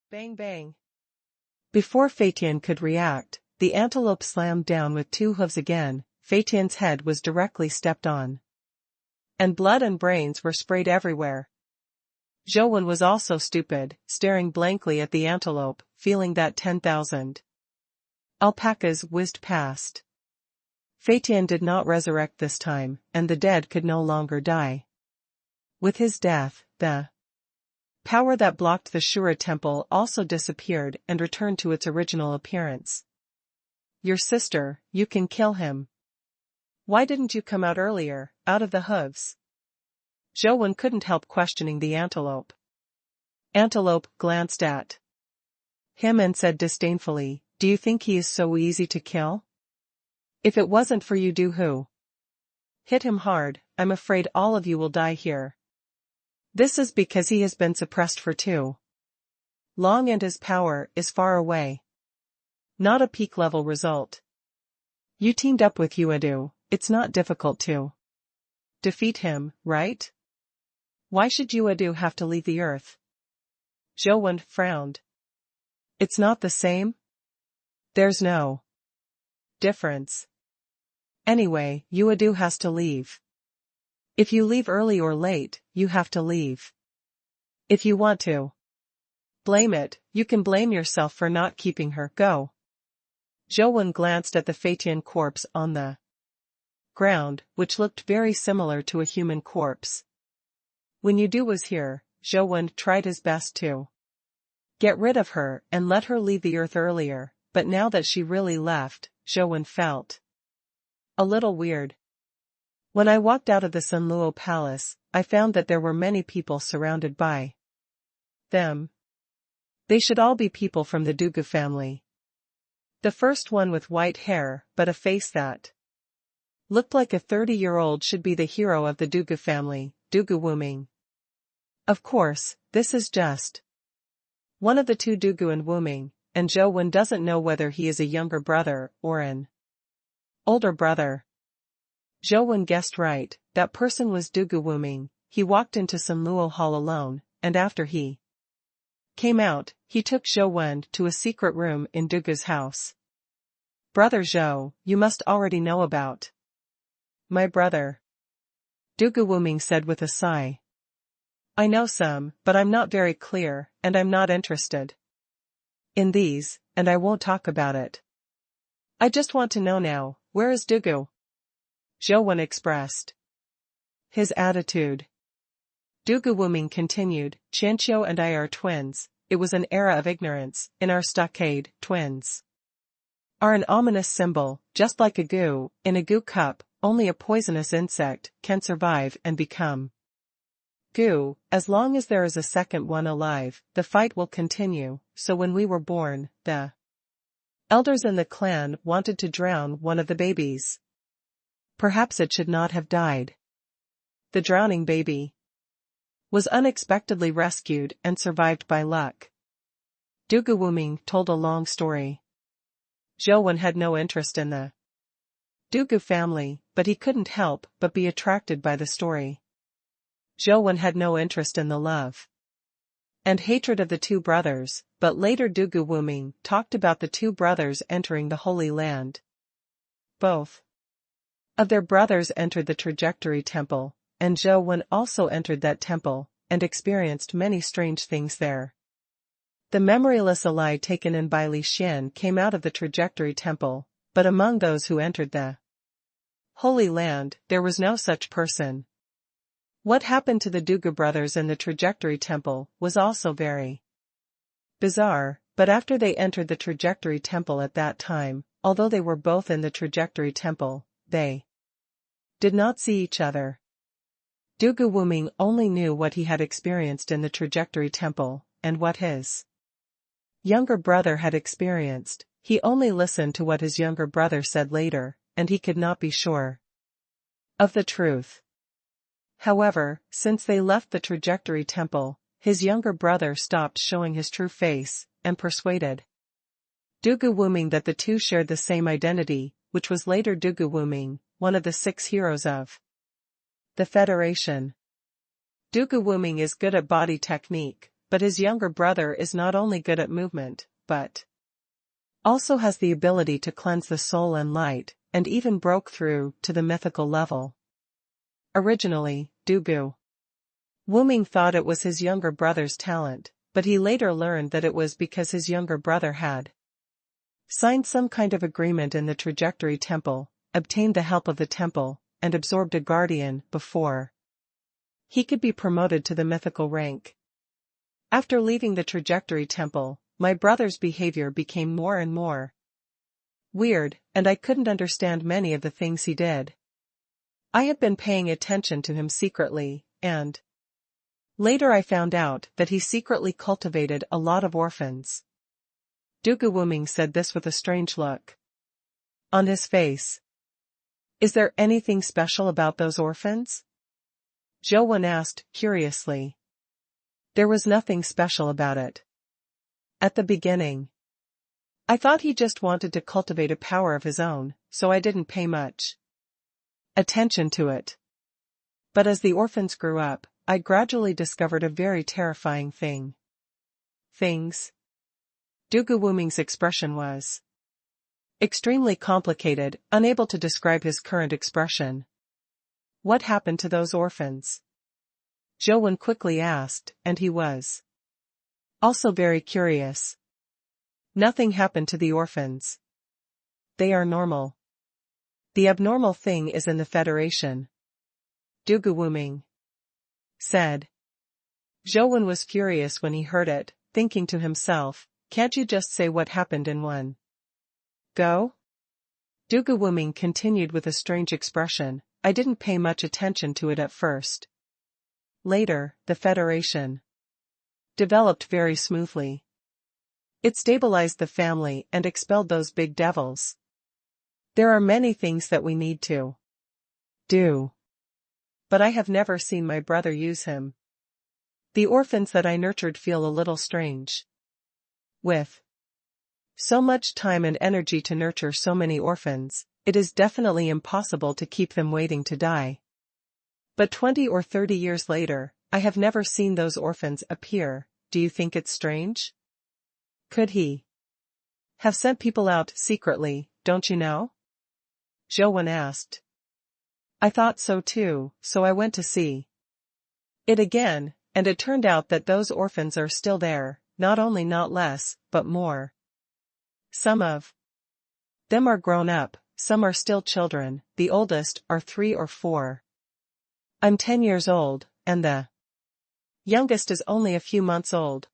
Bang bang. Before Tian could react, the antelope slammed down with two hooves again. Tian's head was directly stepped on. And blood and brains were sprayed everywhere. Zhou was also stupid, staring blankly at the antelope, feeling that 10,000 alpacas whizzed past. Tian did not resurrect this time, and the dead could no longer die. With his death, the power that blocked the Shura temple also disappeared and returned to its original appearance. Your sister, you can kill him. Why didn't you come out earlier, out of the hooves? Zhou couldn't help questioning the antelope. Antelope glanced at him and said disdainfully, "Do you think he is so easy to kill? If it wasn't for you, who hit him hard, I'm afraid all of you will die here. This is because he has been suppressed for too long and his power is far away. Not a peak-level result. You teamed up with Uadu, it's not difficult to defeat him, right? Why should Uadu have to leave the earth?" Zhou frowned. It's not the same? There's no difference. Anyway, Uadu has to leave. If you leave early or late, you have to leave. If you want to blame it, you can blame yourself for not keeping her. Go. Zhou glanced at the Tian corpse on the ground, which looked very similar to a human corpse. When Uadu was here, Zhou tried his best to get rid of her and let her leave the earth earlier, but now that she really left, Zhou felt a little weird. When I walked out of the Sunluo Palace, I found that there were many people surrounded by them. They should all be people from the Dugu family. The first one with white hair, but a face that looked like a 30-year-old should be the hero of the Dugu family, Dugu Wuming. Of course, this is just one of the two Dugu and Wuming, and Zhou doesn't know whether he is a younger brother or an older brother. Zhou guessed right, that person was Dugu Wuming. He walked into Sunluo Hall alone, and after he came out, he took Zhou to a secret room in Dugu's house. "Brother Zhou, you must already know about my brother," Dugu Wuming said with a sigh. "I know some, but I'm not very clear, and I'm not interested in these, and I won't talk about it. I just want to know now, where is Dugu?" Zhou expressed his attitude. Dugu Wuming continued, "Qianqiu and I are twins. It was an era of ignorance. In our stockade, twins are an ominous symbol, just like a goo. In a goo cup, only a poisonous insect can survive and become goo. As long as there is a second one alive, the fight will continue. So when we were born, the elders in the clan wanted to drown one of the babies. Perhaps it should not have died. The drowning baby was unexpectedly rescued and survived by luck." Dugu Wuming told a long story. Zhou had no interest in the Dugu family, but he couldn't help but be attracted by the story. Zhou had no interest in the love and hatred of the two brothers, but later Dugu Wuming talked about the two brothers entering the Holy Land. Both of their brothers entered the Trajectory Temple, and Zhou also entered that temple, and experienced many strange things there. The memoryless ally taken in by Li Xian came out of the Trajectory Temple, but among those who entered the Holy Land, there was no such person. What happened to the Dugu brothers in the Trajectory Temple was also very bizarre, but after they entered the Trajectory Temple at that time, although they were both in the Trajectory Temple, they did not see each other. Dugu Wuming only knew what he had experienced in the Trajectory Temple, and what his younger brother had experienced. He only listened to what his younger brother said later, and he could not be sure of the truth. However, since they left the Trajectory Temple, his younger brother stopped showing his true face, and persuaded Dugu Wuming that the two shared the same identity, which was later Dugu Wuming, one of the 6 heroes of the Federation. Dugu Wuming is good at body technique, but his younger brother is not only good at movement, but also has the ability to cleanse the soul and light, and even broke through to the mythical level. Originally, Dugu Wuming thought it was his younger brother's talent, but he later learned that it was because his younger brother had signed some kind of agreement in the Trajectory Temple, obtained the help of the temple, and absorbed a guardian before he could be promoted to the mythical rank. After leaving the Trajectory Temple, my brother's behavior became more and more weird, and I couldn't understand many of the things he did. I had been paying attention to him secretly, and later I found out that he secretly cultivated a lot of orphans. Dugu Wuming said this with a strange look on his face. Is there anything special about those orphans? Zhou Wen asked, curiously. There was nothing special about it. At the beginning, I thought he just wanted to cultivate a power of his own, so I didn't pay much attention to it. But as the orphans grew up, I gradually discovered a very terrifying things. Dugu Wuming's expression was extremely complicated, unable to describe his current expression. What happened to those orphans? Zhou Wen quickly asked, and he was also very curious. Nothing happened to the orphans. They are normal. The abnormal thing is in the Federation. Dugu Wuming said. Zhou Wen was furious when he heard it, thinking to himself, can't you just say what happened in one go? Dugu Wuming continued with a strange expression, I didn't pay much attention to it at first. Later, the Federation developed very smoothly. It stabilized the family and expelled those big devils. There are many things that we need to do. But I have never seen my brother use him. The orphans that I nurtured feel a little strange. With so much time and energy to nurture so many orphans, it is definitely impossible to keep them waiting to die. But 20 or 30 years later, I have never seen those orphans appear. Do you think it's strange? Could he have sent people out secretly, don't you know? Zhou Wen asked. I thought so too, so I went to see it again, and it turned out that those orphans are still there, not only not less, but more. Some of them are grown up, some are still children, the oldest are 3 or 4. I'm 10 years old, and the youngest is only a few months old.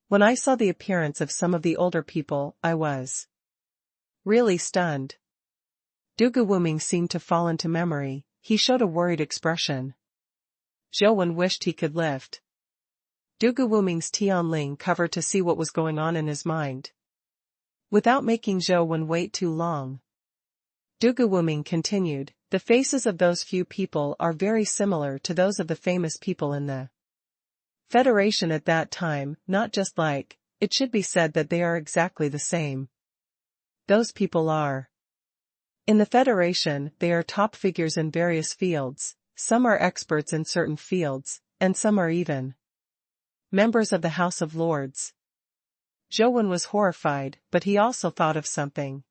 When I saw the appearance of some of the older people, I was really stunned. Dugu Wuming seemed to fall into memory, he showed a worried expression. Zhou Wen wished he could lift Dugu Wuming's Tianling cover to see what was going on in his mind. Without making Zhou Wen wait too long, Dugu Wuming continued, the faces of those few people are very similar to those of the famous people in the Federation at that time, not just like, it should be said that they are exactly the same. Those people are in the Federation, they are top figures in various fields, some are experts in certain fields, and some are even members of the House of Lords. Zhou Wen was horrified, but he also thought of something.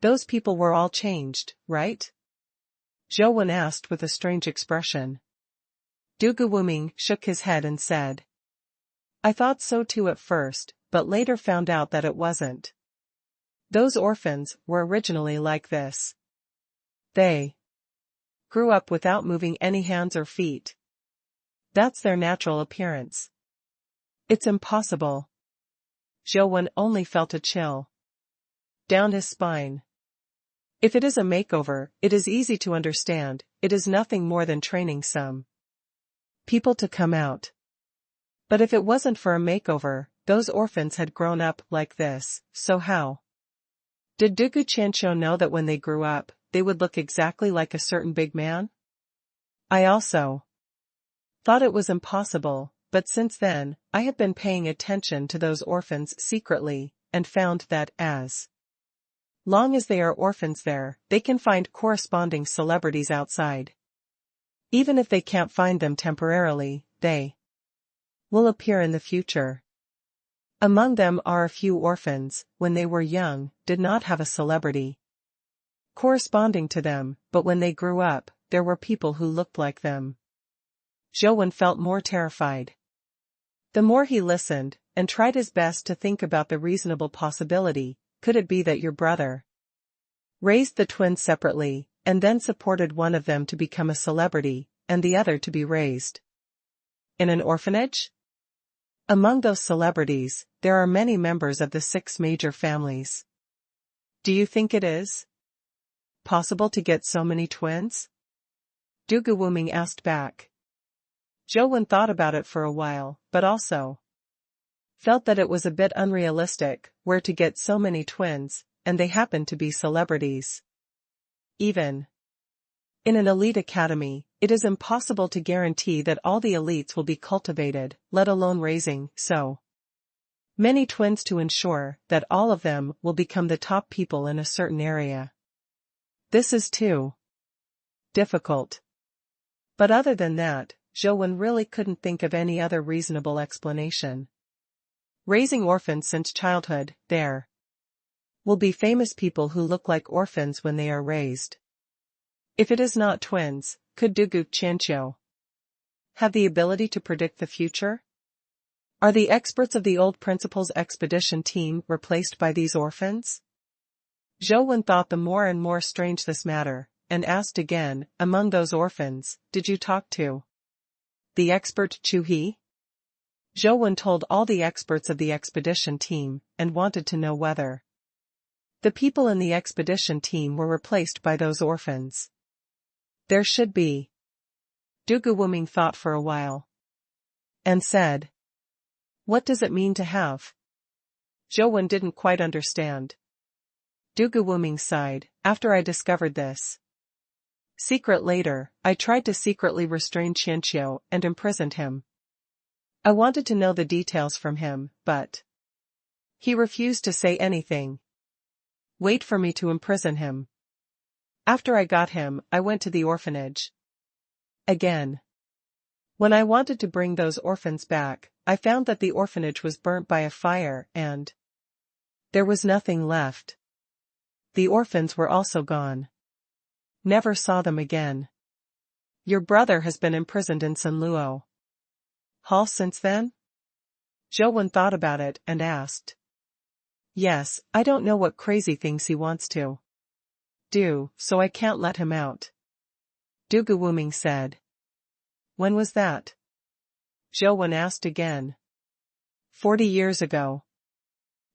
Those people were all changed, right? Zhou Wen asked with a strange expression. Dugu Wuming shook his head and said. I thought so too at first, but later found out that it wasn't. Those orphans were originally like this. They grew up without moving any hands or feet. That's their natural appearance. It's impossible. Zhou Wen only felt a chill down his spine. If it is a makeover, it is easy to understand, it is nothing more than training some people to come out. But if it wasn't for a makeover, those orphans had grown up like this, so how did Dugu Qianqiu know that when they grew up, they would look exactly like a certain big man? I also thought it was impossible, but since then, I have been paying attention to those orphans secretly, and found that as long as they are orphans there, they can find corresponding celebrities outside. Even if they can't find them temporarily, they will appear in the future. Among them are a few orphans, when they were young, did not have a celebrity corresponding to them, but when they grew up, there were people who looked like them. Zhou felt more terrified. The more he listened, and tried his best to think about the reasonable possibility, could it be that your brother raised the twins separately, and then supported one of them to become a celebrity, and the other to be raised in an orphanage? Among those celebrities, there are many members of the 6 major families. Do you think it is possible to get so many twins? Du Guoming asked back. Zhou thought about it for a while, but also felt that it was a bit unrealistic, where to get so many twins, and they happen to be celebrities. Even in an elite academy, it is impossible to guarantee that all the elites will be cultivated, let alone raising so many twins to ensure that all of them will become the top people in a certain area. This is too difficult. But other than that, Zhou really couldn't think of any other reasonable explanation. Raising orphans since childhood, there will be famous people who look like orphans when they are raised. If it is not twins, could Dugu Qianqiu have the ability to predict the future? Are the experts of the old principal's expedition team replaced by these orphans? Zhou thought the more and more strange this matter, and asked again, among those orphans, did you talk to the expert Chu He? Zhou told all the experts of the expedition team, and wanted to know whether the people in the expedition team were replaced by those orphans. There should be. Du Guoming thought for a while, and said, what does it mean to have? Zhou didn't quite understand. Du Guoming sighed, after I discovered this secret later, I tried to secretly restrain Qianqiu and imprisoned him. I wanted to know the details from him, but he refused to say anything. Wait for me to imprison him. After I got him, I went to the orphanage again. When I wanted to bring those orphans back, I found that the orphanage was burnt by a fire and there was nothing left. The orphans were also gone. Never saw them again. Your brother has been imprisoned in Sanluo Hall since then? Zhou thought about it and asked. Yes, I don't know what crazy things he wants to do, so I can't let him out. Du Guoming said. When was that? Zhou asked again. 40 years ago.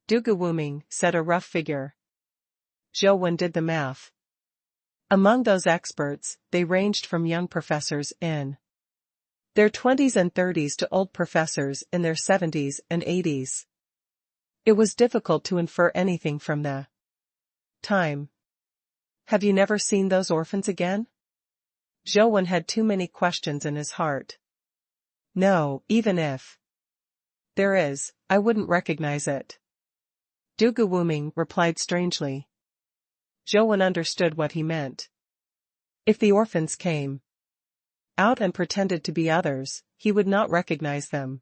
Du Guoming said a rough figure. Zhou did the math. Among those experts, they ranged from young professors in their 20s and 30s to old professors in their 70s and 80s. It was difficult to infer anything from the time. Have you never seen those orphans again? Zhou had too many questions in his heart. No, even if there is, I wouldn't recognize it. Du Guoming replied strangely. Zhou understood what he meant. If the orphans came out and pretended to be others, he would not recognize them.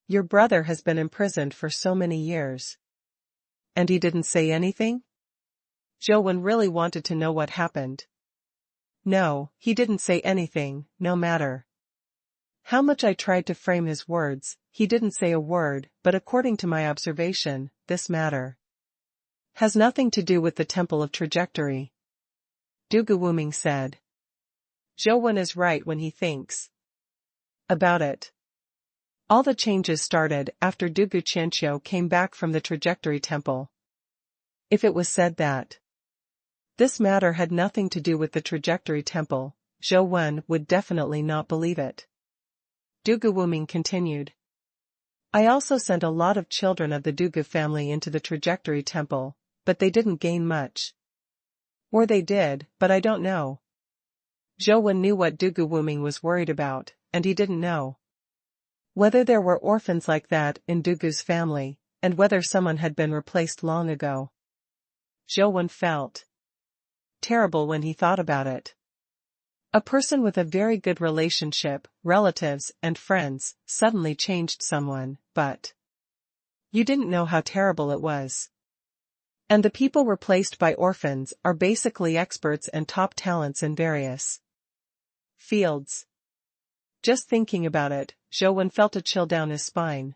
Your brother has been imprisoned for so many years. And he didn't say anything? Zhou really wanted to know what happened. No, he didn't say anything, no matter how much I tried to frame his words, he didn't say a word, but according to my observation, this matter has nothing to do with the Temple of Trajectory. Du Guoming said. Zhou is right when he thinks about it. All the changes started after Dugu Qianqiu came back from the Trajectory Temple. If it was said that this matter had nothing to do with the Trajectory Temple, Zhou would definitely not believe it. Du Guoming continued. I also sent a lot of children of the Dugu family into the Trajectory Temple, but they didn't gain much. Or they did, but I don't know. Zhou knew what Du Guoming was worried about, and he didn't know whether there were orphans like that in Dugu's family, and whether someone had been replaced long ago. Zhou felt terrible when he thought about it. A person with a very good relationship, relatives, and friends, suddenly changed someone, but you didn't know how terrible it was. And the people replaced by orphans are basically experts and top talents in various fields. Just thinking about it, Zhou felt a chill down his spine.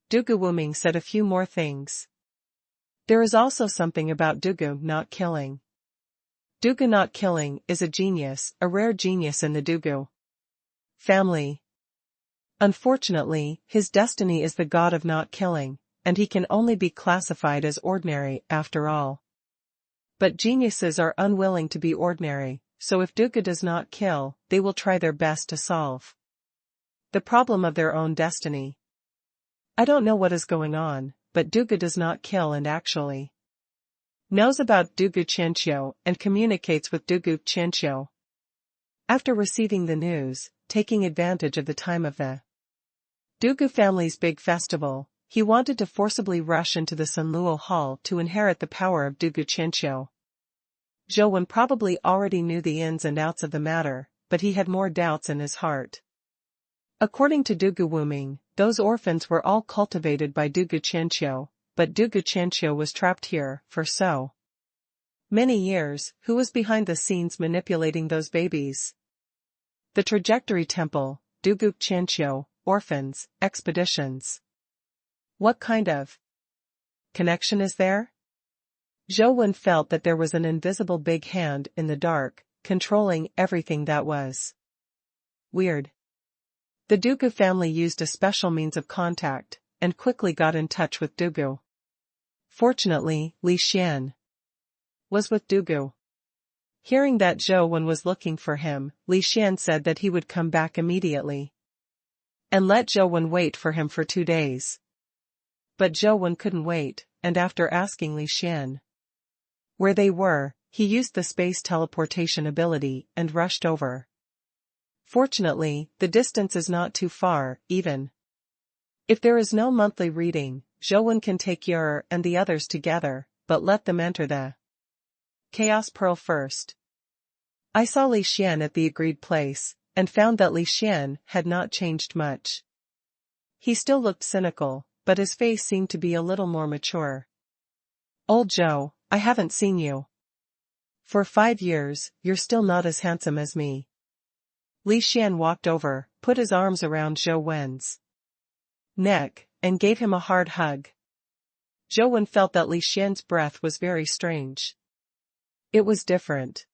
Dugu Wuming said a few more things. There is also something about Dugu not killing. Dugu not killing is a genius, a rare genius in the Dugu family. Unfortunately, his destiny is the god of not killing, and he can only be classified as ordinary after all. But geniuses are unwilling to be ordinary, so if Dugu does not kill, they will try their best to solve the problem of their own destiny. I don't know what is going on, but Dugu does not kill and actually knows about Dugu Qianqiu and communicates with Dugu Qianqiu. After receiving the news, taking advantage of the time of the Dugu family's big festival, he wanted to forcibly rush into the Sunluo Hall to inherit the power of Dugu Qianqiu. Zhou probably already knew the ins and outs of the matter, but he had more doubts in his heart. According to Dugu Wuming, those orphans were all cultivated by Dugu Qianqiu, but Dugu Qianqiu was trapped here for so many years. Who was behind the scenes manipulating those babies? The Trajectory Temple, Dugu Qianqiu, orphans, expeditions. What kind of connection is there? Zhou felt that there was an invisible big hand in the dark, controlling everything that was weird. The Dugu family used a special means of contact, and quickly got in touch with Dugu. Fortunately, Li Xian was with Dugu. Hearing that Zhou was looking for him, Li Xian said that he would come back immediately and let Zhou wait for him for 2 days. But Zhou couldn't wait, and after asking Li Xian where they were, he used the space teleportation ability and rushed over. Fortunately, the distance is not too far, even if there is no monthly reading. Zhou can take Yer and the others together, but let them enter the Chaos Pearl first. I saw Li Xian at the agreed place, and found that Li Xian had not changed much. He still looked cynical, but his face seemed to be a little more mature. Old Zhou, I haven't seen you for 5 years, you're still not as handsome as me. Li Xian walked over, put his arms around Zhou neck, and gave him a hard hug. Zhou felt that Li Xian's breath was very strange. It was different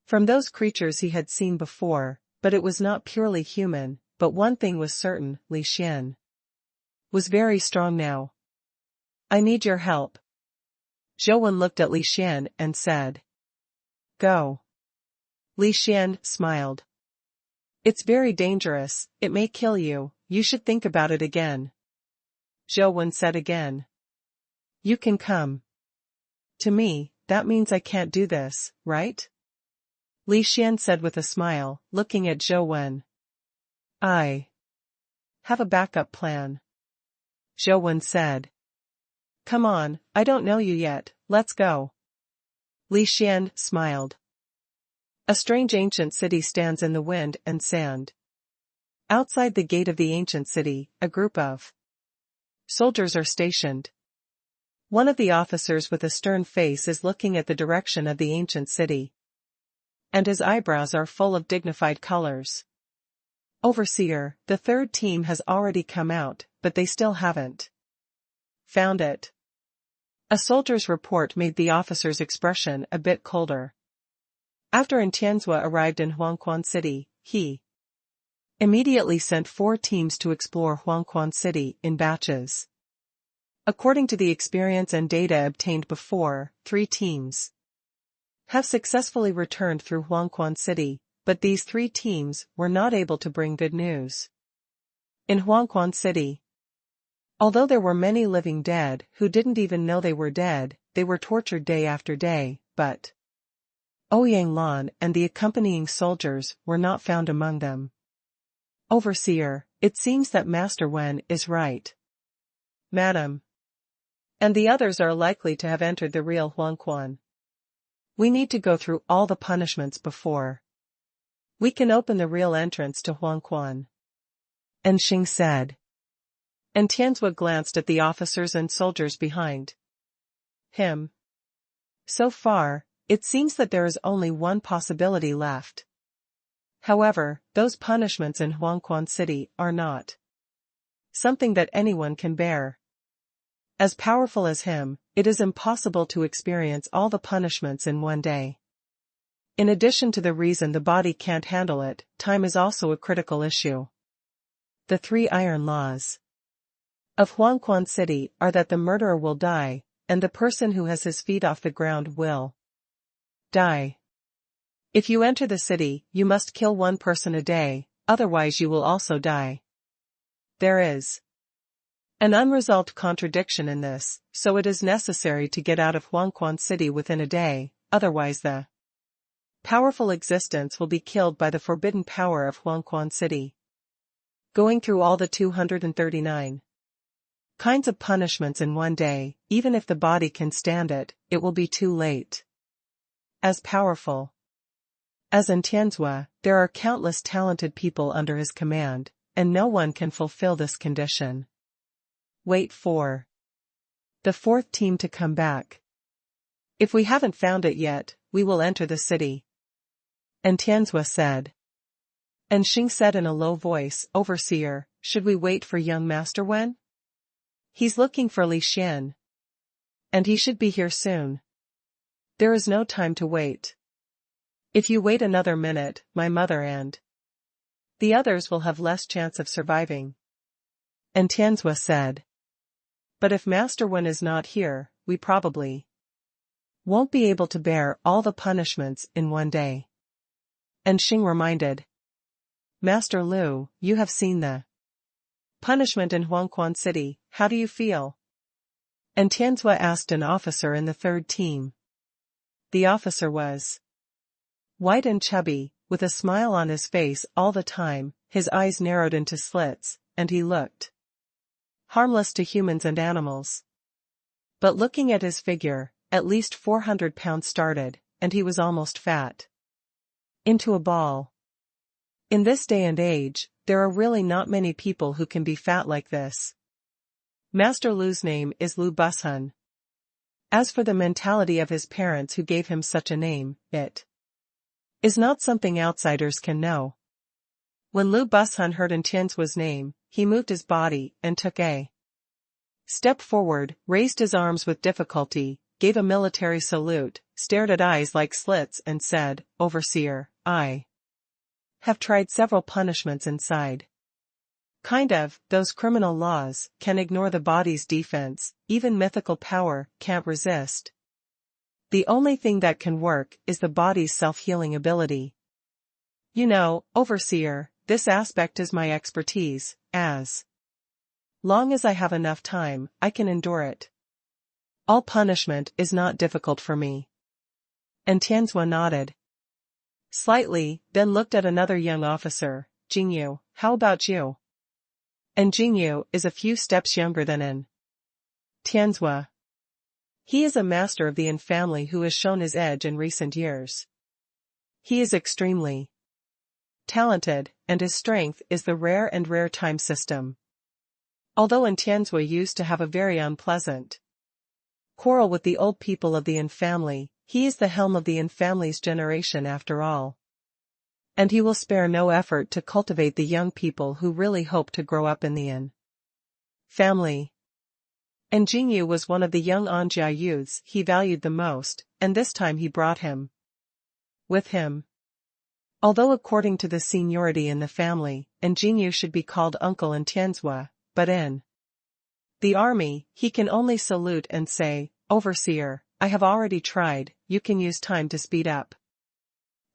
from those creatures he had seen before, but it was not purely human. But one thing was certain, Li Xian was very strong now. I need your help. Zhou looked at Li Xian and said, Go. Li Xian smiled. It's very dangerous, it may kill you, you should think about it again. Zhou said again. You can come to me, that means I can't do this, right? Li Xian said with a smile, looking at Zhou. I have a backup plan. Zhou said. Come on, I don't know you yet, let's go. Li Xian smiled. A strange ancient city stands in the wind and sand. Outside the gate of the ancient city, a group of soldiers are stationed. One of the officers with a stern face is looking at the direction of the ancient city, and his eyebrows are full of dignified colors. Overseer, the third team has already come out, but they still haven't found it. A soldier's report made the officer's expression a bit colder. After Tianzhua arrived in Huangquan City, he immediately sent 4 teams to explore Huangquan City in batches. According to the experience and data obtained before, 3 teams have successfully returned through Huangquan City, but these 3 teams were not able to bring good news. In Huangquan City, although there were many living dead who didn't even know they were dead, they were tortured day after day, but Ouyang Lan and the accompanying soldiers were not found among them. Overseer, it seems that Master Wen is right. Madam. And the others are likely to have entered the real Huangquan. We need to go through all the punishments before We can open the real entrance to Huangquan. And Xing said. And Tianzhua glanced at the officers and soldiers behind him. So far, it seems that there is only one possibility left. However, those punishments in Huangquan City are not something that anyone can bear. As powerful as him, it is impossible to experience all the punishments in one day. In addition to the reason the body can't handle it, time is also a critical issue. The 3 iron laws of Huangquan City are that the murderer will die, and the person who has his feet off the ground will die. If you enter the city, you must kill 1 person a day, otherwise you will also die. There is an unresolved contradiction in this, so it is necessary to get out of Huangquan City within a day, otherwise the powerful existence will be killed by the forbidden power of Huangquan City. Going through all the 239 kinds of punishments in one day, even if the body can stand it, it will be too late. As powerful as in Tianzhua, there are countless talented people under his command, and no one can fulfill this condition. Wait for the 4th team to come back. If we haven't found it yet, we will enter the city. And Tianzhua said. And Xing said in a low voice, Overseer, should we wait for young Master Wen? He's looking for Li Xian. And he should be here soon. There is no time to wait. If you wait another minute, my mother and the others will have less chance of surviving. And Tianzhua said. But if Master Wen is not here, we probably won't be able to bear all the punishments in one day. And Xing reminded. Master Lu, you have seen the punishment in Huangquan City, how do you feel? And Tianzhua asked an officer in the 3rd team. The officer was white and chubby, with a smile on his face all the time, his eyes narrowed into slits, and he looked harmless to humans and animals. But looking at his figure, at least 400 pounds started, and he was almost fat into a ball. In this day and age, there are really not many people who can be fat like this. Master Lu's name is Lu Bushun. As for the mentality of his parents who gave him such a name, it is not something outsiders can know. When Lu Bushun heard Tianzua's name, he moved his body and took a step forward, raised his arms with difficulty, gave a military salute, stared at eyes like slits and said, Overseer, I have tried several punishments inside. Those criminal laws can ignore the body's defense, even mythical power can't resist. The only thing that can work is the body's self-healing ability. You know, Overseer, this aspect is my expertise, as long as I have enough time, I can endure it. All punishment is not difficult for me. And Tianzhua nodded slightly, then looked at another young officer, Jingyu, how about you? And Jingyu is a few steps younger than Tianzhua. He is a master of the Yin family who has shown his edge in recent years. He is extremely talented, and his strength is the rare time system. Although Tianzhua used to have a very unpleasant quarrel with the old people of the Yin family, he is the helm of the Yin family's generation after all. And he will spare no effort to cultivate the young people who really hope to grow up in the Yin family. And Jingyu was one of the young Anjia youths he valued the most, and this time he brought him with him. Although according to the seniority in the family, Jingyu should be called uncle in Tianzhua, but in the army, he can only salute and say, Overseer, I have already tried, you can use time to speed up.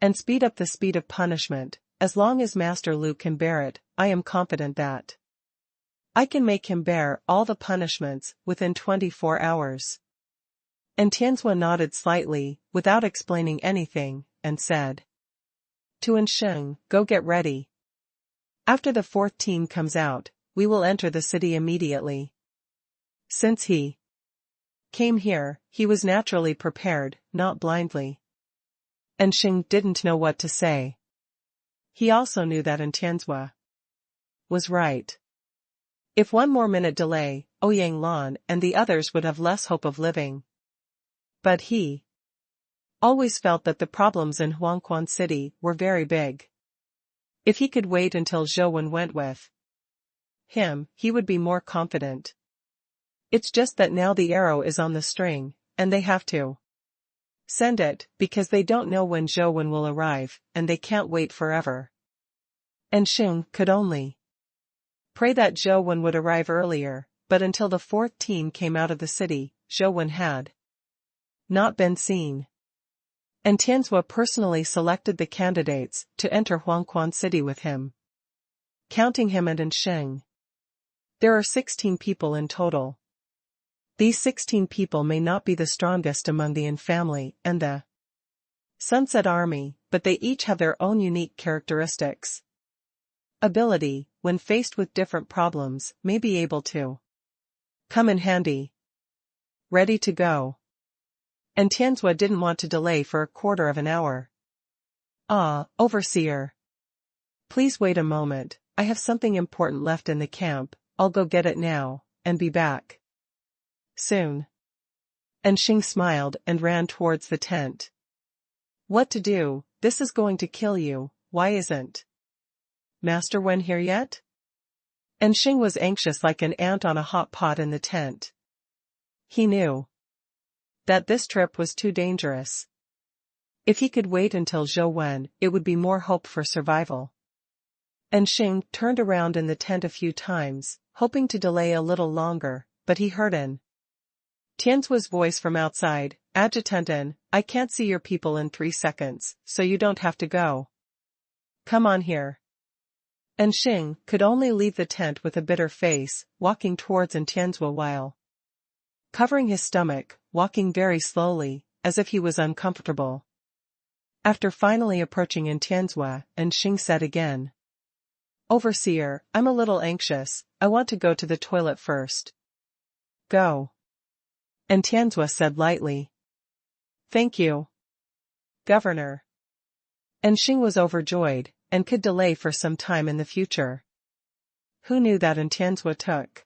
And speed up the speed of punishment, as long as Master Lu can bear it, I am confident that I can make him bear all the punishments within 24 hours. And Tianzhua nodded slightly, without explaining anything, and said to Sheng, go get ready. After the 4th team comes out, we will enter the city immediately. Since he came here, he was naturally prepared, not blindly. And Sheng didn't know what to say. He also knew that Tianzhua was right. If one more minute delay, Ouyang Lan and the others would have less hope of living. But he always felt that the problems in Huangquan City were very big. If he could wait until Zhou Wen went with him, he would be more confident. It's just that now the arrow is on the string, and they have to send it, because they don't know when Zhou Wen will arrive, and they can't wait forever. And Xing could only pray that Zhou Wen would arrive earlier, but until the fourth team came out of the city, Zhou Wen had not been seen. And Tianzhua personally selected the candidates to enter Huangquan City with him. Counting him and Xing, there are 16 people in total. These 16 people may not be the strongest among the Yin family and the Sunset Army, but they each have their own unique characteristics. Ability, when faced with different problems, may be able to come in handy. Ready to go. And Tianzhua didn't want to delay for a quarter of an hour. Overseer. Please wait a moment, I have something important left in the camp, I'll go get it now, and be back soon. And Xing smiled and ran towards the tent. What to do? This is going to kill you, why isn't Master Wen here yet? And Xing was anxious like an ant on a hot pot in the tent. He knew that this trip was too dangerous. If he could wait until Zhou Wen, it would be more hope for survival. And Xing turned around in the tent a few times, hoping to delay a little longer, but he heard Tianzhua's voice from outside, Adjutant, I can't see your people in 3 seconds, so you don't have to go. Come on here. And Xing could only leave the tent with a bitter face, walking towards Tianzhua while covering his stomach, walking very slowly, as if he was uncomfortable. After finally approaching Tianzhua, Xing said again, Overseer, I'm a little anxious, I want to go to the toilet first. Go. And Tianzhua said lightly. Thank you, Governor. And Xing was overjoyed, and could delay for some time in the future. Who knew that Tianzhua took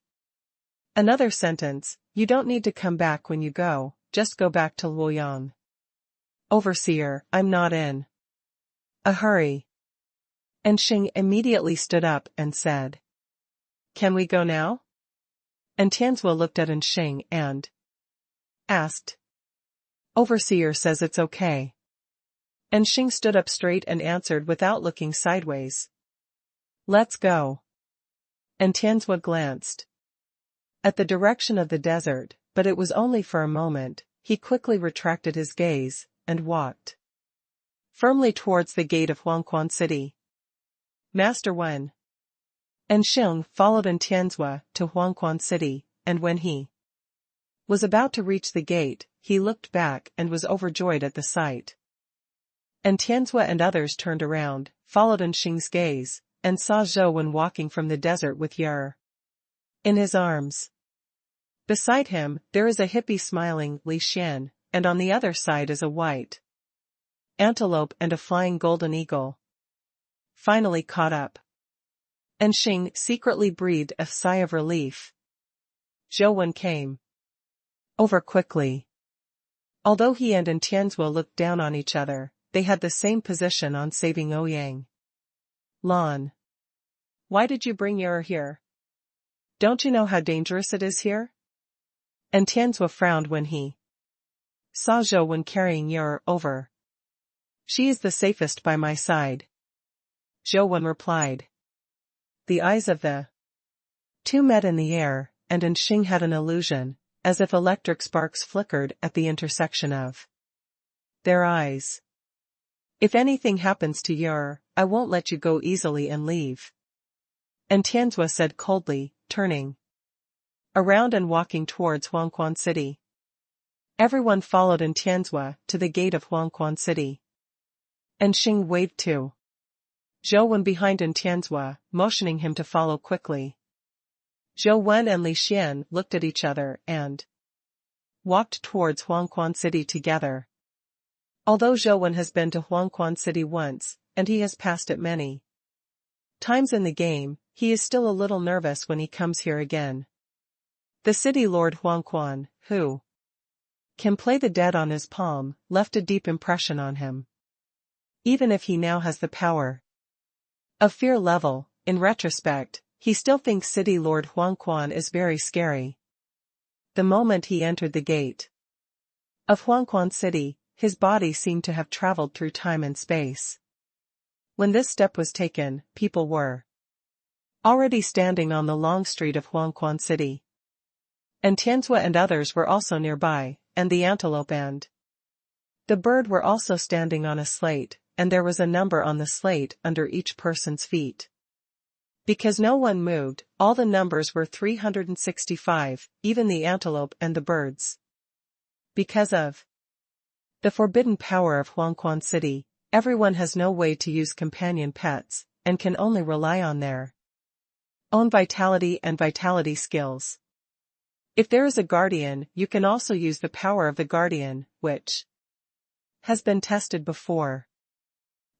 another sentence, you don't need to come back when you go, just go back to Luoyang. Overseer, I'm not in a hurry. And Xing immediately stood up and said, Can we go now? And Tianzhua looked at Xing and asked. Overseer says it's okay. And Xing stood up straight and answered without looking sideways. Let's go. And Tianzhua glanced at the direction of the desert, but it was only for a moment. He quickly retracted his gaze, and walked firmly towards the gate of Huangquan City. Master Wen. And Xing followed Tianzhua to Huangquan City, and when he was about to reach the gate, he looked back and was overjoyed at the sight. And Tianzhua and others turned around, followed Xing's gaze, and saw Zhou Wen walking from the desert with Yer in his arms. Beside him, there is a hippie smiling Li Xian, and on the other side is a white antelope and a flying golden eagle. Finally caught up. And Xing secretly breathed a sigh of relief. Zhou Wen came over quickly. Although he and Tianzhua looked down on each other, they had the same position on saving Ouyang Lan. Why did you bring Yer here? Don't you know how dangerous it is here? And Tianzhua frowned when he saw Zhou Wen carrying Yer over. She is the safest by my side, Zhou Wen replied. The eyes of the two met in the air, and Xing had an illusion, as if electric sparks flickered at the intersection of their eyes. If anything happens to Yer, I won't let you go easily and leave. And Tianzhua said coldly, turning around and walking towards Huangquan City. Everyone followed Tianzhua to the gate of Huangquan City. And Xing waved too. Zhou Wen behind Tianzhua, motioning him to follow quickly. Zhou Wen and Li Xian looked at each other and walked towards Huangquan City together. Although Zhou Wen has been to Huangquan City once, and he has passed it many times in the game. He is still a little nervous when he comes here again. The city lord Huangquan, who can play the dead on his palm, left a deep impression on him. Even if he now has the power of fear level, in retrospect, he still thinks city lord Huangquan is very scary. The moment he entered the gate of Huangquan City, his body seemed to have traveled through time and space. When this step was taken, people were already standing on the long street of Huangquan City. And Tianzhua and others were also nearby, and the antelope and the bird were also standing on a slate, and there was a number on the slate under each person's feet. Because no one moved, all the numbers were 365, even the antelope and the birds. Because of the forbidden power of Huangquan City, everyone has no way to use companion pets, and can only rely on their own vitality and vitality skills. If there is a guardian, you can also use the power of the guardian, which has been tested before.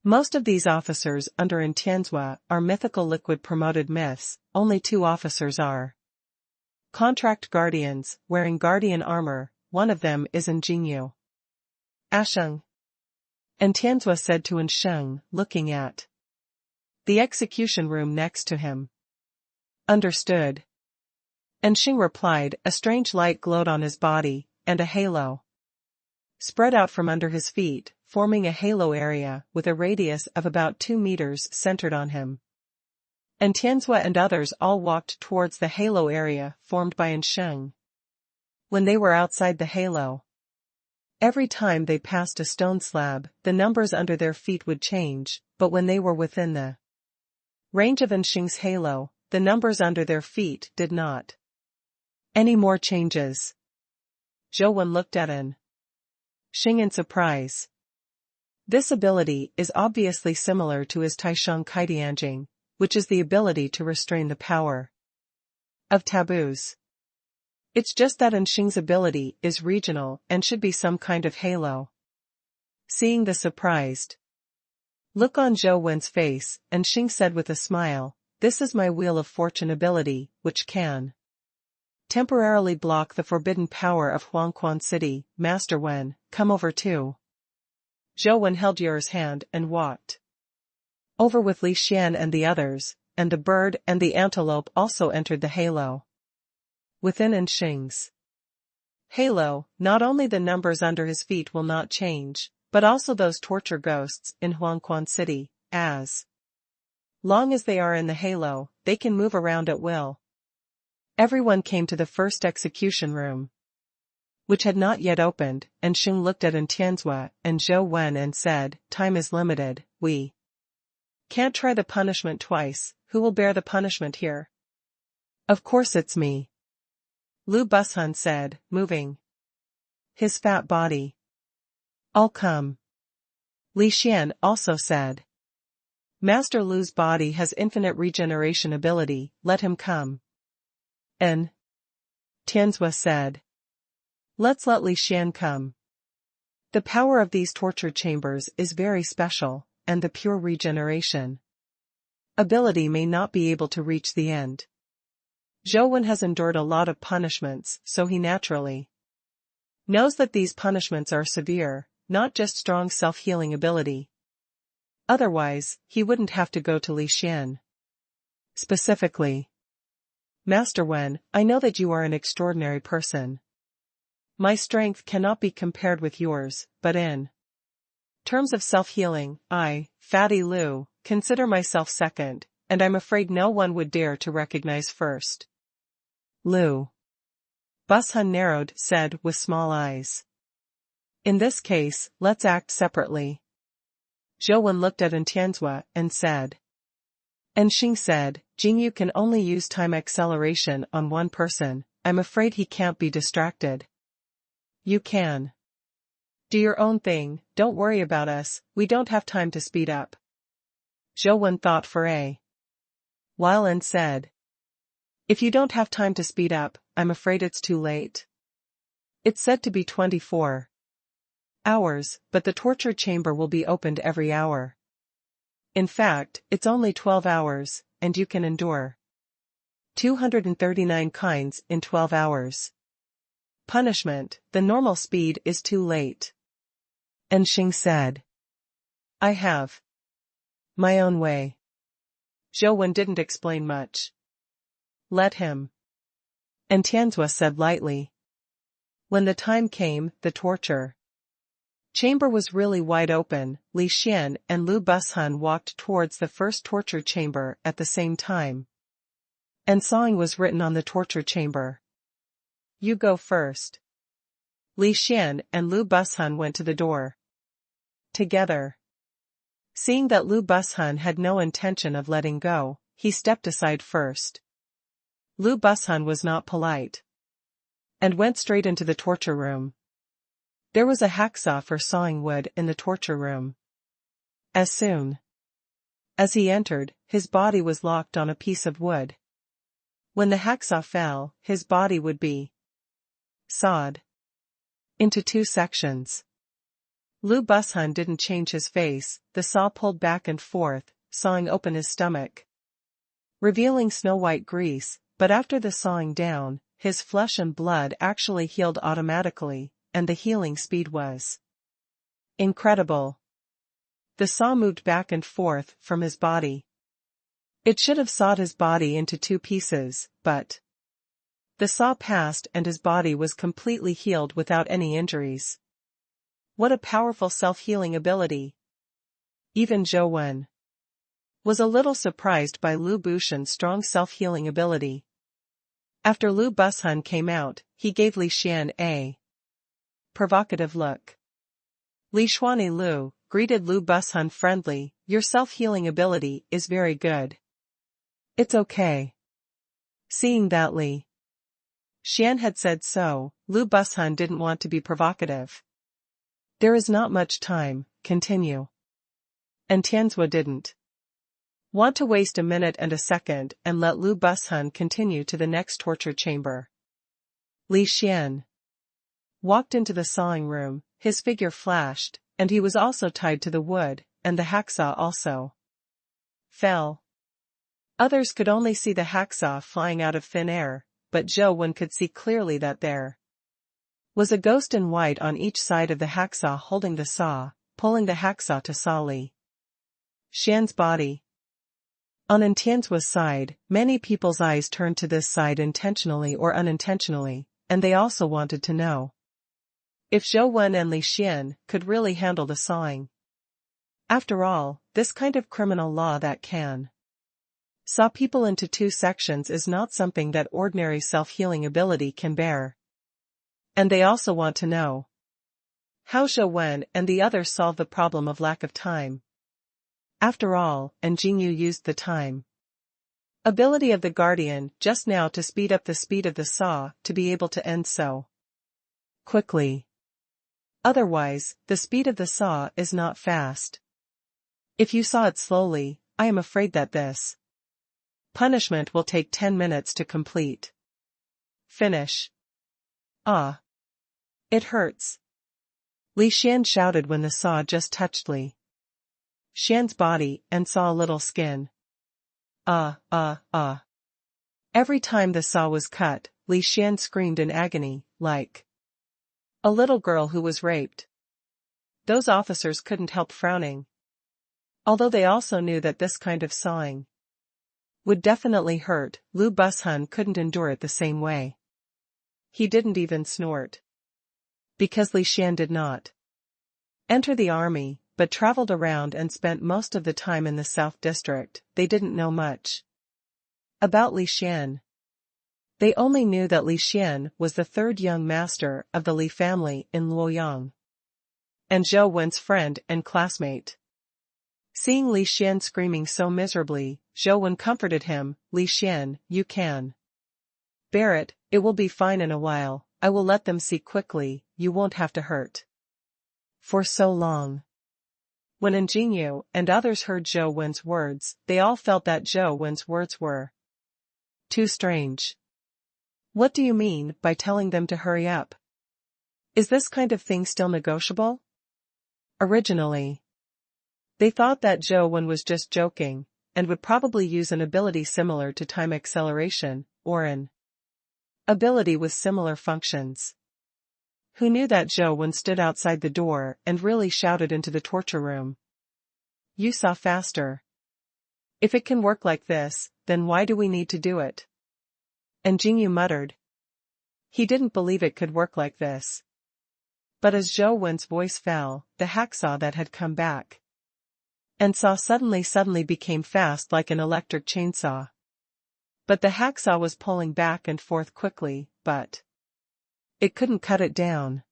Most of these officers under in Tianzhua are mythical liquid promoted myths. Only 2 officers are contract guardians, wearing guardian armor. One of them is in Jingyu Asheng. And Tianzhua said to Sheng, looking at the execution room next to him. Understood. And Sheng replied, a strange light glowed on his body, and a halo spread out from under his feet, forming a halo area with a radius of about 2 meters centered on him. And Tianzhua and others all walked towards the halo area formed by Sheng. When they were outside the halo, every time they passed a stone slab, the numbers under their feet would change, but when they were within the range of Sheng's halo, the numbers under their feet did not any more changes. Zhou Wen looked at Sheng in surprise. This ability is obviously similar to his Taisheng Kaidianjing, which is the ability to restrain the power of taboos. It's just that Sheng's ability is regional and should be some kind of halo. Seeing the surprised look on Zhou Wen's face, Sheng said with a smile, this is my Wheel of Fortune ability, which can temporarily block the forbidden power of Huangquan City. Master Wen, come over too. Zhou Wen held Yu's hand and walked over with Li Xian and the others, and the bird and the antelope also entered the halo. Within Sheng's halo, not only the numbers under his feet will not change, but also those torture ghosts in Huangquan City. As long as they are in the halo, they can move around at will. Everyone came to the first execution room, which had not yet opened, and Sheng looked at Tianzhua and Zhou Wen and said, time is limited, we can't try the punishment twice. Who will bear the punishment here? Of course it's me. Lu Bushun said, moving his fat body. I'll come. Li Xian also said. Master Lu's body has infinite regeneration ability, let him come. Tianzhua said. Let's let Li Xian come. The power of these torture chambers is very special, and the pure regeneration ability may not be able to reach the end. Zhou Wen has endured a lot of punishments, so he naturally knows that these punishments are severe, not just strong self-healing ability. Otherwise, he wouldn't have to go to Li Xian. Specifically, Master Wen, I know that you are an extraordinary person. My strength cannot be compared with yours, but in terms of self-healing, I, Fatty Lu, consider myself second, and I'm afraid no one would dare to recognize first. Lu Bushun narrowed, said with small eyes. In this case, let's act separately. Zhou Wen looked at Tianzhua and said. Sheng said, Jingyu can only use time acceleration on one person, I'm afraid he can't be distracted. You can. Do your own thing, don't worry about us, we don't have time to speed up. Zhou Wen thought for a while and said. If you don't have time to speed up, I'm afraid it's too late. It's said to be 24 hours, but the torture chamber will be opened every hour. In fact, it's only 12 hours, and you can endure 239 kinds in 12 hours. Punishment, the normal speed is too late. And Xing said, I have my own way. Zhou Wen didn't explain much. Let him. And Tianzhua said lightly. When the time came, the torture chamber was really wide open. Li Xian and Lu Bushun walked towards the first torture chamber at the same time. And sawing was written on the torture chamber. You go first. Li Xian and Lu Bushun went to the door together. Seeing that Lu Bushun had no intention of letting go, he stepped aside first. Lu Bushun was not polite and went straight into the torture room. There was a hacksaw for sawing wood in the torture room. As soon as he entered, his body was locked on a piece of wood. When the hacksaw fell, his body would be sawed into 2 sections. Lu Bushun didn't change his face. The saw pulled back and forth, sawing open his stomach, revealing snow-white grease, but after the sawing down, his flesh and blood actually healed automatically, and the healing speed was incredible. The saw moved back and forth from his body. It should have sawed his body into 2 pieces, but the saw passed and his body was completely healed without any injuries. What a powerful self-healing ability. Even Zhou Wen was a little surprised by Lu Bushun's strong self-healing ability. After Lu Bushun came out, he gave Li Xian a provocative look. Li Xuanyi Lu greeted Lu Bushun friendly. Your self-healing ability is very good. It's okay. Seeing that Li Xian had said so, Lu Bushun didn't want to be provocative. There is not much time, continue. And Tianzhua didn't want to waste a minute and a second and let Lu Bushun continue to the next torture chamber. Li Xian walked into the sawing room, his figure flashed, and he was also tied to the wood, and the hacksaw also fell. Others could only see the hacksaw flying out of thin air, but Zhou Wen could see clearly that there was a ghost in white on each side of the hacksaw holding the saw, pulling the hacksaw to saw Li Xian's body. On Tianzhua's side, many people's eyes turned to this side intentionally or unintentionally, and they also wanted to know if Zhou Wen and Li Xian could really handle the sawing. After all, this kind of criminal law that can saw people into 2 sections is not something that ordinary self-healing ability can bear. And they also want to know how Zhou Wen and the others solve the problem of lack of time. After all, and Jingyu used the time ability of the Guardian just now to speed up the speed of the saw to be able to end so quickly. Otherwise, the speed of the saw is not fast. If you saw it slowly, I am afraid that this punishment will take 10 minutes to complete. Finish. Ah. It hurts. Li Xian shouted when the saw just touched Li Xian's body and saw a little skin. Every time the saw was cut, Li Xian screamed in agony, like a little girl who was raped. Those officers couldn't help frowning. Although they also knew that this kind of sawing would definitely hurt, Lu Bushun couldn't endure it the same way. He didn't even snort. Because Li Xian did not enter the army, but traveled around and spent most of the time in the South District, they didn't know much about Li Xian. They only knew that Li Xian was the 3rd young master of the Li family in Luoyang, and Zhou Wen's friend and classmate. Seeing Li Xian screaming so miserably, Zhou Wen comforted him. Li Xian, you can bear it, it will be fine in a while, I will let them see quickly, you won't have to hurt for so long. When Jingyu and others heard Zhou Wen's words, they all felt that Zhou Wen's words were too strange. What do you mean by telling them to hurry up? Is this kind of thing still negotiable? Originally, They thought that Zhou Wen was just joking, and would probably use an ability similar to time acceleration, or an ability with similar functions. Who knew that Zhou Wen stood outside the door and really shouted into the torture room. "You saw faster. If it can work like this, then why do we need to do it?" And Jingyu muttered. He didn't believe it could work like this. But as Zhou Wen's voice fell, the hacksaw that had come back and saw suddenly became fast like an electric chainsaw. But the hacksaw was pulling back and forth quickly, but it couldn't cut it down.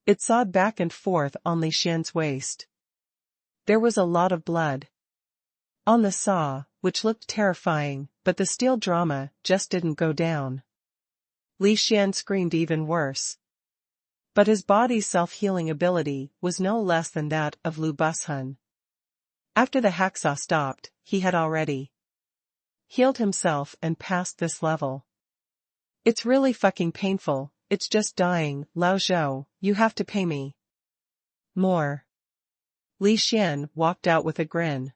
It sawed back and forth on Li Xian's waist. There was a lot of blood on the saw, which looked terrifying, but the steel drama just didn't go down. Li Xian screamed even worse. But his body's self-healing ability was no less than that of Lu Bushun. After the hacksaw stopped, he had already healed himself and passed this level. "It's really fucking painful, it's just dying, Lao Zhou, you have to pay me more." Li Xian walked out with a grin.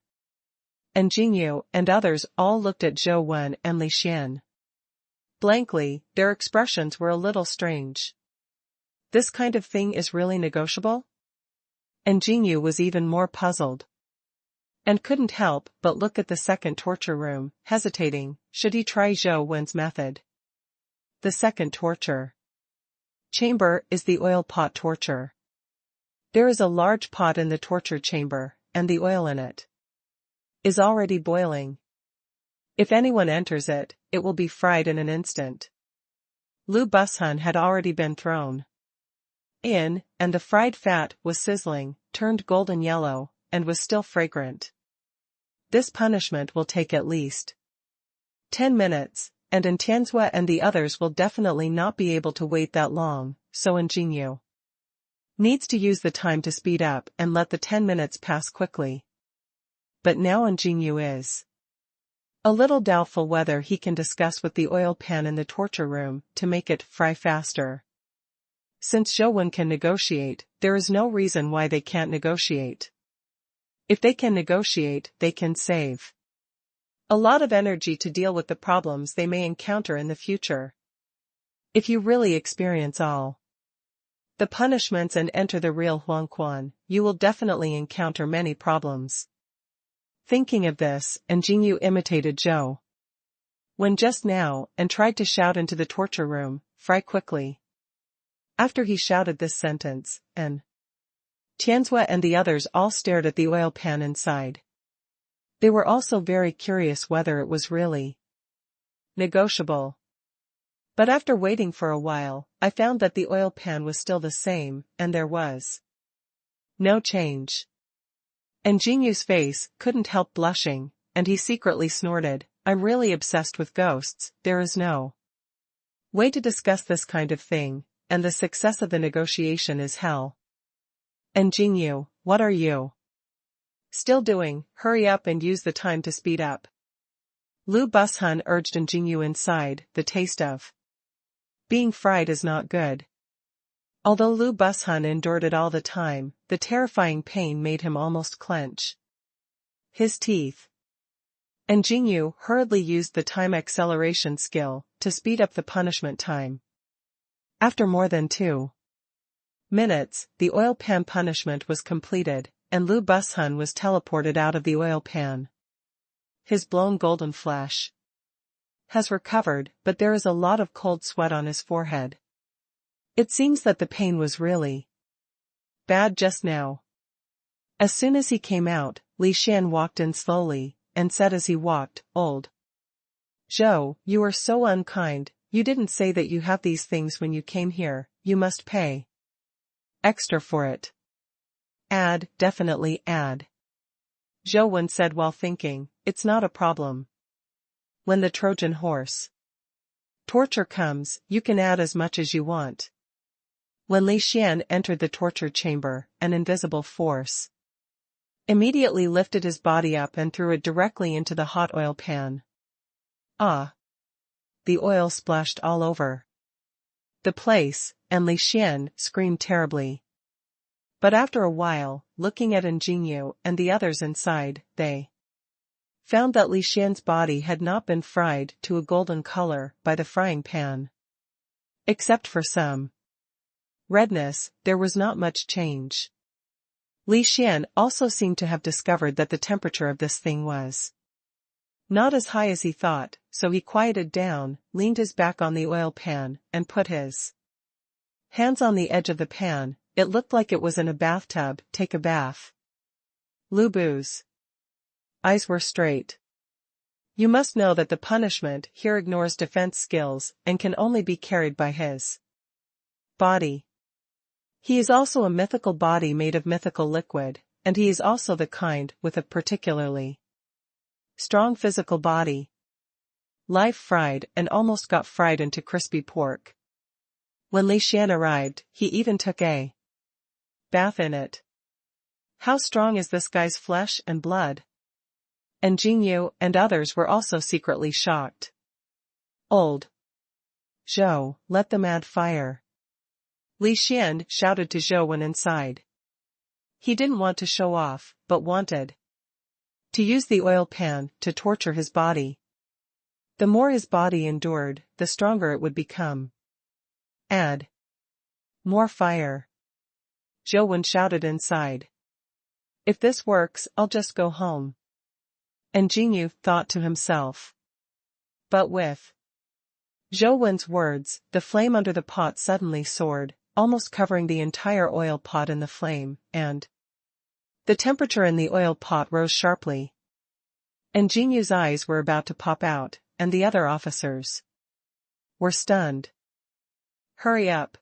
And Jingyu and others all looked at Zhou Wen and Li Xian. Blankly, their expressions were a little strange. This kind of thing is really negotiable? And Jingyu was even more puzzled. And couldn't help but look at the second torture room, hesitating, should he try Zhou Wen's method? The second torture chamber is the oil pot torture. There is a large pot in the torture chamber, and the oil in it is already boiling. If anyone enters it, it will be fried in an instant. Lu Bushun had already been thrown in, and the fried fat was sizzling, turned golden yellow, and was still fragrant. This punishment will take at least 10 minutes, and Tianzue and the others will definitely not be able to wait that long, so Jingyu needs to use the time to speed up and let the 10 minutes pass quickly. But now Jingyu is a little doubtful whether he can discuss with the oil pan in the torture room to make it fry faster. Since Zhou Wen can negotiate, there is no reason why they can't negotiate. If they can negotiate, they can save a lot of energy to deal with the problems they may encounter in the future. If you really experience all the punishments and enter the real Huangquan, you will definitely encounter many problems. Thinking of this, Jingyu imitated Zhou Wen just now and tried to shout into the torture room, "Fry quickly." After he shouted this sentence, Tianzue and the others all stared at the oil pan inside. They were also very curious whether it was really negotiable. But after waiting for a while, I found that the oil pan was still the same, and there was no change. And Jingyu's face couldn't help blushing, and he secretly snorted, "I'm really obsessed with ghosts, there is no way to discuss this kind of thing, and the success of the negotiation is hell." And Jingyu, what are you still doing? Hurry up and use the time to speed up. Lu Bushun urged Jingyu inside, the taste of being fried is not good. Although Lu Bushun endured it all the time, the terrifying pain made him almost clench his teeth. And Jingyu hurriedly used the time acceleration skill to speed up the punishment time. After more than 2 minutes, the oil pan punishment was completed, and Lu Bushun was teleported out of the oil pan. His blown golden flesh has recovered, but there is a lot of cold sweat on his forehead. It seems that the pain was really bad just now. As soon as he came out, Li Xian walked in slowly, and said as he walked, "Old Zhou, you are so unkind, you didn't say that you have these things when you came here, you must pay extra for it." "Add, definitely add," Zhou Wen said while thinking, "it's not a problem. When the Trojan horse torture comes, you can add as much as you want." When Li Xian entered the torture chamber, an invisible force immediately lifted his body up and threw it directly into the hot oil pan. Ah! The oil splashed all over the place, and Li Xian screamed terribly. But after a while, looking at Imbue and the others inside, they found that Li Xian's body had not been fried to a golden color by the frying pan. Except for some redness, there was not much change. Li Xian also seemed to have discovered that the temperature of this thing was not as high as he thought, so he quieted down, leaned his back on the oil pan, and put his hands on the edge of the pan. It looked like it was in a bathtub. Take a bath. Lu Bu's eyes were straight. You must know that the punishment here ignores defense skills and can only be carried by his body. He is also a mythical body made of mythical liquid, and he is also the kind with a particularly strong physical body. Live fried and almost got fried into crispy pork. When Li Xian arrived, he even took a bath in it. How strong is this guy's flesh and blood? And Imbue and others were also secretly shocked. Old Zhou, let them add fire. Li Xian shouted to Zhou when inside. He didn't want to show off, but wanted to use the oil pan to torture his body. The more his body endured, the stronger it would become. Add more fire. Zhou shouted inside. If this works, I'll just go home. And Imbue thought to himself. But with Zhou words, the flame under the pot suddenly soared, almost covering the entire oil pot in the flame, and the temperature in the oil pot rose sharply. And Imbue's eyes were about to pop out, and the other officers were stunned. Hurry up.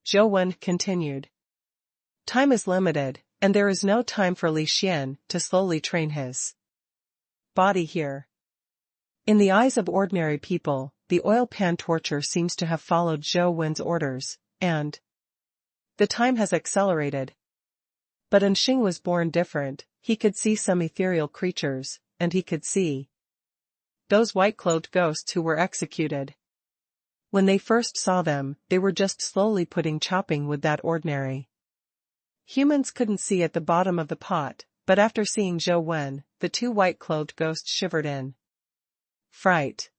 Zhou continued. Time is limited, and there is no time for Li Xian to slowly train his body here. In the eyes of ordinary people, the oil pan torture seems to have followed Zhou orders, and the time has accelerated. But Anxing was born different. He could see some ethereal creatures, and he could see those white-clothed ghosts who were executed. When they first saw them, they were just slowly chopping wood that ordinary humans couldn't see at the bottom of the pot, but after seeing Zhou, the two white-clothed ghosts shivered in fright.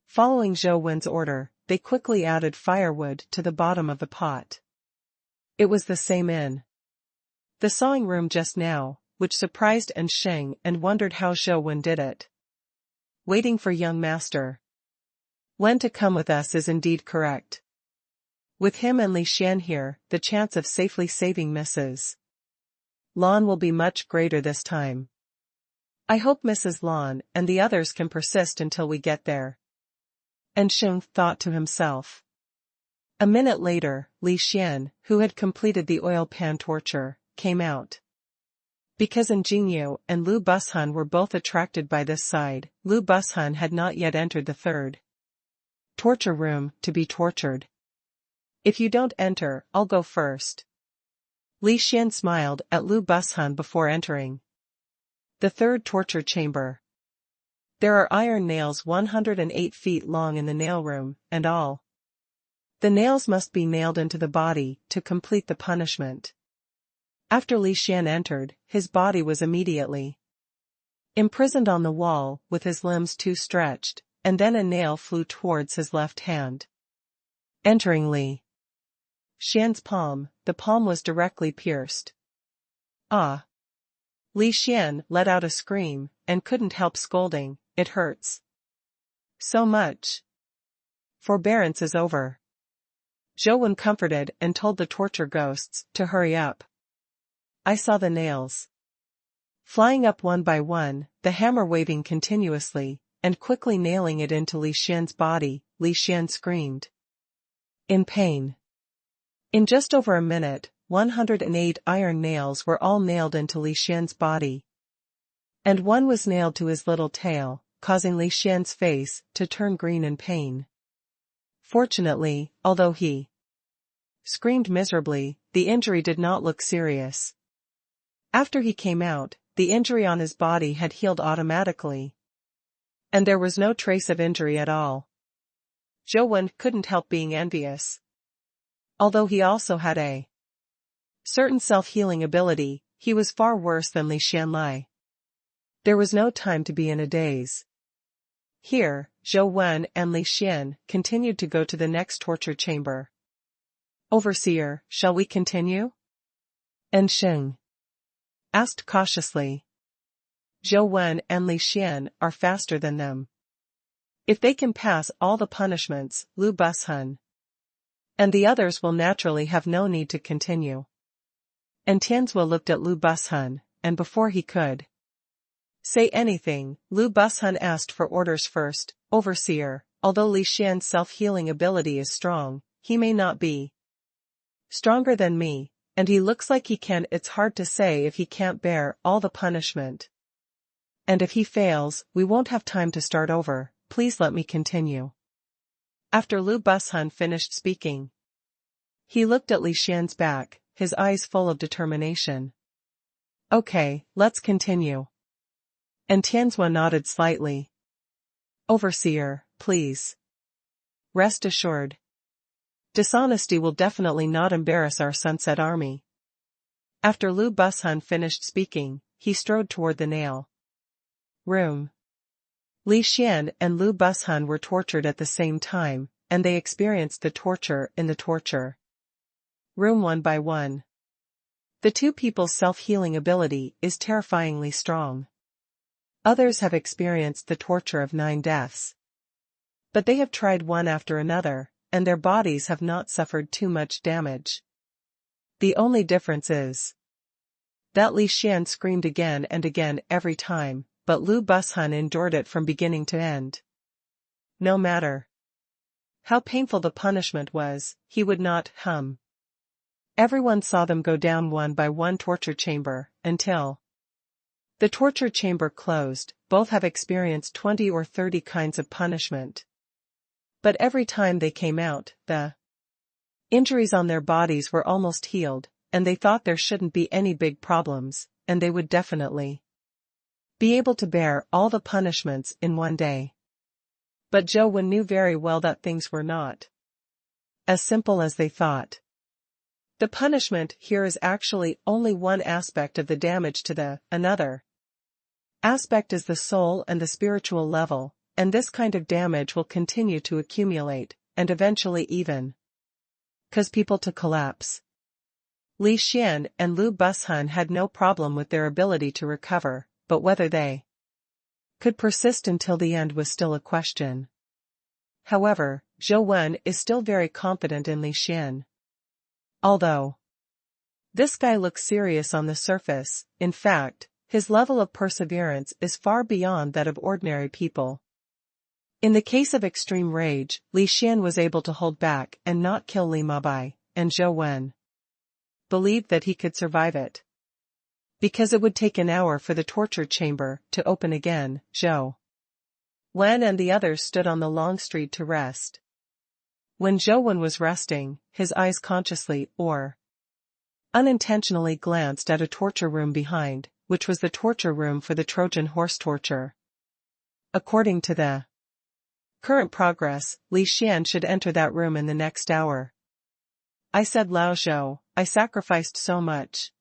Following Zhou order, they quickly added firewood to the bottom of the pot. It was the same in the sawing room just now, which surprised Anxing and wondered how Zhou did it. Waiting for young master Wen to come with us is indeed correct. With him and Li Xian here, the chance of safely saving Mrs. Lan will be much greater this time. I hope Mrs. Lan and the others can persist until we get there. Anxing thought to himself. A minute later, Li Xian, who had completed the oil pan torture, came out. Because Imbue and Lu Bushun were both attracted by this side, Lu Bushun had not yet entered the third torture room to be tortured. If you don't enter, I'll go first. Li Xian smiled at Lu Bushun before entering the third torture chamber. There are iron nails 108 feet long in the nail room, and all the nails must be nailed into the body to complete the punishment. After Li Xian entered, his body was immediately imprisoned on the wall, with his limbs too stretched, and then a nail flew towards his left hand. Entering Li Xian's palm, the palm was directly pierced. Ah! Li Xian let out a scream, and couldn't help scolding, it hurts so much. Forbearance is over. Zhou comforted and told the torture ghosts to hurry up. I saw the nails flying up one by one, the hammer waving continuously, and quickly nailing it into Li Xian's body. Li Xian screamed in pain. In just over a minute, 108 iron nails were all nailed into Li Xian's body. And one was nailed to his little tail, causing Li Xian's face to turn green in pain. Fortunately, although he screamed miserably, the injury did not look serious. After he came out, the injury on his body had healed automatically. And there was no trace of injury at all. Zhou couldn't help being envious. Although he also had a certain self-healing ability, he was far worse than Li Xianlai. There was no time to be in a daze. Here, Zhou Wen and Li Xian continued to go to the next torture chamber. Overseer, shall we continue? And Sheng asked cautiously. Zhou Wen and Li Xian are faster than them. If they can pass all the punishments, Lu Bushun and the others will naturally have no need to continue. And Tianzhou looked at Lu Bushun, and before he could say anything, Lu Bushun asked for orders first. Overseer, although Li Xian's self-healing ability is strong, he may not be stronger than me, and he looks like he can. It's hard to say if he can't bear all the punishment. And if he fails, we won't have time to start over. Please let me continue. After Lu Bushun finished speaking, he looked at Li Xian's back, his eyes full of determination. Okay, let's continue. And Tianzhou nodded slightly. Overseer, please. Rest assured. Dishonesty will definitely not embarrass our Sunset Army. After Lu Bushun finished speaking, he strode toward the nail room. Li Xian and Lu Bushun were tortured at the same time, and they experienced the torture in the torture room one by one. The two people's self-healing ability is terrifyingly strong. Others have experienced the torture of 9 deaths. But they have tried one after another, and their bodies have not suffered too much damage. The only difference is that Li Xian screamed again and again every time, but Lu Bushun endured it from beginning to end. No matter how painful the punishment was, he would not hum. Everyone saw them go down one by one torture chamber, until the torture chamber closed. Both have experienced 20 or 30 kinds of punishment. But every time they came out, the injuries on their bodies were almost healed, and they thought there shouldn't be any big problems, and they would definitely be able to bear all the punishments in one day. But Zhou Wen knew very well that things were not as simple as they thought. The punishment here is actually only one aspect of the damage to the another aspect is the soul and the spiritual level, and this kind of damage will continue to accumulate, and eventually even cause people to collapse. Li Xian and Lu Bushun had no problem with their ability to recover, but whether they could persist until the end was still a question. However, Zhou Wen is still very confident in Li Xian. Although this guy looks serious on the surface, in fact, his level of perseverance is far beyond that of ordinary people. In the case of extreme rage, Li Xian was able to hold back and not kill Li Mabai, and Zhou Wen believed that he could survive it. Because it would take an hour for the torture chamber to open again, Zhou Wen and the others stood on the long street to rest. When Zhou Wen was resting, his eyes consciously or unintentionally glanced at a torture room behind, which was the torture room for the Trojan horse torture. According to the current progress, Li Xian should enter that room in the next hour. I said, Lao Zhou, I sacrificed so much.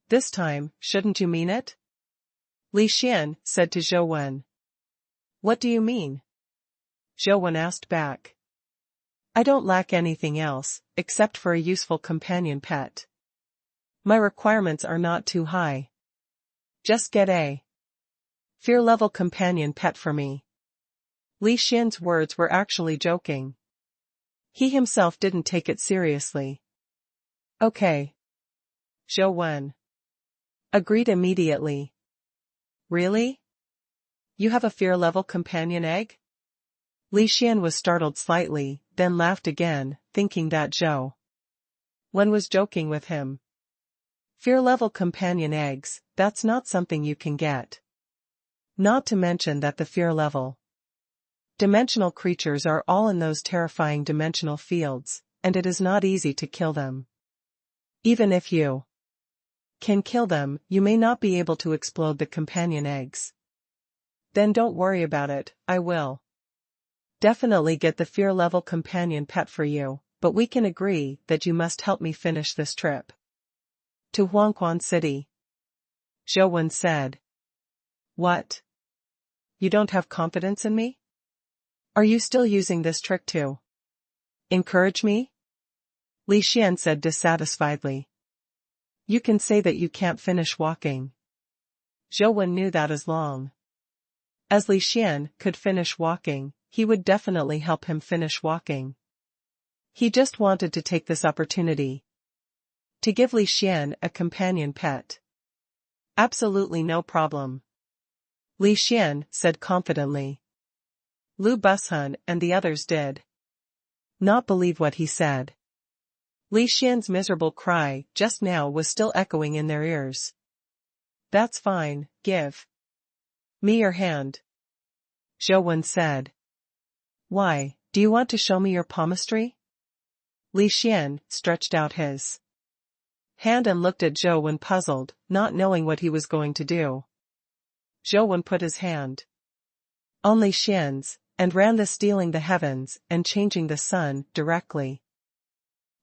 This time, shouldn't you mean it? Li Xian said to Zhou Wen. What do you mean? Zhou Wen asked back. I don't lack anything else, except for a useful companion pet. My requirements are not too high. Just get a fear-level companion pet for me. Li Xian's words were actually joking. He himself didn't take it seriously. Okay. Zhou Wen agreed immediately. Really? You have a fear-level companion egg? Li Xian was startled slightly, then laughed again, thinking that Zhou Wen was joking with him. Fear-level companion eggs, that's not something you can get. Not to mention that the fear-level dimensional creatures are all in those terrifying dimensional fields, and it is not easy to kill them. Even if you can kill them, you may not be able to explode the companion eggs. Then don't worry about it, I will definitely get the fear-level companion pet for you, but we can agree that you must help me finish this trip. To Huangquan City. Zhou Wen said. What? You don't have confidence in me? Are you still using this trick to encourage me? Li Xian said dissatisfiedly. You can say that you can't finish walking. Zhou Wen knew that as long as Li Xian could finish walking, he would definitely help him finish walking. He just wanted to take this opportunity to give Li Xian a companion pet. Absolutely no problem. Li Xian said confidently. Lu Bushun and the others did not believe what he said. Li Xian's miserable cry just now was still echoing in their ears. That's fine, give me your hand. Zhou Wen said. Why, do you want to show me your palmistry? Li Xian stretched out his hand and looked at Zhou Wen puzzled, not knowing what he was going to do. Zhou Wen put his hand on Li Xian's, and ran the stealing the heavens and changing the sun directly.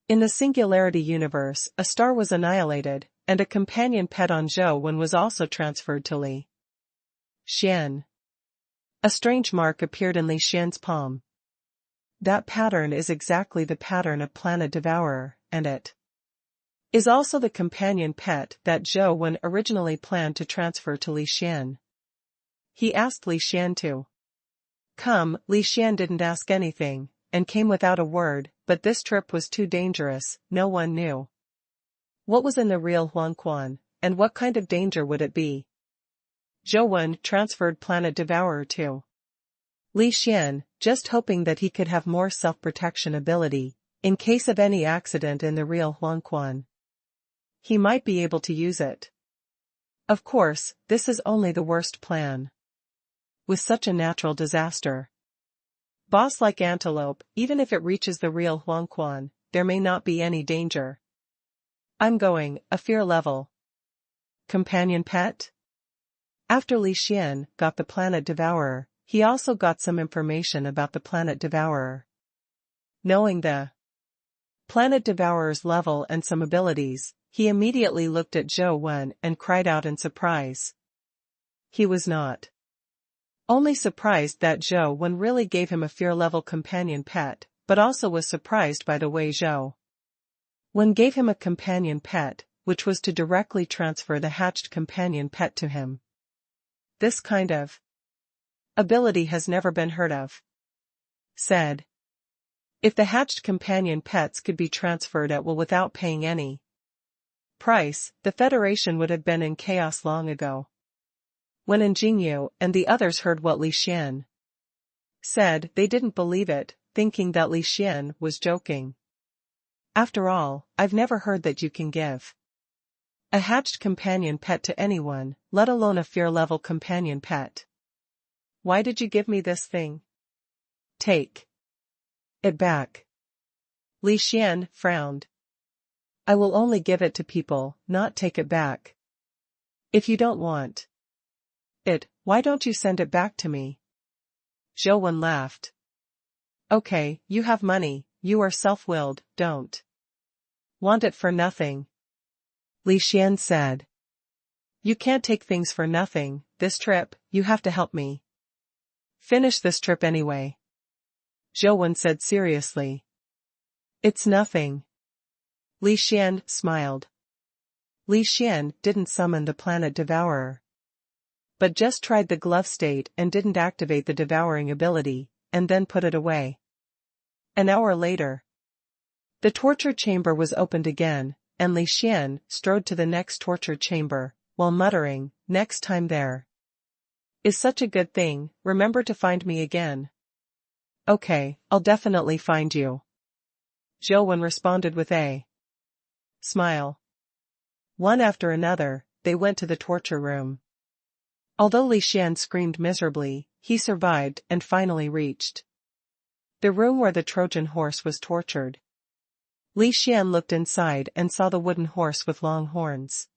In the Singularity universe, a star was annihilated, and a companion pet on Zhou Wen was also transferred to Li Xian. A strange mark appeared in Li Xian's palm. That pattern is exactly the pattern of Planet Devourer, and it is also the companion pet that Zhou Wen originally planned to transfer to Li Xian. He asked Li Xian to come. Li Xian didn't ask anything, and came without a word, but this trip was too dangerous. No one knew what was in the real Huangquan, and what kind of danger would it be. Zhou Wen transferred Planet Devourer to Li Xian, just hoping that he could have more self-protection ability, in case of any accident in the real Huangquan. He might be able to use it. Of course, this is only the worst plan. With such a natural disaster, boss-like antelope, even if it reaches the real Huangquan, there may not be any danger. I'm going, a fear level. Companion pet? After Li Xian got the Planet Devourer, he also got some information about the Planet Devourer. Knowing the Planet Devourer's level and some abilities, he immediately looked at Zhou Wen and cried out in surprise. He was not only surprised that Zhou Wen really gave him a fear-level companion pet, but also was surprised by the way Zhou Wen gave him a companion pet, which was to directly transfer the hatched companion pet to him. This kind of ability has never been heard of. Said. If the hatched companion pets could be transferred at will without paying any price, the Federation would have been in chaos long ago. When Jingyu and the others heard what Li Xian said, they didn't believe it, thinking that Li Xian was joking. After all, I've never heard that you can give a hatched companion pet to anyone, let alone a fear-level companion pet. Why did you give me this thing? Take it back. Li Xian frowned. I will only give it to people, not take it back. If you don't want it, why don't you send it back to me? Zhou Wen laughed. Okay, you have money, you are self-willed, don't want it for nothing. Li Xian said. You can't take things for nothing, this trip, you have to help me finish this trip anyway. Zhou Wen said seriously. It's nothing. Li Xian smiled. Li Xian didn't summon the Planet Devourer, but just tried the glove state and didn't activate the devouring ability, and then put it away. An hour later, the torture chamber was opened again, and Li Xian strode to the next torture chamber, while muttering, next time there is such a good thing, remember to find me again. Okay, I'll definitely find you. Zhou Wen responded with a smile. One after another, they went to the torture room. Although Li Xian screamed miserably, he survived and finally reached the room where the Trojan horse was tortured. Li Xian looked inside and saw the wooden horse with long horns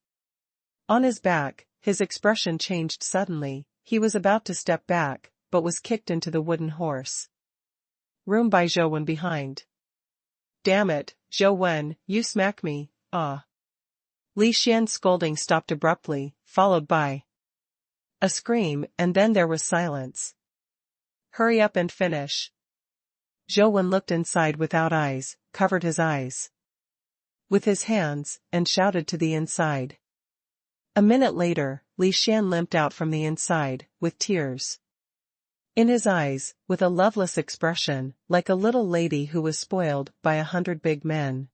on his back. His expression changed suddenly. He was about to step back, but was kicked into the wooden horse room by Zhou Wen behind. Damn it, Zhou Wen, you smack me, ah. Li Xian's scolding stopped abruptly, followed by a scream, and then there was silence. Hurry up and finish. Zhou Wen looked inside without eyes, covered his eyes with his hands, and shouted to the inside. A minute later, Li Xian limped out from the inside, with tears in his eyes, with a loveless expression, like a little lady who was spoiled by 100 big men.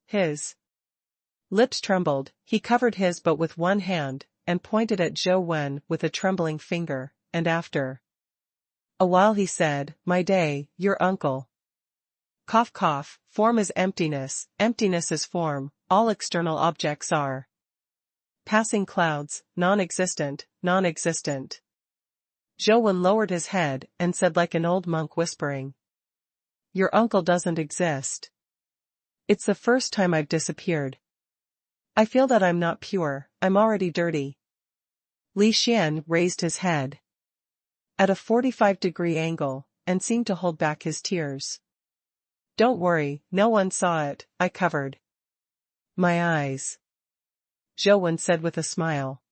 His lips trembled, he covered his but with one hand, and pointed at Zhou Wen with a trembling finger, and after a while he said, "My day, your uncle." Cough cough, form is emptiness, emptiness is form, all external objects are passing clouds, non-existent, non-existent. Zhou Wen lowered his head and said like an old monk whispering, "Your uncle doesn't exist. It's the first time I've disappeared. I feel that I'm not pure, I'm already dirty." Li Xian raised his head at a 45-degree angle, and seemed to hold back his tears. "Don't worry, no one saw it, I covered my eyes," Zhou Wen said with a smile.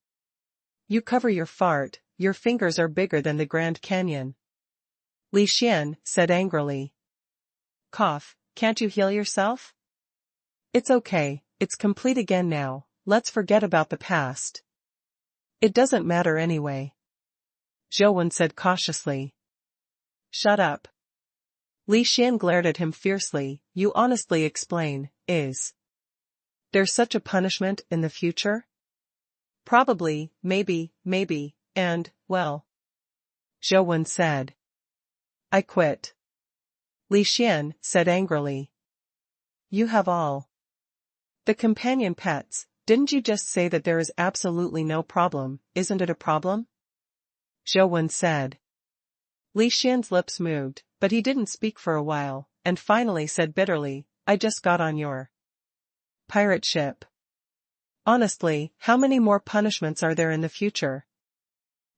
"You cover your fart, your fingers are bigger than the Grand Canyon." Li Xian said angrily. "Cough, can't you heal yourself?" "It's okay, it's complete again now, let's forget about the past. It doesn't matter anyway," Zhou Wen said cautiously. "Shut up." Li Xian glared at him fiercely. "You honestly explain, is there such a punishment in the future?" "Probably, maybe, and, well," Zhou Wen said. "I quit." Li Xian said angrily. "You have all the companion pets, didn't you just say that there is absolutely no problem, isn't it a problem?" Zhou Wen said. Li Xian's lips moved, but he didn't speak for a while, and finally said bitterly, "I just got on your pirate ship. Honestly, how many more punishments are there in the future?"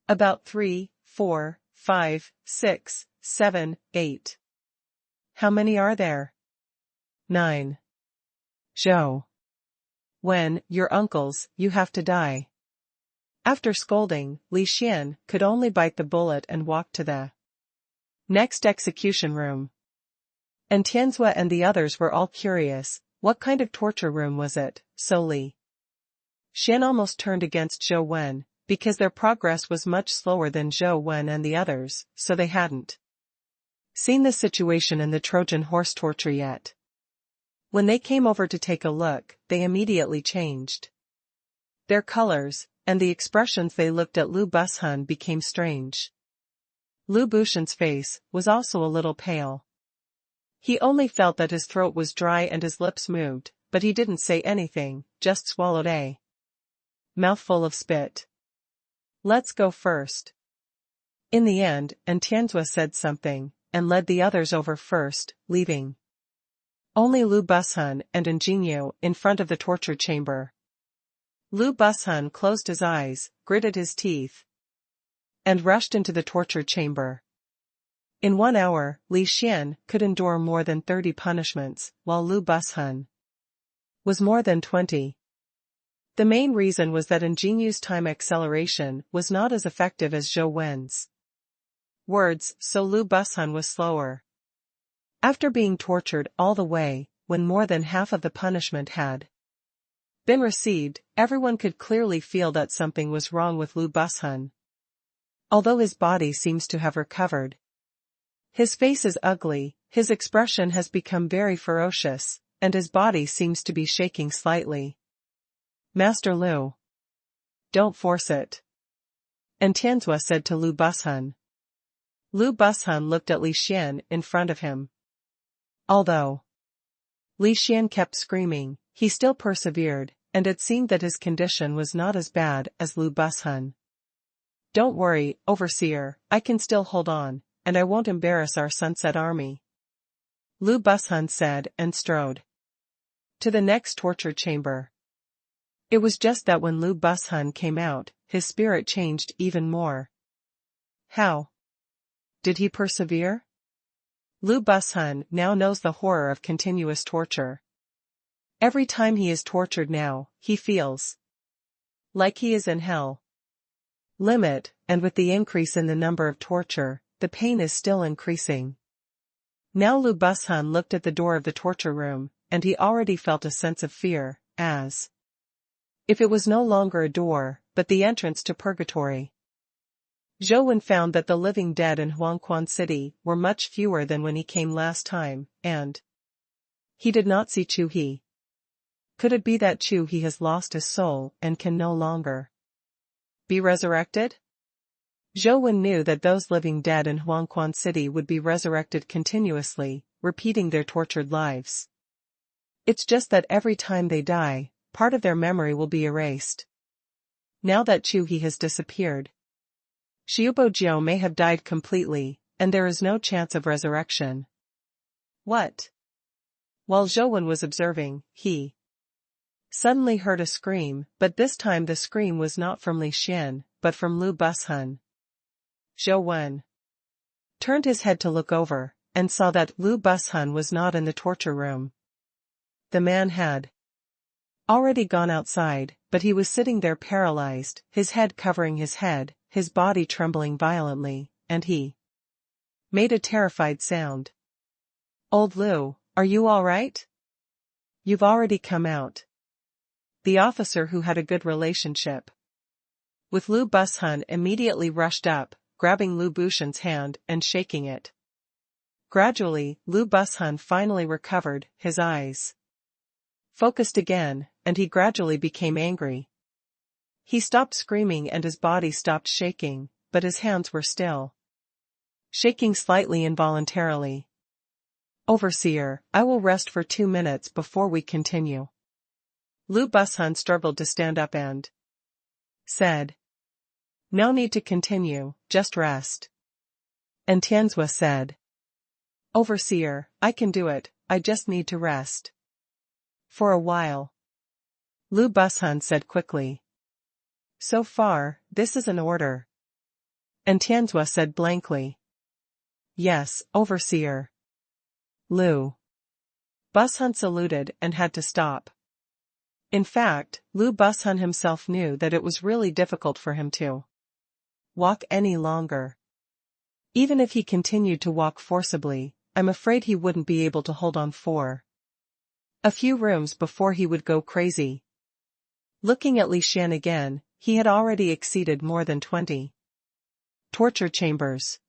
"About 3, 4, 5, 6, 7, 8. "How many are there?" 9. "Zhou Wen, your uncles, you have to die." After scolding, Li Xian could only bite the bullet and walk to the next execution room. And Tianzue and the others were all curious, what kind of torture room was it? So Li Xian almost turned against Zhou Wen, because their progress was much slower than Zhou Wen and the others, so they hadn't seen the situation in the Trojan horse torture yet. When they came over to take a look, they immediately changed their colors, and the expressions they looked at Lu Bushun became strange. Lu Bushun's face was also a little pale. He only felt that his throat was dry and his lips moved, but he didn't say anything, just swallowed a mouthful of spit. "Let's go first." In the end, and Tianzue said something, and led the others over first, leaving only Lu Bushun and Ingenue in front of the torture chamber. Lu Bushun closed his eyes, gritted his teeth, and rushed into the torture chamber. In 1 hour, Li Xian could endure more than 30 punishments, while Lu Bushun was more than 20. The main reason was that Ingenue's time acceleration was not as effective as Zhou Wen's words, so Lu Bushun was slower. After being tortured all the way, when more than half of the punishment had been received, everyone could clearly feel that something was wrong with Lu Bushun. Although his body seems to have recovered, his face is ugly, his expression has become very ferocious, and his body seems to be shaking slightly. "Master Lu, don't force it," and Tianzue said to Lu Bushun. Lu Bushun looked at Li Xian in front of him. Although Li Xian kept screaming, he still persevered, and it seemed that his condition was not as bad as Lu Bushun. "Don't worry, overseer, I can still hold on, and I won't embarrass our Sunset Army," Lu Bushun said and strode to the next torture chamber. It was just that when Lu Bushun came out, his spirit changed even more. How did he persevere? Lu Bushun now knows the horror of continuous torture. Every time he is tortured now, he feels like he is in hell. Limit, and with the increase in the number of torture, the pain is still increasing. Now Lu Busan looked at the door of the torture room, and he already felt a sense of fear, as if it was no longer a door, but the entrance to purgatory. Zhou Wen found that the living dead in Huangquan City were much fewer than when he came last time, and he did not see Chu He. Could it be that Chu He has lost his soul and can no longer be resurrected? Zhou Wen knew that those living dead in Huangquan City would be resurrected continuously, repeating their tortured lives. It's just that every time they die, part of their memory will be erased. Now that Chu He has disappeared, Xiubo Jiao may have died completely, and there is no chance of resurrection. What? While Zhou Wen was observing, he suddenly heard a scream, but this time the scream was not from Li Xian, but from Lu Busan. Zhou Wen turned his head to look over, and saw that Lu Busan was not in the torture room. The man had already gone outside, but he was sitting there paralyzed, his head covering his head, his body trembling violently, and he made a terrified sound. "Old Lu, are you all right? You've already come out." The officer who had a good relationship with Lu Busan immediately rushed up, grabbing Lu Bushan's hand and shaking it. Gradually, Lu Busan finally recovered, his eyes focused again, and he gradually became angry. He stopped screaming and his body stopped shaking, but his hands were still shaking slightly involuntarily. "Overseer, I will rest for 2 minutes before we continue." Lu Busan struggled to stand up and said, "No need to continue, just rest." And Tianzua said, "Overseer, I can do it, I just need to rest for a while." Lu Busan said quickly, "So far, this is an order." And Tianzua said blankly, "Yes, Overseer." Lu Busan saluted and had to stop. In fact, Lu Busan himself knew that it was really difficult for him to walk any longer. Even if he continued to walk forcibly, I'm afraid he wouldn't be able to hold on for a few rooms before he would go crazy. Looking at Li Xian again, he had already exceeded more than 20 torture chambers.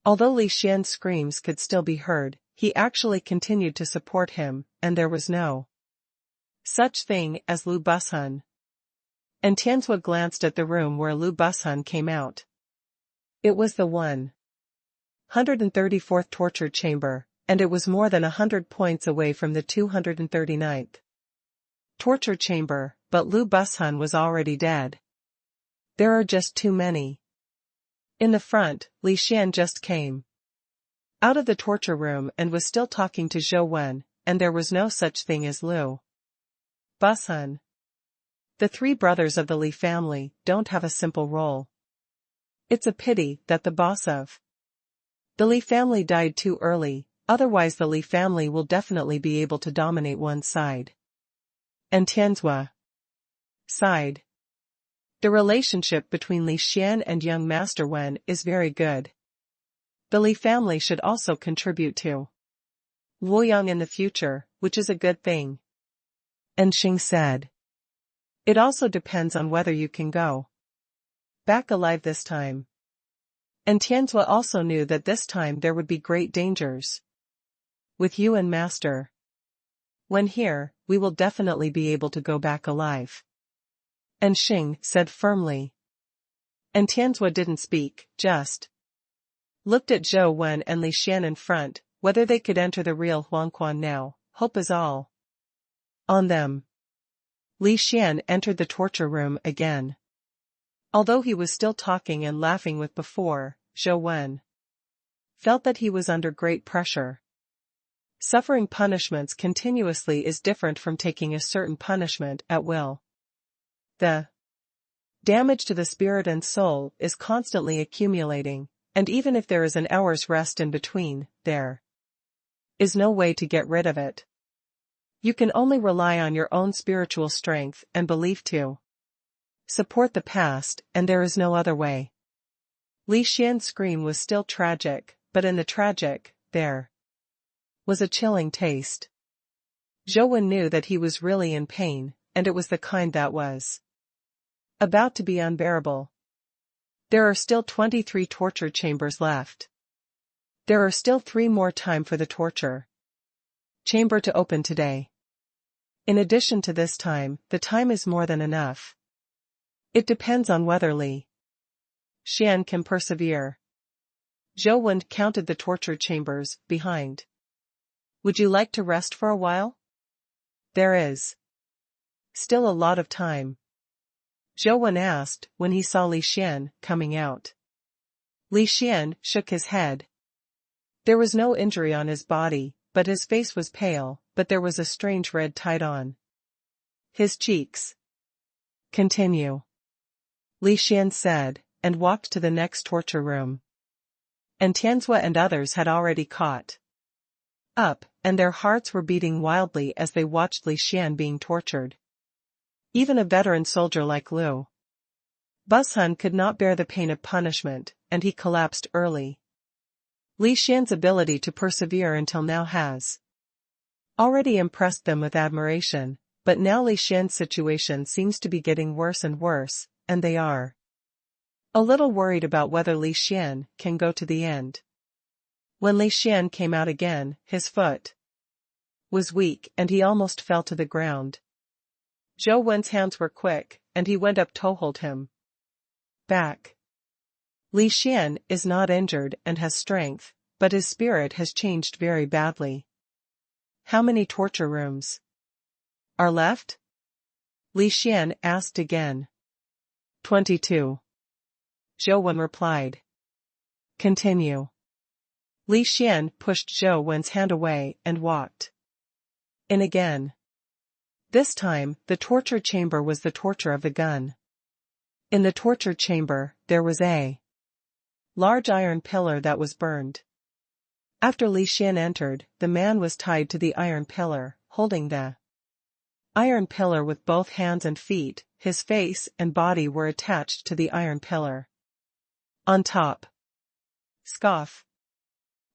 Although Li Xian's screams could still be heard, he actually continued to support him, and there was no such thing as Lu Busan. And Tianzua glanced at the room where Lu Busan came out. It was the 134th torture chamber, and it was more than 100 points away from the 239th torture chamber, but Lu Busan was already dead. There are just too many. In the front, Li Xian just came out of the torture room and was still talking to Zhou Wen, and there was no such thing as Lu Busan. The 3 brothers of the Li family don't have a simple role. It's a pity that the boss of the Li family died too early, otherwise the Li family will definitely be able to dominate one side. And Tianzua sighed. The relationship between Li Xian and young Master Wen is very good. The Li family should also contribute to Luoyang in the future, which is a good thing. And Xing said, "It also depends on whether you can go back alive this time." And Tianzua also knew that this time there would be great dangers. "With you and Master Wen here, we will definitely be able to go back alive." And Xing said firmly. And Tianzua didn't speak, just looked at Zhou Wen and Li Xian in front. Whether they could enter the real Huangquan now, hope is all on them. Li Xian entered the torture room again. Although he was still talking and laughing with before, Zhou Wen felt that he was under great pressure. Suffering punishments continuously is different from taking a certain punishment at will. The damage to the spirit and soul is constantly accumulating, and even if there is an hour's rest in between, there is no way to get rid of it. You can only rely on your own spiritual strength and belief to support the past, and there is no other way. Li Xian's scream was still tragic, but in the tragic, there was a chilling taste. Zhou Wen knew that he was really in pain, and it was the kind that was about to be unbearable. There are still 23 torture chambers left. There are still 3 more time for the torture chamber to open today. In addition to this time, the time is more than enough. It depends on whether Li Xian can persevere. Zhou Wen counted the torture chambers behind. Would you like to rest for a while? There is still a lot of time. Zhou Wen asked when he saw Li Xian coming out. Li Xian shook his head. There was no injury on his body, but his face was pale, but there was a strange red tide on his cheeks. Continue, Li Xian said, and walked to the next torture room. And Tianzhua and others had already caught up, and their hearts were beating wildly as they watched Li Xian being tortured. Even a veteran soldier like Liu Bushun could not bear the pain of punishment, and he collapsed early. Li Xian's ability to persevere until now has already impressed them with admiration, but now Li Xian's situation seems to be getting worse and worse, and they are a little worried about whether Li Xian can go to the end. When Li Xian came out again, his foot was weak and he almost fell to the ground. Zhou Wen's hands were quick, and he went up to hold him back. Li Xian is not injured and has strength, but his spirit has changed very badly. How many torture rooms are left? Li Xian asked again. 22. Zhou Wen replied. Continue. Li Xian pushed Zhou Wen's hand away and walked in again. This time, the torture chamber was the torture of the gun. In the torture chamber, there was a large iron pillar that was burned. After Li Xian entered, the man was tied to the iron pillar, holding the iron pillar with both hands and feet. His face and body were attached to the iron pillar. On top, scoff.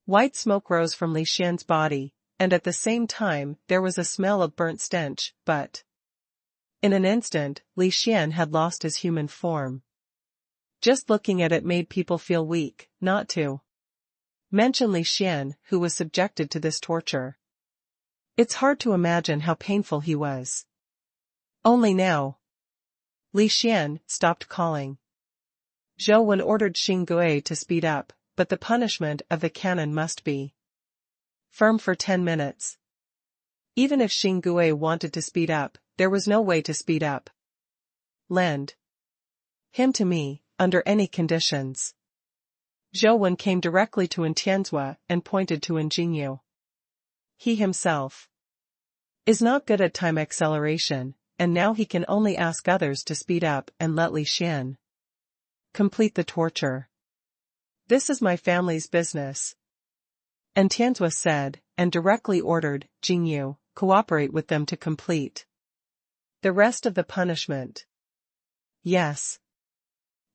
White smoke rose from Li Xian's body, and at the same time there was a smell of burnt stench, but in an instant, Li Xian had lost his human form. Just looking at it made people feel weak, not to mention Li Xian, who was subjected to this torture. It's hard to imagine how painful he was. Only now, Li Xian stopped calling. Zhou Wen ordered Xinggui to speed up, but the punishment of the cannon must be firm for 10 minutes. Even if Xinggui wanted to speed up, there was no way to speed up. Lend him to me, under any conditions. Zhou Wen came directly to Tianzhua and pointed to Jinyu. He himself is not good at time acceleration, and now he can only ask others to speed up and let Li Xian complete the torture. This is my family's business. And Tianzhua said, and directly ordered Jinyu, cooperate with them to complete the rest of the punishment. Yes.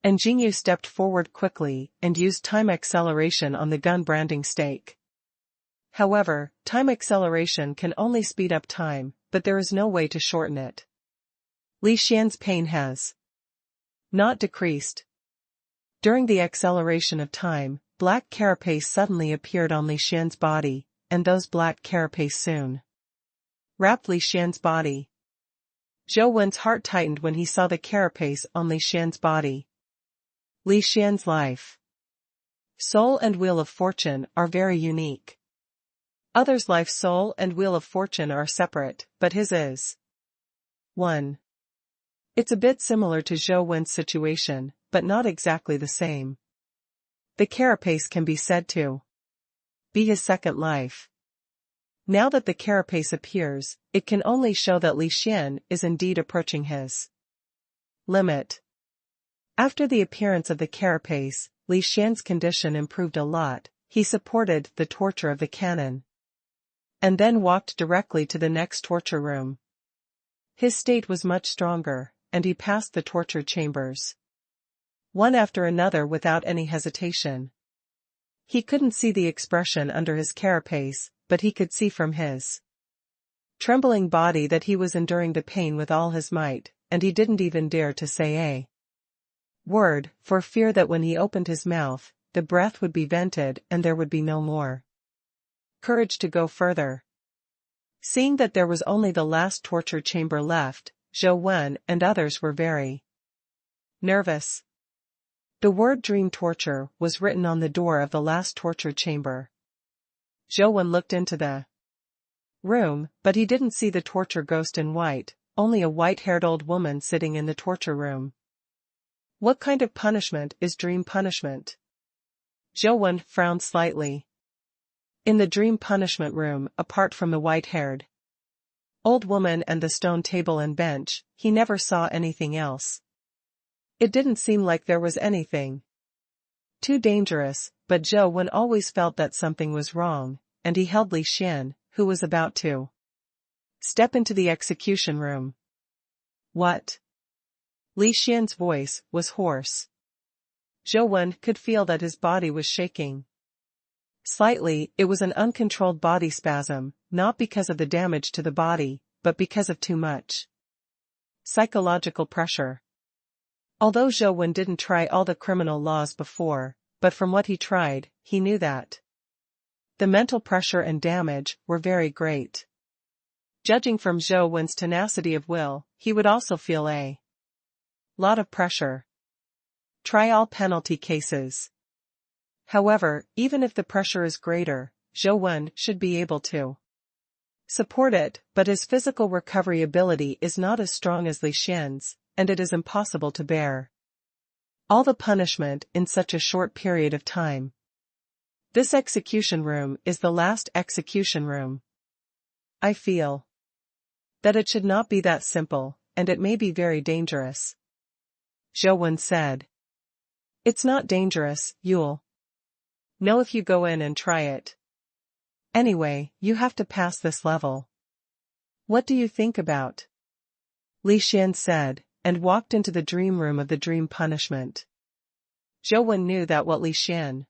And Jinyu stepped forward quickly and used time acceleration on the gun branding stake. However, time acceleration can only speed up time, but there is no way to shorten it. Li Xian's pain has not decreased. During the acceleration of time, black carapace suddenly appeared on Li Xian's body, and those black carapace soon wrapped Li Xian's body. Zhou Wen's heart tightened when he saw the carapace on Li Xian's body. Li Xian's life, soul and wheel of fortune are very unique. Others' life, soul and wheel of fortune are separate, but his is one. It's a bit similar to Zhou Wen's situation, but not exactly the same. The carapace can be said to be his second life. Now that the carapace appears, it can only show that Li Xian is indeed approaching his limit. After the appearance of the carapace, Li Xian's condition improved a lot. He supported the torture of the cannon. and then walked directly to the next torture room. His state was much stronger, and he passed the torture chambers, one after another without any hesitation. He couldn't see the expression under his carapace, but he could see from his trembling body that he was enduring the pain with all his might, and he didn't even dare to say a word, for fear that when he opened his mouth, the breath would be vented and there would be no more courage to go further. Seeing that there was only the last torture chamber left, Zhou Wen and others were very nervous. The word dream torture was written on the door of the last torture chamber. Zhou Wen looked into the room, but he didn't see the torture ghost in white, only a white-haired old woman sitting in the torture room. What kind of punishment is dream punishment? Zhou Wen frowned slightly. In the dream punishment room, apart from the white-haired old woman and the stone table and bench, he never saw anything else. It didn't seem like there was anything too dangerous, but Zhou Wen always felt that something was wrong, and he held Li Xian, who was about to step into the execution room. What? Li Xian's voice was hoarse. Zhou Wen could feel that his body was shaking slightly. It was an uncontrolled body spasm, not because of the damage to the body, but because of too much psychological pressure. Although Zhou Wen didn't try all the criminal laws before, but from what he tried, he knew that the mental pressure and damage were very great. Judging from Zhou Wen's tenacity of will, he would also feel a lot of pressure. Try all penalty cases. However, even if the pressure is greater, Zhou Wen should be able to support it, but his physical recovery ability is not as strong as Li Xian's, and it is impossible to bear all the punishment in such a short period of time. This execution room is the last execution room. I feel that it should not be that simple, and it may be very dangerous, Zhou Wen said. It's not dangerous, you'll know if you go in and try it. Anyway, you have to pass this level. What do you think about? Li Xian said, and walked into the dream room of the dream punishment. Zhou Wen knew that what Li Xian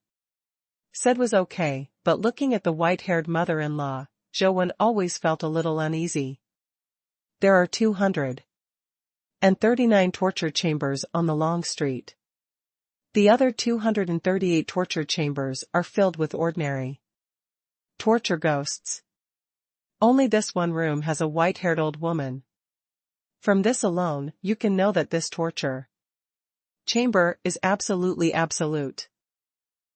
said was okay, but looking at the white-haired mother-in-law, Zhou Wen always felt a little uneasy. There are 239 torture chambers on the long street. The other 238 torture chambers are filled with ordinary torture ghosts. Only this one room has a white-haired old woman. From this alone, you can know that this torture chamber is absolutely absolute.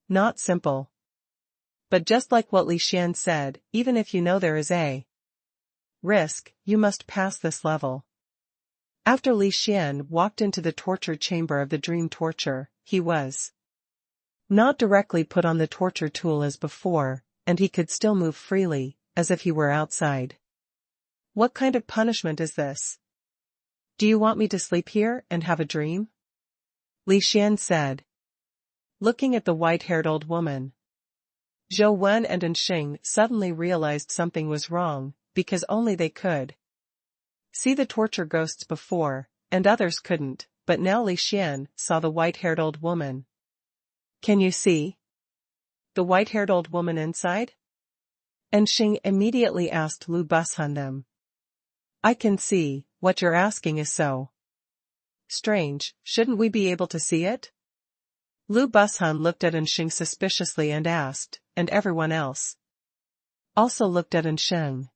Not simple. But just like what Li Xian said, even if you know there is a risk, you must pass this level. After Li Xian walked into the torture chamber of the dream torture, he was not directly put on the torture tool as before, and he could still move freely, as if he were outside. What kind of punishment is this? Do you want me to sleep here and have a dream? Li Xian said, looking at the white-haired old woman. Zhou Wen and Enxing suddenly realized something was wrong, because only they could see the torture ghosts before, and others couldn't, but now Li Xian saw the white-haired old woman. Can you see the white-haired old woman inside? Enxing immediately asked Lu Bushan them. I can see. What you're asking is so strange, shouldn't we be able to see it? Lu Bushan looked at Enxing suspiciously and asked, and everyone else also looked at Enxing.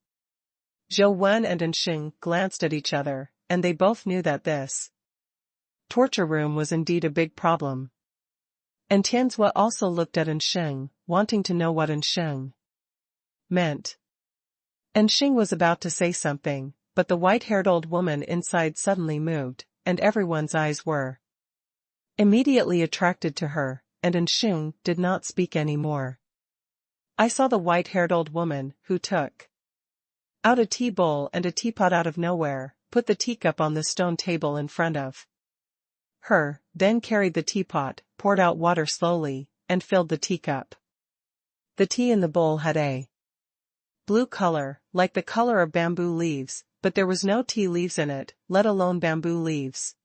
Zhou Wen and Enxing glanced at each other, and they both knew that this torture room was indeed a big problem. And Tianzhua also looked at Enxing, wanting to know what Enxing meant. Enxing was about to say something, but the white-haired old woman inside suddenly moved, and everyone's eyes were immediately attracted to her, and Enxing did not speak anymore. I saw the white-haired old woman, who took out a tea bowl and a teapot out of nowhere, put the teacup on the stone table in front of her, then carried the teapot, poured out water slowly, and filled the teacup. The tea in the bowl had a Blue color, like the color of bamboo leaves, but there was no tea leaves in it, let alone bamboo leaves.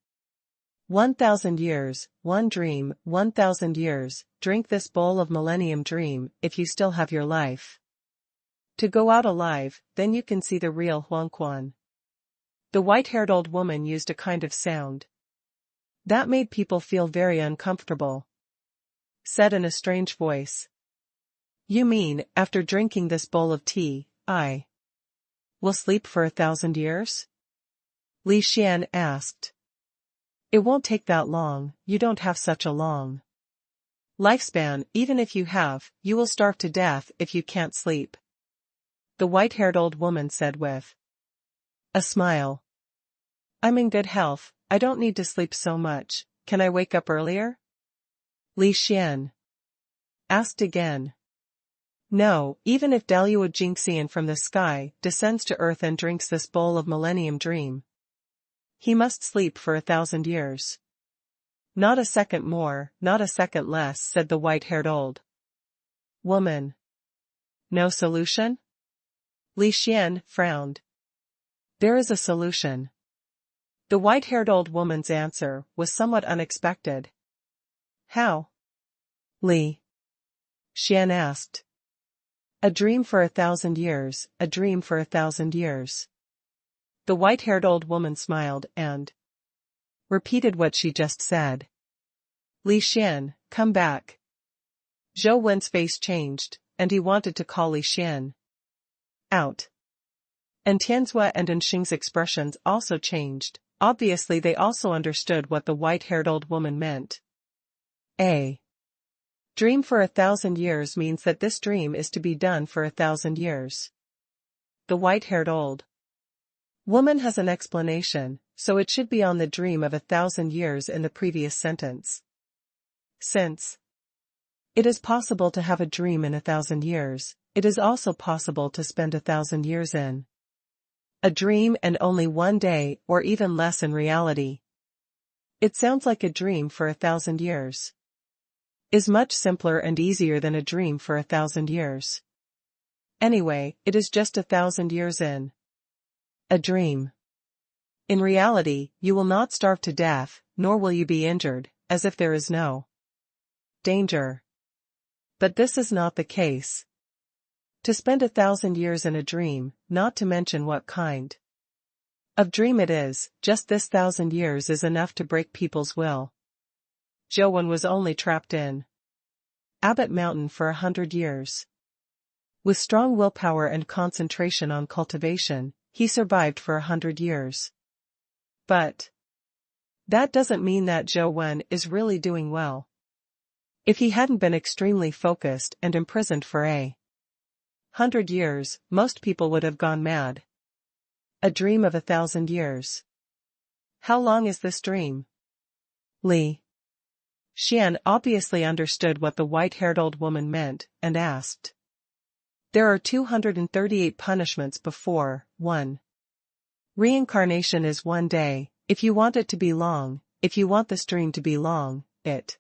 1,000 years, one dream, 1,000 years, drink this bowl of millennium dream, if you still have your life. To go out alive, then you can see the real Huangquan. The white-haired old woman used a kind of sound that made people feel very uncomfortable. Said in a strange voice. You mean, after drinking this bowl of tea, I will sleep for 1,000 years? Li Xian asked. It won't take that long, you don't have such a long lifespan, even if you have, you will starve to death if you can't sleep. The white-haired old woman said with a smile. I'm in good health, I don't need to sleep so much, can I wake up earlier? Li Xian asked again. No, even if Dalua Jingxian from the sky descends to earth and drinks this bowl of millennium dream, he must sleep for 1,000 years. Not a second more, not a second less, said the white-haired old woman. No solution? Li Xian frowned. There is a solution. The white-haired old woman's answer was somewhat unexpected. How? Li Xian asked. A dream for 1,000 years, a dream for 1,000 years. The white-haired old woman smiled and repeated what she just said. Li Xian, come back. Zhou Wen's face changed, and he wanted to call Li Xian out. And Tianzhua and Enxing's expressions also changed. Obviously they also understood what the white-haired old woman meant. A dream for 1,000 years means that this dream is to be done for 1,000 years. The white-haired old woman has an explanation, so it should be on the dream of 1,000 years in the previous sentence. Since it is possible to have a dream in 1,000 years, it is also possible to spend 1,000 years in a dream and only one day, or even less in reality. It sounds like a dream for 1,000 years is much simpler and easier than a dream for 1,000 years. Anyway, it is just 1,000 years in a dream. In reality, you will not starve to death, nor will you be injured, as if there is no danger. But this is not the case. To spend 1,000 years in a dream, not to mention what kind of dream it is, just this 1,000 years is enough to break people's will. Zhou Wen was only trapped in Abbot Mountain for 100 years. With strong willpower and concentration on cultivation, he survived for 100 years. But that doesn't mean that Zhou Wen is really doing well. If he hadn't been extremely focused and imprisoned for 100 years, most people would have gone mad. A dream of 1,000 years. How long is this dream? Li Xian obviously understood what the white-haired old woman meant, and asked. There are 238 punishments before 1. Reincarnation is 1 day, if you want it to be long, if you want this dream to be long, it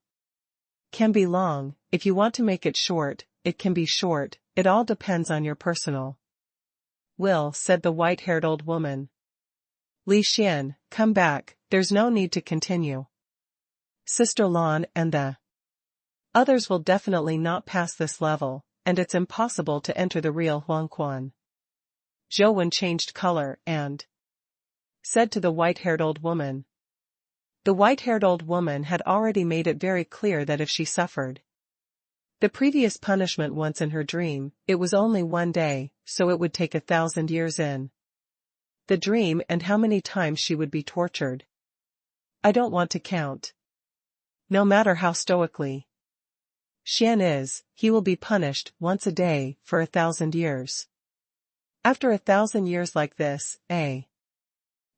can be long, if you want to make it short, it can be short, it all depends on your personal will, said the white-haired old woman. Li Xian, come back, there's no need to continue. Sister Lan and the others will definitely not pass this level, and it's impossible to enter the real Huangquan. Zhou Wen changed color and said to the white-haired old woman. The white-haired old woman had already made it very clear that if she suffered the previous punishment once in her dream, it was only 1 day, so it would take 1,000 years in the dream, and how many times she would be tortured. I don't want to count. No matter how stoically Xian is, he will be punished once a day for 1,000 years. After 1,000 years like this, a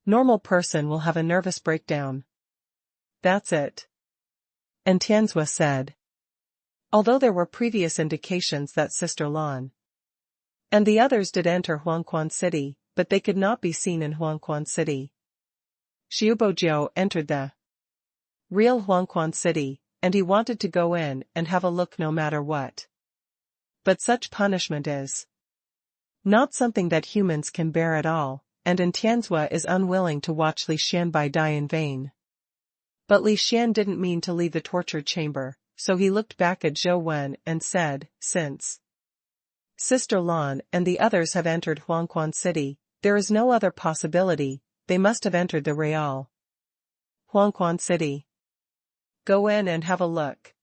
normal person will have a nervous breakdown. That's it. And Tianzhua said. Although there were previous indications that Sister Lan and the others did enter Huangquan City, but they could not be seen in Huangquan City. Xiubojiu entered the real Huangquan City, and he wanted to go in and have a look no matter what. But such punishment is Not something that humans can bear at all, and Tianzhua is unwilling to watch Li Xianbai die in vain. But Li Xian didn't mean to leave the torture chamber, so he looked back at Zhou Wen and said, since Sister Lan and the others have entered Huangquan City, there is no other possibility, they must have entered the Real Huangquan City. Go in and have a look.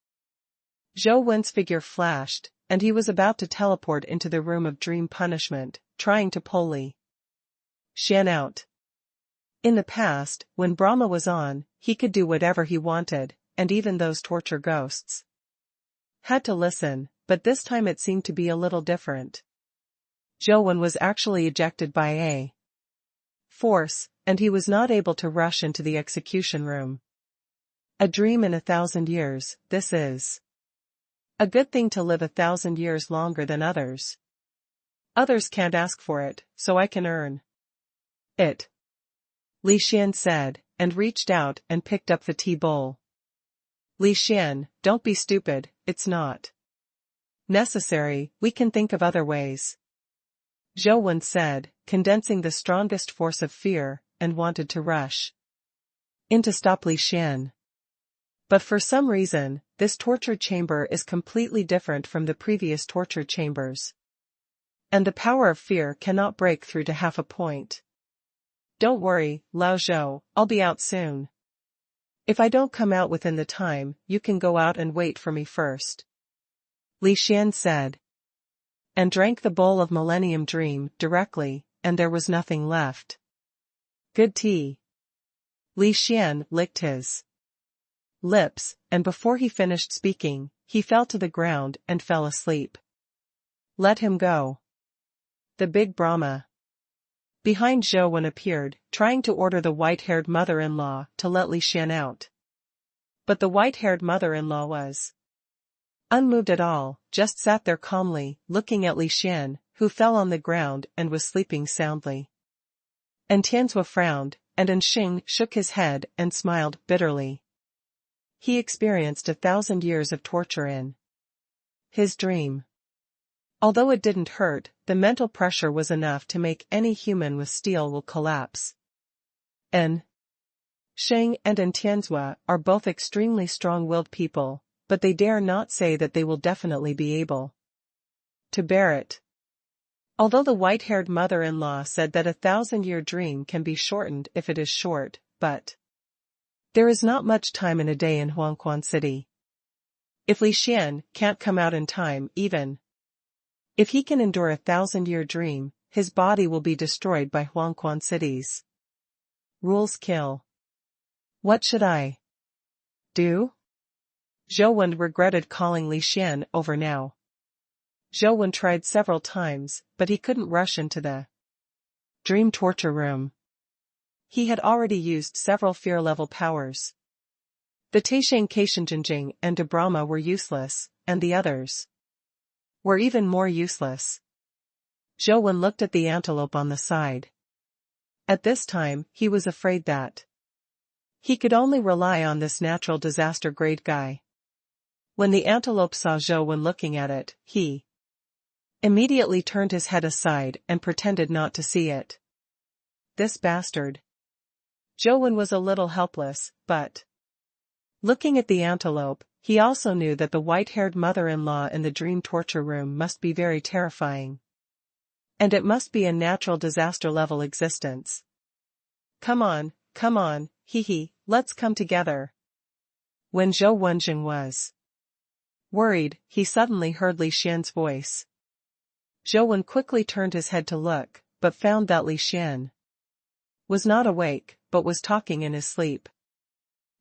Zhou Wen's figure flashed, and he was about to teleport into the room of dream punishment, trying to pull Li Xian out. In the past, when Brahma was on, he could do whatever he wanted, and even those torture ghosts had to listen, but this time it seemed to be a little different. Zhou Wen was actually ejected by a force, and he was not able to rush into the execution room. A dream in 1,000 years, this is a good thing to live 1,000 years longer than others. Others can't ask for it, so I can earn it, Li Xian said, and reached out and picked up the tea bowl. Li Xian, don't be stupid, it's not necessary, we can think of other ways, Zhou Wen said, condensing the strongest force of fear, and wanted to rush in to stop Li Xian. But for some reason, this torture chamber is completely different from the previous torture chambers. And the power of fear cannot break through to half a point. Don't worry, Lao Zhou, I'll be out soon. If I don't come out within the time, you can go out and wait for me first, Li Xian said. And drank the bowl of Millennium Dream directly, and there was nothing left. Good tea. Li Xian licked his lips, and before he finished speaking, he fell to the ground and fell asleep. Let him go. The big Brahma behind Zhou Wen appeared, trying to order the white-haired mother-in-law to let Li Xian out. But the white-haired mother-in-law was unmoved at all, just sat there calmly, looking at Li Xian, who fell on the ground and was sleeping soundly. And Tianzhua frowned, and Xing shook his head and smiled bitterly. He experienced 1,000 years of torture in his dream. Although it didn't hurt, the mental pressure was enough to make any human with steel will collapse. Xing and Tianzhua are both extremely strong-willed people, but they dare not say that they will definitely be able to bear it. Although the white-haired mother-in-law said that 1,000-year dream can be shortened if it is short, but there is not much time in a day in Huangquan City. If Li Xian can't come out in time, even if he can endure 1,000-year dream, his body will be destroyed by Huangquan City's rules kill. What should I do? Zhou Wen regretted calling Li Xian over now. Zhou Wen tried several times, but he couldn't rush into the dream torture room. He had already used several fear-level powers. The Taisheng Kaishenjinjing and De Brahma were useless, and the others were even more useless. Zhou Wen looked at the antelope on the side. At this time, he was afraid that he could only rely on this natural disaster-grade guy. When the antelope saw Zhou Wen looking at it, he immediately turned his head aside and pretended not to see it. This bastard. Zhou Wen was a little helpless, but looking at the antelope, he also knew that the white-haired mother-in-law in the dream torture room must be very terrifying. And it must be a natural disaster-level existence. Come on, hee, let's come together. When Zhou Wenjing was worried, he suddenly heard Li Xian's voice. Zhou Wen quickly turned his head to look, but found that Li Xian was not awake, but was talking in his sleep.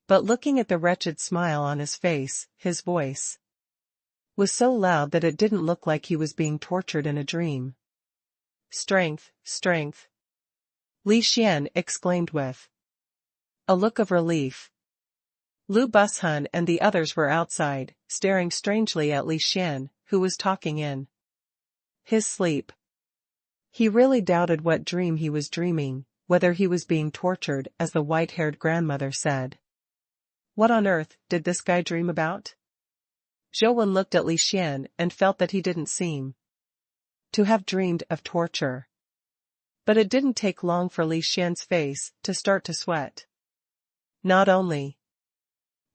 But looking at the wretched smile on his face, his voice was so loud that it didn't look like he was being tortured in a dream. Strength, strength, Li Xian exclaimed with a look of relief. Lu Bushun and the others were outside, staring strangely at Li Xian, who was talking in his sleep. He really doubted what dream he was dreaming, whether he was being tortured as the white-haired grandmother said. What on earth did this guy dream about? Zhou Wen looked at Li Xian and felt that he didn't seem to have dreamed of torture. But it didn't take long for Li Xian's face to start to sweat. Not only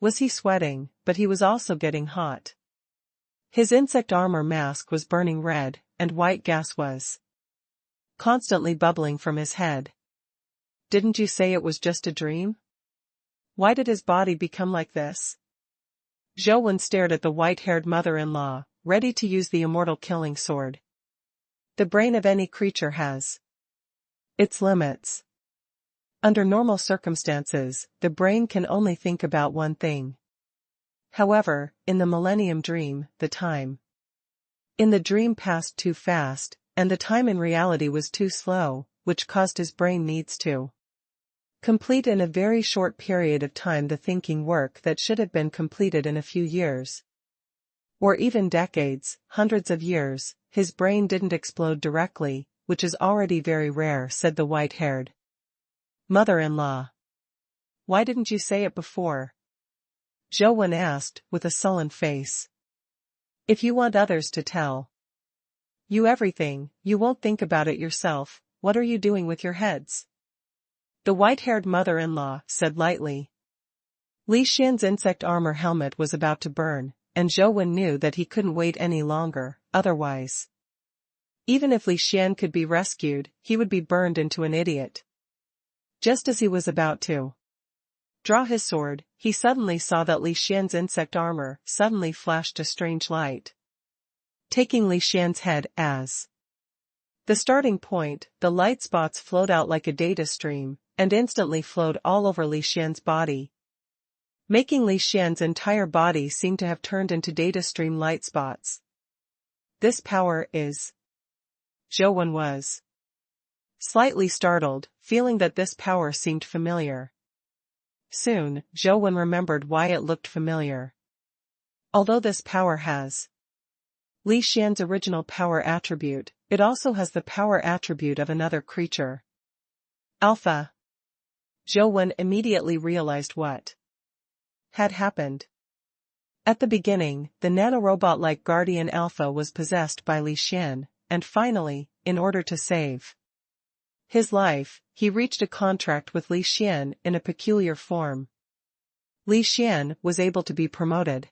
was he sweating, but he was also getting hot. His insect armor mask was burning red, and white gas was constantly bubbling from his head. Didn't you say it was just a dream? Why did his body become like this? Zhou Wen stared at the white-haired mother-in-law, ready to use the immortal killing sword. The brain of any creature has its limits. Under normal circumstances, the brain can only think about one thing. However, in the Millennium Dream, the time in the dream passed too fast, and the time in reality was too slow, which caused his brain needs to complete in a very short period of time the thinking work that should have been completed in a few years. Or even decades, hundreds of years. His brain didn't explode directly, which is already very rare, said the white-haired mother-in-law. Why didn't you say it before? Zhou Wen asked, with a sullen face. If you want others to tell you everything, you won't think about it yourself. What are you doing with your heads? The white-haired mother-in-law said lightly. Li Xian's insect armor helmet was about to burn, and Zhou Wen knew that he couldn't wait any longer, otherwise. Even if Li Xian could be rescued, he would be burned into an idiot. Just as he was about to draw his sword, he suddenly saw that Li Xian's insect armor suddenly flashed a strange light. Taking Li Xian's head as the starting point, the light spots flowed out like a data stream, and instantly flowed all over Li Xian's body, making Li Xian's entire body seem to have turned into data stream light spots. This power is... Zhou Wen was slightly startled, feeling that this power seemed familiar. Soon, Zhou Wen remembered why it looked familiar. Although this power has Li Xian's original power attribute, it also has the power attribute of another creature. Alpha. Zhou Wen immediately realized what had happened. At the beginning, the nanorobot-like guardian Alpha was possessed by Li Xian, and finally, in order to save his life, he reached a contract with Li Xian in a peculiar form. Li Xian was able to be promoted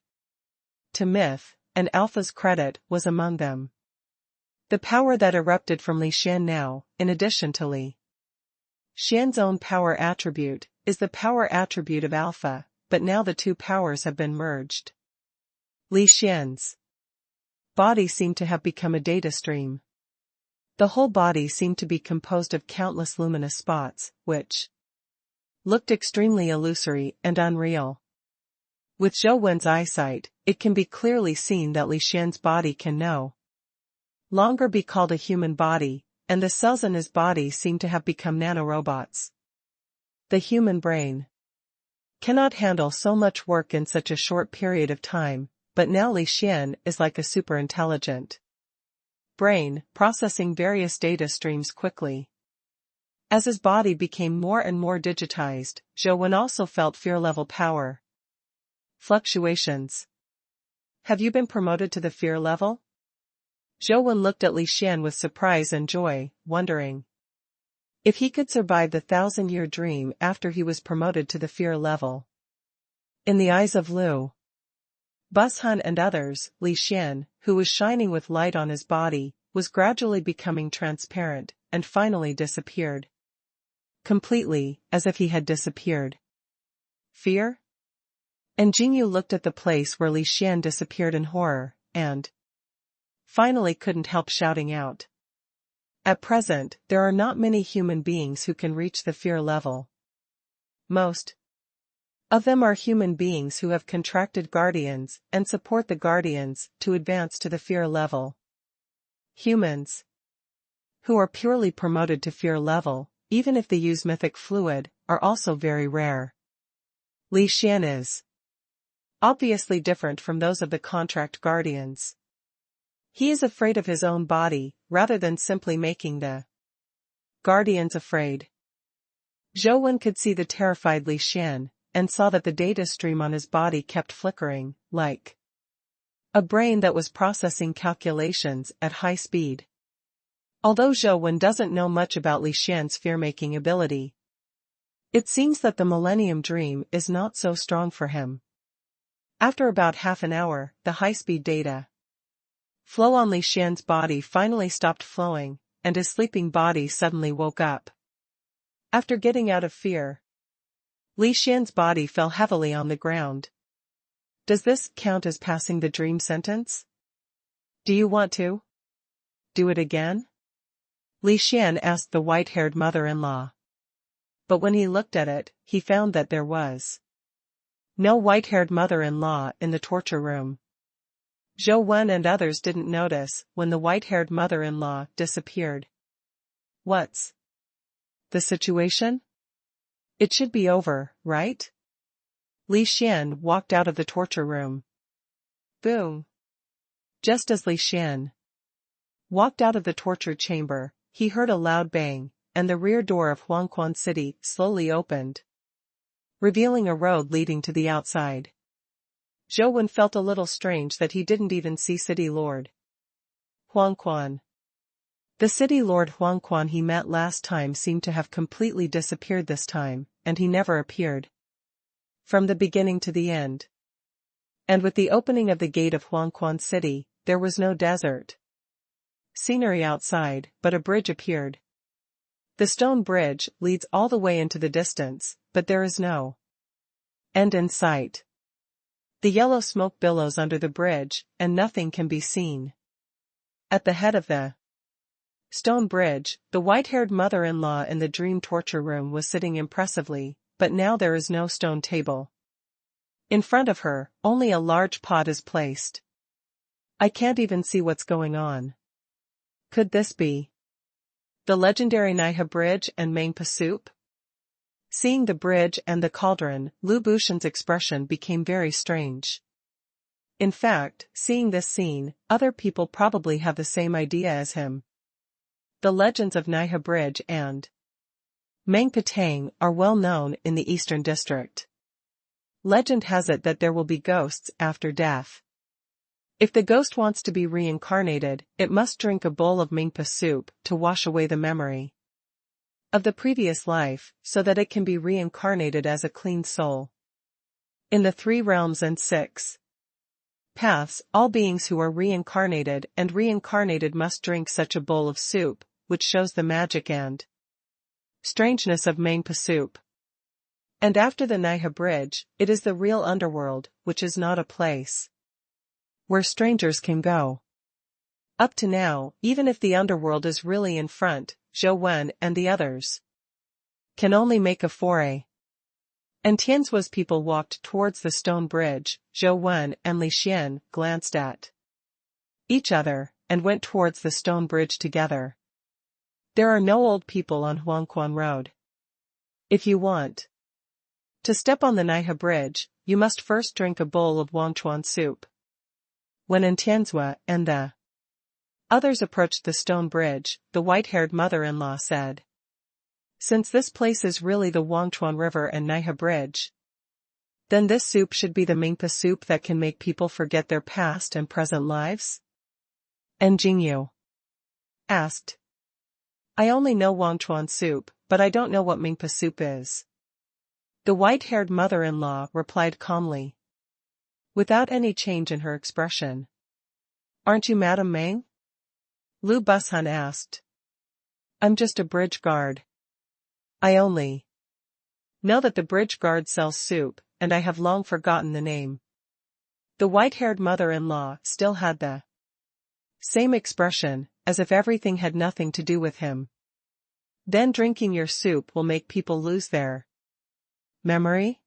to myth, and Alpha's credit was among them. The power that erupted from Li Xian now, in addition to Li Xian's own power attribute, is the power attribute of Alpha, but now the two powers have been merged. Li Xian's body seemed to have become a data stream. The whole body seemed to be composed of countless luminous spots, which looked extremely illusory and unreal. With Zhou Wen's eyesight, it can be clearly seen that Li Xian's body can no longer be called a human body, and the cells in his body seem to have become nanorobots. The human brain cannot handle so much work in such a short period of time, but now Li Xian is like a super-intelligent brain, processing various data streams quickly. As his body became more and more digitized, Zhou Wen also felt fear-level power fluctuations. Have you been promoted to the fear level? Zhou Wen looked at Li Xian with surprise and joy, wondering if he could survive the 1,000-year dream after he was promoted to the fear level. In the eyes of Lu Bushan and others, Li Xian, who was shining with light on his body, was gradually becoming transparent, and finally disappeared. Completely, as if he had disappeared. Fear? And Jingyu looked at the place where Li Xian disappeared in horror, and finally couldn't help shouting out. At present, there are not many human beings who can reach the fear level. Most of them are human beings who have contracted guardians and support the guardians to advance to the fear level. Humans who are purely promoted to fear level, even if they use mythic fluid, are also very rare. Li Xian is obviously different from those of the contract guardians. He is afraid of his own body, rather than simply making the guardians afraid. Zhou Wen could see the terrified Li Xian, and saw that the data stream on his body kept flickering, like a brain that was processing calculations at high speed. Although Zhou Wen doesn't know much about Li Xian's fear-making ability, it seems that the Millennium Dream is not so strong for him. After about half an hour, the high-speed data flow on Li Xian's body finally stopped flowing, and his sleeping body suddenly woke up. After getting out of fear, Li Xian's body fell heavily on the ground. Does this count as passing the dream sentence? Do you want to do it again? Li Xian asked the white-haired mother-in-law. But when he looked at it, he found that there was no white-haired mother-in-law in the torture room. Zhou Wen and others didn't notice when the white-haired mother-in-law disappeared. What's the situation? It should be over, right? Li Xian walked out of the torture room. Boom! Just as Li Xian walked out of the torture chamber, he heard a loud bang, and the rear door of Huangquan City slowly opened, revealing a road leading to the outside. Zhou Wen felt a little strange that he didn't even see City Lord Huangquan. The City Lord Huangquan he met last time seemed to have completely disappeared this time, and he never appeared from the beginning to the end. And with the opening of the gate of Huangquan City, there was no desert scenery outside, but a bridge appeared. The stone bridge leads all the way into the distance, but there is no end in sight. The yellow smoke billows under the bridge, and nothing can be seen. At the head of the stone bridge, the white-haired mother-in-law in the dream torture room was sitting impressively, but now there is no stone table. In front of her, only a large pot is placed. I can't even see what's going on. Could this be the legendary Naiha Bridge and Mangpa soup? Seeing the bridge and the cauldron, Lu Bushan's expression became very strange. In fact, seeing this scene, other people probably have the same idea as him. The legends of Naiha Bridge and Mangpa Tang are well known in the Eastern District. Legend has it that there will be ghosts after death. If the ghost wants to be reincarnated, it must drink a bowl of Mangpa soup to wash away the memory of the previous life, so that it can be reincarnated as a clean soul. In the 3 realms and 6 paths, all beings who are reincarnated must drink such a bowl of soup, which shows the magic and strangeness of Mangpa soup. And after the Naiha Bridge, it is the real underworld, which is not a place where strangers can go. Up to now, even if the underworld is really in front, Zhou Wen and the others can only make a foray. And Tian's people walked towards the stone bridge. Zhou Wen and Li Xian glanced at each other, and went towards the stone bridge together. There are no old people on Huangquan Road. If you want to step on the Naiha Bridge, you must first drink a bowl of Huangquan soup. When Tian's and the others approached the stone bridge, the white-haired mother-in-law said, "Since this place is really the Huangquan River and Naiha Bridge, then this soup should be the Mangpa soup that can make people forget their past and present lives?" And Jingyu asked, "I only know Huangquan soup, but I don't know what Mangpa soup is." The white-haired mother-in-law replied calmly, without any change in her expression. "Aren't you Madame Meng?" Lu Bushan asked. "I'm just a bridge guard. I only know that the bridge guard sells soup, and I have long forgotten the name." The white-haired mother-in-law still had the same expression, as if everything had nothing to do with him. "Then drinking your soup will make people lose their memory?"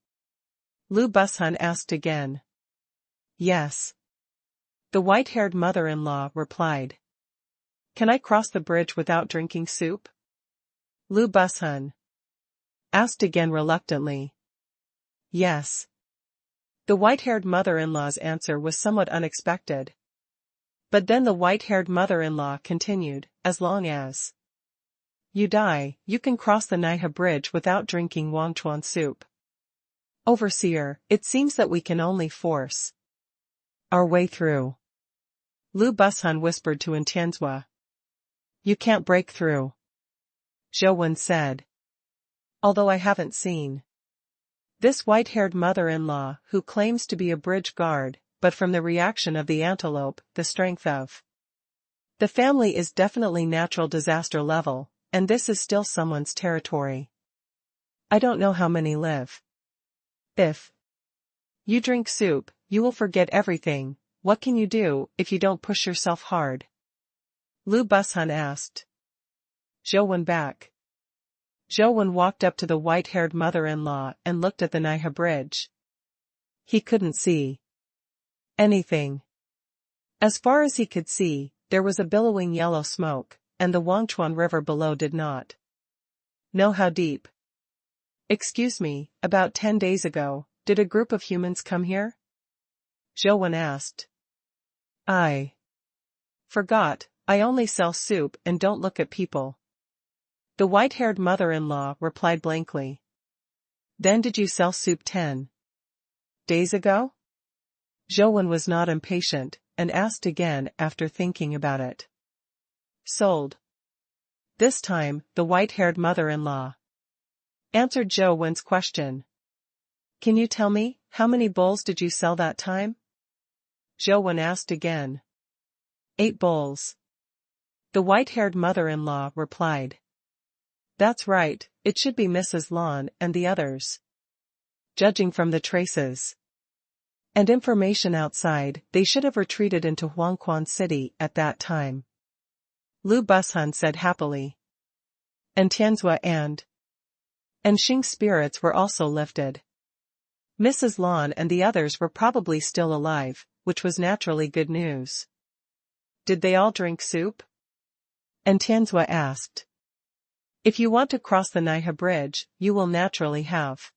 Lu Bushan asked again. "Yes." The white-haired mother-in-law replied. "Can I cross the bridge without drinking soup?" Lu Bushan asked again reluctantly. "Yes." The white-haired mother-in-law's answer was somewhat unexpected. But then the white-haired mother-in-law continued, "As long as you die, you can cross the Naiha Bridge without drinking Huangquan soup." "Overseer, it seems that we can only force our way through," Lu Bushan whispered to Tian's. You can't break through, Zhou Wen said. Although I haven't seen this white-haired mother-in-law who claims to be a bridge guard, but from the reaction of the antelope, the strength of the family is definitely natural disaster level, and this is still someone's territory. I don't know how many live. If you drink soup, you will forget everything. What can you do if you don't push yourself hard? Lu Bushun asked. Zhou Wen back. Zhou Wen walked up to the white-haired mother-in-law and looked at the Naiha bridge. He couldn't see anything. As far as he could see, there was a billowing yellow smoke, and the Wangchuan River below did not know how deep. Excuse me, about 10 days ago, did a group of humans come here? Zhou Wen asked. I forgot, I only sell soup and don't look at people. The white-haired mother-in-law replied blankly. Then did you sell soup 10 days ago? Zhou Wen was not impatient, and asked again after thinking about it. Sold. This time, the white-haired mother-in-law answered Zhou Wen's question. Can you tell me, how many bowls did you sell that time? Zhou Wen asked again. 8 bowls. The white-haired mother-in-law replied. That's right, it should be Mrs. Lan and the others. Judging from the traces and information outside, they should have retreated into Huangquan City at that time. Lu Bushun said happily. And Tianzhua and Xing's spirits were also lifted. Mrs. Lan and the others were probably still alive, which was naturally good news. Did they all drink soup? And Tianzhua asked. If you want to cross the Naiha Bridge, you will naturally have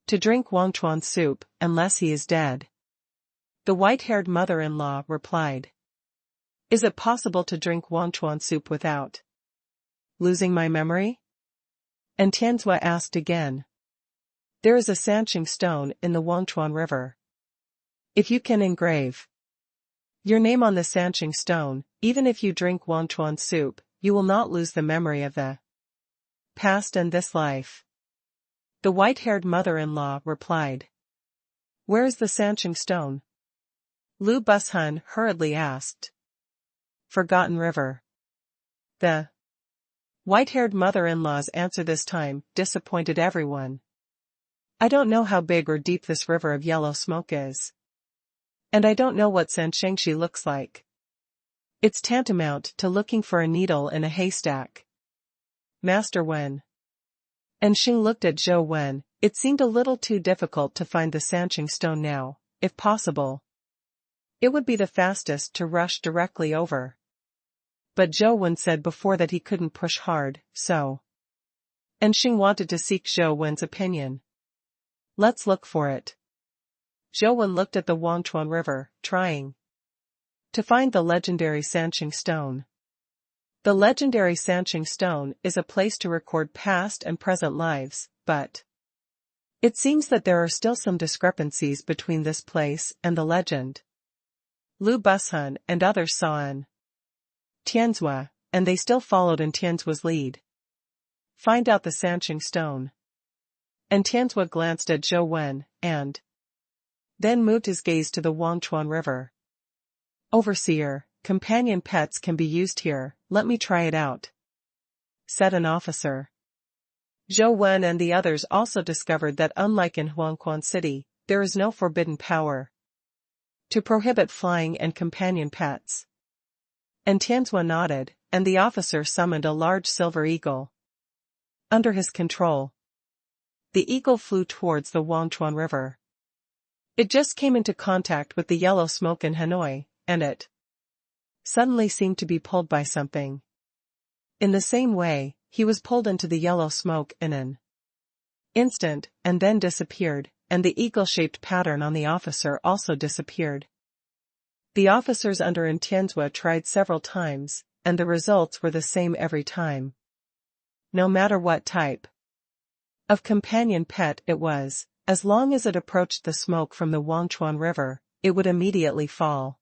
to drink Wangchuan soup, unless he is dead. The white-haired mother-in-law replied. Is it possible to drink Wangchuan soup without losing my memory? And Tianzhua asked again. There is a Sanqing stone in the Wangchuan River. If you can engrave your name on the Sanqing stone, even if you drink Wangchuan soup, you will not lose the memory of the past and this life. The white-haired mother-in-law replied. Where is the Sanqing stone? Lu Bushun hurriedly asked. Forgotten River. The white-haired mother-in-law's answer this time disappointed everyone. I don't know how big or deep this river of yellow smoke is. And I don't know what Sanshengshi looks like. It's tantamount to looking for a needle in a haystack. Master Wen and Xing looked at Zhou Wen. It seemed a little too difficult to find the Sanqing stone now, if possible. It would be the fastest to rush directly over. But Zhou Wen said before that he couldn't push hard, so. And Xing wanted to seek Zhou Wen's opinion. Let's look for it. Zhou Wen looked at the Wangchuan River, trying to find the legendary Sanqing stone. The legendary Sanqing stone is a place to record past and present lives, but it seems that there are still some discrepancies between this place and the legend. Lu Bushun and others saw an Tianzhua, and they still followed in Tianzhua's lead. Find out the Sanqing stone. And Tianzhua glanced at Zhou Wen, and then moved his gaze to the Wangchuan River. Overseer, companion pets can be used here, let me try it out, said an officer. Zhou Wen and the others also discovered that unlike in Huangquan City, there is no forbidden power to prohibit flying and companion pets. And Tianzhua nodded, and the officer summoned a large silver eagle under his control. The eagle flew towards the Wangchuan River. It just came into contact with the yellow smoke in Hanoi, and it suddenly seemed to be pulled by something. In the same way, he was pulled into the yellow smoke in an instant, and then disappeared, and the eagle-shaped pattern on the officer also disappeared. The officers under Tianzhua tried several times, and the results were the same every time. No matter what type of companion pet it was, as long as it approached the smoke from the Wangchuan River, it would immediately fall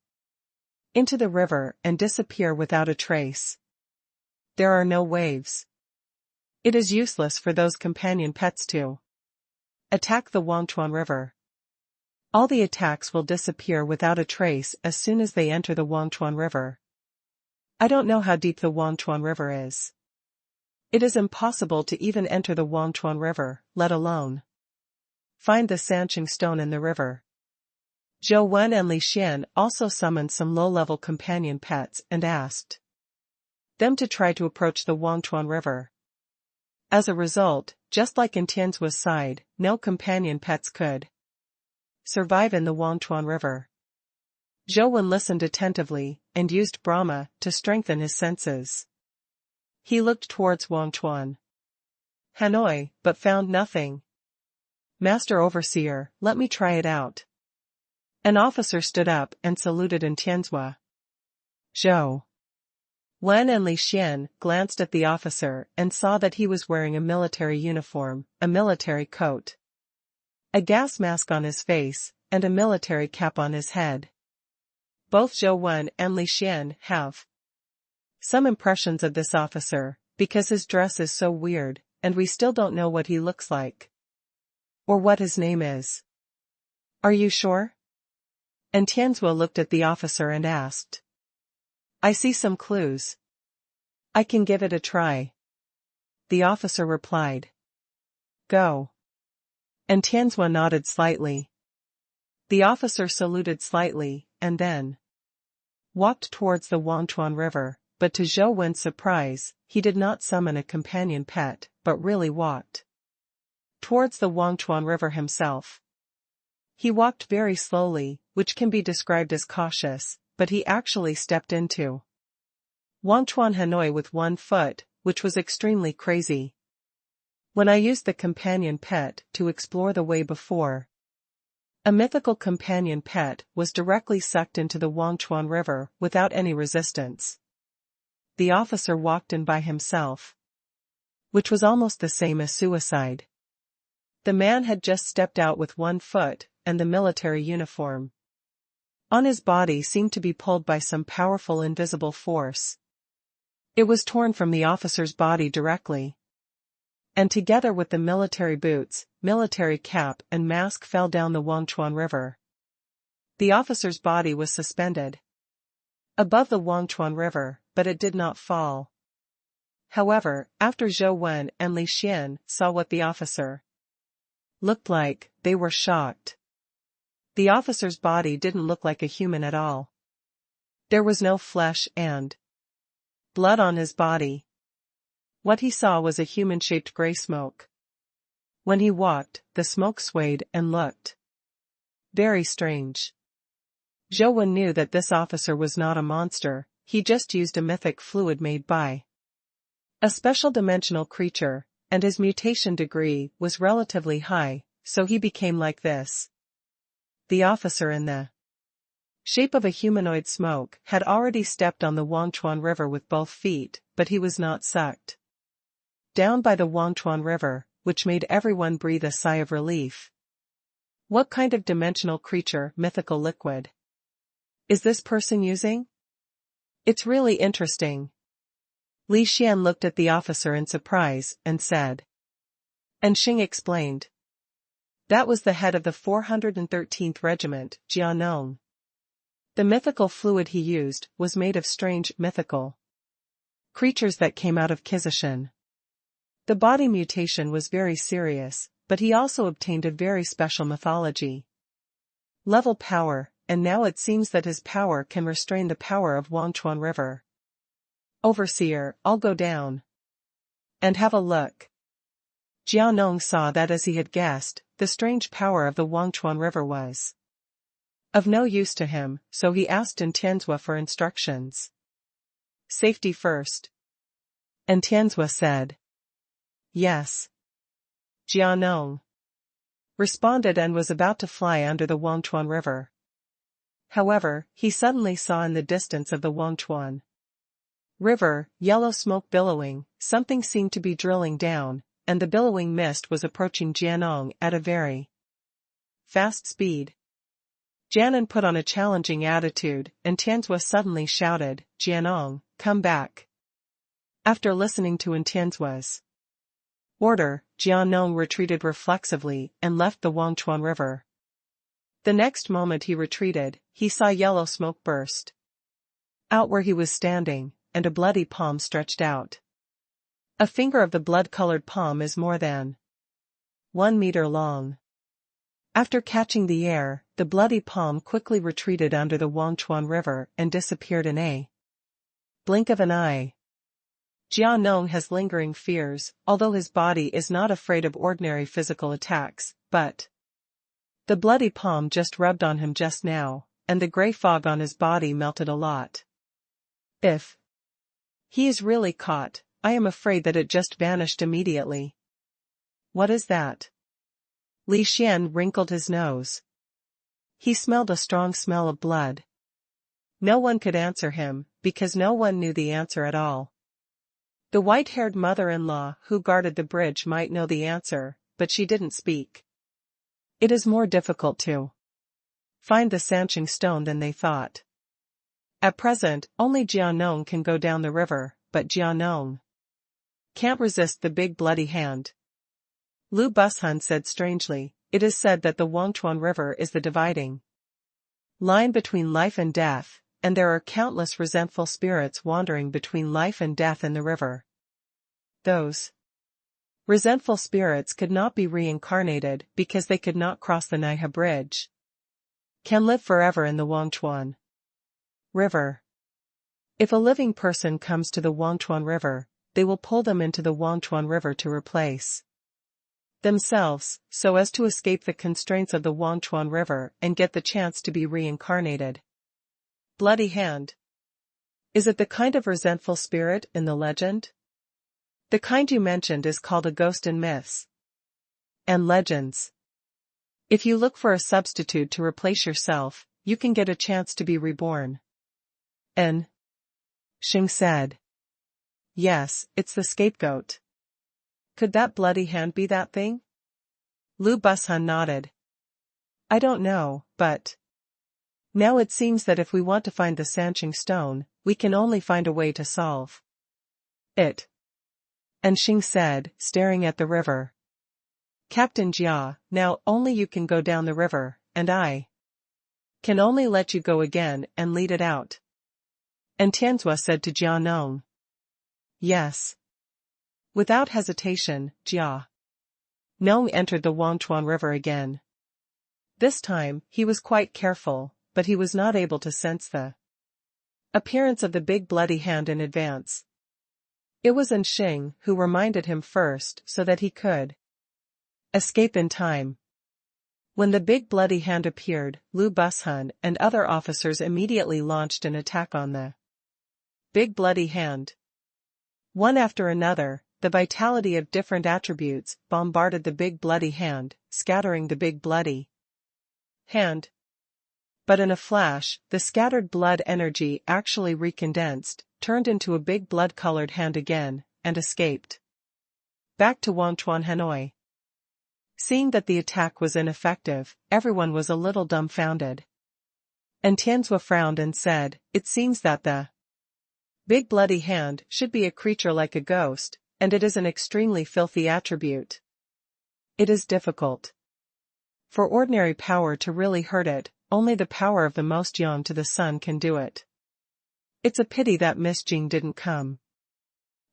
into the river and disappear without a trace. There are no waves. It is useless for those companion pets to attack the Wangchuan River. All the attacks will disappear without a trace as soon as they enter the Wangchuan River. I don't know how deep the Wangchuan River is. It is impossible to even enter the Wangchuan River, let alone find the Sanqing stone in the river. Zhou Wen and Li Xian also summoned some low-level companion pets and asked them to try to approach the Wangchuan River. As a result, just like in Tianzuo's side, no companion pets could survive in the Wangchuan River. Zhou Wen listened attentively and used Brahma to strengthen his senses. He looked towards Wangchuan Hanoi, but found nothing. Master Overseer, let me try it out. An officer stood up and saluted in Tianzua. Zhou Wen and Li Xian glanced at the officer and saw that he was wearing a military uniform, a military coat, a gas mask on his face, and a military cap on his head. Both Zhou Wen and Li Xian have some impressions of this officer, because his dress is so weird, and we still don't know what he looks like. Or what his name is. Are you sure? And Tianzuo looked at the officer and asked. I see some clues. I can give it a try. The officer replied. Go. And Tianzuo nodded slightly. The officer saluted slightly, and then walked towards the Wangchuan River, but to Zhou Wen's surprise, he did not summon a companion pet, but really walked towards the Wangchuan River himself. He walked very slowly, which can be described as cautious, but he actually stepped into Wangchuan Hanoi with one foot, which was extremely crazy. When I used the companion pet to explore the way before, a mythical companion pet was directly sucked into the Wangchuan River without any resistance. The officer walked in by himself, which was almost the same as suicide. The man had just stepped out with one foot, and the military uniform on his body seemed to be pulled by some powerful invisible force. It was torn from the officer's body directly, and together with the military boots, military cap and mask fell down the Wangchuan River. The officer's body was suspended above the Wangchuan River, but it did not fall. However, after Zhou Wen and Li Xian saw what the officer looked like, they were shocked. The officer's body didn't look like a human at all. There was no flesh and blood on his body. What he saw was a human-shaped gray smoke. When he walked, the smoke swayed and looked very strange. Zhou Wen knew that this officer was not a monster, he just used a mythic fluid made by a special dimensional creature, and his mutation degree was relatively high, so he became like this. The officer in the shape of a humanoid smoke had already stepped on the Wangchuan River with both feet, but he was not sucked down by the Wangchuan River, which made everyone breathe a sigh of relief. What kind of dimensional creature, mythical liquid, is this person using? It's really interesting. Li Xian looked at the officer in surprise and said. And Xing explained. That was the head of the 413th Regiment, Jianong. The mythical fluid he used was made of strange, mythical creatures that came out of Qizishan. The body mutation was very serious, but he also obtained a very special mythology level power, and now it seems that his power can restrain the power of Wangchuan River. Overseer, I'll go down and have a look. Jianong saw that as he had guessed, the strange power of the Wangchuan River was of no use to him, so he asked in Tianzua for instructions. Safety first. And Tianzua said. Yes. Jianong responded and was about to fly under the Wangchuan River. However, he suddenly saw in the distance of the Wangchuan River, yellow smoke billowing, something seemed to be drilling down, and the billowing mist was approaching Jianong at a very fast speed. Jianan put on a challenging attitude, and Tianzua suddenly shouted, Jianong, come back. After listening to Tian's order, Jianong retreated reflexively and left the Wangchuan River. The next moment he retreated, he saw yellow smoke burst out where he was standing, and a bloody palm stretched out. A finger of the blood-colored palm is more than 1 meter long. After catching the air, the bloody palm quickly retreated under the Wangchuan River and disappeared in a blink of an eye. Jianong has lingering fears, although his body is not afraid of ordinary physical attacks, but the bloody palm just rubbed on him just now, and the gray fog on his body melted a lot. If he is really caught, I am afraid that it just vanished immediately. What is that? Li Xian wrinkled his nose. He smelled a strong smell of blood. No one could answer him, because no one knew the answer at all. The white-haired mother-in-law who guarded the bridge might know the answer, but she didn't speak. It is more difficult to find the Sanqing stone than they thought. At present, only Jianong can go down the river, but Jianong can't resist the big bloody hand. Lu Bushun said strangely, it is said that the Wangchuan River is the dividing line between life and death, and there are countless resentful spirits wandering between life and death in the river. Those resentful spirits could not be reincarnated because they could not cross the Naiha Bridge. Can live forever in the Wangchuan River. If a living person comes to the Wangchuan River, they will pull them into the Wangchuan River to replace themselves, so as to escape the constraints of the Wangchuan River and get the chance to be reincarnated. Bloody hand. Is it the kind of resentful spirit in the legend? The kind you mentioned is called a ghost in myths and legends. If you look for a substitute to replace yourself, you can get a chance to be reborn. Xing said. Yes, it's the scapegoat. Could that bloody hand be that thing? Lu Bushun nodded. I don't know, but now it seems that if we want to find the Sanqing stone, we can only find a way to solve it. And Xing said, staring at the river. Captain Jia, now only you can go down the river, and I can only let you go again and lead it out. And Tianzua said to Jianong. Yes. Without hesitation, Jia Nong entered the Wangchuan River again. This time, he was quite careful, but he was not able to sense the appearance of the big bloody hand in advance. It was Xing who reminded him first so that he could escape in time. When the big bloody hand appeared, Lu Bushun and other officers immediately launched an attack on the big bloody hand. One after another, the vitality of different attributes bombarded the big bloody hand, scattering the big bloody hand. But in a flash, the scattered blood energy actually recondensed, turned into a big blood-colored hand again, and escaped back to Wangchuan Hanoi. Seeing that the attack was ineffective, everyone was a little dumbfounded. And Tianzua frowned and said, it seems that the big bloody hand should be a creature like a ghost, and it is an extremely filthy attribute. It is difficult for ordinary power to really hurt it, only the power of the most young to the sun can do it. It's a pity that Miss Jing didn't come.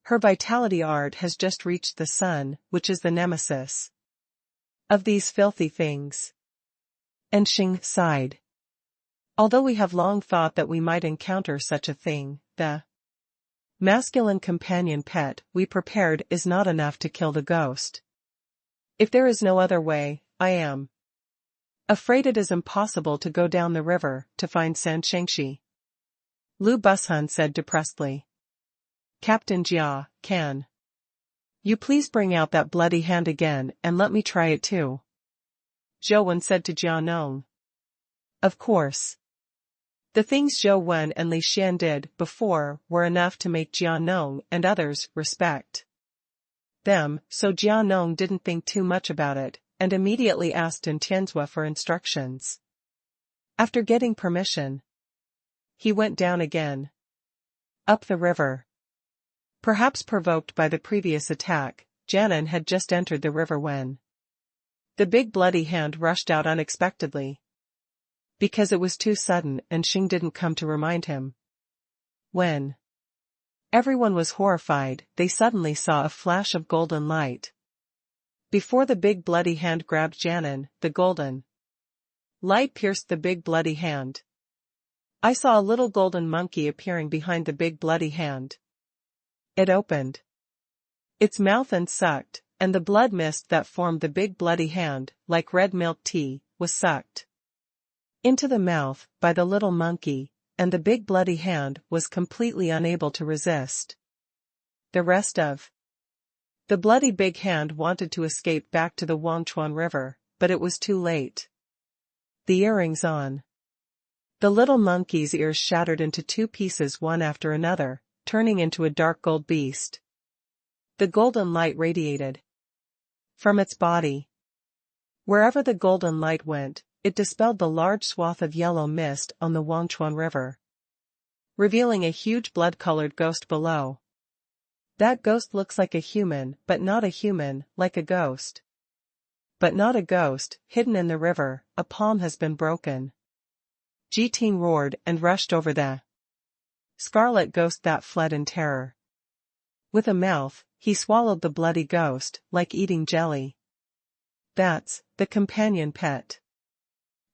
Her vitality art has just reached the sun, which is the nemesis of these filthy things. And Xing sighed. Although we have long thought that we might encounter such a thing, the masculine companion pet we prepared is not enough to kill the ghost. If there is no other way, I am afraid it is impossible to go down the river to find Sanshengshi. Lu Bushun said depressedly. Captain Jia, can you please bring out that bloody hand again and let me try it too? Zhou Wen said to Jianong. Of course. The things Zhou Wen and Li Xian did before were enough to make Jianong and others respect them, so Jianong didn't think too much about it, and immediately asked Tianzua for instructions. After getting permission, he went down again. Up the river. Perhaps provoked by the previous attack, Jianan had just entered the river when the big bloody hand rushed out unexpectedly. Because it was too sudden and Xing didn't come to remind him. When everyone was horrified, they suddenly saw a flash of golden light. Before the big bloody hand grabbed Jianan, the golden light pierced the big bloody hand. I saw a little golden monkey appearing behind the big bloody hand. It opened its mouth and sucked, and the blood mist that formed the big bloody hand, like red milk tea, was sucked into the mouth by the little monkey, and the big bloody hand was completely unable to resist. The rest of the bloody big hand wanted to escape back to the Wangchuan River, but it was too late. The earrings on the little monkey's ears shattered into two pieces one after another, turning into a dark gold beast. The golden light radiated from its body. Wherever the golden light went, it dispelled the large swath of yellow mist on the Wangchuan River, revealing a huge blood-colored ghost below. That ghost looks like a human, but not a human, like a ghost. But not a ghost, hidden in the river, a palm has been broken. Jiting roared and rushed over the scarlet ghost that fled in terror. With a mouth, he swallowed the bloody ghost, like eating jelly. That's the companion pet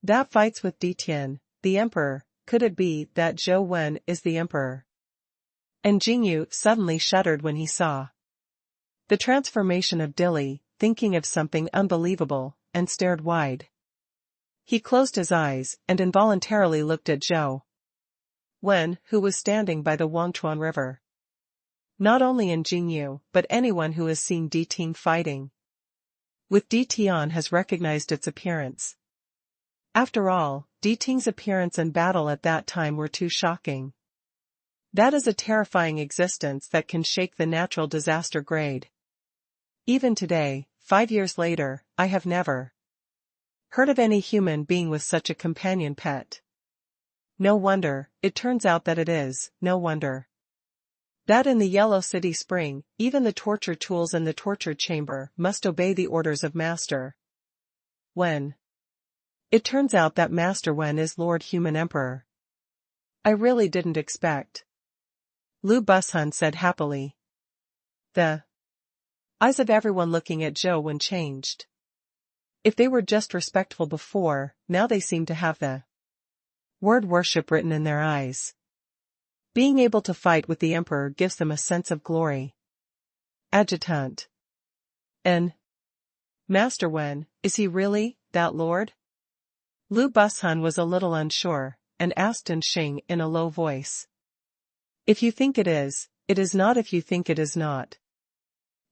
that fights with Tian, the emperor. Could it be that Zhou Wen is the emperor? And Jingyu suddenly shuddered when he saw the transformation of Dilly, thinking of something unbelievable, and stared wide. He closed his eyes and involuntarily looked at Zhou Wen, who was standing by the Wangchuan River. Not only in Jingyu, but anyone who has seen Tian fighting with Tian has recognized its appearance. After all, Tian's appearance and battle at that time were too shocking. That is a terrifying existence that can shake the natural disaster grade. Even today, 5 years later, I have never heard of any human being with such a companion pet. No wonder, it turns out that it is, no wonder that in the Yellow City Spring, even the torture tools in the torture chamber must obey the orders of Master Wen. It turns out that Master Wen is Lord Human Emperor. I really didn't expect. Lu Bushun said happily. The eyes of everyone looking at Zhou Wen changed. If they were just respectful before, now they seemed to have the word worship written in their eyes. Being able to fight with the emperor gives them a sense of glory. Adjutant. And Master Wen, is he really that lord? Lu Bushun was a little unsure, and asked in Xing in a low voice. If you think it is not. If you think it is not.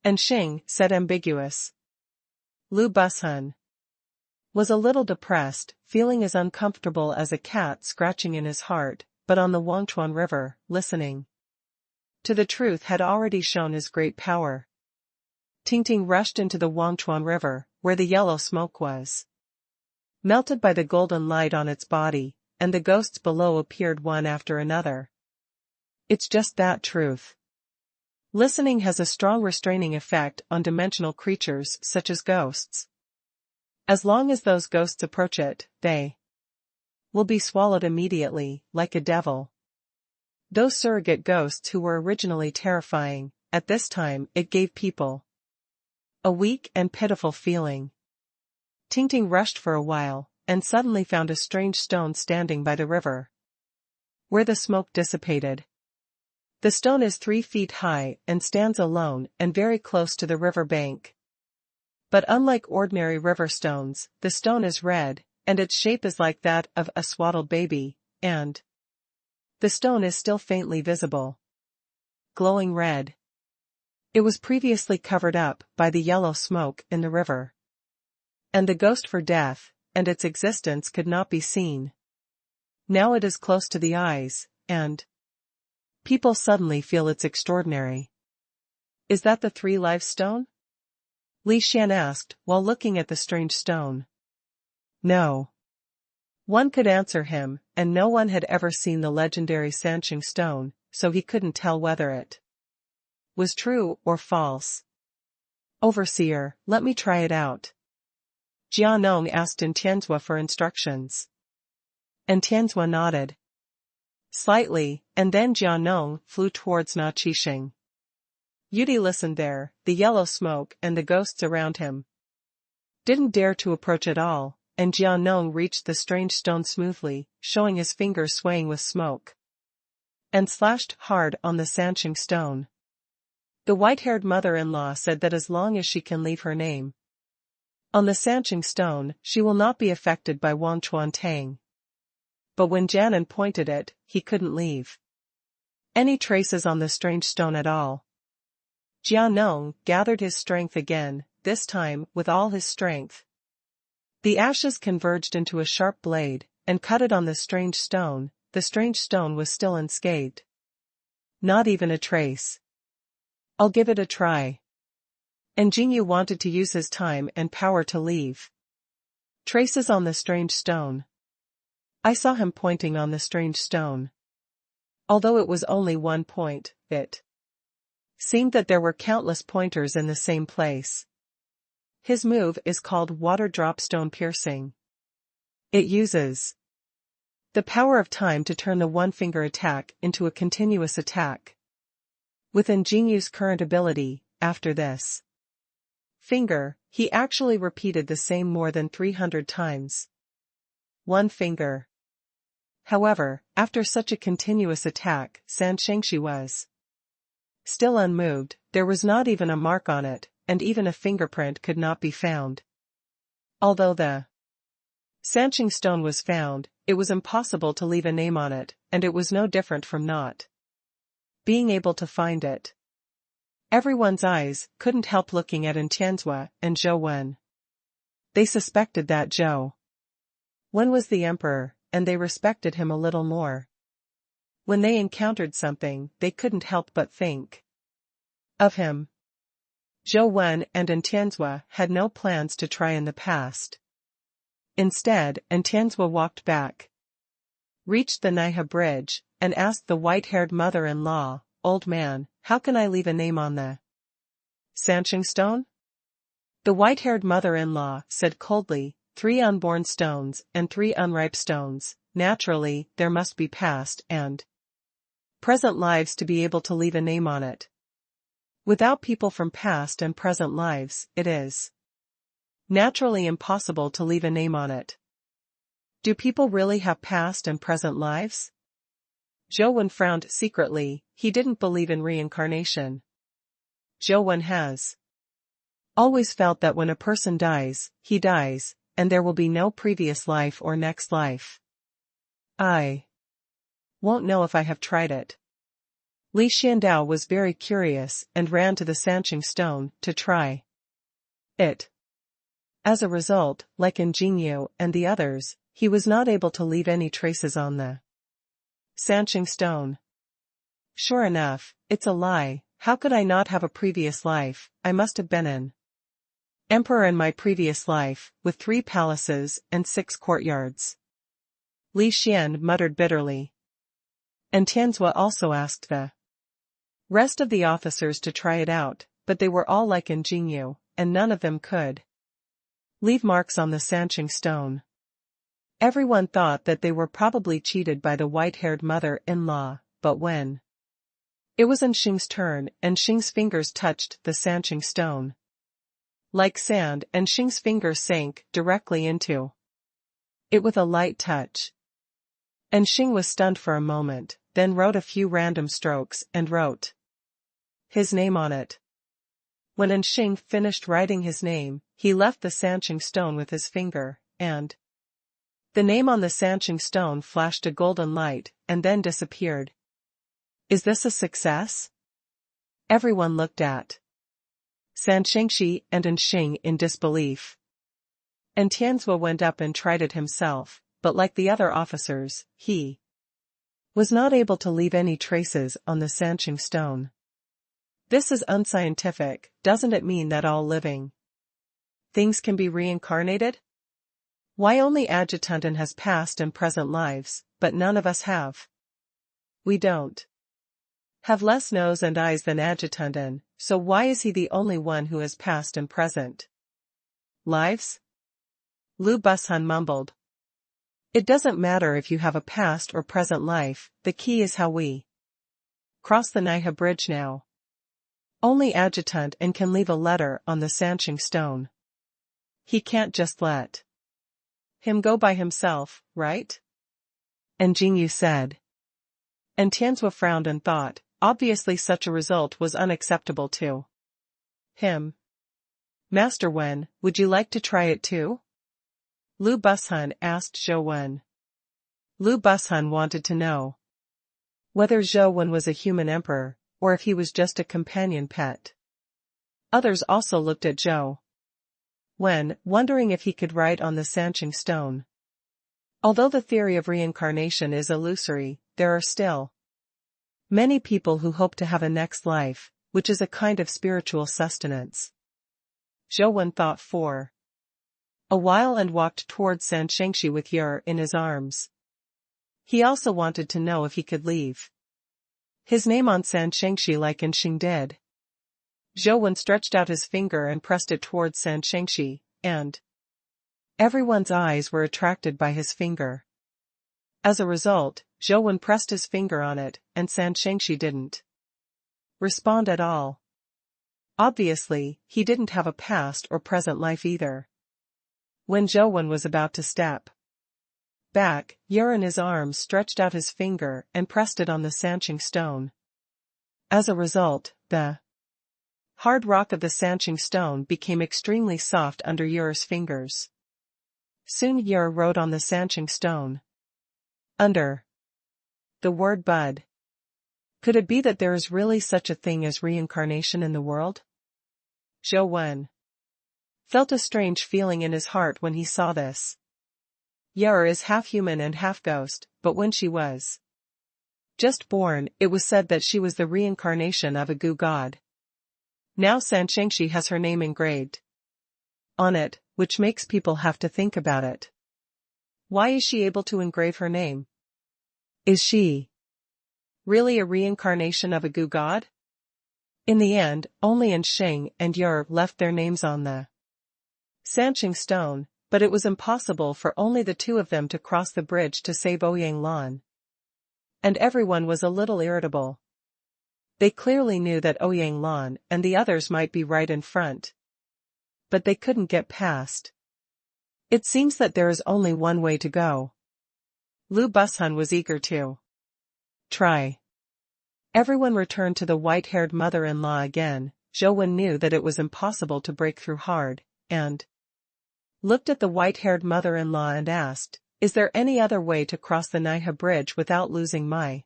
And Xing said ambiguous. Lu Bushun was a little depressed, feeling as uncomfortable as a cat scratching in his heart, but on the Wangchuan River, listening to the truth had already shown his great power. Tingting rushed into the Wangchuan River, where the yellow smoke was melted by the golden light on its body, and the ghosts below appeared one after another. It's just that truth. Listening has a strong restraining effect on dimensional creatures such as ghosts. As long as those ghosts approach it, they will be swallowed immediately, like a devil. Those surrogate ghosts who were originally terrifying, at this time it gave people a weak and pitiful feeling. Tingting rushed for a while, and suddenly found a strange stone standing by the river, where the smoke dissipated. The stone is 3 feet high and stands alone and very close to the river bank. But unlike ordinary river stones, the stone is red, and its shape is like that of a swaddled baby, and the stone is still faintly visible. Glowing red. It was previously covered up by the yellow smoke in the river. And the ghost for death, and its existence could not be seen. Now it is close to the eyes, and people suddenly feel it's extraordinary. Is that the 3 live stone? Li Xian asked, while looking at the strange stone. No one could answer him, and no one had ever seen the legendary Sanqing stone, so he couldn't tell whether it was true or false. Overseer, let me try it out. Jianong asked in Tianzhua for instructions. And Tianzhua nodded slightly, and then Jianong flew towards Na Qixing. Yudi listened there, the yellow smoke and the ghosts around him. Didn't dare to approach at all, and Jianong reached the strange stone smoothly, showing his fingers swaying with smoke. And slashed hard on the Sanqing stone. The white-haired mother-in-law said that as long as she can leave her name on the Sanqing stone, she will not be affected by Wangchuan Tang. But when Jianan pointed it, he couldn't leave any traces on the strange stone at all. Jianong gathered his strength again, this time with all his strength. The ashes converged into a sharp blade, and cut it on the strange stone. The strange stone was still unscathed. Not even a trace. I'll give it a try. And Jingyu wanted to use his time and power to leave traces on the strange stone. I saw him pointing on the strange stone. Although it was only one point, it seemed that there were countless pointers in the same place. His move is called Water Drop Stone Piercing. It uses the power of time to turn the one-finger attack into a continuous attack. Within Jingyu's current ability, after this finger, he actually repeated the same more than 300 times. One finger. However, after such a continuous attack, San Shengshi was still unmoved. There was not even a mark on it, and even a fingerprint could not be found. Although the Sanqing stone was found, it was impossible to leave a name on it, and it was no different from not being able to find it. Everyone's eyes couldn't help looking at Tianzhua and Zhou Wen. They suspected that Zhou Wen was the emperor, and they respected him a little more. When they encountered something, they couldn't help but think of him. Zhou Wen and Tianzhua had no plans to try in the past. Instead, Tianzhua walked back, reached the Naiha bridge, and asked the white-haired mother-in-law, "Old man, how can I leave a name on the Sanqing stone?" The white-haired mother-in-law said coldly, 3 unborn stones and 3 unripe stones. Naturally, there must be past and present lives to be able to leave a name on it. Without people from past and present lives, it is naturally impossible to leave a name on it. Do people really have past and present lives? Zhou Wen frowned secretly. He didn't believe in reincarnation. Zhou Wen has always felt that when a person dies, he dies, and there will be no previous life or next life. I won't know if I have tried it. Li Xiandao was very curious and ran to the Sanqing stone to try it. As a result, like in Jingyu and the others, he was not able to leave any traces on the Sanqing stone. Sure enough, it's a lie. How could I not have a previous life? I must have been an emperor in my previous life, with 3 palaces and 6 courtyards. Li Xian muttered bitterly. And Tianzhua also asked the rest of the officers to try it out, but they were all like in Jingyu, and none of them could leave marks on the Sanqing stone. Everyone thought that they were probably cheated by the white-haired mother-in-law, but when it was Xing's turn and Xing's fingers touched the Sanqing stone like sand, and Xing's fingers sank directly into it with a light touch. And Xing was stunned for a moment, then wrote a few random strokes and wrote his name on it. When Xing finished writing his name, he left the Sanqing stone with his finger, and the name on the Sanqing stone flashed a golden light, and then disappeared. Is this a success? Everyone looked at San Shengshi and Xing in disbelief. And Tianzhua went up and tried it himself, but like the other officers, he was not able to leave any traces on the Sanqing stone. This is unscientific. Doesn't it mean that all living things can be reincarnated? Why only Adjutanten has past and present lives, but none of us have? We don't have less nose and eyes than adjutanten, so why is he the only one who has past and present lives? Lu Bushun mumbled. It doesn't matter if you have a past or present life, the key is how we cross the Naiha bridge now. Only adjutant and can leave a letter on the Sancheng stone. He can't just let him go by himself, right? And Jingyu said. And Tianzhua frowned and thought, obviously such a result was unacceptable to him. Master Wen, would you like to try it too? Lu Bushun asked Zhou Wen. Lu Bushun wanted to know whether Zhou Wen was a human emperor, or if he was just a companion pet. Others also looked at Zhou Wen, wondering if he could write on the Sancheng stone. Although the theory of reincarnation is illusory, there are still many people who hope to have a next life, which is a kind of spiritual sustenance. Zhou Wen thought for a while and walked towards Sanchengshi with Yer in his arms. He also wanted to know if he could leave his name on Sanchengshi like Xing did. Zhou Wen stretched out his finger and pressed it towards Sanchengshi, and everyone's eyes were attracted by his finger. As a result, Zhou Wen pressed his finger on it, and Sanchengshi didn't respond at all. Obviously, he didn't have a past or present life either. When Zhou Wen was about to step back, Yer in his arms stretched out his finger and pressed it on the Sancheng stone. As a result, the hard rock of the Sancheng stone became extremely soft under Yer's fingers. Soon Yer wrote on the Sancheng stone under the word bud. Could it be that there is really such a thing as reincarnation in the world? Zhou Wen felt a strange feeling in his heart when he saw this. Yer is half human and half ghost, but when she was just born, it was said that she was the reincarnation of a Gu god. Now Sanchengshi has her name engraved on it, which makes people have to think about it. Why is she able to engrave her name? Is she really a reincarnation of a Gu god? In the end, only Xing and Yer left their names on the Sancheng stone, but it was impossible for only the two of them to cross the bridge to save Ouyang Lan. And everyone was a little irritable. They clearly knew that Ouyang Lan and the others might be right in front, but they couldn't get past. It seems that there is only one way to go. Lu Bushun was eager to try. Everyone returned to the white-haired mother-in-law again. Zhou Wen knew that it was impossible to break through hard, and looked at the white-haired mother-in-law and asked, is there any other way to cross the Naiha bridge without losing my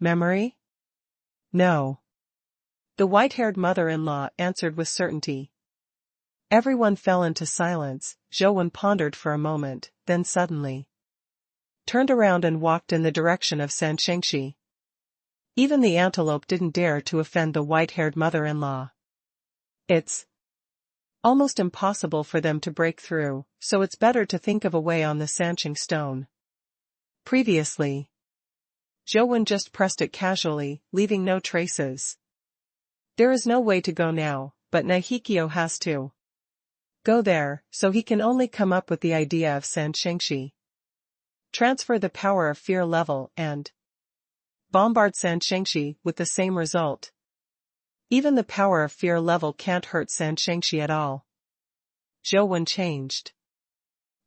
memory? No. The white-haired mother-in-law answered with certainty. Everyone fell into silence. Zhou Wen pondered for a moment, then suddenly turned around and walked in the direction of Sanchengshi. Even the antelope didn't dare to offend the white-haired mother-in-law. It's almost impossible for them to break through, so it's better to think of a way on the Sancheng stone. Previously, Zhou Wen just pressed it casually, leaving no traces. There is no way to go now, but Naihikyo has to go there, so he can only come up with the idea of Sanchengshi. Transfer the power of fear level and bombard Sanchengshi with the same result. Even the power of fear level can't hurt Sanchengshi at all. Zhou Wen changed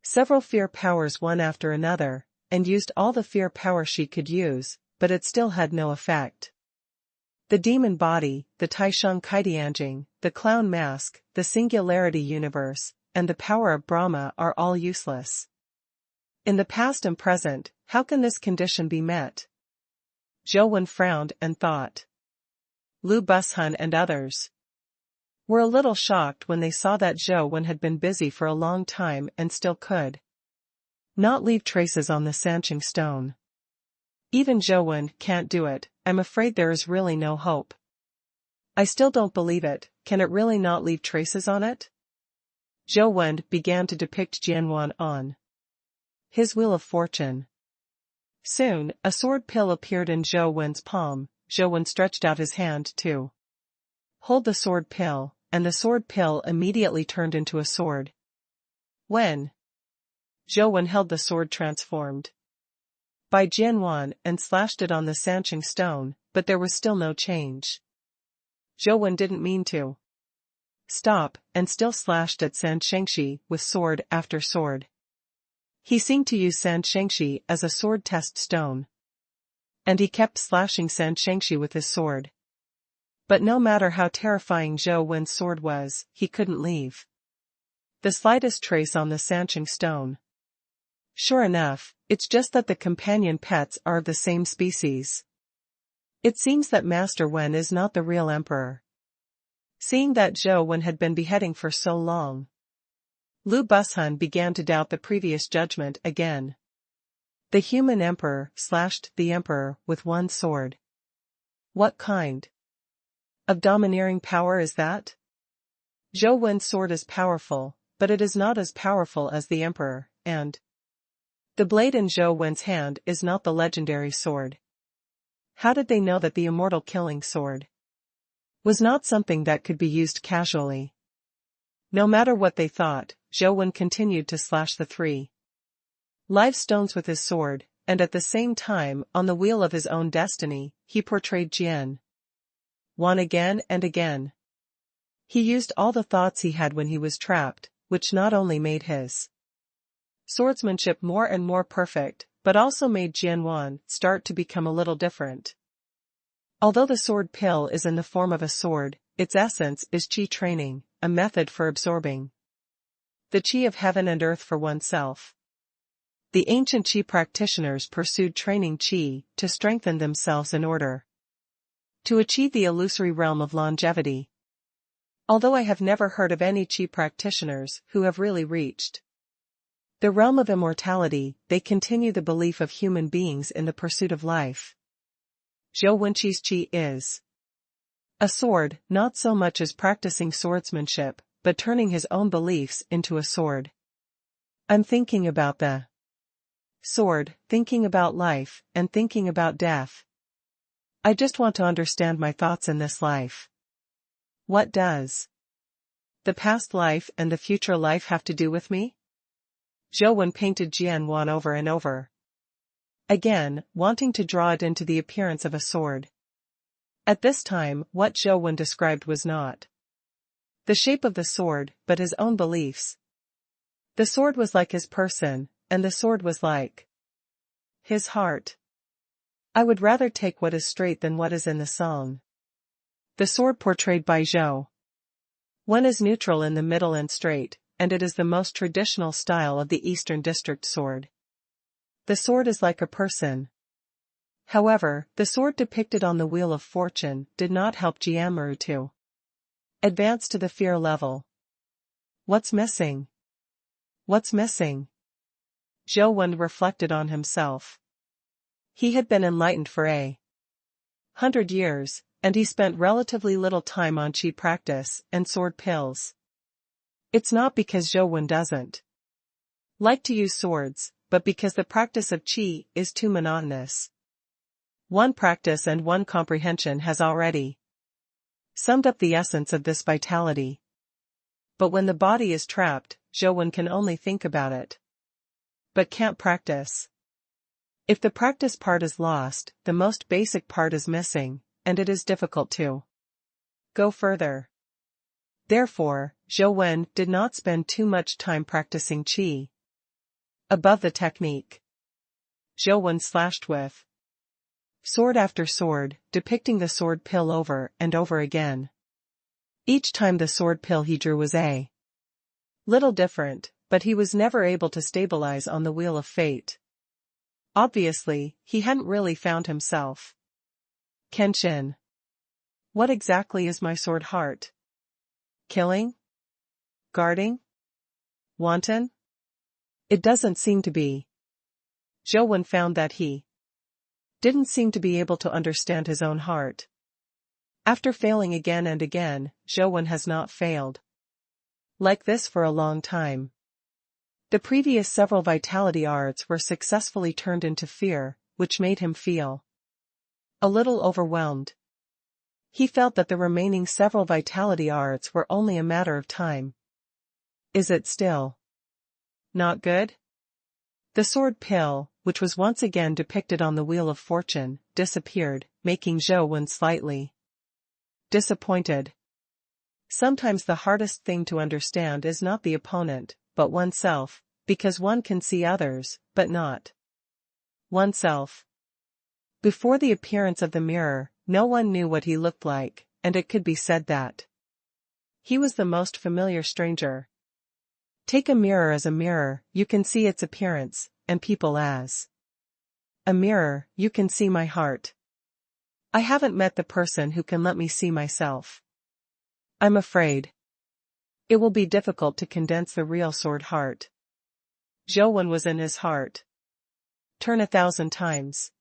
several fear powers one after another, and used all the fear power she could use, but it still had no effect. The demon body, the Taisheng Kaidianjing, the clown mask, the singularity universe, and the power of Brahma are all useless. In the past and present, how can this condition be met? Zhou Wen frowned and thought. Lu Bushun and others were a little shocked when they saw that Zhou Wen had been busy for a long time and still could not leave traces on the Sancheng stone. Even Zhou Wen can't do it. I'm afraid there is really no hope. I still don't believe it. Can it really not leave traces on it? Zhou Wen began to depict Jianwan on his wheel of fortune. Soon, a sword pill appeared in Zhou Wen's palm. Zhou stretched out his hand too. Hold the sword pill, and the sword pill immediately turned into a sword. When Zhou held the sword transformed by Jianwan and slashed it on the Sanqing stone, but there was still no change. Zhou didn't mean to stop, and still slashed at San Shengshi with sword after sword. He seemed to use San Shengshi as a sword test stone. And he kept slashing San Shengshi with his sword. But no matter how terrifying Zhou sword was, he couldn't leave the slightest trace on the Sanqing stone. Sure enough, it's just that the companion pets are of the same species. It seems that Master Wen is not the real emperor. Seeing that Zhou had been beheading for so long, Lu Bushun began to doubt the previous judgment again. The human emperor slashed the emperor with one sword. What kind of domineering power is that? Zhou sword is powerful, but it is not as powerful as the emperor, and the blade in Zhou hand is not the legendary sword. How did they know that the immortal killing sword was not something that could be used casually? No matter what they thought, Zhou continued to slash the 3 live stones with his sword, and at the same time, on the wheel of his own destiny, he portrayed Jian Wan again and again. He used all the thoughts he had when he was trapped, which not only made his swordsmanship more and more perfect, but also made Jian Wan start to become a little different. Although the sword pill is in the form of a sword, its essence is qi training, a method for absorbing the qi of heaven and earth for oneself. The ancient qi practitioners pursued training qi to strengthen themselves in order to achieve the illusory realm of longevity. Although I have never heard of any qi practitioners who have really reached the realm of immortality, they continue the belief of human beings in the pursuit of life. Zhou Wenqi's qi is a sword, not so much as practicing swordsmanship, but turning his own beliefs into a sword. I'm thinking about the sword, thinking about life, and thinking about death. I just want to understand my thoughts in this life. What does the past life and the future life have to do with me? Zhou painted Jian Wan over and over again, wanting to draw it into the appearance of a sword. At this time, what Zhou described was not the shape of the sword, but his own beliefs. The sword was like his person, and the sword was like his heart. I would rather take what is straight than what is in the song. The sword portrayed by Zhou Wen is neutral in the middle and straight, and it is the most traditional style of the Eastern District sword. The sword is like a person. However, the sword depicted on the Wheel of Fortune did not help Jianmeru to advance to the fear level. What's missing? What's missing? Zhou Wen reflected on himself. He had been enlightened for 100 years, and he spent relatively little time on qi practice and sword pills. It's not because Zhou Wen doesn't like to use swords, but because the practice of qi is too monotonous. One practice and one comprehension has already summed up the essence of this vitality. But when the body is trapped, Zhou Wen can only think about it, but can't practice. If the practice part is lost, the most basic part is missing, and it is difficult to go further. Therefore, Zhou Wen did not spend too much time practicing qi. Above the technique, Zhou Wen slashed with sword after sword, depicting the sword pill over and over again. Each time the sword pill he drew was a little different, but he was never able to stabilize on the wheel of fate. Obviously, he hadn't really found himself. Kenshin. What exactly is my sword heart? Killing? Guarding? Wanton? It doesn't seem to be. Zhou Wen found that he didn't seem to be able to understand his own heart. After failing again and again, Zhou Wen has not failed like this for a long time. The previous several vitality arts were successfully turned into fear, which made him feel a little overwhelmed. He felt that the remaining several vitality arts were only a matter of time. Is it still not good? The sword pill, which was once again depicted on the Wheel of Fortune, disappeared, making Zhou Wen slightly disappointed. Sometimes the hardest thing to understand is not the opponent, but oneself, because one can see others, but not oneself. Before the appearance of the mirror, no one knew what he looked like, and it could be said that he was the most familiar stranger. Take a mirror as a mirror, you can see its appearance, and people as a mirror, you can see my heart. I haven't met the person who can let me see myself. I'm afraid it will be difficult to condense the real sword heart. Zhou Wen was in his heart. Turn 1,000 times.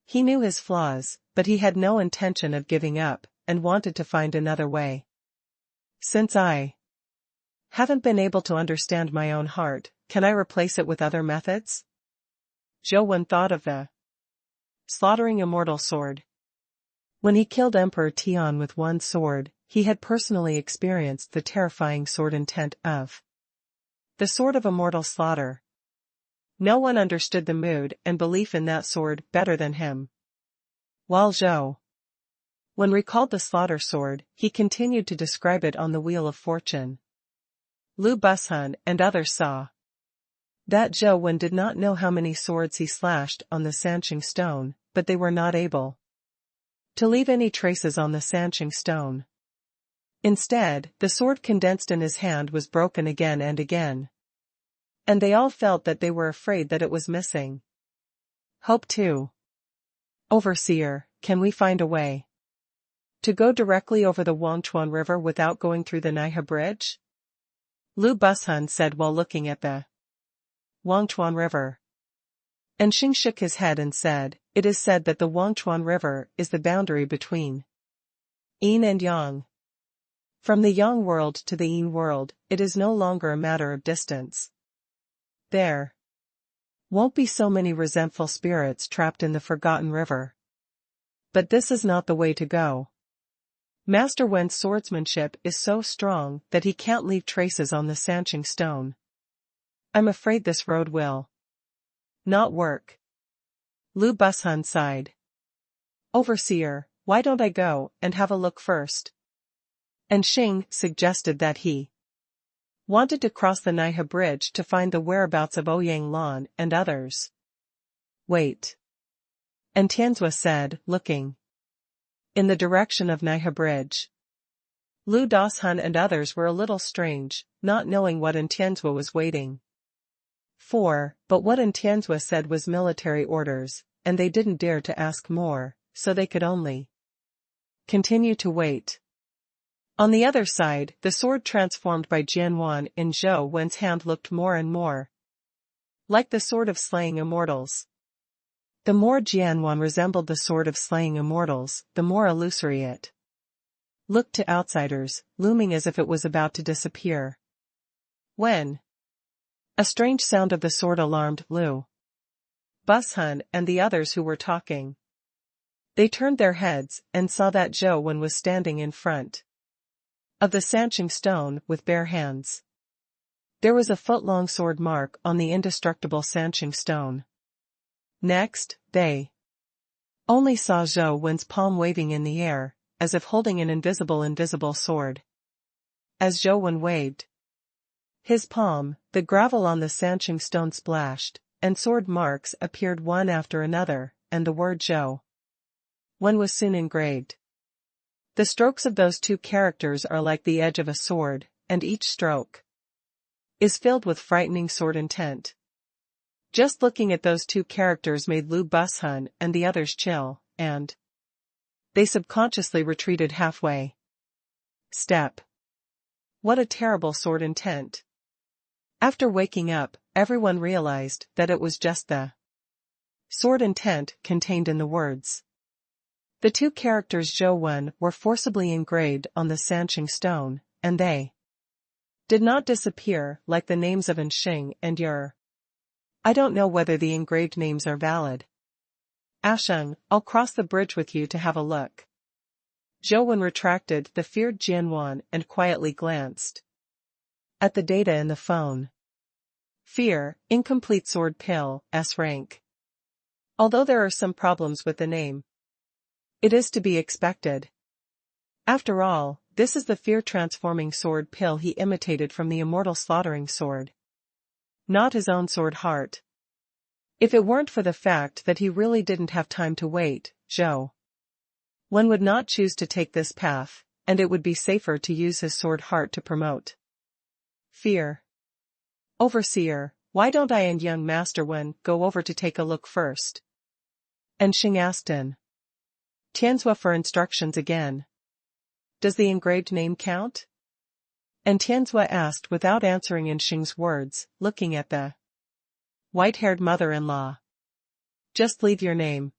He knew his flaws, but he had no intention of giving up, and wanted to find another way. Since I haven't been able to understand my own heart, can I replace it with other methods? Zhou Wen thought of the slaughtering immortal sword. When he killed Emperor Tian with one sword, he had personally experienced the terrifying sword intent of the sword of immortal slaughter. No one understood the mood and belief in that sword better than him. While Zhou Wen recalled the slaughter sword, he continued to describe it on the Wheel of Fortune. Lu Bushun and others saw that Zhou Wen did not know how many swords he slashed on the Sanqing stone, but they were not able to leave any traces on the Sanqing stone. Instead, the sword condensed in his hand was broken again and again. And they all felt that they were afraid that it was missing. Hope too. Overseer, can we find a way to go directly over the Wangchuan River without going through the Naihe Bridge? Lu Bushun said while looking at the Wangchuan River. And Xing shook his head and said, it is said that the Wangchuan River is the boundary between Yin and Yang. From the Yang world to the Yin world, it is no longer a matter of distance. There won't be so many resentful spirits trapped in the forgotten river. But this is not the way to go. Master Wen's swordsmanship is so strong that he can't leave traces on the Sanqing stone. I'm afraid this road will not work. Lu Bushun sighed. Overseer, why don't I go and have a look first? And Xing suggested that he wanted to cross the Naihe Bridge to find the whereabouts of Ouyang Lan and others. Wait. And Tianzua said, looking in the direction of Naihe Bridge. Lu Dashun and others were a little strange, not knowing what Tianzua was waiting for, but what Tianzua said was military orders, and they didn't dare to ask more, so they could only continue to wait. On the other side, the sword transformed by Jianwan in Zhou Wen's hand looked more and more like the sword of slaying immortals. The more Jianwan resembled the sword of slaying immortals, the more illusory it looked to outsiders, looming as if it was about to disappear. When a strange sound of the sword alarmed Lu Bushun and the others who were talking. They turned their heads and saw that Zhou Wen was standing in front of the Sanqing stone with bare hands. There was a foot-long sword mark on the indestructible Sanqing stone. Next, they only saw Zhou Wen's palm waving in the air, as if holding an invisible sword. As Zhou Wen waved his palm, the gravel on the Sanqing stone splashed, and sword marks appeared one after another, and the word Zhou Wen was soon engraved. The strokes of those two characters are like the edge of a sword, and each stroke is filled with frightening sword intent. Just looking at those two characters made Lu Bushun and the others chill, and they subconsciously retreated halfway. Step. What a terrible sword intent. After waking up, everyone realized that it was just the sword intent contained in the words. The two characters Zhou Wen were forcibly engraved on the Sanqing stone, and they did not disappear like the names of Xing and Yer. I don't know whether the engraved names are valid. Asheng, I'll cross the bridge with you to have a look. Zhou retracted the feared Jianwan and quietly glanced at the data in the phone. Fear, incomplete sword pill, S rank. Although there are some problems with the name, it is to be expected. After all, this is the fear-transforming sword pill he imitated from the immortal slaughtering sword. Not his own sword heart. If it weren't for the fact that he really didn't have time to wait, Zhou Wen would not choose to take this path, and it would be safer to use his sword heart to promote fear. Overseer, why don't I and young Master Wen go over to take a look first? And Xing asked in Tianzhua for instructions again. Does the engraved name count? And Tianzhua asked without answering in Xing's words, looking at the white-haired mother-in-law. Just leave your name.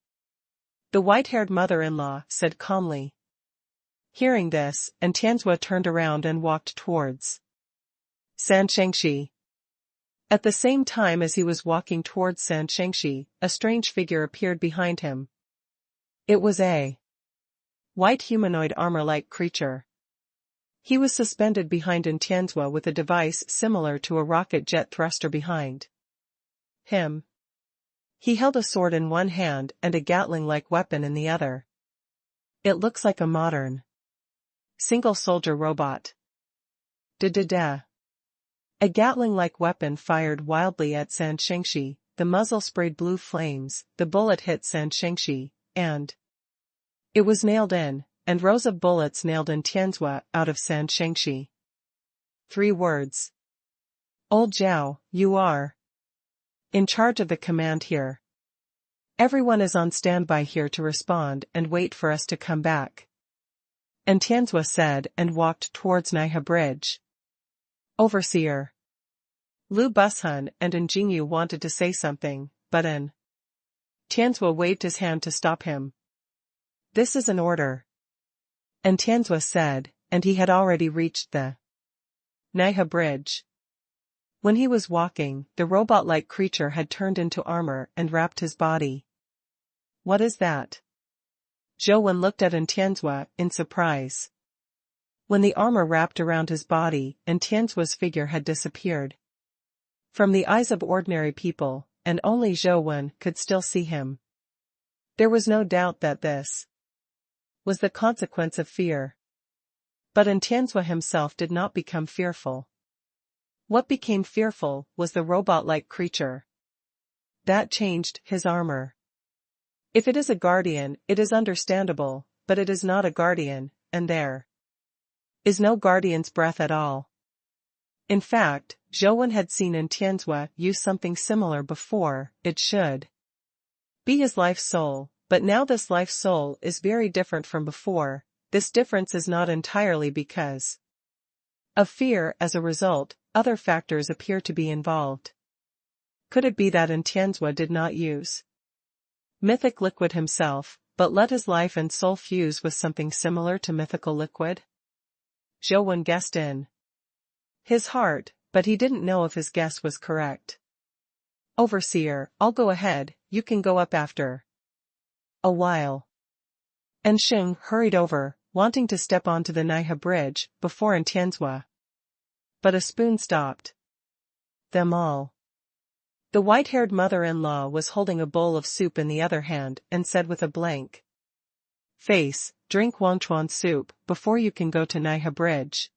The white-haired mother-in-law said calmly. Hearing this, and Tianzhua turned around and walked towards San Shengxi. At the same time as he was walking towards San Shengxi, a strange figure appeared behind him. It was a white humanoid armor-like creature. He was suspended behind Tianzhua with a device similar to a rocket jet thruster behind him. He held a sword in one hand and a Gatling-like weapon in the other. It looks like a modern single-soldier robot. Da-da-da. A Gatling-like weapon fired wildly at San Shengxi, the muzzle sprayed blue flames, the bullet hit San Shengxi, and it was nailed in, and rows of bullets nailed in Tianzhua out of San Shengxi. 3 words. Old Zhao, you are in charge of the command here. Everyone is on standby here to respond and wait for us to come back. And Tianzhua said and walked towards Naiha Bridge. Overseer. Lu Bushun and Jingyu wanted to say something, but Tianzhua waved his hand to stop him. This is an order. And Tianzhua said, and he had already reached the Naiha Bridge. When he was walking, the robot-like creature had turned into armor and wrapped his body. What is that? Zhou Wen looked at Tianzhua in surprise. When the armor wrapped around his body, Tianzhua's figure had disappeared from the eyes of ordinary people, and only Zhou Wen could still see him. There was no doubt that this was the consequence of fear. But Tianzhua himself did not become fearful. What became fearful was the robot-like creature. That changed his armor. If it is a guardian, it is understandable, but it is not a guardian, and there is no guardian's breath at all. In fact, Zhou Wen had seen Tianzhua use something similar before. It should be his life soul, but now this life soul is very different from before. This difference is not entirely because of fear. As a result, other factors appear to be involved. Could it be that Tianzhua did not use mythic liquid himself, but let his life and soul fuse with something similar to mythical liquid? Zhou Wen guessed in his heart, but he didn't know if his guess was correct. Overseer, I'll go ahead, you can go up after a while. And Xing hurried over, wanting to step onto the Naiha Bridge before Tianzhua. But a spoon stopped them all. The white-haired mother-in-law was holding a bowl of soup in the other hand and said with a blank face, drink Wangchuan soup before you can go to Naiha Bridge.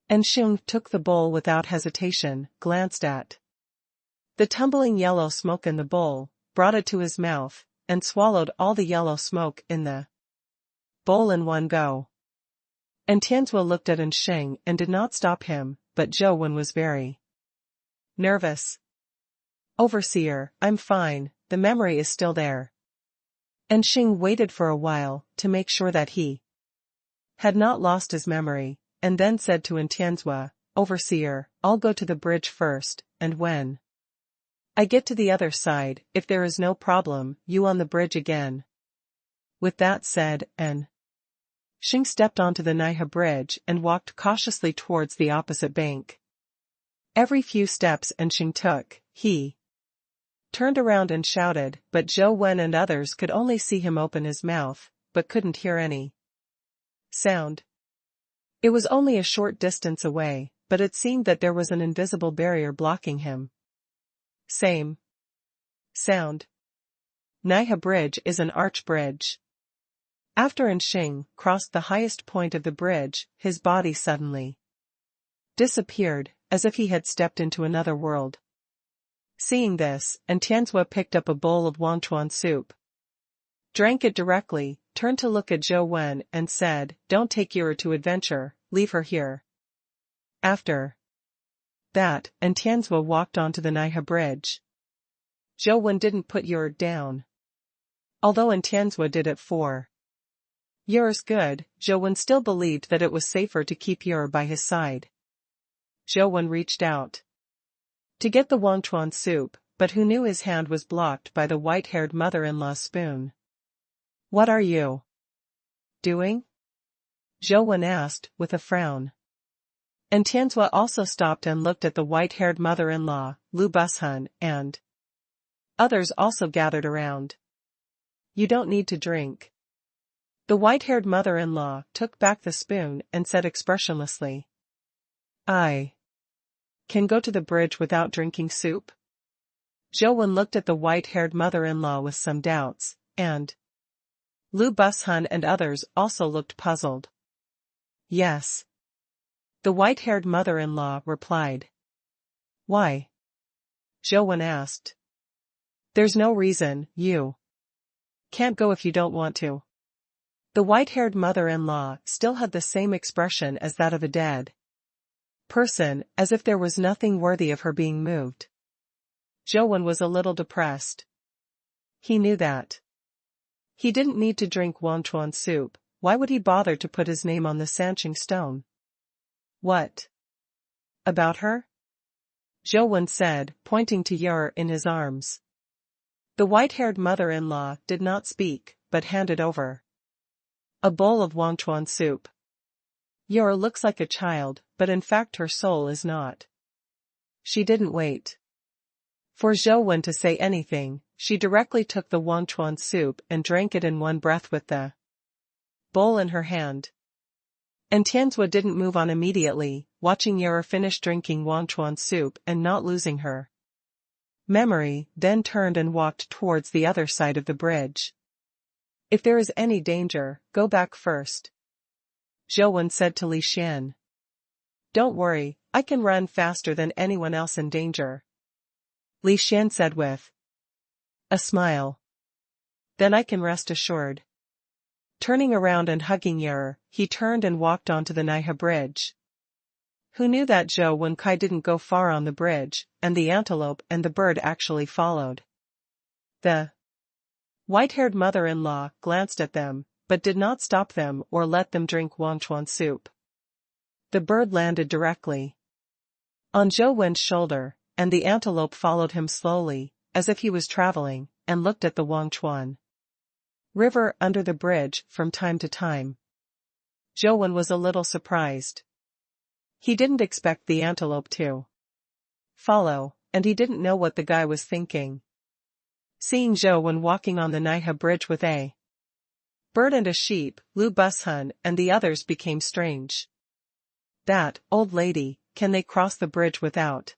And Xing took the bowl without hesitation, glanced at the tumbling yellow smoke in the bowl, brought it to his mouth, and swallowed all the yellow smoke in the bowl in one go. And Tianzhua looked at Xing and did not stop him, but Zhou Wen was very nervous. Overseer, I'm fine, the memory is still there. And Xing waited for a while, to make sure that he had not lost his memory, and then said to Tianzhua, Overseer, I'll go to the bridge first, and when I get to the other side, if there is no problem, you on the bridge again. With that said, Xing stepped onto the Naiha Bridge and walked cautiously towards the opposite bank. Every few steps Xing took, he turned around and shouted, but Zhou Wen and others could only see him open his mouth, but couldn't hear any sound. It was only a short distance away, but it seemed that there was an invisible barrier blocking him. Same sound. Naiha Bridge is an arch bridge. After Anxing crossed the highest point of the bridge, his body suddenly disappeared, as if he had stepped into another world. Seeing this, Tianzhua picked up a bowl of Wanchuan soup, drank it directly, turned to look at Zhou Wen and said, "Don't take Yura to adventure, leave her here." After that, Tianzhua walked onto the Naiha Bridge. Zhou Wen didn't put Yura down, although Tianzhua did it for Yura's good. Zhou Wen still believed that it was safer to keep Yura by his side. Zhou Wen reached out to get the Wanchuan soup, but who knew his hand was blocked by the white-haired mother-in-law's spoon. "What are you doing?" Zhou Wen asked, with a frown. Tianzhua also stopped and looked at the white-haired mother-in-law, Lu Bushun, and others also gathered around. "You don't need to drink." The white-haired mother-in-law took back the spoon and said expressionlessly, "I can go to the bridge without drinking soup?" Zhou Wen looked at the white-haired mother-in-law with some doubts, and Lu Bushun and others also looked puzzled. "Yes," the white-haired mother-in-law replied. "Why?" Zhou Wen asked. "There's no reason, you can't go if you don't want to." The white-haired mother-in-law still had the same expression as that of a dead person, as if there was nothing worthy of her being moved. Zhou Wen was a little depressed. He knew that he didn't need to drink Wanchuan soup. Why would he bother to put his name on the Sanqing stone? "What about her?" Zhou Wen said, pointing to Yura in his arms. The white-haired mother-in-law did not speak, but handed over a bowl of Wanchuan soup. "Yura looks like a child, but in fact her soul is not." She didn't wait for Zhou Wen to say anything. She directly took the Wanchuan soup and drank it in one breath with the bowl in her hand. Tianzhua didn't move on immediately, watching Yura finish drinking Wanchuan soup and not losing her memory, then turned and walked towards the other side of the bridge. "If there is any danger, go back first," Zhou Wen said to Li Xian. "Don't worry, I can run faster than anyone else in danger," Li Xian said with a smile. "Then I can rest assured." Turning around and hugging Yura, he turned and walked onto the Naiha Bridge. Who knew that Zhou Wen Kai didn't go far on the bridge, and the antelope and the bird actually followed. The white-haired mother-in-law glanced at them, but did not stop them or let them drink Wanchuan soup. The bird landed directly on Zhou Wen's shoulder, and the antelope followed him slowly, as if he was traveling, and looked at the Wanchuan river under the bridge from time to time. Zhou Wen was a little surprised. He didn't expect the antelope to follow, and he didn't know what the guy was thinking. Seeing Zhou Wen walking on the Naiha Bridge with a bird and a sheep, Lu Bushun and the others became strange. "That old lady, can they cross the bridge without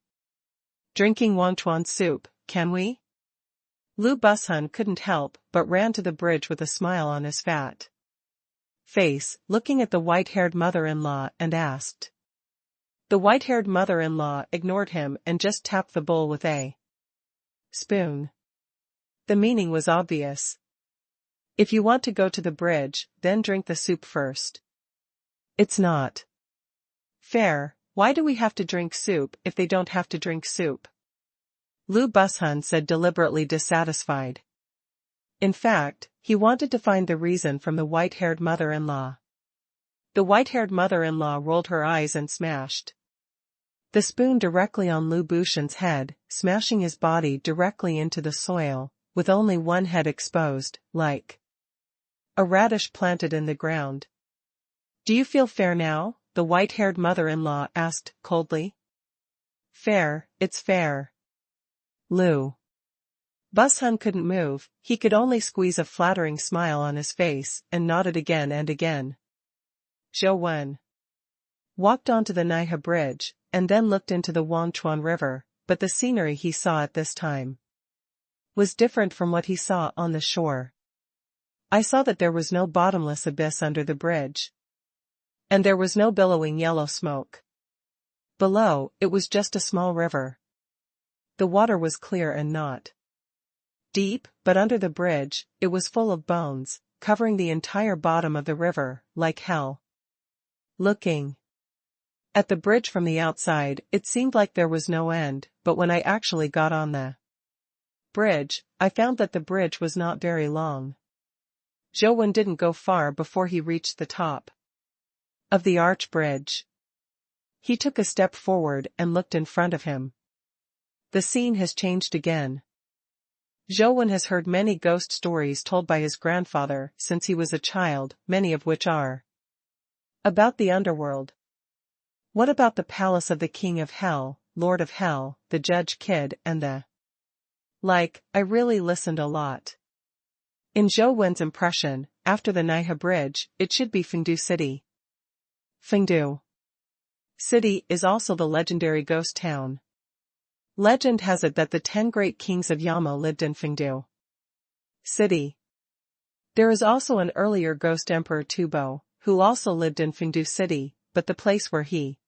drinking Wanchuan soup, can we?" Lu Bushun couldn't help but ran to the bridge with a smile on his fat face, looking at the white-haired mother-in-law and asked. The white-haired mother-in-law ignored him and just tapped the bowl with a spoon. The meaning was obvious. If you want to go to the bridge, then drink the soup first. It's not fair. Why do we have to drink soup if they don't have to drink soup? Lu Bushun said, deliberately dissatisfied. In fact, he wanted to find the reason from the white-haired mother-in-law. The white-haired mother-in-law rolled her eyes and smashed the spoon directly on Lu Bushun's head, smashing his body directly into the soil, with only one head exposed, like a radish planted in the ground. "Do you feel fair now?" the white-haired mother-in-law asked coldly. "Fair, it's fair." Lu Bus Hun couldn't move, he could only squeeze a flattering smile on his face and nodded again and again. Zhou Wen walked onto the Naiha bridge, and then looked into the Wangchuan River, but the scenery he saw at this time was different from what he saw on the shore. I saw that there was no bottomless abyss under the bridge. And there was no billowing yellow smoke. Below, it was just a small river. The water was clear and not deep, but under the bridge, it was full of bones, covering the entire bottom of the river, like hell. Looking at the bridge from the outside, it seemed like there was no end, but when I actually got on the bridge, I found that the bridge was not very long. Zhou Wen didn't go far before he reached the top of the arch bridge. He took a step forward and looked in front of him. The scene has changed again. Zhou Wen has heard many ghost stories told by his grandfather since he was a child, many of which are about the underworld. What about the palace of the King of Hell, Lord of Hell, the Judge Kid, and the like? I really listened a lot. In Zhou Wen's impression, after the Naiha Bridge, it should be Fengdu City. Fengdu City is also the legendary ghost town. Legend has it that the 10 great kings of Yama lived in Fengdu City. There is also an earlier ghost emperor Tubo, who also lived in Fengdu City, but the place where he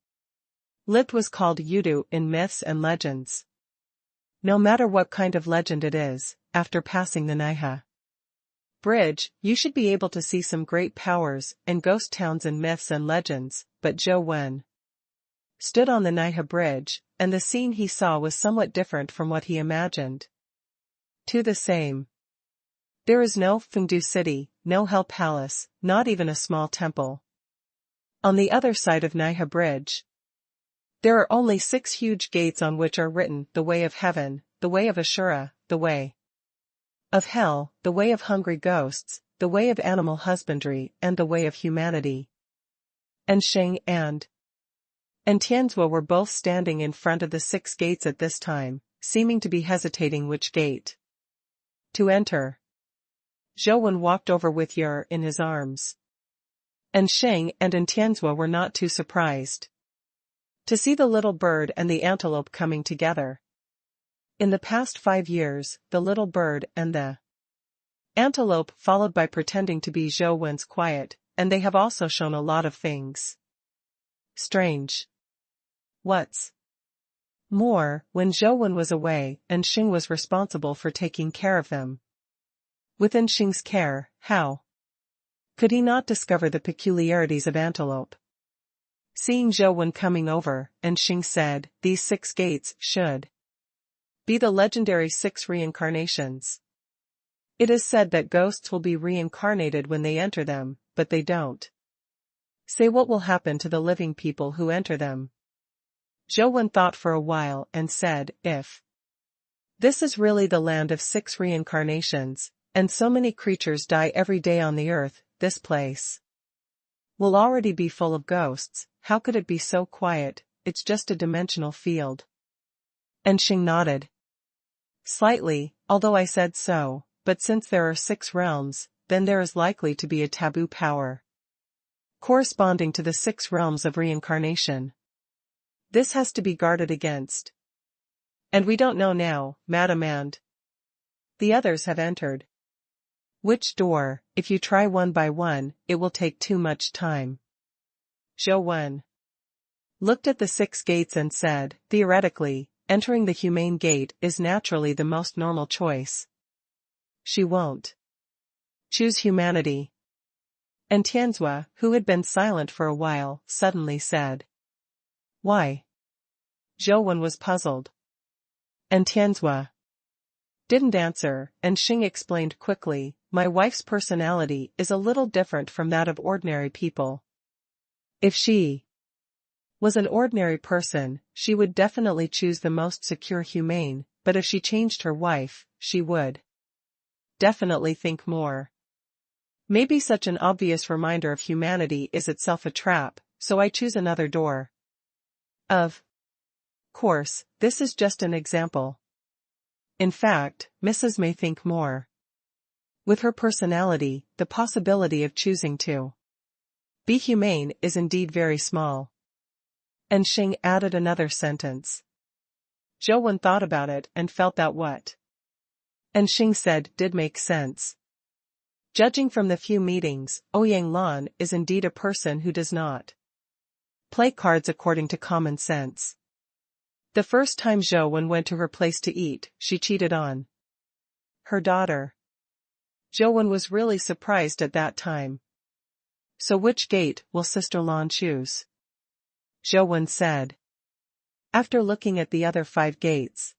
lived was called Yudu in myths and legends. No matter what kind of legend it is, after passing the Naiha Bridge, you should be able to see some great powers and ghost towns in myths and legends, but Zhou Wen stood on the Naiha Bridge, and the scene he saw was somewhat different from what he imagined. To the same. There is no Fengdu City, no Hell Palace, not even a small temple. On the other side of Naiha Bridge, there are only 6 huge gates on which are written the way of heaven, the way of Ashura, the way of hell, the way of hungry ghosts, the way of animal husbandry, and the way of humanity. And Xing and Tianzhua were both standing in front of the 6 gates at this time, seeming to be hesitating which gate to enter. Zhou Wen walked over with Yer in his arms. And Xing and Tianzhua were not too surprised to see the little bird and the antelope coming together. In the past 5 years, the little bird and the antelope followed by pretending to be Zhou Wen's quiet, and they have also shown a lot of things strange. What's more, when Zhou Wen was away, and Xing was responsible for taking care of them. Within Xing's care, how could he not discover the peculiarities of antelope? Seeing Zhou Wen coming over, and Xing said, these 6 gates should be the legendary 6 reincarnations. It is said that ghosts will be reincarnated when they enter them, but they don't say what will happen to the living people who enter them. Zhou Wen thought for a while and said, if this is really the land of 6 reincarnations, and so many creatures die every day on the earth, this place will already be full of ghosts. How could it be so quiet? It's just a dimensional field. And Xing nodded slightly, although I said so, but since there are 6 realms, then there is likely to be a taboo power corresponding to the 6 realms of reincarnation. This has to be guarded against. And we don't know now, Madam, and the others have entered. Which door? If you try one by one, it will take too much time. Zhou Wen looked at the 6 gates and said, theoretically, entering the humane gate is naturally the most normal choice. She won't choose humanity. And Tianzhua, who had been silent for a while, suddenly said, why? Zhou Wen was puzzled. And Tianzhua didn't answer, and Xing explained quickly, my wife's personality is a little different from that of ordinary people. If she was an ordinary person, she would definitely choose the most secure humane, but if she changed her wife, she would definitely think more. Maybe such an obvious reminder of humanity is itself a trap, so I choose another door. Of course, this is just an example. In fact, Mrs. may think more. With her personality, the possibility of choosing to be humane is indeed very small. And Xing added another sentence. Zhou Wen thought about it and felt that what and Xing said did make sense. Judging from the few meetings, Ouyang Lan is indeed a person who does not play cards according to common sense. The first time Zhou Wen went to her place to eat, she cheated on her daughter. Zhou Wen was really surprised at that time. So which gate will Sister Lan choose? Zhou Wen said. After looking at the other 5 gates.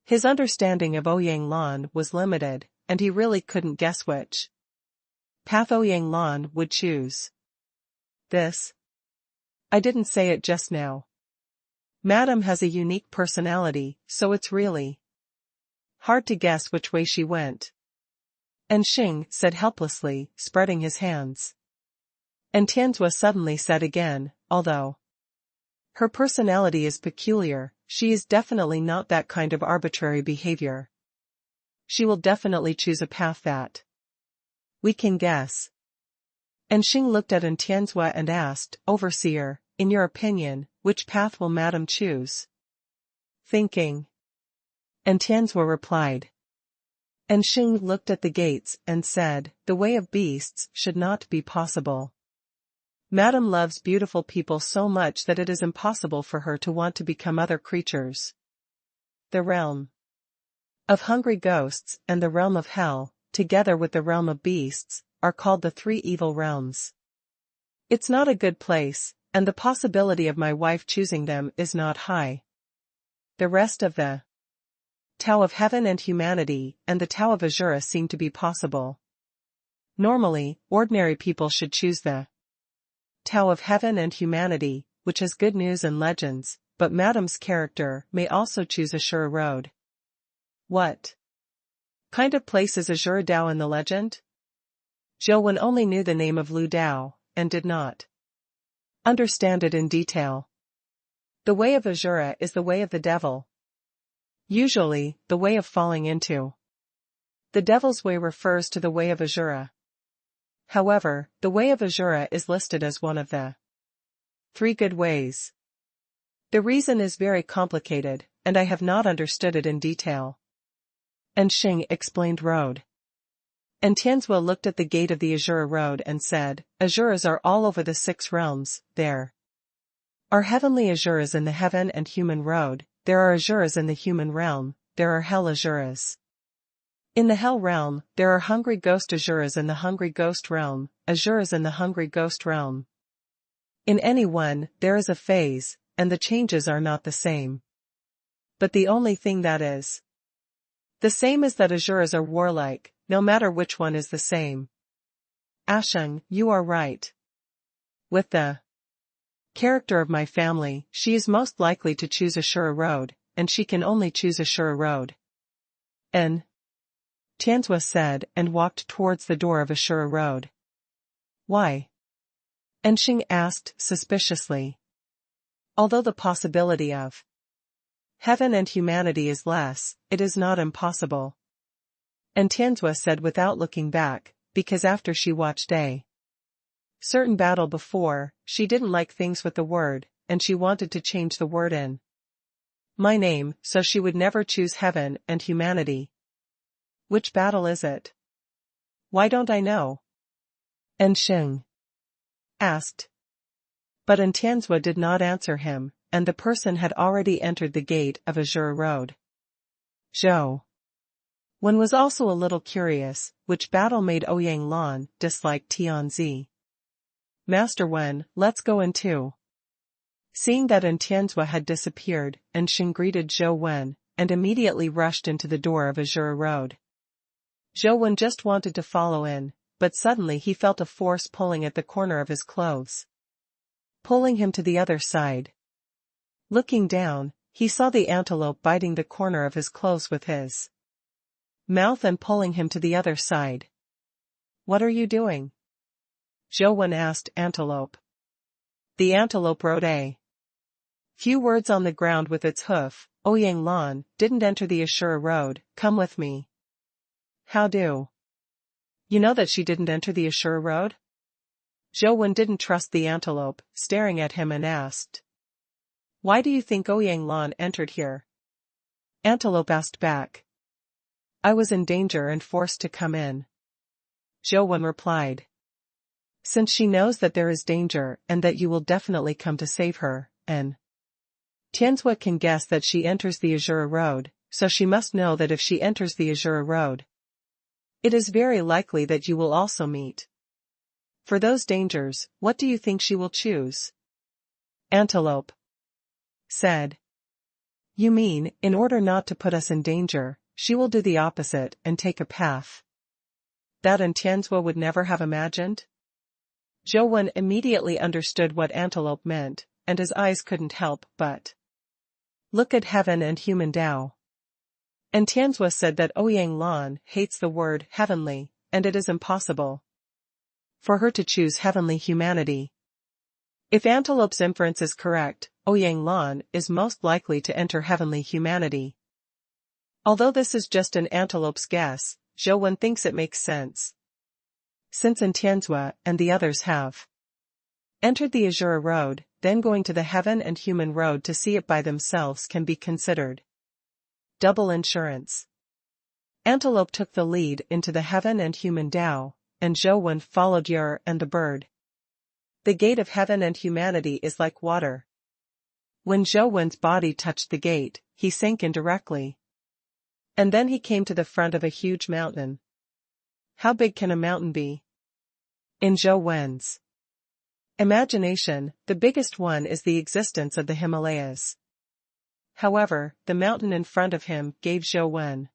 His understanding of Ouyang Lan was limited, and he really couldn't guess which path Ouyang Lan would choose. This? I didn't say it just now. Madam has a unique personality, so it's really hard to guess which way she went. And Xing said helplessly, spreading his hands. And Tianzua suddenly said again, although her personality is peculiar, she is definitely not that kind of arbitrary behavior. She will definitely choose a path that we can guess. And Xing looked at Tianzua and asked, Overseer, in your opinion, which path will Madam choose? Thinking. And Tianzua replied. And Xing looked at the gates and said, the way of beasts should not be possible. Madam loves beautiful people so much that it is impossible for her to want to become other creatures. The realm of hungry ghosts and the realm of hell, together with the realm of beasts, are called the 3 evil realms. It's not a good place, and the possibility of my wife choosing them is not high. The rest of the Tao of Heaven and Humanity and the Tao of Azura seem to be possible. Normally, ordinary people should choose the Tao of Heaven and Humanity, which has good news and legends, but Madam's character may also choose Ashura Road. What kind of place is Azura Dao in the legend? Zhou Wen only knew the name of Lu Dao, and did not understand it in detail. The way of Azura is the way of the devil. Usually, the way of falling into the devil's way refers to the way of Azura. However, the way of Azura is listed as one of the 3 good ways. The reason is very complicated, and I have not understood it in detail. And Xing explained road. And Tianzua looked at the gate of the Azura road and said, Azuras are all over the 6 realms, there are heavenly Azuras in the heaven and human road, there are Azuras in the human realm, there are hell Azuras. In the hell realm, there are hungry ghost Azuras in the hungry ghost realm, Azuras in the hungry ghost realm. In any one, there is a phase, and the changes are not the same. But the only thing that is the same is that Azuras are warlike, no matter which one is the same. Asheng, you are right. With the character of my family, she is most likely to choose Ashura Road, and she can only choose Ashura Road. N. Tianzua said and walked towards the door of Ashura Road. Why? And Xing asked suspiciously. Although the possibility of heaven and humanity is less, it is not impossible. And Tianzua said without looking back, because after she watched a certain battle before, she didn't like things with the word, and she wanted to change the word in my name, so she would never choose heaven and humanity. Which battle is it? Why don't I know? And Xing asked. But Tianzua did not answer him, and the person had already entered the gate of Azura Road. Zhou Wen was also a little curious, which battle made Ouyang Lan dislike Tianzi. Master Wen, let's go in too. Seeing that Tianzua had disappeared, and Xing greeted Zhou Wen, and immediately rushed into the door of Azura Road. Zhou Wen just wanted to follow in, but suddenly he felt a force pulling at the corner of his clothes, pulling him to the other side. Looking down, he saw the antelope biting the corner of his clothes with his mouth and pulling him to the other side. What are you doing? Zhou Wen asked Antelope. The antelope rode a Few words on the ground with its hoof. Ouyang Lan didn't enter the Ashura road. Come with me. How do you know that she didn't enter the Ashura road? Zhou Wen didn't trust the antelope, staring at him and asked. Why do you think Ouyang Lan entered here? Antelope asked back. I was in danger and forced to come in. Zhou Wen replied. Since she knows that there is danger and that you will definitely come to save her, and Tianzhua can guess that she enters the Azura road, so she must know that if she enters the Azura road, it is very likely that you will also meet. For those dangers, what do you think she will choose? Antelope said. You mean, in order not to put us in danger, she will do the opposite and take a path that Tianzhua would never have imagined? Zhou Wen immediately understood what Antelope meant, and his eyes couldn't help but look at heaven and human Tao. And Tianzhua said that Ouyang Lan hates the word heavenly, and it is impossible for her to choose heavenly humanity. If Antelope's inference is correct, Ouyang Lan is most likely to enter heavenly humanity. Although this is just an Antelope's guess, Zhou Wen thinks it makes sense. Since Tianzhua and the others have entered the Azura road, then going to the heaven and human road to see it by themselves can be considered double insurance. Antelope took the lead into the heaven and human Tao, and Zhou Wen followed Yer and the bird. The gate of heaven and humanity is like water. When Zhou Wen's body touched the gate, he sank in directly. And then he came to the front of a huge mountain. How big can a mountain be? In Zhou Wen's imagination, the biggest one is the existence of the Himalayas. However, the mountain in front of him gave Zhou Wen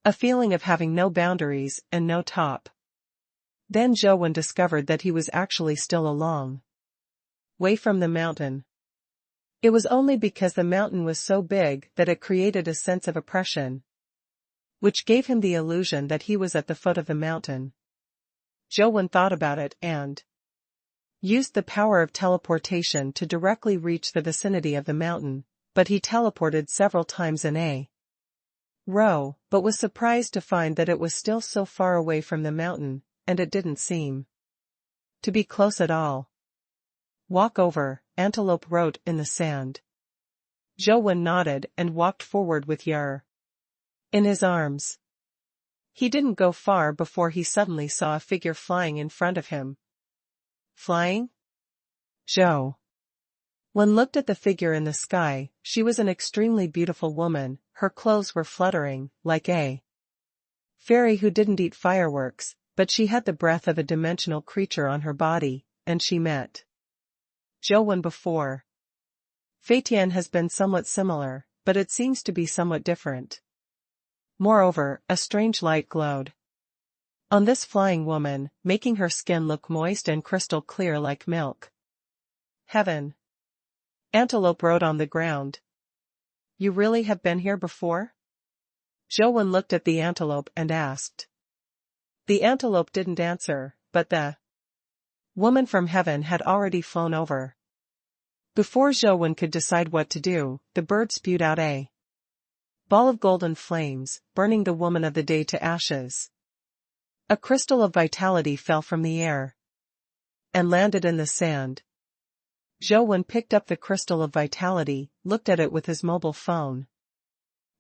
a feeling of having no boundaries and no top. Then Zhou Wen discovered that he was actually still a long way from the mountain. It was only because the mountain was so big that it created a sense of oppression, which gave him the illusion that he was at the foot of the mountain. Zhou Wen thought about it and used the power of teleportation to directly reach the vicinity of the mountain, but he teleported several times in a row, but was surprised to find that it was still so far away from the mountain, and it didn't seem to be close at all. Walk over, Antelope wrote in the sand. Zhou Wen nodded and walked forward with Yer in his arms. He didn't go far before he suddenly saw a figure flying in front of him. Flying? Zhou Wen looked at the figure in the sky. She was an extremely beautiful woman. Her clothes were fluttering, like a fairy who didn't eat fireworks, but she had the breath of a dimensional creature on her body, and she met Zhou Wen before. Tian has been somewhat similar, but it seems to be somewhat different. Moreover, a strange light glowed on this flying woman, making her skin look moist and crystal clear like milk. Heaven. Antelope wrote on the ground. You really have been here before? Zhou Wen looked at the antelope and asked. The antelope didn't answer, but the woman from heaven had already flown over. Before Zhou Wen could decide what to do, the bird spewed out a ball of golden flames, burning the woman of the day to ashes. A crystal of vitality fell from the air and landed in the sand. Zhou Wen picked up the crystal of vitality, looked at it with his mobile phone,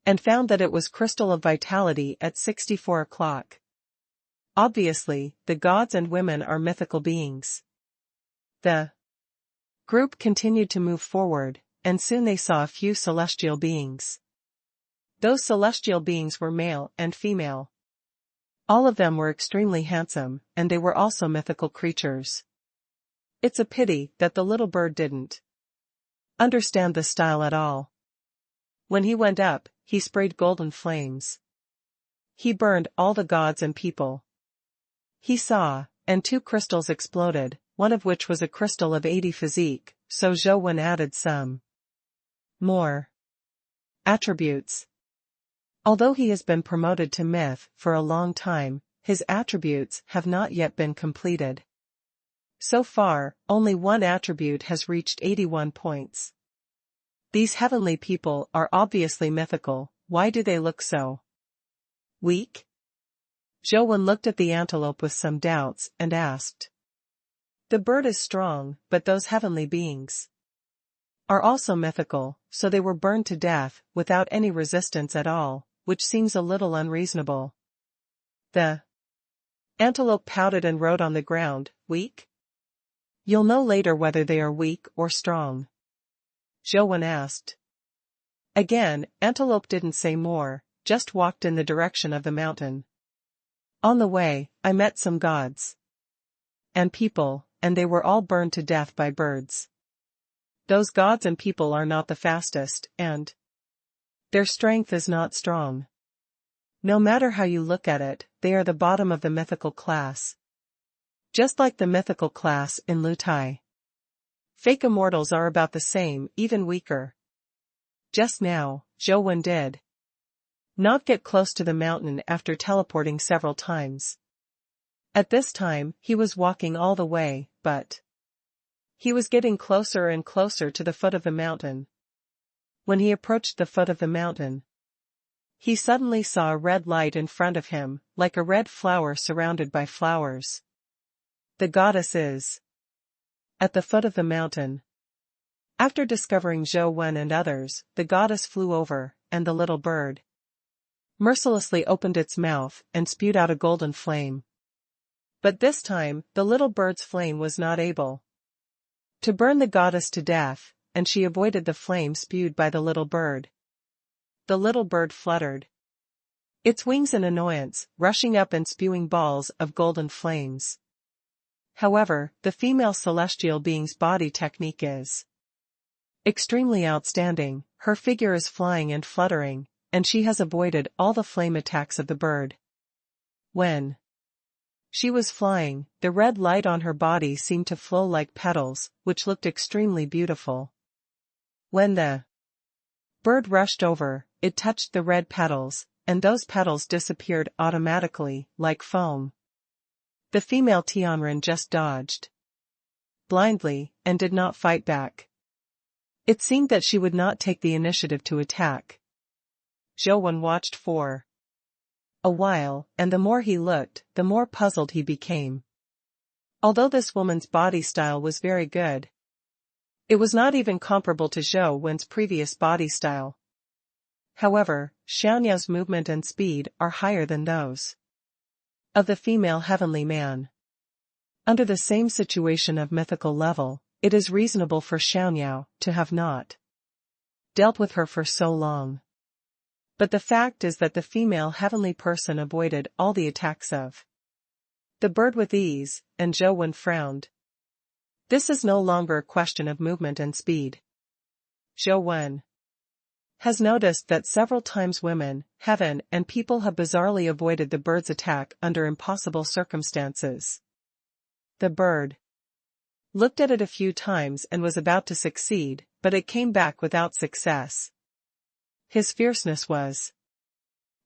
and found that it was crystal of vitality at 64 o'clock. Obviously, the gods and women are mythical beings. The group continued to move forward, and soon they saw a few celestial beings. Those celestial beings were male and female. All of them were extremely handsome, and they were also mythical creatures. It's a pity that the little bird didn't understand the style at all. When he went up, he sprayed golden flames. He burned all the gods and people he saw, and 2 crystals exploded, one of which was a crystal of 80 physique, so Zhou Wen added some more attributes. Although he has been promoted to myth for a long time, his attributes have not yet been completed. So far, only one attribute has reached 81 points. These heavenly people are obviously mythical, why do they look so weak? Zhou looked at the antelope with some doubts and asked. The bird is strong, but those heavenly beings are also mythical, so they were burned to death without any resistance at all, which seems a little unreasonable. The antelope pouted and wrote on the ground, weak? You'll know later whether they are weak or strong. Zhou asked. Again, Antelope didn't say more, just walked in the direction of the mountain. On the way, I met some gods and people, and they were all burned to death by birds. Those gods and people are not the fastest, and their strength is not strong. No matter how you look at it, they are the bottom of the mythical class. Just like the mythical class in Lutai. Fake immortals are about the same, even weaker. Just now, Zhou did not get close to the mountain after teleporting several times. At this time, he was walking all the way, but he was getting closer and closer to the foot of the mountain. When he approached the foot of the mountain, he suddenly saw a red light in front of him, like a red flower surrounded by flowers. The goddess is at the foot of the mountain. After discovering Zhou and others, the goddess flew over, and the little bird mercilessly opened its mouth and spewed out a golden flame. But this time, the little bird's flame was not able to burn the goddess to death, and she avoided the flame spewed by the little bird. The little bird fluttered its wings in annoyance, rushing up and spewing balls of golden flames. However, the female celestial being's body technique is extremely outstanding, her figure is flying and fluttering, and she has avoided all the flame attacks of the bird. When she was flying, the red light on her body seemed to flow like petals, which looked extremely beautiful. When the bird rushed over, it touched the red petals, and those petals disappeared automatically, like foam. The female Tianren just dodged blindly, and did not fight back. It seemed that she would not take the initiative to attack. Zhou watched for a while, and the more he looked, the more puzzled he became. Although this woman's body style was very good, it was not even comparable to Zhou previous body style. However, Xiaoyao's movement and speed are higher than those of the female heavenly man. Under the same situation of mythical level, it is reasonable for Xiaoyao to have not dealt with her for so long. But the fact is that the female heavenly person avoided all the attacks of the bird with ease, and Zhou frowned. This is no longer a question of movement and speed. Zhou has noticed that several times women, heaven, and people have bizarrely avoided the bird's attack under impossible circumstances. The bird looked at it a few times and was about to succeed, but it came back without success. His fierceness was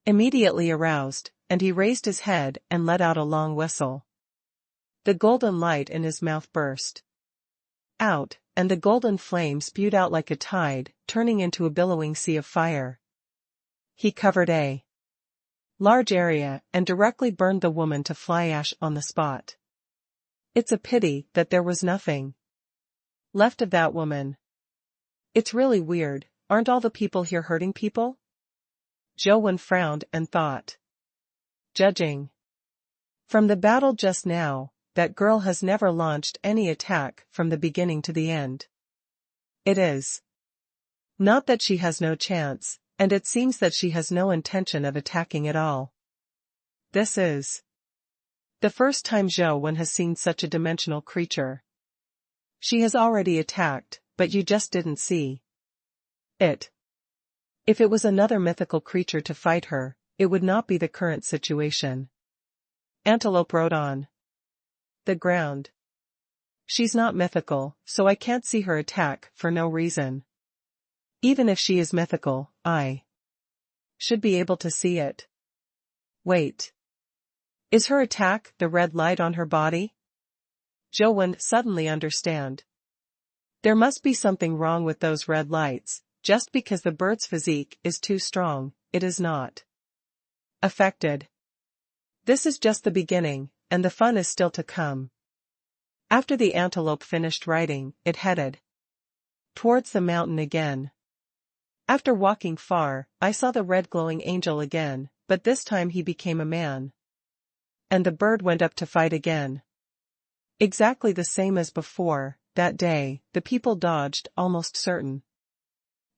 immediately aroused, and he raised his head and let out a long whistle. The golden light in his mouth burst out, and the golden flame spewed out like a tide, turning into a billowing sea of fire. He covered a large area and directly burned the woman to fly ash on the spot. It's a pity that there was nothing left of that woman. It's really weird, aren't all the people here hurting people? Zhou frowned and thought. Judging from the battle just now, that girl has never launched any attack from the beginning to the end. It is not that she has no chance, and it seems that she has no intention of attacking at all. This is the first time Zhou has seen such a dimensional creature. She has already attacked, but you just didn't see it. If it was another mythical creature to fight her, it would not be the current situation. Antelope rode on the ground. She's not mythical, so I can't see her attack for no reason. Even if she is mythical, I should be able to see it. Wait. Is her attack the red light on her body? Zhou suddenly understand. There must be something wrong with those red lights, just because the bird's physique is too strong, it is not affected. This is just the beginning, and the fun is still to come. After the antelope finished riding, it headed towards the mountain again. After walking far, I saw the red glowing angel again, but this time he became a man. And the bird went up to fight again. Exactly the same as before. That day, the people dodged, almost certain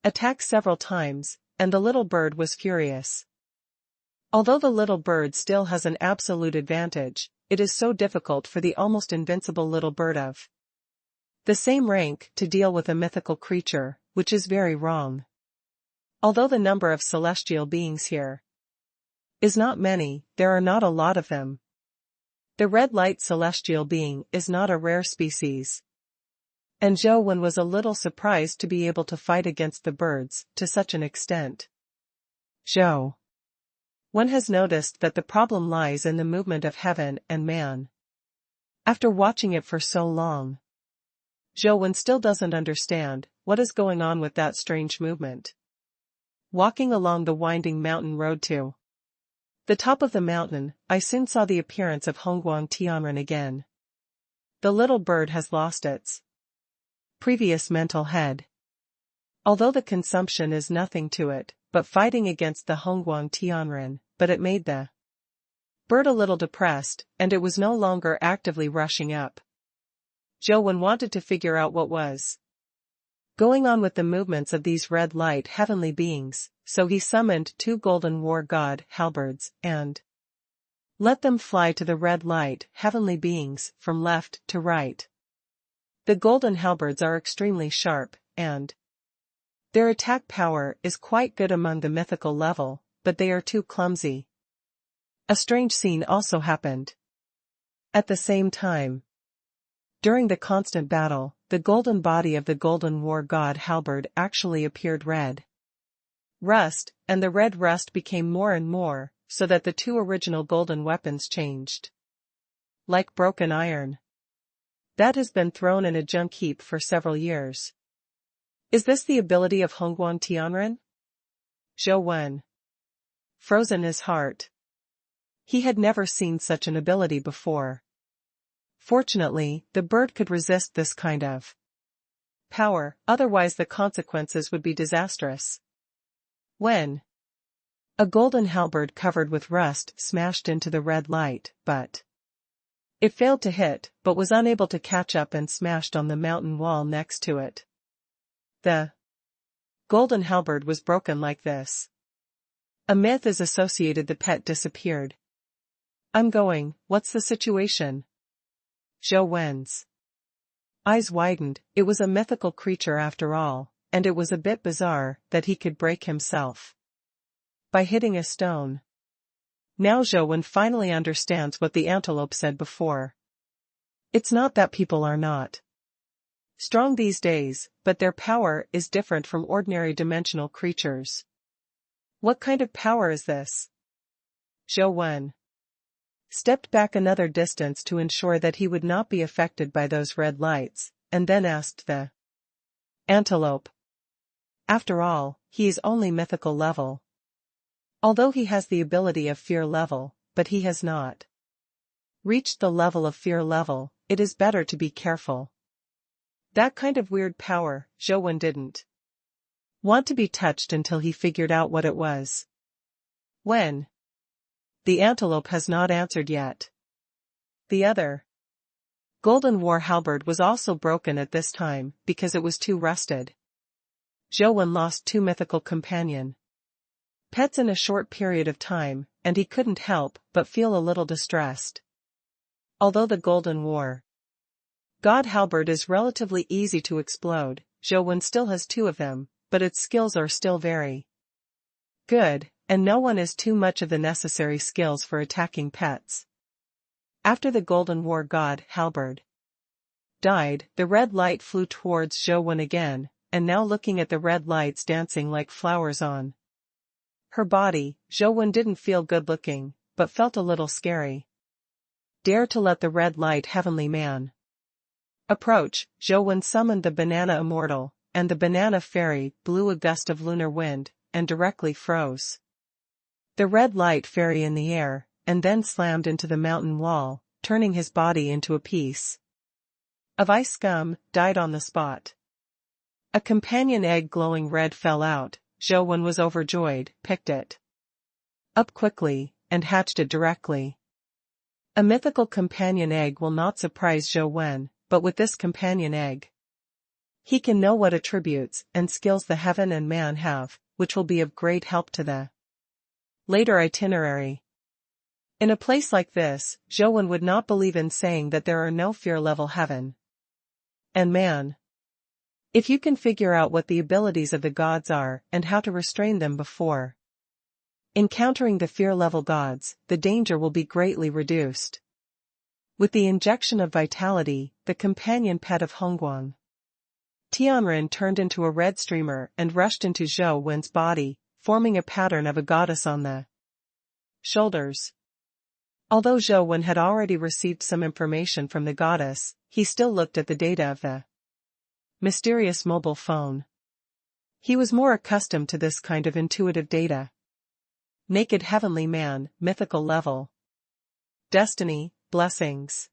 attacks several times, and the little bird was furious. Although the little bird still has an absolute advantage, it is so difficult for the almost invincible little bird of the same rank to deal with a mythical creature, which is very wrong. Although the number of celestial beings here is not many, there are not a lot of them. The red light celestial being is not a rare species. And Zhou Wen was a little surprised to be able to fight against the birds to such an extent. Zhou Wen has noticed that the problem lies in the movement of heaven and man. After watching it for so long, Zhou Wen still doesn't understand what is going on with that strange movement. Walking along the winding mountain road to the top of the mountain, I soon saw the appearance of Hongguang Tianren again. The little bird has lost its previous mental head. Although the consumption is nothing to it, but fighting against the Hongguang Tianren, but it made the bird a little depressed, and it was no longer actively rushing up. Zhou Wen wanted to figure out what was going on with the movements of these red light heavenly beings, so he summoned 2 golden war god halberds, and let them fly to the red light heavenly beings from left to right. The golden halberds are extremely sharp, and their attack power is quite good among the mythical level, but they are too clumsy. A strange scene also happened. At the same time, during the constant battle, the golden body of the golden war god halberd actually appeared red rust, and the red rust became more and more, so that the 2 original golden weapons changed like broken iron that has been thrown in a junk heap for several years. Is this the ability of Hongguang Tianren? Zhou Wen froze in his heart. He had never seen such an ability before. Fortunately, the bird could resist this kind of power, otherwise the consequences would be disastrous. When a golden halberd covered with rust smashed into the red light, but it failed to hit, but was unable to catch up and smashed on the mountain wall next to it. The golden halberd was broken like this. A myth is associated. The pet disappeared. I'm going, what's the situation? Zhou Wen's eyes widened. It was a mythical creature after all, and it was a bit bizarre that he could break himself by hitting a stone. Now Zhou Wen finally understands what the antelope said before. It's not that people are not strong these days, but their power is different from ordinary dimensional creatures. What kind of power is this? Zhou Wen stepped back another distance to ensure that he would not be affected by those red lights, and then asked the antelope. After all, he is only mythical level. Although he has the ability of fear level, but he has not reached the level of fear level, it is better to be careful. That kind of weird power, Zhou Wen didn't want to be touched until he figured out what it was. When? The antelope has not answered yet. The other golden war halberd was also broken at this time, because it was too rusted. Zhou Wen lost 2 mythical companion pets in a short period of time, and he couldn't help but feel a little distressed. Although the golden war god halberd is relatively easy to explode, Zhou Wen still has 2 of them, but its skills are still very good, and no one is too much of the necessary skills for attacking pets. After the golden war god halberd died, the red light flew towards Zhou Wen again, and now looking at the red lights dancing like flowers on her body, Zhou Wen didn't feel good looking, but felt a little scary. Dare to let the red light heavenly man approach. Zhou Wen summoned the banana immortal, and the banana fairy blew a gust of lunar wind, and directly froze. The red light fairy in the air, and then slammed into the mountain wall, turning his body into a piece of ice scum, died on the spot. A companion egg glowing red fell out. Zhou Wen was overjoyed, picked it up quickly, and hatched it directly. A mythical companion egg will not surprise Zhou Wen, but with this companion egg, he can know what attributes and skills the heaven and man have, which will be of great help to the later itinerary. In a place like this, Zhou Wen would not believe in saying that there are no fear-level heaven and man. If you can figure out what the abilities of the gods are and how to restrain them before encountering the fear-level gods, the danger will be greatly reduced. With the injection of vitality, the companion pet of Hongguang, Tianren turned into a red streamer and rushed into Zhou Wen's body, forming a pattern of a goddess on the shoulders. Although Zhou Wen had already received some information from the goddess, he still looked at the data of the mysterious mobile phone. He was more accustomed to this kind of intuitive data. Naked heavenly man, mythical level. Destiny, blessings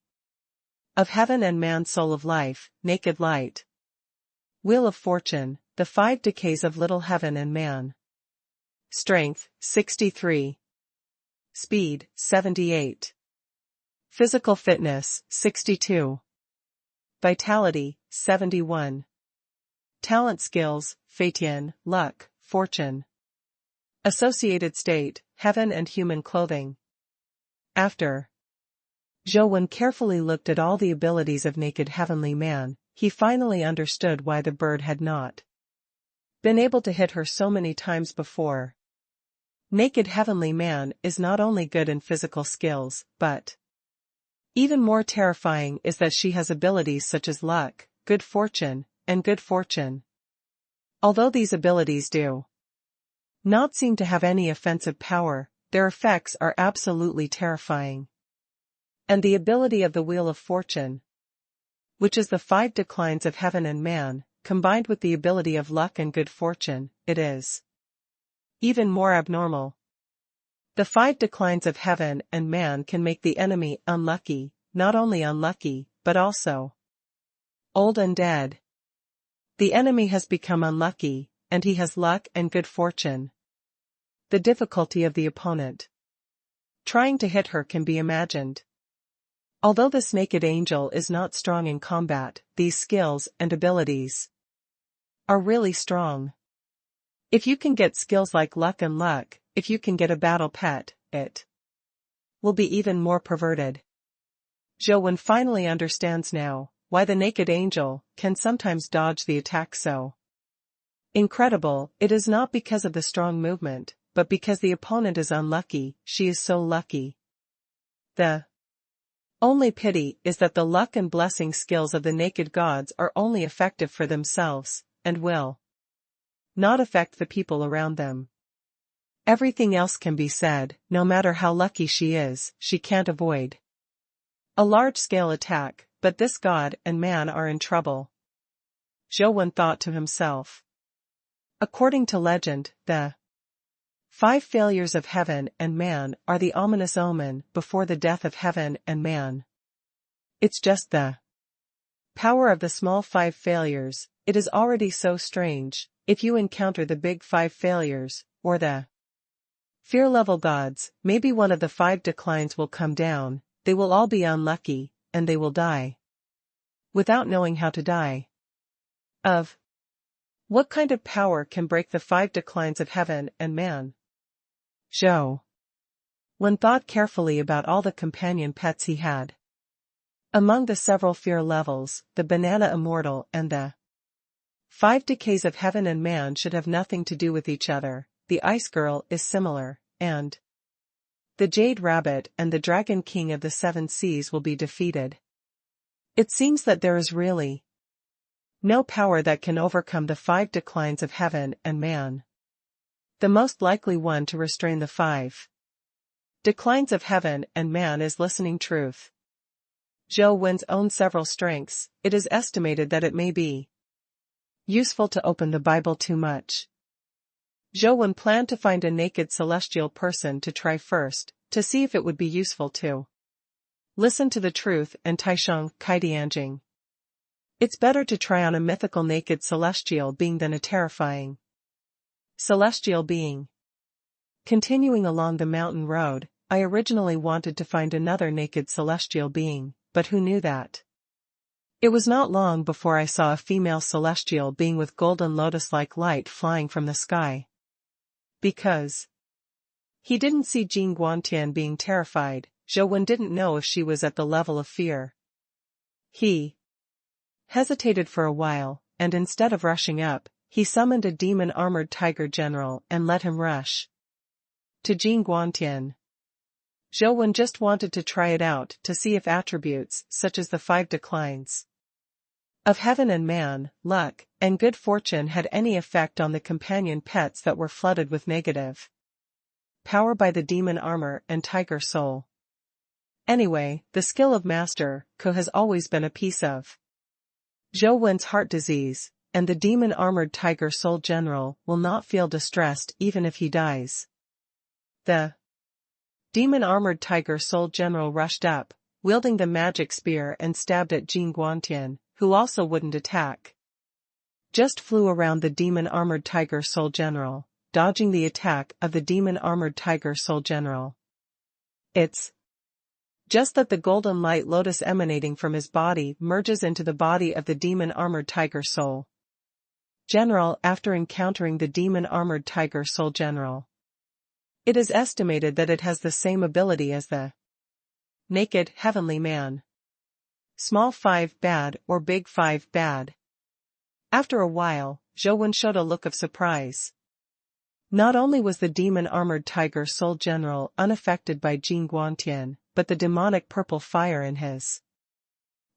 of heaven and man, soul of life, naked light. Wheel of fortune, the 5 decays of little heaven and man. Strength, 63. Speed, 78. Physical fitness, 62. Vitality, 71. Talent skills, Tian, luck, fortune. Associated state, heaven and human clothing. After Zhou Wen carefully looked at all the abilities of naked heavenly man, he finally understood why the bird had not been able to hit her so many times before. Naked heavenly man is not only good in physical skills, but even more terrifying is that she has abilities such as luck, good fortune, and good fortune. Although these abilities do not seem to have any offensive power, their effects are absolutely terrifying. And the ability of the Wheel of Fortune, which is the 5 declines of heaven and man, combined with the ability of luck and good fortune, it is even more abnormal. The 5 declines of heaven and man can make the enemy unlucky, not only unlucky, but also old and dead. The enemy has become unlucky, and he has luck and good fortune. The difficulty of the opponent trying to hit her can be imagined. Although this naked angel is not strong in combat, these skills and abilities are really strong. If you can get skills like luck and luck, if you can get a battle pet, it will be even more perverted. Zhou Wen finally understands now why the naked angel can sometimes dodge the attack so incredible. It is not because of the strong movement, but because the opponent is unlucky. She is so lucky. The only pity is that the luck and blessing skills of the naked gods are only effective for themselves, and will not affect the people around them. Everything else can be said, no matter how lucky she is, she can't avoid a large-scale attack, but this god and man are in trouble. Zhou Wen thought to himself. According to legend, the 5 failures of heaven and man are the ominous omen before the death of heaven and man. It's just the power of the small 5 failures. It is already so strange. If you encounter the big 5 failures, or the fear-level gods, maybe one of the 5 declines will come down, they will all be unlucky, and they will die without knowing how to die. Of what kind of power can break the 5 declines of heaven and man? Zhou Wen thought carefully about all the companion pets he had. Among the several fear levels, the banana immortal and the 5 decays of heaven and man should have nothing to do with each other. The ice girl is similar, and the jade rabbit and the dragon king of the 7 seas will be defeated. It seems that there is really no power that can overcome the 5 declines of heaven and man. The most likely one to restrain the 5 declines of heaven and man is listening truth. Zhou Wen's own several strengths. It is estimated that it may be Useful to open the Bible too much. Zhou Wen planned to find a naked celestial person to try first, to see if it would be useful to listen to the truth and Taisheng Kaidianjing. It's better to try on a mythical naked celestial being than a terrifying celestial being. Continuing along the mountain road, I originally wanted to find another naked celestial being, but who knew that? It was not long before I saw a female celestial being with golden lotus-like light flying from the sky. Because he didn't see Jing Guantian being terrified, Zhou Wen didn't know if she was at the level of fear. He hesitated for a while, and instead of rushing up, he summoned a demon-armored tiger general and let him rush to Jing Guantian. Zhou Wen just wanted to try it out to see if attributes such as the 5 declines of heaven and man, luck, and good fortune had any effect on the companion pets that were flooded with negative power by the demon armor and tiger soul. Anyway, the skill of Master Ko has always been a piece of Zhou Wen's heart disease, and the demon-armored tiger soul general will not feel distressed even if he dies. The demon-armored tiger soul general rushed up, wielding the magic spear and stabbed at Jing Guantian, who also wouldn't attack. Just flew around the demon-armored tiger soul general, dodging the attack of the demon-armored tiger soul general. It's just that the golden light lotus emanating from his body merges into the body of the demon-armored tiger soul general after encountering the demon-armored tiger soul general. It is estimated that it has the same ability as the naked heavenly man. Small 5 bad or big 5 bad. After a while, Zhou Wen showed a look of surprise. Not only was the demon-armored tiger soul general unaffected by Jing Guantian, but the demonic purple fire in his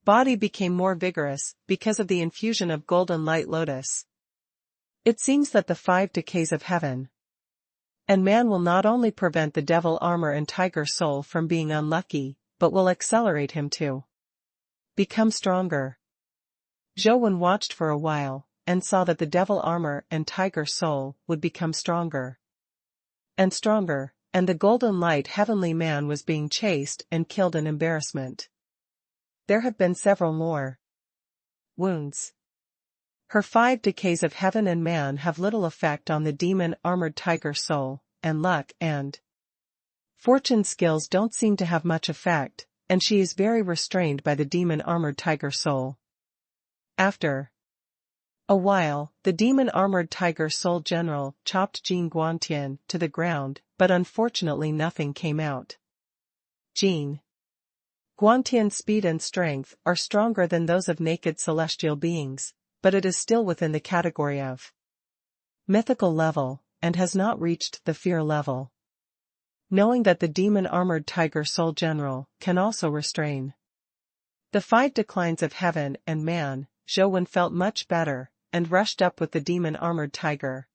body became more vigorous because of the infusion of golden light lotus. It seems that the 5 decays of heaven and man will not only prevent the devil armor and tiger soul from being unlucky, but will accelerate him to become stronger. Zhou Wen watched for a while, and saw that the devil armor and tiger soul would become stronger and stronger, and the golden light heavenly man was being chased and killed in embarrassment. There have been several more wounds. Her 5 decays of heaven and man have little effect on the demon-armored tiger soul, and luck and fortune skills don't seem to have much effect, and she is very restrained by the demon-armored tiger soul. After a while, the demon-armored tiger soul general chopped Jing Guantian to the ground, but unfortunately nothing came out. Jing Guantian's speed and strength are stronger than those of naked celestial beings, but it is still within the category of mythical level, and has not reached the fear level. Knowing that the demon-armored tiger soul general can also restrain the 5 declines of heaven and man, Zhou Wen felt much better, and rushed up with the demon-armored tiger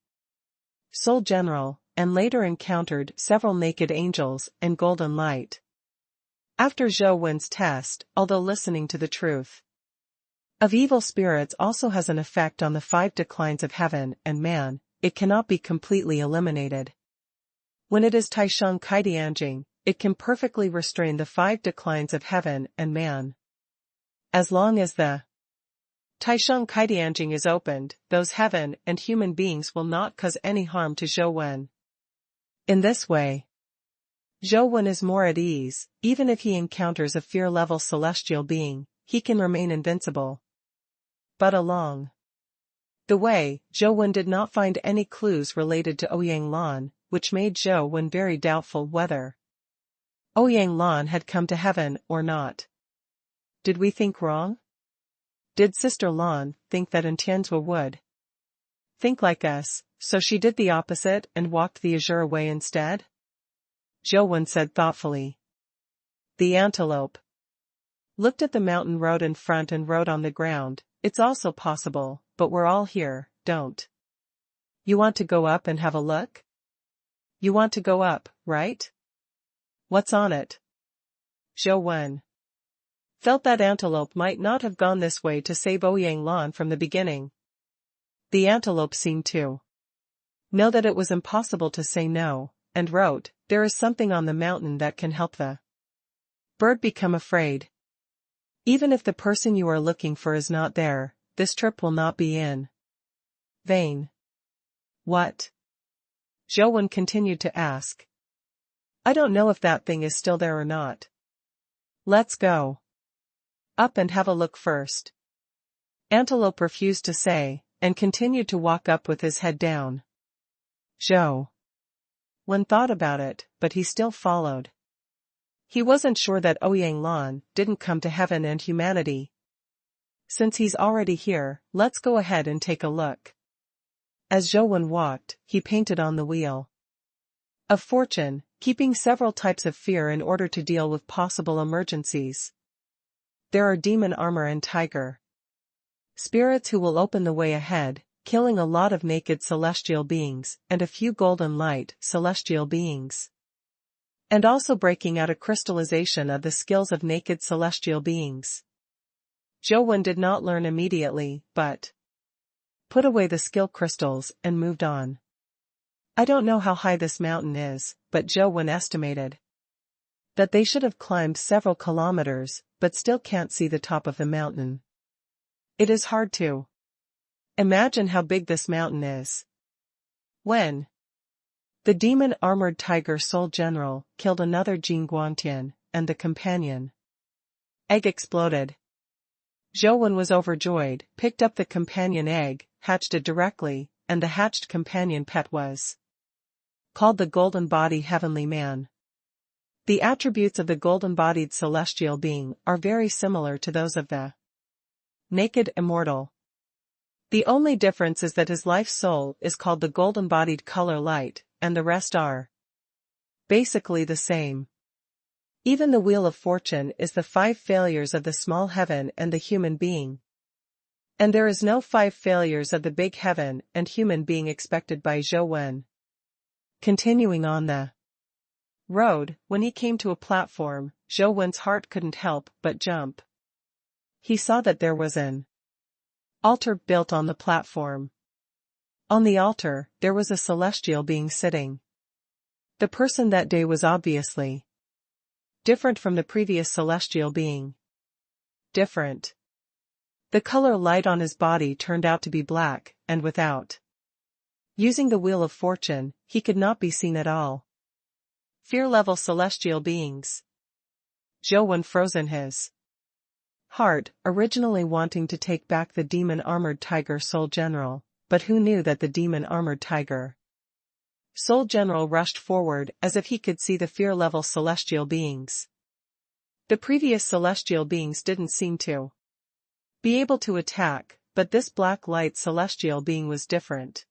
soul general, and later encountered several naked angels and golden light. After Zhou Wen's test, although listening to the truth of evil spirits also has an effect on the 5 declines of heaven and man, it cannot be completely eliminated. When it is Taisheng Kaidianjing, it can perfectly restrain the 5 declines of heaven and man. As long as the Taisheng Kaidianjing is opened, those heaven and human beings will not cause any harm to Zhou Wen. In this way, Zhou Wen is more at ease. Even if he encounters a fear-level celestial being, he can remain invincible. But along the way, Zhou Wen did not find any clues related to Ouyang Lan, which made Zhou Wen very doubtful whether Ouyang Lan had come to heaven or not. Did we think wrong? Did Sister Lan think that Tianzhua would think like us, so she did the opposite and walked the azure way instead? Zhou Wen said thoughtfully. The antelope looked at the mountain road in front and wrote on the ground, "It's also possible, but we're all here, don't you want to go up and have a look? You want to go up, right? What's on it?" Zhou Wen felt that antelope might not have gone this way to save Ouyang Lan from the beginning. The antelope seemed to know that it was impossible to say no, and wrote, "There is something on the mountain that can help the bird become afraid. Even if the person you are looking for is not there, this trip will not be in vain." What? Zhou continued to ask. "I don't know if that thing is still there or not. Let's go up and have a look first." Antelope refused to say, and continued to walk up with his head down. Zhou thought about it, but he still followed. He wasn't sure that Ouyang Lan didn't come to heaven and humanity. Since he's already here, let's go ahead and take a look. As Zhou walked, he painted on the wheel of fortune, keeping several types of fear in order to deal with possible emergencies. There are demon armor and tiger spirits who will open the way ahead, killing a lot of naked celestial beings and a few golden light celestial beings. And also breaking out a crystallization of the skills of naked celestial beings. Zhou did not learn immediately, but put away the skill crystals and moved on. I don't know how high this mountain is, but Zhou estimated that they should have climbed several kilometers, but still can't see the top of the mountain. It is hard to imagine how big this mountain is. When the demon-armored tiger Soul General killed another Jin Guangtian, and the companion egg exploded. Zhou was overjoyed, picked up the companion egg, hatched it directly, and the hatched companion pet was called the Golden Body Heavenly Man. The attributes of the golden-bodied celestial being are very similar to those of the naked immortal. The only difference is that his life soul is called the golden-bodied color light, and the rest are basically the same. Even the Wheel of Fortune is the 5 failures of the small heaven and the human being. And there is no 5 failures of the big heaven and human being expected by Zhou. Continuing on the road, when he came to a platform, Zhou's heart couldn't help but jump. He saw that there was an altar built on the platform. On the altar, there was a celestial being sitting. The person that day was obviously different from the previous celestial being. Different. The color light on his body turned out to be black, and without using the Wheel of Fortune, he could not be seen at all. Fear-level celestial beings. Zhou froze in his heart, originally wanting to take back the demon-armored tiger Soul General, but who knew that the demon-armored tiger Soul General rushed forward as if he could see the fear-level celestial beings. The previous celestial beings didn't seem to be able to attack, but this black light celestial being was different.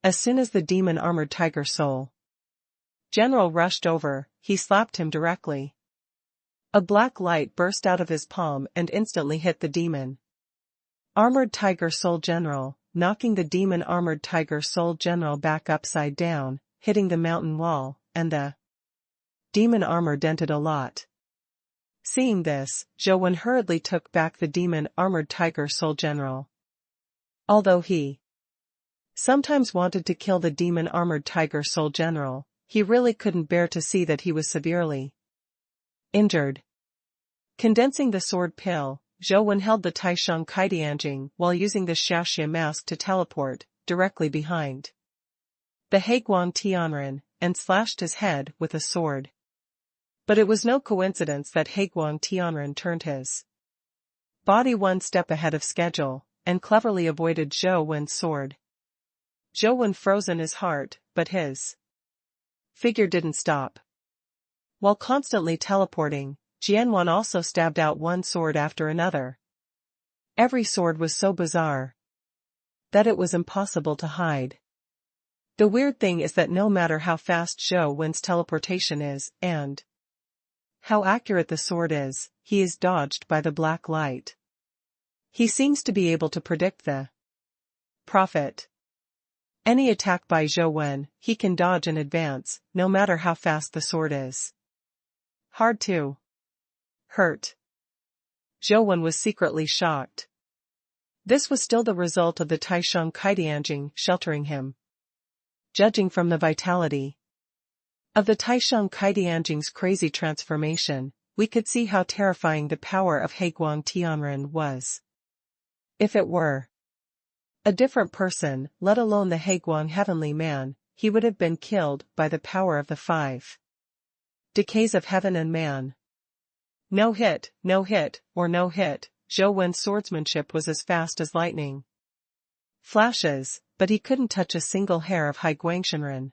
As soon as the demon-armored tiger Soul General rushed over, he slapped him directly. A black light burst out of his palm and instantly hit the demon-armored tiger Soul General, knocking the demon-armored tiger Soul General back upside down, hitting the mountain wall, and the demon armor dented a lot. Seeing this, Zhou hurriedly took back the demon-armored tiger Soul General. Although he sometimes wanted to kill the demon-armored tiger Soul General, he really couldn't bear to see that he was severely injured. Condensing the sword pill, Zhou held the Taishang Kaidianjing while using the Xiaoxia mask to teleport directly behind the Heiguang Tianren, and slashed his head with a sword. But it was no coincidence that Heiguang Tianren turned his body one step ahead of schedule, and cleverly avoided Zhou's sword. Zhou froze in his heart, but his figure didn't stop. While constantly teleporting, Jianwan also stabbed out one sword after another. Every sword was so bizarre that it was impossible to hide. The weird thing is that no matter how fast Zhou's teleportation is, and how accurate the sword is, he is dodged by the black light. He seems to be able to predict the profit. Any attack by Zhou, he can dodge in advance, no matter how fast the sword is. Hard to hurt. Zhou was secretly shocked. This was still the result of the Taishang Kaidianjing sheltering him. Judging from the vitality of the Taishang Kaidianjing's crazy transformation, we could see how terrifying the power of Heiguang Tianren was. If it were a different person, let alone the Heiguang heavenly man, he would have been killed by the power of the 5 decays of heaven and man. No hit, or no hit, Zhou Wen's swordsmanship was as fast as lightning flashes, but he couldn't touch a single hair of Heiguang Shenren.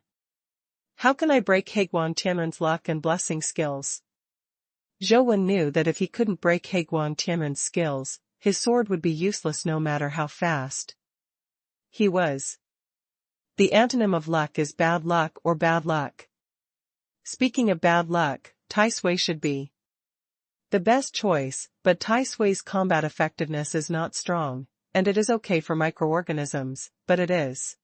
How can I break Heiguang Tianren's luck and blessing skills? Zhou Wen knew that if he couldn't break Heiguang Tianren's skills, his sword would be useless no matter how fast he was. The antonym of luck is bad luck or bad luck. Speaking of bad luck, Tai Sui should be the best choice, but Tai Sui's combat effectiveness is not strong, and it is okay for microorganisms, but it is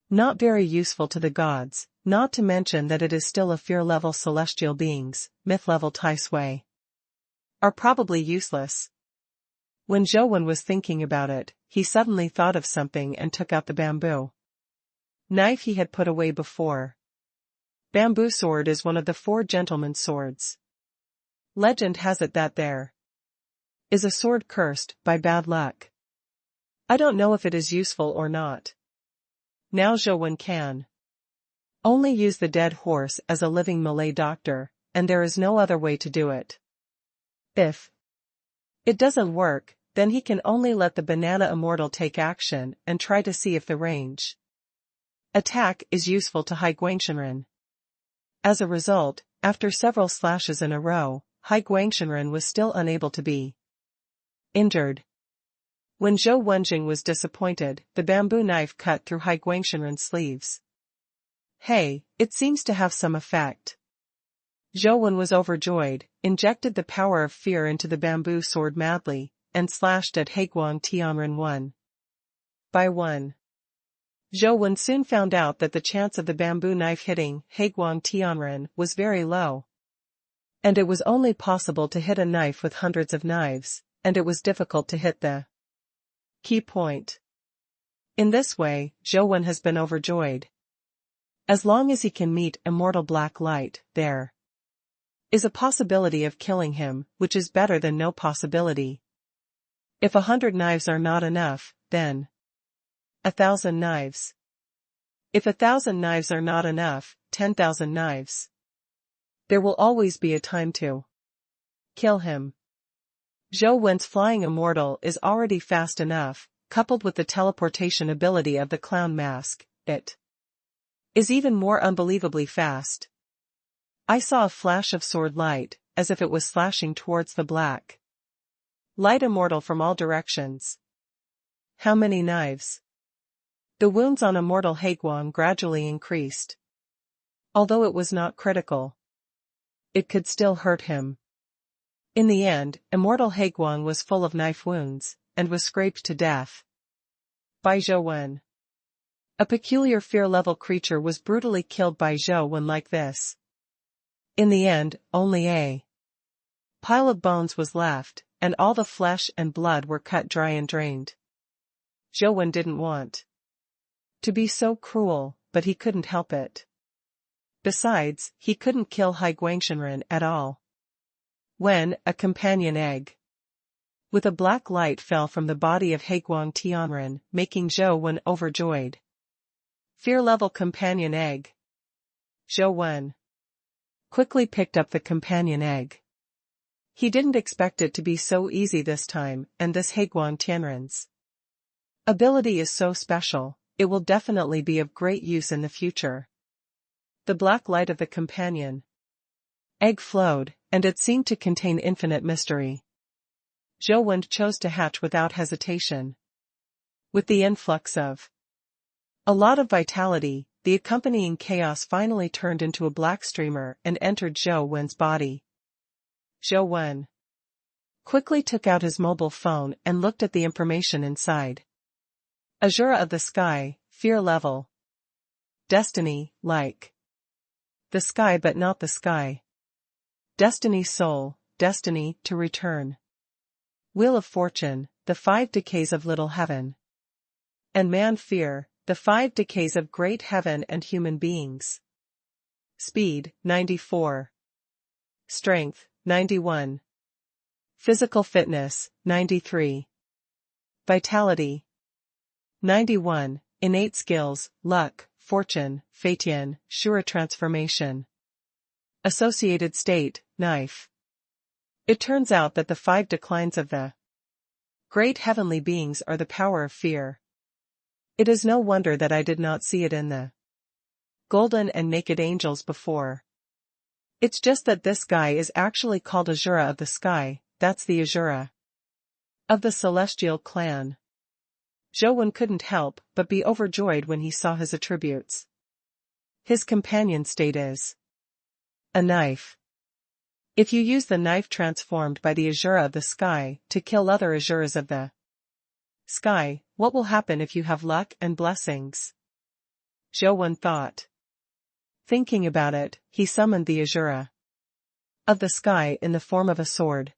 not very useful to the gods, not to mention that it is still a fear-level celestial beings, myth-level Tai Sui are probably useless. When Zhou Wen was thinking about it, he suddenly thought of something and took out the bamboo knife he had put away before. Bamboo sword is one of the 4 gentlemen's swords. Legend has it that there is a sword cursed by bad luck. I don't know if it is useful or not. Now Zhou Wen can only use the dead horse as a living Malay doctor, and there is no other way to do it. If it doesn't work, then he can only let the banana immortal take action and try to see if the range attack is useful to Heiguang Shenren. As a result, after several slashes in a row, Heiguang Shenren was still unable to be injured. When Zhou Wenjing was disappointed, the bamboo knife cut through Heiguang Shenren's sleeves. Hey, it seems to have some effect. Zhou Wen was overjoyed, injected the power of fear into the bamboo sword madly, and slashed at Heiguang Tianren 1 by 1. Zhou Wen soon found out that the chance of the bamboo knife hitting Heiguang Tianren was very low. And it was only possible to hit a knife with hundreds of knives, and it was difficult to hit the key point. In this way, Zhou Wen has been overjoyed. As long as he can meet immortal black light, there is a possibility of killing him, which is better than no possibility. If 100 knives are not enough, then 1,000 knives. If 1,000 knives are not enough, 10,000 knives. There will always be a time to kill him. Zhou Wen's flying immortal is already fast enough, coupled with the teleportation ability of the clown mask, it is even more unbelievably fast. I saw a flash of sword light, as if it was slashing towards the black light immortal from all directions. How many knives? The wounds on immortal Heiguang gradually increased. Although it was not critical, it could still hurt him. In the end, immortal Heiguang was full of knife wounds, and was scraped to death by Zhou Wen. A peculiar fear-level creature was brutally killed by Zhou Wen like this. In the end, only a pile of bones was left, and all the flesh and blood were cut dry and drained. Zhou Wen didn't want to be so cruel, but he couldn't help it. Besides, he couldn't kill Heiguang Shenren at all. When a companion egg with a black light fell from the body of Heiguang Tianren, making Zhou Wen overjoyed. Fear-level companion egg. Zhou Wen quickly picked up the companion egg. He didn't expect it to be so easy this time, and this Heiguang Tianren's ability is so special, it will definitely be of great use in the future. The black light of the companion egg flowed, and it seemed to contain infinite mystery. Zhou Wen chose to hatch without hesitation. With the influx of a lot of vitality, the accompanying chaos finally turned into a black streamer and entered Zhou Wen's body. Zhou Wen quickly took out his mobile phone and looked at the information inside. Azure of the sky, fear level. Destiny, like the sky but not the sky. Destiny soul, destiny to return. Wheel of fortune, the 5 decays of little heaven. And man fear, the 5 decays of great heaven and human beings. Speed, 94. Strength, 91. Physical fitness, 93. Vitality, 91. Innate skills, luck, fortune, Tian, sure transformation. Associated state, knife. It turns out that the 5 declines of the great heavenly beings are the power of fear. It is no wonder that I did not see it in the golden and naked angels before. It's just that this guy is actually called Azura of the sky, that's the Azura of the celestial clan. Zhou couldn't help but be overjoyed when he saw his attributes. His companion state is a knife. If you use the knife transformed by the Azura of the sky to kill other Azuras of the sky, what will happen if you have luck and blessings? Zhou thought. Thinking about it, he summoned the Azura of the sky in the form of a sword.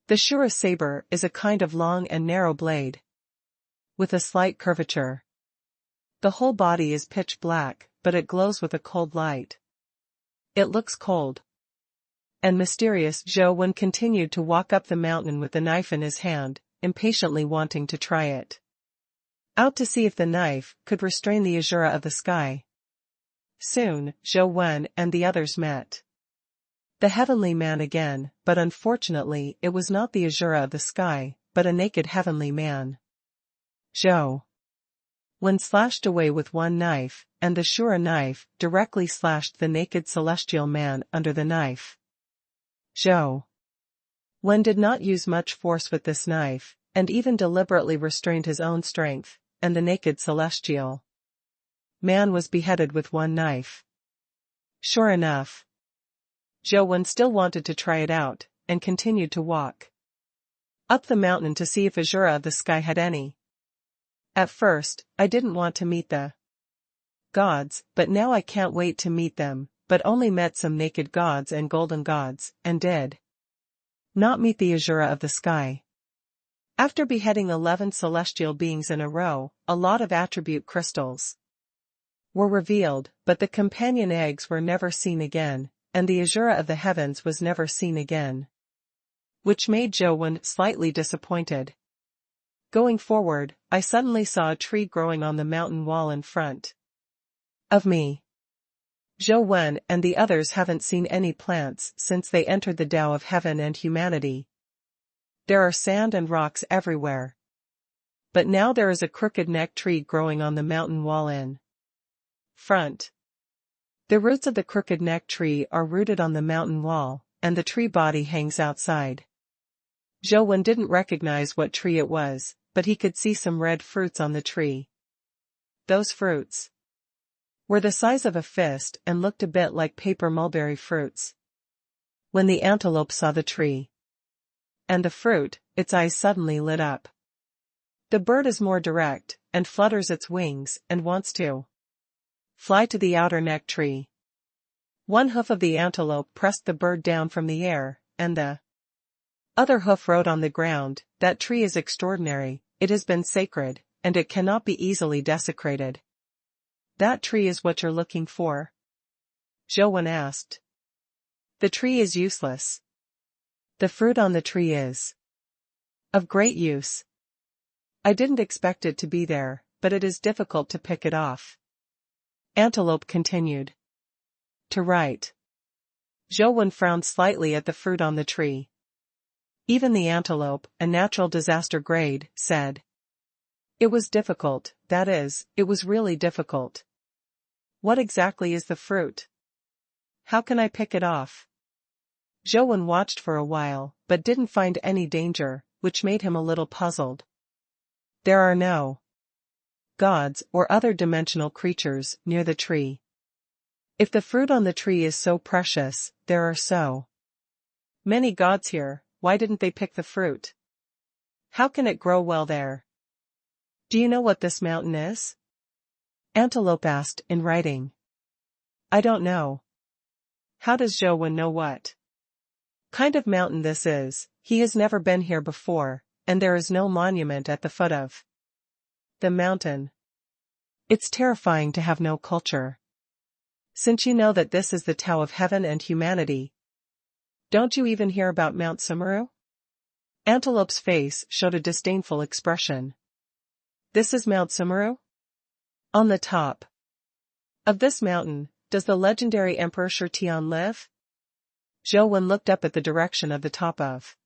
The Shura saber is a kind of long and narrow blade with a slight curvature. The whole body is pitch black, but it glows with a cold light. It looks cold and mysterious. Zhou continued to walk up the mountain with the knife in his hand, impatiently wanting to try it out to see if the knife could restrain the Azura of the sky. Soon, Zhou and the others met the heavenly man again, but unfortunately it was not the Azura of the sky, but a naked heavenly man. Zhou slashed away with one knife, and the Shura knife directly slashed the naked celestial man under the knife. Zhou did not use much force with this knife, and even deliberately restrained his own strength, and the naked celestial man was beheaded with one knife. Sure enough, Zhou still wanted to try it out, and continued to walk up the mountain to see if Azura of the sky had any. At first, I didn't want to meet the gods, but now I can't wait to meet them, but only met some naked gods and golden gods, and did not meet the Azura of the sky. After beheading 11 celestial beings in a row, a lot of attribute crystals were revealed, but the companion eggs were never seen again, and the Azura of the heavens was never seen again, which made Zhou slightly disappointed. Going forward, I suddenly saw a tree growing on the mountain wall in front of me. Zhou and the others haven't seen any plants since they entered the Tao of heaven and humanity. There are sand and rocks everywhere. But now there is a crooked neck tree growing on the mountain wall in front. The roots of the crooked neck tree are rooted on the mountain wall, and the tree body hangs outside. Zhou didn't recognize what tree it was, but he could see some red fruits on the tree. Those fruits were the size of a fist and looked a bit like paper mulberry fruits. When the antelope saw the tree and the fruit, its eyes suddenly lit up. The bird is more direct, and flutters its wings, and wants to fly to the outer neck tree. One hoof of the antelope pressed the bird down from the air, and the other hoof rode on the ground. That tree is extraordinary, it has been sacred, and it cannot be easily desecrated. That tree is what you're looking for? Zhou asked. The tree is useless. The fruit on the tree is of great use. I didn't expect it to be there, but it is difficult to pick it off. Antelope continued to write. Zhou frowned slightly at the fruit on the tree. Even the antelope, a natural disaster grade, said. It was difficult, that is, it was really difficult. What exactly is the fruit? How can I pick it off? Zhou watched for a while, but didn't find any danger, which made him a little puzzled. There are no gods or other dimensional creatures near the tree. If the fruit on the tree is so precious, there are so many gods here, why didn't they pick the fruit? How can it grow well there? Do you know what this mountain is? Antelope asked in writing. I don't know. How does Zhou know what kind of mountain this is? He has never been here before, and there is no monument at the foot of the mountain. It's terrifying to have no culture. Since you know that this is the Tao of heaven and humanity, don't you even hear about Mount Sumeru? Antelope's face showed a disdainful expression. This is Mount Sumeru? On the top of this mountain, does the legendary Emperor Tian live? Zhou looked up at the direction of the top of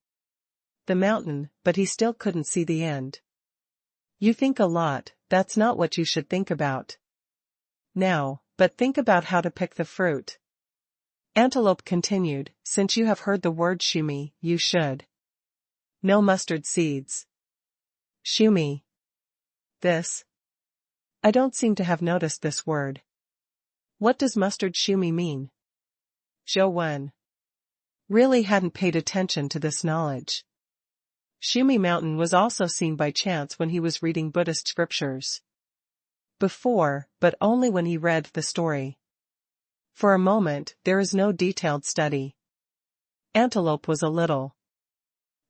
the mountain, but he still couldn't see the end. You think a lot, that's not what you should think about now, but think about how to pick the fruit. Antelope continued, since you have heard the word shumi, you should know mustard seeds. Shumi. This? I don't seem to have noticed this word. What does mustard shumi mean? Zhou really hadn't paid attention to this knowledge. Shumi Mountain was also seen by chance when he was reading Buddhist scriptures before, but only when he read the story. For a moment, there is no detailed study. Antelope was a little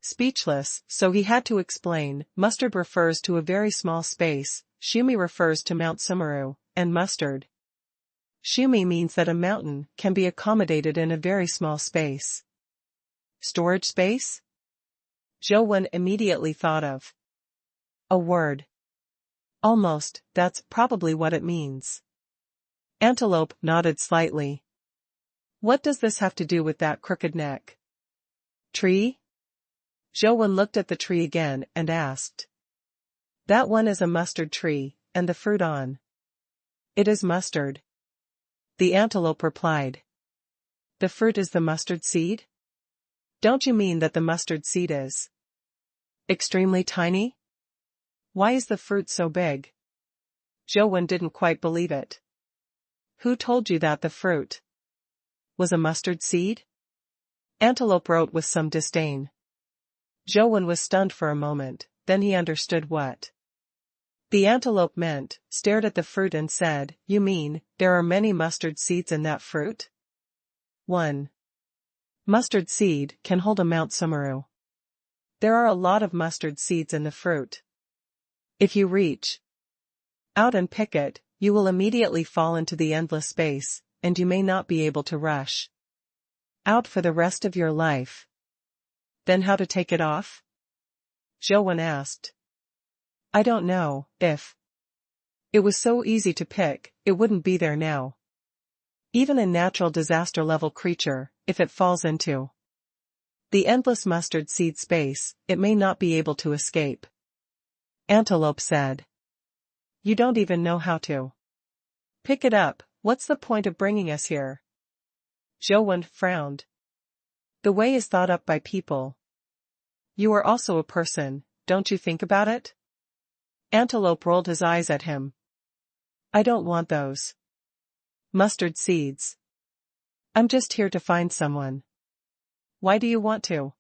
speechless, so he had to explain. Mustard refers to a very small space, Shumi refers to Mount Sumeru, and mustard shumi means that a mountain can be accommodated in a very small space. Storage space? Zhou immediately thought of a word. Almost, that's probably what it means. Antelope nodded slightly. What does this have to do with that crooked neck tree? Zhou looked at the tree again and asked. That one is a mustard tree, and the fruit on it is mustard. The antelope replied. The fruit is the mustard seed? Don't you mean that the mustard seed is extremely tiny? Why is the fruit so big? Zhou didn't quite believe it. Who told you that the fruit was a mustard seed? Antelope wrote with some disdain. Zhou was stunned for a moment, then he understood what the antelope meant, stared at the fruit and said, You mean, there are many mustard seeds in that fruit? 1. Mustard seed can hold a Mount Sumeru. There are a lot of mustard seeds in the fruit. If you reach out and pick it, you will immediately fall into the endless space, and you may not be able to rush out for the rest of your life. Then how to take it off? Zhou asked. I don't know. If it was so easy to pick, it wouldn't be there now. Even a natural disaster level creature, if it falls into the endless mustard seed space, it may not be able to escape. Antelope said. You don't even know how to pick it up. What's the point of bringing us here? Zhou frowned. The way is thought up by people. You are also a person, don't you think about it? Antelope rolled his eyes at him. I don't want those mustard seeds. I'm just here to find someone. Why do you want to?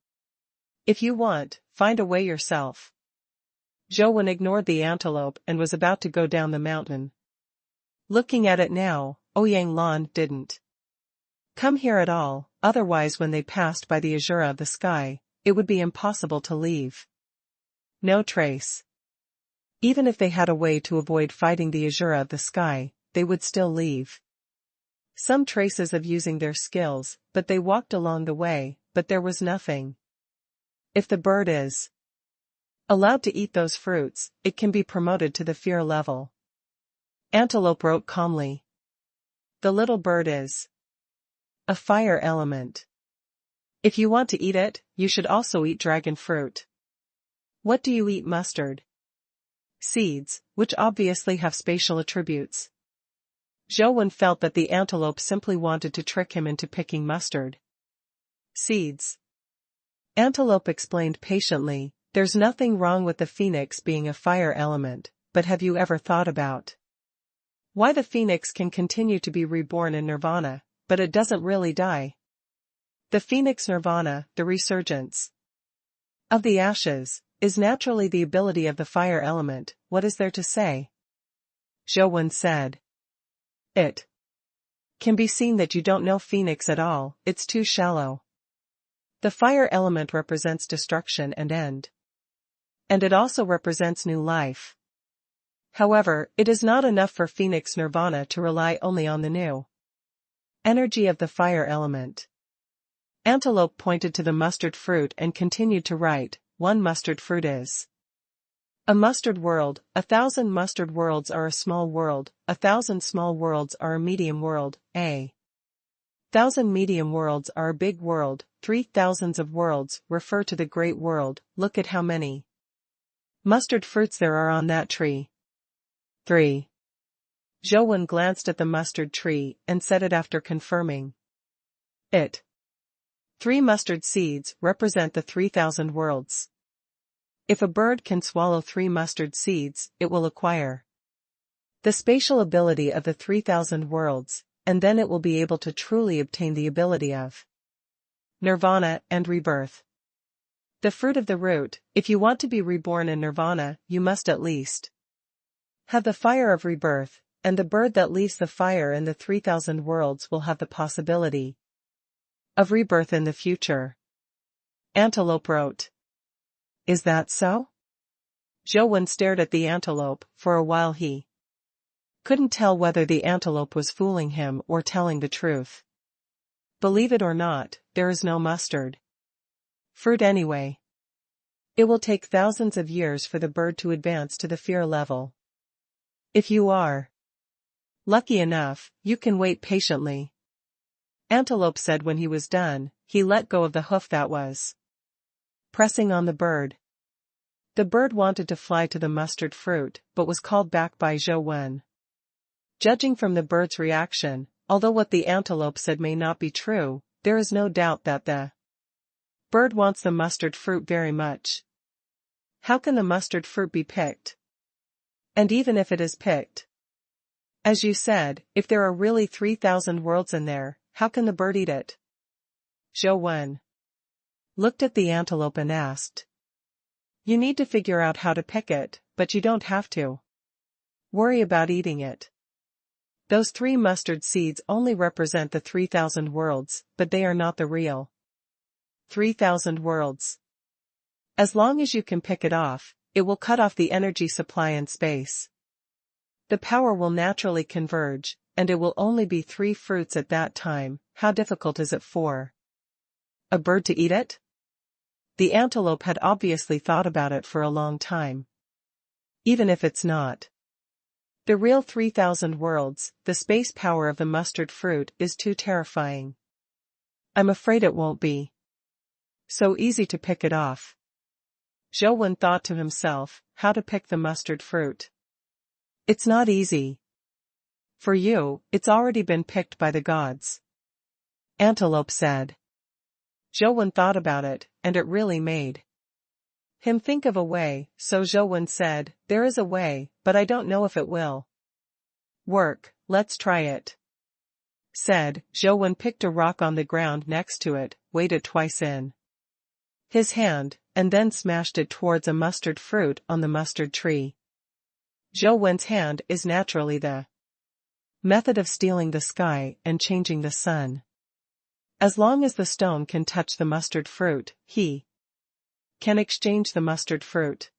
If you want, find a way yourself. Zhou ignored the antelope and was about to go down the mountain. Looking at it now, Ouyang Lan didn't come here at all, otherwise when they passed by the azure of the sky, it would be impossible to leave. No trace. Even if they had a way to avoid fighting the azure of the sky, they would still leave. Some traces of using their skills, but they walked along the way, but there was nothing. If the bird is allowed to eat those fruits, it can be promoted to the fear level. Antelope wrote calmly. The little bird is a fire element. If you want to eat it, you should also eat dragon fruit. What do you eat? Mustard seeds, which obviously have spatial attributes. Zhou felt that the antelope simply wanted to trick him into picking mustard seeds. Antelope explained patiently, there's nothing wrong with the phoenix being a fire element, but have you ever thought about why the phoenix can continue to be reborn in nirvana, but it doesn't really die? The phoenix nirvana, the resurgence of the ashes, is naturally the ability of the fire element. What is there to say? Zhou said. It can be seen that you don't know phoenix at all, it's too shallow. The fire element represents destruction and end. And it also represents new life. However, it is not enough for Phoenix Nirvana to rely only on the new energy of the fire element. Antelope pointed to the mustard fruit and continued to write, one mustard fruit is a mustard world, 1,000 mustard worlds are a small world, 1,000 small worlds are a medium world, 1,000 medium worlds are a big world, 3,000s of worlds refer to the great world, look at how many mustard fruits there are on that tree. 3. Zhou glanced at the mustard tree and said it after confirming it. 3 mustard seeds represent the 3,000 worlds. If a bird can swallow 3 mustard seeds, it will acquire the spatial ability of the 3,000 worlds, and then it will be able to truly obtain the ability of nirvana and rebirth. The fruit of the root, if you want to be reborn in nirvana, you must at least have the fire of rebirth, and the bird that leaves the fire in the 3,000 worlds will have the possibility of rebirth in the future. Antelope wrote. Is that so? Zhou stared at the antelope. For a while he couldn't tell whether the antelope was fooling him or telling the truth. Believe it or not, there is no mustard fruit anyway. It will take thousands of years for the bird to advance to the fear level. If you are lucky enough, you can wait patiently. Antelope said when he was done. He let go of the hoof that was pressing on the bird. The bird wanted to fly to the mustard fruit, but was called back by Zhou. Judging from the bird's reaction, although what the antelope said may not be true, there is no doubt that the bird wants the mustard fruit very much. How can the mustard fruit be picked? And even if it is picked, as you said, if there are really 3,000 worlds in there, how can the bird eat it? Zhou looked at the antelope and asked. You need to figure out how to pick it, but you don't have to worry about eating it. Those 3 mustard seeds only represent the 3,000 worlds, but they are not the real 3,000 worlds. As long as you can pick it off, it will cut off the energy supply in space. The power will naturally converge, and it will only be 3 fruits at that time. How difficult is it for a bird to eat it? The antelope had obviously thought about it for a long time. Even if it's not the real 3,000 worlds, the space power of the mustard fruit is too terrifying. I'm afraid it won't be so easy to pick it off. Zhou thought to himself, how to pick the mustard fruit. It's not easy. For you, it's already been picked by the gods. Antelope said. Zhou thought about it, and it really made him think of a way, so Zhou said, there is a way, but I don't know if it will work, let's try it. Said, Zhou picked a rock on the ground next to it, weighed it twice in his hand, and then smashed it towards a mustard fruit on the mustard tree. Zhou's hand is naturally the method of stealing the sky and changing the sun. As long as the stone can touch the mustard fruit, he can exchange the mustard fruit.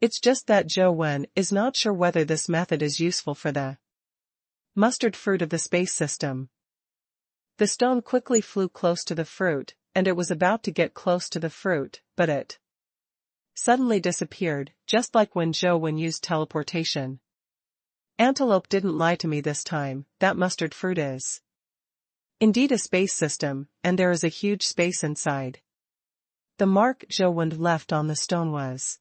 It's just that Zhou is not sure whether this method is useful for the mustard fruit of the space system. The stone quickly flew close to the fruit, and it was about to get close to the fruit, but it suddenly disappeared, just like when Zhou used teleportation. Antelope didn't lie to me this time, that mustard fruit is indeed a space system, and there is a huge space inside. The mark Zhou left on the stone was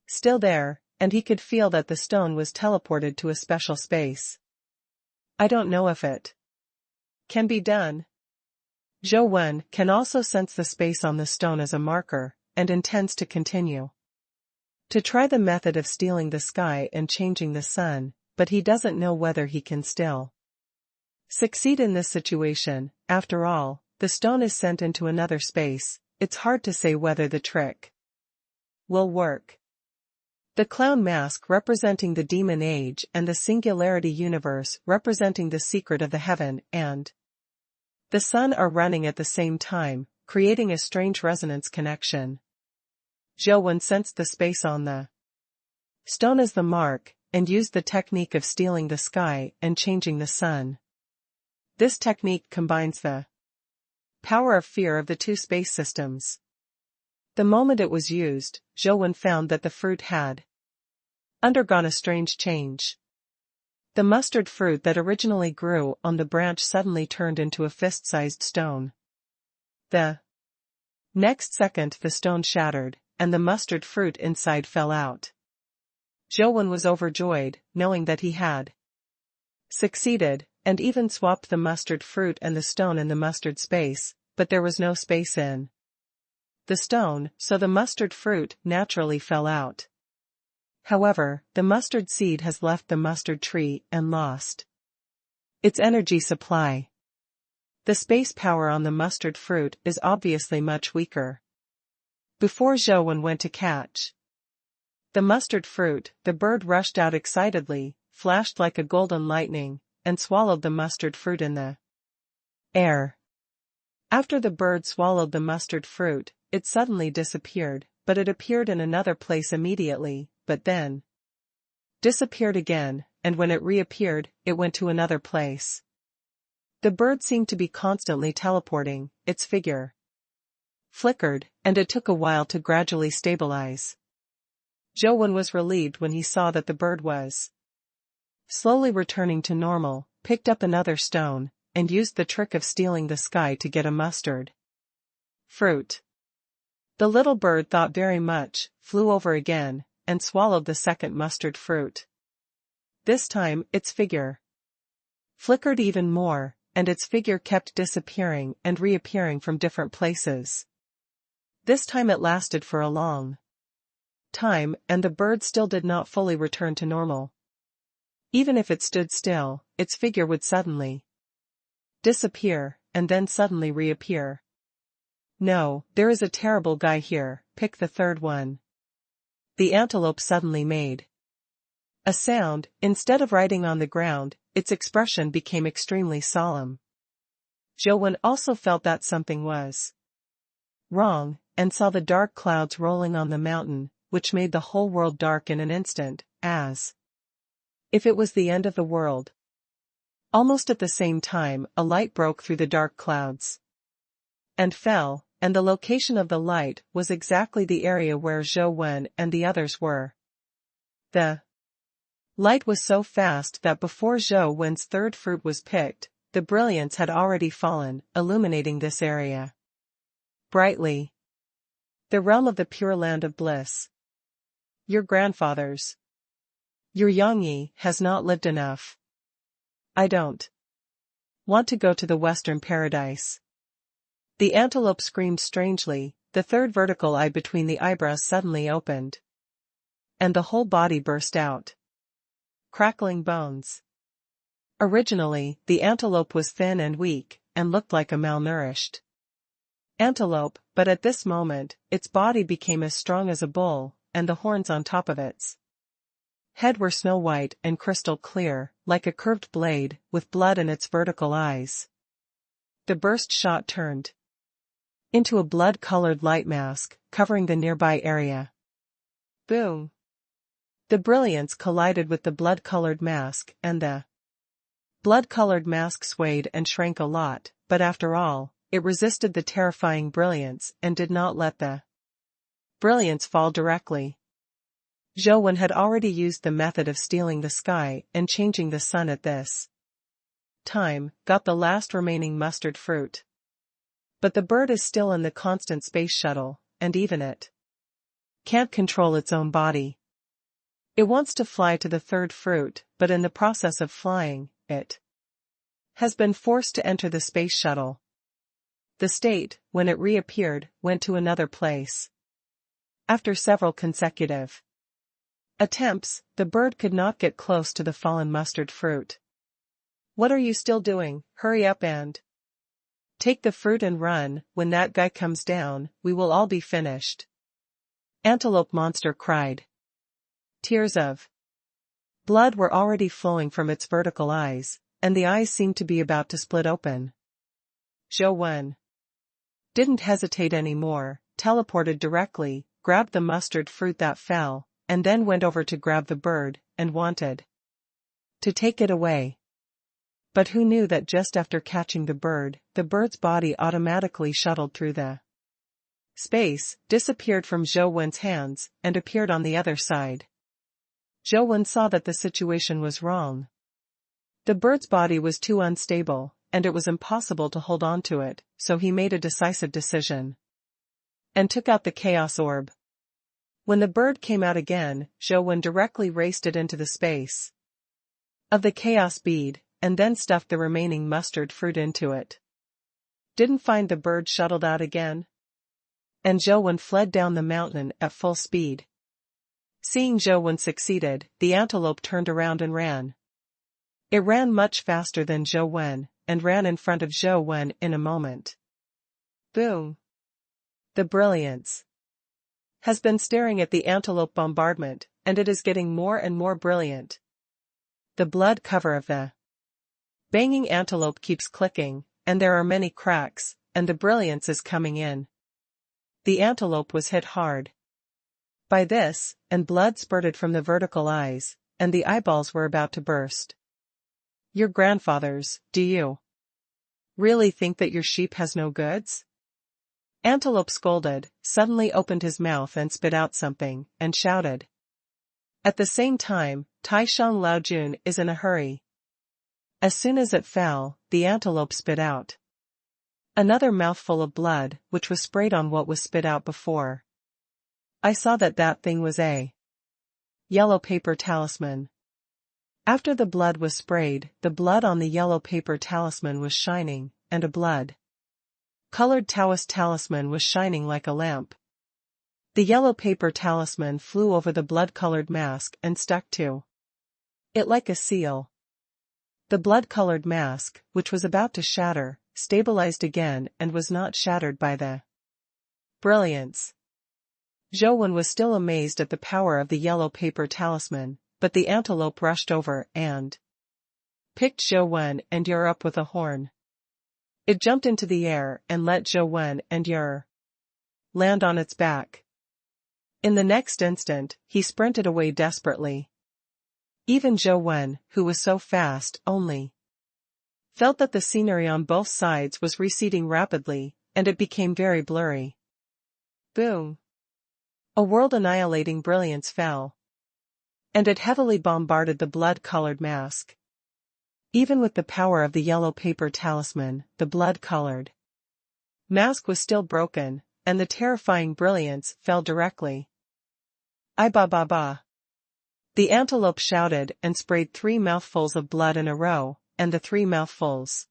still there, and he could feel that the stone was teleported to a special space. I don't know if it can be done. Zhou can also sense the space on the stone as a marker, and intends to continue to try the method of stealing the sky and changing the sun, but he doesn't know whether he can still succeed in this situation. After all, the stone is sent into another space. It's hard to say whether the trick will work. The clown mask representing the demon age and the singularity universe representing the secret of the heaven and the sun are running at the same time, creating a strange resonance connection. Zhou Wen sensed the space on the stone as the mark, and used the technique of stealing the sky and changing the sun. This technique combines the power of fear of the two space systems. The moment it was used, Zhou Wen found that the fruit had undergone a strange change. The mustard fruit that originally grew on the branch suddenly turned into a fist-sized stone. The next second the stone shattered, and the mustard fruit inside fell out. Zhou Wen was overjoyed, knowing that he had succeeded, and even swapped the mustard fruit and the stone in the mustard space, but there was no space in the stone, so the mustard fruit naturally fell out. However, the mustard seed has left the mustard tree and lost its energy supply. The space power on the mustard fruit is obviously much weaker. Before Zhou Wen went to catch the mustard fruit, the bird rushed out excitedly, flashed like a golden lightning, and swallowed the mustard fruit in the air. After the bird swallowed the mustard fruit, it suddenly disappeared, but it appeared in another place immediately, but then disappeared again, and when it reappeared, it went to another place. The bird seemed to be constantly teleporting, its figure flickered, and it took a while to gradually stabilize. Zhou Wen was relieved when he saw that the bird was slowly returning to normal, picked up another stone, and used the trick of stealing the sky to get a mustard fruit. The little bird thought very much, flew over again, and swallowed the second mustard fruit. This time, its figure flickered even more, and its figure kept disappearing and reappearing from different places. This time it lasted for a long time, and the bird still did not fully return to normal. Even if it stood still, its figure would suddenly disappear, and then suddenly reappear. No, there is a terrible guy here, pick the third one. The antelope suddenly made a sound. Instead of writing on the ground, its expression became extremely solemn. Zhou Wen also felt that something was wrong, and saw the dark clouds rolling on the mountain, which made the whole world dark in an instant, as if it was the end of the world. Almost at the same time, a light broke through the dark clouds and fell, and the location of the light was exactly the area where Zhou Wen and the others were. The light was so fast that before Zhou Wen's third fruit was picked, the brilliance had already fallen, illuminating this area brightly. The realm of the pure land of bliss. Your grandfathers, your Yangyi, has not lived enough. I don't want to go to the Western Paradise. The antelope screamed strangely, the third vertical eye between the eyebrows suddenly opened, and the whole body burst out, crackling bones. Originally, the antelope was thin and weak, and looked like a malnourished antelope, but at this moment, its body became as strong as a bull, and the horns on top of its head were snow white and crystal clear, like a curved blade, with blood in its vertical eyes. The burst shot turned into a blood-colored light mask, covering the nearby area. Boom! The brilliance collided with the blood-colored mask, and the blood-colored mask swayed and shrank a lot, but after all, it resisted the terrifying brilliance and did not let the brilliance fall directly. Zhou Wen had already used the method of stealing the sky and changing the sun at this time, got the last remaining mustard fruit. But the bird is still in the constant space shuttle, and even it can't control its own body. It wants to fly to the third fruit, but in the process of flying, it has been forced to enter the space shuttle. The state, when it reappeared, went to another place. After several consecutive attempts, the bird could not get close to the fallen mustard fruit. What are you still doing? Hurry up and take the fruit and run. When that guy comes down, we will all be finished. Antelope monster cried. Tears of blood were already flowing from its vertical eyes, and the eyes seemed to be about to split open. Zhou Wen didn't hesitate anymore, teleported directly, grabbed the mustard fruit that fell, and then went over to grab the bird, and wanted to take it away. But who knew that just after catching the bird's body automatically shuttled through the space, disappeared from Zhou Wen's hands, and appeared on the other side. Zhou Wen saw that the situation was wrong. The bird's body was too unstable, and it was impossible to hold on to it, so he made a decisive decision and took out the chaos orb. When the bird came out again, Zhou Wen directly raced it into the space of the chaos bead, and then stuffed the remaining mustard fruit into it. Didn't find the bird shuttled out again? And Zhou Wen fled down the mountain at full speed. Seeing Zhou Wen succeeded, the antelope turned around and ran. It ran much faster than Zhou Wen, and ran in front of Zhou Wen in a moment. Boom! The brilliance has been staring at the antelope bombardment, and it is getting more and more brilliant. The blood cover of the banging antelope keeps clicking, and there are many cracks, and the brilliance is coming in. The antelope was hit hard by this, and blood spurted from the vertical eyes, and the eyeballs were about to burst. Your grandfathers, do you really think that your sheep has no goods? Antelope scolded, suddenly opened his mouth and spit out something, and shouted. At the same time, Tai Shang Lao Jun is in a hurry. As soon as it fell, the antelope spit out another mouthful of blood, which was sprayed on what was spit out before. I saw that thing was a yellow paper talisman. After the blood was sprayed, the blood on the yellow paper talisman was shining, and a blood-colored Taoist talisman was shining like a lamp. The yellow paper talisman flew over the blood-colored mask and stuck to it like a seal. The blood-colored mask, which was about to shatter, stabilized again and was not shattered by the brilliance. Zhou Wen was still amazed at the power of the yellow paper talisman, but the antelope rushed over and picked Zhou Wen and Yer up with a horn. It jumped into the air and let Zhou Wen and Yer land on its back. In the next instant, he sprinted away desperately. Even Zhou Wen, who was so fast, only felt that the scenery on both sides was receding rapidly, and it became very blurry. Boom! A world-annihilating brilliance fell, and it heavily bombarded the blood-colored mask. Even with the power of the yellow paper talisman, the blood-colored mask was still broken, and the terrifying brilliance fell directly. Ai ba ba ba! The antelope shouted and sprayed 3 mouthfuls of blood in a row, and the 3 mouthfuls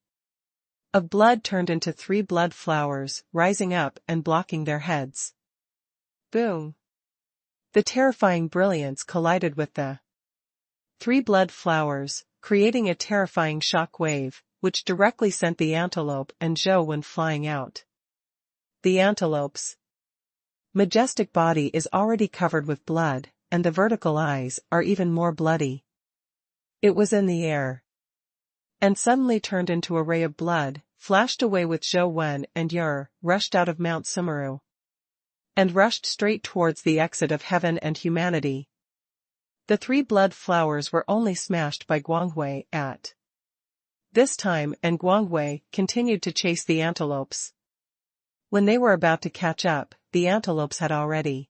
of blood turned into 3 blood flowers, rising up and blocking their heads. Boom! The terrifying brilliance collided with the 3 blood flowers, creating a terrifying shock wave, which directly sent the antelope and Zhou Wen flying out. The antelope's majestic body is already covered with blood, and the vertical eyes are even more bloody. It was in the air, and suddenly turned into a ray of blood, flashed away with Zhou Wen and Yer, rushed out of Mount Sumeru, and rushed straight towards the exit of heaven and humanity. The 3 blood flowers were only smashed by Guanghui at this time, and Guanghui continued to chase the antelopes. When they were about to catch up, the antelopes had already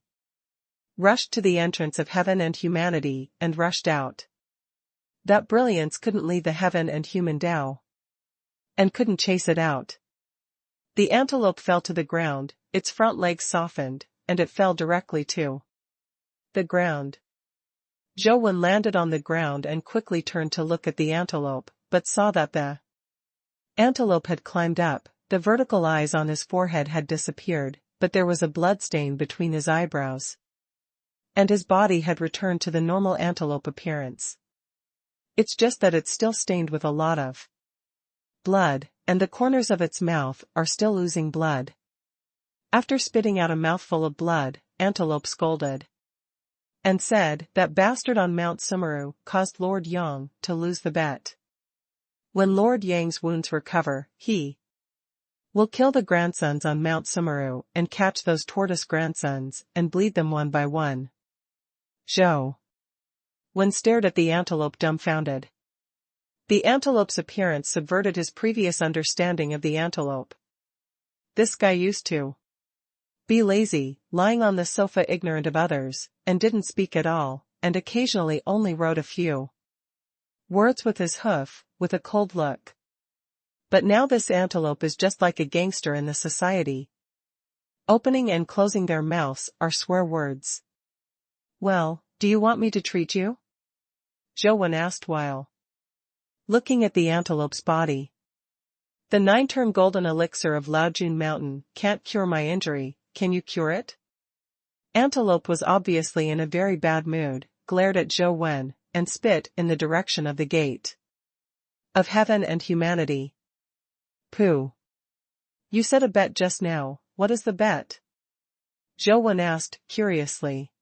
rushed to the entrance of heaven and humanity, and rushed out. That brilliance couldn't leave the heaven and human Tao, and couldn't chase it out. The antelope fell to the ground, its front legs softened, and it fell directly to the ground. Zhou Wen landed on the ground and quickly turned to look at the antelope, but saw that the antelope had climbed up, the vertical eyes on his forehead had disappeared, but there was a blood stain between his eyebrows, and his body had returned to the normal antelope appearance. It's just that it's still stained with a lot of blood, and the corners of its mouth are still oozing blood. After spitting out a mouthful of blood, Antelope scolded and said, "That bastard on Mount Sumeru caused Lord Yang to lose the bet. When Lord Yang's wounds recover, he We'll kill the grandsons on Mount Sumeru and catch those tortoise grandsons and bleed them one by one. Zhou Wen stared at the antelope dumbfounded. The antelope's appearance subverted his previous understanding of the antelope. This guy used to be lazy, lying on the sofa ignorant of others, and didn't speak at all, and occasionally only wrote a few words with his hoof, with a cold look. But now this antelope is just like a gangster in the society. Opening and closing their mouths are swear words. Well, do you want me to treat you? Zhou Wen asked while looking at the antelope's body. The 9-term golden elixir of Laojun Mountain can't cure my injury, can you cure it? Antelope was obviously in a very bad mood, glared at Zhou Wen, and spit in the direction of the gate of heaven and humanity. Pooh. You said a bet just now, what is the bet? Zhou Wen asked, curiously.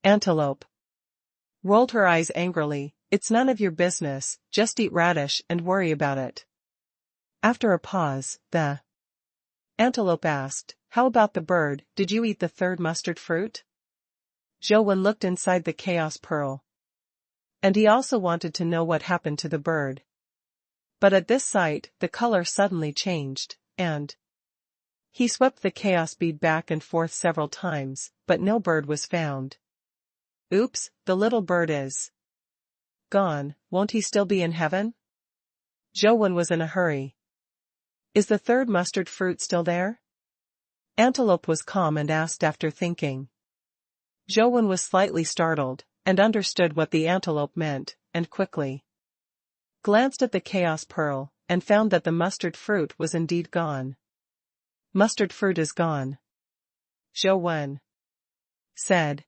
Antelope rolled her eyes angrily, it's none of your business, just eat radish and worry about it. After a pause, the antelope asked, how about the bird, did you eat the 3rd mustard fruit? Zhou Wen looked inside the chaos pearl. And he also wanted to know what happened to the bird. But at this sight, the color suddenly changed, and he swept the chaos bead back and forth several times, but no bird was found. Oops, the little bird is gone, won't he still be in heaven? Zhou Wen was in a hurry. Is the 3rd mustard fruit still there? Antelope was calm and asked after thinking. Zhou Wen was slightly startled, and understood what the antelope meant, and quickly glanced at the chaos pearl, and found that the mustard fruit was indeed gone. Mustard fruit is gone, Zhou Wen said.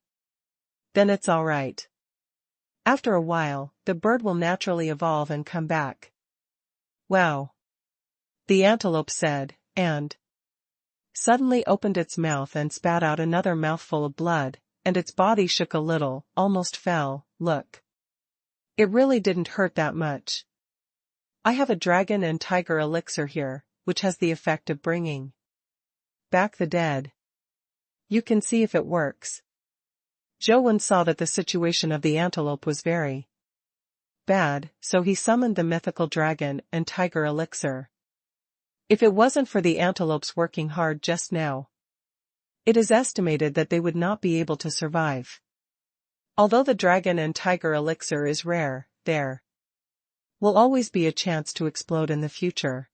Then it's all right. After a while, the bird will naturally evolve and come back. Wow. The antelope said, and suddenly opened its mouth and spat out another mouthful of blood, and its body shook a little, almost fell. Look. It really didn't hurt that much. I have a dragon and tiger elixir here, which has the effect of bringing back the dead. You can see if it works. Zhou Wen saw that the situation of the antelope was very bad, so he summoned the mythical dragon and tiger elixir. If it wasn't for the antelopes working hard just now, it is estimated that they would not be able to survive. Although the dragon and tiger elixir is rare, there will always be a chance to explode in the future.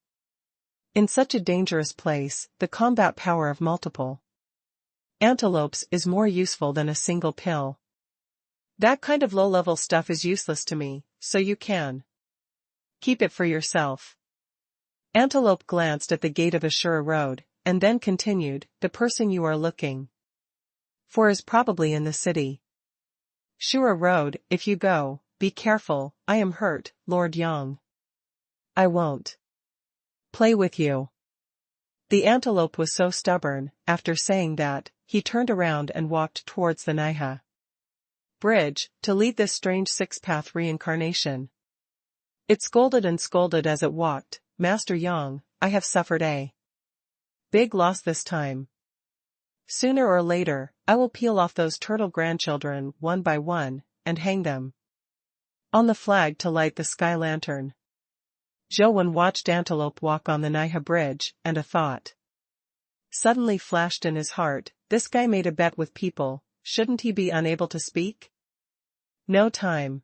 In such a dangerous place, the combat power of multiple antelopes is more useful than a single pill. That kind of low-level stuff is useless to me, so you can keep it for yourself. Antelope glanced at the gate of Ashura Road, and then continued, the person you are looking for is probably in the city. Shura Road, if you go, be careful, I am hurt, Lord Yang. I won't play with you. The antelope was so stubborn, after saying that, he turned around and walked towards the Naiha bridge, to lead this strange 6-path reincarnation. It scolded and scolded as it walked, Master Yang, I have suffered a big loss this time. Sooner or later, I will peel off those turtle grandchildren one by one, and hang them on the flag to light the sky lantern. Zhou Wen watched Antelope walk on the Naiha bridge, and a thought suddenly flashed in his heart, this guy made a bet with people, shouldn't he be unable to speak? No time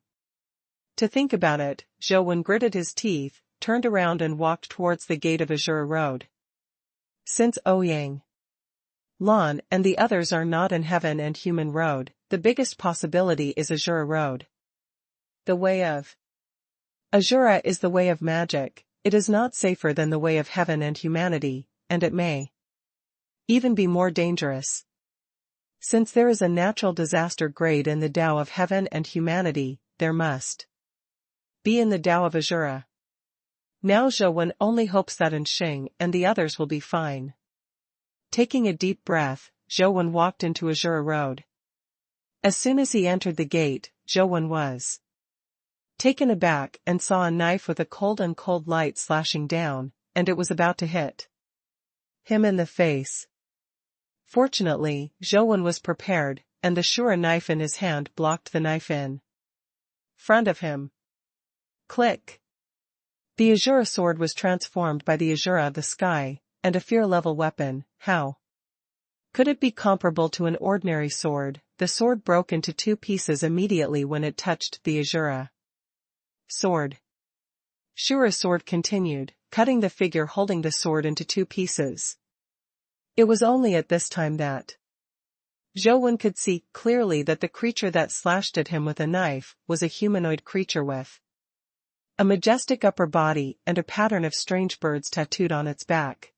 to think about it, Zhou Wen gritted his teeth, turned around and walked towards the gate of Azure Road. Since Ouyang Lan and the others are not in Heaven and Human Road, the biggest possibility is Azura Road. The way of Azura is the way of magic, it is not safer than the way of heaven and humanity, and it may even be more dangerous. Since there is a natural disaster grade in the Tao of heaven and humanity, there must be in the Tao of Azura. Now Zhou Wen only hopes that Xing and the others will be fine. Taking a deep breath, Zhou Wen walked into Azura Road. As soon as he entered the gate, Zhou Wen was taken aback and saw a knife with a cold light slashing down, and it was about to hit him in the face. Fortunately, Zhou was prepared, and the Shura knife in his hand blocked the knife in front of him. Click! The Azura sword was transformed by the Azura of the sky, and a fear-level weapon. How could it be comparable to an ordinary sword? The sword broke into two pieces immediately when it touched the Azura sword. Shura's sword continued, cutting the figure holding the sword into two pieces. It was only at this time that Zhou could see clearly that the creature that slashed at him with a knife was a humanoid creature with a majestic upper body and a pattern of strange birds tattooed on its back.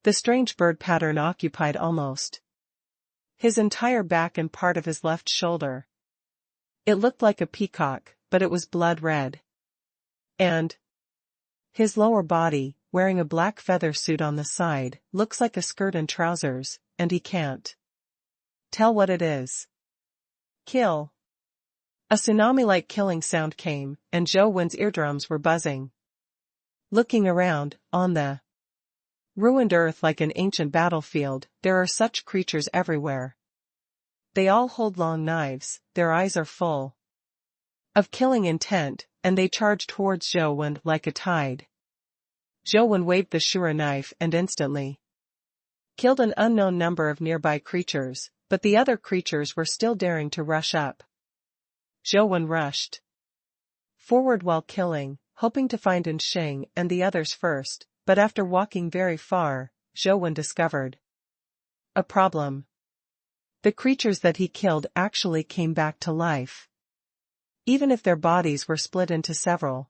The strange bird pattern occupied almost his entire back and part of his left shoulder. It looked like a peacock, but it was blood red. And his lower body, wearing a black feather suit on the side, looks like a skirt and trousers, and he can't tell what it is. Kill! A tsunami-like killing sound came, and Zhou eardrums were buzzing. Looking around, on the ruined earth like an ancient battlefield, there are such creatures everywhere. They all hold long knives, their eyes are full of killing intent, and they charge towards Zhou like a tide. Zhou waved the Shura knife and instantly killed an unknown number of nearby creatures, but the other creatures were still daring to rush up. Zhou rushed forward while killing, hoping to find Sheng and the others first, but after walking very far, Zhou discovered a problem. The creatures that he killed actually came back to life. Even if their bodies were split into several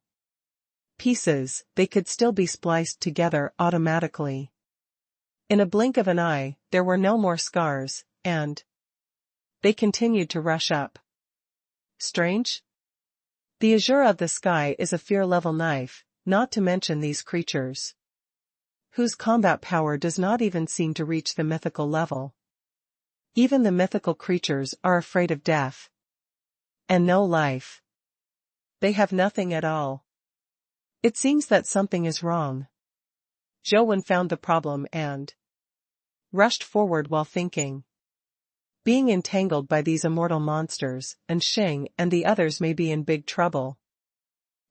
pieces, they could still be spliced together automatically. In a blink of an eye, there were no more scars, and they continued to rush up. Strange? The Azura of the sky is a fear-level knife, not to mention these creatures, whose combat power does not even seem to reach the mythical level. Even the mythical creatures are afraid of death. And no life. They have nothing at all. It seems that something is wrong. Zhou found the problem and rushed forward while thinking. Being entangled by these immortal monsters, and Sheng and the others may be in big trouble.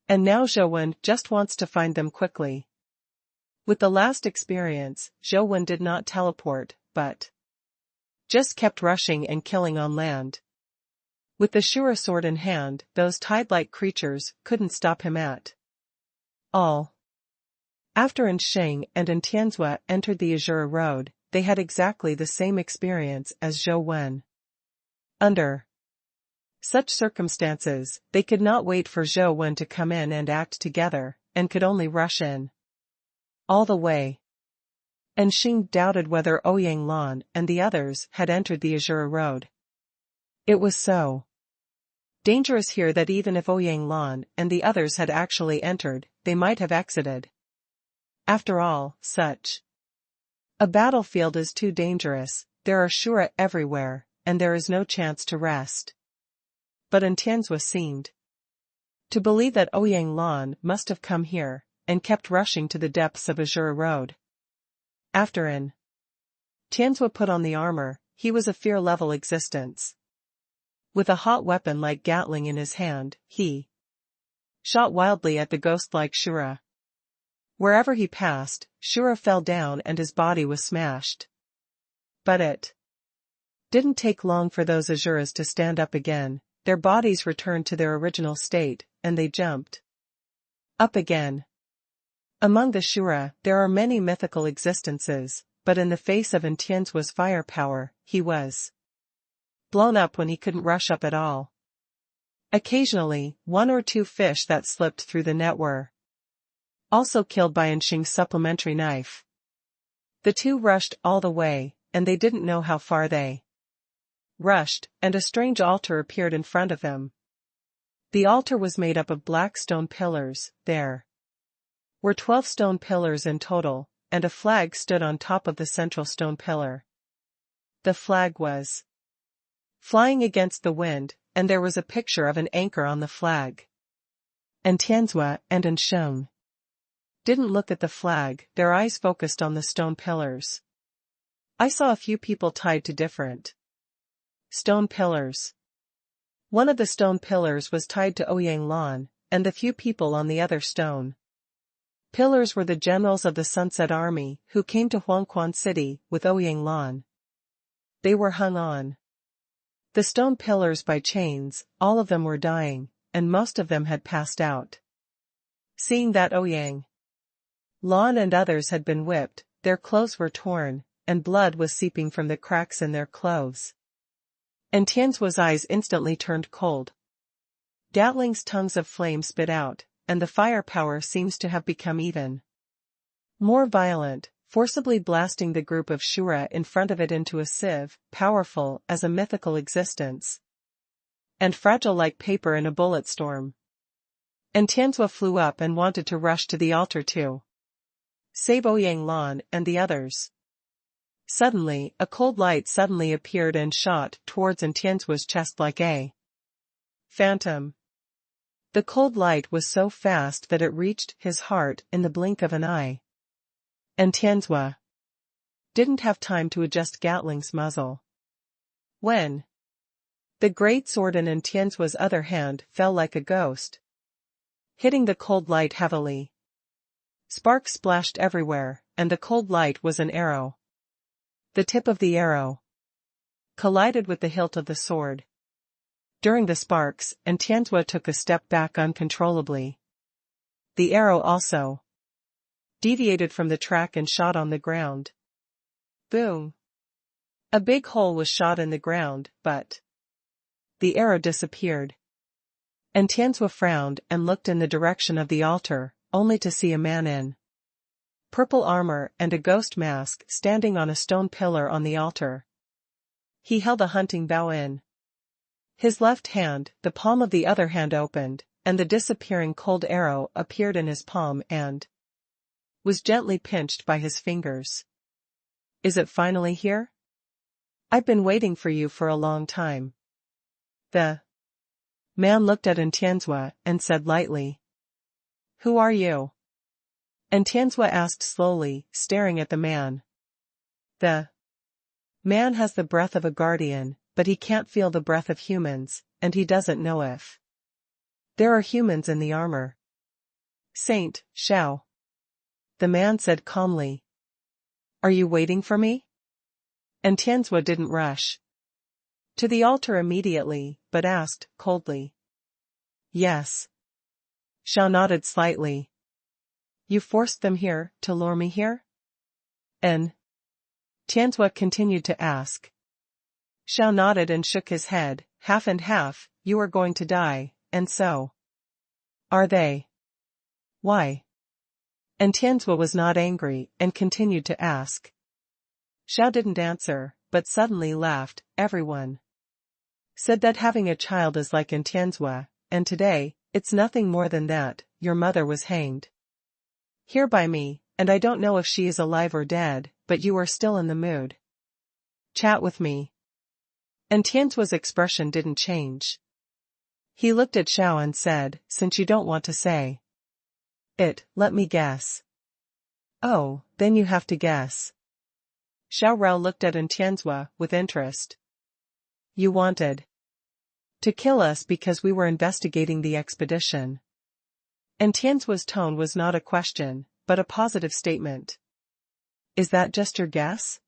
And now Zhou just wants to find them quickly. With the last experience, Zhou did not teleport, but just kept rushing and killing on land. With the Shura sword in hand, those tide-like creatures couldn't stop him at all. After Sheng and Tianzua entered the Azura Road, they had exactly the same experience as Zhou. Under such circumstances, they could not wait for Zhou to come in and act together, and could only rush in all the way. And Sheng doubted whether Ouyang Lan and the others had entered the Azura Road. It was so dangerous here that even if Ouyang Lan and the others had actually entered, they might have exited. After all, such a battlefield is too dangerous, there are Shura everywhere, and there is no chance to rest. But Tianzua seemed to believe that Ouyang Lan must have come here, and kept rushing to the depths of Azura Road. After Tianzua put on the armor, he was a fear-level existence. With a hot weapon like Gatling in his hand, he shot wildly at the ghost-like Shura. Wherever he passed, Shura fell down and his body was smashed. But it didn't take long for those Azuras to stand up again, their bodies returned to their original state, and they jumped up again. Among the Shura, there are many mythical existences, but in the face of Tianzua's firepower, he was blown up when he couldn't rush up at all. Occasionally, one or two fish that slipped through the net were also killed by Sheng's supplementary knife. The two rushed all the way, and they didn't know how far they rushed, and a strange altar appeared in front of them. The altar was made up of black stone pillars. There were 12 stone pillars in total, and a flag stood on top of the central stone pillar. The flag was flying against the wind, and there was a picture of an anchor on the flag. And Tianzua and Sheng didn't look at the flag, their eyes focused on the stone pillars. I saw a few people tied to different stone pillars. One of the stone pillars was tied to Ouyang Lan, and the few people on the other stone pillars were the generals of the Sunset Army who came to Huangquan City with Ouyang Lan. They were hung on the stone pillars by chains, all of them were dying, and most of them had passed out. Seeing that Ouyang Lan and others had been whipped, their clothes were torn, and blood was seeping from the cracks in their clothes. And Tian's eyes instantly turned cold. Gatling's tongues of flame spit out, and the firepower seems to have become even more violent, forcibly blasting the group of Shura in front of it into a sieve, powerful as a mythical existence, and fragile like paper in a bullet storm. And Tianzua flew up and wanted to rush to the altar to save Ouyang Lan and the others. Suddenly, a cold light suddenly appeared and shot towards Tianzua's chest like a phantom. The cold light was so fast that it reached his heart in the blink of an eye. And Tianzua didn't have time to adjust Gatling's muzzle. When the great sword in Tianzua's other hand fell like a ghost, hitting the cold light heavily. Sparks splashed everywhere, and the cold light was an arrow. The tip of the arrow collided with the hilt of the sword. During the sparks, Tianzua took a step back uncontrollably. The arrow also deviated from the track and shot on the ground. Boom! A big hole was shot in the ground, but the arrow disappeared. And Tianzua frowned and looked in the direction of the altar, only to see a man in purple armor and a ghost mask standing on a stone pillar on the altar. He held a hunting bow in his left hand, the palm of the other hand opened, and the disappearing cold arrow appeared in his palm and was gently pinched by his fingers. Is it finally here? I've been waiting for you for a long time. The man looked at Tianzua and said lightly, "Who are you?" And Tianzua asked slowly, staring at the man. The man has the breath of a guardian, but he can't feel the breath of humans, and he doesn't know if there are humans in the armor. Saint Shao. The man said calmly. Are you waiting for me? And Tianzua didn't rush to the altar immediately, but asked, coldly. Yes. Shao nodded slightly. You forced them here, to lure me here? And Tianzua continued to ask. Shao nodded and shook his head, half and half, you are going to die, and so are they. Why? And Tianzua was not angry, and continued to ask. Shao didn't answer, but suddenly laughed. Everyone said that having a child is like in Tianzua, and today, it's nothing more than that, your mother was hanged here by me, and I don't know if she is alive or dead, but you are still in the mood. Chat with me. And Tianzua's expression didn't change. He looked at Shao and said, since you don't want to say it, let me guess. Oh, then you have to guess. Shao Rao looked at Tianzua with interest. You wanted to kill us because we were investigating the expedition. And Tianzua's tone was not a question, but a positive statement. Is that just your guess?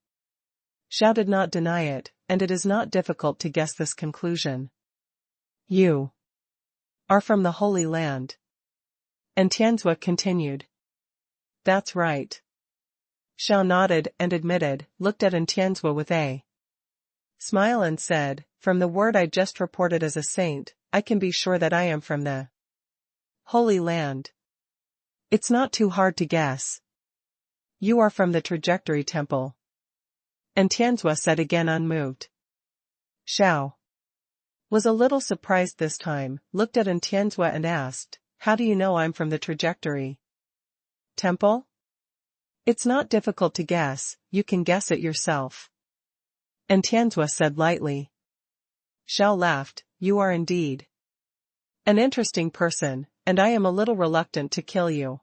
Shao did not deny it, and it is not difficult to guess this conclusion. You are from the Holy Land. And Tianzua continued. That's right. Shao nodded and admitted, looked at Tianzua with a smile and said, from the word I just reported as a saint, I can be sure that I am from the Holy Land. It's not too hard to guess. You are from the Trajectory Temple. And Tianzua said again unmoved. Shao was a little surprised this time, looked at Tianzua and asked, how do you know I'm from the Trajectory Temple? It's not difficult to guess, you can guess it yourself. And Tianzua said lightly. Shao laughed, you are indeed an interesting person, and I am a little reluctant to kill you.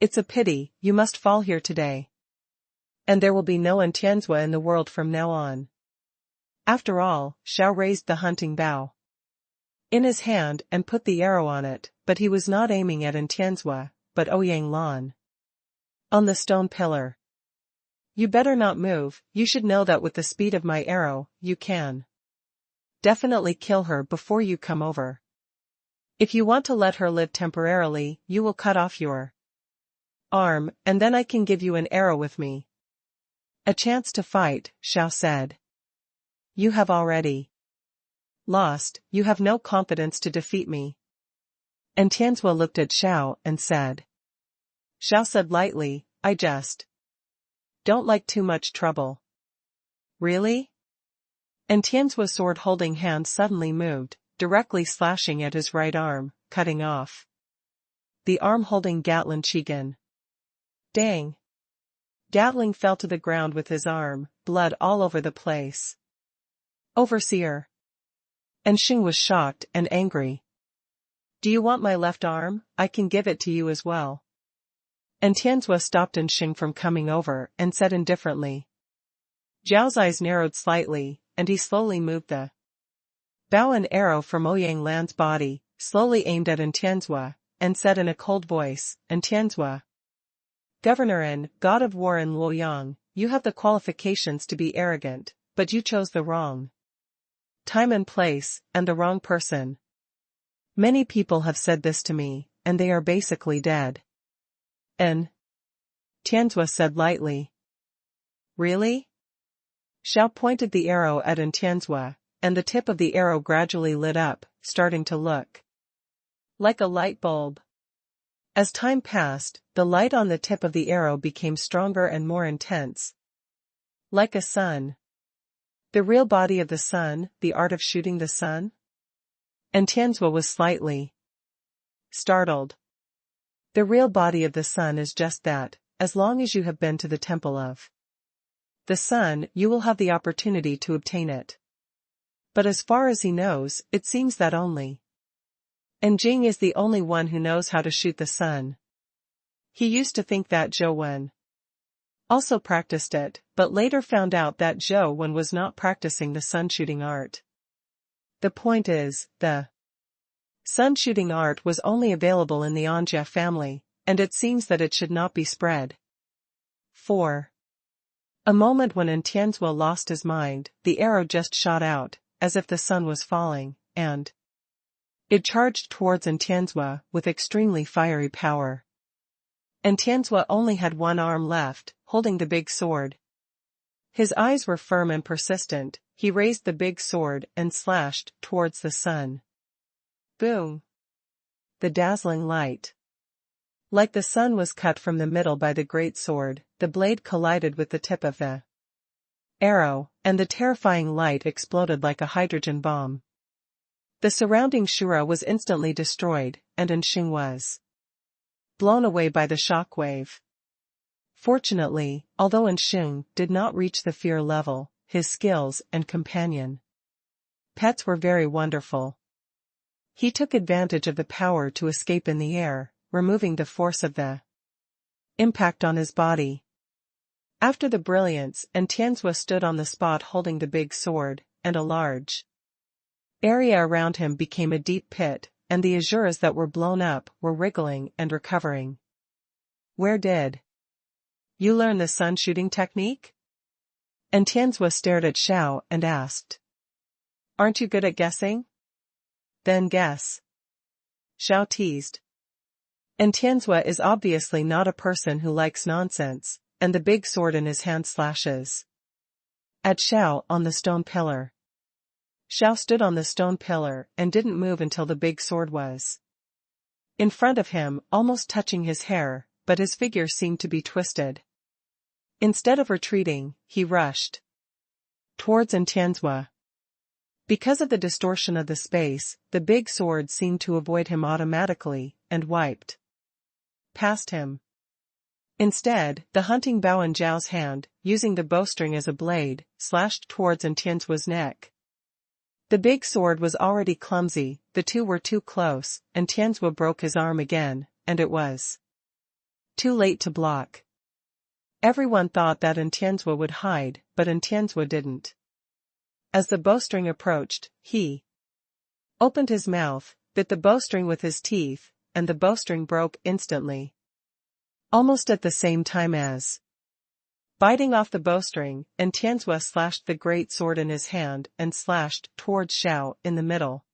It's a pity, you must fall here today. And there will be no Tianzua in the world from now on. After all, Xiao raised the hunting bow in his hand and put the arrow on it, but he was not aiming at Tianzua, but Ouyang Lan. On the stone pillar. You better not move, you should know that with the speed of my arrow, you can definitely kill her before you come over. If you want to let her live temporarily, you will cut off your arm, and then I can give you an arrow with me. A chance to fight, Xiao said. You have already lost, you have no confidence to defeat me. And Tianzua looked at Xiao and said. Xiao said lightly, I just don't like too much trouble. Really? And Tianzua's sword-holding hand suddenly moved, directly slashing at his right arm, cutting off the arm holding Gatling Chigan. Dang! Gatling fell to the ground with his arm, blood all over the place. Overseer. And Xing was shocked and angry. Do you want my left arm? I can give it to you as well. And Tianzua stopped Xing from coming over and said indifferently. Zhao's eyes narrowed slightly, and he slowly moved the bow and arrow from Ouyang Lan's body, slowly aimed at Tianzua, and said in a cold voice, Tianzua, Governor and God of War in Luoyang, you have the qualifications to be arrogant, but you chose the wrong time and place, and the wrong person. Many people have said this to me, and they are basically dead. Tianzua said lightly. Really? Xiao pointed the arrow at Tianzua, and the tip of the arrow gradually lit up, starting to look like a light bulb. As time passed, the light on the tip of the arrow became stronger and more intense. Like a sun. The real body of the sun, the art of shooting the sun? And Tianzua was slightly startled. The real body of the sun is just that, as long as you have been to the temple of the sun, you will have the opportunity to obtain it. But as far as he knows, it seems that only Jing is the only one who knows how to shoot the sun. He used to think that Zhou Wen also practiced it, but later found out that Zhou Wen was not practicing the sun-shooting art. The point is, the sun-shooting art was only available in the Anja family, and it seems that it should not be spread. 4. A moment when Tianzua lost his mind, the arrow just shot out, as if the sun was falling, and it charged towards Tianzua with extremely fiery power. Tianzua only had one arm left, holding the big sword. His eyes were firm and persistent, he raised the big sword and slashed towards the sun. Boom! The dazzling light. Like the sun was cut from the middle by the great sword, the blade collided with the tip of the arrow, and the terrifying light exploded like a hydrogen bomb. The surrounding Shura was instantly destroyed, and Xing was blown away by the shockwave. Fortunately, although Xing did not reach the fear level, his skills and companion pets were very wonderful. He took advantage of the power to escape in the air, removing the force of the impact on his body. After the brilliance, Tianzua stood on the spot holding the big sword, and a large area around him became a deep pit, and the azuras that were blown up were wriggling and recovering. Where did you learn the sun-shooting technique? And Tianzua stared at Xiao and asked. Aren't you good at guessing? Then guess. Xiao teased. And Tianzua is obviously not a person who likes nonsense, and the big sword in his hand slashes at Xiao on the stone pillar. Xiao stood on the stone pillar and didn't move until the big sword was in front of him, almost touching his hair, but his figure seemed to be twisted. Instead of retreating, he rushed towards Tianzua. Because of the distortion of the space, the big sword seemed to avoid him automatically, and wiped past him. Instead, the hunting bow in Zhao's hand, using the bowstring as a blade, slashed towards Tianzua's neck. The big sword was already clumsy, the two were too close, and Tianzua broke his arm again, and it was Too late to block. Everyone thought that Tianzua would hide, but Tianzua didn't. As the bowstring approached, he opened his mouth, bit the bowstring with his teeth, and the bowstring broke instantly. Almost at the same time as biting off the bowstring, Tianzua slashed the great sword in his hand and slashed towards Xiao in the middle.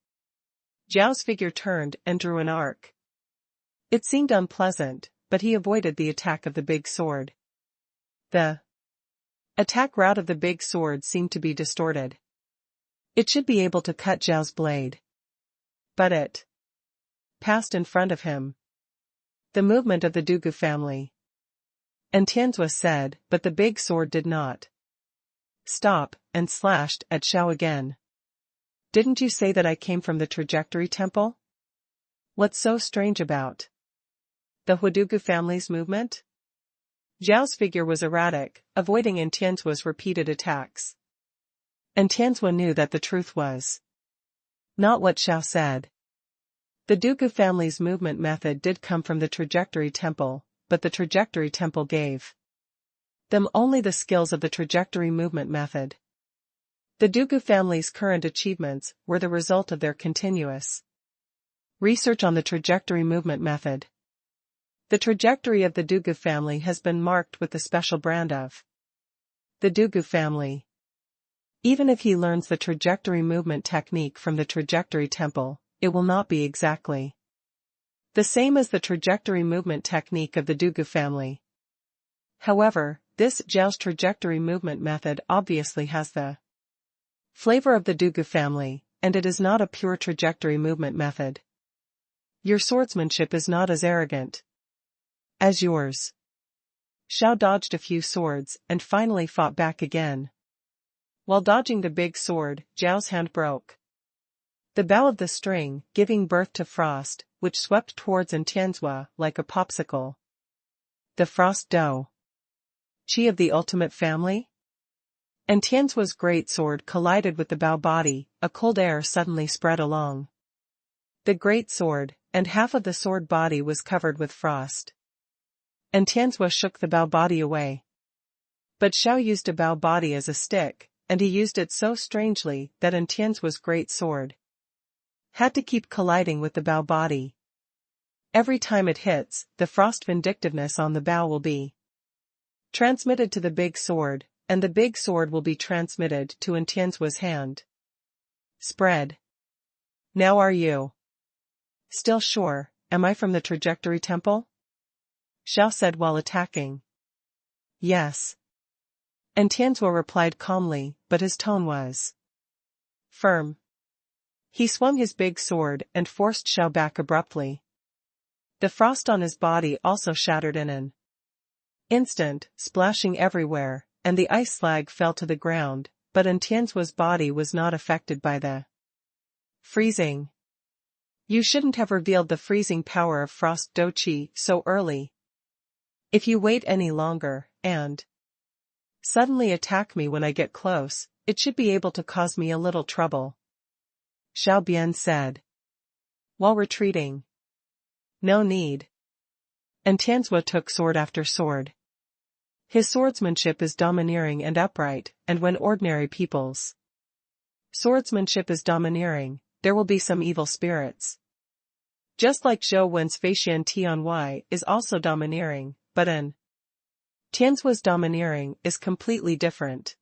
Zhao's figure turned and drew an arc. It seemed unpleasant, but he avoided the attack of the big sword. The attack route of the big sword seemed to be distorted. It should be able to cut Zhao's blade. But it passed in front of him. The movement of the Dugu family. Tianzua said, but the big sword did not stop, and slashed at Xiao again. Didn't you say that I came from the trajectory temple? What's so strange about the Huidugu family's movement? Zhao's figure was erratic, avoiding Tianzua's repeated attacks. Tianzua knew that the truth was not what Xiao said. The Dugu family's movement method did come from the trajectory temple, but the trajectory temple gave them only the skills of the trajectory movement method. The Dugu family's current achievements were the result of their continuous research on the trajectory movement method. The trajectory of the Dugu family has been marked with the special brand of the Dugu family. Even if he learns the trajectory movement technique from the trajectory temple, it will not be exactly the same as the trajectory movement technique of the Dugu family. However, this Zhao's trajectory movement method obviously has the flavor of the Dugu family, and it is not a pure trajectory movement method. Your swordsmanship is not as arrogant as yours. Xiao dodged a few swords and finally fought back again. While dodging the big sword, Zhao's hand broke the bow of the string, giving birth to frost, which swept towards Tianzua like a popsicle. The frost dough. Qi of the ultimate family? Tianzua's great sword collided with the bow body, a cold air suddenly spread along the great sword, and half of the sword body was covered with frost. Tianzua shook the bow body away. But Xiao used a bow body as a stick, and he used it so strangely that Tianzua's great sword had to keep colliding with the bow body. Every time it hits, the frost vindictiveness on the bow will be transmitted to the big sword, and the big sword will be transmitted to Tianzua's hand. Spread. Now are you still sure, am I from the trajectory temple? Xiao said while attacking. Yes. Tianzua replied calmly, but his tone was firm. He swung his big sword and forced Xiao back abruptly. The frost on his body also shattered in an instant, splashing everywhere, and the ice slag fell to the ground, but Tianzua's body was not affected by the freezing. You shouldn't have revealed the freezing power of frost doqi so early. If you wait any longer, and suddenly attack me when I get close, it should be able to cause me a little trouble. Xiao Bian said, while retreating. No need. Tianzua took sword after sword. His swordsmanship is domineering and upright, and when ordinary people's swordsmanship is domineering, there will be some evil spirits. Just like Zhou Wen's Feixian Tianwai is also domineering, but Tianzua's domineering is completely different.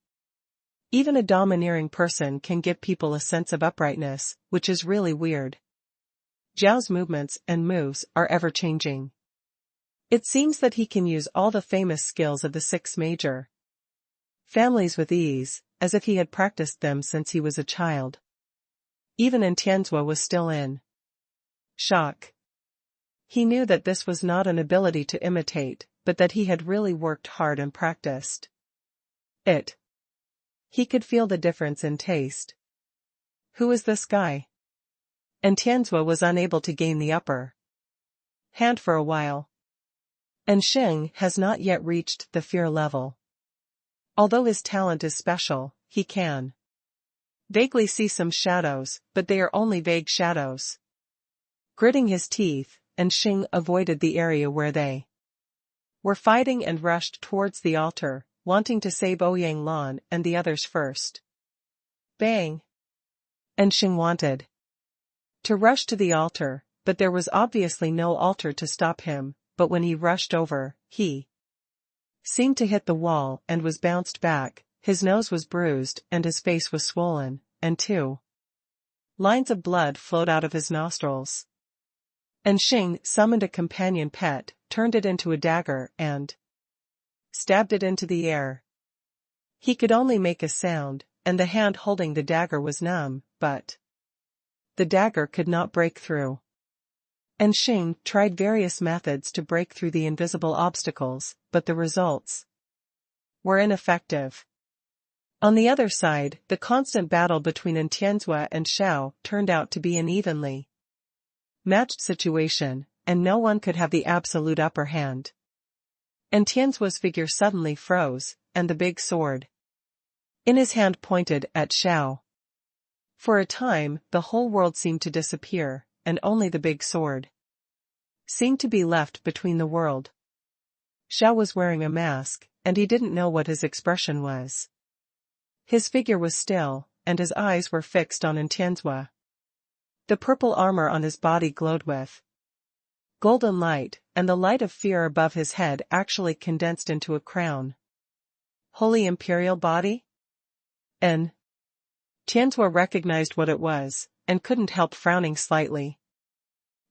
Even a domineering person can give people a sense of uprightness, which is really weird. Zhao's movements and moves are ever-changing. It seems that he can use all the famous skills of the 6 major families with ease, as if he had practiced them since he was a child. Even Tianzua was still in shock. He knew that this was not an ability to imitate, but that he had really worked hard and practiced it. He could feel the difference in taste. Who is this guy? Tianzua was unable to gain the upper hand for a while. Sheng has not yet reached the fear level. Although his talent is special, he can vaguely see some shadows, but they are only vague shadows. Gritting his teeth, Sheng avoided the area where they were fighting and rushed towards the altar, wanting to save Ouyang Lan and the others first. Bang! And Xing wanted to rush to the altar, but there was obviously no altar to stop him, but when he rushed over, he seemed to hit the wall and was bounced back, his nose was bruised and his face was swollen, and 2 lines of blood flowed out of his nostrils. And Xing summoned a companion pet, turned it into a dagger and stabbed it into the air. He could only make a sound, and the hand holding the dagger was numb, but the dagger could not break through. And Xing tried various methods to break through the invisible obstacles, but the results were ineffective. On the other side, the constant battle between Tianzua and Xiao turned out to be an evenly matched situation, and no one could have the absolute upper hand. And Tianzua's figure suddenly froze, and the big sword in his hand pointed at Xiao. For a time, the whole world seemed to disappear, and only the big sword seemed to be left between the world. Xiao was wearing a mask, and he didn't know what his expression was. His figure was still, and his eyes were fixed on Tianzua. The purple armor on his body glowed with golden light, and the light of fear above his head actually condensed into a crown. Holy Imperial Body? And Tianzua recognized what it was, and couldn't help frowning slightly.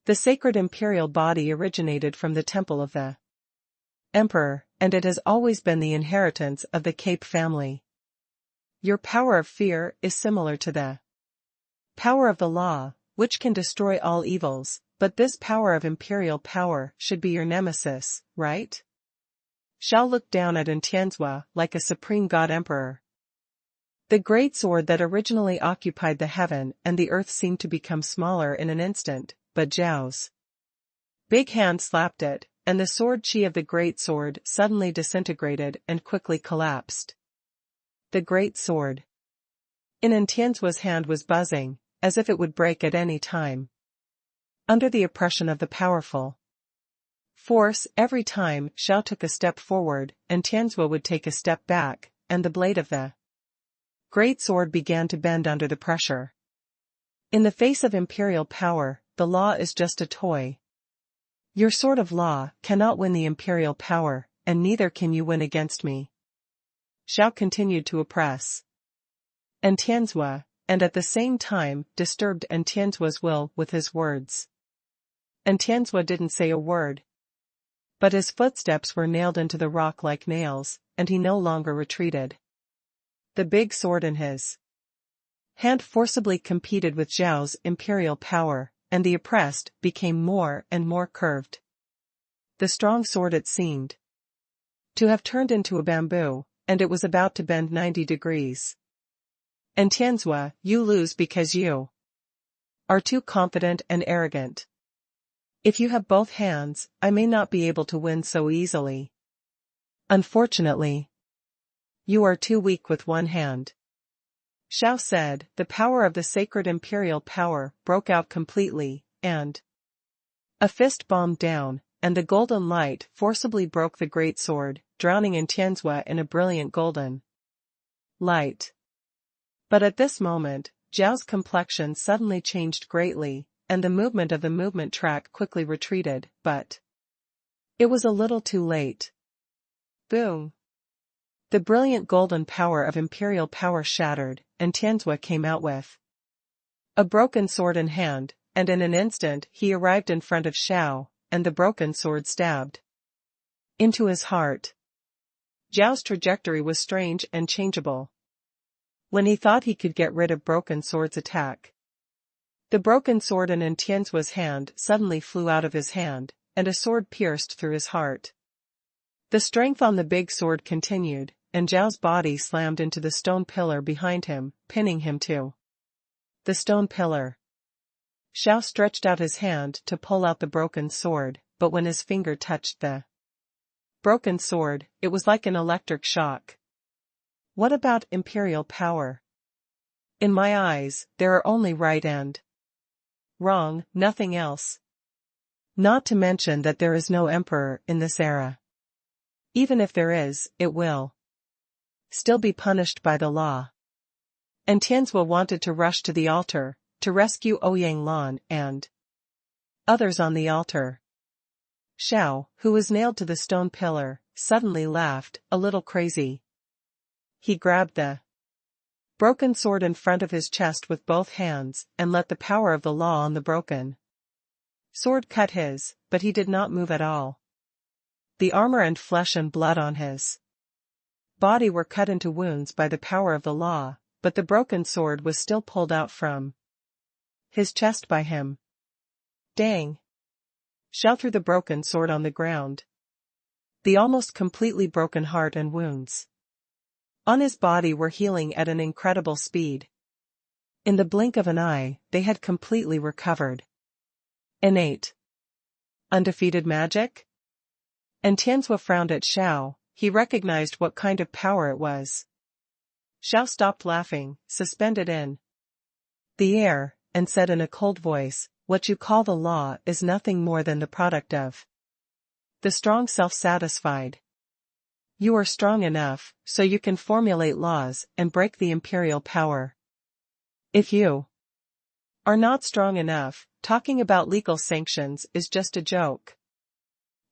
The sacred Imperial Body originated from the temple of the Emperor, and it has always been the inheritance of the Cape family. Your power of fear is similar to the power of the law, which can destroy all evils, but this power of imperial power should be your nemesis, right? Xiao looked down at Tianzua like a supreme god emperor. The great sword that originally occupied the heaven and the earth seemed to become smaller in an instant, but Zhao's big hand slapped it, and the sword chi of the great sword suddenly disintegrated and quickly collapsed. The great sword in Tianzua's hand was buzzing, as if it would break at any time. Under the oppression of the powerful force, every time Xiao took a step forward, Tianzua would take a step back, and the blade of the great sword began to bend under the pressure. In the face of imperial power, the law is just a toy. Your sword of law cannot win the imperial power, and neither can you win against me. Xiao continued to oppress Tianzua, and at the same time disturbed Tianzua's will with his words. Tianzua didn't say a word. But his footsteps were nailed into the rock like nails, and he no longer retreated. The big sword in his hand forcibly competed with Zhao's imperial power, and the oppressed became more and more curved. The strong sword it seemed to have turned into a bamboo, and it was about to bend 90 degrees. Tianzua, you lose because you are too confident and arrogant. If you have both hands, I may not be able to win so easily. Unfortunately, you are too weak with one hand. Xiao said. The power of the sacred imperial power broke out completely, and a fist bombed down, and the golden light forcibly broke the great sword, drowning Tianzua in a brilliant golden light. But at this moment, Zhao's complexion suddenly changed greatly, and the movement of the movement track quickly retreated, but it was a little too late. Boom! The brilliant golden power of imperial power shattered, and Tianzua came out with a broken sword in hand, and in an instant he arrived in front of Xiao, and the broken sword stabbed into his heart. Zhao's trajectory was strange and changeable. When he thought he could get rid of Broken Sword's attack, the broken sword in Tianzua's hand suddenly flew out of his hand, and a sword pierced through his heart. The strength on the big sword continued, and Zhao's body slammed into the stone pillar behind him, pinning him to the stone pillar. Xiao stretched out his hand to pull out the broken sword, but when his finger touched the broken sword, it was like an electric shock. What about imperial power? In my eyes, there are only right and wrong, nothing else. Not to mention that there is no emperor in this era. Even if there is, it will still be punished by the law. And Tianzhua wanted to rush to the altar, to rescue Ouyang and others on the altar. Xiao, who was nailed to the stone pillar, suddenly laughed, a little crazy. He grabbed the broken sword in front of his chest with both hands, and let the power of the law on the broken sword cut his, but he did not move at all. The armor and flesh and blood on his body were cut into wounds by the power of the law, but the broken sword was still pulled out from his chest by him. Dang! Xiao threw the broken sword on the ground. The almost completely broken heart and wounds on his body were healing at an incredible speed. In the blink of an eye, they had completely recovered. Innate, undefeated magic? And Tianzhua frowned at Xiao. He recognized what kind of power it was. Xiao stopped laughing, suspended in the air, and said in a cold voice, "What you call the law is nothing more than the product of the strong self-satisfied. You are strong enough, so you can formulate laws and break the imperial power. If you are not strong enough, talking about legal sanctions is just a joke.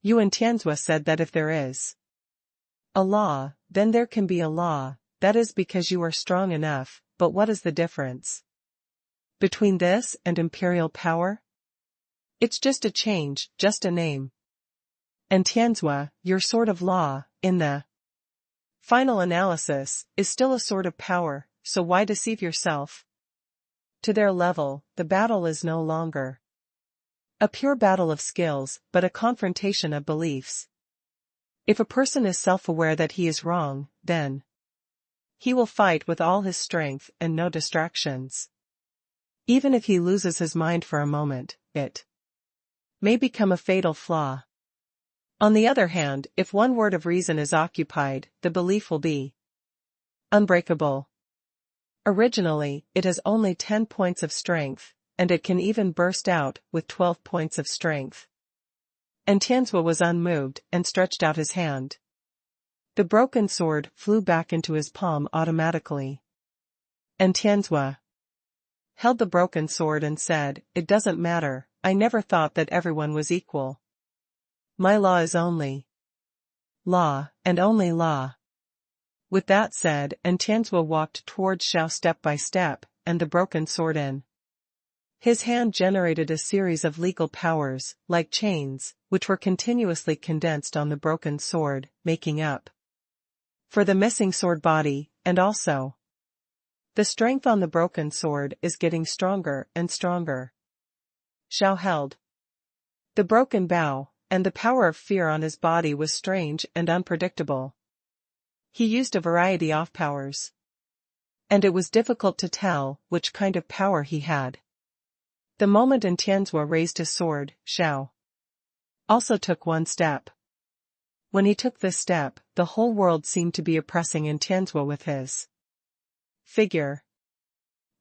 You and Tianzhua said that if there is a law, then there can be a law, that is because you are strong enough, but what is the difference between this and imperial power? It's just a change, just a name. And Tianzhua, your sort of law, in the final analysis, is still a sort of power, so why deceive yourself? To their level, the battle is no longer a pure battle of skills, but a confrontation of beliefs. If a person is self-aware that he is wrong, then he will fight with all his strength and no distractions. Even if he loses his mind for a moment, it may become a fatal flaw. On the other hand, if one word of reason is occupied, the belief will be unbreakable. Originally, it has only 10 points of strength, and it can even burst out with 12 points of strength. And Tianzhua was unmoved and stretched out his hand. The broken sword flew back into his palm automatically. And Tianzhua held the broken sword and said, "It doesn't matter, I never thought that everyone was equal. My law is only law, and only law." With that said, and Tianzhua walked towards Xiao step by step, and the broken sword in his hand generated a series of legal powers, like chains, which were continuously condensed on the broken sword, making up for the missing sword body, and also the strength on the broken sword is getting stronger and stronger. Xiao held the broken bow, and the power of fear on his body was strange and unpredictable. He used a variety of powers, and it was difficult to tell which kind of power he had. The moment Tianzhua raised his sword, Xiao also took one step. When he took this step, the whole world seemed to be oppressing Tianzhua with his figure.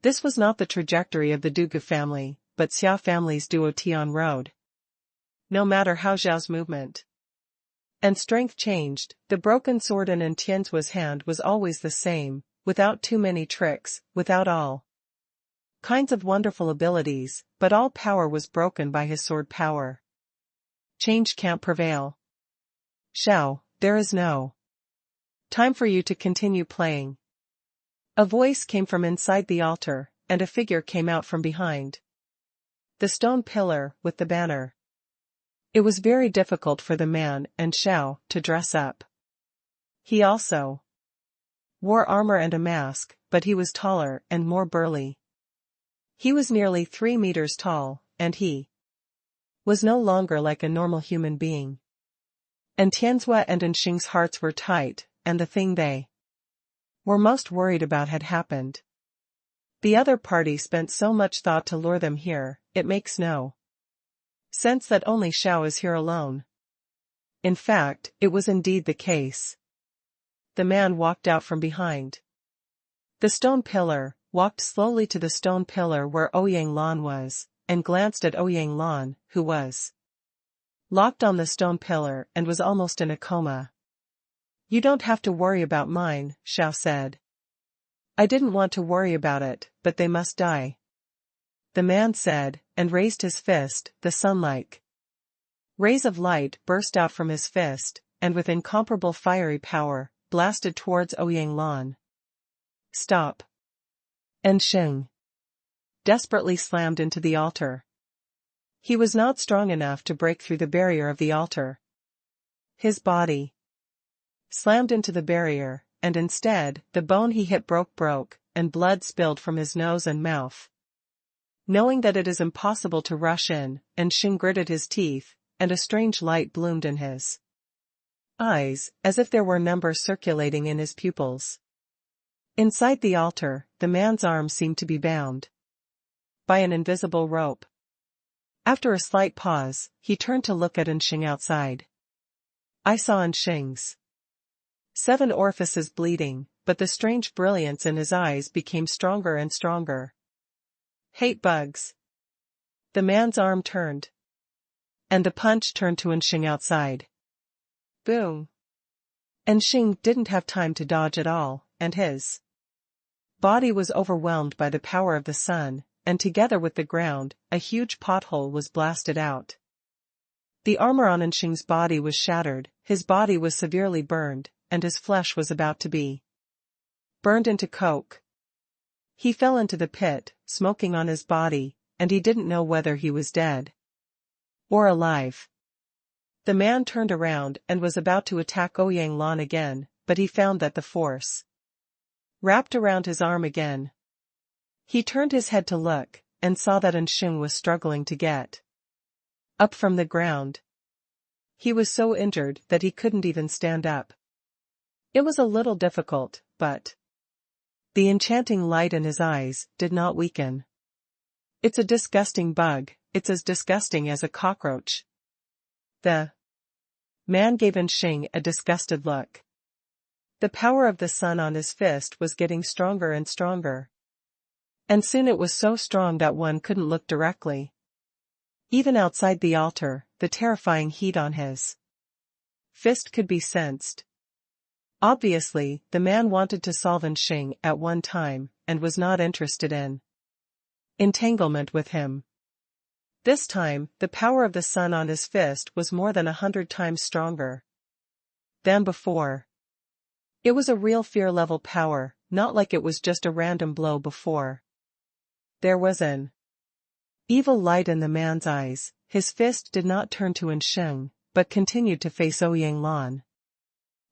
This was not the trajectory of the Dugu family, but Xia family's duo Tian road. No matter how Xiao's movement and strength changed, the broken sword in Tianzhua's hand was always the same, without too many tricks, without all kinds of wonderful abilities, but all power was broken by his sword power. Change can't prevail. Xiao, there is no time for you to continue playing. A voice came from inside the altar, and a figure came out from behind the stone pillar with the banner. It was very difficult for the man and Xiao to dress up. He also wore armor and a mask, but he was taller and more burly. He was nearly 3 meters tall, and he was no longer like a normal human being. And Tianzhua and Enxing's hearts were tight, and the thing they were most worried about had happened. The other party spent so much thought to lure them here, it makes no sense that only Xiao is here alone. In fact, it was indeed the case. The man walked out from behind the stone pillar, walked slowly to the stone pillar where Ouyang was, and glanced at Ouyang, who was locked on the stone pillar and was almost in a coma. You don't have to worry about mine, Xiao said. I didn't want to worry about it, but they must die. The man said, and raised his fist, the sun-like. Rays of light burst out from his fist, and with incomparable fiery power, blasted towards Ouyang Lan. Stop. And Sheng desperately slammed into the altar. He was not strong enough to break through the barrier of the altar. His body slammed into the barrier, and instead, the bone he hit broke, and blood spilled from his nose and mouth. Knowing that it is impossible to rush in, and Sheng gritted his teeth, and a strange light bloomed in his eyes, as if there were numbers circulating in his pupils. Inside the altar, the man's arm seemed to be bound by an invisible rope. After a slight pause, he turned to look at Sheng outside. I saw Sheng's 7 orifices bleeding, but the strange brilliance in his eyes became stronger and stronger. Hate bugs. The man's arm turned. And the punch turned to Sheng outside. Boom. Sheng didn't have time to dodge at all, and his body was overwhelmed by the power of the sun, and together with the ground, a huge pothole was blasted out. The armor on Sheng's body was shattered, his body was severely burned, and his flesh was about to be burned into coke. He fell into the pit, smoking on his body, and he didn't know whether he was dead or alive. The man turned around and was about to attack Ouyang Lan again, but he found that the force wrapped around his arm again. He turned his head to look, and saw that Sheng was struggling to get up from the ground. He was so injured that he couldn't even stand up. It was a little difficult, but the enchanting light in his eyes did not weaken. It's a disgusting bug, it's as disgusting as a cockroach. The man gave Sheng a disgusted look. The power of the sun on his fist was getting stronger and stronger. And soon it was so strong that one couldn't look directly. Even outside the altar, the terrifying heat on his fist could be sensed. Obviously, the man wanted to solve Sheng at one time, and was not interested in entanglement with him. This time, the power of the sun on his fist was more than 100 times stronger than before. It was a real fear-level power, not like it was just a random blow before. There was an evil light in the man's eyes. His fist did not turn to Sheng, but continued to face Ouyang Lan.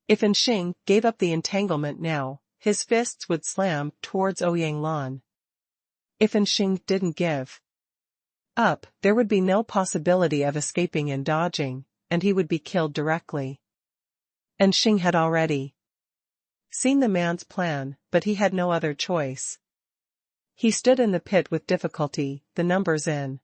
If Sheng gave up the entanglement now, his fists would slam towards Ouyang Lan. If Sheng didn't give up, there would be no possibility of escaping and dodging, and he would be killed directly. Sheng had already seen the man's plan, but he had no other choice. He stood in the pit with difficulty, the numbers in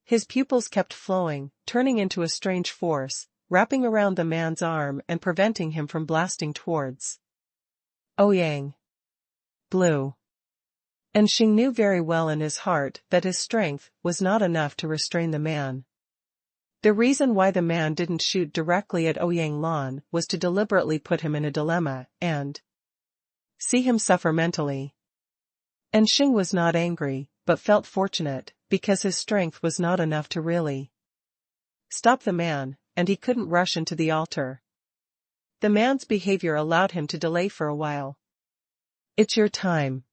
his pupils kept flowing, turning into a strange force, wrapping around the man's arm and preventing him from blasting towards Ouyang. Blue. Sheng knew very well in his heart that his strength was not enough to restrain the man. The reason why the man didn't shoot directly at Ouyang Lan was to deliberately put him in a dilemma and see him suffer mentally. Sheng was not angry, but felt fortunate, because his strength was not enough to really stop the man, and he couldn't rush into the altar. The man's behavior allowed him to delay for a while. It's your time.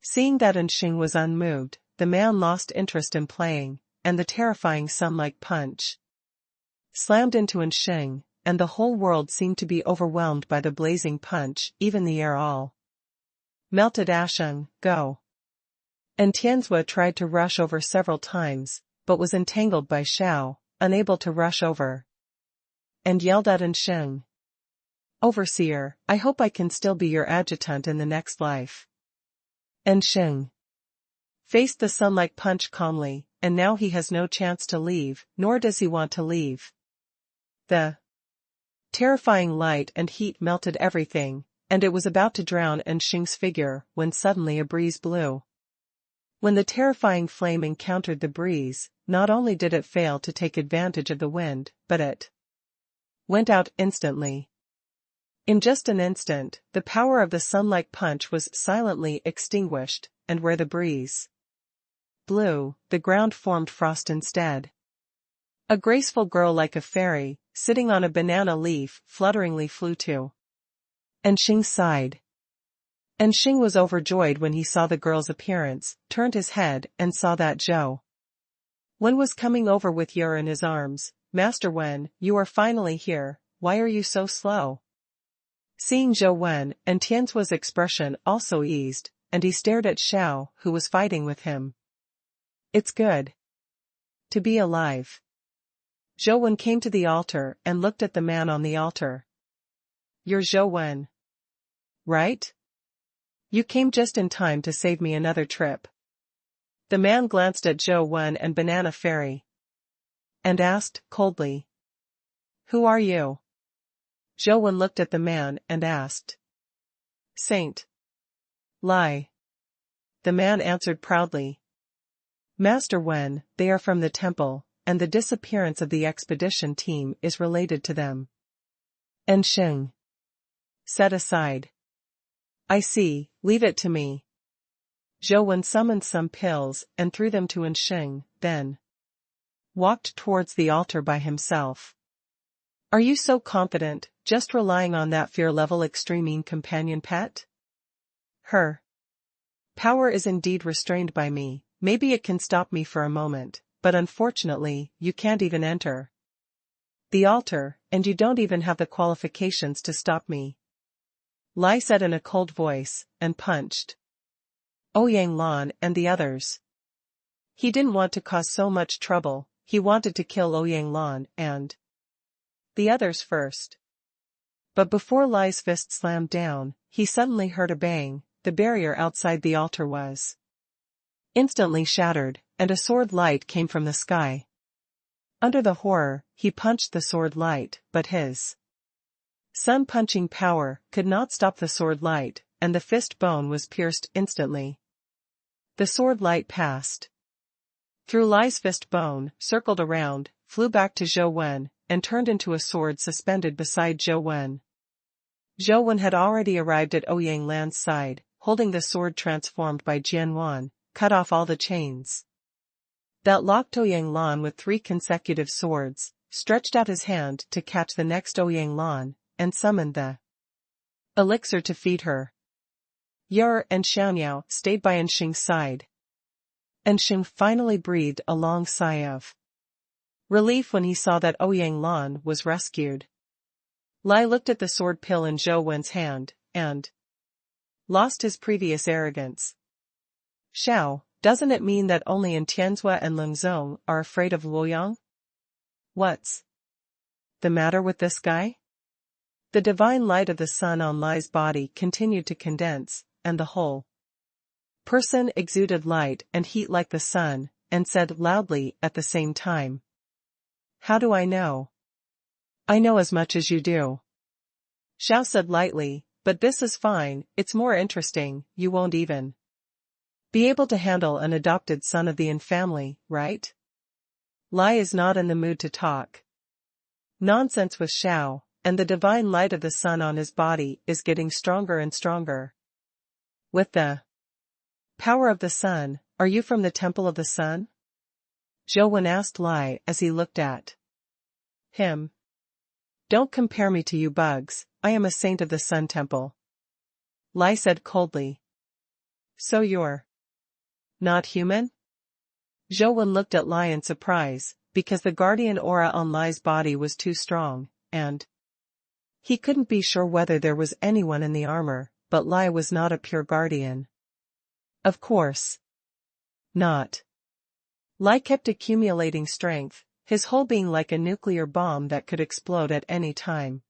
Seeing that Sheng was unmoved, the man lost interest in playing, and the terrifying sun-like punch slammed into Sheng, and the whole world seemed to be overwhelmed by the blazing punch, even the air all melted. Asheng, go. And Tianzhua tried to rush over several times, but was entangled by Xiao, unable to rush over, and yelled at Sheng. Overseer, I hope I can still be your adjutant in the next life. Sheng faced the sun-like punch calmly, and now he has no chance to leave, nor does he want to leave. The terrifying light and heat melted everything, and it was about to drown Sheng's figure when suddenly a breeze blew. When the terrifying flame encountered the breeze, not only did it fail to take advantage of the wind, but it went out instantly. In just an instant, the power of the sun-like punch was silently extinguished, and where the breeze blew, the ground formed frost instead. A graceful girl like a fairy, sitting on a banana leaf, flutteringly flew to Enxing's side. Enxing was overjoyed when he saw the girl's appearance, turned his head, and saw that Zhou Wen was coming over with Yer in his arms. "Master Wen, you are finally here, why are you so slow?" Seeing Zhou Wen, and Tian's expression also eased, and he stared at Xiao, who was fighting with him. "It's good to be alive." Zhou Wen came to the altar and looked at the man on the altar. "You're Zhou Wen, right? You came just in time to save me another trip." The man glanced at Zhou Wen and Banana Fairy and asked, coldly, "Who are you?" Zhou Wen looked at the man and asked, "Saint Lai." The man answered proudly, "Master Wen, they are from the temple, and the disappearance of the expedition team is related to them." Enxing said aside, "I see, leave it to me." Zhou Wen summoned some pills and threw them to Enxing, then walked towards the altar by himself. "Are you so confident, just relying on that fear-level extreme companion pet? Her power is indeed restrained by me, maybe it can stop me for a moment, but unfortunately, you can't even enter the altar, and you don't even have the qualifications to stop me," Lai said in a cold voice, and punched Ouyang Lan and the others. He didn't want to cause so much trouble, he wanted to kill Ouyang Lan and the others first. But before Lai's fist slammed down, he suddenly heard a bang. The barrier outside the altar was instantly shattered, and a sword light came from the sky. Under the horror, he punched the sword light, but his sun-punching power could not stop the sword light, and the fist bone was pierced instantly. The sword light passed through Lai's fist bone, circled around, flew back to Zhou Wen, and turned into a sword suspended beside Zhou Wen. Zhou Wen had already arrived at Ouyang Lan's side, holding the sword transformed by Jianwan, cut off all the chains that locked Ouyang Lan with 3 consecutive swords, stretched out his hand to catch the next Ouyang Lan, and summoned the elixir to feed her. Yer and Xiaonyao stayed by Enxing's side. Enxing finally breathed a long sigh of relief when he saw that Ouyang Lan was rescued. Lai looked at the sword pill in Zhou Wen's hand, and lost his previous arrogance. "Xiao, doesn't it mean that only in Tianzhua and Lingzong are afraid of Luoyang? What's the matter with this guy?" The divine light of the sun on Lai's body continued to condense, and the whole person exuded light and heat like the sun, and said loudly at the same time, "How do I know?" "I know as much as you do." Xiao said lightly, "But this is fine, it's more interesting, you won't even be able to handle an adopted son of the Yin family, right?" Lai is not in the mood to talk nonsense with Xiao, and the divine light of the sun on his body is getting stronger and stronger. "With the power of the sun, are you from the Temple of the Sun?" Zhou Wen asked Lai as he looked at him. "Don't compare me to you bugs, I am a saint of the Sun Temple," Lai said coldly. "So you're not human?" Zhou Wen looked at Lai in surprise, because the guardian aura on Lai's body was too strong, and he couldn't be sure whether there was anyone in the armor, but Lai was not a pure guardian. Of course not. Lai kept accumulating strength, his whole being like a nuclear bomb that could explode at any time.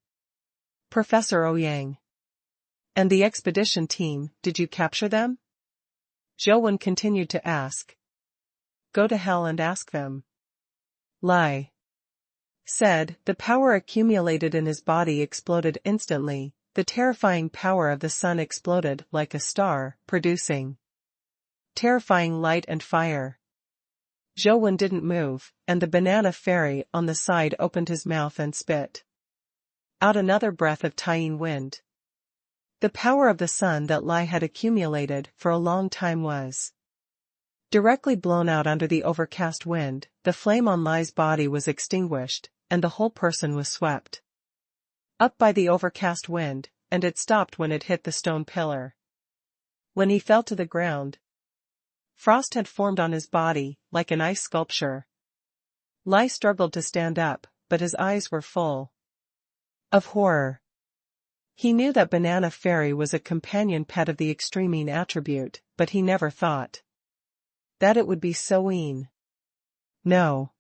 "Professor Ouyang and the expedition team, did you capture them?" Zhou Wen continued to ask. "Go to hell and ask them," Lai said. The power accumulated in his body exploded instantly. The terrifying power of the sun exploded like a star, producing terrifying light and fire. Zhou Wen didn't move, and the banana fairy on the side opened his mouth and spit out another breath of Tian wind. The power of the sun that Lai had accumulated for a long time was directly blown out under the overcast wind. The flame on Lai's body was extinguished, and the whole person was swept up by the overcast wind, and it stopped when it hit the stone pillar. When he fell to the ground, frost had formed on his body, like an ice sculpture. Lai struggled to stand up, but his eyes were full of horror. He knew that Banana Fairy was a companion pet of the extremine attribute, but he never thought that it would be so mean. No.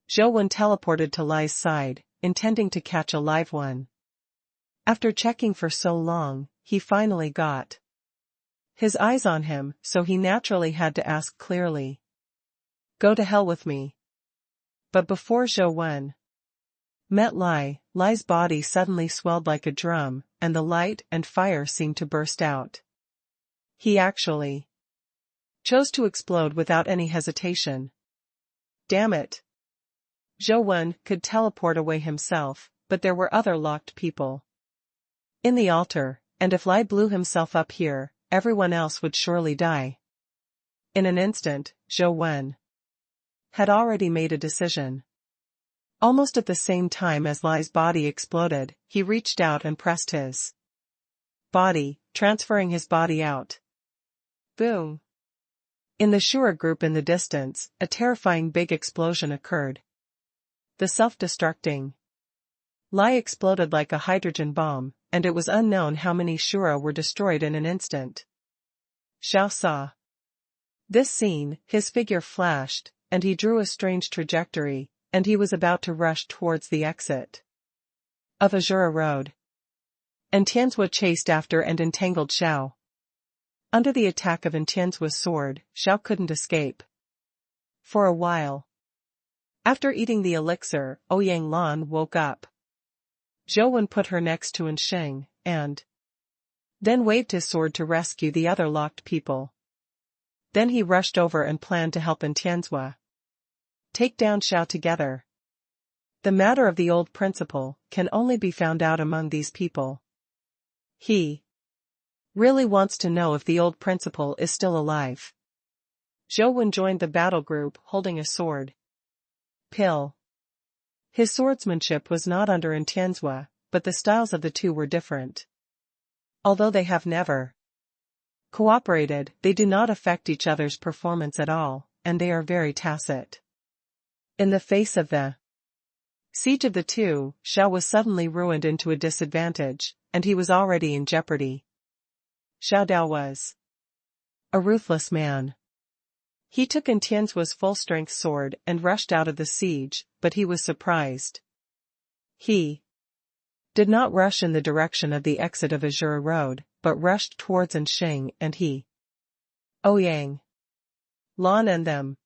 Zhou Wen teleported to Lai's side, intending to catch a live one. After checking for so long, he finally got his eyes on him, so he naturally had to ask clearly. Go to hell with me. But before Zhou Wen met Lai's body suddenly swelled like a drum, and the light and fire seemed to burst out. He actually chose to explode without any hesitation. Damn it. Zhou Wen could teleport away himself, but there were other locked people in the altar, and if Lai blew himself up here, everyone else would surely die. In an instant, Zhou Wen had already made a decision. Almost at the same time as Lai's body exploded, he reached out and pressed his body, transferring his body out. Boom! In the Shura group in the distance, a terrifying big explosion occurred. The self-destructing Lai exploded like a hydrogen bomb, and it was unknown how many Shura were destroyed in an instant. Xiao saw this scene, his figure flashed, and he drew a strange trajectory, and he was about to rush towards the exit of Azura Road. And Tianzhua chased after and entangled Xiao. Under the attack of Tianzhua's sword, Xiao couldn't escape for a while. After eating the elixir, Ouyang Lan woke up. Zhou Wen put her next to Ensheng, and then waved his sword to rescue the other locked people. Then he rushed over and planned to help Tianzhua take down Xiao together. The matter of the old principal can only be found out among these people. He really wants to know if the old principal is still alive. Zhou Wen joined the battle group holding a sword. Pill. His swordsmanship was not under Tianzhua, but the styles of the two were different. Although they have never cooperated, they do not affect each other's performance at all, and they are very tacit. In the face of the siege of the two, Xiao was suddenly ruined into a disadvantage, and he was already in jeopardy. Xiao Dao was a ruthless man. He took Tianzhua's full-strength sword and rushed out of the siege, but he was surprised. He did not rush in the direction of the exit of Azura Road, but rushed towards Ensheng and he. Ouyang Lan and them.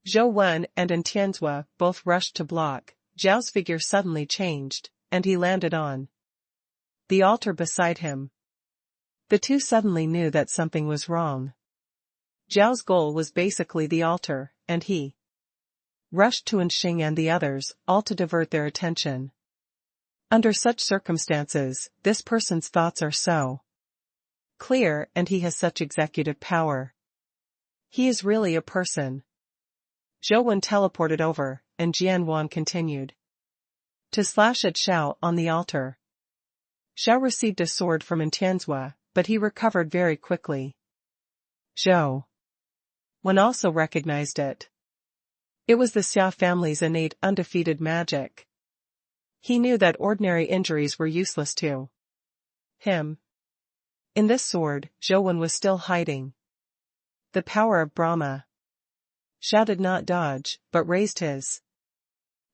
Zhou Wen and Tianzhua both rushed to block. Zhao's figure suddenly changed, and he landed on the altar beside him. The two suddenly knew that something was wrong. Zhao's goal was basically the altar, and he rushed to Ensheng and the others, all to divert their attention. Under such circumstances, this person's thoughts are so clear and he has such executive power. He is really a person. Zhou Wen teleported over, and Jian Wan continued to slash at Xiao on the altar. Xiao received a sword from Tianzhua, but he recovered very quickly. Zhou Wen also recognized it. It was the Xia family's innate undefeated magic. He knew that ordinary injuries were useless to him. In this sword, Zhou Wen was still hiding the power of Brahma. Xiao did not dodge, but raised his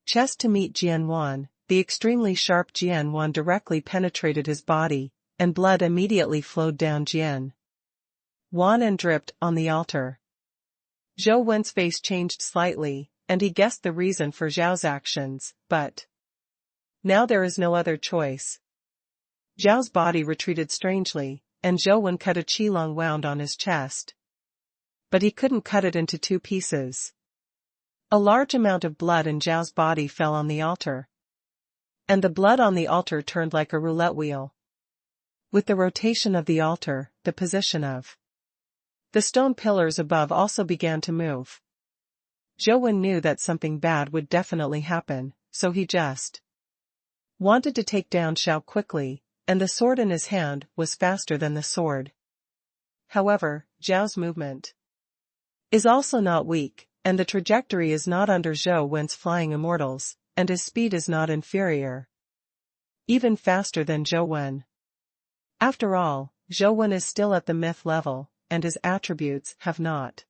chest to meet Jian Wan. The extremely sharp Jian Wan directly penetrated his body, and blood immediately flowed down Jian Wan and dripped on the altar. Zhou Wen's face changed slightly, and he guessed the reason for Zhao's actions, but now there is no other choice. Zhao's body retreated strangely, and Zhou Wen cut a qilong wound on his chest. But he couldn't cut it into two pieces. A large amount of blood in Zhao's body fell on the altar. And the blood on the altar turned like a roulette wheel. With the rotation of the altar, the position of the stone pillars above also began to move. Zhou knew that something bad would definitely happen, so he just wanted to take down Xiao quickly, and the sword in his hand was faster than the sword. However, Zhao's movement is also not weak, and the trajectory is not under Zhou flying immortals, and his speed is not inferior. Even faster than Zhou. After all, Zhou is still at the myth level, and his attributes have not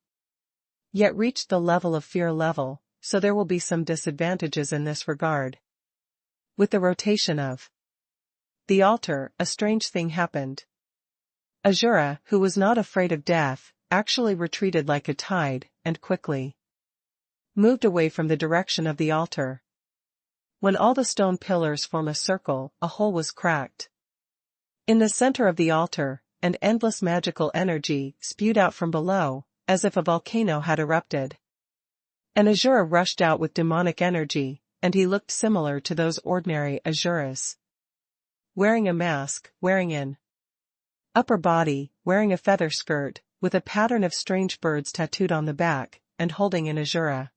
yet reached the level of fear level, so there will be some disadvantages in this regard. With the rotation of the altar, a strange thing happened. Azura, who was not afraid of death, actually retreated like a tide, and quickly moved away from the direction of the altar. When all the stone pillars form a circle, a hole was cracked in the center of the altar, and endless magical energy spewed out from below, as if a volcano had erupted. An Azura rushed out with demonic energy, and he looked similar to those ordinary Azuras. Wearing a mask, wearing an upper body, wearing a feather skirt, with a pattern of strange birds tattooed on the back, and holding an Azura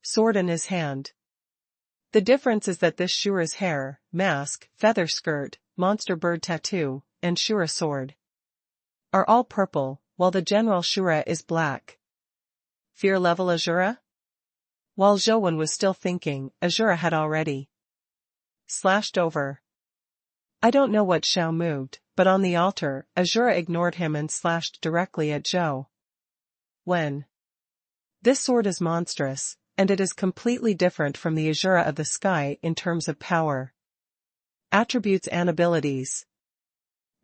sword in his hand. The difference is that this Shura's hair, mask, feather skirt, monster bird tattoo, and Shura sword are all purple, while the general Shura is black. Fear level Azura? While Zhou was still thinking, Azura had already slashed over. I don't know what Xiao moved, but on the altar, Azura ignored him and slashed directly at Zhou. This sword is monstrous, and it is completely different from the Azura of the sky in terms of power, attributes and abilities.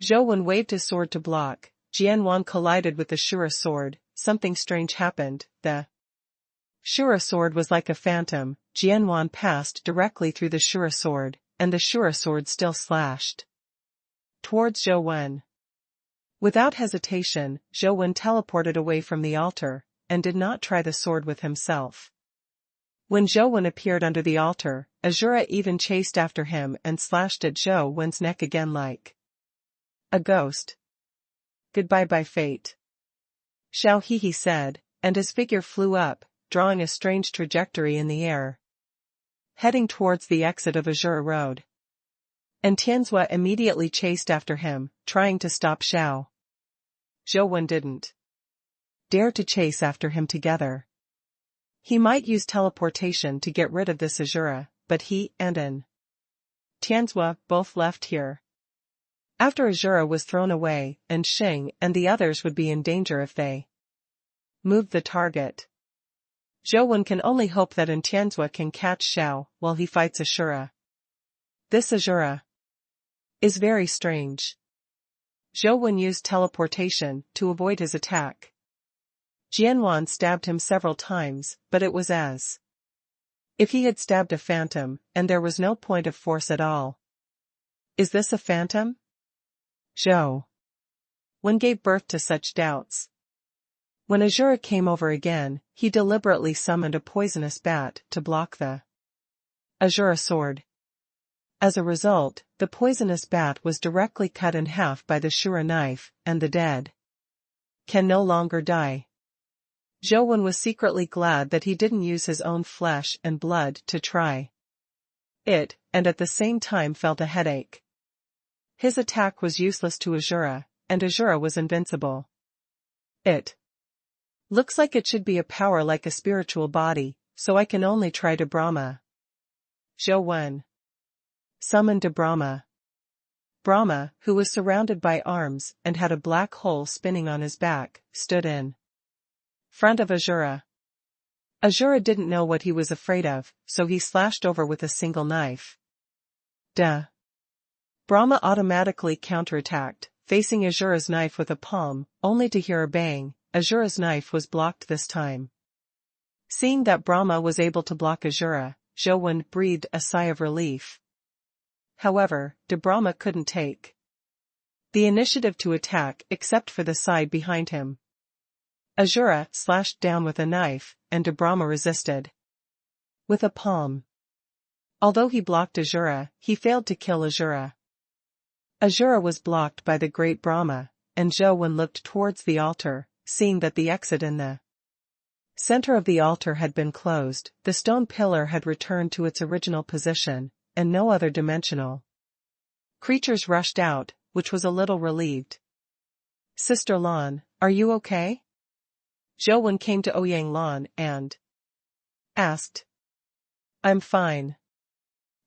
Zhou waved his sword to block. Jianwan collided with the Shura sword. Something strange happened. The Shura sword was like a phantom. Jianwan passed directly through the Shura sword, and the Shura sword still slashed towards Zhou. Without hesitation, Zhou teleported away from the altar, and did not try the sword with himself. When Zhou appeared under the altar, Azura even chased after him and slashed at Zhou's neck again like a ghost. Goodbye by fate. Xiao he said, and his figure flew up, drawing a strange trajectory in the air, heading towards the exit of Azura Road. And Tianzhua immediately chased after him, trying to stop Xiao. Zhou didn't dare to chase after him together. He might use teleportation to get rid of this Azura, but he and an Tianzhua both left here. After Azura was thrown away, and Xing and the others would be in danger if they moved the target. Zhou can only hope that an Tianzhua can catch Xiao while he fights Azura. This Azura is very strange. Zhou used teleportation to avoid his attack. Jianwan stabbed him several times, but it was as if he had stabbed a phantom, and there was no point of force at all. Is this a phantom? Zhou gave birth to such doubts. When Azura came over again, he deliberately summoned a poisonous bat to block the Azura sword. As a result, the poisonous bat was directly cut in half by the Shura knife, and the dead can no longer die. Zhou was secretly glad that he didn't use his own flesh and blood to try it, and at the same time felt a headache. His attack was useless to Azura, and Azura was invincible. It looks like it should be a power like a spiritual body, so I can only try to Brahma. Zhou summoned to Brahma. Brahma, who was surrounded by arms and had a black hole spinning on his back, stood in front of Azura. Azura didn't know what he was afraid of, so he slashed over with a single knife. Duh. Brahma automatically counterattacked, facing Azura's knife with a palm, only to hear a bang. Azura's knife was blocked this time. Seeing that Brahma was able to block Azura, Zhou breathed a sigh of relief. However, Brahma couldn't take the initiative to attack except for the side behind him. Azura slashed down with a knife, and Brahma resisted with a palm. Although he blocked Azura, he failed to kill Azura. Azura was blocked by the great Brahma, and Zhou Wen looked towards the altar, seeing that the exit in the center of the altar had been closed, the stone pillar had returned to its original position, and no other dimensional creatures rushed out, which was a little relieved. Sister Lan, are you okay? Zhou Wen came to Ouyang Lan and asked. I'm fine.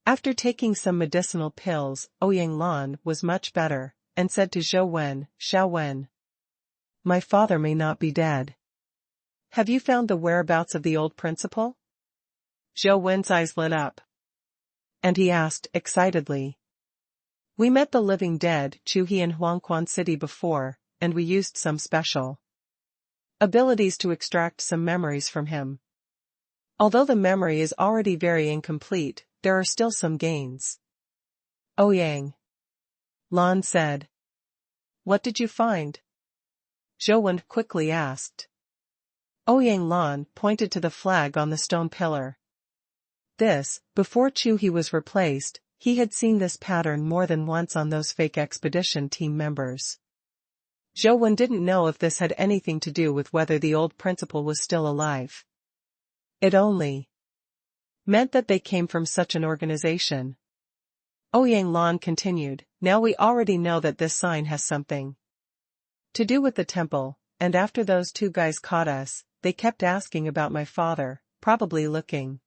After taking some medicinal pills, Ouyang Lan was much better, and said to Zhou Wen, Xiao Wen. My father may not be dead. Have you found the whereabouts of the old principal? Zhou Wen's eyes lit up. And he asked, excitedly. We met the living dead Chu He in Huangquan City before, and we used some special abilities to extract some memories from him. Although the memory is already very incomplete, there are still some gains. Ouyang Lan said. What did you find? Zhou Wen quickly asked. Ouyang Lan pointed to the flag on the stone pillar. This, before Chu He was replaced, he had seen this pattern more than once on those fake expedition team members. Zhou Wen didn't know if this had anything to do with whether the old principal was still alive. It only meant that they came from such an organization. Ouyang Lan continued, now we already know that this sign has something to do with the temple, and after those two guys caught us, they kept asking about my father, probably looking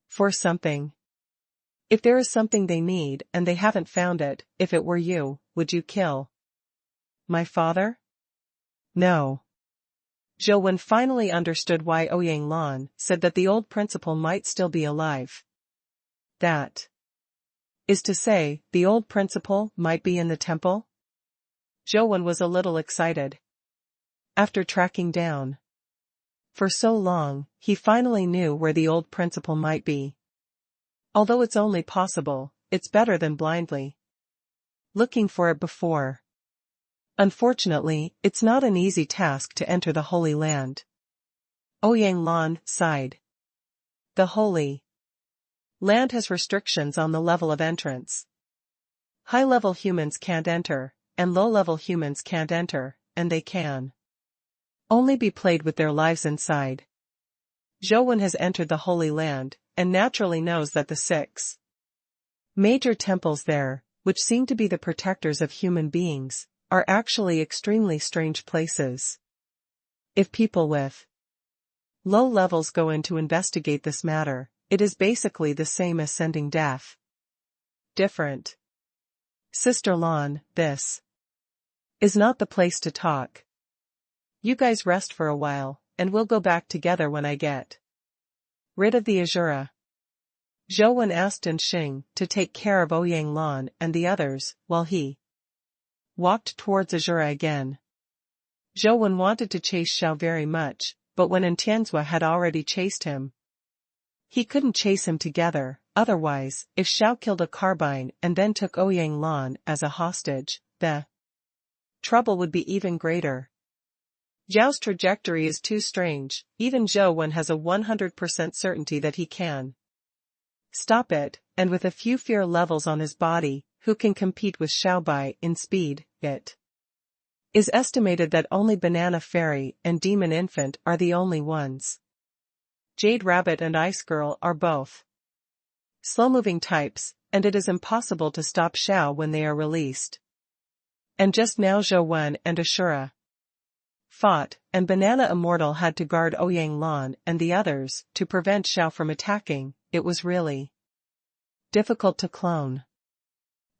for something. If there is something they need and they haven't found it, if it were you, would you kill my father? No. Zhou Wen finally understood why Ouyang Lan said that the old principal might still be alive. That is to say, the old principal might be in the temple? Zhou Wen was a little excited. After tracking down for so long, he finally knew where the old principal might be. Although it's only possible, it's better than blindly looking for it before. Unfortunately, it's not an easy task to enter the Holy Land. Ouyang Lan sighed. The Holy Land has restrictions on the level of entrance. High-level humans can't enter, and low-level humans can't enter, and they can only be played with their lives inside. Zhou Wen has entered the Holy Land, and naturally knows that the 6 major temples there, which seem to be the protectors of human beings, are actually extremely strange places. If people with low levels go in to investigate this matter, it is basically the same as sending death. Different. Sister Lan, this is not the place to talk. You guys rest for a while, and we'll go back together when I get rid of the Azura. Zhou Wen asked Xing to take care of Ouyang Lan and the others, while he walked towards Azura again. Zhou Wen wanted to chase Xiao very much, but when Tianzhua had already chased him, he couldn't chase him together. Otherwise, if Xiao killed a carbine and then took Ouyang Lan as a hostage, the trouble would be even greater. Zhao's trajectory is too strange, even Zhou Wen has a 100% certainty that he can stop it, and with a few fear levels on his body, who can compete with Xiaobai in speed, it is estimated that only Banana Fairy and Demon Infant are the only ones. Jade Rabbit and Ice Girl are both slow-moving types, and it is impossible to stop Xiao when they are released. And just now Zhou Wen and Ashura fought, and Banana Immortal had to guard Ouyang Lan and the others to prevent Xiao from attacking. It was really difficult to clone.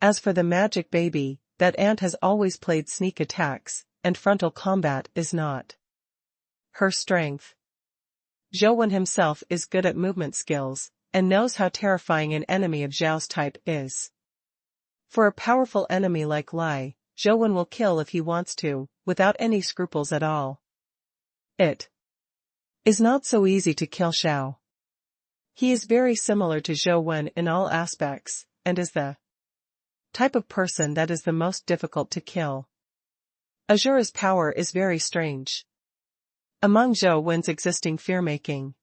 As for the magic baby, that ant has always played sneak attacks, and frontal combat is not her strength. Zhou Wen himself is good at movement skills, and knows how terrifying an enemy of Zhao's type is. For a powerful enemy like Lai, Zhou Wen will kill if he wants to, without any scruples at all. It is not so easy to kill Xiao. He is very similar to Zhou Wen in all aspects, and is the type of person that is the most difficult to kill. Azura's power is very strange. Among Zhou Wen's existing fear-making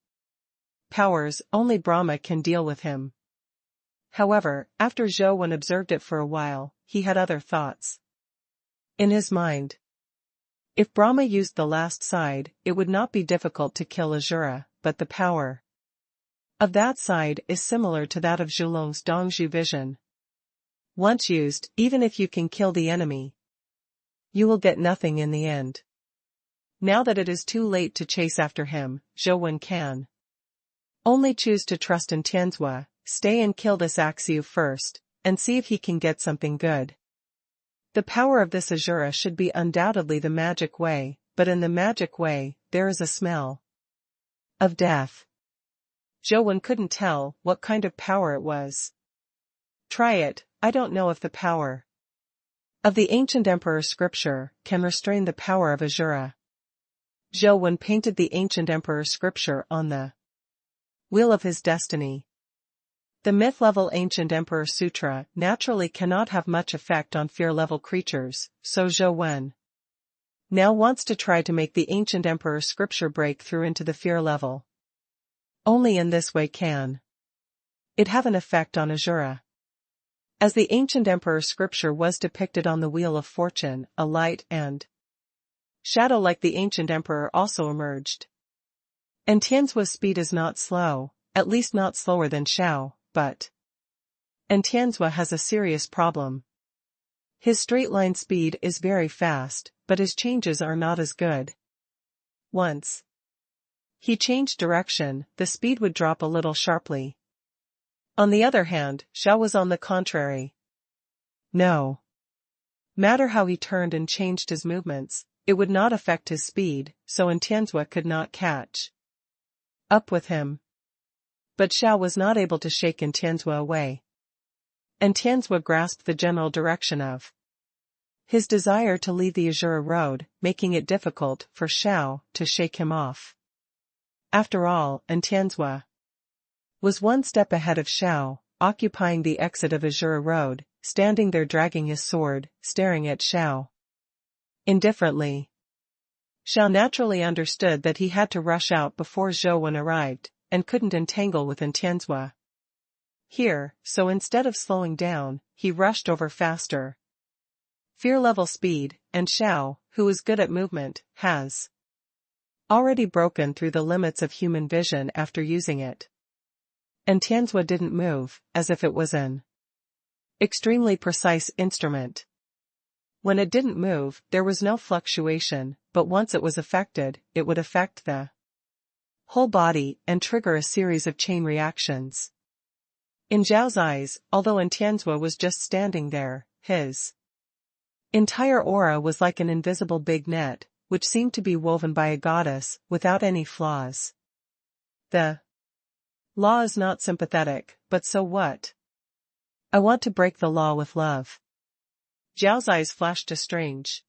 powers, only Brahma can deal with him. However, after Zhou Wen observed it for a while, he had other thoughts. In his mind, if Brahma used the last side, it would not be difficult to kill Azura, but the power of that side is similar to that of Zhulong's Dongzhu vision. Once used, even if you can kill the enemy, you will get nothing in the end. Now that it is too late to chase after him, Zhou Wen can only choose to trust in Tianzhua, stay and kill this Axiu first, and see if he can get something good. The power of this Azura should be undoubtedly the magic way, but in the magic way, there is a smell of death. Zhou Wen couldn't tell what kind of power it was. Try it, I don't know if the power of the ancient emperor's scripture can restrain the power of Azura. Zhou Wen painted the ancient emperor's scripture on the wheel of his destiny. The myth-level ancient emperor sutra naturally cannot have much effect on fear-level creatures, so Zhou Wen now wants to try to make the ancient emperor's scripture break through into the fear level. Only in this way can it have an effect on Azura. As the ancient emperor's scripture was depicted on the wheel of fortune, a light and shadow like the ancient emperor also emerged. And Tianzua's speed is not slow, at least not slower than Xiao, but and Tianzhua has a serious problem. His straight-line speed is very fast, but his changes are not as good. Once he changed direction, the speed would drop a little sharply. On the other hand, Xiao was on the contrary. No matter how he turned and changed his movements, it would not affect his speed, so Tianzhua could not catch up with him. But Xiao was not able to shake Tianzhua away. And Tianzhua grasped the general direction of his desire to leave the Azura road, making it difficult for Xiao to shake him off. After all, Tianzhua was one step ahead of Xiao, occupying the exit of Azura road, standing there dragging his sword, staring at Xiao indifferently. Xiao naturally understood that he had to rush out before Zhou Wen arrived, and couldn't entangle with Tianzhua here, so instead of slowing down, he rushed over faster. Fear level speed, and Xiao, who is good at movement, has already broken through the limits of human vision after using it. And Tianzhua didn't move, as if it was an extremely precise instrument. When it didn't move, there was no fluctuation, but once it was affected, it would affect the whole body and trigger a series of chain reactions. In Zhao's eyes, although Tianzhua was just standing there, his entire aura was like an invisible big net, which seemed to be woven by a goddess, without any flaws. The law is not sympathetic, but so what? I want to break the law with love. Zhao's eyes flashed a strange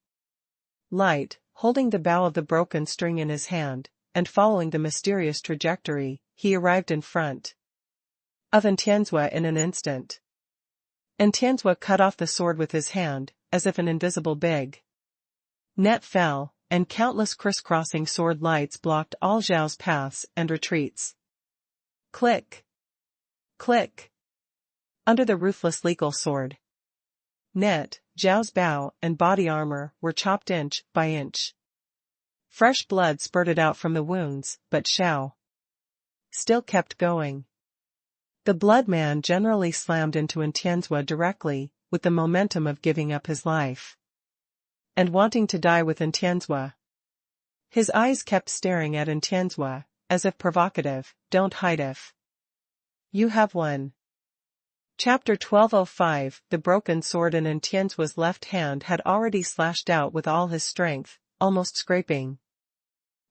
light, holding the bow of the broken string in his hand, and following the mysterious trajectory, he arrived in front of Tianzhua in an instant. Tianzhua cut off the sword with his hand, as if an invisible big net fell, and countless crisscrossing sword lights blocked all Zhao's paths and retreats. Click! Click! Under the ruthless legal sword net, Zhao's bow and body armor were chopped inch by inch. Fresh blood spurted out from the wounds, but Xiao still kept going. The blood man generally slammed into Tianzhua directly, with the momentum of giving up his life and wanting to die with Tianzhua. His eyes kept staring at Tianzhua, as if provocative, don't hide if you have one. Chapter 1205. The broken sword in Tianzhua's left hand had already slashed out with all his strength, almost scraping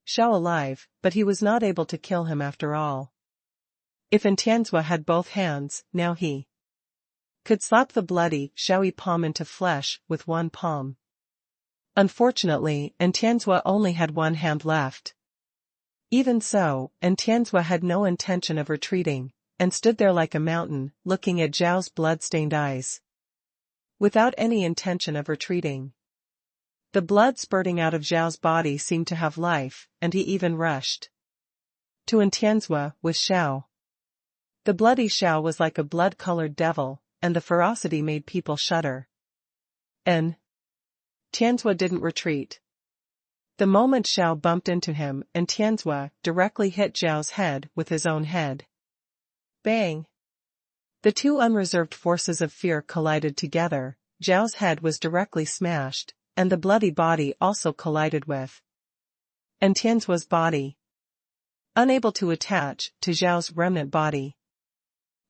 Xiao alive, but he was not able to kill him after all. If Tianzhua had both hands, now he could slap the bloody, Xiaoyi palm into flesh with one palm. Unfortunately, Tianzhua only had one hand left. Even so, Tianzhua had no intention of retreating, and stood there like a mountain, looking at Zhao's blood-stained eyes, without any intention of retreating. The blood spurting out of Zhao's body seemed to have life, and he even rushed to Tianzhua with Xiao. The bloody Xiao was like a blood-colored devil, and the ferocity made people shudder. And Tianzua didn't retreat. The moment Xiao bumped into him and Tianzua directly hit Zhao's head with his own head. Bang! The two unreserved forces of fear collided together. Zhao's head was directly smashed, and the bloody body also collided with and Tianzua's body, unable to attach to Zhao's remnant body.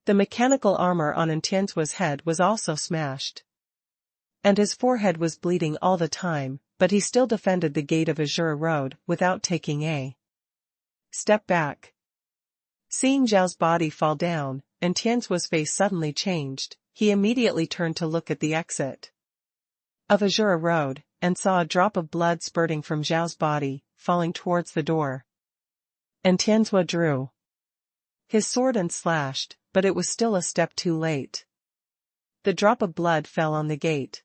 The mechanical armor on Tianzua's head was also smashed, and his forehead was bleeding all the time, but he still defended the gate of Azure Road without taking a step back. Seeing Zhao's body fall down, and Tianzua's face suddenly changed, he immediately turned to look at the exit of Azure Road, and saw a drop of blood spurting from Zhao's body, falling towards the door. And Tianzua drew his sword and slashed, but it was still a step too late. The drop of blood fell on the gate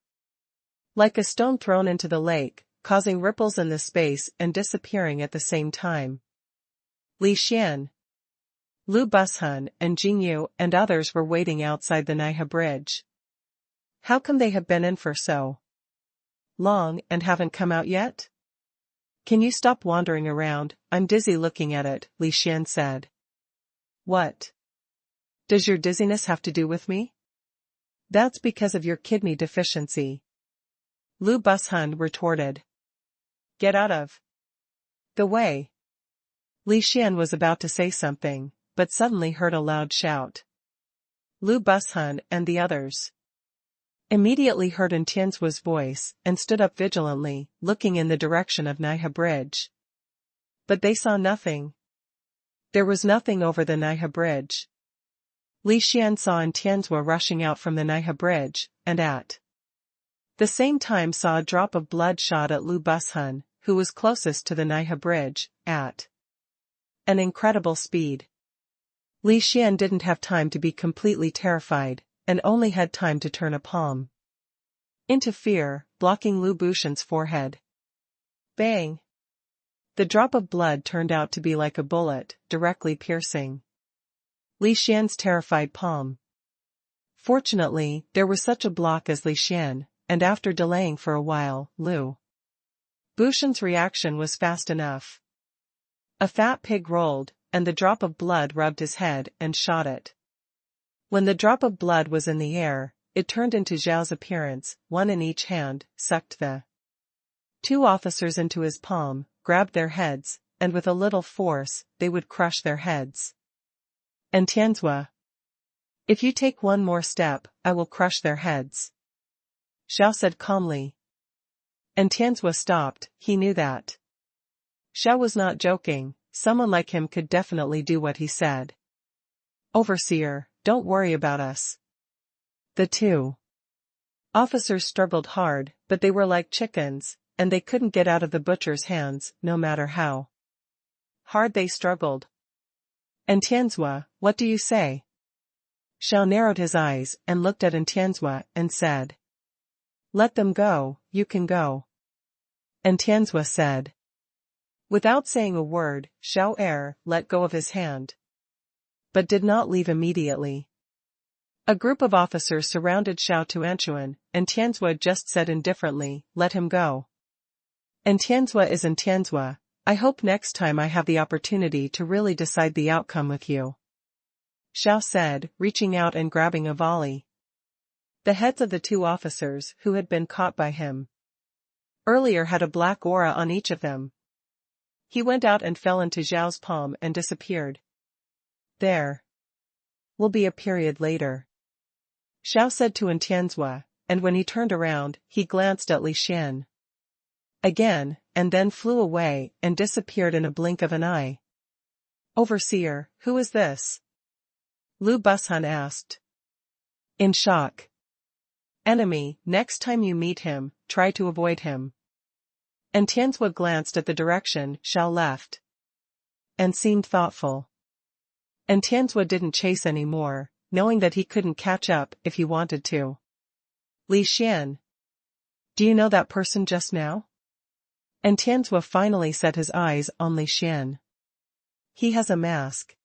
like a stone thrown into the lake, causing ripples in the space and disappearing at the same time. Li Xian, Lu Bushun and Jingyu and others were waiting outside the Naiha bridge. How come they have been in for so long and haven't come out yet? Can you stop wandering around? I'm dizzy looking at it, Li Xian said. What does your dizziness have to do with me? That's because of your kidney deficiency, Lu Bushun retorted. Get out of the way. Li Xian was about to say something, but suddenly heard a loud shout. Lu Bushun and the others immediately heard Tianzua's voice and stood up vigilantly, looking in the direction of Naiha Bridge. But they saw nothing. There was nothing over the Naiha Bridge. Li Xian saw Tianzua rushing out from the Naiha Bridge, and at the same time saw a drop of blood shot at Lu Bushun, who was closest to the Naiha Bridge, at an incredible speed. Li Xian didn't have time to be completely terrified, and only had time to turn a palm into fear, blocking Lu Bushun's forehead. Bang! The drop of blood turned out to be like a bullet, directly piercing Li Xian's terrified palm. Fortunately, there was such a block as Li Xian, and after delaying for a while, Lu Bushun's reaction was fast enough. A fat pig rolled, and the drop of blood rubbed his head and shot it. When the drop of blood was in the air, it turned into Zhao's appearance, one in each hand, sucked the two officers into his palm, grabbed their heads, and with a little force, they would crush their heads. And Tianzua, if you take one more step, I will crush their heads, Xiao said calmly. And Tianzua stopped. He knew that Xiao was not joking. Someone like him could definitely do what he said. Overseer, don't worry about us. The two officers struggled hard, but they were like chickens, and they couldn't get out of the butcher's hands, no matter how hard they struggled. And Tianzua, what do you say? Xiao narrowed his eyes and looked at Tianzua and said, let them go, you can go. And Tianzua said. Without saying a word, Xiao let go of his hand, but did not leave immediately. A group of officers surrounded Xiao Tuanchuan, and Tianzua just said indifferently, let him go. And Tianzua is Tianzua. I hope next time I have the opportunity to really decide the outcome with you, Xiao said, reaching out and grabbing a volley the heads of the two officers who had been caught by him earlier had a black aura on each of them. He went out and fell into Zhao's palm and disappeared. There will be a period later, Xiao said to Tianzua, and when he turned around, he glanced at Li Xian again, and then flew away and disappeared in a blink of an eye. Overseer, who is this? Lu Bushun asked, in shock. Enemy, next time you meet him, try to avoid him. And Tianzua glanced at the direction Xiao left, and seemed thoughtful. And Tianzua didn't chase anymore, knowing that he couldn't catch up if he wanted to. Li Xian, do you know that person just now? And Tianzua finally set his eyes on Li Xian. He has a mask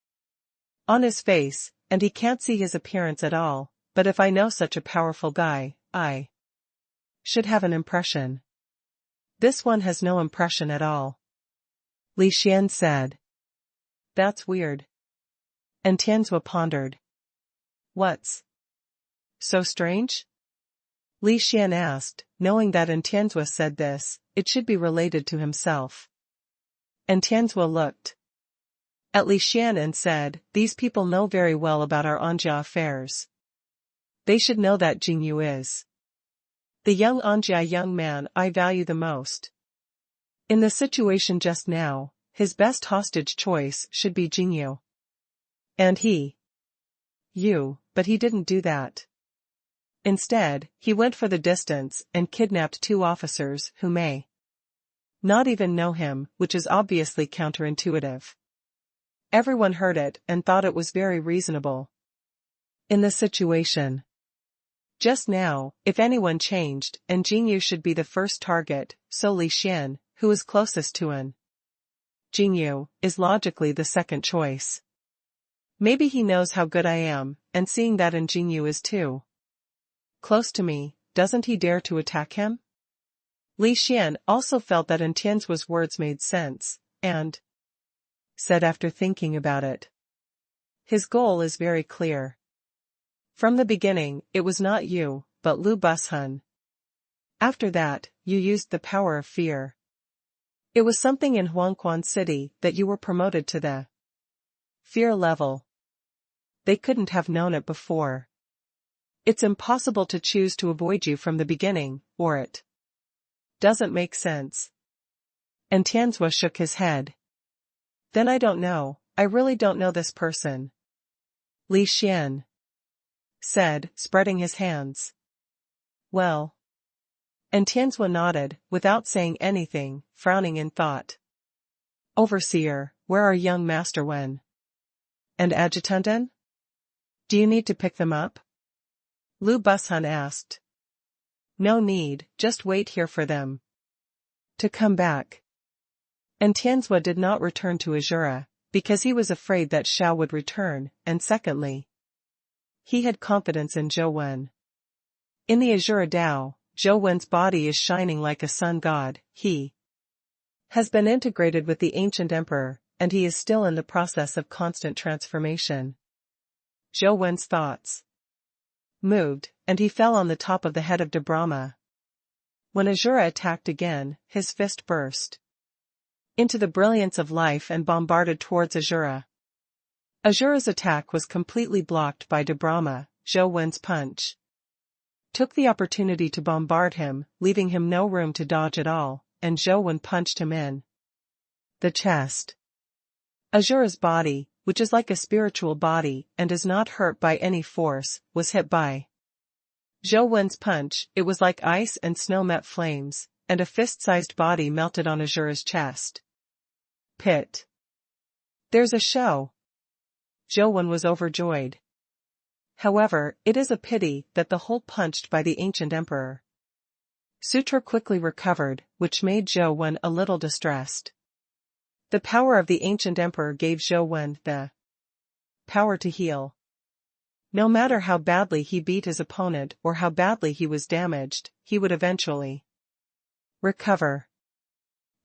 on his face, and he can't see his appearance at all, but if I know such a powerful guy, I should have an impression. This one has no impression at all. Li Xian said. That's weird. And Tianzua pondered. What's so strange? Li Xian asked, knowing that when Tianzua said this, it should be related to himself. And Tianzua looked at Li Xian and said, these people know very well about our Anjia affairs. They should know that Jingyu is the young Anjia young man I value the most. In the situation just now, his best hostage choice should be Jingyu. And but he didn't do that. Instead, he went for the distance and kidnapped 2 officers who may not even know him, which is obviously counterintuitive. Everyone heard it and thought it was very reasonable. In the situation just now, if anyone changed, and Jingyu should be the first target, so Li Xian, who is closest to an Jingyu, is logically the second choice. Maybe he knows how good I am, and seeing that Jingyu is too close to me, doesn't he dare to attack him? Li Xian also felt that Tianzua's words made sense, and said after thinking about it. His goal is very clear. From the beginning, it was not you, but Lu Bushun. After that, you used the power of fear. It was something in Huangquan City that you were promoted to the fear level. They couldn't have known it before. It's impossible to choose to avoid you from the beginning, or it doesn't make sense. And Tianzua shook his head. Then I don't know, I really don't know this person. Li Xian said, spreading his hands. Well. And Tianzua nodded, without saying anything, frowning in thought. Overseer, where are young Master Wen? And Adjutanten? Do you need to pick them up? Lu Bushun asked. No need, just wait here for them to come back. And Tianzua did not return to Azura, because he was afraid that Xiao would return, and secondly, he had confidence in Zhou Wen. In the Azura Dao, Zhou Wen's body is shining like a sun god. He has been integrated with the ancient emperor, and he is still in the process of constant transformation. Zhou Wen's thoughts moved, and he fell on the top of the head of De Brahma. When Azura attacked again, his fist burst into the brilliance of life and bombarded towards Azura. Azura's attack was completely blocked by De Brahma. Zhou Wen's punch took the opportunity to bombard him, leaving him no room to dodge at all, and Zhou Wen punched him in the chest. Azura's body, which is like a spiritual body and is not hurt by any force, was hit by Zhou Wen's punch. It was like ice and snow met flames, and a fist-sized body melted on Azura's chest. Pit. There's a show. Zhou Wen was overjoyed. However, it is a pity that the hole punched by the ancient emperor Sutra quickly recovered, which made Zhou Wen a little distressed. The power of the ancient emperor gave Zhou Wen the power to heal. No matter how badly he beat his opponent or how badly he was damaged, he would eventually recover.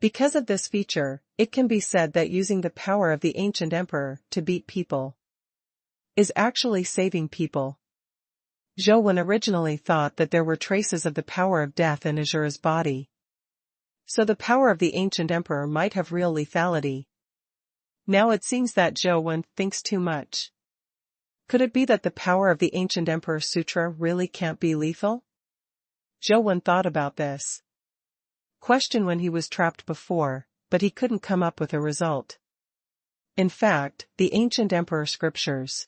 Because of this feature, it can be said that using the power of the ancient emperor to beat people is actually saving people. Zhou Wen originally thought that there were traces of the power of death in Azura's body. So the power of the ancient emperor might have real lethality. Now it seems that Zhou Wen thinks too much. Could it be that the power of the ancient emperor Sutra really can't be lethal? Zhou Wen thought about this question when he was trapped before, but he couldn't come up with a result. In fact, the ancient emperor scriptures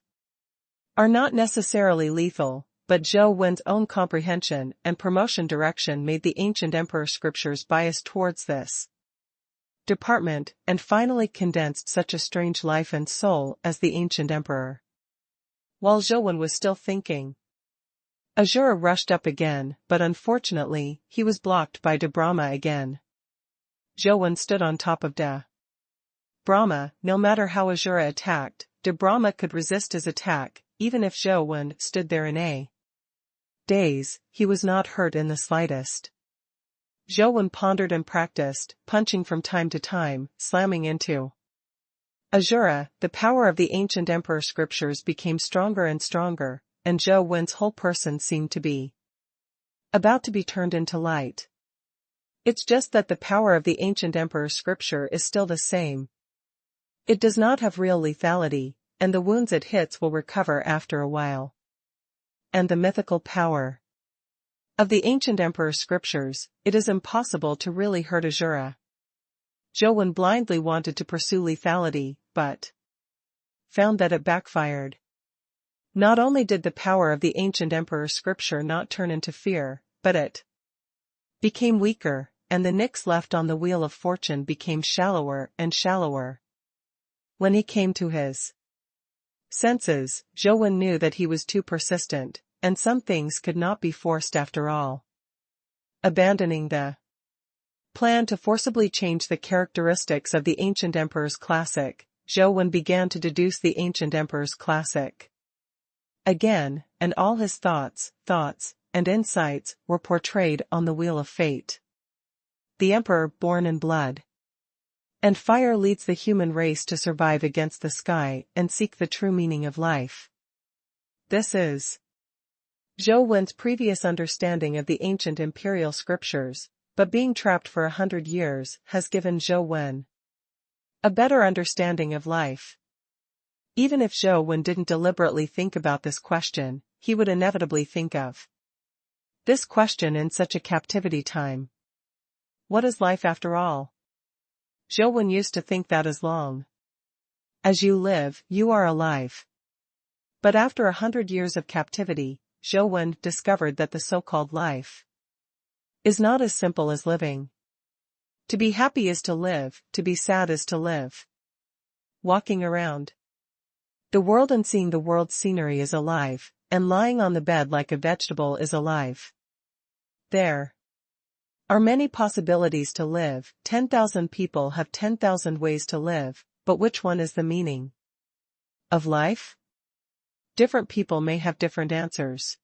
are not necessarily lethal, but Zhou Wen's own comprehension and promotion direction made the ancient emperor scriptures biased towards this department, and finally condensed such a strange life and soul as the ancient emperor. While Zhou Wen was still thinking, Azura rushed up again, but unfortunately, he was blocked by De Brahma again. Zhou Wen stood on top of De Brahma. No matter how Azura attacked, De Brahma could resist his attack, even if Zhou Wen stood there in a daze, he was not hurt in the slightest. Zhou Wen pondered and practiced, punching from time to time, slamming into Azura. The power of the ancient emperor scriptures became stronger and stronger, and Zhou Wen's whole person seemed to be about to be turned into light. It's just that the power of the ancient emperor scripture is still the same. It does not have real lethality, and the wounds it hits will recover after a while. And the mythical power of the ancient emperor scriptures, it is impossible to really hurt Azura. Zhou Wen blindly wanted to pursue lethality, but found that it backfired. Not only did the power of the ancient emperor scripture not turn into fear, but it became weaker, and the nicks left on the wheel of fortune became shallower and shallower. When he came to his senses, Zhou Wen knew that he was too persistent, and some things could not be forced after all. Abandoning the plan to forcibly change the characteristics of the ancient emperor's classic, Zhou Wen began to deduce the ancient emperor's classic again, and all his thoughts, and insights were portrayed on the wheel of fate. The emperor born in blood and fire leads the human race to survive against the sky and seek the true meaning of life. This is Zhou Wen's previous understanding of the ancient imperial scriptures, but being trapped for 100 years has given Zhou Wen a better understanding of life. Even if Zhou Wen didn't deliberately think about this question, he would inevitably think of this question in such a captivity time. What is life after all? Zhou Wen used to think that as long as you live, you are alive. But after 100 years of captivity, Zhou Wen discovered that the so-called life is not as simple as living. To be happy is to live, to be sad is to live. Walking around the world and seeing the world's scenery is alive, and lying on the bed like a vegetable is alive. There are many possibilities to live. 10,000 people have 10,000 ways to live, but which one is the meaning of life? Different people may have different answers.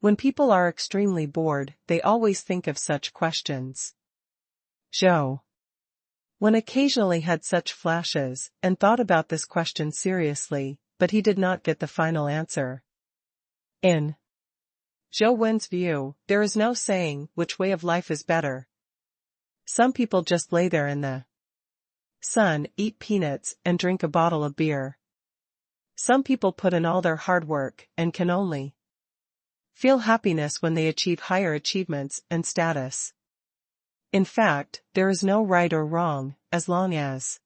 When people are extremely bored, they always think of such questions. Zhou Wen occasionally had such flashes, and thought about this question seriously, but he did not get the final answer. In Zhou Wen's view, there is no saying which way of life is better. Some people just lay there in the sun, eat peanuts, and drink a bottle of beer. Some people put in all their hard work, and can only feel happiness when they achieve higher achievements and status. In fact, there is no right or wrong, as long as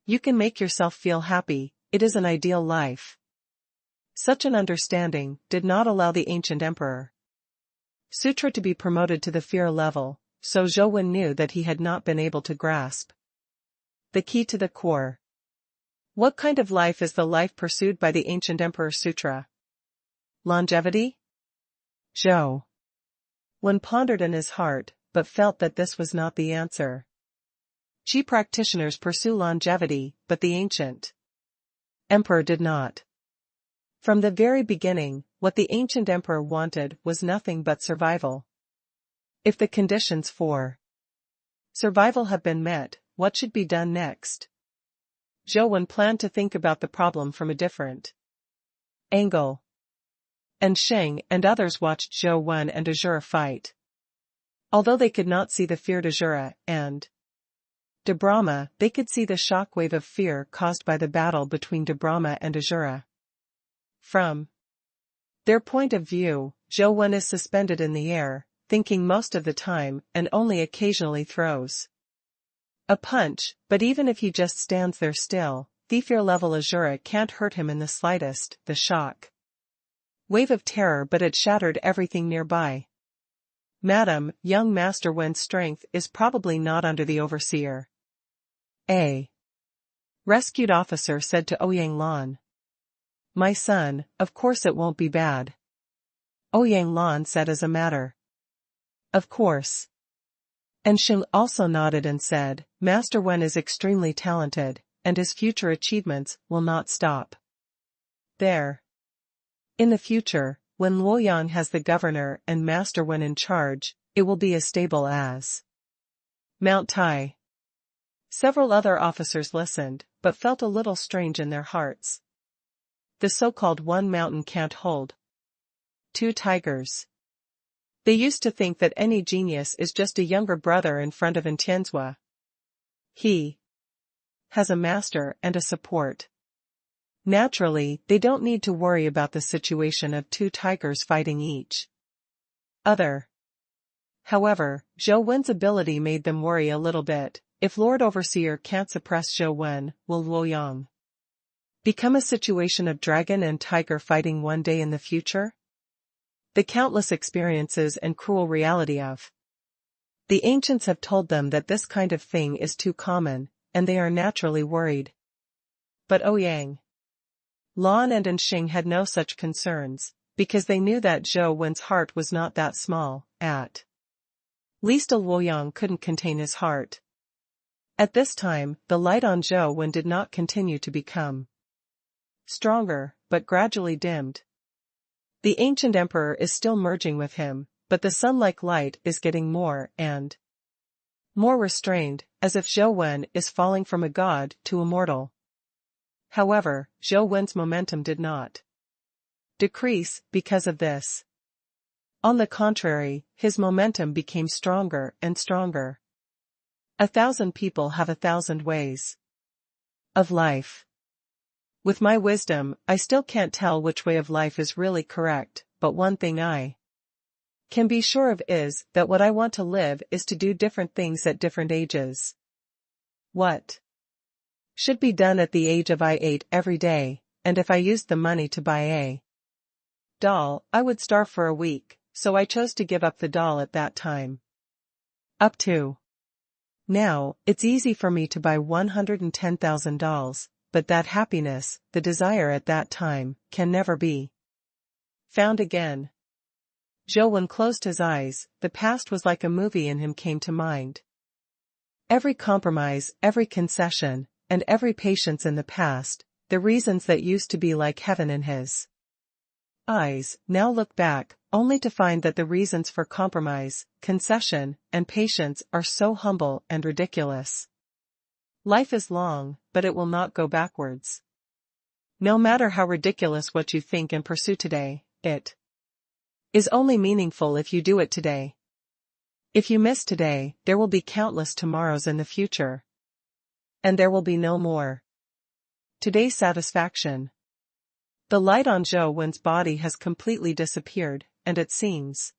you can make yourself feel happy, it is an ideal life. Such an understanding did not allow the ancient emperor Sutra to be promoted to the fear level, so Zhou Wen knew that he had not been able to grasp the key to the core. What kind of life is the life pursued by the ancient emperor Sutra? Longevity? Zhou Wen pondered in his heart, but felt that this was not the answer. Qi practitioners pursue longevity, but the ancient emperor did not. From the very beginning, what the ancient emperor wanted was nothing but survival. If the conditions for survival have been met, what should be done next? Zhou Wen planned to think about the problem from a different angle. And Sheng and others watched Zhou Wen and Azura fight. Although they could not see the feared Azura and De Brahma, they could see the shockwave of fear caused by the battle between De Brahma and Azura. From their point of view, Zhou Wen is suspended in the air, thinking most of the time and only occasionally throws a punch, but even if he just stands there still, the fear level Azura can't hurt him in the slightest. The shock wave of terror, but it shattered everything nearby. Madam, young Master Wen's strength is probably not under the overseer. A rescued officer said to Ouyang Lan. My son, of course it won't be bad. Ouyang Lan said as a matter of course. And Sheng also nodded and said, Master Wen is extremely talented, and his future achievements will not stop. There. In the future, when Luoyang has the governor and Master Wen in charge, it will be as stable as Mount Tai. Several other officers listened, but felt a little strange in their hearts. The so-called one mountain can't hold two tigers. They used to think that any genius is just a younger brother in front of Tianzhua. He has a master and a support. Naturally, they don't need to worry about the situation of two tigers fighting each other. However, Zhou Wen's ability made them worry a little bit. If Lord Overseer can't suppress Zhou Wen, will Luoyang become a situation of dragon and tiger fighting one day in the future? The countless experiences and cruel reality of the ancients have told them that this kind of thing is too common, and they are naturally worried. But Ouyang, Lan and Anxing had no such concerns, because they knew that Zhou Wen's heart was not that small. At least Luoyang couldn't contain his heart. At this time, the light on Zhou Wen did not continue to become stronger, but gradually dimmed. The ancient emperor is still merging with him, but the sun-like light is getting more and more restrained, as if Zhou Wen is falling from a god to a mortal. However, Zhou Wen's momentum did not decrease because of this. On the contrary, his momentum became stronger and stronger. 1,000 people have 1,000 ways of life. With my wisdom, I still can't tell which way of life is really correct, but one thing I can be sure of is that what I want to live is to do different things at different ages. What should be done at the age of I 8 every day, and if I used the money to buy a doll, I would starve for a week, so I chose to give up the doll at that time. Up to now, it's easy for me to buy 110,000 dolls, but that happiness, the desire at that time, can never be found again. Zhou Wen closed his eyes. The past was like a movie and him came to mind. Every compromise, every concession, and every patience in the past, the reasons that used to be like heaven in his eyes, now look back, only to find that the reasons for compromise, concession, and patience are so humble and ridiculous. Life is long, but it will not go backwards. No matter how ridiculous what you think and pursue today, it is only meaningful if you do it today. If you miss today, there will be countless tomorrows in the future. And there will be no more today's satisfaction. The light on Zhou Wen's body has completely disappeared, and it seems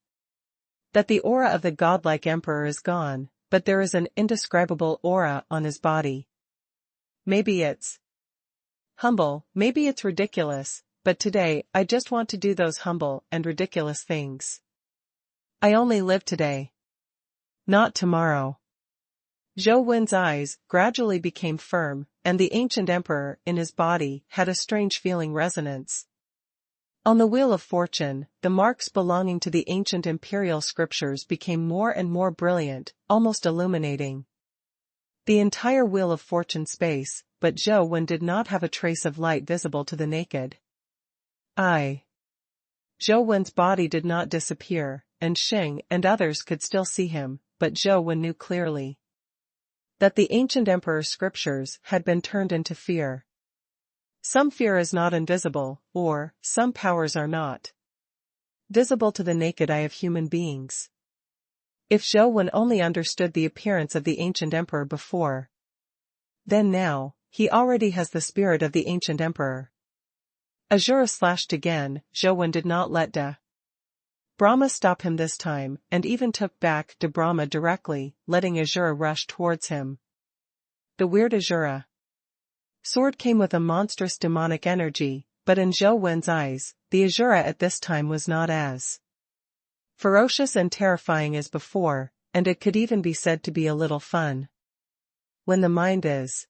that the aura of the godlike emperor is gone, but there is an indescribable aura on his body. Maybe it's humble, maybe it's ridiculous, but today I just want to do those humble and ridiculous things. I only live today, not tomorrow. Zhou Wen's eyes gradually became firm, and the ancient emperor in his body had a strange feeling resonance. On the wheel of fortune, the marks belonging to the ancient imperial scriptures became more and more brilliant, almost illuminating the entire wheel of fortune space, but Zhou Wen did not have a trace of light visible to the naked eye. Zhou Wen's body did not disappear, and Xing and others could still see him, but Zhou Wen knew clearly that the ancient emperor's scriptures had been turned into fear. Some fear is not invisible, or some powers are not visible to the naked eye of human beings. If Zhou Wen only understood the appearance of the ancient emperor before, then now, he already has the spirit of the ancient emperor. Azura slashed again. Zhou Wen did not let Brahma stop him this time, and even took back to Brahma directly, letting Azura rush towards him. The weird Azura sword came with a monstrous demonic energy, but in Zhou Wen's eyes, the Azura at this time was not as ferocious and terrifying as before, and it could even be said to be a little fun. When the mind is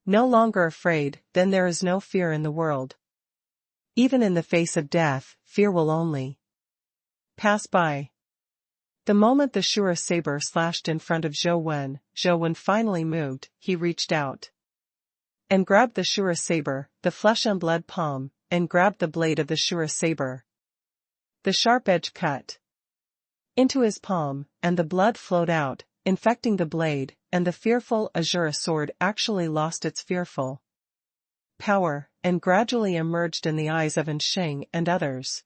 no longer afraid, then there is no fear in the world. Even in the face of death, fear will only pass by. The moment the Shura saber slashed in front of Zhou Wen finally moved. He reached out and grabbed the Shura saber, the flesh and blood palm, and grabbed the blade of the Shura saber. The sharp edge cut into his palm, and the blood flowed out, infecting the blade, and the fearful Azura sword actually lost its fearful power, and gradually emerged in the eyes of Nshing and others.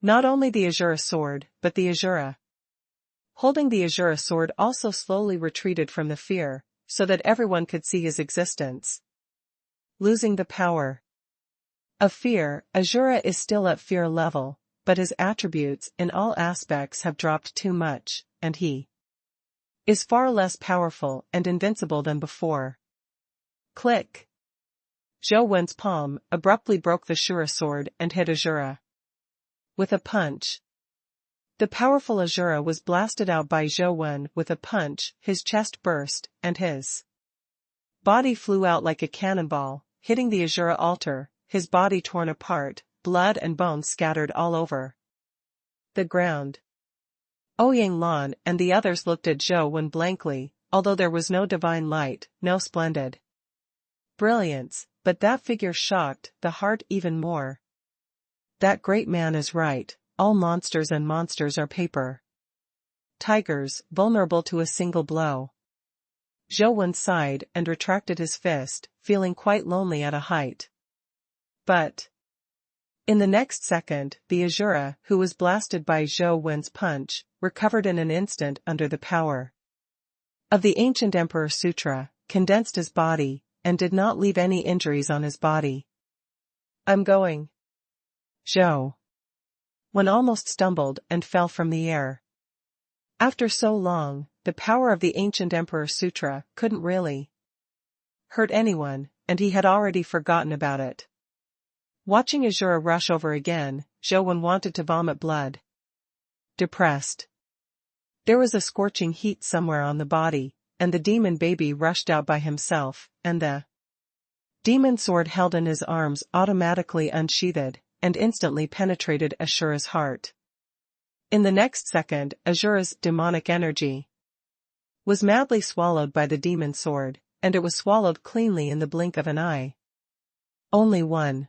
Not only the Azura sword, but the Azura holding the Azura sword also slowly retreated from the fear, so that everyone could see his existence. Losing the power of fear, Azura is still at fear level, but his attributes in all aspects have dropped too much, and he is far less powerful and invincible than before. Click. Zhou Wen's palm abruptly broke the Shura sword and hit Azura with a punch. The powerful Azura was blasted out by Zhou Wen with a punch, his chest burst, and his body flew out like a cannonball, hitting the Azura altar, his body torn apart, blood and bones scattered all over the ground. Ouyang Lan and the others looked at Zhou Wen blankly, although there was no divine light, no splendid brilliance, but that figure shocked the heart even more. That great man is right, all monsters and monsters are paper tigers, vulnerable to a single blow. Zhou Wen sighed and retracted his fist, feeling quite lonely at a height. But in the next second, the Azura, who was blasted by Zhou Wen's punch, recovered in an instant under the power of the ancient Emperor Sutra, condensed his body, and did not leave any injuries on his body. I'm going. Zhou Wen almost stumbled and fell from the air. After so long, the power of the ancient Emperor Sutra couldn't really hurt anyone, and he had already forgotten about it. Watching Azura rush over again, Zhou Wen wanted to vomit blood. Depressed. There was a scorching heat somewhere on the body, and the demon baby rushed out by himself, and the demon sword held in his arms automatically unsheathed, and instantly penetrated Azura's heart. In the next second, Azura's demonic energy was madly swallowed by the demon sword, and it was swallowed cleanly in the blink of an eye. Only one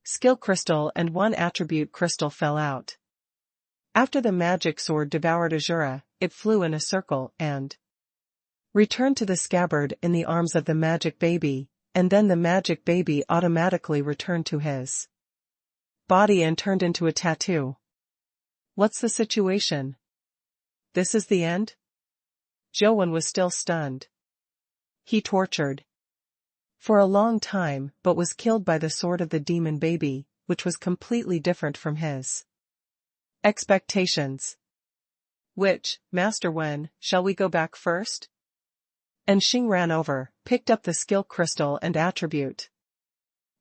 skill crystal and one attribute crystal fell out. After the magic sword devoured Azura, it flew in a circle and returned to the scabbard in the arms of the magic baby, and then the magic baby automatically returned to his body and turned into a tattoo. What's the situation? This is the end? Zhou Wen was still stunned. He tortured for a long time, but was killed by the sword of the demon baby, which was completely different from his expectations. Which, Master Wen, shall we go back first? And Nshing ran over, picked up the skill crystal and attribute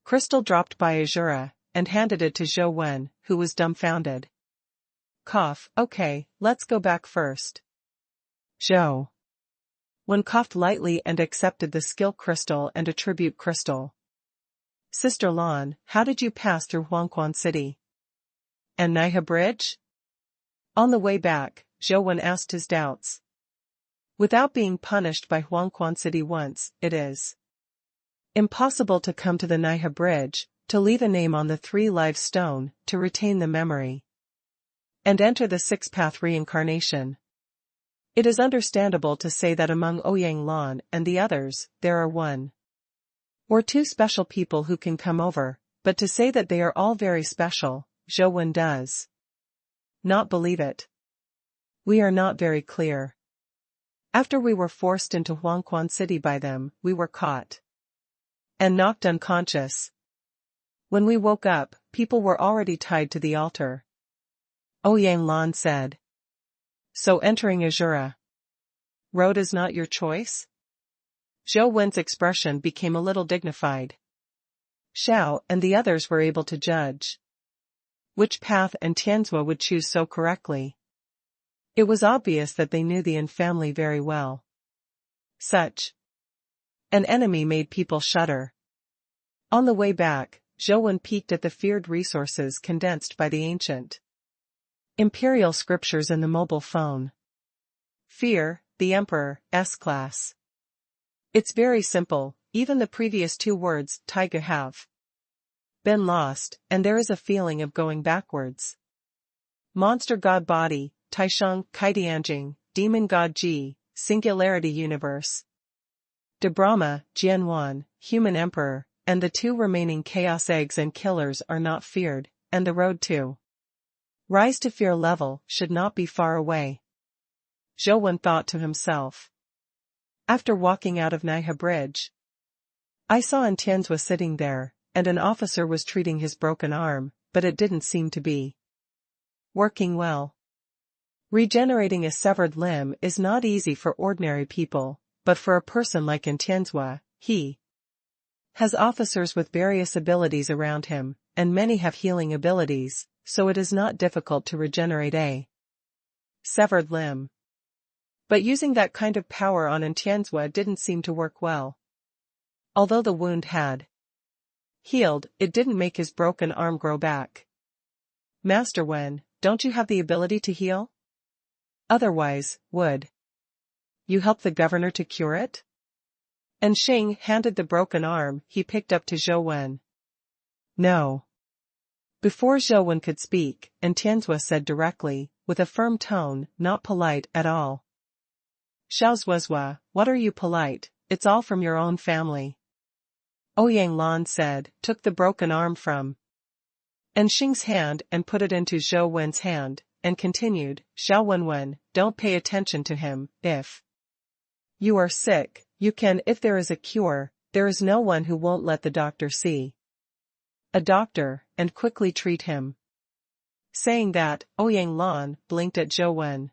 crystal dropped by Azura, and handed it to Zhou Wen, who was dumbfounded. Cough, okay, let's go back first. Zhou Wen coughed lightly and accepted the skill crystal and attribute crystal. Sister Lan, how did you pass through Huangquan City? And Naiha Bridge? On the way back, Zhou Wen asked his doubts. Without being punished by Huangquan City once, it is impossible to come to the Naiha Bridge, to leave a name on the 3 live stone, to retain the memory, and enter the 6th-path reincarnation. It is understandable to say that among Ouyang Lan and the others, there are 1 or 2 special people who can come over, but to say that they are all very special, Zhou Wen does not believe it. We are not very clear. After we were forced into Huangquan City by them, we were caught and knocked unconscious. When we woke up, people were already tied to the altar. Ouyang Lan said. So entering Azura road is not your choice? Zhou Wen's expression became a little dignified. Xiao and the others were able to judge which path and Tianzhua would choose so correctly. It was obvious that they knew the Yin family very well. Such an enemy made people shudder. On the way back, Zhou Wen peeked at the feared resources condensed by the ancient imperial scriptures in the mobile phone. Fear, the Emperor, S-Class. It's very simple, even the previous 2 words, Taiga have been lost, and there is a feeling of going backwards. Monster God Body, Taisheng, Kaitianjing, Demon God Ji, Singularity Universe. De Brahma, Jianwan, Human Emperor, and the 2 remaining Chaos Eggs and Killers are not feared, and the road to rise to fear level should not be far away. Zhou Wen thought to himself. After walking out of Naiha Bridge, I saw Tianzua sitting there, and an officer was treating his broken arm, but it didn't seem to be working well. Regenerating a severed limb is not easy for ordinary people, but for a person like Tianzua, he has officers with various abilities around him, and many have healing abilities, so it is not difficult to regenerate a severed limb. But using that kind of power on Tianzua didn't seem to work well. Although the wound had healed, it didn't make his broken arm grow back. Master Wen, don't you have the ability to heal? Otherwise, would you help the governor to cure it? And Xing handed the broken arm he picked up to Zhou Wen. No. Before Zhou Wen could speak, Tianzua said directly, with a firm tone, not polite at all. Xiaozhuazhua, what are you polite? It's all from your own family. Ouyang Lan said, took the broken arm from Xing's hand and put it into Zhou Wen's hand, and continued, Xiao Wenwen, don't pay attention to him. If you are sick, you can. If there is a cure, there is no one who won't let the doctor see a doctor, and quickly treat him. Saying that, Ouyang Lan blinked at Zhou Wen.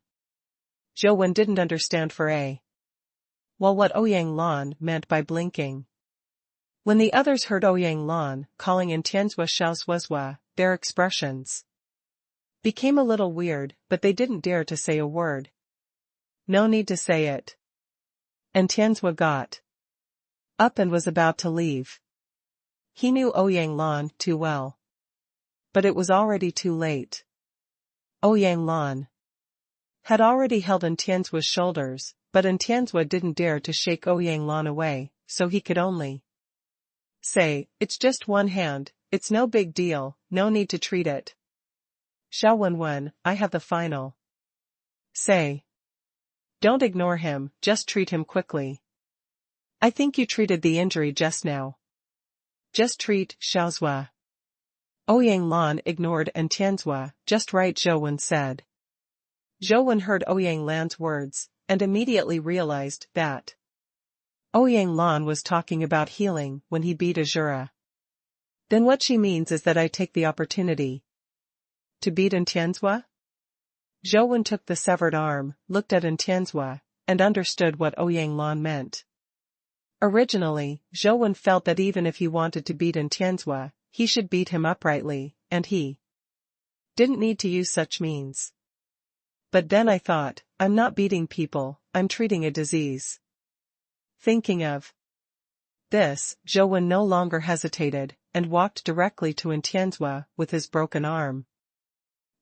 Zhou Wen didn't understand for a while what Ouyang Lan meant by blinking. When the others heard Ouyang Lan calling Tianzua Xiaozhuazhua, their expressions became a little weird, but they didn't dare to say a word. No need to say it. Tianzua got up and was about to leave. He knew Ouyang Lan too well. But it was already too late. Ouyang Lan had already held Tianzua's shoulders, but Tianzua didn't dare to shake Ouyang Lan away, so he could only say, it's just one hand, it's no big deal, no need to treat it. Xiao Wenwen, I have the final say. Don't ignore him, just treat him quickly. I think you treated the injury just now. Just treat, Xiaozhua. Ouyang Lan ignored Tianzua, just right, Zhou Wen said. Zhou Wen heard Ouyang Lan's words, and immediately realized that Ouyang Lan was talking about healing when he beat Azura. Then what she means is that I take the opportunity to beat Tianzua? Zhou Wen took the severed arm, looked at Tianzua, and understood what Ouyang Lan meant. Originally, Zhou Wen felt that even if he wanted to beat Tianzua, he should beat him uprightly, and he didn't need to use such means. But then I thought, I'm not beating people, I'm treating a disease. Thinking of this, Zhou Wen no longer hesitated, and walked directly to Tianzua with his broken arm.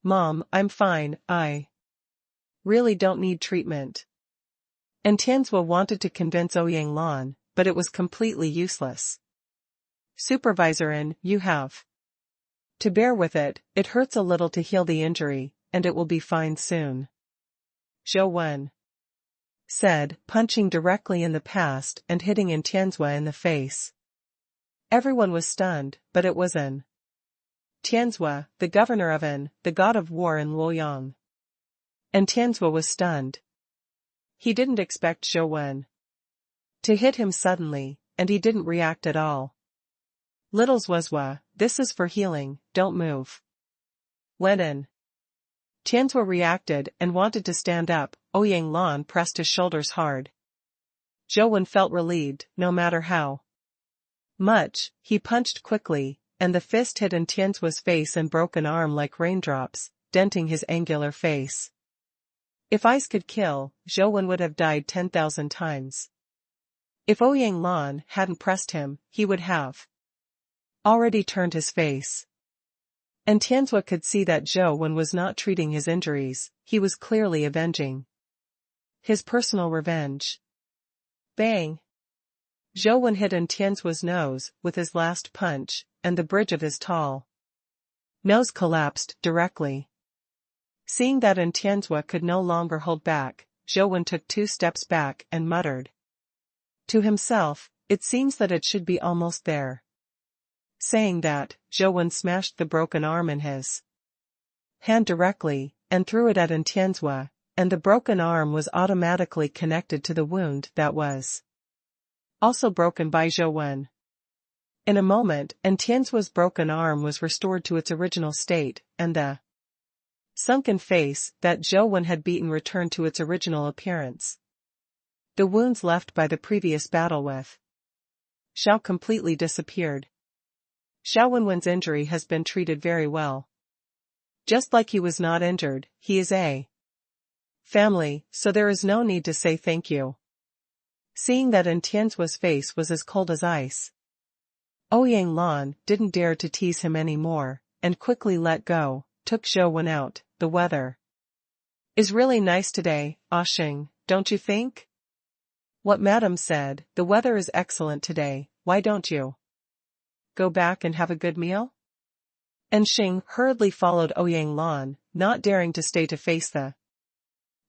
Mom, I'm fine, I really don't need treatment. Tianzua wanted to convince Ouyang Lan, but it was completely useless. Supervisor, you have to bear with it, it hurts a little to heal the injury, and it will be fine soon. Zhou Wen said, punching directly in the past and hitting Tianzua in the face. Everyone was stunned, but it was Tianzua, the governor of the god of war in Luoyang. Tianzua was stunned. He didn't expect Zhou Wen to hit him suddenly, and he didn't react at all. Little Zhuazhua, this is for healing, don't move. When Tianzua reacted and wanted to stand up, Ouyang Lan pressed his shoulders hard. Zhou Wen felt relieved, no matter how much he punched quickly, and the fist hit Tianzua's face and broken arm like raindrops, denting his angular face. If ice could kill, Zhou Wen would have died 10,000 times. If Ouyang Lan hadn't pressed him, he would have already turned his face. And Tianzua could see that Zhou Wen was not treating his injuries, he was clearly avenging his personal revenge. Bang! Zhou Wen hit in Tianzuo's nose with his last punch, and the bridge of his tall nose collapsed directly. Seeing that Tianzuo could no longer hold back, Zhou Wen took 2 steps back and muttered to himself, "It seems that it should be almost there." Saying that, Zhou Wen smashed the broken arm in his hand directly, and threw it at Tianzuo, and the broken arm was automatically connected to the wound that was also broken by Zhou Wen. In a moment, Tianzuo's broken arm was restored to its original state, and the sunken face that Zhou Wen had beaten returned to its original appearance. The wounds left by the previous battle with Xiao completely disappeared. Xiao Wenwen's injury has been treated very well. Just like he was not injured, he is a family, so there is no need to say thank you. Seeing that Tianzuo's face was as cold as ice, Ouyang Lan didn't dare to tease him anymore, and quickly let go, took Zhou Wen out. "The weather is really nice today, Xing, don't you think?" "What Madam said, the weather is excellent today, why don't you go back and have a good meal?" And Xing hurriedly followed Ouyang Lan, not daring to stay to face the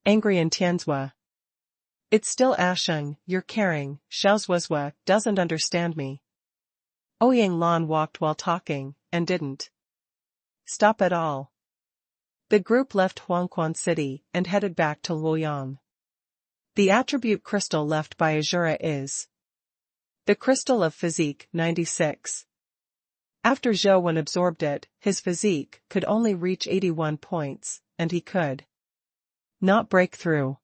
angry Tianzuo. "It's still Asheng you're carrying, Xiaozuozua doesn't understand me." Ouyang Lan walked while talking, and didn't stop at all. The group left Huangquan City and headed back to Luoyang. The attribute crystal left by Azura is the Crystal of Physique 96. After Zhou Wen absorbed it, his physique could only reach 81 points, and he could not break through.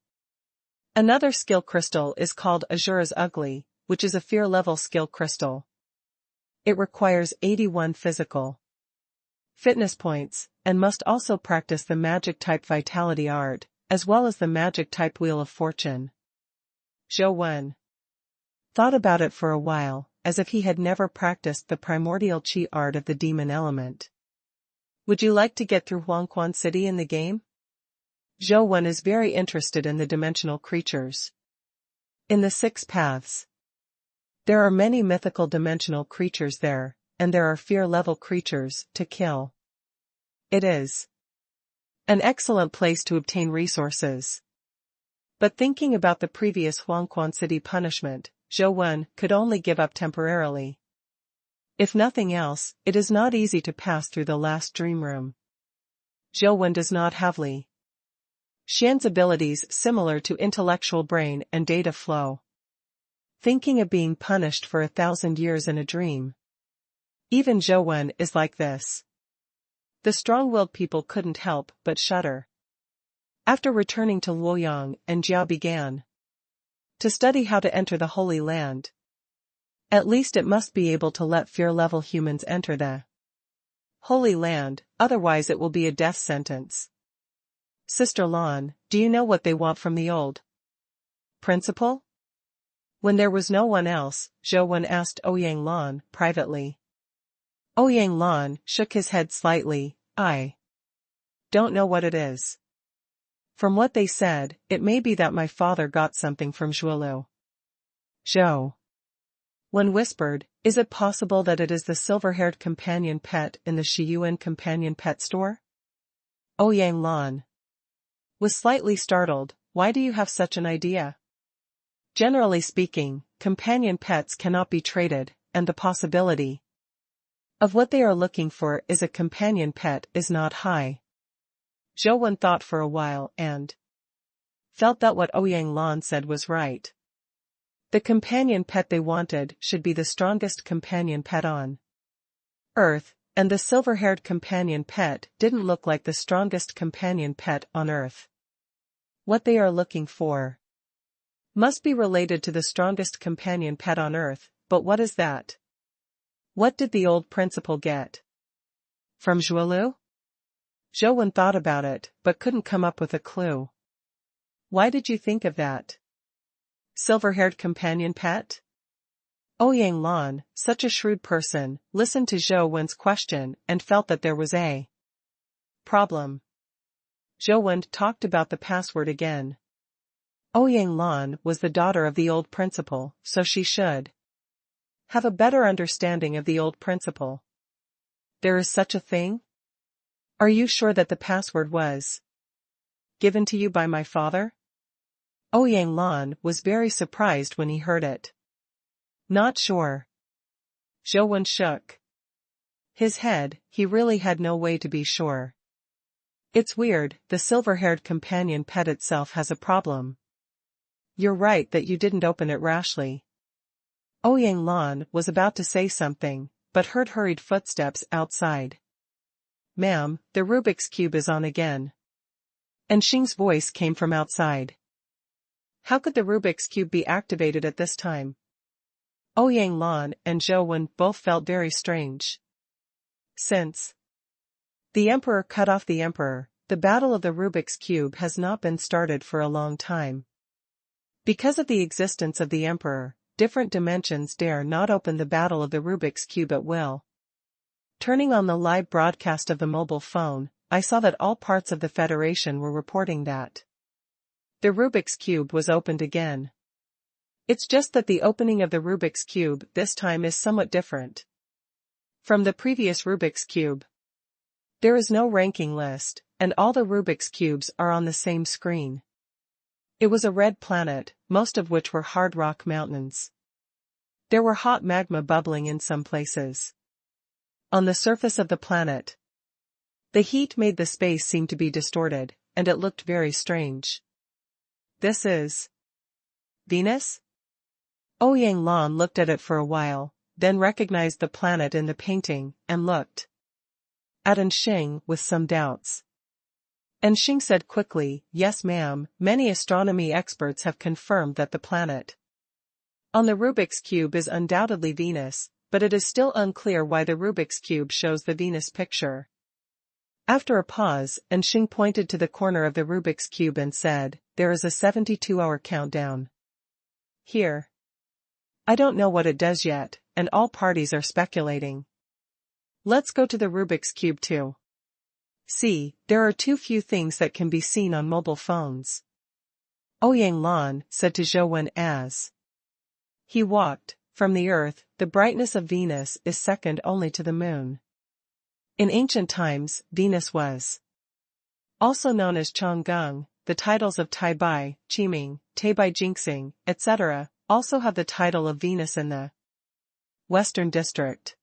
Another skill crystal is called Azura's Ugly, which is a fear-level skill crystal. It requires 81 physical fitness points, and must also practice the magic-type vitality art, as well as the magic-type Wheel of Fortune. Zhou Wen thought about it for a while, as if he had never practiced the primordial chi art of the demon element. "Would you like to get through Huangquan City in the game?" Zhou Wen is very interested in the dimensional creatures. In the 6 paths, there are many mythical dimensional creatures there, and there are fear-level creatures to kill. It is an excellent place to obtain resources. But thinking about the previous Huangquan City punishment, Zhou Wen could only give up temporarily. If nothing else, it is not easy to pass through the last dream room. Zhou Wen does not have Li Xian's abilities similar to intellectual brain and data flow. Thinking of being punished for 1,000 years in a dream. Even Zhou Wen is like this. The strong-willed people couldn't help but shudder. After returning to Luoyang, Jiao began to study how to enter the Holy Land. At least it must be able to let fear-level humans enter the Holy Land, otherwise it will be a death sentence. "Sister Lan, do you know what they want from the old principal?" When there was no one else, Zhou Wen asked Ouyang Lan privately. Ouyang Lan shook his head slightly. "I don't know what it is. From what they said, it may be that my father got something from Zhuolu." Zhou Wen whispered, "Is it possible that it is the silver-haired companion pet in the Shiyuan companion pet store?" Ouyang Lan was slightly startled. "Why do you have such an idea?" Generally speaking, companion pets cannot be traded, and the possibility of what they are looking for is a companion pet is not high. Zhou Wen thought for a while and felt that what Ouyang Lan said was right. The companion pet they wanted should be the strongest companion pet on Earth, and the silver-haired companion pet didn't look like the strongest companion pet on Earth. What they are looking for must be related to the strongest companion pet on Earth, but what is that? What did the old principal get from Zhuolu? Zhou Wen thought about it, but couldn't come up with a clue. "Why did you think of that? Silver-haired companion pet?" Ouyang Lan, such a shrewd person, listened to Zhou Wen's question and felt that there was a problem. Zhou Wen talked about the password again. Ouyang Lan was the daughter of the old principal, so she should have a better understanding of the old principle. There is such a thing? Are you sure that the password was given to you by my father? Ouyang Lan was very surprised when he heard it. Not sure. Zhou Wen shook his head. He really had no way to be sure. It's weird, the silver-haired companion pet itself has a problem. You're right that you didn't open it rashly. Ouyang Lan was about to say something, but heard hurried footsteps outside. Ma'am, the Rubik's Cube is on again. And Xing's voice came from outside. How could the Rubik's Cube be activated at this time? Ouyang Lan and Zhou Wen both felt very strange. Since the Emperor cut off the Emperor, the battle of the Rubik's Cube has not been started for a long time. Because of the existence of the Emperor, different dimensions dare not open the battle of the Rubik's Cube at will. Turning on the live broadcast of the mobile phone, I saw that all parts of the Federation were reporting that the Rubik's Cube was opened again. It's just that the opening of the Rubik's Cube this time is somewhat different from the previous Rubik's Cube. There is no ranking list, and all the Rubik's Cubes are on the same screen. It was a red planet, most of which were hard rock mountains. There were hot magma bubbling in some places. On the surface of the planet, the heat made the space seem to be distorted, and it looked very strange. This is Venus? Ouyang Lan looked at it for a while, then recognized the planet in the painting, and looked at Xing with some doubts. Xing said quickly, "Yes ma'am, many astronomy experts have confirmed that the planet on the Rubik's Cube is undoubtedly Venus, but it is still unclear why the Rubik's Cube shows the Venus picture." After a pause, Xing pointed to the corner of the Rubik's Cube and said, "There is a 72-hour countdown here. I don't know what it does yet, and all parties are speculating. Let's go to the Rubik's Cube too. See, there are too few things that can be seen on mobile phones." Ouyang Lan said to Zhou Wen as he walked. From the Earth, the brightness of Venus is second only to the Moon. In ancient times, Venus was also known as Chang'e. The titles of Taibai, Qiming, Taibai Jinxing, etc., also have the title of Venus in the Western District.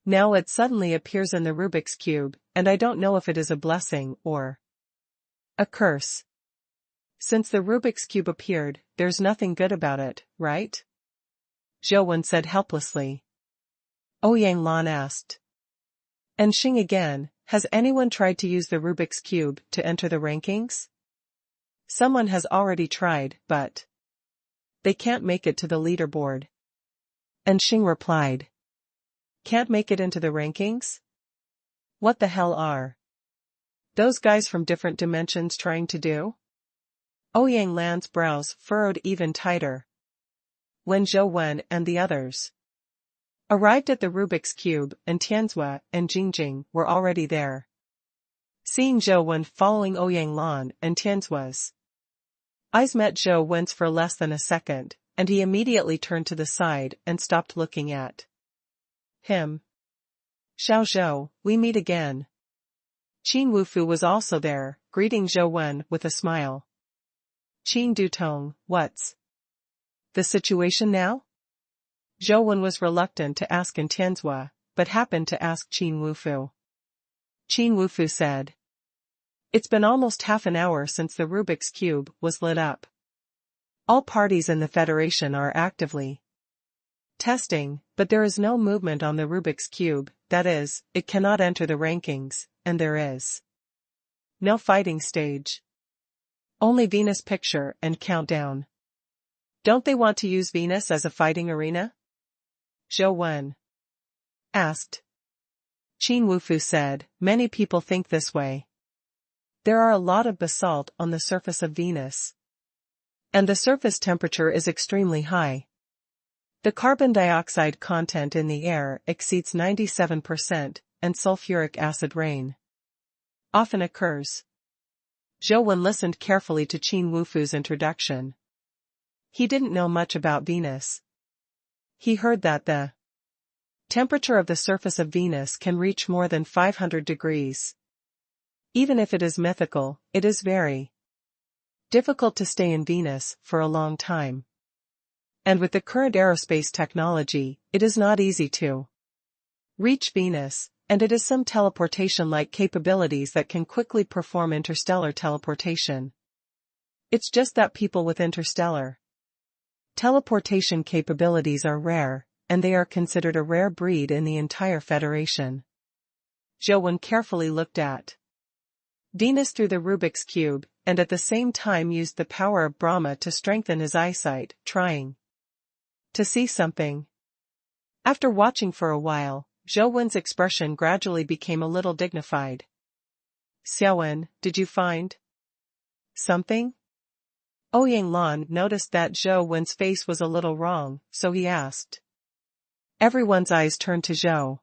Now it suddenly appears in the Rubik's Cube, and I don't know if it is a blessing or a curse. Since the Rubik's Cube appeared, there's nothing good about it, right? Zhou Wen said helplessly. Ouyang Lan asked. And Xing again, has anyone tried to use the Rubik's Cube to enter the rankings? Someone has already tried, but they can't make it to the leaderboard. And Xing replied. Can't make it into the rankings? What the hell are those guys from different dimensions trying to do? Ouyang Lan's brows furrowed even tighter. When Zhou Wen and the others arrived at the Rubik's Cube, and Tianzhua and Jingjing were already there. Seeing Zhou Wen following Ouyang Lan and Tianzhua's eyes met Zhou Wen's for less than a second, and he immediately turned to the side and stopped looking at him. Xiao Zhou, we meet again. Qin Wufu was also there, greeting Zhou Wen with a smile. Qin Dutong, what's the situation now? Zhou Wen was reluctant to ask in Tianzhua, but happened to ask Qin Wufu. Qin Wufu said. It's been almost half an hour since the Rubik's Cube was lit up. All parties in the Federation are actively testing, but there is no movement on the Rubik's Cube, that is, it cannot enter the rankings, and there is no fighting stage. Only Venus picture and countdown. Don't they want to use Venus as a fighting arena? Zhou Wen asked. Qin Wufu said, many people think this way. There are a lot of basalt on the surface of Venus. And the surface temperature is extremely high. The carbon dioxide content in the air exceeds 97%, and sulfuric acid rain often occurs. Zhou Wen listened carefully to Qin Wufu's introduction. He didn't know much about Venus. He heard that the temperature of the surface of Venus can reach more than 500 degrees. Even if it is mythical, it is very difficult to stay in Venus for a long time. And with the current aerospace technology, it is not easy to reach Venus, and it is some teleportation-like capabilities that can quickly perform interstellar teleportation. It's just that people with interstellar teleportation capabilities are rare, and they are considered a rare breed in the entire Federation. Zhou carefully looked at Venus through the Rubik's Cube, and at the same time used the power of Brahma to strengthen his eyesight, trying to see something. After watching for a while, Zhou expression gradually became a little dignified. Xiaowen, did you find something? Ouyang Lan noticed that Zhou face was a little wrong, so he asked. Everyone's eyes turned to Zhou.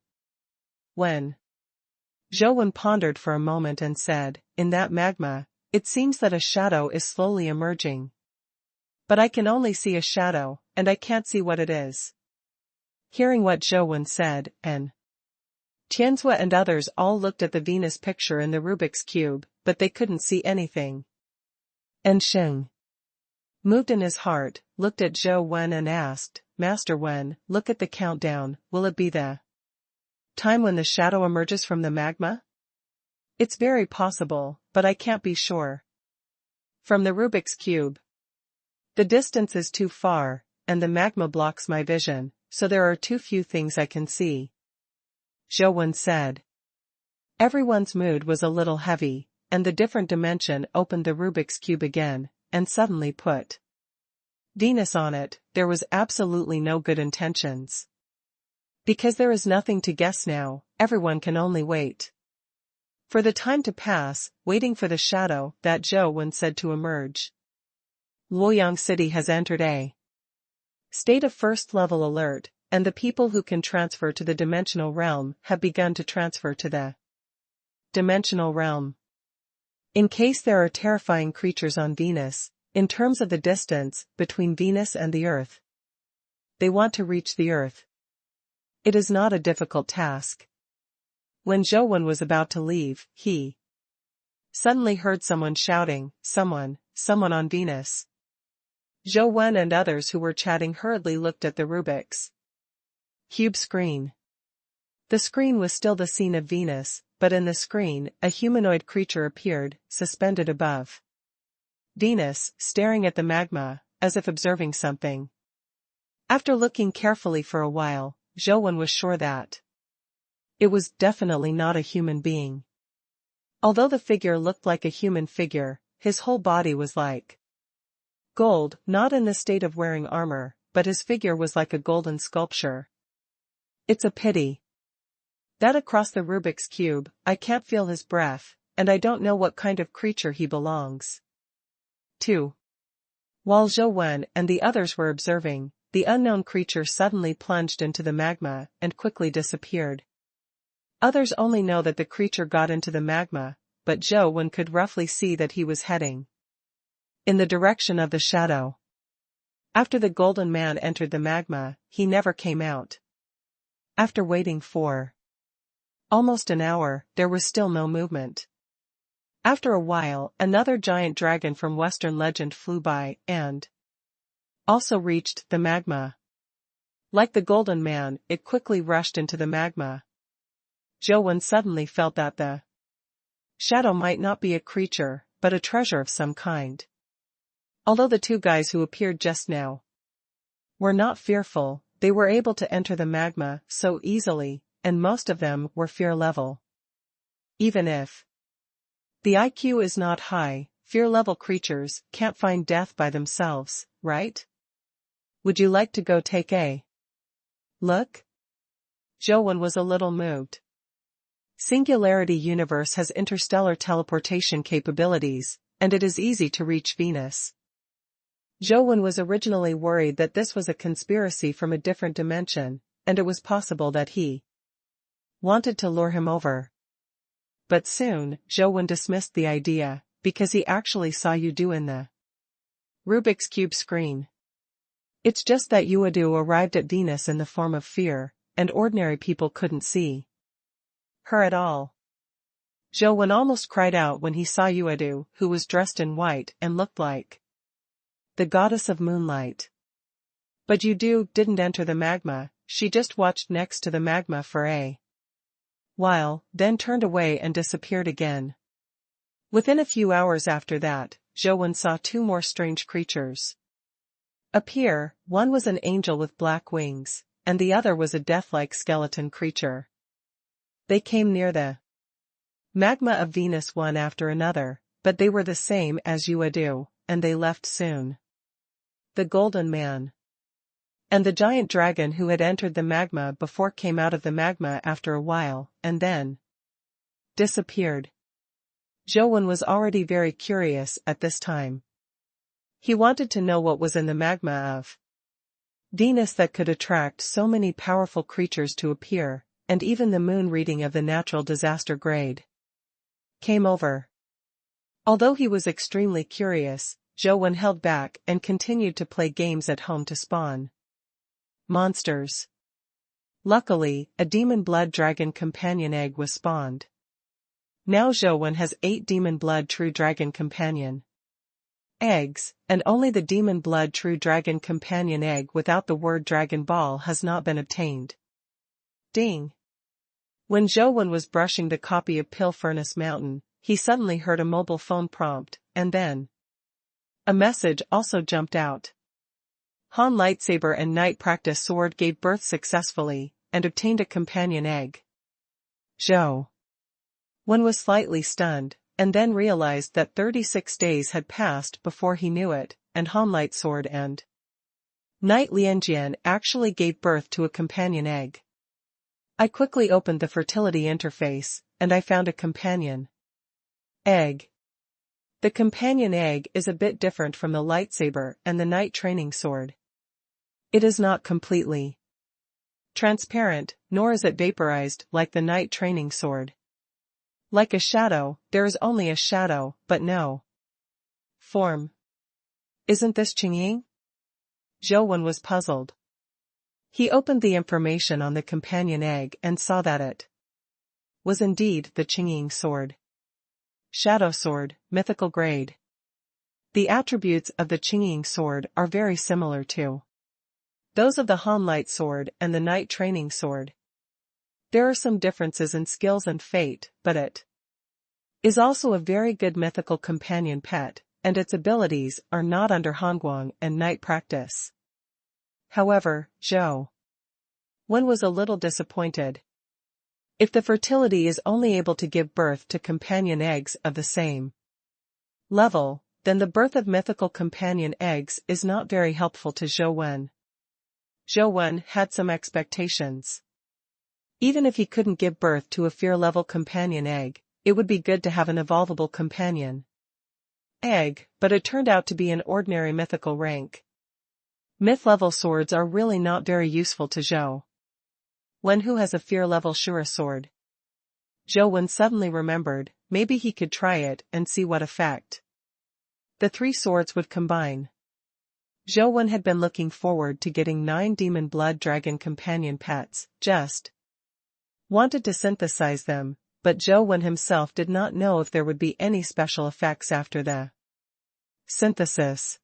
Zhou pondered for a moment and said, in that magma, it seems that a shadow is slowly emerging. But I can only see a shadow, and I can't see what it is. Hearing what Zhou said, and Tianzue and others all looked at the Venus picture in the Rubik's Cube, but they couldn't see anything. And Sheng, moved in his heart, looked at Zhou and asked, Master Wen, look at the countdown, will it be the time when the shadow emerges from the magma? It's very possible, but I can't be sure. From the Rubik's Cube, the distance is too far, and the magma blocks my vision, so there are too few things I can see. Zhou said. Everyone's mood was a little heavy, and the different dimension opened the Rubik's Cube again, and suddenly put Venus on it. There was absolutely no good intentions. Because there is nothing to guess now, everyone can only wait for the time to pass, waiting for the shadow that Zhou said to emerge. Luoyang City has entered a state of first-level alert, and the people who can transfer to the dimensional realm have begun to transfer to the dimensional realm. In case there are terrifying creatures on Venus, in terms of the distance between Venus and the Earth, they want to reach the Earth. It is not a difficult task. When Zhou was about to leave, he suddenly heard someone shouting, someone on Venus. Zhou and others who were chatting hurriedly looked at the Rubik's Cube screen. The screen was still the scene of Venus, but in the screen, a humanoid creature appeared, suspended above Venus, staring at the magma, as if observing something. After looking carefully for a while, Zhou was sure that it was definitely not a human being. Although the figure looked like a human figure, his whole body was like gold, not in the state of wearing armor, but his figure was like a golden sculpture. It's a pity that across the Rubik's Cube, I can't feel his breath, and I don't know what kind of creature he belongs to. While Zhou and the others were observing, the unknown creature suddenly plunged into the magma and quickly disappeared. Others only know that the creature got into the magma, but Zhou could roughly see that he was heading in the direction of the shadow. After the golden man entered the magma, he never came out. After waiting for almost an hour, there was still no movement. After a while, another giant dragon from Western legend flew by, and also reached the magma. Like the golden man, it quickly rushed into the magma. Zhou suddenly felt that the shadow might not be a creature, but a treasure of some kind. Although the two guys who appeared just now were not fearful, they were able to enter the magma so easily, and most of them were fear level. Even if the IQ is not high, fear-level creatures can't find death by themselves, right? Would you like to go take a look? Zhou was a little moved. Singularity Universe has interstellar teleportation capabilities, and it is easy to reach Venus. Zhou was originally worried that this was a conspiracy from a different dimension, and it was possible that he wanted to lure him over. But soon, Zhou dismissed the idea, because he actually saw you do in the Rubik's Cube screen. It's just that Uadu arrived at Venus in the form of fear, and ordinary people couldn't see her at all. Zhou almost cried out when he saw Uadu, who was dressed in white and looked like the goddess of moonlight. But Uadu didn't enter the magma, she just watched next to the magma for a while, then turned away and disappeared again. Within a few hours after that, Zhou saw two more strange creatures appear. One was an angel with black wings, and the other was a death-like skeleton creature. They came near the magma of Venus one after another, but they were the same as Uadu, and they left soon. The Golden Man and the giant dragon who had entered the magma before came out of the magma after a while, and then disappeared. Zhou was already very curious at this time. He wanted to know what was in the magma of Venus that could attract so many powerful creatures to appear, and even the moon reading of the natural disaster grade came over. Although he was extremely curious, Zhou held back and continued to play games at home to spawn monsters. Luckily, a demon blood dragon companion egg was spawned. Now Zhou has 8 demon blood true dragon companion eggs, and only the demon blood true dragon companion egg without the word Dragon Ball has not been obtained. Ding! When Zhou was brushing the copy of Pill Furnace Mountain, he suddenly heard a mobile phone prompt, and then a message also jumped out. Han Lightsaber and Night Practice Sword gave birth successfully, and obtained a companion egg. Zhou was slightly stunned, and then realized that 36 days had passed before he knew it, and Han Light Sword and Night Lianjian actually gave birth to a companion egg. I quickly opened the fertility interface, and I found a companion egg. The companion egg is a bit different from the lightsaber and the night training sword. It is not completely transparent, nor is it vaporized like the night training sword. Like a shadow, there is only a shadow, but no form. Isn't this Qingying? Zhou was puzzled. He opened the information on the companion egg and saw that it was indeed the Qingying sword. Shadow sword, mythical grade. The attributes of the Qingying sword are very similar to those of the Han Light sword and the night training sword. There are some differences in skills and fate, but it is also a very good mythical companion pet, and its abilities are not under Hongguang and night practice. However, Zhou was a little disappointed. If the fertility is only able to give birth to companion eggs of the same level, then the birth of mythical companion eggs is not very helpful to Zhou. Zhou had some expectations. Even if he couldn't give birth to a fear-level companion egg, it would be good to have an evolvable companion egg, but it turned out to be an ordinary mythical rank. Myth-level swords are really not very useful to Zhou, who has a fear-level Shura sword. Zhou suddenly remembered, maybe he could try it and see what effect the 3 swords would combine. Zhou had been looking forward to getting 9 demon blood dragon companion pets, just wanted to synthesize them, but Zhou himself did not know if there would be any special effects after the synthesis.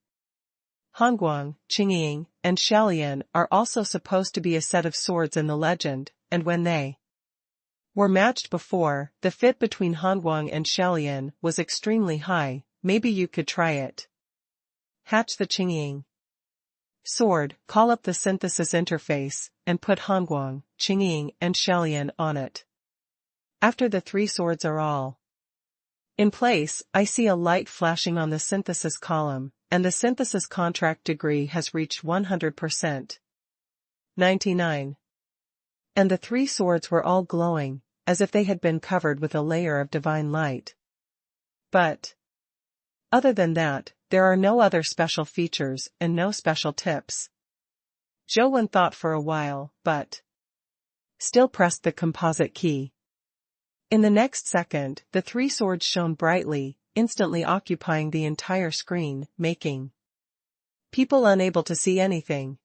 Hongguang, Qingying, and Xiaolian are also supposed to be a set of swords in the legend, and when they were matched before, the fit between Hongguang and Xiaolian was extremely high. Maybe you could try it. Hatch the Qingying sword, call up the synthesis interface, and put Hongguang, Qingying, and Xiaolian on it. After the 3 swords are all in place, I see a light flashing on the synthesis column, and the synthesis contract degree has reached 100%. 99. And the 3 swords were all glowing, as if they had been covered with a layer of divine light. But other than that, there are no other special features and no special tips. Zhou thought for a while, but still pressed the composite key. In the next second, the 3 swords shone brightly, instantly occupying the entire screen, making People unable to see anything.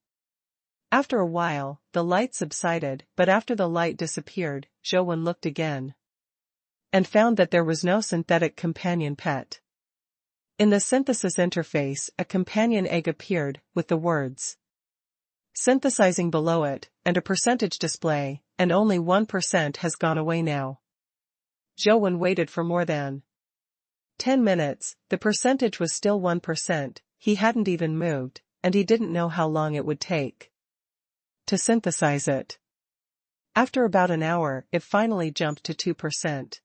After a while, the light subsided, but after the light disappeared, Zhou looked again. And found that there was no synthetic companion pet. In the synthesis interface, a companion egg appeared, with the words synthesizing below it, and a percentage display, and only 1% has gone away now. Zhou waited for more than 10 minutes, the percentage was still 1%, he hadn't even moved, and he didn't know how long it would take to synthesize it. After about an hour, it finally jumped to 2%.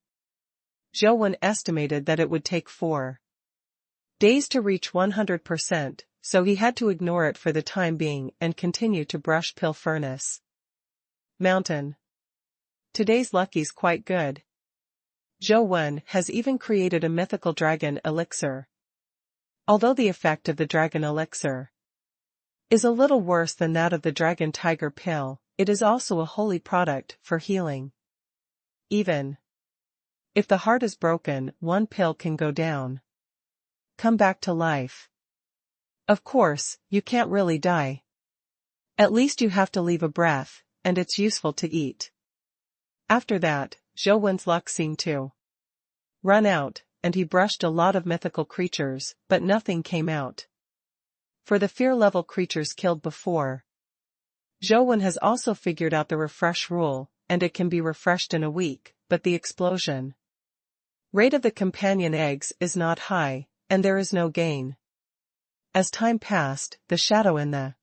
Zhou estimated that it would take 4 days to reach 100%, so he had to ignore it for the time being and continue to brush Pill Furnace Mountain. Today's lucky's quite good. Zhou has even created a mythical dragon elixir. Although the effect of the dragon elixir is a little worse than that of the dragon tiger pill, it is also a holy product for healing. Even if the heart is broken, one pill can go down. Come back to life. Of course, you can't really die. At least you have to leave a breath, and it's useful to eat. After that, Zhou luck seemed to run out, and he brushed a lot of mythical creatures, but nothing came out. For the fear level creatures killed before, Zhou has also figured out the refresh rule, and it can be refreshed in a week, but the explosion rate of the companion eggs is not high, and there is no gain. As time passed, the shadow in the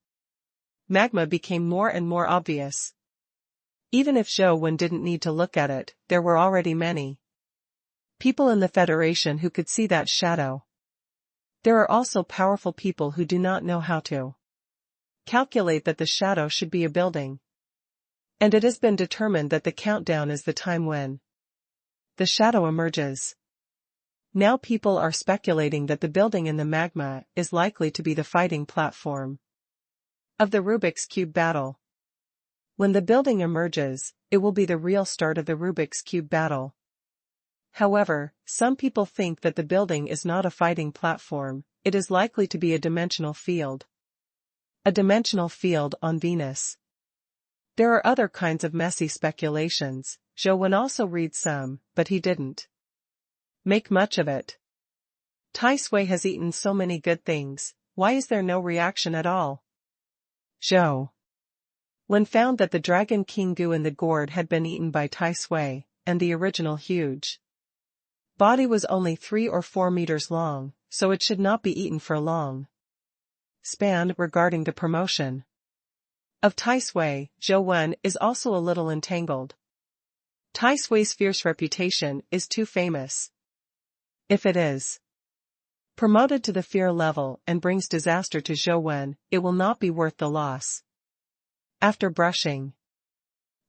magma became more and more obvious. Even if Zhou didn't need to look at it, there were already many people in the Federation who could see that shadow. There are also powerful people who do not know how to calculate that the shadow should be a building. And it has been determined that the countdown is the time when the shadow emerges. Now people are speculating that the building in the magma is likely to be the fighting platform of the Rubik's Cube battle. When the building emerges, it will be the real start of the Rubik's Cube battle. However, some people think that the building is not a fighting platform, it is likely to be a dimensional field. A dimensional field on Venus. There are other kinds of messy speculations. Zhou also read some, but he didn't make much of it. Tai Sui has eaten so many good things, why is there no reaction at all? Zhou found that the Dragon King goo in the gourd had been eaten by Tai Sui, and the original huge body was only 3 or 4 meters long, so it should not be eaten for a long span. Regarding the promotion of Tai Sui, Zhou is also a little entangled. Tai Sui's fierce reputation is too famous. If it is promoted to the fear level and brings disaster to Zhou, it will not be worth the loss. After brushing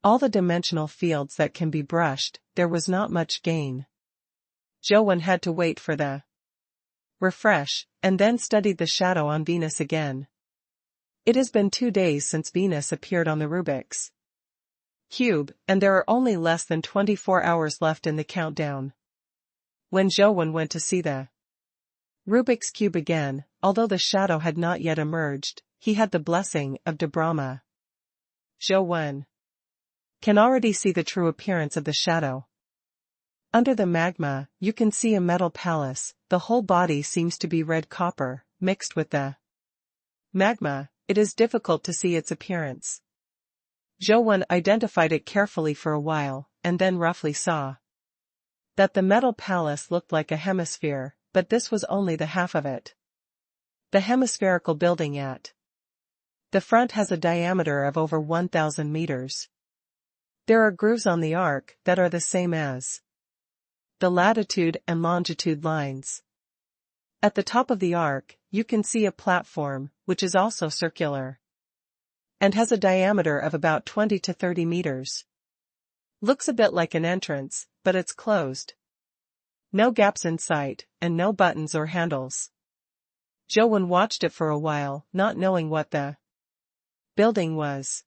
all the dimensional fields that can be brushed, there was not much gain. Zhou had to wait for the refresh, and then studied the shadow on Venus again. It has been 2 days since Venus appeared on the Rubik's Cube, and there are only less than 24 hours left in the countdown. When Zhou went to see the Rubik's Cube again, although the shadow had not yet emerged, he had the blessing of De Brahma. Zhou can already see the true appearance of the shadow. Under the magma, you can see a metal palace, the whole body seems to be red copper, mixed with the magma, it is difficult to see its appearance. Zhou identified it carefully for a while, and then roughly saw that the metal palace looked like a hemisphere, but this was only the half of it. The hemispherical building at the front has a diameter of over 1,000 meters. There are grooves on the arc that are the same as the latitude and longitude lines. At the top of the arc, you can see a platform, which is also circular and has a diameter of about 20 to 30 meters. Looks a bit like an entrance, but it's closed. No gaps in sight, and no buttons or handles. Zhou watched it for a while, not knowing what the building was.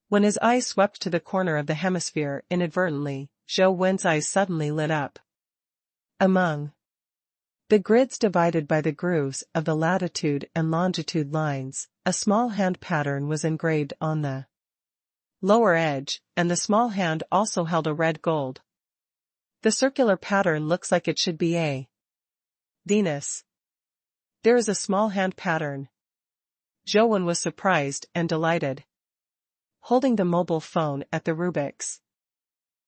When his eyes swept to the corner of the hemisphere inadvertently, Zhou's eyes suddenly lit up. Among The grids divided by the grooves of the latitude and longitude lines, a small hand pattern was engraved on the lower edge, and the small hand also held a red gold. The circular pattern looks like it should be a Venus. There is a small hand pattern. Zhou was surprised and delighted. Holding the mobile phone at the Rubik's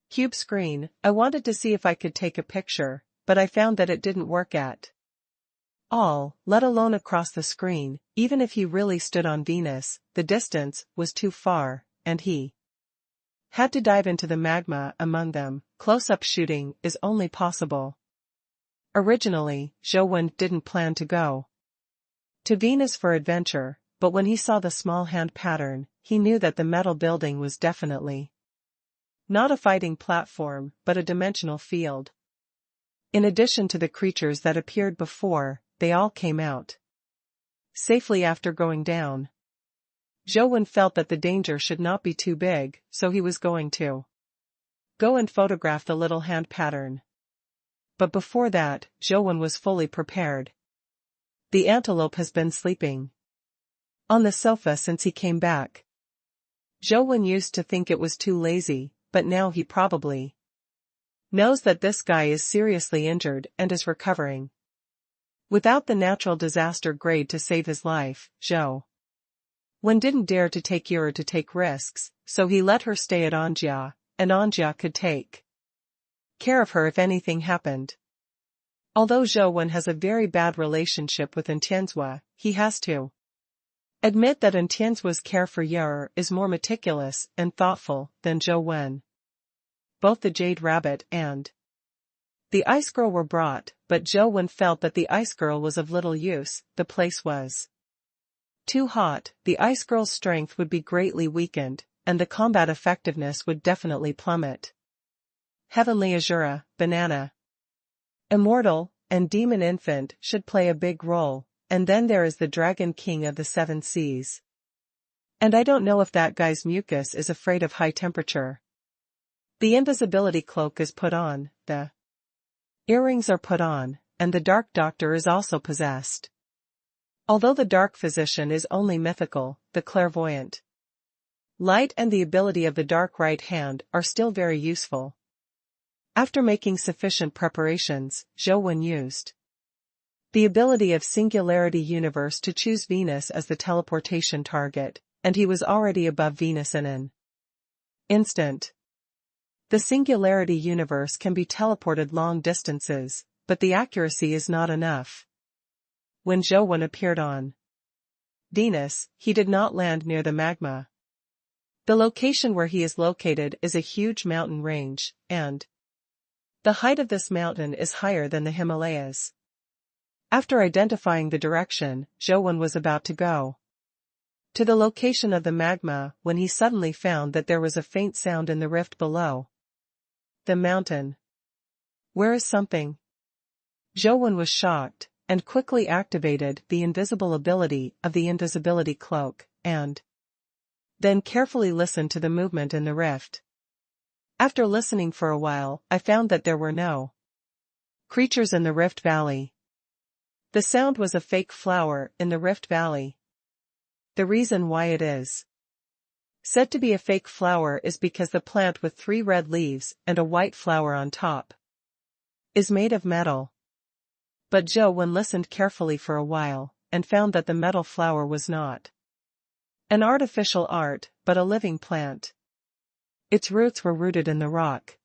Cube screen, I wanted to see if I could take a picture, but I found that it didn't work at all, let alone across the screen. Even if he really stood on Venus, the distance was too far, and he had to dive into the magma among them. Close-up shooting is only possible. Originally, Zhou didn't plan to go to Venus for adventure, but when he saw the small hand pattern, he knew that the metal building was definitely not a fighting platform, but a dimensional field. In addition to the creatures that appeared before, they all came out safely after going down. Zhou felt that the danger should not be too big, so he was going to go and photograph the little hand pattern. But before that, Zhou was fully prepared. The antelope has been sleeping on the sofa since he came back. Zhou used to think it was too lazy, but now he probably knows that this guy is seriously injured and is recovering. Without the natural disaster grade to save his life, Zhou didn't dare to take risks, so he let her stay at Anjia, and Anjia could take care of her if anything happened. Although Zhou has a very bad relationship with Tian's, he has to admit that Tian's care for Yer is more meticulous and thoughtful than Zhou. Both the Jade Rabbit and the Ice Girl were brought, but Zhou felt that the Ice Girl was of little use. The place was too hot, the Ice Girl's strength would be greatly weakened, and the combat effectiveness would definitely plummet. Heavenly Azura, Banana, Immortal, and Demon Infant should play a big role, and then there is the Dragon King of the Seven Seas. And I don't know if that guy's mucus is afraid of high temperature. The invisibility cloak is put on, the earrings are put on, and the Dark Doctor is also possessed. Although the Dark Physician is only mythical, the clairvoyant light and the ability of the Dark Right Hand are still very useful. After making sufficient preparations, Zhou used the ability of Singularity Universe to choose Venus as the teleportation target, and he was already above Venus in an instant. The Singularity Universe can be teleported long distances, but the accuracy is not enough. When Zhou appeared on Venus, he did not land near the magma. The location where he is located is a huge mountain range, and the height of this mountain is higher than the Himalayas. After identifying the direction, Zhou was about to go to the location of the magma when he suddenly found that there was a faint sound in the rift below the mountain. Where is something? Zhou was shocked, and quickly activated the invisible ability of the invisibility cloak, and then carefully listened to the movement in the rift. After listening for a while, I found that there were no creatures in the Rift Valley. The sound was a fake flower in the Rift Valley. The reason why it is said to be a fake flower is because the plant with 3 red leaves and a white flower on top is made of metal. But Zhou listened carefully for a while, and found that the metal flower was not an artificial art, but a living plant. Its roots were rooted in the rock.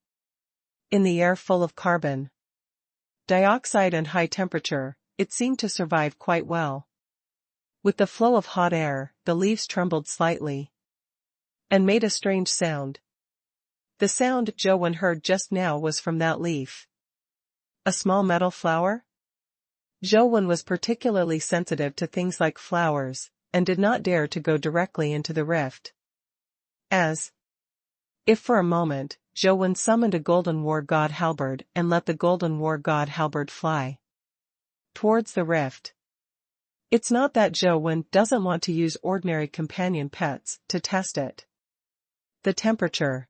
In the air full of carbon dioxide and high temperature, it seemed to survive quite well. With the flow of hot air, the leaves trembled slightly and made a strange sound. The sound Zhou heard just now was from that leaf. A small metal flower? Zhou was particularly sensitive to things like flowers, and did not dare to go directly into the rift. As if for a moment, Zhou summoned a golden war god halberd and let the golden war god halberd fly towards the rift. It's not that Zhou doesn't want to use ordinary companion pets to test it. The temperature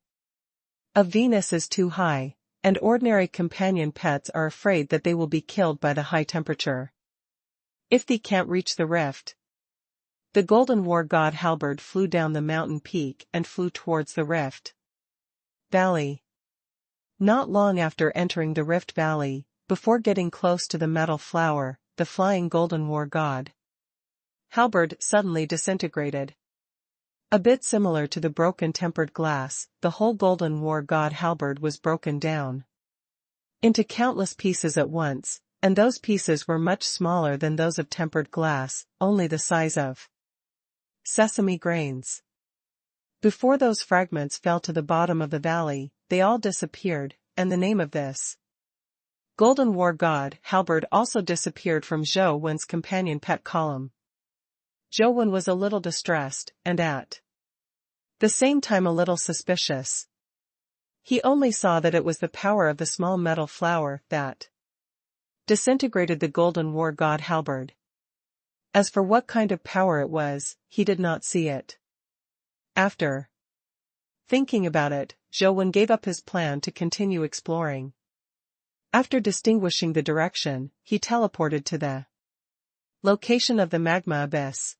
of Venus is too high, and ordinary companion pets are afraid that they will be killed by the high temperature. If they can't reach the rift. The Golden War God Halberd flew down the mountain peak and flew towards the rift valley. Not long after entering the rift valley, before getting close to the metal flower, the flying Golden War God Halberd suddenly disintegrated. A bit similar to the broken tempered glass, the whole Golden War God Halberd was broken down into countless pieces at once, and those pieces were much smaller than those of tempered glass, only the size of sesame grains. Before those fragments fell to the bottom of the valley, they all disappeared, and the name of this Golden War God Halberd also disappeared from Zhou Wen's companion pet column. Zhou Wen was a little distressed, and at the same time a little suspicious. He only saw that it was the power of the small metal flower that disintegrated the Golden War God Halberd. As for what kind of power it was, he did not see it. After thinking about it, Zhou Wen gave up his plan to continue exploring. After distinguishing the direction, he teleported to the location of the magma abyss.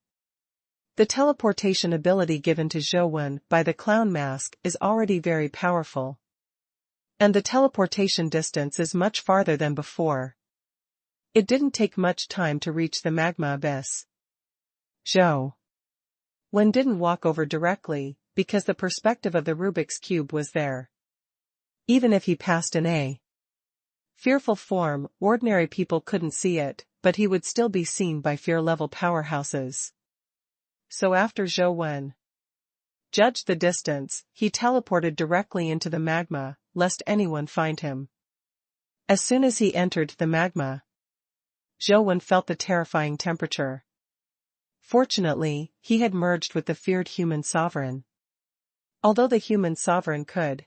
The teleportation ability given to Zhou Wen by the clown mask is already very powerful. And the teleportation distance is much farther than before. It didn't take much time to reach the magma abyss. Zhou Wen didn't walk over directly, because the perspective of the Rubik's Cube was there. Even if he passed in a fearful form, ordinary people couldn't see it, but he would still be seen by fear-level powerhouses. So after Zhou Wen judged the distance, he teleported directly into the magma, lest anyone find him. As soon as he entered the magma, Zhou Wen felt the terrifying temperature. Fortunately, he had merged with the feared human sovereign. Although the human sovereign could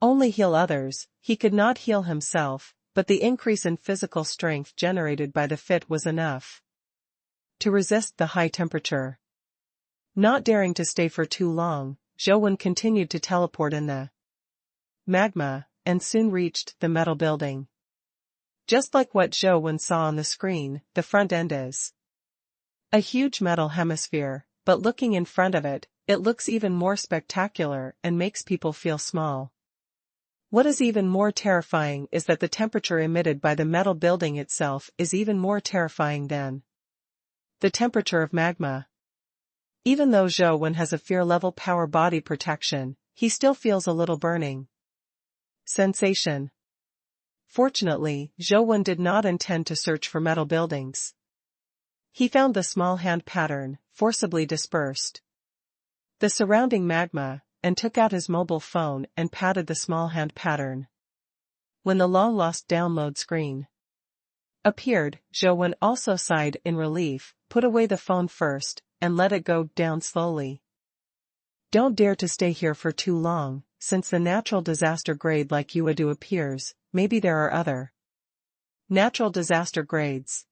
only heal others, he could not heal himself, but the increase in physical strength generated by the fit was enough to resist the high temperature. Not daring to stay for too long, Zhou Wen continued to teleport in the magma, and soon reached the metal building. Just like what Zhou Wen saw on the screen, the front end is a huge metal hemisphere, but looking in front of it, it looks even more spectacular and makes people feel small. What is even more terrifying is that the temperature emitted by the metal building itself is even more terrifying than the temperature of magma. Even though Zhou Wen has a fear-level power body protection, he still feels a little burning sensation. Fortunately, Zhou Wen did not intend to search for metal buildings. He found the small hand pattern, forcibly dispersed the surrounding magma, and took out his mobile phone and patted the small hand pattern. When the long-lost download screen appeared, Zhou Wen also sighed in relief, put away the phone first, and let it go down slowly. Don't dare to stay here for too long, since the natural disaster grade like Uadu appears, maybe there are other natural disaster grades.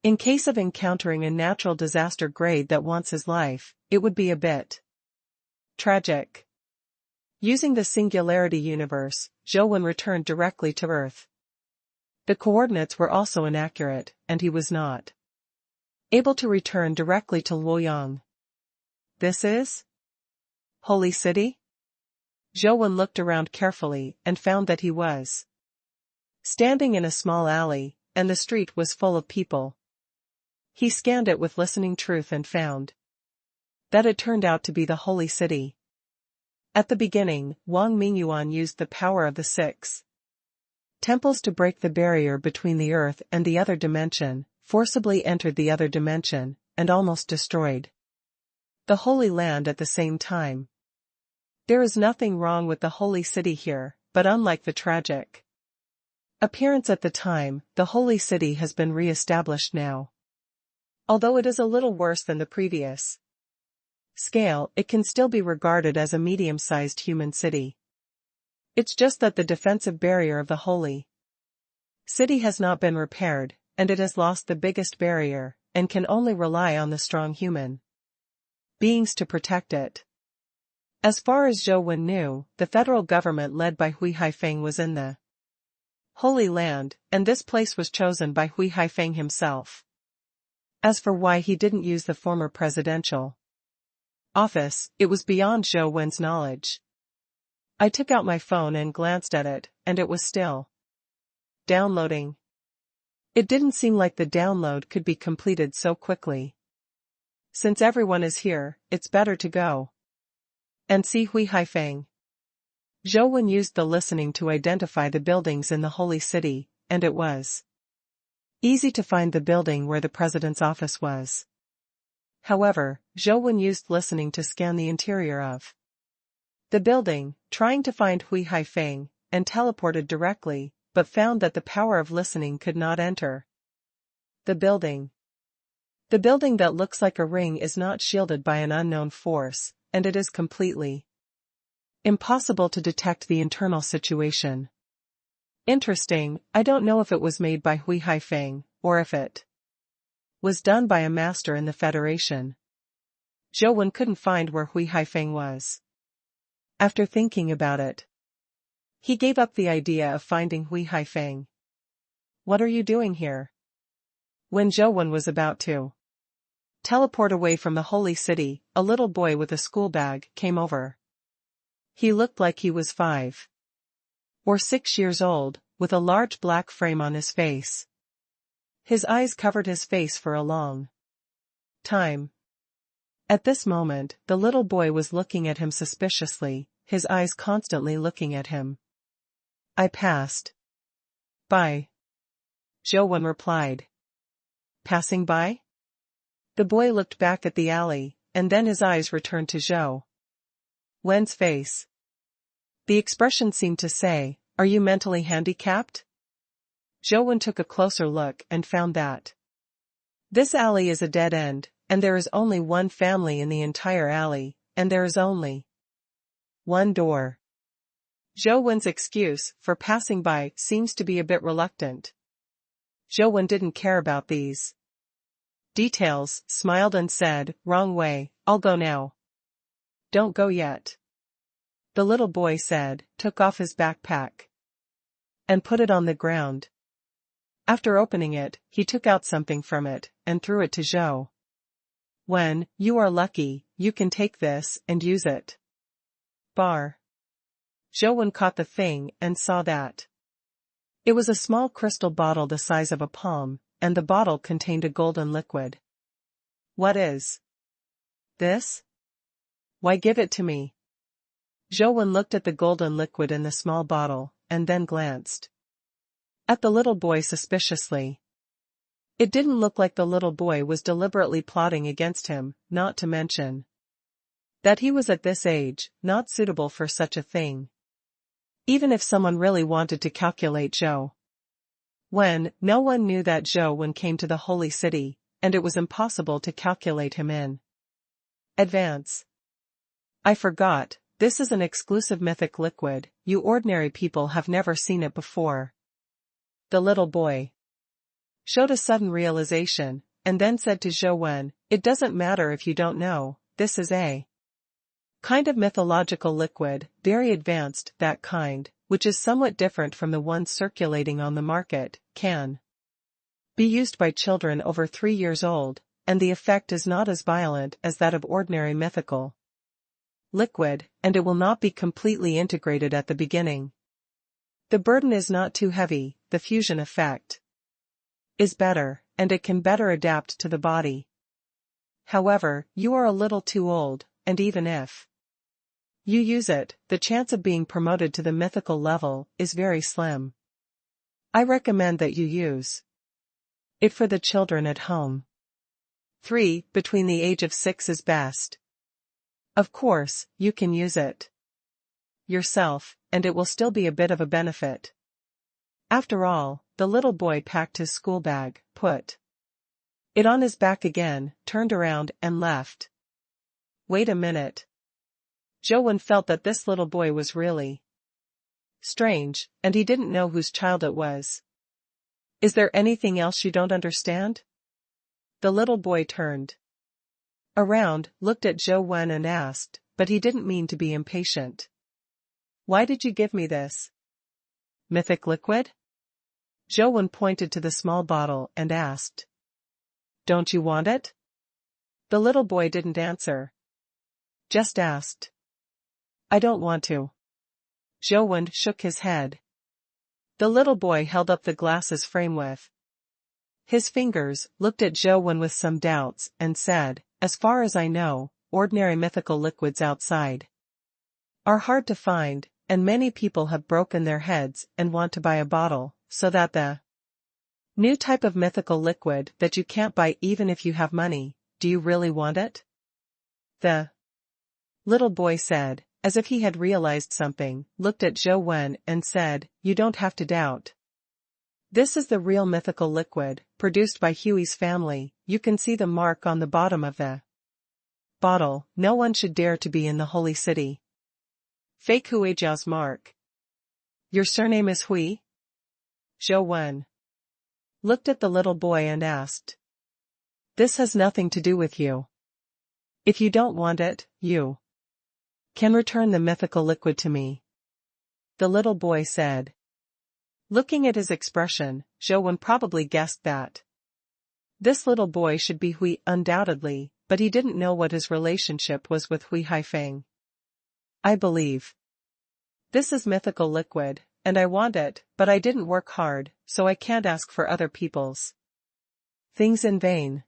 In case of encountering a natural disaster grade that wants his life, it would be a bit tragic. Using the Singularity Universe, Zhou Wen returned directly to Earth. The coordinates were also inaccurate, and he was not able to return directly to Luoyang. This is Holy City? Zhou Wen looked around carefully and found that he was standing in a small alley, and the street was full of people. He scanned it with listening truth and found that it turned out to be the Holy City. At the beginning, Wang Mingyuan used the power of the 6 temples to break the barrier between the earth and the other dimension, forcibly entered the other dimension, and almost destroyed the Holy Land at the same time. There is nothing wrong with the Holy City here, but unlike the tragic appearance at the time, the Holy City has been re-established now. Although it is a little worse than the previous scale, it can still be regarded as a medium-sized human city. It's just that the defensive barrier of the Holy City has not been repaired, and it has lost the biggest barrier, and can only rely on the strong human beings to protect it. As far as Zhou Wen knew, the federal government led by Hui Haifeng was in the Holy Land, and this place was chosen by Hui Haifeng himself. As for why he didn't use the former presidential office, it was beyond Zhou Wen's knowledge. I took out my phone and glanced at it, and it was still downloading. It didn't seem like the download could be completed so quickly. Since everyone is here, it's better to go and see Hui Haifeng. Zhou Wen used the listening to identify the buildings in the Holy City, and it was easy to find the building where the president's office was. However, Zhou Wen used listening to scan the interior of the building, trying to find Hui Haifeng, and teleported directly, but found that the power of listening could not enter the building. The building that looks like a ring is not shielded by an unknown force, and it is completely impossible to detect the internal situation. Interesting, I don't know if it was made by Hui Haifeng, or if it was done by a master in the Federation. Zhou Wen couldn't find where Hui Haifeng was. After thinking about it, he gave up the idea of finding Hui Haifeng. What are you doing here? When Zhou Wen was about to teleport away from the Holy City, a little boy with a school bag came over. He looked like he was 5 or 6 years old, with a large black frame on his face. His eyes covered his face for a long time. At this moment, the little boy was looking at him suspiciously, his eyes constantly looking at him. I passed by. Zhou Wen replied. Passing by? The boy looked back at the alley, and then his eyes returned to Zhou Wen's face. The expression seemed to say, "Are you mentally handicapped?" Zhou Wen took a closer look and found that this alley is a dead end, and there is only one family in the entire alley, and there is only one door. Zhou Wen's excuse for passing by seems to be a bit reluctant. Zhou Wen didn't care about these details, smiled and said, "Wrong way, I'll go now." "Don't go yet," the little boy said, took off his backpack and put it on the ground. After opening it, he took out something from it and threw it to Zhou Wen. "You are lucky, you can take this and use it." Bar. Zhou Wen caught the thing and saw that it was a small crystal bottle the size of a palm, and the bottle contained a golden liquid. "What is this? Why give it to me?" Zhou Wen looked at the golden liquid in the small bottle, and then glanced at the little boy suspiciously. It didn't look like the little boy was deliberately plotting against him, not to mention that he was at this age, not suitable for such a thing. Even if someone really wanted to calculate Zhou Wen, no one knew that Zhou Wen came to the Holy City, and it was impossible to calculate him in advance. "I forgot, this is an exclusive mythic liquid, you ordinary people have never seen it before." The little boy showed a sudden realization, and then said to Zhou Wen, "It doesn't matter if you don't know, this is a kind of mythological liquid, very advanced, that kind, which is somewhat different from the ones circulating on the market, can be used by children over 3 years old, and the effect is not as violent as that of ordinary mythical liquid, and it will not be completely integrated at the beginning. The burden is not too heavy, the fusion effect is better, and it can better adapt to the body. However, you are a little too old, and even if you use it, the chance of being promoted to the mythical level is very slim. I recommend that you use it for the children at home. 3. Between the age of 6 is best. Of course, you can use it yourself, and it will still be a bit of a benefit. After all, the little boy packed his school bag, put it on his back again, turned around and left. Wait a minute. Zhou Wen felt that this little boy was really strange, and he didn't know whose child it was. "Is there anything else you don't understand?" The little boy turned around, looked at Zhou Wen and asked, but he didn't mean to be impatient. Why did you give me this? Mythic liquid? Zhou pointed to the small bottle and asked. Don't you want it? The little boy didn't answer. Just asked. I don't want to. Zhou shook his head. The little boy held up the glass's frame with his fingers, looked at Zhou with some doubts, and said, as far as I know, ordinary mythical liquids outside are hard to find, and many people have broken their heads and want to buy a bottle, so that the new type of mythical liquid that you can't buy even if you have money, do you really want it? The little boy said, as if he had realized something, looked at Zhou and said, you don't have to doubt. This is the real mythical liquid, produced by Huey's family. You can see the mark on the bottom of the bottle. No one should dare to be in the holy city. Fake Huijiao's mark. Your surname is Hui? Zhou looked at the little boy and asked. This has nothing to do with you. If you don't want it, you can return the mythical liquid to me. The little boy said. Looking at his expression, Zhou probably guessed that this little boy should be Hui undoubtedly, but he didn't know what his relationship was with Hui Haifeng. I believe this is mythical liquid, and I want it, but I didn't work hard, so I can't ask for other people's things in vain.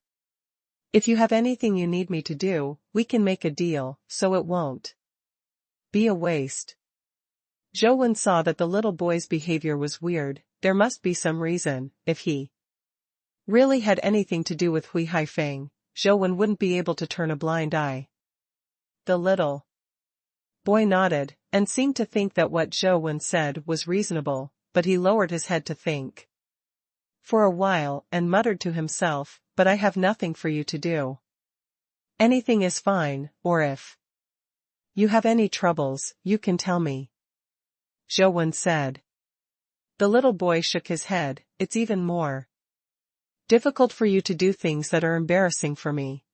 If you have anything you need me to do, we can make a deal, so it won't be a waste. Zhou saw that the little boy's behavior was weird. There must be some reason. If he really had anything to do with Hui Haifeng, Zhou wouldn't be able to turn a blind eye. The little boy nodded, and seemed to think that what Zhou said was reasonable, but he lowered his head to think for a while and muttered to himself, but I have nothing for you to do. Anything is fine, or if you have any troubles, you can tell me. Zhou said. The little boy shook his head. It's even more difficult for you to do things that are embarrassing for me.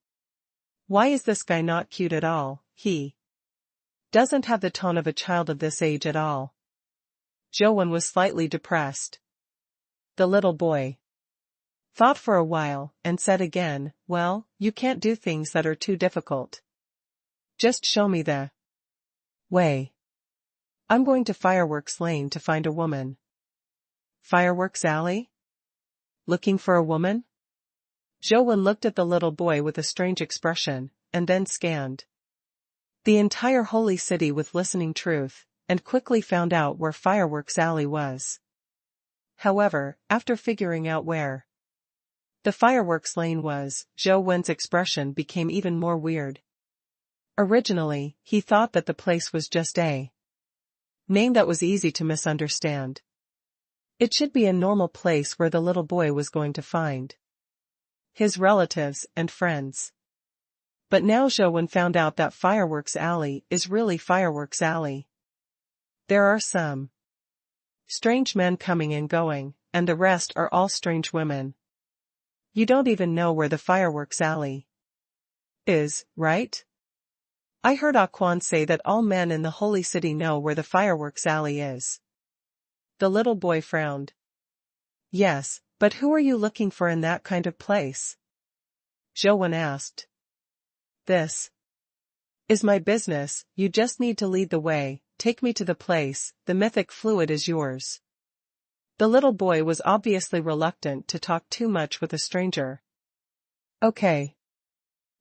Why is this guy not cute at all? He doesn't have the tone of a child of this age at all. Zhou was slightly depressed. The little boy thought for a while, and said again, well, you can't do things that are too difficult. Just show me the way. I'm going to Fireworks Lane to find a woman. Fireworks Alley? Looking for a woman? Zhou looked at the little boy with a strange expression, and then scanned the entire holy city with listening truth, and quickly found out where Fireworks Alley was. However, after figuring out where the Fireworks Lane was, Zhou expression became even more weird. Originally, he thought that the place was just a name that was easy to misunderstand. It should be a normal place where the little boy was going to find his relatives and friends. But now Zhou found out that Fireworks Alley is really Fireworks Alley. There are some strange men coming and going, and the rest are all strange women. You don't even know where the Fireworks Alley is, right? I heard Quan say that all men in the holy city know where the Fireworks Alley is. The little boy frowned. Yes, but who are you looking for in that kind of place? Zhou asked. This is my business. You just need to lead the way. Take me to the place. The mythic fluid is yours. The little boy was obviously reluctant to talk too much with a stranger. Okay.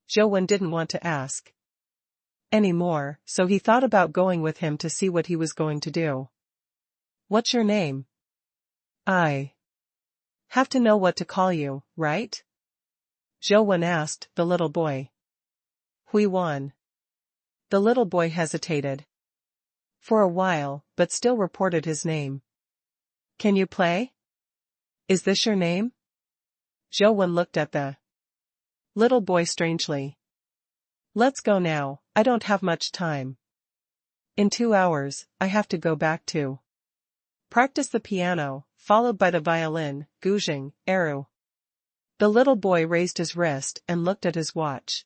Zhou didn't want to ask anymore, so he thought about going with him to see what he was going to do. What's your name? I have to know what to call you, right? Zhou asked the little boy. Hui Wan. The little boy hesitated for a while, but still reported his name. Can you play? Is this your name? Zhou looked at the little boy strangely. Let's go now, I don't have much time. In 2 hours, I have to go back to practice the piano, followed by the violin, guzheng, eru. The little boy raised his wrist and looked at his watch.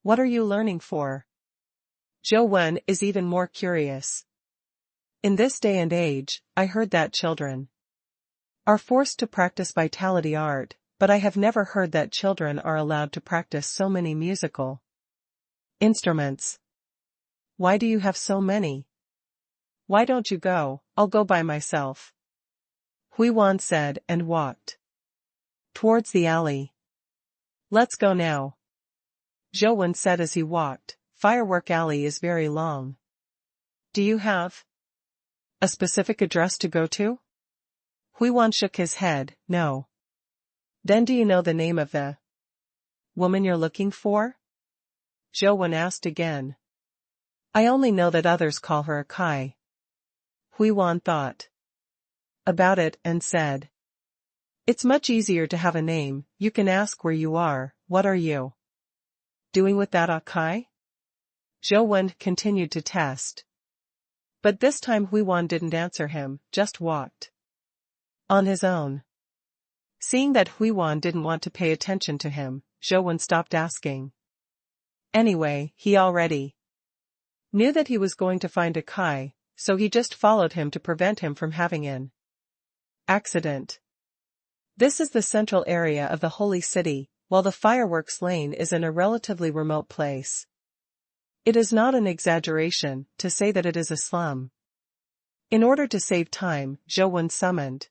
What are you learning for? Zhou Wen is even more curious. In this day and age, I heard that children are forced to practice vitality art, but I have never heard that children are allowed to practice so many musical instruments. Why do you have so many? Why don't you go? I'll go by myself, Hui Wan said and walked towards the alley. Let's go now, Zhou Wen said as he walked. Firework Alley is very long. Do you have a specific address to go to? Hui Wan shook his head, no. Then do you know the name of the woman you're looking for? Zhou Wen asked again. I only know that others call her a Kai. Hui Wan thought about it and said. It's much easier to have a name. You can ask where you are. What are you doing with that Kai? Zhou Wen continued to test. But this time Hui Wan didn't answer him, just walked on his own. Seeing that Hui Wan didn't want to pay attention to him, Zhou Wen stopped asking. Anyway, he already knew that he was going to find a Kai, so he just followed him to prevent him from having an accident. This is the central area of the holy city, while the fireworks lane is in a relatively remote place. It is not an exaggeration to say that it is a slum. In order to save time, Zhou Wen summoned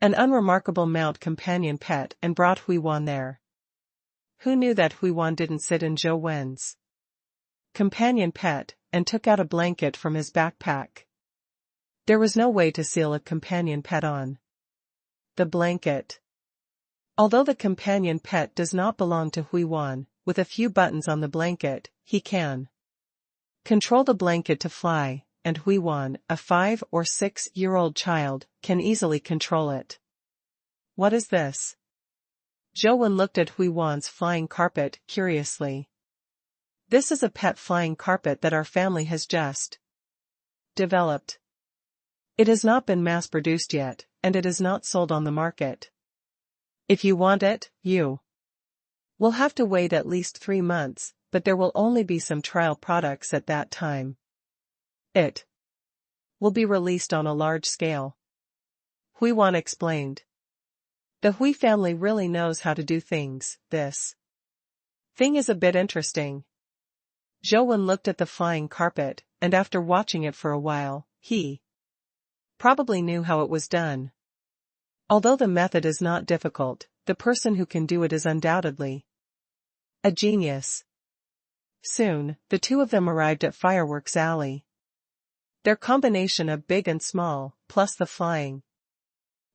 an unremarkable mount companion pet and brought Hui Wan there. Who knew that Hui Wan didn't sit in Zhou Wen's companion pet, and took out a blanket from his backpack. There was no way to seal a companion pet on the blanket. Although the companion pet does not belong to Hui Wan, with a few buttons on the blanket, he can control the blanket to fly, and Hui Wan, a 5 or 6-year-old child, can easily control it. What is this? Zhou Wen looked at Hui Wan's flying carpet curiously. This is a pet flying carpet that our family has just developed. It has not been mass-produced yet, and it is not sold on the market. If you want it, you will have to wait at least 3 months, but there will only be some trial products at that time. It will be released on a large scale, Hui Wan explained. The Hui family really knows how to do things. This thing is a bit interesting. Zhou Wen looked at the flying carpet, and after watching it for a while, he probably knew how it was done. Although the method is not difficult, the person who can do it is undoubtedly a genius. Soon, the two of them arrived at Fireworks Alley. Their combination of big and small, plus the flying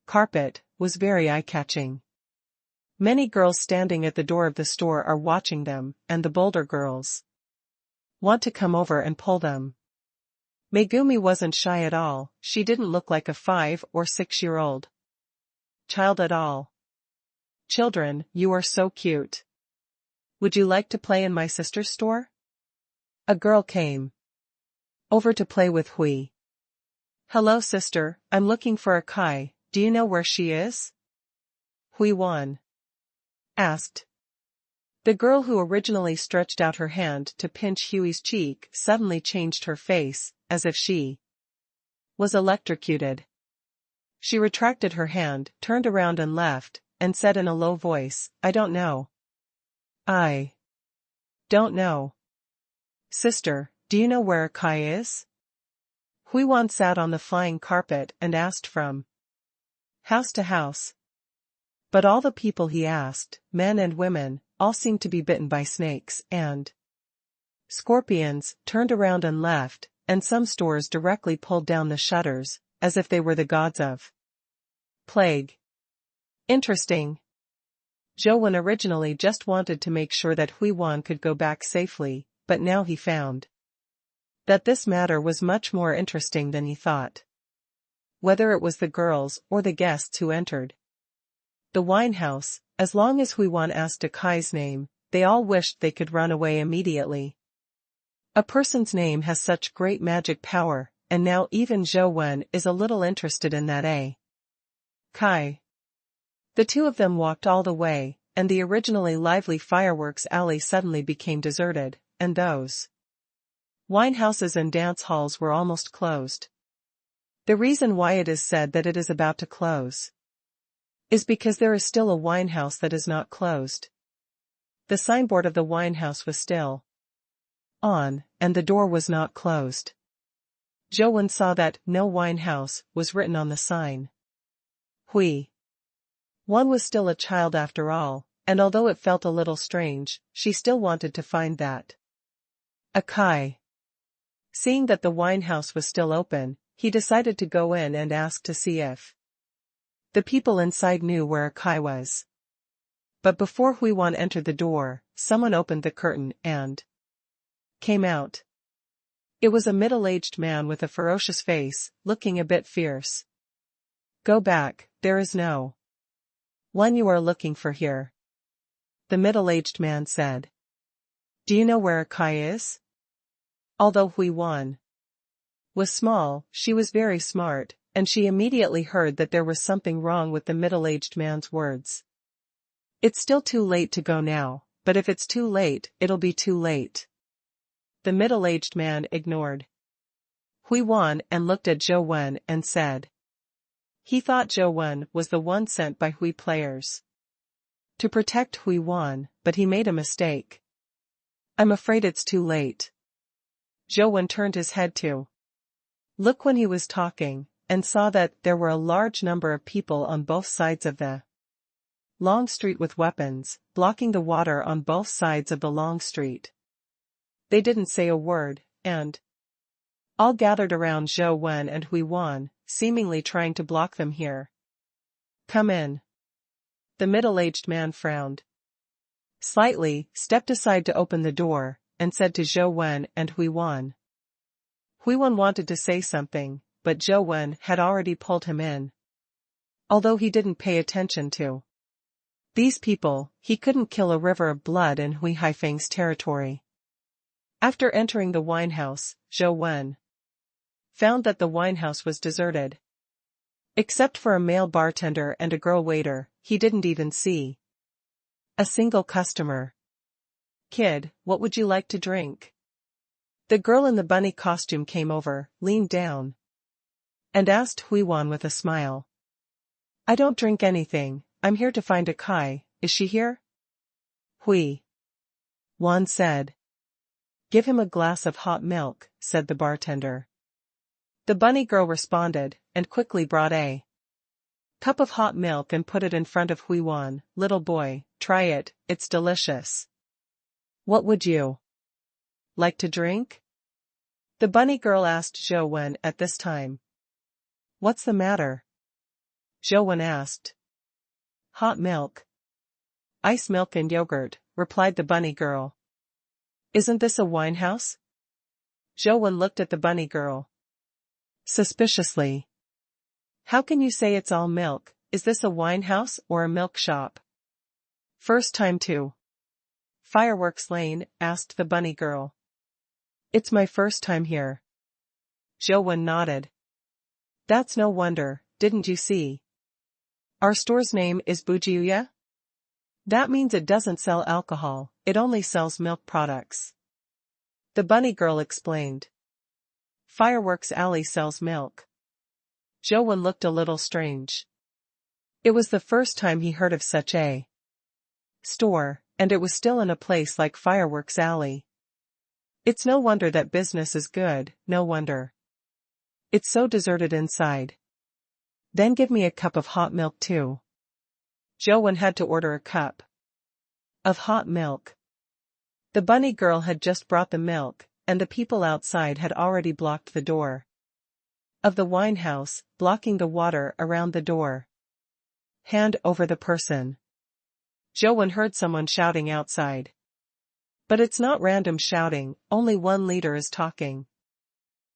carpet, was very eye-catching. Many girls standing at the door of the store are watching them, and the bolder girls want to come over and pull them. Megumi wasn't shy at all. She didn't look like a 5 or 6-year-old child at all. Children, you are so cute. Would you like to play in my sister's store? A girl came over to play with Hui. Hello sister, I'm looking for a Kai, do you know where she is? Hui Wan asked. The girl who originally stretched out her hand to pinch Hui's cheek suddenly changed her face, as if she was electrocuted. She retracted her hand, turned around and left, and said in a low voice, I don't know. I don't know. Sister, do you know where a Kai is? Hui Wan sat on the flying carpet and asked from house to house. But all the people he asked, men and women, all seemed to be bitten by snakes and scorpions, turned around and left, and some stores directly pulled down the shutters, as if they were the gods of plague. Interesting. Zhou Wen originally just wanted to make sure that Hui Wan could go back safely, but now he found that this matter was much more interesting than he thought. Whether it was the girls or the guests who entered the wine house, as long as Hui Wan asked a Kai's name, they all wished they could run away immediately. A person's name has such great magic power, and now even Zhou Wen is a little interested in that Kai. The two of them walked all the way, and the originally lively Fireworks Alley suddenly became deserted, and those Wine houses and dance halls were almost closed. The reason why it is said that it is about to close is because there is still a wine house that is not closed. The signboard of the wine house was still on, and the door was not closed. Joanne saw that "No Wine House" was written on the sign. One was still a child after all, and although it felt a little strange, she still wanted to find that Akai. Seeing that the wine house was still open, he decided to go in and ask to see if the people inside knew where Akai was. But before Huiwan entered the door, someone opened the curtain and came out. It was a middle-aged man with a ferocious face, looking a bit fierce. "Go back, there is no one you are looking for here," the middle-aged man said. "Do you know where Akai is?" Although Huiwan was small, she was very smart, and she immediately heard that there was something wrong with the middle-aged man's words. "It's still too late to go now, but if it's too late, it'll be too late." The middle-aged man ignored Huiwan and looked at Zhou Wen and said he thought Zhou Wen was the one sent by Hui players to protect Huiwan, but he made a mistake. "I'm afraid it's too late." Zhou Wen turned his head to look when he was talking, and saw that there were a large number of people on both sides of the long street with weapons, blocking the water on both sides of the long street. They didn't say a word, and all gathered around Zhou Wen and Huiwan, seemingly trying to block them here. "Come in." The middle-aged man frowned slightly, stepped aside to open the door, and said to Zhou Wen and Huiwan. Huiwan wanted to say something, but Zhou Wen had already pulled him in. Although he didn't pay attention to these people, he couldn't kill a river of blood in Hui Haifeng's territory. After entering the wine house, Zhou Wen found that the wine house was deserted. Except for a male bartender and a girl waiter, he didn't even see a single customer. "Kid, what would you like to drink?" The girl in the bunny costume came over, leaned down, and asked Huiwan with a smile. "I don't drink anything, I'm here to find Akai, is she here?" Huiwan said. "Give him a glass of hot milk," said the bartender. The bunny girl responded, and quickly brought a cup of hot milk and put it in front of Huiwan. "Little boy, try it, it's delicious." "What would you like to drink?" the bunny girl asked Zhou Wen at this time. "What's the matter?" Zhou Wen asked. "Hot milk. Ice milk and yogurt," replied the bunny girl. "Isn't this a wine house?" Zhou Wen looked at the bunny girl suspiciously. "How can you say it's all milk? Is this a wine house or a milk shop?" "First time to Fireworks Lane?" asked the bunny girl. "It's my first time here." Zhou Wen nodded. "That's no wonder, didn't you see? Our store's name is Bujiuya? That means it doesn't sell alcohol, it only sells milk products." The bunny girl explained. "Fireworks Alley sells milk." Zhou Wen looked a little strange. It was the first time he heard of such a store, and it was still in a place like Fireworks Alley. It's no wonder that business is good, no wonder. It's so deserted inside. Then give me a cup of hot milk too. Zhou Wen had to order a cup of hot milk. The bunny girl had just brought the milk, and the people outside had already blocked the door of the wine house, blocking the water around the door. "Hand over the person." Zhou Wen heard someone shouting outside. But it's not random shouting, only one leader is talking.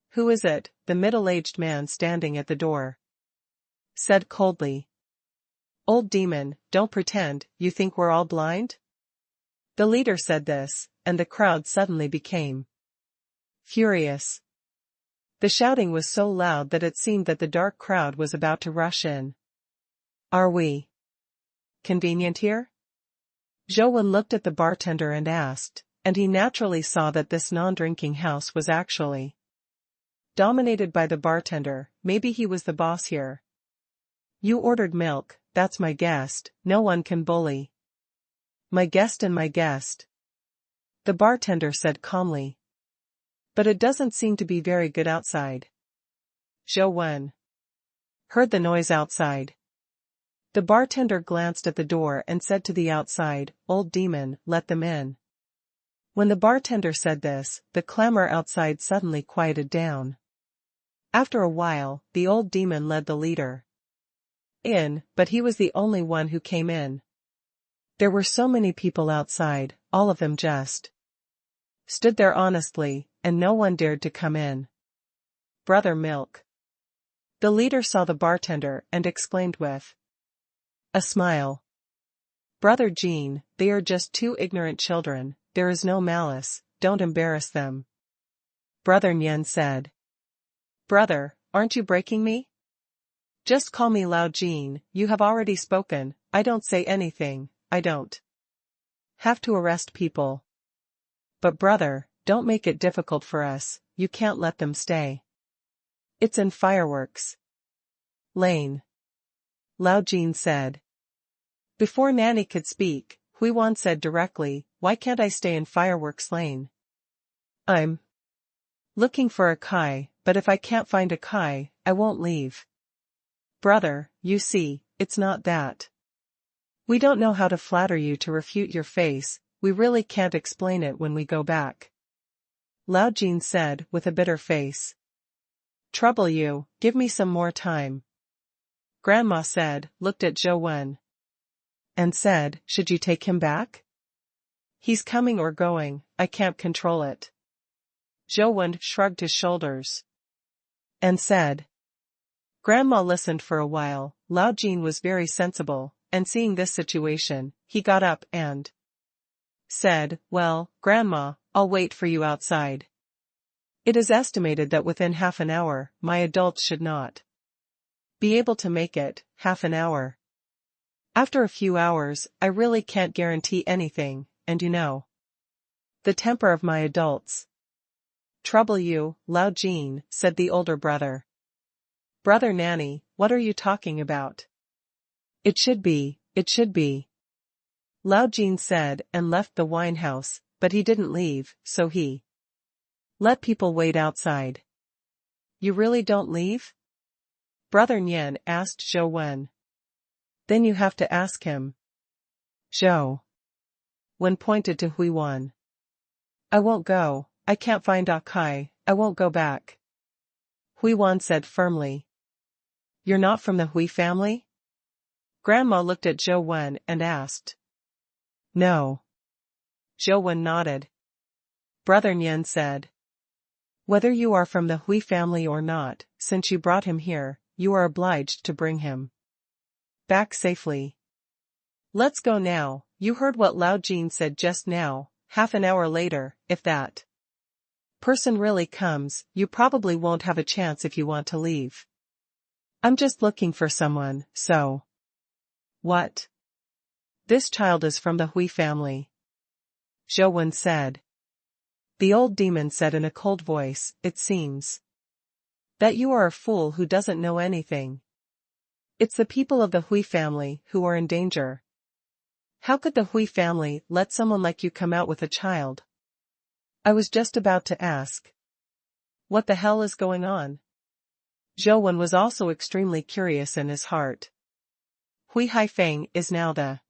"Who is it?" the middle-aged man standing at the door said coldly. "Old demon, don't pretend, you think we're all blind?" The leader said this, and the crowd suddenly became furious. The shouting was so loud that it seemed that the dark crowd was about to rush in. "Are we convenient here?" Zhou Wen looked at the bartender and asked, and he naturally saw that this non-drinking house was actually dominated by the bartender. Maybe he was the boss here. You ordered milk, that's my guest, no one can bully my guest and my guest, the bartender said calmly. But it doesn't seem to be very good outside. Zhou Wen heard the noise outside. The bartender glanced at the door and said to the outside, "Old demon, let them in." When the bartender said this, the clamor outside suddenly quieted down. After a while, the old demon led the leader in, but he was the only one who came in. There were so many people outside, all of them just stood there honestly, and no one dared to come in. "Brother Milk." The leader saw the bartender and exclaimed with a smile. "Brother Jean, they are just two ignorant children, there is no malice, don't embarrass them." Brother Nian said. "Brother, aren't you breaking me? Just call me Lao Jean, you have already spoken, I don't say anything, I don't have to arrest people. But brother, don't make it difficult for us, you can't let them stay. It's in fireworks lane," Lao Jean said. Before Nanny could speak, Hui Wan said directly, "Why can't I stay in fireworks lane? I'm looking for a Kai, but if I can't find a Kai, I won't leave." "Brother, you see, it's not that. We don't know how to flatter you to refute your face, we really can't explain it when we go back," Lao Jean said with a bitter face. "Trouble you, give me some more time," Grandma said, looked at Zhou Wen and said, "Should you take him back? He's coming or going, I can't control it." Zhou Wen shrugged his shoulders and said. Grandma listened for a while. Lao Jean was very sensible, and seeing this situation, he got up and said, "Well, Grandma, I'll wait for you outside. It is estimated that within half an hour, my adults should not be able to make it, half an hour. After a few hours, I really can't guarantee anything, and you know the temper of my adults." "Trouble you, Lao Jean," said the older brother. "Brother Nanny, what are you talking about? It should be. Lao Jean said and left the wine house, but he didn't leave, so he let people wait outside. "You really don't leave?" Brother Nian asked Zhou Wen. "Then you have to ask him." Zhou Wen pointed to Hui Wan. "I won't go, I can't find Akai, I won't go back," Hui Wan said firmly. "You're not from the Hui family?" Grandma looked at Zhou Wen and asked. "No." Zhou Wen nodded. Brother Nian said. "Whether you are from the Hui family or not, since you brought him here, you are obliged to bring him back safely. Let's go now, you heard what Lao Jean said just now, half an hour later, if that person really comes, you probably won't have a chance if you want to leave. I'm just looking for someone, so." "What? This child is from the Hui family," Zhou Wen said. The old demon said in a cold voice, "It seems that you are a fool who doesn't know anything. It's the people of the Hui family who are in danger. How could the Hui family let someone like you come out with a child?" I was just about to ask, "What the hell is going on?" Zhou Wen was also extremely curious in his heart. Hui Haifeng is now the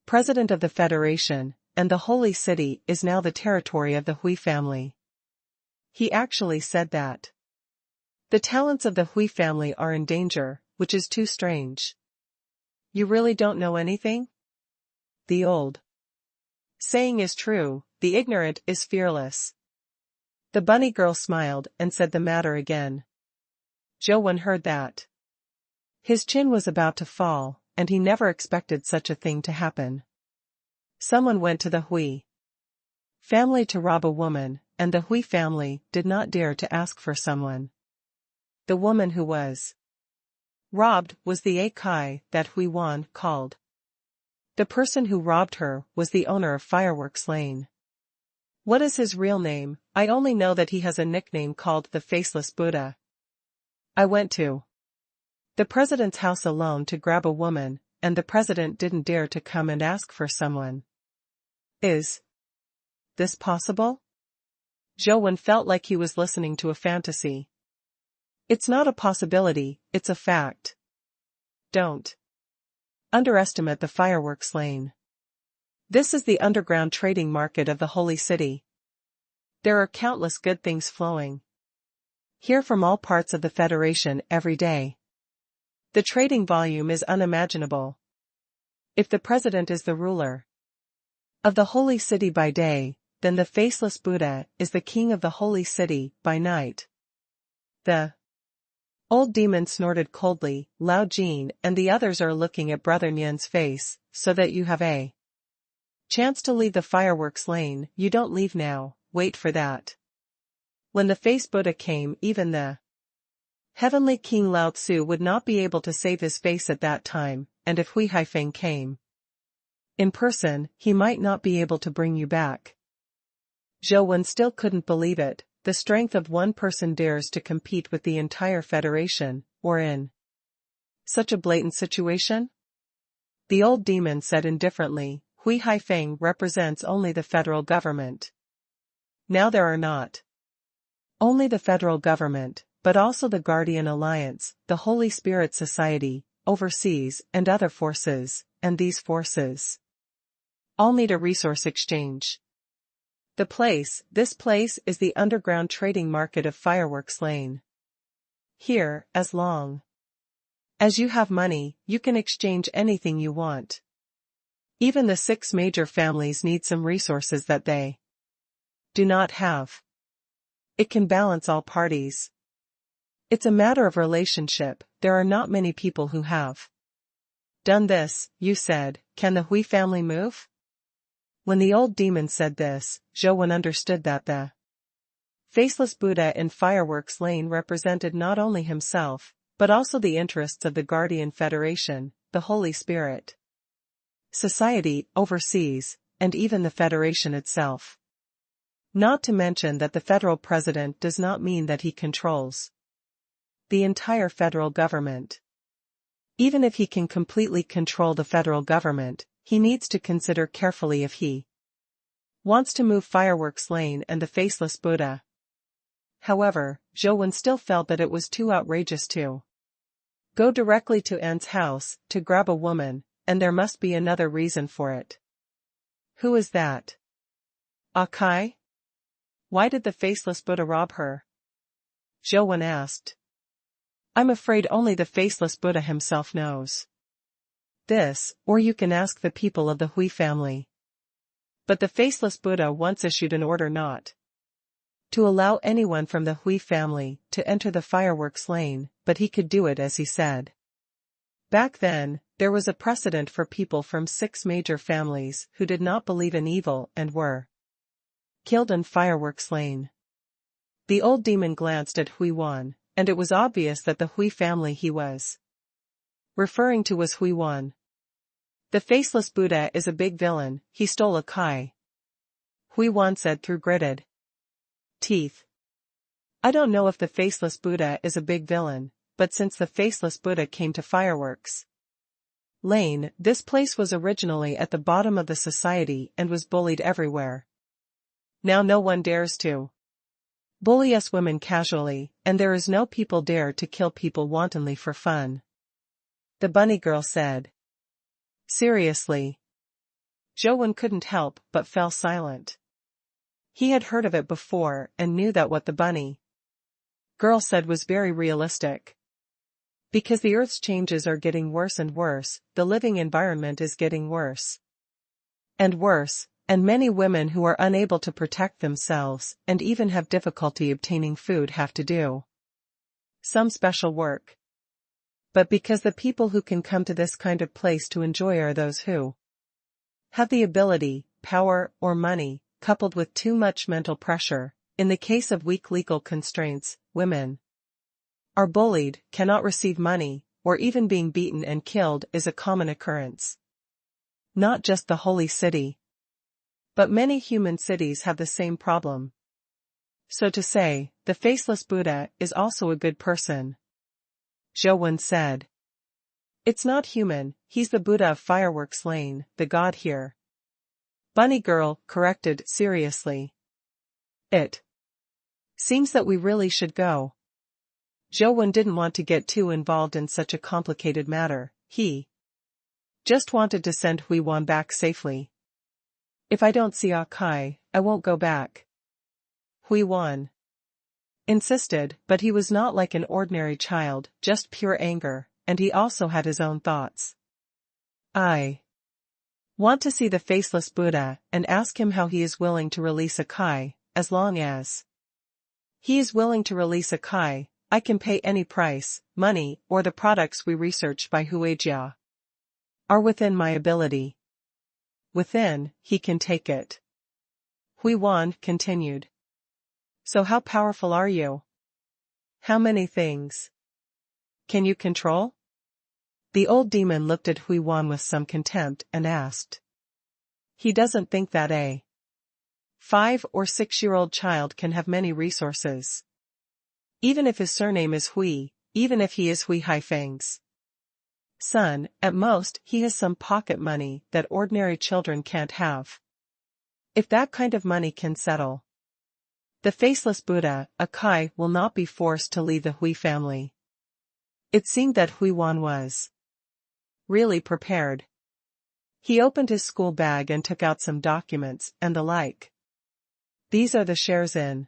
president of the Federation, and the Holy City is now the territory of the Hui family. He actually said that the talents of the Hui family are in danger, which is too strange. "You really don't know anything? The old saying is true, the ignorant is fearless." The bunny girl smiled and said the matter again. Zhou Wen heard that. His chin was about to fall, and he never expected such a thing to happen. Someone went to the Hui family to rob a woman, and the Hui family did not dare to ask for someone. The woman who was robbed was the Akai that Hui Wan called. The person who robbed her was the owner of Fireworks Lane. What is his real name? I only know that he has a nickname called the Faceless Buddha. I went to the president's house alone to grab a woman, and the president didn't dare to come and ask for someone. Is this possible? Zhou felt like he was listening to a fantasy. It's not a possibility, it's a fact. Don't underestimate the fireworks lane. This is the underground trading market of the Holy City. There are countless good things flowing here from all parts of the Federation every day. The trading volume is unimaginable. If the president is the ruler of the Holy City by day, then the Faceless Buddha is the king of the Holy City by night. The old demon snorted coldly. Lao Jin and the others are looking at Brother Nian's face, so that you have a chance to leave the fireworks lane. You don't leave now, wait for that. When the face Buddha came, even the heavenly King Lao Tzu would not be able to save his face at that time, and if Hui Haifeng came in person, he might not be able to bring you back. Zhou still couldn't believe it. The strength of one person dares to compete with the entire Federation, or in such a blatant situation? The old demon said indifferently, Hui Haifeng represents only the federal government. Now there are not only the federal government, but also the Guardian Alliance, the Holy Spirit Society, overseas, and other forces, and these forces all need a resource exchange. This place is the underground trading market of Fireworks Lane. Here, as long as you have money, you can exchange anything you want. Even the 6 major families need some resources that they do not have. It can balance all parties. It's a matter of relationship. There are not many people who have done this. You said, can the Hui family move? When the old demon said this, Zhou understood that the Faceless Buddha in Fireworks Lane represented not only himself, but also the interests of the Guardian Federation, the Holy Spirit Society, overseas, and even the Federation itself. Not to mention that the federal president does not mean that he controls the entire federal government. Even if he can completely control the federal government, he needs to consider carefully if he wants to move Fireworks Lane and the Faceless Buddha. However, Zhou still felt that it was too outrageous to go directly to An's house to grab a woman, and there must be another reason for it. Who is that? Akai? Why did the Faceless Buddha rob her? Zhou asked. I'm afraid only the Faceless Buddha himself knows this, or you can ask the people of the Hui family. But the Faceless Buddha once issued an order not to allow anyone from the Hui family to enter the Fireworks Lane, but he could do it as he said. Back then, there was a precedent for people from 6 major families who did not believe in evil and were killed in Fireworks Lane. The old demon glanced at Hui Wan, and it was obvious that the Hui family he was referring to was Hui Wan. The Faceless Buddha is a big villain, he stole a kai. Hui Wan said through gritted teeth. I don't know if the Faceless Buddha is a big villain, but since the Faceless Buddha came to Fireworks Lane, this place was originally at the bottom of the society and was bullied everywhere. Now no one dares to bully us women casually, and there is no people dare to kill people wantonly for fun. The bunny girl said. Seriously. Zhou couldn't help but fell silent. He had heard of it before and knew that what the bunny girl said was very realistic. Because the Earth's changes are getting worse and worse, the living environment is getting worse and worse, and many women who are unable to protect themselves and even have difficulty obtaining food have to do some special work. But because the people who can come to this kind of place to enjoy are those who have the ability, power, or money, coupled with too much mental pressure, in the case of weak legal constraints, women are bullied, cannot receive money, or even being beaten and killed is a common occurrence. Not just the Holy City, But many human cities have the same problem. So to say, the faceless Buddha is also a good person. Zhou said. It's not human, he's the Buddha of Fireworks Lane, the god here. Bunny Girl corrected seriously. It seems that we really should go. Zhou didn't want to get too involved in such a complicated matter, he just wanted to send Hui Wan back safely. If I don't see Akai, I won't go back. Hui Wan insisted, but he was not like an ordinary child, just pure anger, and he also had his own thoughts. I want to see the faceless Buddha and ask him how he is willing to release Akai, as long as he is willing to release Akai, I can pay any price, money, or the products we researched by Huijia are within my ability. Within, he can take it. Hui Wan continued. So how powerful are you? How many things can you control? The old demon looked at Hui Wan with some contempt and asked. He doesn't think that a 5- or 6-year-old child can have many resources. Even if his surname is Hui, even if he is Hui Haifeng's son, at most he has some pocket money that ordinary children can't have. If that kind of money can settle the faceless Buddha, Akai will not be forced to leave the Hui family. It seemed that Hui Wan was really prepared. He opened his school bag and took out some documents and the like. These are the shares in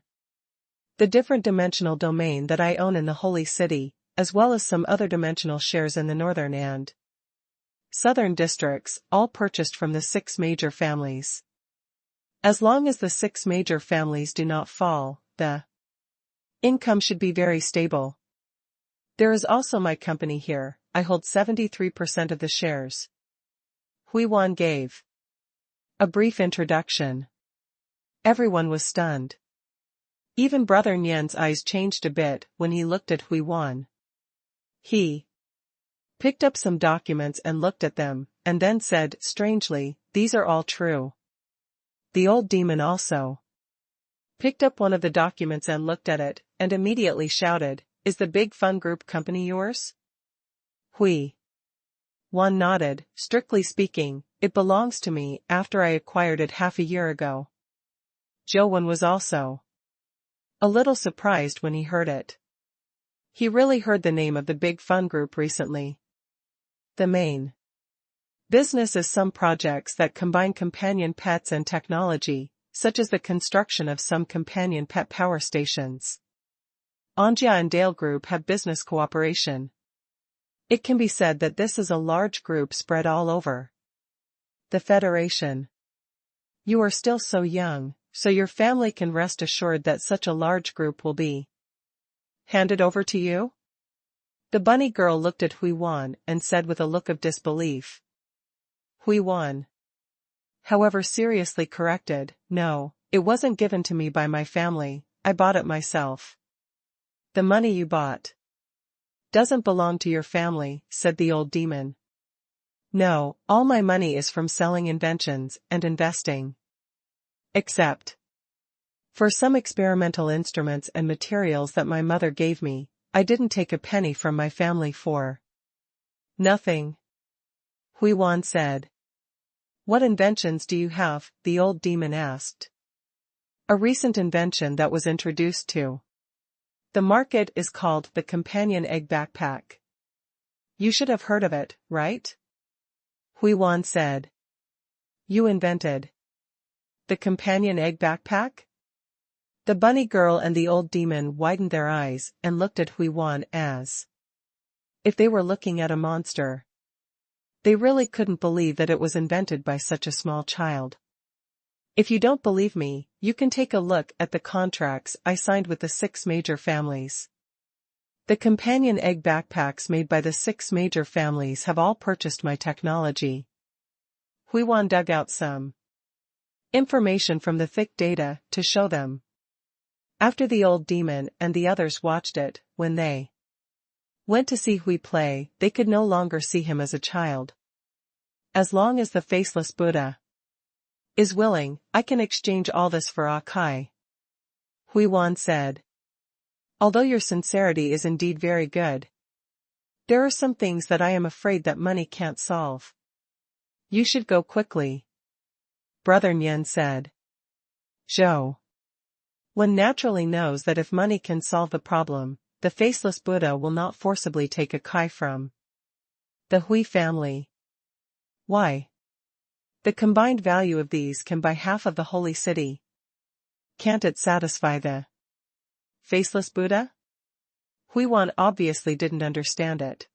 the different dimensional domain that I own in the Holy City, as well as some other dimensional shares in the northern and southern districts, all purchased from the 6 major families. As long as the 6 major families do not fall, the income should be very stable. There is also my company here, I hold 73% of the shares. Hui Wan gave a brief introduction. Everyone was stunned. Even Brother Nian's eyes changed a bit when he looked at Hui Wan. He picked up some documents and looked at them, and then said, strangely, these are all true. The old demon also picked up one of the documents and looked at it, and immediately shouted, is the Big Fun Group company yours? Hui Wan nodded, strictly speaking, it belongs to me after I acquired it half a year ago. Zhou was also a little surprised when he heard it. He really heard the name of the Big Fun Group recently. The main business is some projects that combine companion pets and technology, such as the construction of some companion pet power stations. Anjia and Dale Group have business cooperation. It can be said that this is a large group spread all over the Federation. You are still so young, so your family can rest assured that such a large group will be handed over to you? The bunny girl looked at Hui Wan and said with a look of disbelief. Hui Wan, however, seriously corrected, no, it wasn't given to me by my family, I bought it myself. The money you bought doesn't belong to your family, said the old demon. No, all my money is from selling inventions and investing. Except for some experimental instruments and materials that my mother gave me, I didn't take a penny from my family for nothing. Hui Wan said. What inventions do you have? The old demon asked. A recent invention that was introduced to the market is called the Companion Egg Backpack. You should have heard of it, right? Hui Wan said. You invented the Companion Egg Backpack? The bunny girl and the old demon widened their eyes and looked at Hui Wan as if they were looking at a monster. They really couldn't believe that it was invented by such a small child. If you don't believe me, you can take a look at the contracts I signed with the 6 major families. The companion egg backpacks made by the 6 major families have all purchased my technology. Hui Wan dug out some information from the thick data to show them. After the old demon and the others watched it, when they went to see Hui play, they could no longer see him as a child. As long as the faceless Buddha is willing, I can exchange all this for Kai. Hui Wan said. Although your sincerity is indeed very good, there are some things that I am afraid that money can't solve. You should go quickly. Brother Nian said. Zhou. One naturally knows that if money can solve the problem, the faceless Buddha will not forcibly take a Kai from the Hui family. Why? The combined value of these can buy half of the holy city. Can't it satisfy the faceless Buddha? Hui Wan obviously didn't understand it.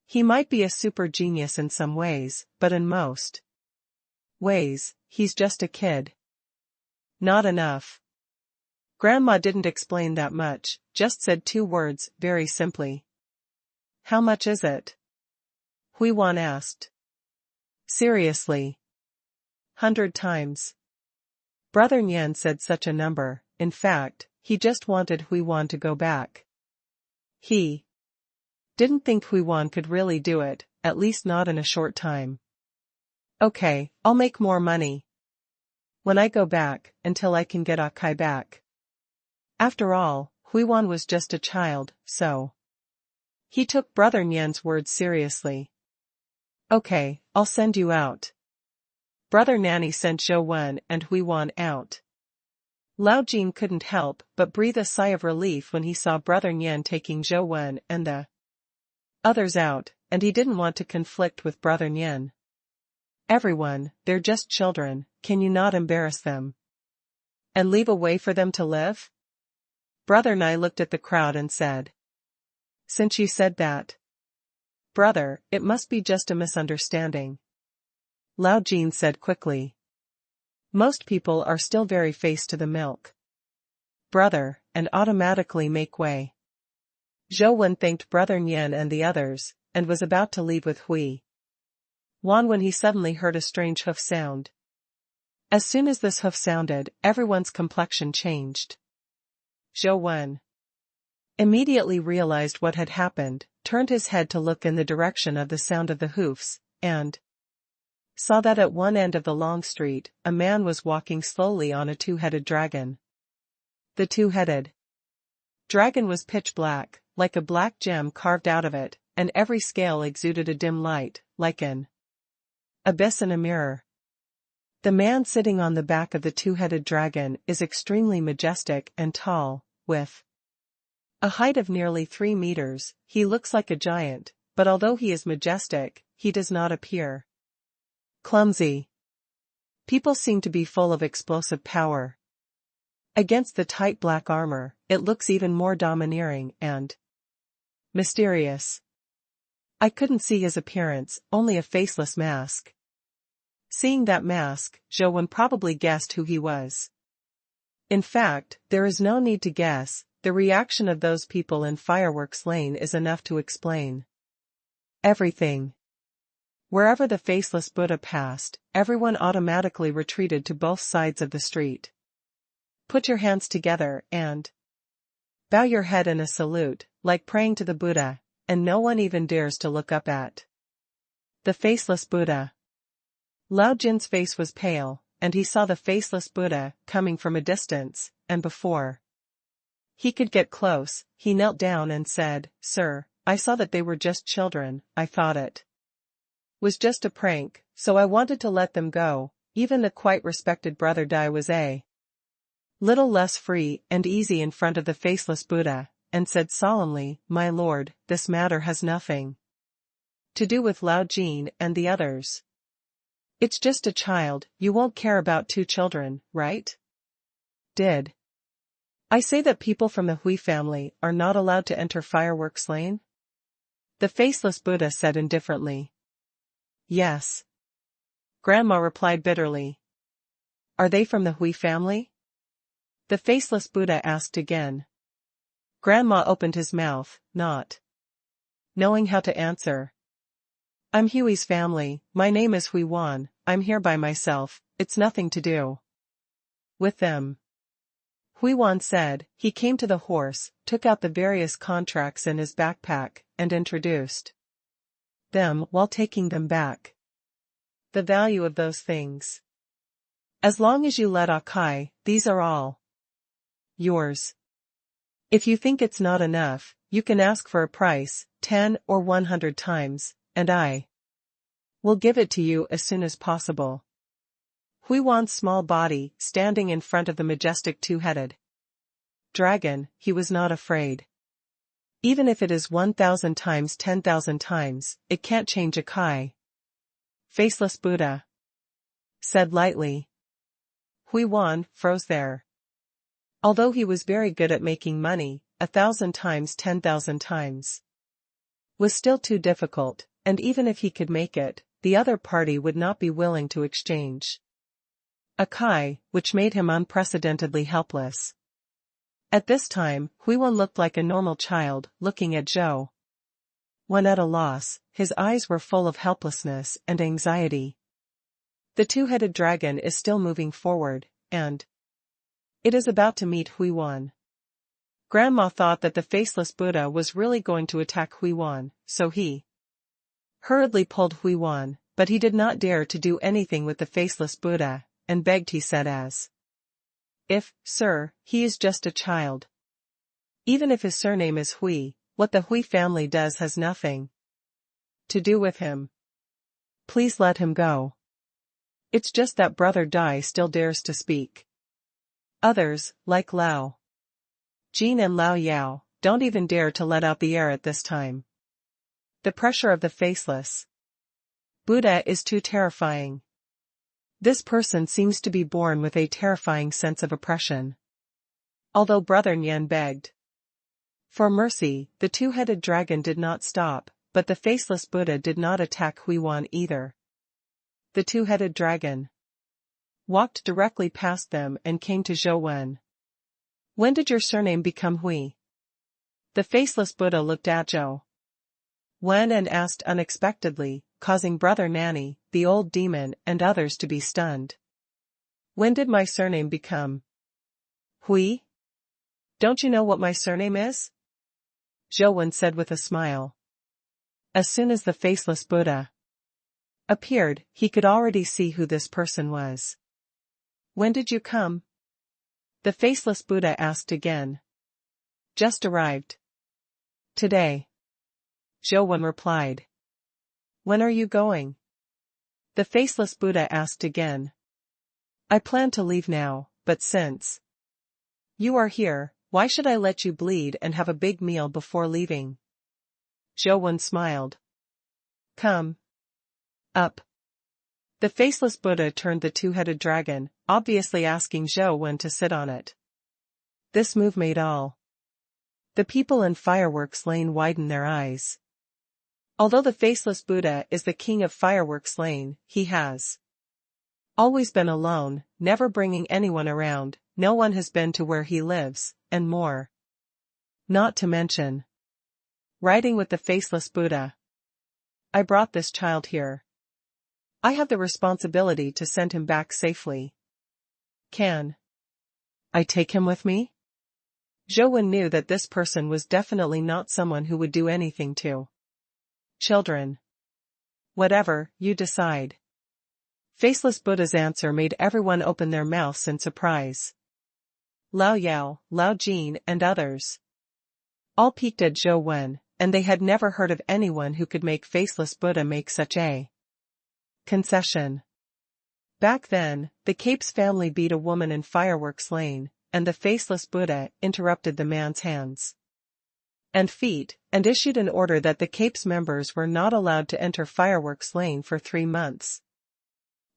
He might be a super genius in some ways, but in most ways, he's just a kid. Not enough. Grandma didn't explain that much, just said 2 words, very simply. How much is it? Hui Wan asked. Seriously. 100 times. Brother Nian said such a number, in fact, he just wanted Hui Wan to go back. He didn't think Hui Wan could really do it, at least not in a short time. Okay, I'll make more money when I go back, until I can get Kai back. After all, Hui Wan was just a child, so he took Brother Nian's words seriously. Okay, I'll send you out. Brother Nanny sent Zhou Wen and Hui Wan out. Lao Jin couldn't help but breathe a sigh of relief when he saw Brother Nian taking Zhou Wen and the others out, and he didn't want to conflict with Brother Nian. Everyone, they're just children, can you not embarrass them? And leave a way for them to live? Brother Nai looked at the crowd and said. Since you said that, brother, it must be just a misunderstanding. Lao Jin said quickly. Most people are still very face to the milk, brother, and automatically make way. Zhou Wen thanked Brother Nian and the others, and was about to leave with Hui Wan when he suddenly heard a strange hoof sound. As soon as this hoof sounded, everyone's complexion changed. Zhou Wen immediately realized what had happened, turned his head to look in the direction of the sound of the hoofs, and saw that at one end of the long street, a man was walking slowly on a 2-headed dragon. The 2-headed dragon was pitch black, like a black gem carved out of it, and every scale exuded a dim light, like an abyss in a mirror. The man sitting on the back of the 2-headed dragon is extremely majestic and tall, with a height of nearly 3 meters. He looks like a giant, but although he is majestic, he does not appear clumsy. People seem to be full of explosive power. Against the tight black armor, it looks even more domineering and mysterious. I couldn't see his appearance, only a faceless mask. Seeing that mask, Zhou Wen probably guessed who he was. In fact, there is no need to guess, the reaction of those people in Fireworks Lane is enough to explain everything. Wherever the faceless Buddha passed, everyone automatically retreated to both sides of the street. Put your hands together and bow your head in a salute, like praying to the Buddha, and no one even dares to look up at the faceless Buddha. Lao Jin's face was pale, and he saw the faceless Buddha coming from a distance, and before he could get close, he knelt down and said, Sir, I saw that they were just children. I thought it was just a prank, so I wanted to let them go. Even the quite respected Brother Dai was a little less free and easy in front of the faceless Buddha, and said solemnly, My lord, this matter has nothing to do with Lao Jin and the others. It's just a child. You won't care about 2 children, right? Did I say that people from the Hui family are not allowed to enter Fireworks Lane? The faceless Buddha said indifferently. Yes. Grandma replied bitterly. Are they from the Hui family? The faceless Buddha asked again. Grandma opened his mouth, not knowing how to answer. I'm Hui's family, my name is Hui Wan, I'm here by myself, it's nothing to do with them. Hui Wan said. He came to the horse, took out the various contracts in his backpack, and introduced them while taking them back. The value of those things As long as you let Akai, these are all yours. If you think it's not enough, you can ask for a price, 10 or 100 times, and I will give it to you as soon as possible. Hui Wan's small body, standing in front of the majestic two-headed dragon, he was not afraid. Even if it is 1,000 times 10,000 times, it can't change Akai. Faceless Buddha said lightly. Hui Wan froze there. Although he was very good at making money, 1,000 times 10,000 times was still too difficult, and even if he could make it, the other party would not be willing to exchange Akai, which made him unprecedentedly helpless. At this time, Hui Wan looked like a normal child, looking at Zhou. When at a loss, his eyes were full of helplessness and anxiety. The two-headed dragon is still moving forward, and it is about to meet Hui Wan. Grandma thought that the faceless Buddha was really going to attack Hui Wan, so he hurriedly pulled Hui Wan, but he did not dare to do anything with the faceless Buddha, and begged, he said, as if, sir, he is just a child. Even if his surname is Hui, what the Hui family does has nothing to do with him. Please let him go. It's just that Brother Dai still dares to speak. Others, like Lao Jin and Lao Yao, don't even dare to let out the air at this time. The pressure of the faceless Buddha is too terrifying. This person seems to be born with a terrifying sense of oppression. Although Brother Nian begged for mercy, the two-headed dragon did not stop, but the faceless Buddha did not attack Hui Wan either. The two-headed dragon walked directly past them and came to Zhou Wen. When did your surname become Hui? The faceless Buddha looked at Zhou Wen and asked unexpectedly, causing Brother Nanny, the old demon, and others to be stunned. When did my surname become Hui? Don't you know what my surname is? Zhou Wen said with a smile. As soon as the faceless Buddha appeared, he could already see who this person was. When did you come? The faceless Buddha asked again. Just arrived. Today. Zhou Wen replied. When are you going? The faceless Buddha asked again. I plan to leave now, but since you are here, why should I let you bleed and have a big meal before leaving? Zhou Wen smiled. Come up. The faceless Buddha turned the two-headed dragon, obviously asking Zhou Wen to sit on it. This move made all the people in Fireworks Lane widen their eyes. Although the faceless Buddha is the king of Fireworks Lane, he has always been alone, never bringing anyone around, no one has been to where he lives, and more. Not to mention riding with the faceless Buddha. I brought this child here. I have the responsibility to send him back safely. Can I take him with me? Zhou Wen knew that this person was definitely not someone who would do anything to children. Whatever you decide. Faceless Buddha's answer made everyone open their mouths in surprise. Lao Yao, Lao Jin, and others all peeked at Zhou Wen, and they had never heard of anyone who could make faceless Buddha make such a concession. Back then, the Capes family beat a woman in Fireworks Lane, and the faceless Buddha interrupted the man's hands and feet, and issued an order that the Capes members were not allowed to enter Fireworks Lane for 3 months.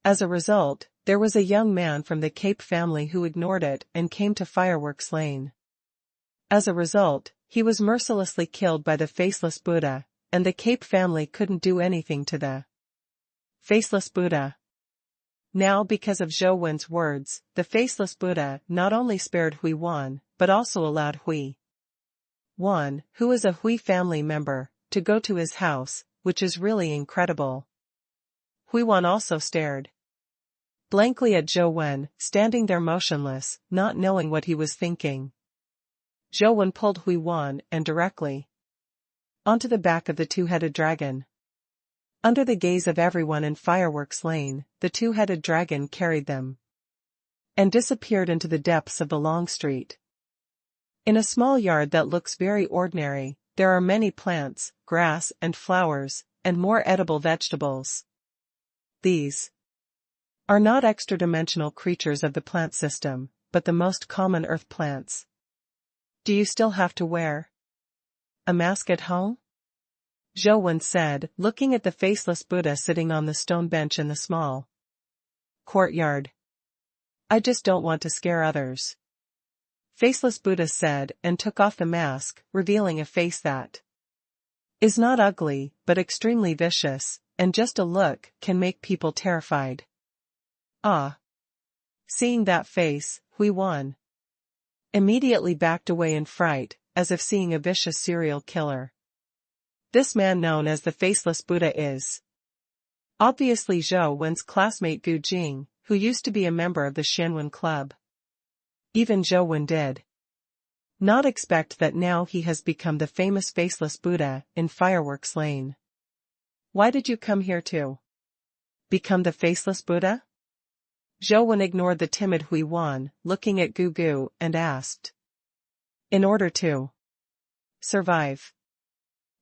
As a result, there was a young man from the Cape family who ignored it and came to Fireworks Lane. As a result, he was mercilessly killed by the faceless Buddha, and the Cape family couldn't do anything to the faceless Buddha. Now, because of Zhou Wen's words, the faceless Buddha not only spared Hui Wan, but also allowed Hui Wan, who is a Hui family member, to go to his house, which is really incredible. Hui Wan also stared blankly at Zhou Wen, standing there motionless, not knowing what he was thinking. Zhou Wen pulled Hui Wan and directly onto the back of the two-headed dragon. Under the gaze of everyone in Fireworks Lane, the two-headed dragon carried them and disappeared into the depths of the long street. In a small yard that looks very ordinary, there are many plants, grass and flowers, and more edible vegetables. These are not extra-dimensional creatures of the plant system, but the most common earth plants. Do you still have to wear a mask at home? Zhou Wen said, looking at the faceless Buddha sitting on the stone bench in the small courtyard. I just don't want to scare others. Faceless Buddha said and took off the mask, revealing a face that is not ugly, but extremely vicious, and just a look can make people terrified. Ah! Seeing that face, Hui Wan immediately backed away in fright, as if seeing a vicious serial killer. This man known as the Faceless Buddha is obviously Zhou Wen's classmate Gu Jing, who used to be a member of the Xianwen Club. Even Zhou Wen did not expect that now he has become the famous Faceless Buddha in Fireworks Lane. Why did you come here to become the Faceless Buddha? Zhou Wen ignored the timid Hui Wan, looking at Gu Gu, and asked. In order to survive.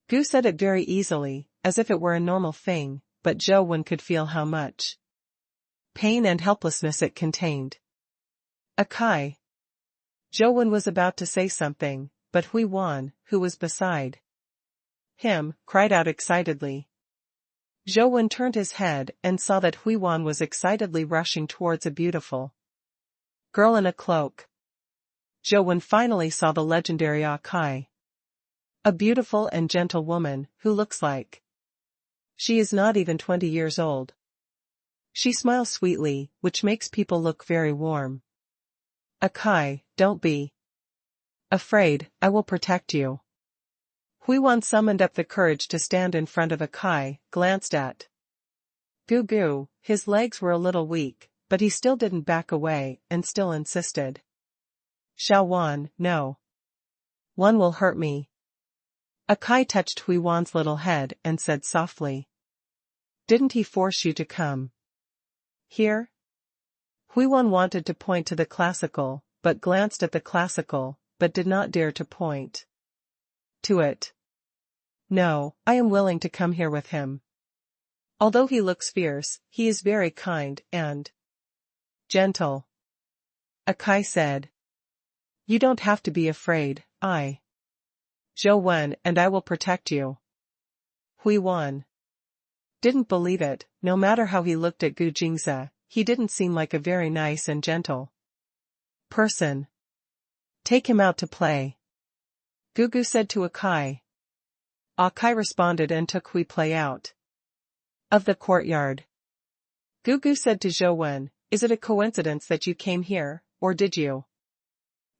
Gu said it very easily, as if it were a normal thing, but Zhou Wen could feel how much pain and helplessness it contained. Akai. Zhou Wen was about to say something, but Hui Wan, who was beside him, cried out excitedly. Zhou Wen turned his head and saw that Hui Wan was excitedly rushing towards a beautiful girl in a cloak. Zhou Wen finally saw the legendary Akai. A beautiful and gentle woman, who looks like she is not even 20 years old. She smiles sweetly, which makes people look very warm. Akai, don't be afraid, I will protect you. Hui Wan summoned up the courage to stand in front of Akai, glanced at Gu Gu. His legs were a little weak, but he still didn't back away, and still insisted. Xiao Wan, no. One will hurt me. Akai touched Hui Wan's little head and said softly. Didn't he force you to come here? Hui Wan wanted to point to the classical, but glanced at the classical, but did not dare to point to it. No, I am willing to come here with him. Although he looks fierce, he is very kind and gentle. Akai said. You don't have to be afraid, Zhou Wen and I will protect you. Hui Wan didn't believe it. No matter how he looked at Gu Jingze, he didn't seem like a very nice and gentle person. Take him out to play. Gugu said to Akai. Akai responded and took Hui play out of the courtyard. Gugu said to Zhou Wen, is it a coincidence that you came here, or did you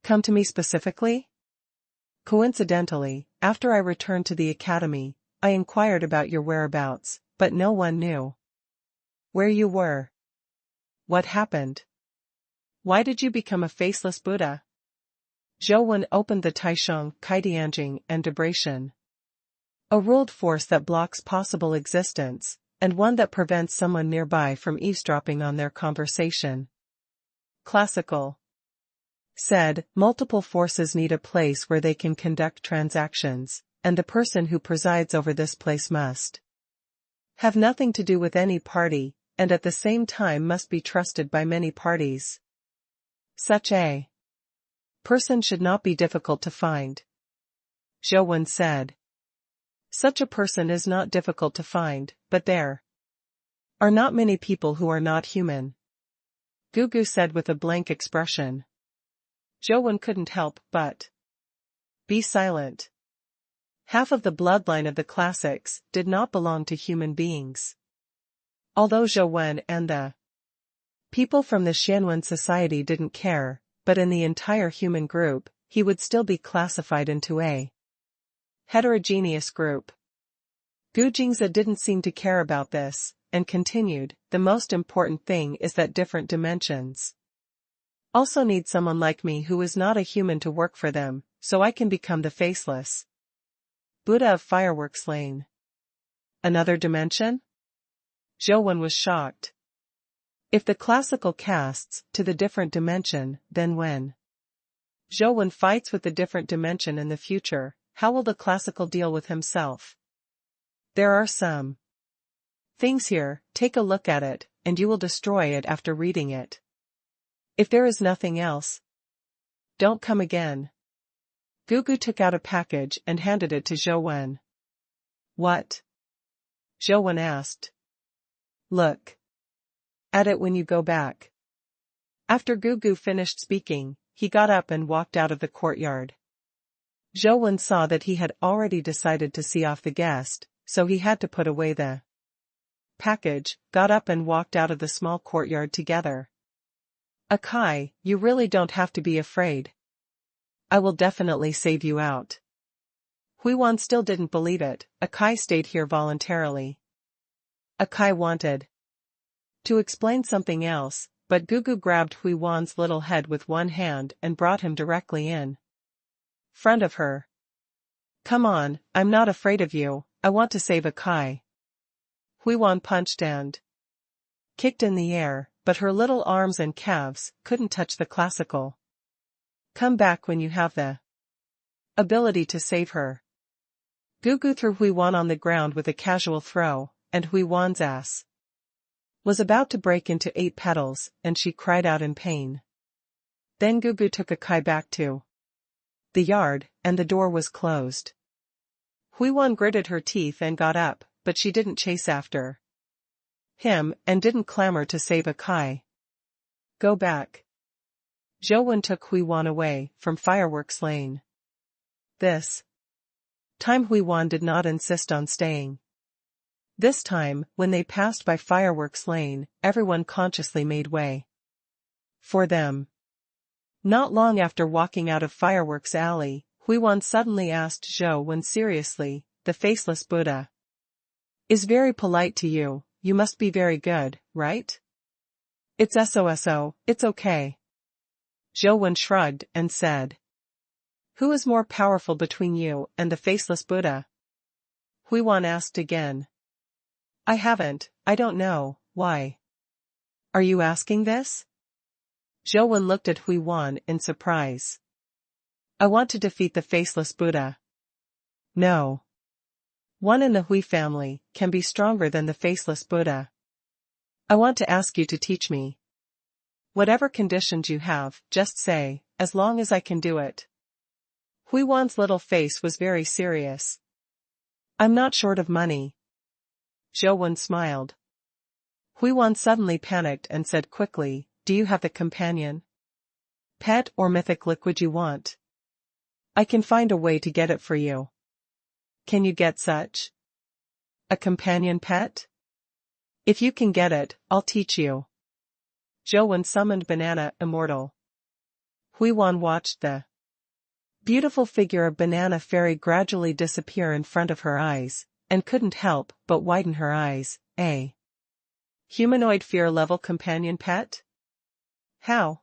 come to me specifically? Coincidentally, after I returned to the academy, I inquired about your whereabouts, but no one knew where you were. What happened? Why did you become a faceless Buddha? Zhou Wen opened the Taisheng, Kaidianjing and Debration. A ruled force that blocks possible existence, and one that prevents someone nearby from eavesdropping on their conversation. Classical said, multiple forces need a place where they can conduct transactions, and the person who presides over this place must have nothing to do with any party, and at the same time must be trusted by many parties. Such a person should not be difficult to find. Zhou Wen said. Such a person is not difficult to find, but there are not many people who are not human. Gugu said with a blank expression. Zhou Wen couldn't help but be silent. Half of the bloodline of the classics did not belong to human beings. Although Zhou Wen and the people from the Xianwen society didn't care, but in the entire human group, he would still be classified into a heterogeneous group. Gu Jingze didn't seem to care about this, and continued, the most important thing is that different dimensions also need someone like me who is not a human to work for them, so I can become the faceless Buddha of Fireworks Lane. Another dimension? Zhou Wen was shocked. If the classical casts to the different dimension, then when Zhou fights with the different dimension in the future, how will the classical deal with himself? There are some things here, take a look at it, and you will destroy it after reading it. If there is nothing else, don't come again. Gugu took out a package and handed it to Zhou. What? Zhou asked. Look at it when you go back. After Gugu finished speaking, he got up and walked out of the courtyard. Zhou saw that he had already decided to see off the guest, so he had to put away the package, got up and walked out of the small courtyard together. Akai, you really don't have to be afraid. I will definitely save you out. Huiwan still didn't believe it. Akai stayed here voluntarily. Akai wanted to explain something else, but Gugu grabbed Huiwan's little head with one hand and brought him directly in front of her. Come on, I'm not afraid of you, I want to save Akai. Huiwan punched and kicked in the air, but her little arms and calves couldn't touch the classical. Come back when you have the ability to save her. Gugu threw Huiwan on the ground with a casual throw, and Huiwan's ass was about to break into 8 petals, and she cried out in pain. Then Gugu took Akai back to the yard, and the door was closed. Huiwan gritted her teeth and got up, but she didn't chase after him, and didn't clamor to save Akai. Go back. Zhou took Huiwan away from Fireworks Lane. This time Huiwan did not insist on staying. This time, when they passed by Fireworks Lane, everyone consciously made way for them. Not long after walking out of Fireworks Alley, Huiwan suddenly asked Zhou seriously, the faceless Buddha is very polite to you, you must be very good, right? It's SOSO, it's okay. Zhou shrugged and said. Who is more powerful between you and the faceless Buddha? Huiwan asked again. I don't know, why? Are you asking this? Zhou looked at Huiwan in surprise. I want to defeat the faceless Buddha. No one in the Hui family can be stronger than the faceless Buddha. I want to ask you to teach me. Whatever conditions you have, just say, as long as I can do it. Huiwan's little face was very serious. I'm not short of money. Zhou smiled. Huiwan suddenly panicked and said quickly, do you have the companion pet or mythic liquid you want? I can find a way to get it for you. Can you get such a companion pet? If you can get it, I'll teach you. Zhou summoned Banana Immortal. Huiwan watched the beautiful figure of Banana Fairy gradually disappear in front of her eyes, and couldn't help but widen her eyes. A humanoid fear level companion pet? How?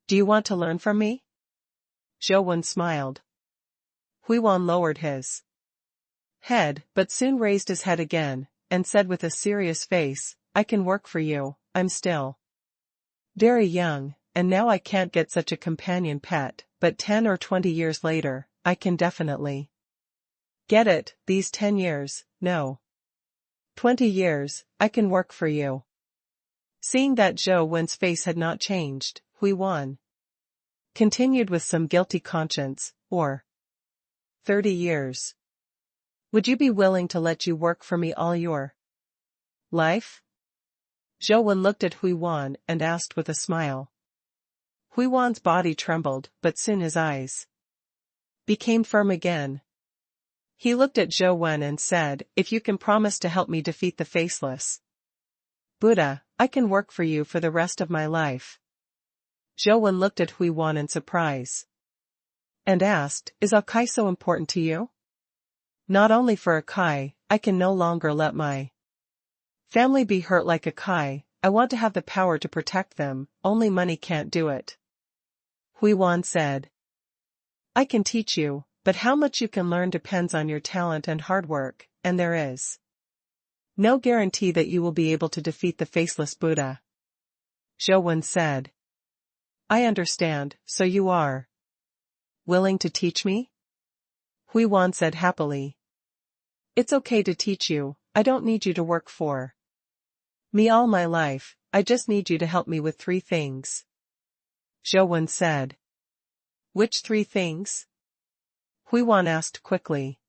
Do you want to learn from me? Zhou smiled. Huiwan lowered his head, but soon raised his head again, and said with a serious face, I can work for you, I'm still very young, and now I can't get such a companion pet, but 10 or 20 years later, I can definitely get it, these 10 years, no. 20 years, I can work for you. Seeing that Zhou face had not changed, Huiwan continued with some guilty conscience, or 30 years. Would you be willing to let you work for me all your life? Zhou looked at Huiwan and asked with a smile. Huiwan's body trembled, but soon his eyes became firm again. He looked at Zhou and said, if you can promise to help me defeat the faceless Buddha, I can work for you for the rest of my life. Zhou looked at Huiwan in surprise and asked, is Akai so important to you? Not only for Akai, I can no longer let my family be hurt like Akai, I want to have the power to protect them, only money can't do it. Huiwan said. I can teach you, but how much you can learn depends on your talent and hard work, and there is no guarantee that you will be able to defeat the faceless Buddha. Zhou said. I understand, so you are willing to teach me? Hui Wan said happily. It's okay to teach you, I don't need you to work for me all my life, I just need you to help me with 3 things. Zhou said. Which 3 things? Hui Wan asked quickly.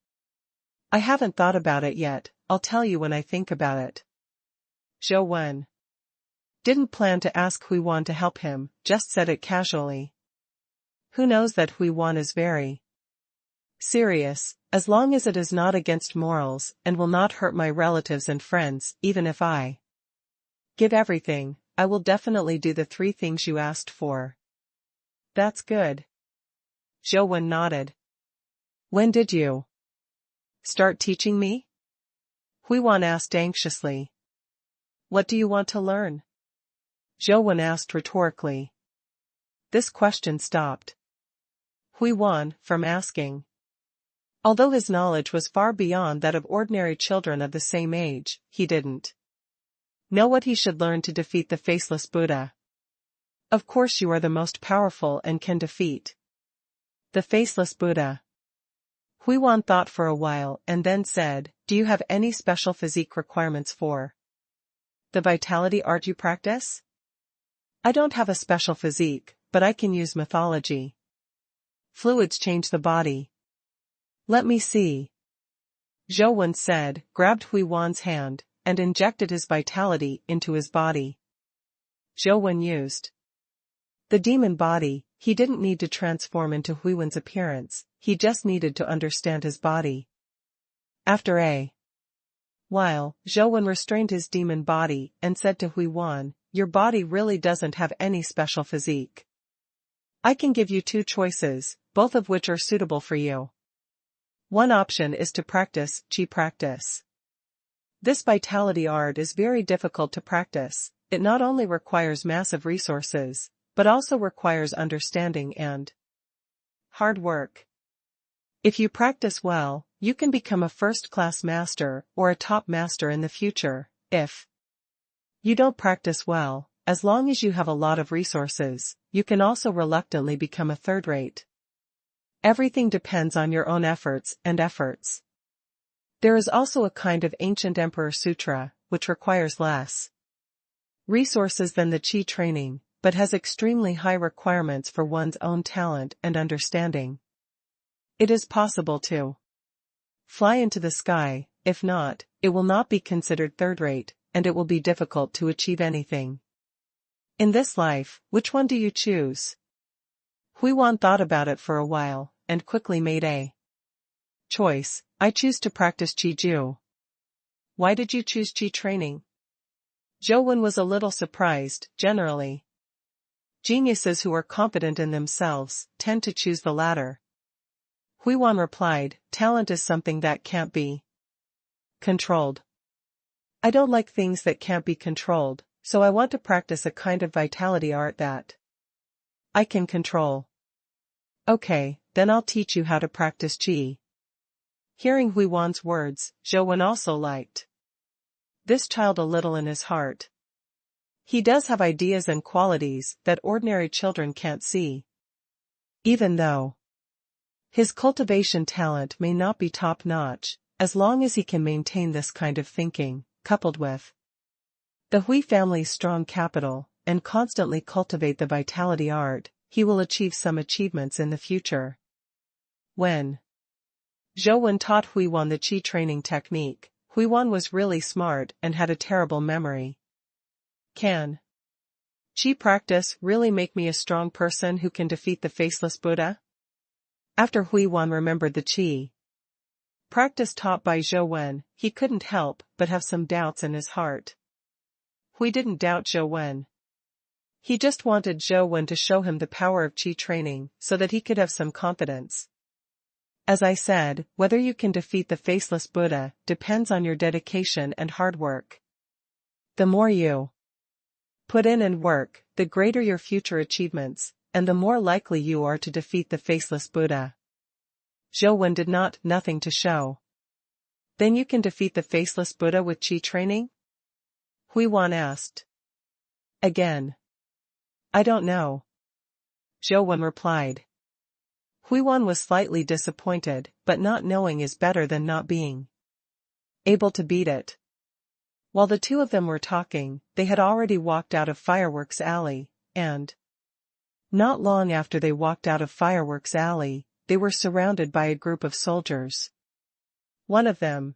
I haven't thought about it yet, I'll tell you when I think about it. Zhou didn't plan to ask Hui Wan to help him, just said it casually. Who knows that Hui Wan is very serious, as long as it is not against morals and will not hurt my relatives and friends, even if I give everything, I will definitely do the 3 things you asked for. That's good. Zhou nodded. When did you start teaching me? Hui Wan asked anxiously. What do you want to learn? Zhou asked rhetorically. This question stopped Hui Wan from asking. Although his knowledge was far beyond that of ordinary children of the same age, he didn't know what he should learn to defeat the faceless Buddha. Of course you are the most powerful and can defeat the faceless Buddha. Hui Wan thought for a while and then said, do you have any special physique requirements for the vitality art you practice? I don't have a special physique, but I can use mythology. Fluids change the body. Let me see. Zhou said, grabbed Hui Wan's hand, and injected his vitality into his body. Zhou used the demon body, he didn't need to transform into Hui Wan's appearance, he just needed to understand his body. After a while, Zhou restrained his demon body and said to Hui Wan, your body really doesn't have any special physique. I can give you 2 choices, both of which are suitable for you. One option is to practice qi practice. This vitality art is very difficult to practice, it not only requires massive resources, but also requires understanding and hard work. If you practice well, you can become a first-class master or a top master in the future. If you don't practice well, as long as you have a lot of resources, you can also reluctantly become a third-rate. Everything depends on your own efforts. There is also a kind of ancient Emperor Sutra, which requires less resources than the Qi training, but has extremely high requirements for one's own talent and understanding. It is possible to fly into the sky, if not, it will not be considered third-rate, and it will be difficult to achieve anything. In this life, which one do you choose? Hui Wan thought about it for a while, and quickly made a choice. I choose to practice Qi Ju. Why did you choose Qi training? Zhou was a little surprised. Generally, geniuses who are confident in themselves tend to choose the latter. Hui Wan replied, talent is something that can't be controlled. I don't like things that can't be controlled, so I want to practice a kind of vitality art that I can control. Okay, then I'll teach you how to practice Qi. Hearing Hui Wan's words, Zhou also liked this child a little in his heart. He does have ideas and qualities that ordinary children can't see. Even though his cultivation talent may not be top-notch, as long as he can maintain this kind of thinking, coupled with the Hui family's strong capital, and constantly cultivate the vitality art, he will achieve some achievements in the future. When Zhou taught Hui Wan the Qi training technique, Hui Wan was really smart and had a terrible memory. Can Qi practice really make me a strong person who can defeat the faceless Buddha? After Hui Wan remembered the Qi practice taught by Zhou, he couldn't help but have some doubts in his heart. Hui didn't doubt Zhou. He just wanted Zhou to show him the power of Qi training so that he could have some confidence. As I said, whether you can defeat the faceless Buddha depends on your dedication and hard work. The more you put in and work, the greater your future achievements, and the more likely you are to defeat the faceless Buddha. Zhou did nothing to show. Then you can defeat the faceless Buddha with Qi training? Hui Wan asked. Again. I don't know. Zhou Wen replied. Hui Wan was slightly disappointed, but not knowing is better than not being able to beat it. While the two of them were talking, they had already walked out of Fireworks Alley, and not long after they walked out of Fireworks Alley, they were surrounded by a group of soldiers. One of them,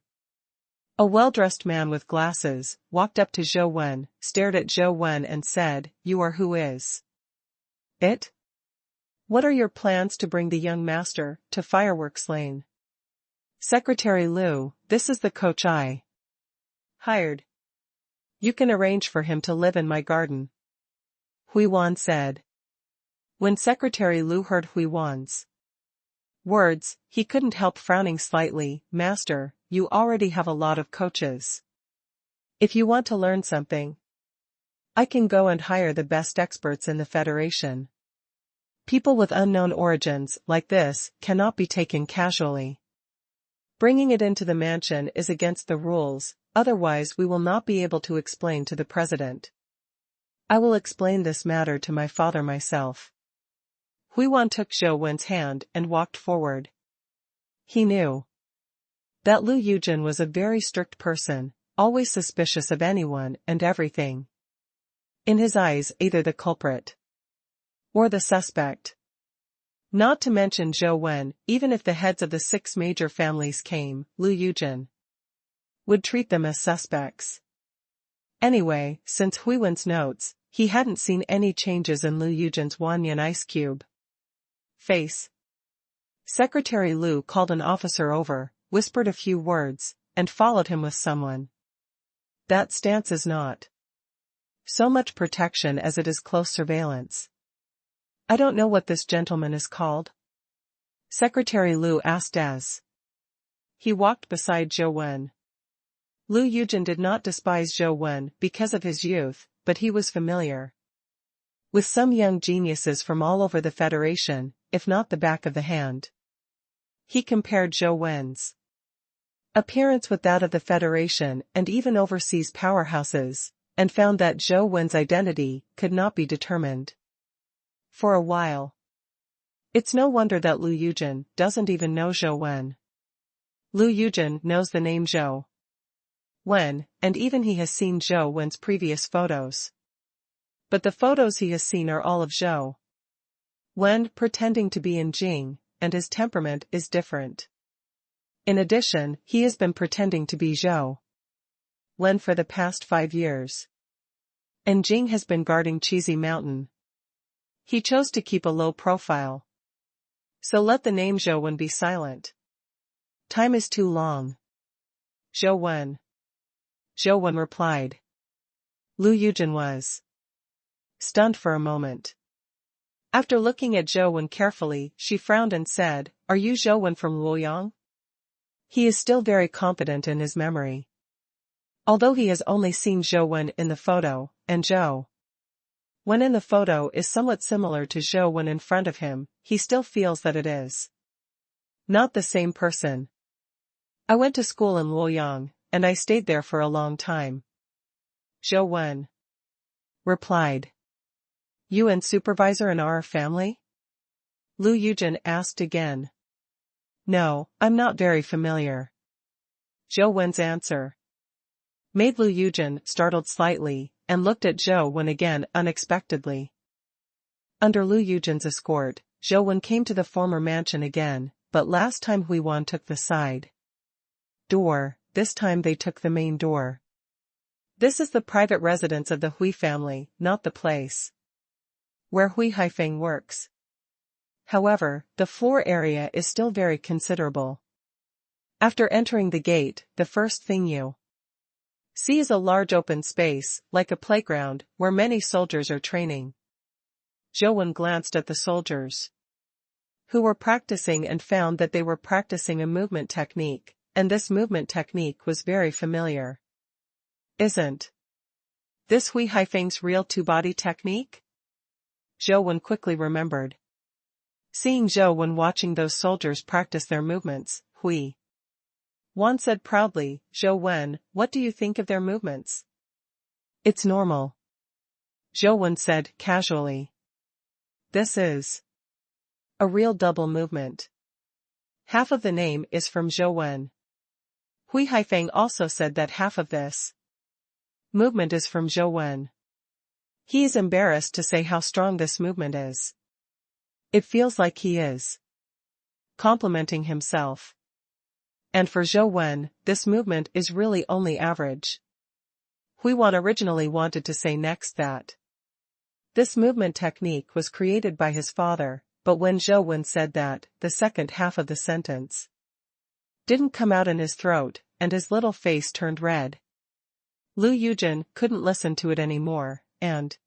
a well-dressed man with glasses, walked up to Zhou Wen, stared at Zhou Wen and said, "You are who is it? What are your plans to bring the young master to Fireworks Lane?" "Secretary Liu, this is the coach I hired. You can arrange for him to live in my garden," Hui Wan said. When Secretary Liu heard Hui Wan's words, he couldn't help frowning slightly. "Master, you already have a lot of coaches. If you want to learn something, I can go and hire the best experts in the Federation. People with unknown origins like this cannot be taken casually. Bringing it into the mansion is against the rules, otherwise we will not be able to explain to the president. I will explain this matter to my father myself." Hui Wan took Zhou Wen's hand and walked forward. He knew that Liu Yujin was a very strict person, always suspicious of anyone and everything. In his eyes, either the culprit or the suspect. Not to mention Zhou Wen, even if the heads of the 6 major families came, Liu Yujin would treat them as suspects. Anyway, since Hui Wen's notes, he hadn't seen any changes in Liu Yujin's Wanyan ice cube face. Secretary Liu called an officer over, whispered a few words, and followed him with someone. That stance is not so much protection as it is close surveillance. "I don't know what this gentleman is called?" Secretary Liu asked as he walked beside Zhou Wen. Liu Yujin did not despise Zhou Wen because of his youth, but he was familiar with some young geniuses from all over the Federation, if not the back of the hand. He compared Zhou Wen's appearance with that of the Federation and even overseas powerhouses, and found that Zhou Wen's identity could not be determined for a while. It's no wonder that Liu Yujin doesn't even know Zhou Wen. Liu Yujin knows the name Zhou Wen, and even he has seen Zhou Wen's previous photos. But the photos he has seen are all of Zhou Wen pretending to be in Jing, and his temperament is different. In addition, he has been pretending to be Zhou Wen for the past 5 years. And Jing has been guarding Cheesy Mountain. He chose to keep a low profile. So let the name Zhou Wen be silent. Time is too long. Zhou Wen. Zhou Wen replied. Liu Yujin was stunned for a moment. After looking at Zhou Wen carefully, she frowned and said, "Are you Zhou Wen from Luoyang?" He is still very confident in his memory. Although he has only seen Zhou Wen in the photo, and Zhou Wen in the photo is somewhat similar to Zhou Wen in front of him, he still feels that it is not the same person. "I went to school in Luoyang, and I stayed there for a long time," Zhou Wen replied. "You and supervisor in our family?" Liu Yujin asked again. "No, I'm not very familiar." Zhou Wen's answer made Liu Yujin startled slightly, and looked at Zhou Wen again unexpectedly. Under Liu Yujin's escort, Zhou Wen came to the former mansion again, but last time Hui Wan took the side door, this time they took the main door. This is the private residence of the Hui family, not the place where Hui Haifeng works. However, the floor area is still very considerable. After entering the gate, the first thing you see is a large open space, like a playground, where many soldiers are training. Zhou Wen glanced at the soldiers who were practicing and found that they were practicing a movement technique, and this movement technique was very familiar. Isn't this Hui Haifeng's real two-body technique? Zhou Wen quickly remembered. Seeing Zhou Wen watching those soldiers practice their movements, Hui Wan said proudly, "Zhou Wen, what do you think of their movements?" "It's normal. Zhou Wen said casually. This is a real double movement. Half of the name is from Zhou Wen. Hui Haifeng also said that half of this movement is from Zhou Wen. He is embarrassed to say how strong this movement is. It feels like he is complimenting himself. And for Zhou Wen, this movement is really only average. Hui Wan originally wanted to say next that this movement technique was created by his father, but when Zhou Wen said that, the second half of the sentence didn't come out in his throat, and his little face turned red. Lu Yujin couldn't listen to it anymore, and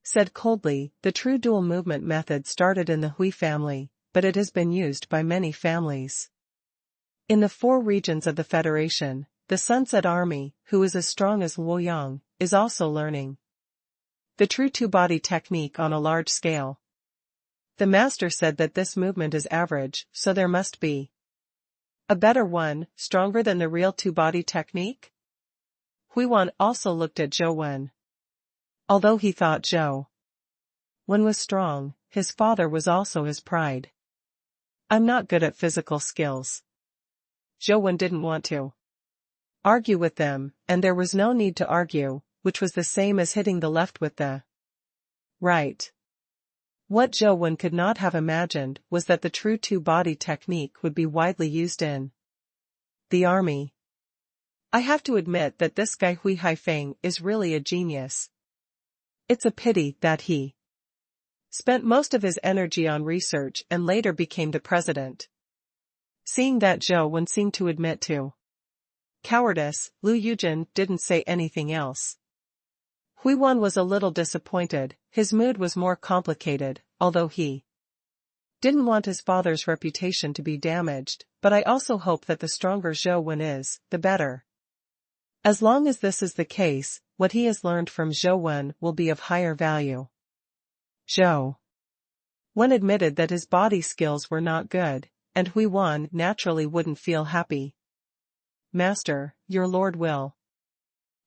said coldly, the true dual movement method started in the Hui family, but it has been used by many families. In the 4 regions of the Federation, the Sunset Army, who is as strong as Luoyang, is also learning the true two-body technique on a large scale. The master said that this movement is average, so there must be a better one, stronger than the real two-body technique? Hui Wan also looked at Zhou Wen. Although he thought Zhou Wen was strong, his father was also his pride. I'm not good at physical skills. Zhou Wen didn't want to argue with them, and there was no need to argue, which was the same as hitting the left with the right. What Zhou Wen could not have imagined was that the true two-body technique would be widely used in the army. I have to admit that this guy Hui Haifeng is really a genius. It's a pity that he spent most of his energy on research and later became the president. Seeing that Zhou Wen seemed to admit to cowardice, Lu Yujin didn't say anything else. Hui Wan was a little disappointed. His mood was more complicated, although he didn't want his father's reputation to be damaged, but I also hope that the stronger Zhou Wen is, the better. As long as this is the case, what he has learned from Zhou Wen will be of higher value. Zhou Wen admitted that his body skills were not good, and Hui Wan naturally wouldn't feel happy. Master, your lord will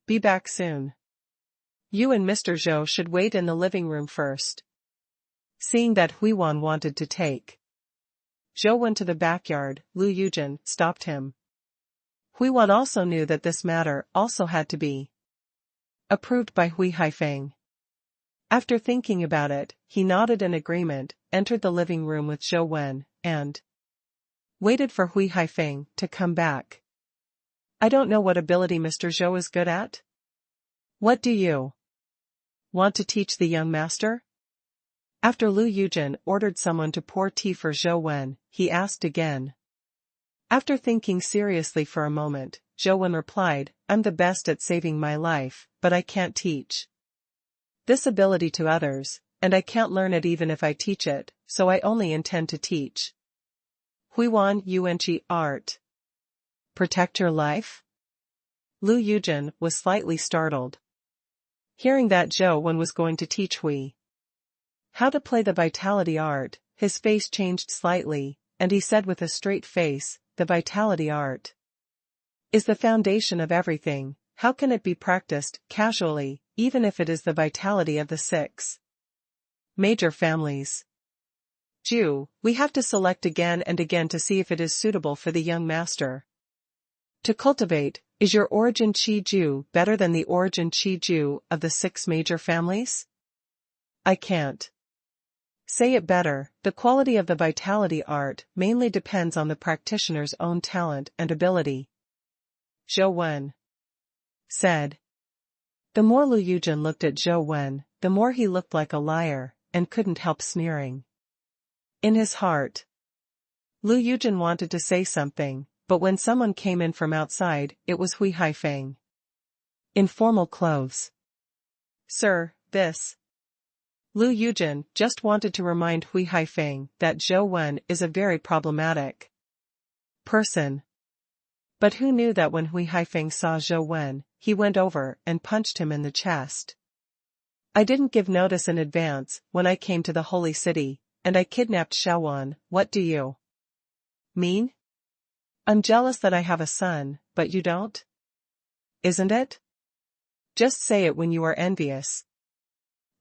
be back soon. You and Mr. Zhou should wait in the living room first. Seeing that Hui Wan wanted to take Zhou Wen to the backyard, Lu Yujin stopped him. Hui Wan also knew that this matter also had to be approved by Hui Haifeng. After thinking about it, he nodded in agreement, entered the living room with Zhou Wen, and waited for Hui Haifeng to come back. I don't know what ability Mr. Zhou is good at. What do you want to teach the young master? After Lu Yujin ordered someone to pour tea for Zhou Wen, he asked again. After thinking seriously for a moment, Zhou Wen replied, I'm the best at saving my life, but I can't teach this ability to others, and I can't learn it even if I teach it, so I only intend to teach Hui Wan Yuanqi art. Protect your life? Lu Yujin was slightly startled. Hearing that Zhou Wen was going to teach Hui how to play the vitality art, his face changed slightly, and he said with a straight face, the vitality art is the foundation of everything. How can it be practiced casually, even if it is the vitality of the 6 major families? Ju, we have to select again and again to see if it is suitable for the young master to cultivate. Is your origin Qi Ju better than the origin Qi Ju of the 6 major families? I can't say it better. The quality of the vitality art mainly depends on the practitioner's own talent and ability. Zhou Wen said. The more Lu Yujin looked at Zhou Wen, the more he looked like a liar, and couldn't help sneering. In his heart, Lu Yujin wanted to say something, but when someone came in from outside, it was Hui Haifeng. In formal clothes. Sir, this. Lu Yujin just wanted to remind Hui Haifeng that Zhou Wen is a very problematic person. But who knew that when Hui Haifeng saw Zhou Wen, he went over and punched him in the chest. I didn't give notice in advance when I came to the holy city, and I kidnapped Shaowan. What do you mean? I'm jealous that I have a son, but you don't? Isn't it? Just say it when you are envious.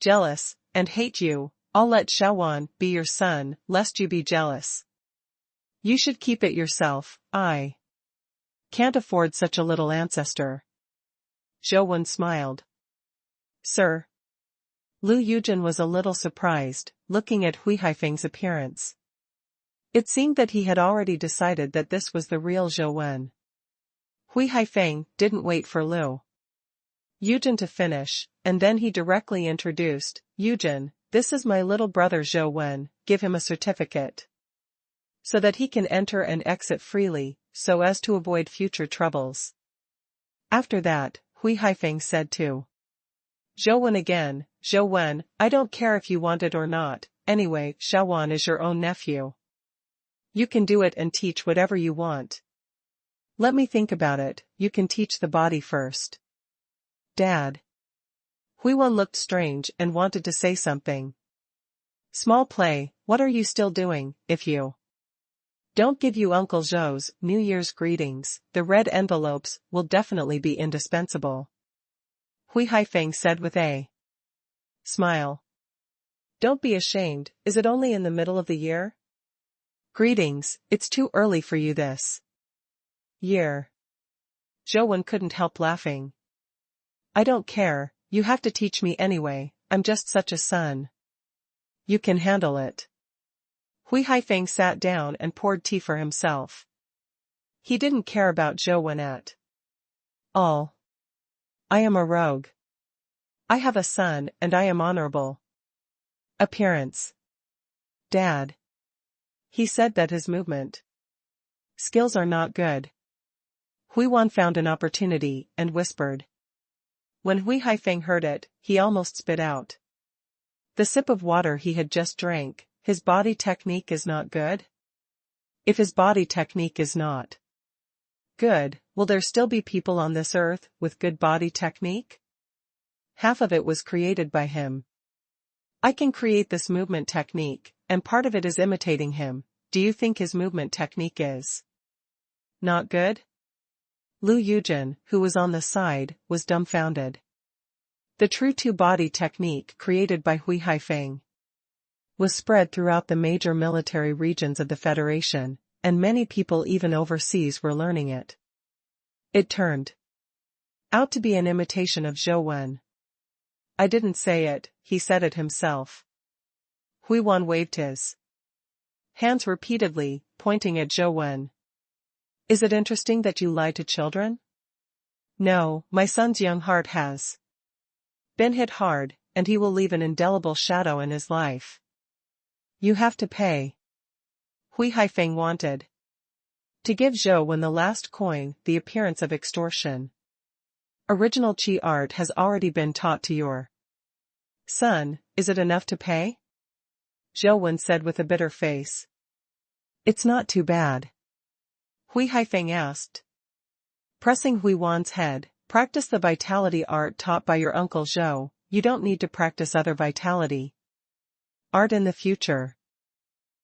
Jealous, and hate you. I'll let Shawan be your son, lest you be jealous. You should keep it yourself. I can't afford such a little ancestor. Zhou smiled. Sir. Lu Yujin was a little surprised, looking at Hui Haifeng's appearance. It seemed that he had already decided that this was the real Zhou. Hui Haifeng didn't wait for Lu Yujin to finish, and then he directly introduced, Yujin, this is my little brother Zhou, give him a certificate. So that he can enter and exit freely, so as to avoid future troubles. After that, Hui Haifeng said to Zhou again, Zhou, I don't care if you want it or not, anyway, Shawan is your own nephew. You can do it and teach whatever you want. Let me think about it, you can teach the body first. Dad. Huiwen looked strange and wanted to say something. Small play, what are you still doing, if you don't give you Uncle Zhou's New Year's greetings, the red envelopes will definitely be indispensable. Hui Haifeng said with a smile. Don't be ashamed, is it only in the middle of the year? Greetings, it's too early for you this year. Zhou couldn't help laughing. I don't care, you have to teach me anyway, I'm just such a son. You can handle it. Hui Haifeng sat down and poured tea for himself. He didn't care about Zhou at all. I am a rogue. I have a son and I am honorable. Appearance. Dad. He said that his movement skills are not good. Huiwen found an opportunity and whispered. When Hui Haifeng heard it, he almost spit out the sip of water he had just drank. His body technique is not good? If his body technique is not good, will there still be people on this earth with good body technique? Half of it was created by him. I can create this movement technique, and part of it is imitating him. Do you think his movement technique is not good? Lu Yujin, who was on the side, was dumbfounded. The true two-body technique created by Hui Haifeng was spread throughout the major military regions of the Federation, and many people even overseas were learning it. It turned out to be an imitation of Zhou. I didn't say it, he said it himself. Huiwen waved his hands repeatedly, pointing at Zhou. Is it interesting that you lie to children? No, my son's young heart has been hit hard, and he will leave an indelible shadow in his life. You have to pay. Hui Haifeng wanted to give Zhou the last coin, the appearance of extortion. Original Qi art has already been taught to your son, is it enough to pay? Zhou said with a bitter face. It's not too bad. Hui Haifeng asked. Pressing Huiwen's head, practice the vitality art taught by your uncle Zhou, you don't need to practice other vitality art in the future.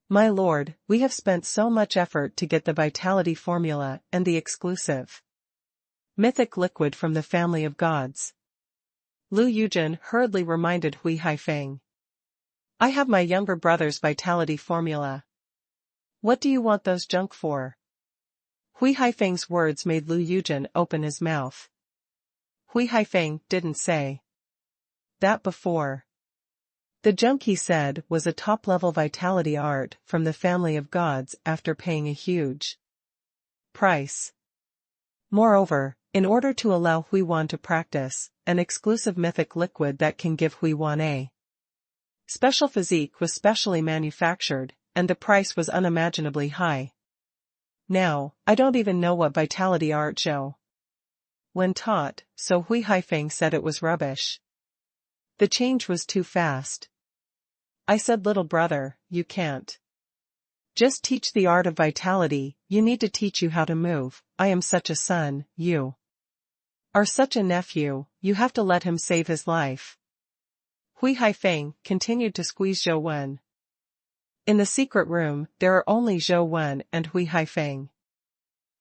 My lord, we have spent so much effort to get the vitality formula and the exclusive mythic liquid from the family of gods. Lu Yujin hurriedly reminded Hui Haifeng. I have my younger brother's vitality formula. What do you want those junk for? Hui Haifeng's words made Lu Yujin open his mouth. Hui Haifeng didn't say that before. The junk he said was a top-level vitality art from the family of gods after paying a huge price. Moreover, in order to allow Huiwen to practice, an exclusive mythic liquid that can give Huiwen a special physique was specially manufactured, and the price was unimaginably high. Now, I don't even know what vitality art Zhou when taught, so Hui Haifeng said it was rubbish. The change was too fast. I said, little brother, you can't just teach the art of vitality, you need to teach you how to move. I am such a son, you are such a nephew, you have to let him save his life. Hui Haifeng continued to squeeze Zhou. In the secret room, there are only Zhou and Hui Haifeng.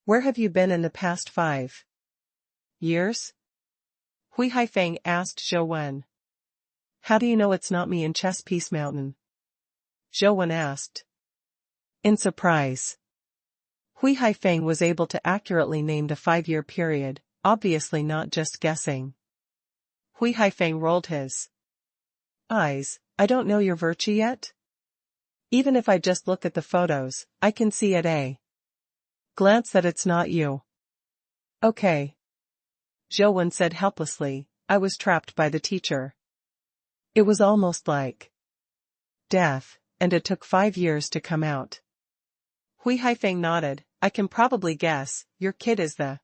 Where have you been in the past 5 years? Hui Haifeng asked Zhou. How do you know it's not me in Chess Piece Mountain? Zhou Wen asked. In surprise. Hui Haifeng was able to accurately name the 5-year period, obviously not just guessing. Hui Haifeng rolled his eyes. I don't know your virtue yet? Even if I just look at the photos, I can see at a glance that it's not you. Okay. Zhou Wen said helplessly, I was trapped by the teacher. It was almost like death, and it took 5 years to come out. Hui Haifeng nodded. I can probably guess, your kid is the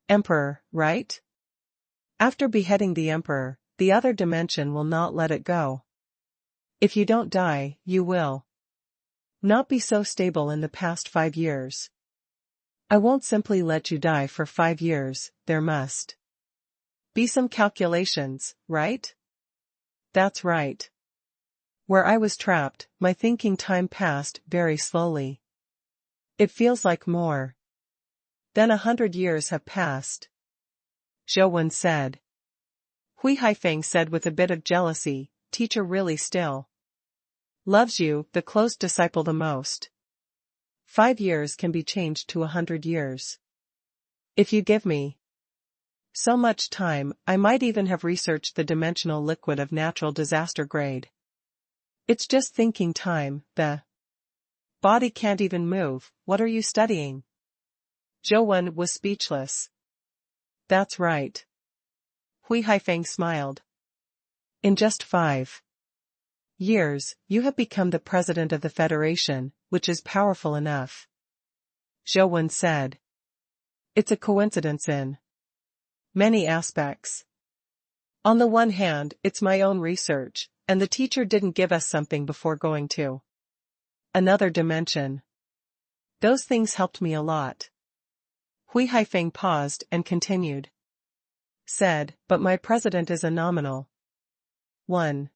emperor, right? After beheading the emperor, the other dimension will not let it go. If you don't die, you will not be so stable in the past 5 years. I won't simply let you die for 5 years, there must be some calculations, right? That's right. Where I was trapped, my thinking time passed very slowly. It feels like more than 100 years have passed. Zhou Wen said. Hui Haifeng said with a bit of jealousy, teacher really still loves you, the close disciple the most. 5 years can be changed to 100 years. If you give me so much time, I might even have researched the dimensional liquid of natural disaster grade. It's just thinking time, the body can't even move. What are you studying? Zhou Wen was speechless. That's right. Hui Haifeng smiled. In just 5 years, you have become the president of the Federation, which is powerful enough. Zhou Wen said. It's a coincidence in many aspects. On the one hand, it's my own research, and the teacher didn't give us something before going to another dimension. Those things helped me a lot. Hui Haifeng paused and continued. Said, but my president is a nominal one.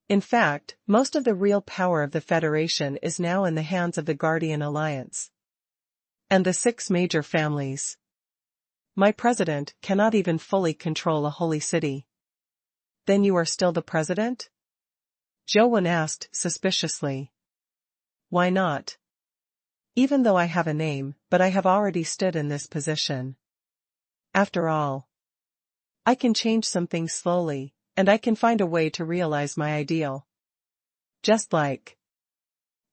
In fact, most of the real power of the Federation is now in the hands of the Guardian Alliance and the 6 major families. My president cannot even fully control a holy city. Then you are still the president? Zhou Wen asked suspiciously. Why not? Even though I have a name, but I have already stood in this position. After all, I can change some things slowly, and I can find a way to realize my ideal. Just like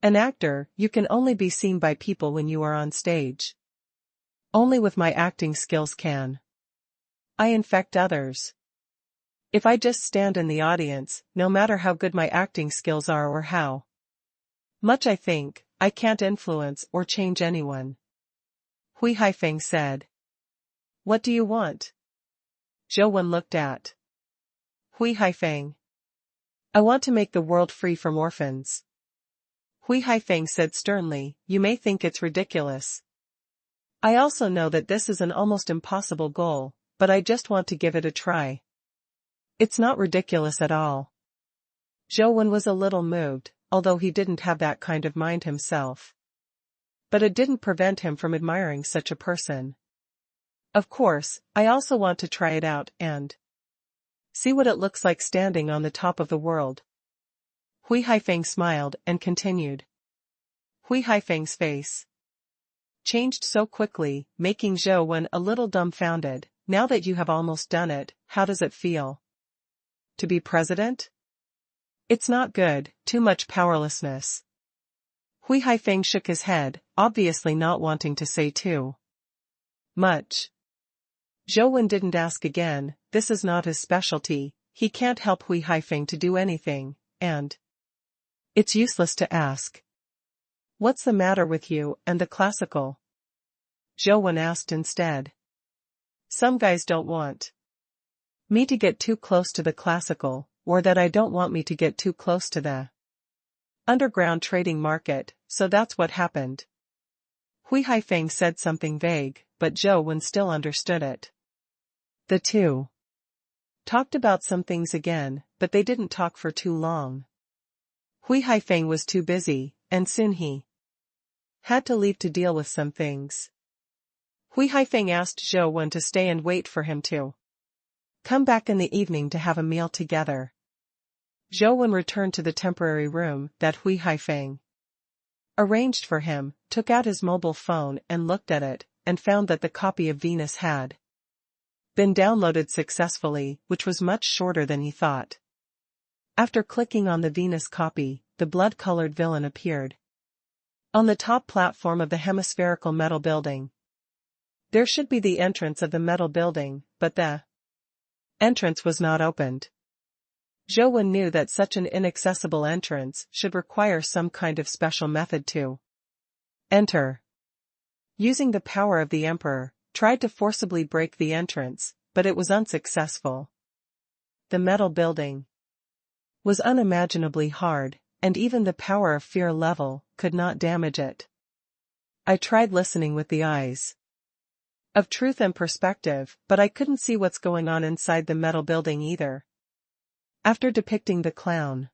an actor, you can only be seen by people when you are on stage. Only with my acting skills can I infect others. If I just stand in the audience, no matter how good my acting skills are or how much I think, I can't influence or change anyone. Hui Haifeng said. What do you want? Zhou Wen looked at Hui Haifeng. I want to make the world free from orphans. Hui Haifeng said sternly, you may think it's ridiculous. I also know that this is an almost impossible goal, but I just want to give it a try. It's not ridiculous at all. Zhou Wen was a little moved, although he didn't have that kind of mind himself. But it didn't prevent him from admiring such a person. Of course, I also want to try it out and see what it looks like standing on the top of the world. Hui Haifeng smiled and continued. Hui Haifeng's face changed so quickly, making Zhou Wen a little dumbfounded. Now that you have almost done it, how does it feel? To be president? It's not good, too much powerlessness. Hui Haifeng shook his head, obviously not wanting to say too much. Zhou Wen didn't ask again, this is not his specialty, he can't help Hui Haifeng to do anything, and it's useless to ask. What's the matter with you and the classical? Zhou Wen asked instead. Some guys don't want me to get too close to the classical, or that I don't want me to get too close to the underground trading market, so that's what happened. Hui Haifeng said something vague, but Zhou Wen still understood it. The two talked about some things again, but they didn't talk for too long. Hui Haifeng was too busy, and soon he had to leave to deal with some things. Hui Haifeng asked Zhou Wen to stay and wait for him to come back in the evening to have a meal together. Zhou returned to the temporary room that Hui Haifeng arranged for him, took out his mobile phone and looked at it, and found that the copy of Venus had been downloaded successfully, which was much shorter than he thought. After clicking on the Venus copy, the blood-colored villain appeared on the top platform of the hemispherical metal building. There should be the entrance of the metal building, but the entrance was not opened. Zhou knew that such an inaccessible entrance should require some kind of special method to enter. Using the power of the Emperor, tried to forcibly break the entrance, but it was unsuccessful. The metal building was unimaginably hard, and even the power of fear level could not damage it. I tried listening with the eyes of truth and perspective, but I couldn't see what's going on inside the metal building either. After depicting the clown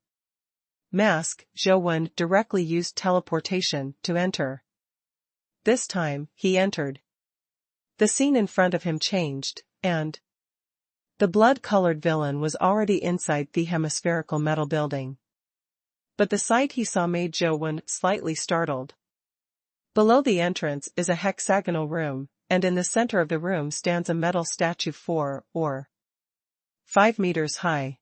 mask, Zhou directly used teleportation to enter. This time, he entered. The scene in front of him changed, and the blood-colored villain was already inside the hemispherical metal building. But the sight he saw made Zhou slightly startled. Below the entrance is a hexagonal room, and in the center of the room stands a metal statue 4 or 5 meters high.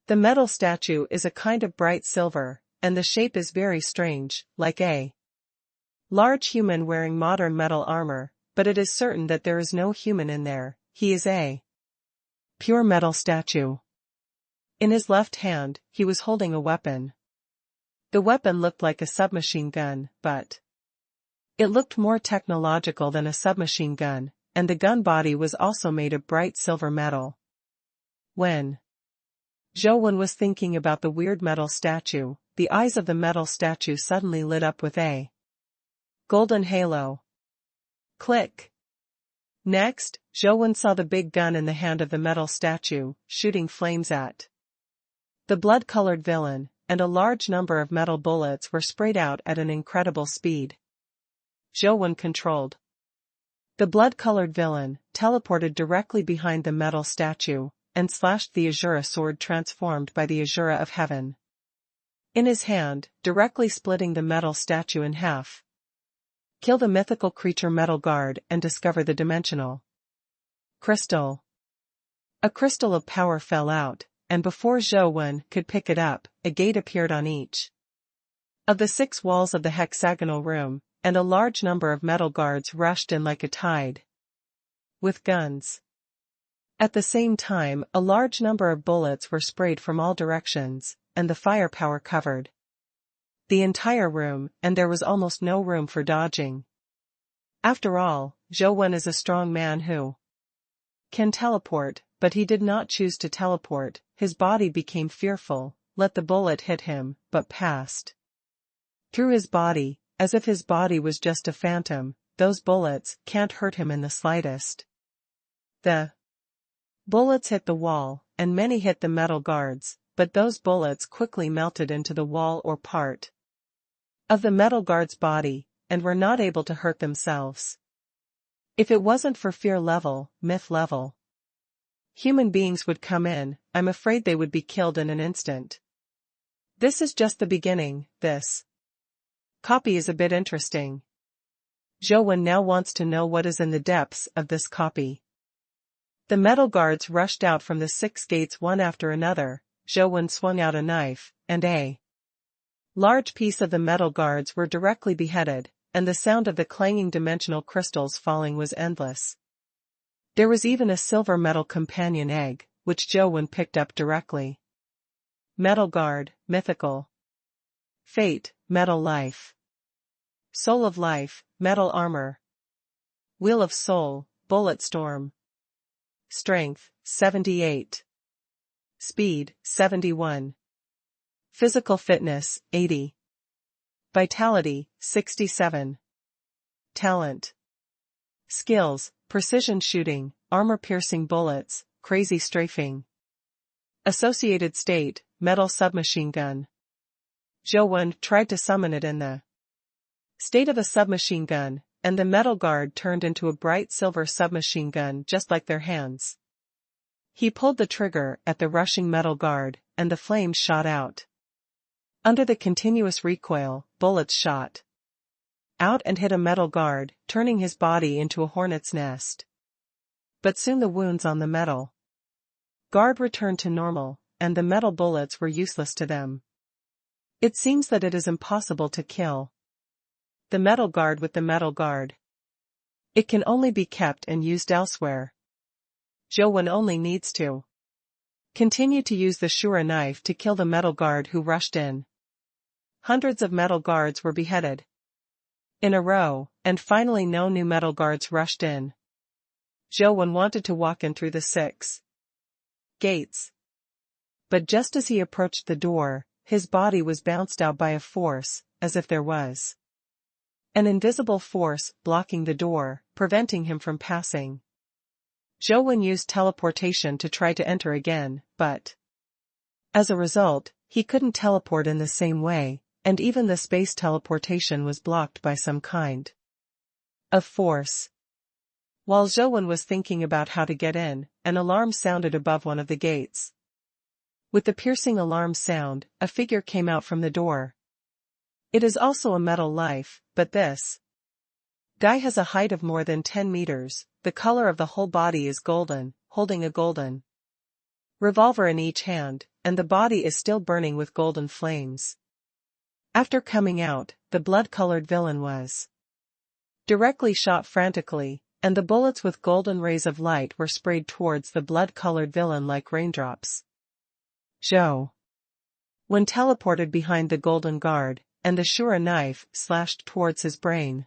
The metal statue is a kind of bright silver, and the shape is very strange, like a large human wearing modern metal armor, but it is certain that there is no human in there. He is a pure metal statue. In his left hand, he was holding a weapon. The weapon looked like a submachine gun, but it looked more technological than a submachine gun, and the gun body was also made of bright silver metal. When Zhou was thinking about the weird metal statue, the eyes of the metal statue suddenly lit up with a golden halo. Click. Next, Zhou saw the big gun in the hand of the metal statue, shooting flames at the blood-colored villain, and a large number of metal bullets were sprayed out at an incredible speed. Zhou controlled the blood-colored villain, teleported directly behind the metal statue, and slashed the Azura sword transformed by the Azura of Heaven in his hand, directly splitting the metal statue in half. Kill the mythical creature Metal Guard and discover the dimensional crystal. A crystal of power fell out, and before Zhou could pick it up, a gate appeared on each of the 6 walls of the hexagonal room, and a large number of metal guards rushed in like a tide with guns. At the same time, a large number of bullets were sprayed from all directions, and the firepower covered the entire room, and there was almost no room for dodging. After all, Zhou is a strong man who can teleport, but he did not choose to teleport. His body became fearful, let the bullet hit him, but passed through his body, as if his body was just a phantom. Those bullets can't hurt him in the slightest. The bullets hit the wall, and many hit the metal guards, but those bullets quickly melted into the wall or part of the metal guard's body, and were not able to hurt themselves. If it wasn't for fear level, myth level human beings would come in, I'm afraid they would be killed in an instant. This is just the beginning. This copy is a bit interesting. Zhou now wants to know what is in the depths of this copy. The metal guards rushed out from the 6 gates one after another. Zhou swung out a knife, and a large piece of the metal guards were directly beheaded, and the sound of the clanging dimensional crystals falling was endless. There was even a silver metal companion egg, which Zhou picked up directly. Metal guard, mythical. Fate, metal life. Soul of life, metal armor. Wheel of soul, bullet storm. Strength, 78. Speed, 71. Physical fitness, 80. Vitality, 67. Talent. Skills, precision shooting, armor-piercing bullets, crazy strafing. Associated state, metal submachine gun. Zhou tried to summon it in the state of a submachine gun, and the metal guard turned into a bright silver submachine gun just like their hands. He pulled the trigger at the rushing metal guard, and the flames shot out. Under the continuous recoil, bullets shot out and hit a metal guard, turning his body into a hornet's nest. But soon the wounds on the metal guard returned to normal, and the metal bullets were useless to them. It seems that it is impossible to kill the metal guard with the metal guard. It can only be kept and used elsewhere. Zhou only needs to continue to use the Shura knife to kill the metal guard who rushed in. Hundreds of metal guards were beheaded in a row, and finally no new metal guards rushed in. Zhou wanted to walk in through the 6 gates. But just as he approached the door, his body was bounced out by a force, as if there was an invisible force blocking the door, preventing him from passing. Zhou used teleportation to try to enter again, but as a result, he couldn't teleport in the same way, and even the space teleportation was blocked by some kind of force. While Zhou was thinking about how to get in, an alarm sounded above one of the gates. With the piercing alarm sound, a figure came out from the door. It is also a metal life, but this guy has a height of more than 10 meters, the color of the whole body is golden, holding a golden revolver in each hand, and the body is still burning with golden flames. After coming out, the blood-colored villain was directly shot frantically, and the bullets with golden rays of light were sprayed towards the blood-colored villain like raindrops. Zhou teleported behind the golden guard, and the Shura knife slashed towards his brain.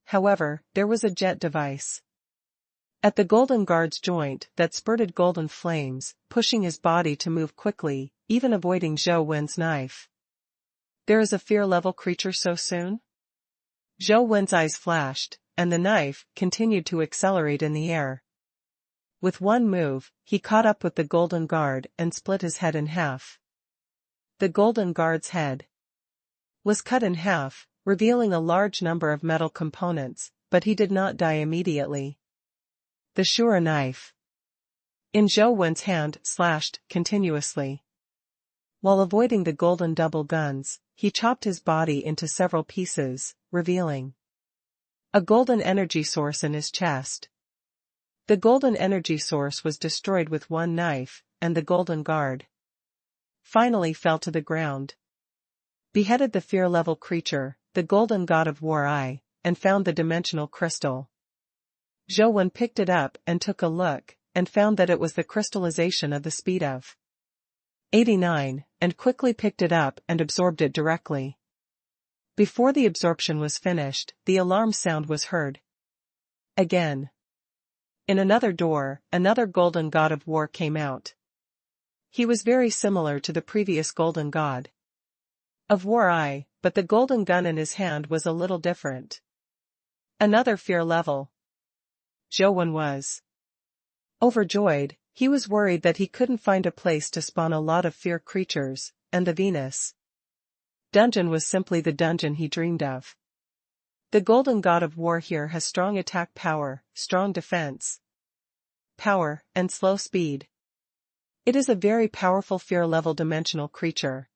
However, there was a jet device at the golden guard's joint that spurted golden flames, pushing his body to move quickly, even avoiding Zhou's knife. There is a fear-level creature so soon? Zhou's eyes flashed, and the knife continued to accelerate in the air. With one move, he caught up with the golden guard and split his head in half. The golden guard's head was cut in half, revealing a large number of metal components, but he did not die immediately. The Shura knife in Zhou's hand slashed continuously. While avoiding the golden double guns, he chopped his body into several pieces, revealing a golden energy source in his chest. The golden energy source was destroyed with one knife, and the golden guard finally fell to the ground. Beheaded the fear-level creature, the golden god of war and found the dimensional crystal. Zhou picked it up and took a look, and found that it was the crystallization of the speed of 89, and quickly picked it up and absorbed it directly. Before the absorption was finished, the alarm sound was heard again. In another door, another golden god of war came out. He was very similar to the previous golden god of war but the golden gun in his hand was a little different. Another fear level. Zhou was overjoyed. He was worried that he couldn't find a place to spawn a lot of fear creatures, and the Venus dungeon was simply the dungeon he dreamed of. The golden god of war here has strong attack power, strong defense power, and slow speed. It is a very powerful fear-level dimensional creature.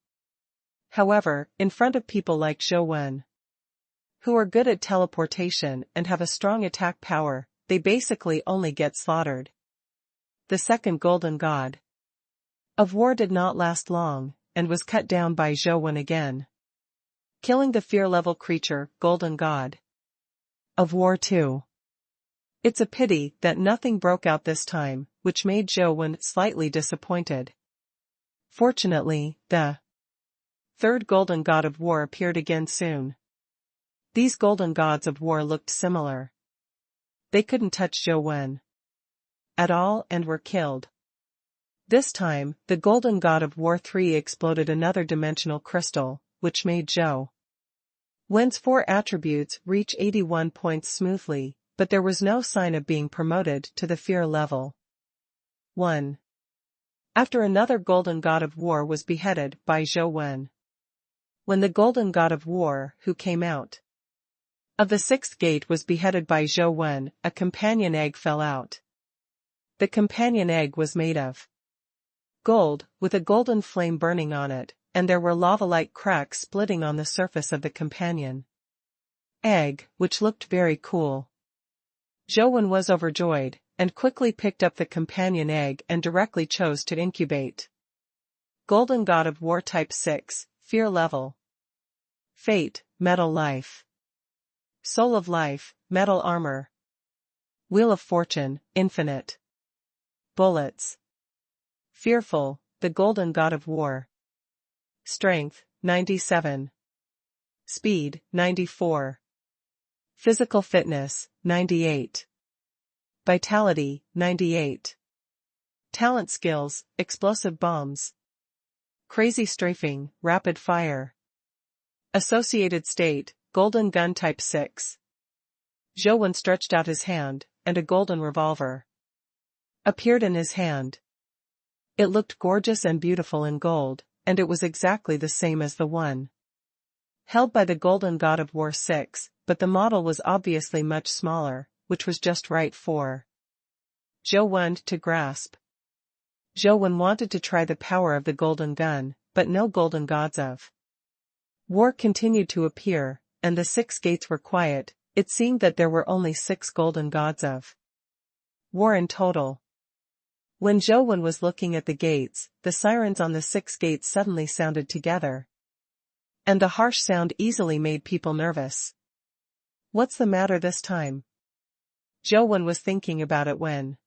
However, in front of people like Zhou, who are good at teleportation and have a strong attack power, they basically only get slaughtered. The second golden god of war did not last long, and was cut down by Zhou again, killing the fear-level creature, golden god of war too. It's a pity that nothing broke out this time, which made Zhou slightly disappointed. Fortunately, the third golden god of war appeared again soon. These golden gods of war looked similar. They couldn't touch Zhou at all and were killed. This time, the golden god of war 3 exploded another dimensional crystal, which made Zhou's 4 attributes reach 81 points smoothly, but there was no sign of being promoted to the fear level 1. After another golden god of war was beheaded by Zhou. When the golden god of war, who came out of the 6th gate, was beheaded by Zhou, a companion egg fell out. The companion egg was made of Gold, with a golden flame burning on it, and there were lava-like cracks splitting on the surface of the companion egg, which looked very cool. Zhou was overjoyed, and quickly picked up the companion egg and directly chose to incubate. Golden God of War Type 6, Fear Level. Fate, Metal Life. Soul of Life, Metal Armor. Wheel of Fortune, Infinite. Bullets. Fearful, the Golden God of War. Strength, 97. Speed, 94. Physical Fitness, 98. Vitality, 98. Talent Skills, Explosive Bombs. Crazy Strafing, Rapid Fire. Associated State, Golden Gun Type 6. Zhou stretched out his hand, and a golden revolver appeared in his hand. It looked gorgeous and beautiful in gold, and it was exactly the same as the one held by the Golden God of War 6, but the model was obviously much smaller, which was just right for Zhou to grasp. Zhou wanted to try the power of the golden gun, but no golden gods of war continued to appear, and the 6 gates were quiet. It seemed that there were only 6 golden gods of war in total. When Zhou was looking at the gates, the sirens on the 6 gates suddenly sounded together. And the harsh sound easily made people nervous. What's the matter this time? Zhou was thinking about it when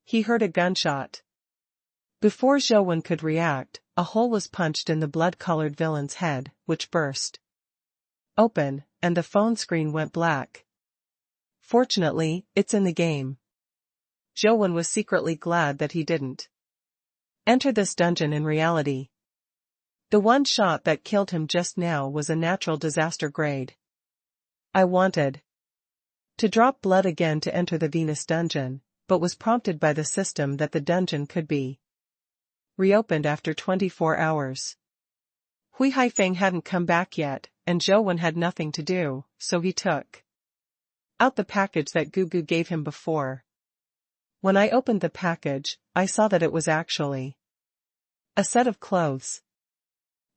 he heard a gunshot. Before Zhou could react, a hole was punched in the blood-colored villain's head, which burst open, and the phone screen went black. Fortunately, it's in the game. Zhou was secretly glad that he didn't enter this dungeon in reality. The one shot that killed him just now was a natural disaster grade. I wanted to drop blood again to enter the Venus dungeon, but was prompted by the system that the dungeon could be reopened after 24 hours. Hui Haifeng hadn't come back yet, and Zhou had nothing to do, so he took out the package that Gugu gave him before. When I opened the package, I saw that it was actually a set of clothes.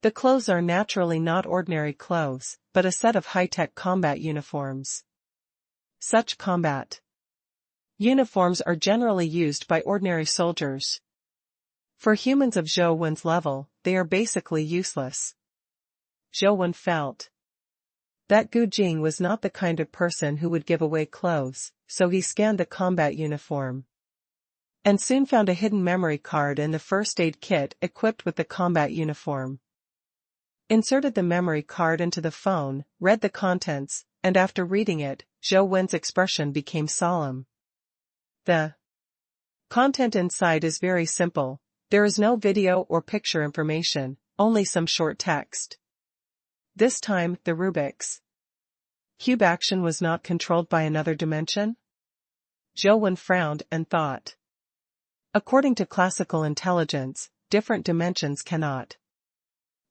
The clothes are naturally not ordinary clothes, but a set of high-tech combat uniforms. Such combat uniforms are generally used by ordinary soldiers. For humans of Zhou level, they are basically useless. Zhou felt that Gu Jing was not the kind of person who would give away clothes, so he scanned the combat uniform and soon found a hidden memory card in the first aid kit equipped with the combat uniform. Inserted the memory card into the phone, read the contents, and after reading it, Zhou expression became solemn. The content inside is very simple. There is no video or picture information, only some short text. This time, the Rubik's cube action was not controlled by another dimension? Zhou frowned and thought. According to classical intelligence, different dimensions cannot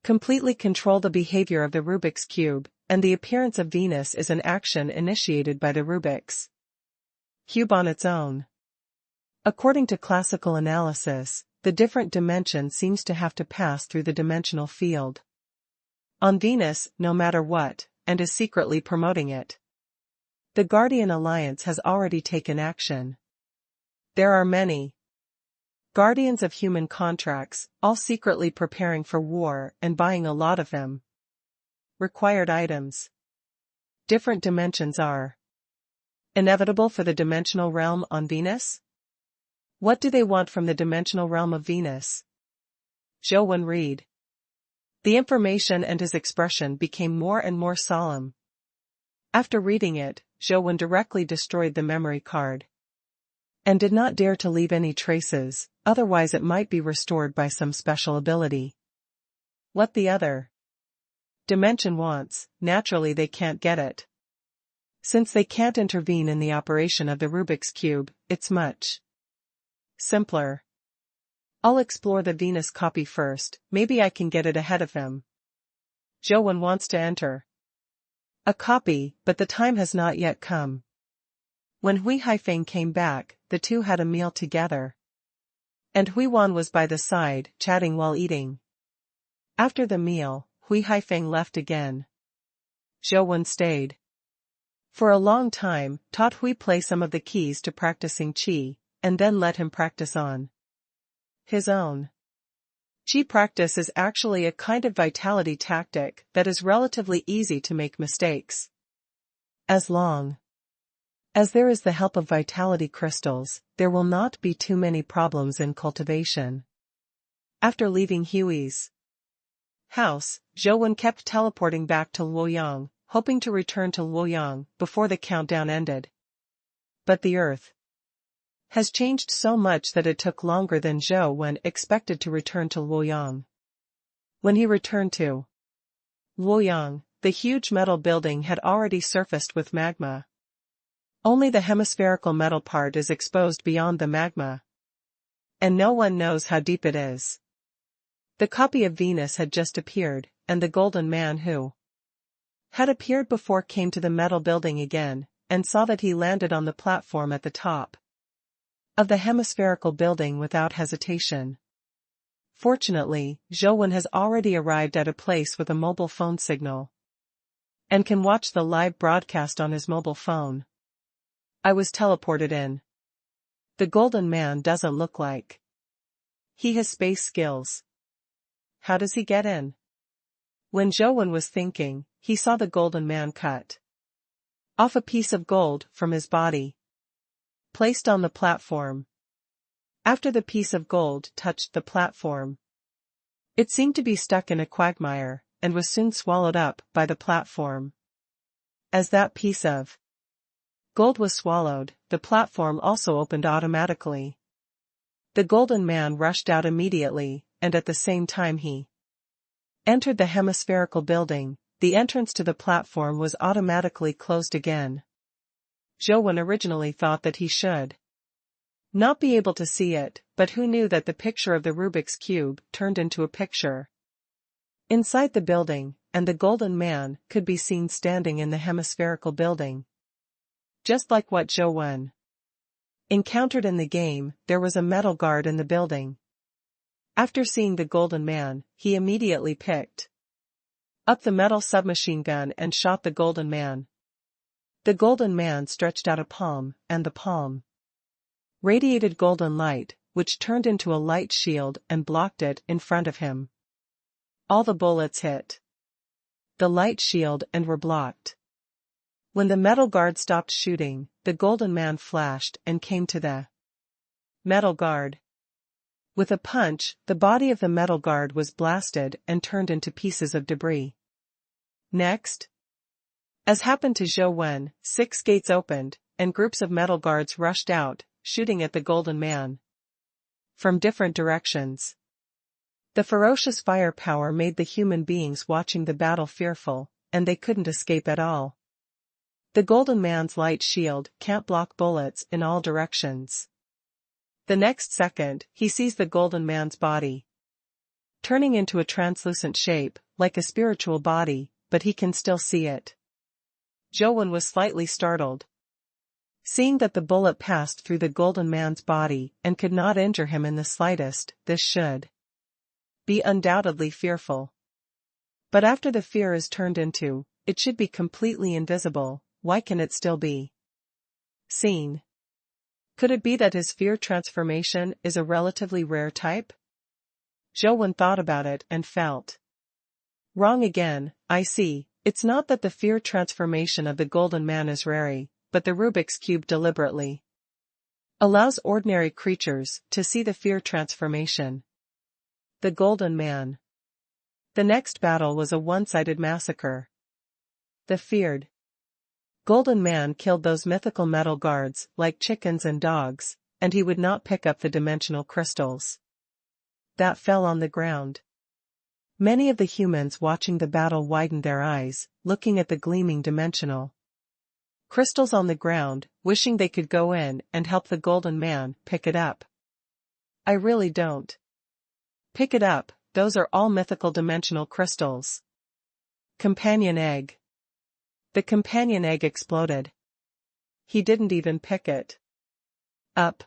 completely control the behavior of the Rubik's cube, and the appearance of Venus is an action initiated by the Rubik's cube on its own. According to classical analysis, the different dimension seems to have to pass through the dimensional field on Venus, no matter what, and is secretly promoting it. The Guardian Alliance has already taken action. There are many guardians of human contracts, all secretly preparing for war and buying a lot of them. Required items. Different dimensions are inevitable for the dimensional realm on Venus? What do they want from the dimensional realm of Venus? Zhou read the information and his expression became more and more solemn. After reading it, Zhou directly destroyed the memory card and did not dare to leave any traces, otherwise it might be restored by some special ability. What the other dimension wants, naturally they can't get it. Since they can't intervene in the operation of the Rubik's Cube, it's much simpler. I'll explore the Venus copy first, maybe I can get it ahead of him. Zhou wants to enter a copy, but the time has not yet come. When Hui Haifeng came back, the two had a meal together. And Huiwan was by the side, chatting while eating. After the meal, Hui Haifeng left again. Zhou Wen stayed. For a long time, taught Hui play some of the keys to practicing qi, and then let him practice on his own. Qi practice is actually a kind of vitality tactic that is relatively easy to make mistakes. As long as there is the help of vitality crystals, there will not be too many problems in cultivation. After leaving Hui's house, Zhou Wen kept teleporting back to Luoyang, hoping to return to Luoyang before the countdown ended. But the earth has changed so much that it took longer than Zhou Wen expected to return to Luoyang. When he returned to Luoyang, the huge metal building had already surfaced with magma. Only the hemispherical metal part is exposed beyond the magma. And no one knows how deep it is. The copy of Venus had just appeared, and the golden man who had appeared before came to the metal building again, and saw that he landed on the platform at the top of the hemispherical building without hesitation. Fortunately, Zhou Wen has already arrived at a place with a mobile phone signal and can watch the live broadcast on his mobile phone. I was teleported in. The golden man doesn't look like he has space skills. How does he get in? When Zhou Wen was thinking, he saw the golden man cut off a piece of gold from his body, placed on the platform. After the piece of gold touched the platform, it seemed to be stuck in a quagmire, and was soon swallowed up by the platform. As that piece of gold was swallowed, the platform also opened automatically. The golden man rushed out immediately, and at the same time he entered the hemispherical building. The entrance to the platform was automatically closed again. Zhou Wen originally thought that he should not be able to see it, but who knew that the picture of the Rubik's Cube turned into a picture inside the building, and the golden man could be seen standing in the hemispherical building. Just like what Zhou Wen encountered in the game, there was a metal guard in the building. After seeing the golden man, he immediately picked up the metal submachine gun and shot the golden man. The golden man stretched out a palm, and the palm radiated golden light, which turned into a light shield and blocked it in front of him. All the bullets hit the light shield and were blocked. When the metal guard stopped shooting, the golden man flashed and came to the metal guard. With a punch, the body of the metal guard was blasted and turned into pieces of debris. Next, as happened to Zhou Wen, 6 gates opened, and groups of metal guards rushed out, shooting at the golden man from different directions. The ferocious firepower made the human beings watching the battle fearful, and they couldn't escape at all. The golden man's light shield can't block bullets in all directions. The next second, he sees the golden man's body turning into a translucent shape, like a spiritual body, but he can still see it. Zhou Wen was slightly startled, seeing that the bullet passed through the golden man's body and could not injure him in the slightest. This should be undoubtedly fearful. But after the fear is turned into, it should be completely invisible. Why can it still be seen? Could it be that his fear transformation is a relatively rare type? Zhou Wen thought about it and felt wrong again. I see, it's not that the fear transformation of the golden man is rare, but the Rubik's Cube deliberately allows ordinary creatures to see the fear transformation. The golden man. The next battle was a one-sided massacre. The feared golden man killed those mythical metal guards like chickens and dogs, and he would not pick up the dimensional crystals that fell on the ground. Many of the humans watching the battle widened their eyes, looking at the gleaming dimensional crystals on the ground, wishing they could go in and help the golden man pick it up. I really don't pick it up, those are all mythical dimensional crystals. Companion egg. The companion egg exploded. He didn't even pick it up.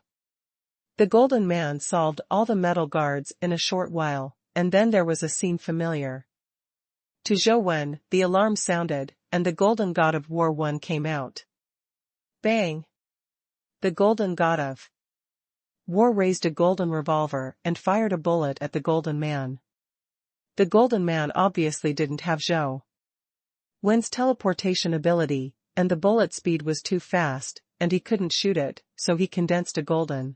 The Golden Man solved all the metal guards in a short while, and then there was a scene familiar to Zhou Wen. The alarm sounded, and the Golden God of War 1 came out. Bang! The Golden God of War raised a golden revolver and fired a bullet at the Golden Man. The Golden Man obviously didn't have Zhou Wen's teleportation ability, and the bullet speed was too fast, and he couldn't shoot it, so he condensed a golden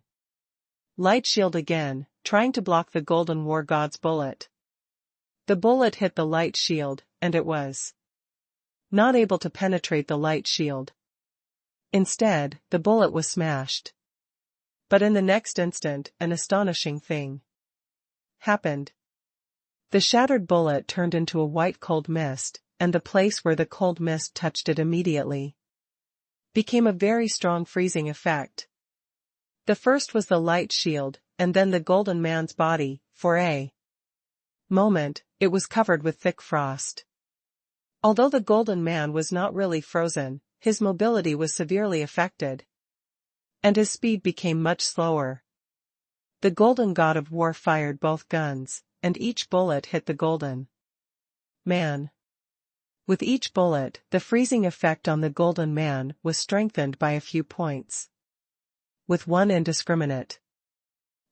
light shield again, trying to block the Golden War God's bullet. The bullet hit the light shield, and it was not able to penetrate the light shield. Instead, the bullet was smashed. But in the next instant, an astonishing thing happened. The shattered bullet turned into a white cold mist, and the place where the cold mist touched it immediately became a very strong freezing effect. The first was the light shield, and then the Golden Man's body. For a moment, it was covered with thick frost. Although the Golden Man was not really frozen, his mobility was severely affected, and his speed became much slower. The Golden God of War fired both guns, and each bullet hit the Golden Man. With each bullet, the freezing effect on the Golden Man was strengthened by a few points. With one indiscriminate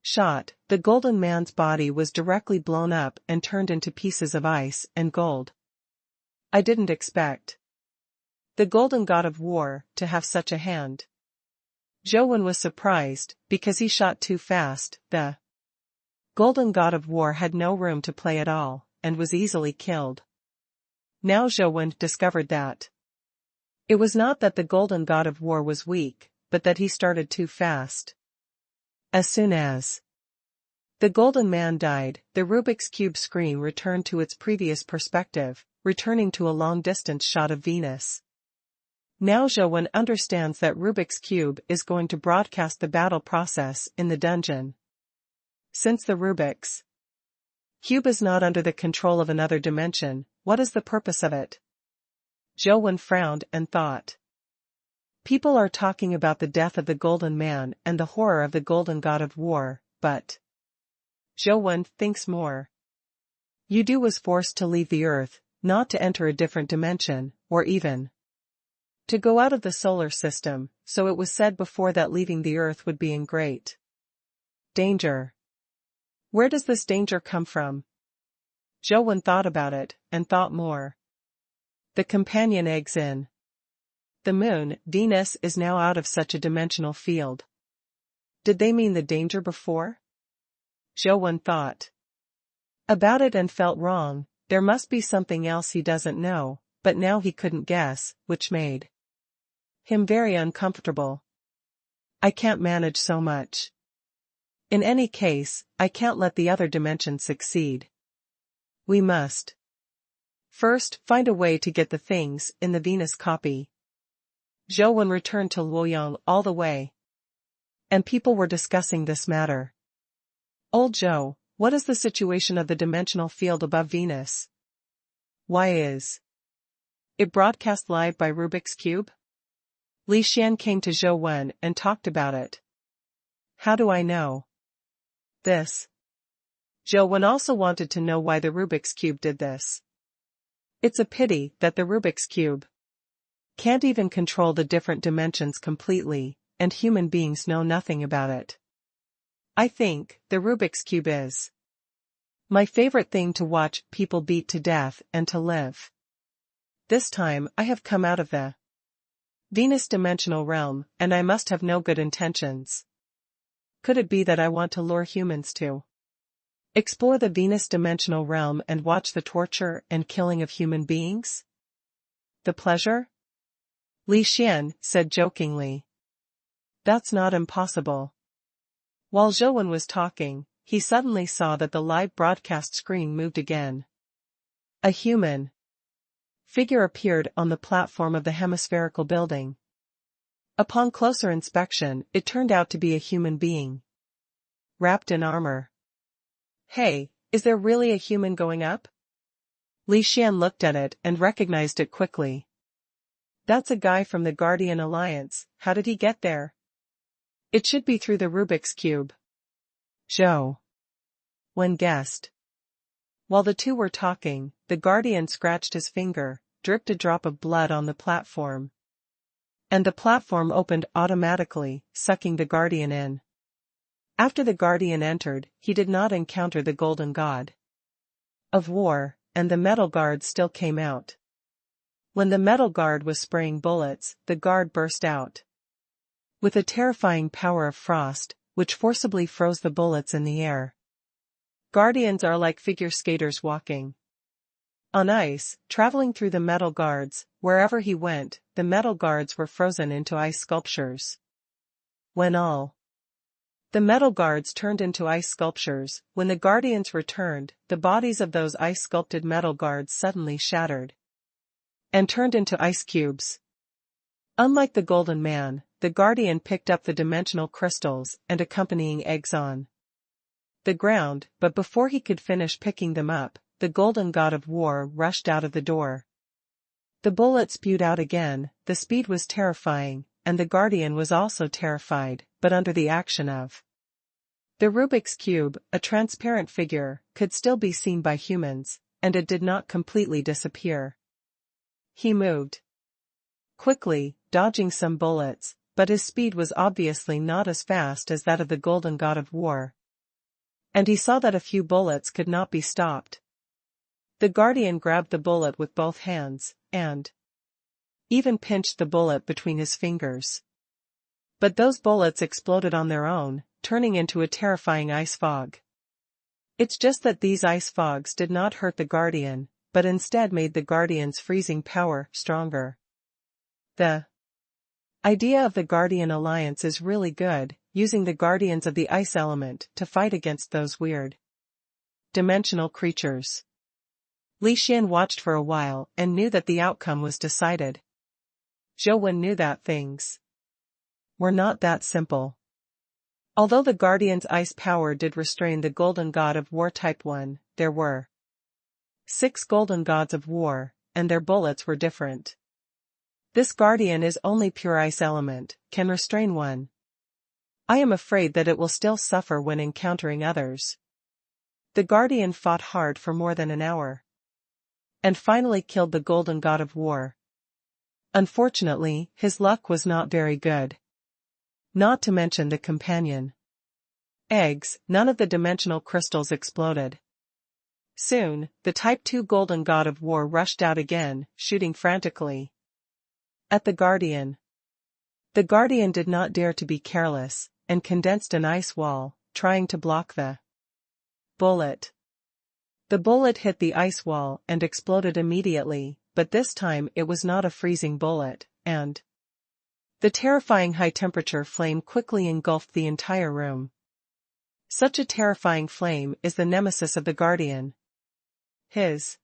shot, the Golden Man's body was directly blown up and turned into pieces of ice and gold. I didn't expect the Golden God of War to have such a hand. Zhou Wen was surprised, because he shot too fast. The Golden God of War had no room to play at all, and was easily killed. Now Zhou Wen discovered that it was not that the Golden God of War was weak, but that he started too fast. As soon as the Golden Man died, the Rubik's Cube screen returned to its previous perspective, returning to a long-distance shot of Venus. Now Zhou Wen understands that Rubik's Cube is going to broadcast the battle process in the dungeon. Since the Rubik's Cube is not under the control of another dimension, what is the purpose of it? Zhou Wen frowned and thought. People are talking about the death of the Golden Man and the horror of the Golden God of War, but Zhou Wen thinks more. Yudu was forced to leave the Earth, not to enter a different dimension, or even to go out of the solar system, so it was said before that leaving the Earth would be in great danger. Where does this danger come from? Zhou Wen thought about it, and thought more. The companion eggs in the moon, Venus, is now out of such a dimensional field. Did they mean the danger before? Zhou Wen thought about it and felt wrong. There must be something else he doesn't know, but now he couldn't guess, which made him very uncomfortable. I can't manage so much. In any case, I can't let the other dimension succeed. We must first find a way to get the things in the Venus copy. Zhou Wen returned to Luoyang all the way, and people were discussing this matter. Old Zhou, what is the situation of the dimensional field above Venus? Why is it broadcast live by Rubik's Cube? Li Xian came to Zhou Wen and talked about it. How do I know this? Zhou Wen also wanted to know why the Rubik's Cube did this. It's a pity that the Rubik's Cube can't even control the different dimensions completely, and human beings know nothing about it. I think the Rubik's Cube is my favorite thing to watch people beat to death and to live. This time I have come out of the Venus dimensional realm, and I must have no good intentions. Could it be that I want to lure humans to explore the Venus dimensional realm and watch the torture and killing of human beings? The pleasure? Li Xian said jokingly. That's not impossible. While Zhou Wen was talking, he suddenly saw that the live broadcast screen moved again. A human figure appeared on the platform of the hemispherical building. Upon closer inspection, it turned out to be a human being, wrapped in armor. Hey, is there really a human going up? Li Xian looked at it and recognized it quickly. That's a guy from the Guardian Alliance. How did he get there? It should be through the Rubik's Cube. Zhou Wen guessed. While the two were talking, the guardian scratched his finger, dripped a drop of blood on the platform. And the platform opened automatically, sucking the guardian in. After the guardian entered, he did not encounter the golden god of war, and the metal guard still came out. When the metal guard was spraying bullets, the guard burst out with a terrifying power of frost, which forcibly froze the bullets in the air. Guardians are like figure skaters walking on ice, traveling through the metal guards. Wherever he went, the metal guards were frozen into ice sculptures. When all the metal guards turned into ice sculptures, when the guardians returned, the bodies of those ice-sculpted metal guards suddenly shattered and turned into ice cubes. Unlike the Golden Man, the guardian picked up the dimensional crystals and accompanying eggs on the ground, but before he could finish picking them up, the golden god of war rushed out of the door. The bullet spewed out again. The speed was terrifying, and the guardian was also terrified, but under the action of the Rubik's Cube, a transparent figure could still be seen by humans, and it did not completely disappear. He moved quickly, dodging some bullets, but his speed was obviously not as fast as that of the golden god of war. And he saw that a few bullets could not be stopped. The guardian grabbed the bullet with both hands, and even pinched the bullet between his fingers. But those bullets exploded on their own, turning into a terrifying ice fog. It's just that these ice fogs did not hurt the guardian, but instead made the guardian's freezing power stronger. The idea of the Guardian Alliance is really good, using the guardians of the ice element to fight against those weird dimensional creatures. Li Xian watched for a while and knew that the outcome was decided. Zhou Wen knew that things were not that simple. Although the Guardian's ice power did restrain the Golden God of War Type 1, there were 6 Golden Gods of War, and their bullets were different. This Guardian is only pure ice element, can restrain one. I am afraid that it will still suffer when encountering others. The Guardian fought hard for more than an hour, and finally killed the Golden God of War. Unfortunately, his luck was not very good. Not to mention the companion eggs, none of the dimensional crystals exploded. Soon, the Type 2 Golden God of War rushed out again, shooting frantically at the Guardian. The Guardian did not dare to be careless, and condensed an ice wall, trying to block the bullet. The bullet hit the ice wall and exploded immediately, but this time it was not a freezing bullet, and the terrifying high-temperature flame quickly engulfed the entire room. Such a terrifying flame is the nemesis of the Guardian. His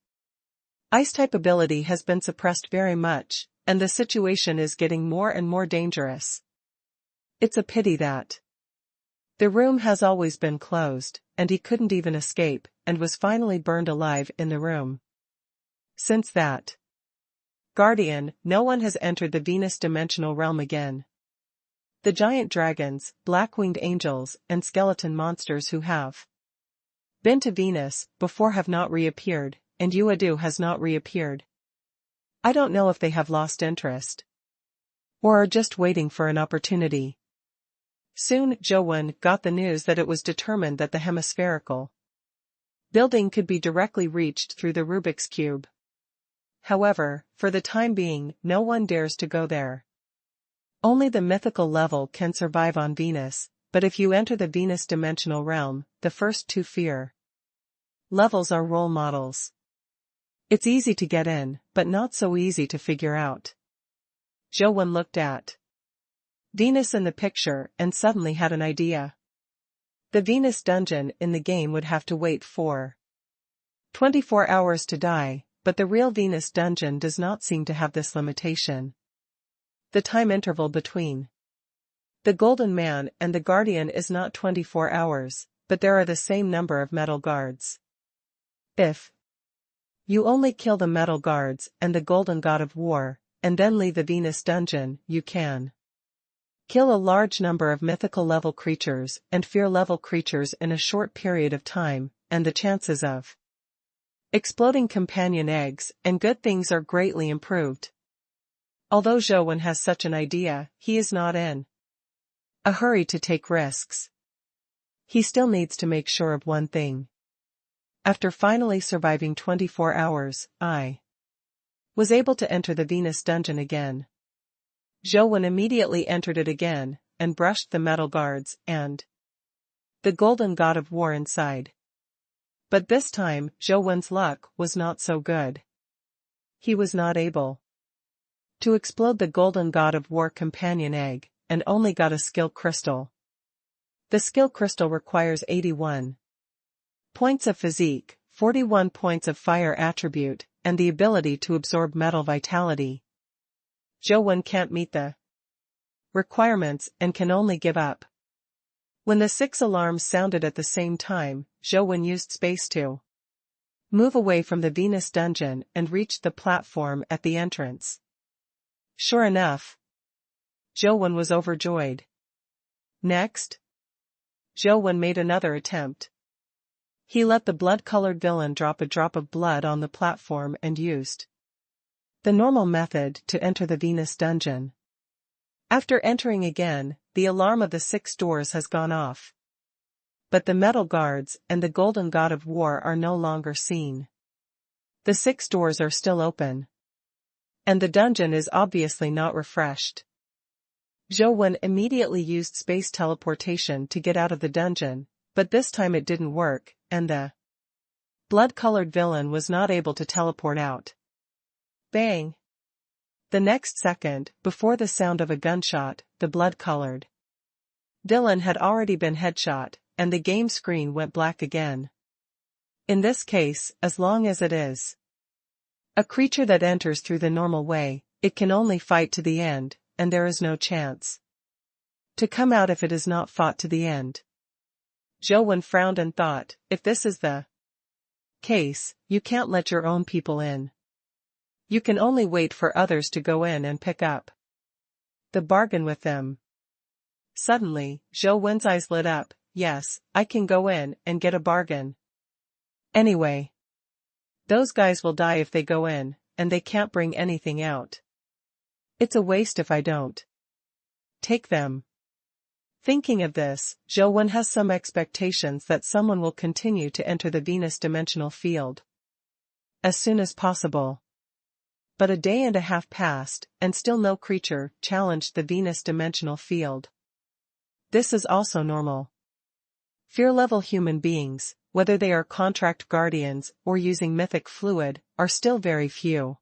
ice-type ability has been suppressed very much, and the situation is getting more and more dangerous. It's a pity that the room has always been closed, and he couldn't even escape, and was finally burned alive in the room. Since that Guardian, no one has entered the Venus dimensional realm again. The giant dragons, black-winged angels, and skeleton monsters who have been to Venus before have not reappeared, and Yuadu has not reappeared. I don't know if they have lost interest, or are just waiting for an opportunity. Soon, Zhou Wen got the news that it was determined that the hemispherical building could be directly reached through the Rubik's Cube. However, for the time being, no one dares to go there. Only the mythical level can survive on Venus, but if you enter the Venus dimensional realm, the first 2 fear levels are role models. It's easy to get in, but not so easy to figure out. Zhou Wen looked at Venus in the picture and suddenly had an idea. The Venus dungeon in the game would have to wait for 24 hours to die, but the real Venus dungeon does not seem to have this limitation. The time interval between the Golden Man and the Guardian is not 24 hours, but there are the same number of metal guards. If you only kill the metal guards and the Golden God of War, and then leave the Venus dungeon, you can Kill a large number of mythical level creatures and fear level creatures in a short period of time, and the chances of exploding companion eggs and good things are greatly improved. Although Zhou has such an idea, he is not in a hurry to take risks. He still needs to make sure of one thing. After finally surviving 24 hours, I was able to enter the Venus dungeon again. Zhou immediately entered it again, and brushed the metal guards and the golden god of war inside. But this time, Zhou's luck was not so good. He was not able to explode the golden god of war companion egg, and only got a skill crystal. The skill crystal requires 81 points of physique, 41 points of fire attribute, and the ability to absorb metal vitality. Zhou can't meet the requirements and can only give up. When the 6 alarms sounded at the same time, Zhou used space to move away from the Venus dungeon and reached the platform at the entrance. Sure enough, Zhou was overjoyed. Next, Zhou made another attempt. He let the blood-colored villain drop a drop of blood on the platform and used the normal method to enter the Venus dungeon. After entering again, the alarm of the 6 doors has gone off. But the metal guards and the golden god of war are no longer seen. The 6 doors are still open. And the dungeon is obviously not refreshed. Zhou immediately used space teleportation to get out of the dungeon, but this time it didn't work, and the blood-colored villain was not able to teleport out. Bang! The next second, before the sound of a gunshot, the blood-colored villain had already been headshot, and the game screen went black again. In this case, as long as it is a creature that enters through the normal way, it can only fight to the end, and there is no chance to come out if it is not fought to the end. Zhou frowned and thought, if this is the case, you can't let your own people in. You can only wait for others to go in and pick up the bargain with them. Suddenly, Zhou's eyes lit up. Yes, I can go in and get a bargain. Anyway, those guys will die if they go in, and they can't bring anything out. It's a waste if I don't take them. Thinking of this, Zhou has some expectations that someone will continue to enter the Venus dimensional field as soon as possible. But a day and a half passed, and still no creature challenged the Venus dimensional field. This is also normal. Fear-level human beings, whether they are contract guardians or using mythic fluid, are still very few.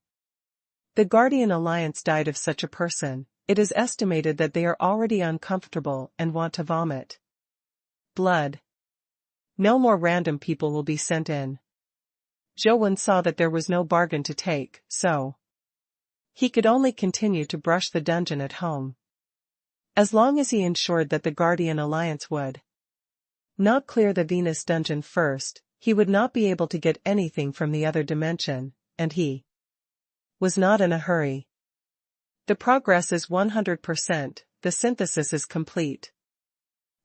The Guardian Alliance died of such a person. It is estimated that they are already uncomfortable and want to vomit blood. No more random people will be sent in. Zhou saw that there was no bargain to take, so he could only continue to brush the dungeon at home. As long as he ensured that the Guardian Alliance would not clear the Venus dungeon first, he would not be able to get anything from the other dimension, and he was not in a hurry. The progress is 100%, the synthesis is complete.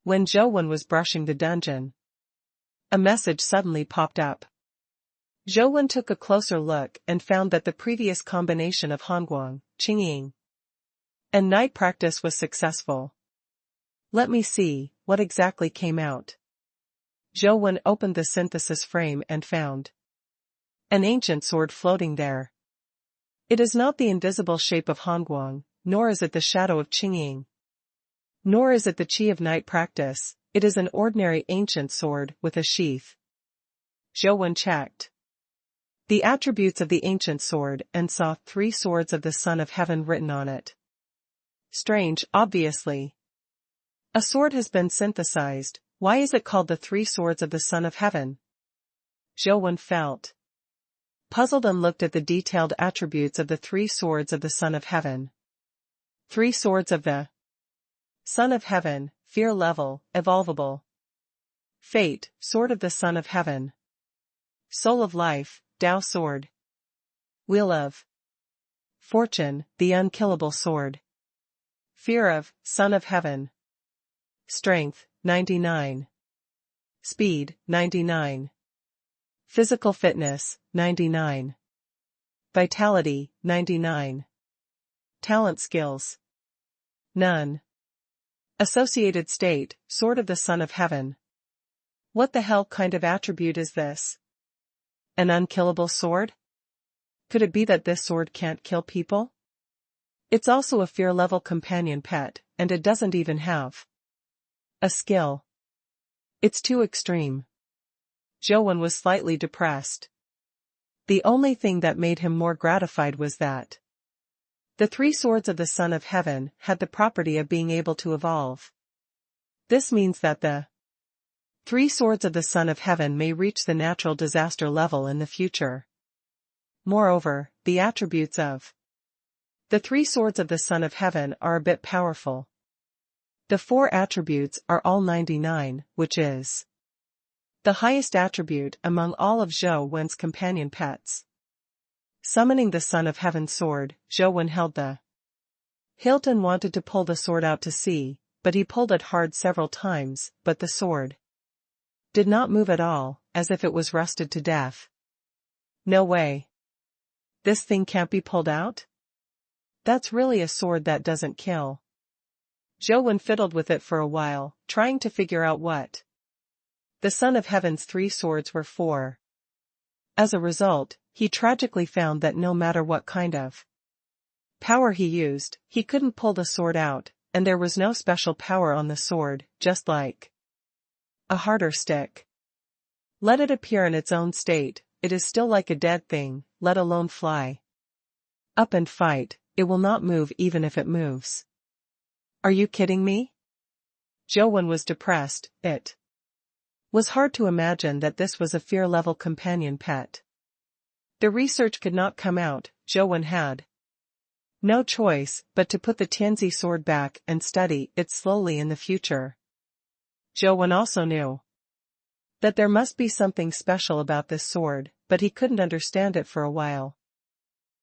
When Zhou was brushing the dungeon, a message suddenly popped up. Zhou took a closer look and found that the previous combination of Hongguang, Qingying, and night practice was successful. Let me see, what exactly came out. Zhou opened the synthesis frame and found an ancient sword floating there. It is not the invisible shape of Hongguang, nor is it the shadow of Qingying. Nor is it the qi of night practice, it is an ordinary ancient sword with a sheath. Zhou checked the attributes of the ancient sword and saw 3 swords of the Son of Heaven written on it. Strange, obviously. A sword has been synthesized, why is it called the 3 swords of the Son of Heaven? Zhou felt puzzled and looked at the detailed attributes of the 3 swords of the Son of Heaven. 3 swords of the Son of Heaven, fear level, evolvable. Fate, sword of the Son of Heaven. Soul of life, Tao sword. Wheel of Fortune, the unkillable sword. Fear of, Son of Heaven. Strength, 99. Speed, 99. Physical fitness, 99. Vitality, 99. Talent skills. None. Associated state, Sword of the Son of Heaven. What the hell kind of attribute is this? An unkillable sword? Could it be that this sword can't kill people? It's also a fear-level companion pet, and it doesn't even have a skill. It's too extreme. Zhou was slightly depressed. The only thing that made him more gratified was that the three swords of the Son of Heaven had the property of being able to evolve. This means that the three swords of the Son of Heaven may reach the natural disaster level in the future. Moreover, the attributes of the three swords of the Son of Heaven are a bit powerful. The four attributes are all 99, which is the highest attribute among all of Zhou Wen's companion pets. Summoning the Son of Heaven's sword, Zhou Wen held the hilt and wanted to pull the sword out to sea, but he pulled it hard several times, but the sword did not move at all, as if it was rusted to death. No way. This thing can't be pulled out? That's really a sword that doesn't kill. Zhou Wen fiddled with it for a while, trying to figure out what the Son of Heaven's three swords were for. As a result, he tragically found that no matter what kind of power he used, he couldn't pull the sword out, and there was no special power on the sword, just like a harder stick. Let it appear in its own state, it is still like a dead thing, let alone fly up and fight, it will not move even if it moves. Are you kidding me? Zhou Wen was depressed. It was hard to imagine that this was a fear-level companion pet. The research could not come out, Zhou Wen had no choice but to put the Tianzi sword back and study it slowly in the future. Zhou Wen also knew that there must be something special about this sword, but he couldn't understand it for a while.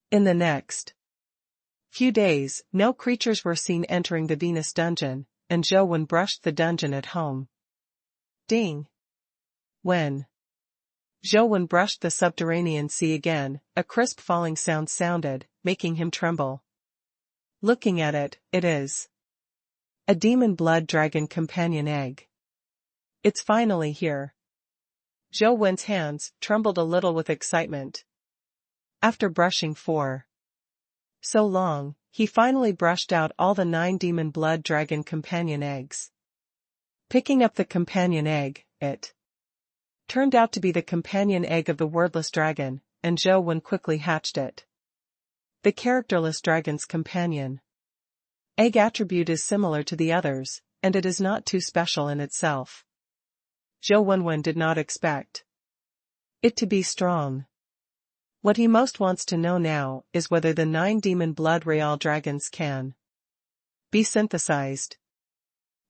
In the next few days, no creatures were seen entering the Venus dungeon, and Zhou Wen brushed the dungeon at home. Ding! When Zhou Wen brushed the subterranean sea again, a crisp falling sound sounded, making him tremble. Looking at it, it is a demon blood dragon companion egg. It's finally here. Zhou Wen's hands trembled a little with excitement. After brushing for so long, he finally brushed out all the 9 demon blood dragon companion eggs. Picking up the companion egg, it turned out to be the companion egg of the wordless dragon, and Zhou Wen quickly hatched it. The characterless dragon's companion egg attribute is similar to the others, and it is not too special in itself. Zhou Wen did not expect it to be strong. What he most wants to know now is whether the 9 demon blood real dragons can be synthesized.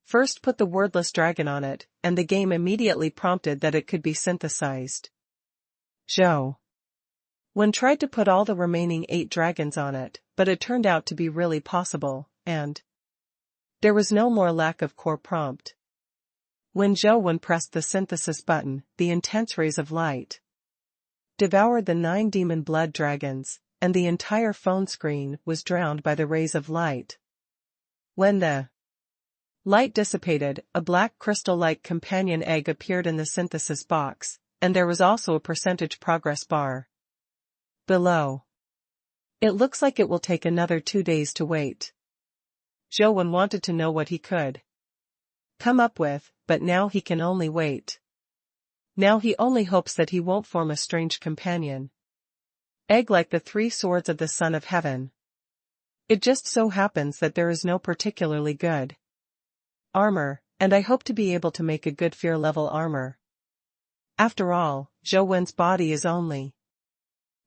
First put the wordless dragon on it, and the game immediately prompted that it could be synthesized. Zhou Wen tried to put all the remaining 8 dragons on it, but it turned out to be really possible, and there was no more lack of core prompt. When Zhou Wen pressed the synthesis button, the intense rays of light devoured the 9 demon blood dragons, and the entire phone screen was drowned by the rays of light. When the light dissipated, a black crystal-like companion egg appeared in the synthesis box, and there was also a percentage progress bar below. It looks like it will take another 2 days to wait. Zhou Wen wanted to know what he could come up with, but now he can only wait. Now he only hopes that he won't form a strange companion egg like the 3 swords of the Son of Heaven. It just so happens that there is no particularly good armor, and I hope to be able to make a good fear-level armor. After all, Zhou Wen's body is only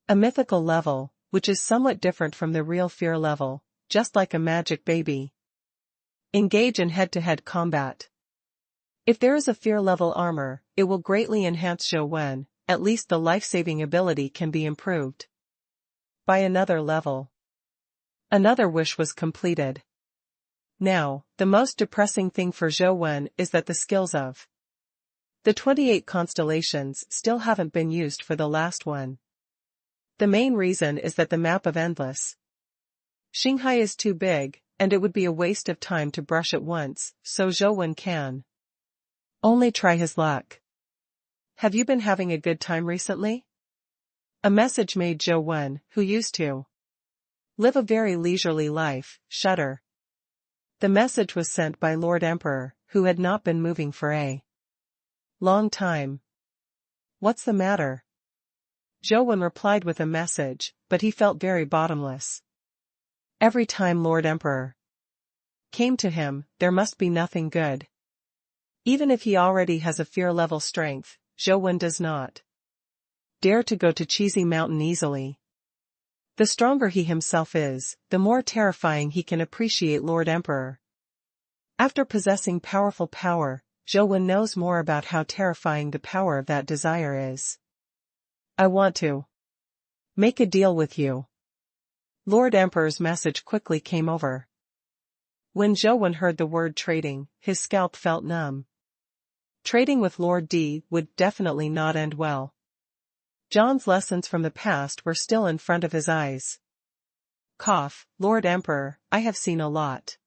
a mythical level, which is somewhat different from the real fear level, just like a magic baby. Engage in head-to-head combat. If there is a fear-level armor, it will greatly enhance Zhou Wen, at least the life-saving ability can be improved by another level. Another wish was completed. Now, the most depressing thing for Zhou Wen is that the skills of the 28 constellations still haven't been used for the last one. The main reason is that the map of Endless Shanghai is too big, and it would be a waste of time to brush it once, so Zhou Wen can only try his luck. Have you been having a good time recently? A message made Zhou Wen, who used to live a very leisurely life, shudder. The message was sent by Lord Emperor, who had not been moving for a long time. What's the matter? Zhou Wen replied with a message, but he felt very bottomless. Every time Lord Emperor came to him, there must be nothing good. Even if he already has a fear-level strength, Zhou Wen does not dare to go to Cheesy Mountain easily. The stronger he himself is, the more terrifying he can appreciate Lord Emperor. After possessing powerful power, Zhou Wen knows more about how terrifying the power of that desire is. I want to make a deal with you. Lord Emperor's message quickly came over. When Zhou Wen heard the word trading, his scalp felt numb. Trading with Lord D would definitely not end well. John's lessons from the past were still in front of his eyes. Cough, Lord Emperor, I have seen a lot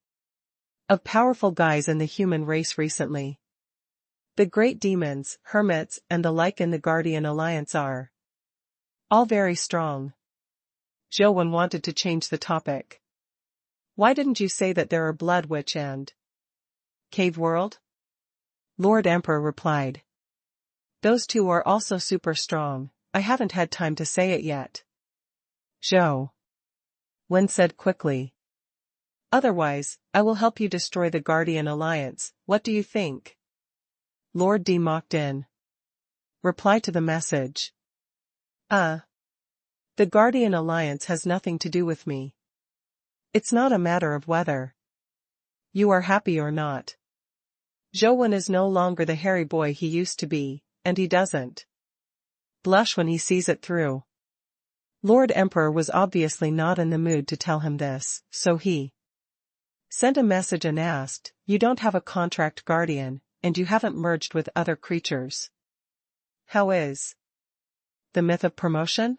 of powerful guys in the human race recently. The great demons, hermits, and the like in the Guardian Alliance are all very strong. Zhou Wen wanted to change the topic. Why didn't you say that there are Blood Witch and Cave World? Lord Emperor replied. Those two are also super strong. I haven't had time to say it yet. Zhou Wen said quickly. Otherwise, I will help you destroy the Guardian Alliance, what do you think? Lord D mocked in reply to the message. The Guardian Alliance has nothing to do with me. It's not a matter of whether you are happy or not. Zhou Wen is no longer the hairy boy he used to be, and he doesn't blush when he sees it through. Lord Emperor was obviously not in the mood to tell him this, so he sent a message and asked, you don't have a contract guardian, and you haven't merged with other creatures. How is the myth of promotion?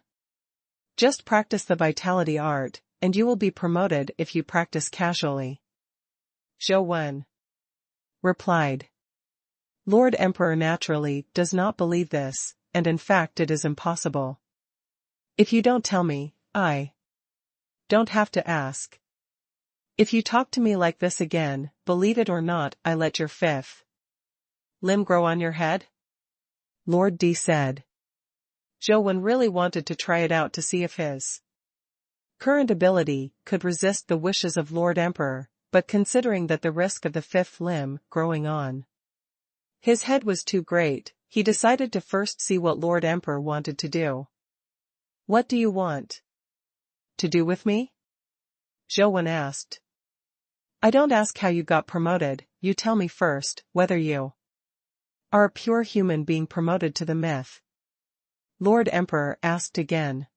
Just practice the vitality art, and you will be promoted if you practice casually. Zhou Wen replied. Lord Emperor naturally does not believe this, and in fact it is impossible. If you don't tell me, I don't have to ask. If you talk to me like this again, believe it or not, I let your fifth limb grow on your head? Lord D said. Zhou Wen really wanted to try it out to see if his current ability could resist the wishes of Lord Emperor, but considering that the risk of the fifth limb growing on his head was too great, he decided to first see what Lord Emperor wanted to do. What do you want to do with me? Zhou Wen asked. I don't ask how you got promoted, you tell me first, whether you are a pure human being promoted to the myth. Lord Emperor asked again.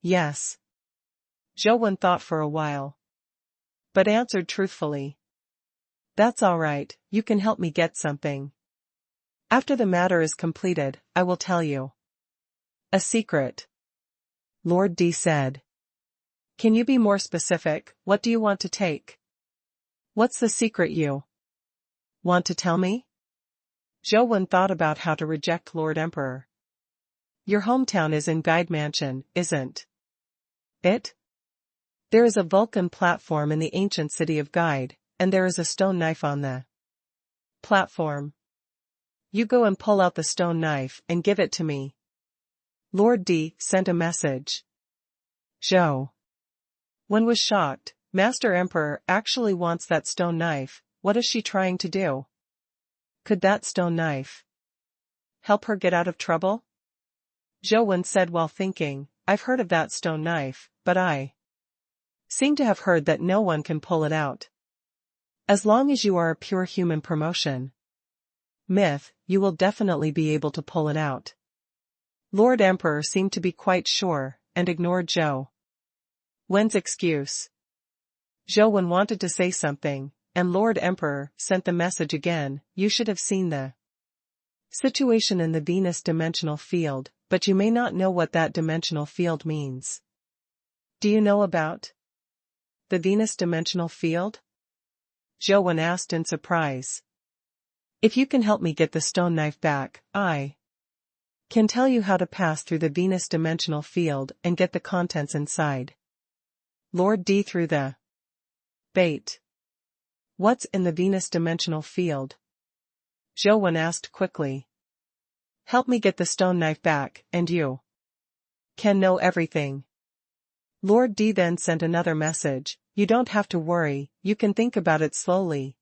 Yes. Zhou Wen thought for a while, but answered truthfully. That's all right, you can help me get something. After the matter is completed, I will tell you a secret. Lord D said. Can you be more specific, what do you want to take? What's the secret you want to tell me? Zhou Wen thought about how to reject Lord Emperor. Your hometown is in Guide Mansion, isn't it? There is a Vulcan platform in the ancient city of Guide, and there is a stone knife on the platform. You go and pull out the stone knife and give it to me. Lord D sent a message. Zhou Wen was shocked. Master Emperor actually wants that stone knife, what is she trying to do? Could that stone knife help her get out of trouble? Zhou Wen said while thinking, I've heard of that stone knife, but I seem to have heard that no one can pull it out. As long as you are a pure human promotion myth, you will definitely be able to pull it out. Lord Emperor seemed to be quite sure, and ignored Zhou Wen's excuse. Zhou wanted to say something, and Lord Emperor sent the message again. You should have seen the situation in the Venus dimensional field, but you may not know what that dimensional field means. Do you know about the Venus dimensional field? Zhou asked in surprise. If you can help me get the stone knife back, I can tell you how to pass through the Venus dimensional field and get the contents inside. Lord D threw the bait. What's in the Venus dimensional field? Zhou asked quickly. Help me get the stone knife back, and you can know everything. Lord D then sent another message. You don't have to worry, you can think about it slowly.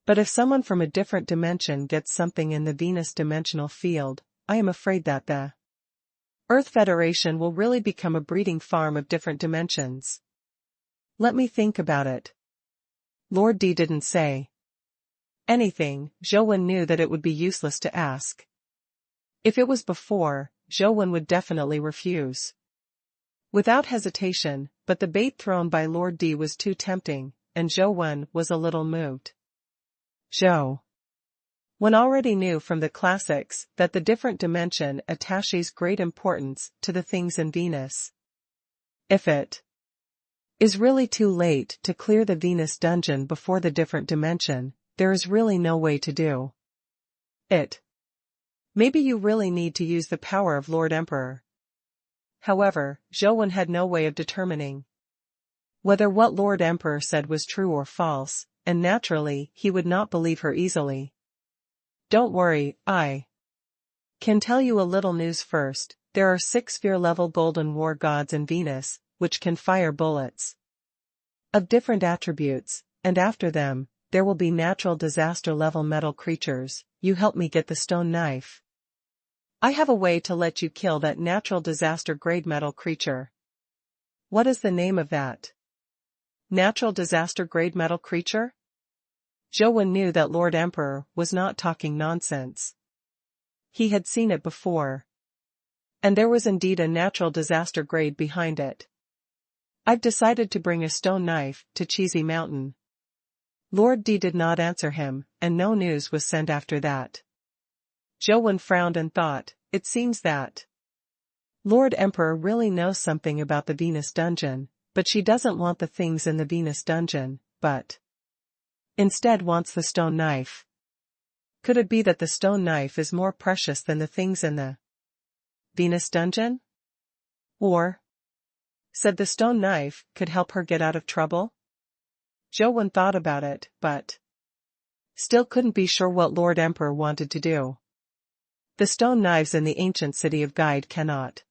But if someone from a different dimension gets something in the Venus dimensional field, I am afraid that the Earth Federation will really become a breeding farm of different dimensions. Let me think about it. Lord D didn't say anything. Zhou knew that it would be useless to ask. If it was before, Zhou would definitely refuse. Without hesitation, but the bait thrown by Lord D was too tempting, and Zhou was a little moved. Zhou already knew from the classics that the different dimension attaches great importance to the things in Venus. If it is really too late to clear the Venus dungeon before the different dimension, there is really no way to do it. Maybe you really need to use the power of Lord Emperor. However, Zhou had no way of determining whether what Lord Emperor said was true or false, and naturally he would not believe her easily. Don't worry, I can tell you a little news first. There are 6 sphere-level golden war gods in Venus, which can fire bullets of different attributes, and after them, there will be natural disaster-level metal creatures. You help me get the stone knife. I have a way to let you kill that natural disaster-grade metal creature. What is the name of that natural disaster-grade metal creature? Zhou knew that Lord Emperor was not talking nonsense. He had seen it before. And there was indeed a natural disaster grade behind it. I've decided to bring a stone knife to Cheesy Mountain. Lord D did not answer him, and no news was sent after that. Zhou frowned and thought, it seems that Lord Emperor really knows something about the Venus dungeon, but she doesn't want the things in the Venus dungeon, but instead wants the stone knife. Could it be that the stone knife is more precious than the things in the Venus dungeon? Or said the stone knife could help her get out of trouble? Zhou thought about it, but still couldn't be sure what Lord Emperor wanted to do. The stone knives in the ancient city of Guide cannot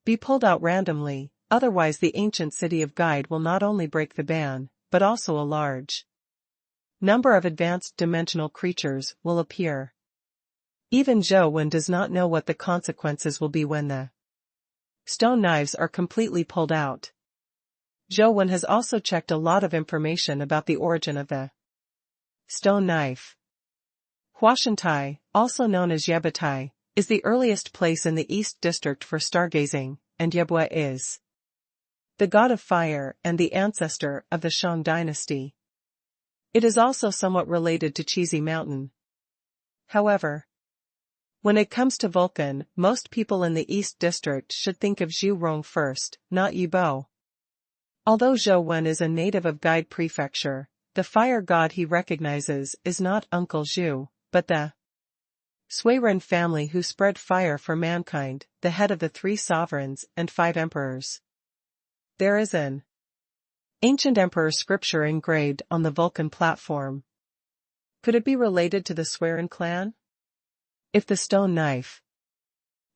be pulled out randomly, otherwise the ancient city of Guide will not only break the ban, but also a large number of advanced dimensional creatures will appear. Even Zhou does not know what the consequences will be when the stone knives are completely pulled out. Zhou has also checked a lot of information about the origin of the stone knife. Huashantai, also known as Yebatai, is the earliest place in the East District for stargazing, and Yebue is the god of fire and the ancestor of the Shang dynasty. It is also somewhat related to Cheesy Mountain. However, when it comes to Vulcan, most people in the East District should think of Zhu Rong first, not Yibo. Although Zhou is a native of Guide Prefecture, the fire god he recognizes is not Uncle Zhu, but the Suiren family who spread fire for mankind, the head of the 3 sovereigns and 5 emperors. There is an ancient emperor scripture engraved on the Vulcan platform. Could it be related to the Suiren clan? If the stone knife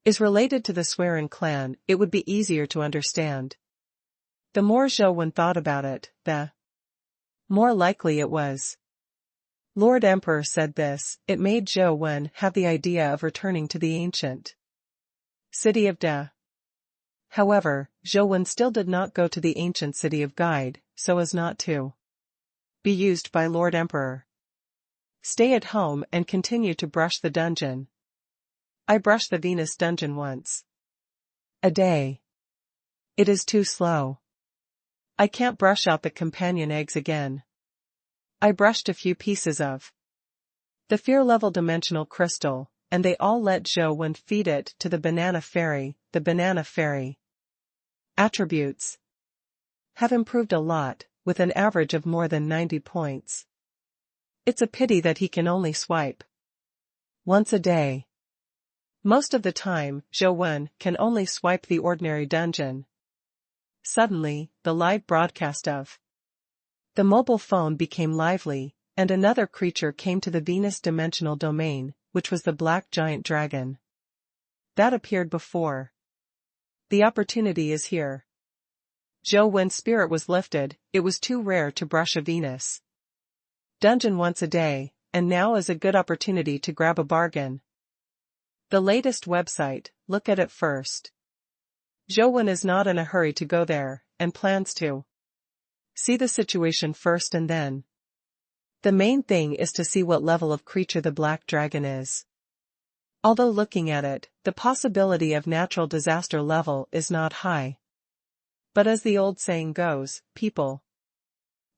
is related to the Suiren clan, it would be easier to understand. The more Zhou thought about it, the more likely it was. Lord Emperor said this. It made Zhou have the idea of returning to the ancient city of Da. However, Zhou still did not go to the ancient city of Guide, so as not to be used by Lord Emperor. Stay at home and continue to brush the dungeon. I brush the Venus dungeon once a day. It is too slow. I can't brush out the companion eggs again. I brushed a few pieces of the fear level dimensional crystal, and they all let Zhou feed it to the banana fairy. The banana fairy attributes have improved a lot, with an average of more than 90 points. It's a pity that he can only swipe once a day. Most of the time, Zhou can only swipe the ordinary dungeon. Suddenly, the live broadcast of the mobile phone became lively, and another creature came to the Venus dimensional domain, which was the black giant dragon that appeared before. The opportunity is here. Zhou spirit was lifted. It was too rare to brush a Venus dungeon once a day, and now is a good opportunity to grab a bargain. The latest website, look at it first. Zhou is not in a hurry to go there, and plans to see the situation first and then. The main thing is to see what level of creature the black dragon is. Although looking at it, the possibility of natural disaster level is not high. But as the old saying goes, people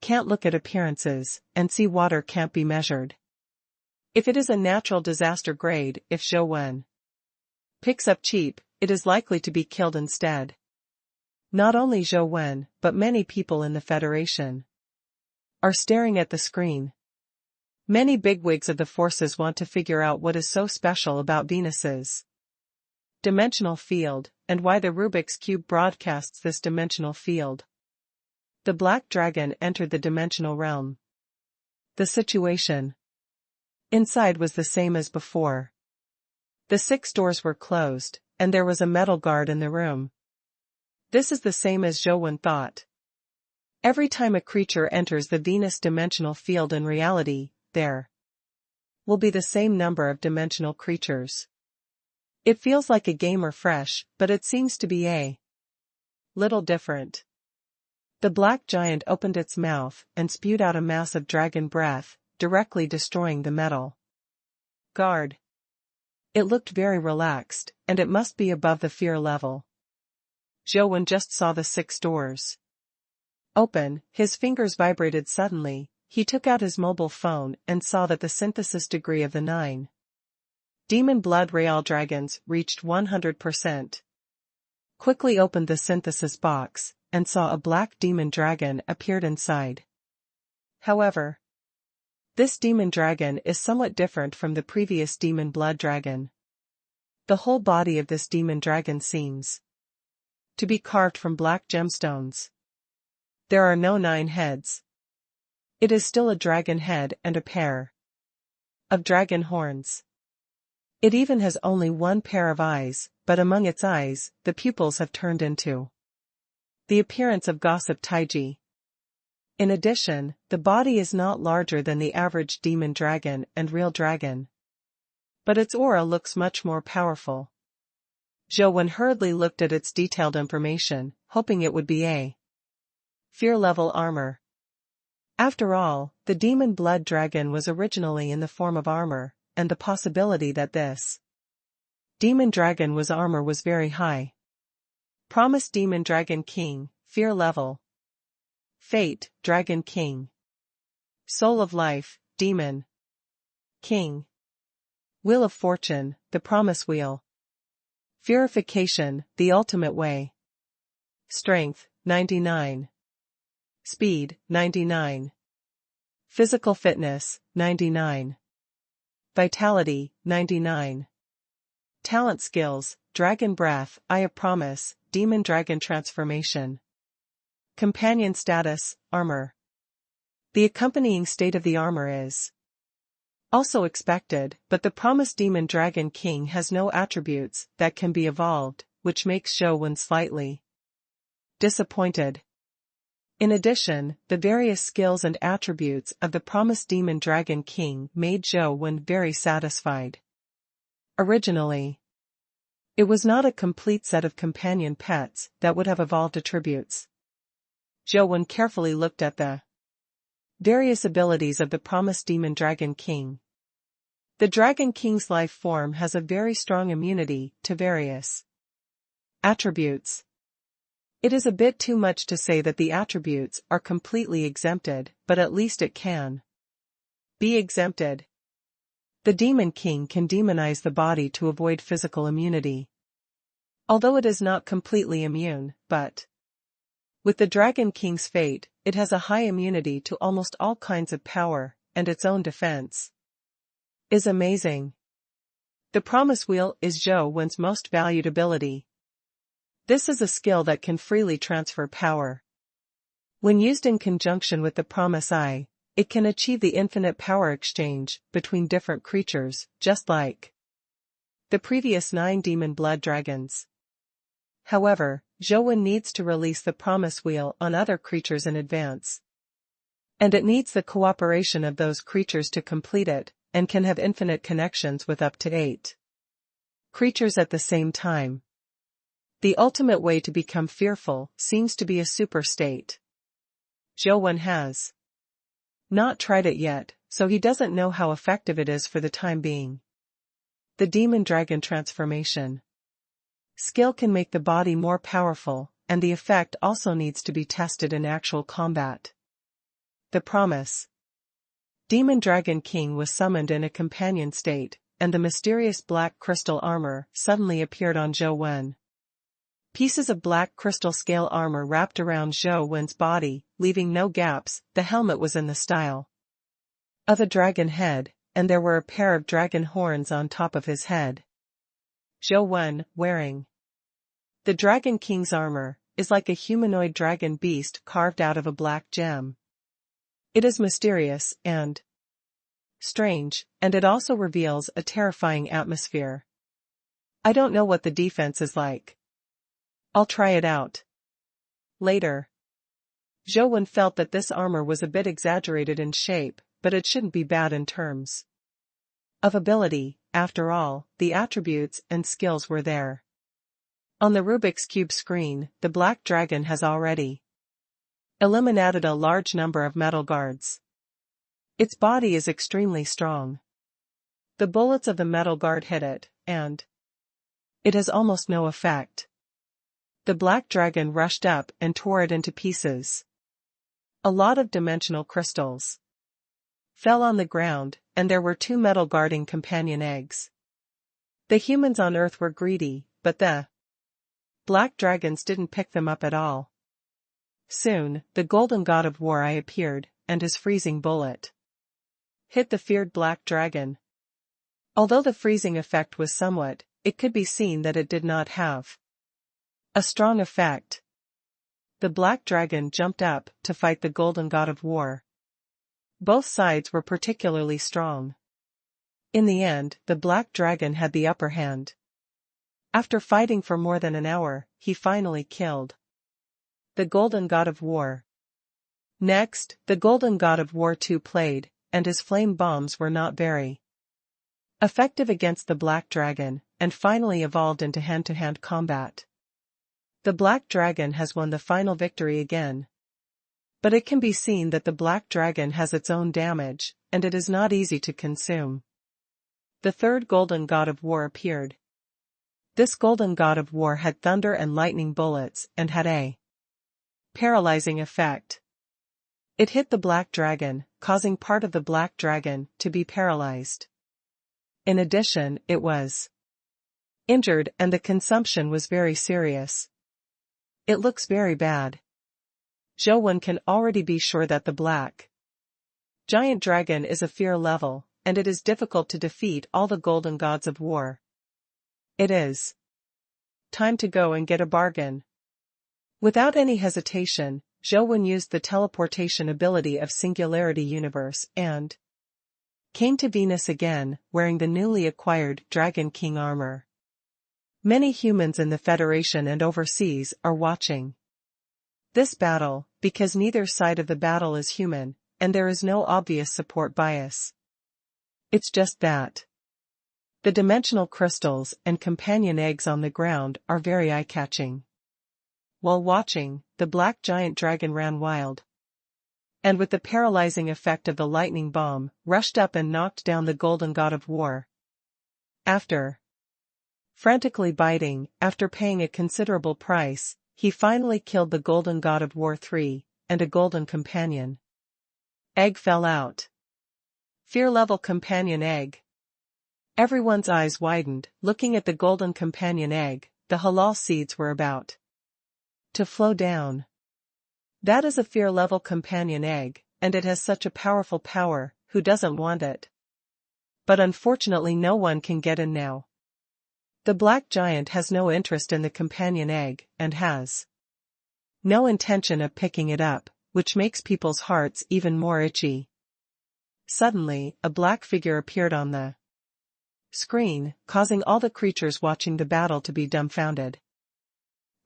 can't look at appearances, and sea water can't be measured. If it is a natural disaster grade, if Zhou picks up cheap, it is likely to be killed instead. Not only Zhou, but many people in the Federation are staring at the screen. Many bigwigs of the forces want to figure out what is so special about Venus's dimensional field, and why the Rubik's Cube broadcasts this dimensional field. The black dragon entered the dimensional realm. The situation inside was the same as before. The 6 doors were closed, and there was a metal guard in the room. This is the same as Zhou thought. Every time a creature enters the Venus dimensional field in reality, there will be the same number of dimensional creatures. It feels like a game refresh, but it seems to be a little different. The black giant opened its mouth and spewed out a mass of dragon breath, directly destroying the metal guard. It looked very relaxed, and it must be above the fear level. Zhou just saw the 6 doors open. His fingers vibrated suddenly. He took out his mobile phone and saw that the synthesis degree of the 9 demon blood real dragons reached 100%. Quickly opened the synthesis box, and saw a black demon dragon appeared inside. However, this demon dragon is somewhat different from the previous demon blood dragon. The whole body of this demon dragon seems to be carved from black gemstones. There are no 9 heads. It is still a dragon head and a pair of dragon horns. It even has only 1 pair of eyes, but among its eyes, the pupils have turned into the appearance of gossip taiji. In addition, the body is not larger than the average demon dragon and real dragon. But its aura looks much more powerful. Zhou hurriedly looked at its detailed information, hoping it would be a fear level armor. After all, the demon blood dragon was originally in the form of armor, and the possibility that this demon dragon was armor was very high. Promise Demon Dragon King, fear level. Fate, Dragon King. Soul of Life, Demon King. Wheel of Fortune, the Promise Wheel. Purification, the Ultimate Way. Strength, 99. Speed, 99. Physical Fitness, 99. Vitality, 99. Talent Skills, Dragon Breath, Eye of Promise, Demon Dragon Transformation. Companion Status, Armor. The accompanying state of the armor is also expected, but the promised Demon Dragon King has no attributes that can be evolved, which makes Zhou slightly disappointed. In addition, the various skills and attributes of the promised Demon Dragon King made Zhou very satisfied. Originally, it was not a complete set of companion pets that would have evolved attributes. Zhou carefully looked at the various abilities of the promised Demon Dragon King. The Dragon King's life form has a very strong immunity to various attributes. It is a bit too much to say that the attributes are completely exempted, but at least it can be exempted. The Demon King can demonize the body to avoid physical immunity, although it is not completely immune, but with the Dragon King's fate, it has a high immunity to almost all kinds of power, and its own defense is amazing. The Promise Wheel is Zhou Wen's most valued ability. This is a skill that can freely transfer power. When used in conjunction with the Promise Eye, it can achieve the infinite power exchange between different creatures, just like the previous 9 demon blood dragons. However, Zhou Wen needs to release the Promise Wheel on other creatures in advance. And it needs the cooperation of those creatures to complete it, and can have infinite connections with up to 8 creatures at the same time. The ultimate way to become fearful seems to be a super state. Zhou Wen has not tried it yet, so he doesn't know how effective it is for the time being. The Demon Dragon Transformation skill can make the body more powerful, and the effect also needs to be tested in actual combat. The Promise Demon Dragon King was summoned in a companion state, and the mysterious black crystal armor suddenly appeared on Zhou Wen. Pieces of black crystal scale armor wrapped around Zhou Wen's body, leaving no gaps. The helmet was in the style of a dragon head, and there were a pair of dragon horns on top of his head. Zhou Wen, wearing the Dragon King's armor, is like a humanoid dragon beast carved out of a black gem. It is mysterious and strange, and it also reveals a terrifying atmosphere. I don't know what the defense is like. I'll try it out later. Zhou Wen felt that this armor was a bit exaggerated in shape, but it shouldn't be bad in terms of ability. After all, the attributes and skills were there. On the Rubik's Cube screen, the Black Dragon has already eliminated a large number of metal guards. Its body is extremely strong. The bullets of the metal guard hit it, and it has almost no effect. The Black Dragon rushed up and tore it into pieces. A lot of dimensional crystals fell on the ground, and there were 2 metal guarding companion eggs. The humans on Earth were greedy, but the Black Dragons didn't pick them up at all. Soon, the Golden God of War Eye appeared, and his freezing bullet hit the feared Black Dragon. Although the freezing effect was somewhat, it could be seen that it did not have a strong effect. The Black Dragon jumped up to fight the Golden God of War. Both sides were particularly strong. In the end, the Black Dragon had the upper hand. After fighting for more than an hour, he finally killed the Golden God of War. Next, the Golden God of War 2 played, and his flame bombs were not very effective against the Black Dragon, and finally evolved into hand-to-hand combat. The Black Dragon has won the final victory again. But it can be seen that the Black Dragon has its own damage, and it is not easy to consume. The third Golden God of War appeared. This Golden God of War had thunder and lightning bullets, and had a paralyzing effect. It hit the Black Dragon, causing part of the Black Dragon to be paralyzed. In addition, it was injured, and the consumption was very serious. It looks very bad. Zhou Wen can already be sure that the Black Giant Dragon is a fear level, and it is difficult to defeat all the Golden Gods of War. It is time to go and get a bargain. Without any hesitation, Zhou Wen used the teleportation ability of Singularity Universe and came to Venus again, wearing the newly acquired Dragon King armor. Many humans in the Federation and overseas are watching this battle, because neither side of the battle is human, and there is no obvious support bias. It's just that the dimensional crystals and companion eggs on the ground are very eye-catching. While watching, the Black Giant Dragon ran wild, and with the paralyzing effect of the lightning bomb, rushed up and knocked down the Golden God of War. After frantically biting, after paying a considerable price, he finally killed the golden god of war 3, and a golden companion. Egg fell out. Fear-level companion egg. Everyone's eyes widened, looking at the golden companion egg. The halal seeds were about to flow down. That is a fear-level companion egg, and it has such a powerful power, who doesn't want it? But unfortunately no one can get in now. The black giant has no interest in the companion egg, and has no intention of picking it up, which makes people's hearts even more itchy. Suddenly, a black figure appeared on the screen, causing all the creatures watching the battle to be dumbfounded.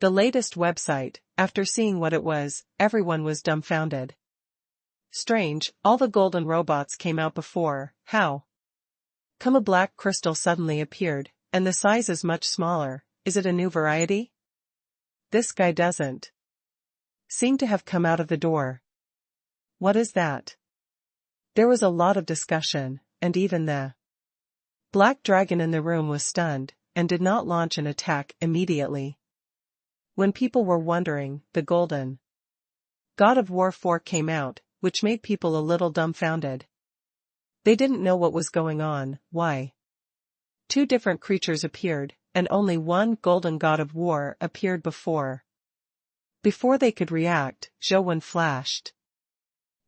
The latest website, after seeing what it was, everyone was dumbfounded. Strange, all the golden robots came out before, how come a black crystal suddenly appeared, and the size is much smaller? Is it a new variety? This guy doesn't seem to have come out of the door. What is that? There was a lot of discussion, and even the black dragon in the room was stunned, and did not launch an attack immediately. When people were wondering, the golden god of war 4 came out, which made people a little dumbfounded. They didn't know what was going on. Why? Two different creatures appeared, and only one golden god of war appeared before. Before they could react, Zhou flashed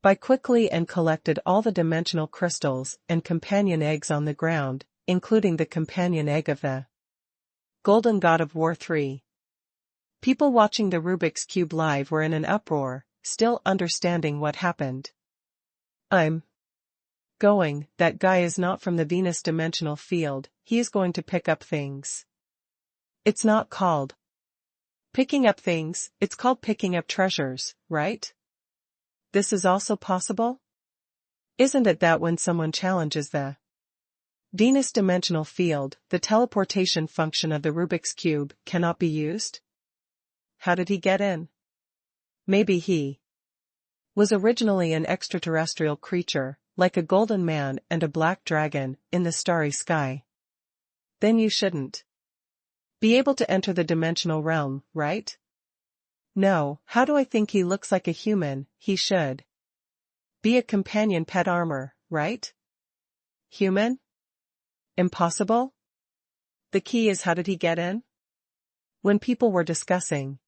by quickly and collected all the dimensional crystals and companion eggs on the ground, including the companion egg of the golden god of war 3. People watching the Rubik's Cube live were in an uproar, still understanding what happened. That guy is not from the Venus dimensional field, he is going to pick up things. It's not called picking up things, it's called picking up treasures, right? This is also possible? Isn't it that when someone challenges the Venus dimensional field, the teleportation function of the Rubik's Cube cannot be used? How did he get in? Maybe he was originally an extraterrestrial creature, like a golden man and a black dragon, in the starry sky. Then you shouldn't be able to enter the dimensional realm, right? No, how do I think he looks like a human? He should be a companion pet armor, right? Human? Impossible? The key is how did he get in? When people were discussing,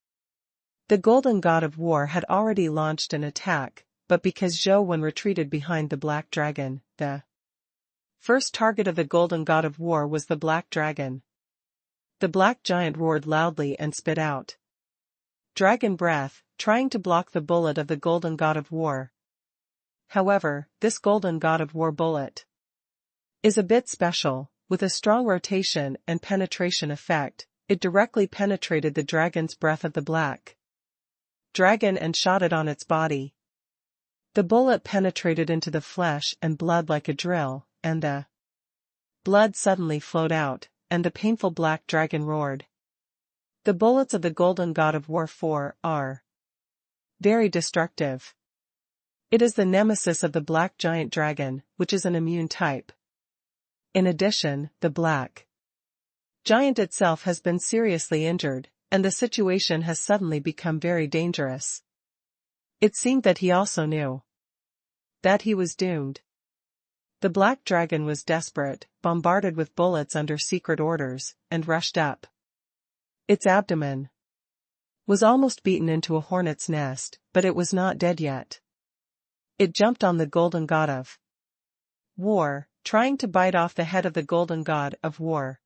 the golden god of war had already launched an attack, but because Zhou retreated behind the black dragon, the first target of the golden god of war was the black dragon. The black giant roared loudly and spit out dragon breath, trying to block the bullet of the golden god of war. However, this golden god of war bullet is a bit special. With a strong rotation and penetration effect, it directly penetrated the dragon's breath of the black dragon and shot it on its body. The bullet penetrated into the flesh and blood like a drill, and the blood suddenly flowed out, and the painful black dragon roared. The bullets of the golden god of war 4 are very destructive. It is the nemesis of the black giant dragon, which is an immune type. In addition, the black giant itself has been seriously injured, and the situation has suddenly become very dangerous. It seemed that he also knew that he was doomed. The black dragon was desperate, bombarded with bullets under secret orders, and rushed up. Its abdomen was almost beaten into a hornet's nest, but it was not dead yet. It jumped on the golden god of war, trying to bite off the head of the golden god of war.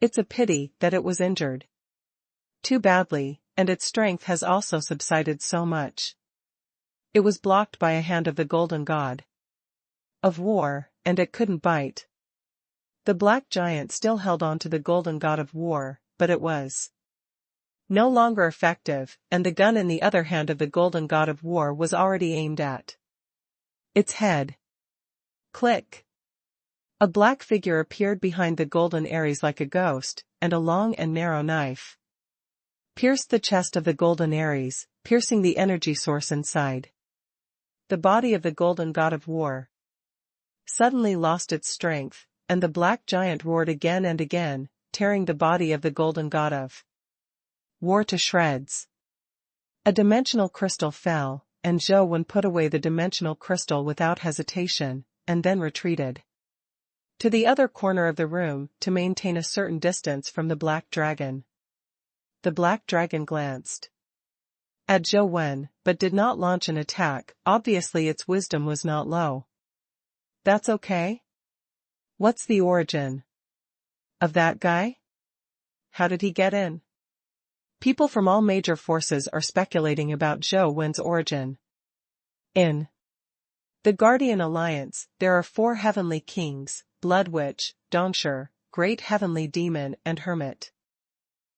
It's a pity that it was injured too badly, and its strength has also subsided so much. It was blocked by a hand of the golden god of war, and it couldn't bite. The black giant still held on to the golden god of war, but it was no longer effective, and the gun in the other hand of the golden god of war was already aimed at its head. Click! A black figure appeared behind the golden Ares like a ghost, and a long and narrow knife pierced the chest of the golden Ares, piercing the energy source inside. The body of the golden god of war suddenly lost its strength, and the black giant roared again and again, tearing the body of the golden god of war to shreds. A dimensional crystal fell, and Zhou Wen put away the dimensional crystal without hesitation, and then retreated to the other corner of the room to maintain a certain distance from the black dragon. The black dragon glanced at Zhou Wen, but did not launch an attack. Obviously its wisdom was not low. That's okay? What's the origin of that guy? How did he get in? People from all major forces are speculating about Zhou Wen's origin. In the Guardian Alliance, there are 4 heavenly kings: Blood Witch, Dongshi, Great Heavenly Demon and Hermit.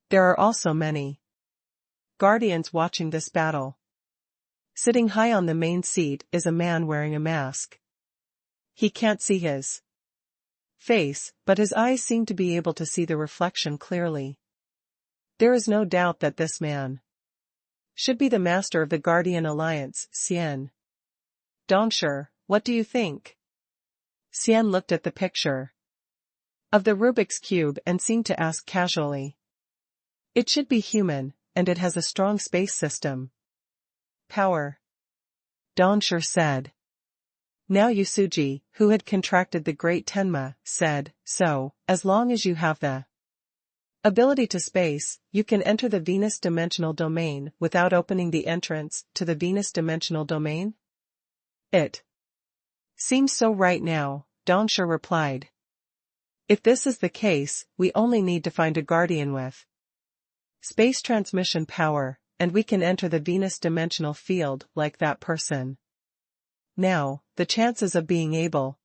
There are also many guardians watching this battle. Sitting high on the main seat is a man wearing a mask. He can't see his face, but his eyes seem to be able to see the reflection clearly. There is no doubt that this man should be the master of the Guardian Alliance, Tian. Dongshi, what do you think? Tian looked at the picture of the Rubik's Cube and seemed to ask casually. It should be human, and it has a strong space system. Power. Dongshi said. Now Yusuji, who had contracted the Great Tenma, said, so, as long as you have the ability to space, you can enter the Venus dimensional domain without opening the entrance to the Venus dimensional domain? It seems so right now, Dongshi replied. If this is the case, we only need to find a guardian with space transmission power, and we can enter the Venus dimensional field like that person. Now, the chances of being able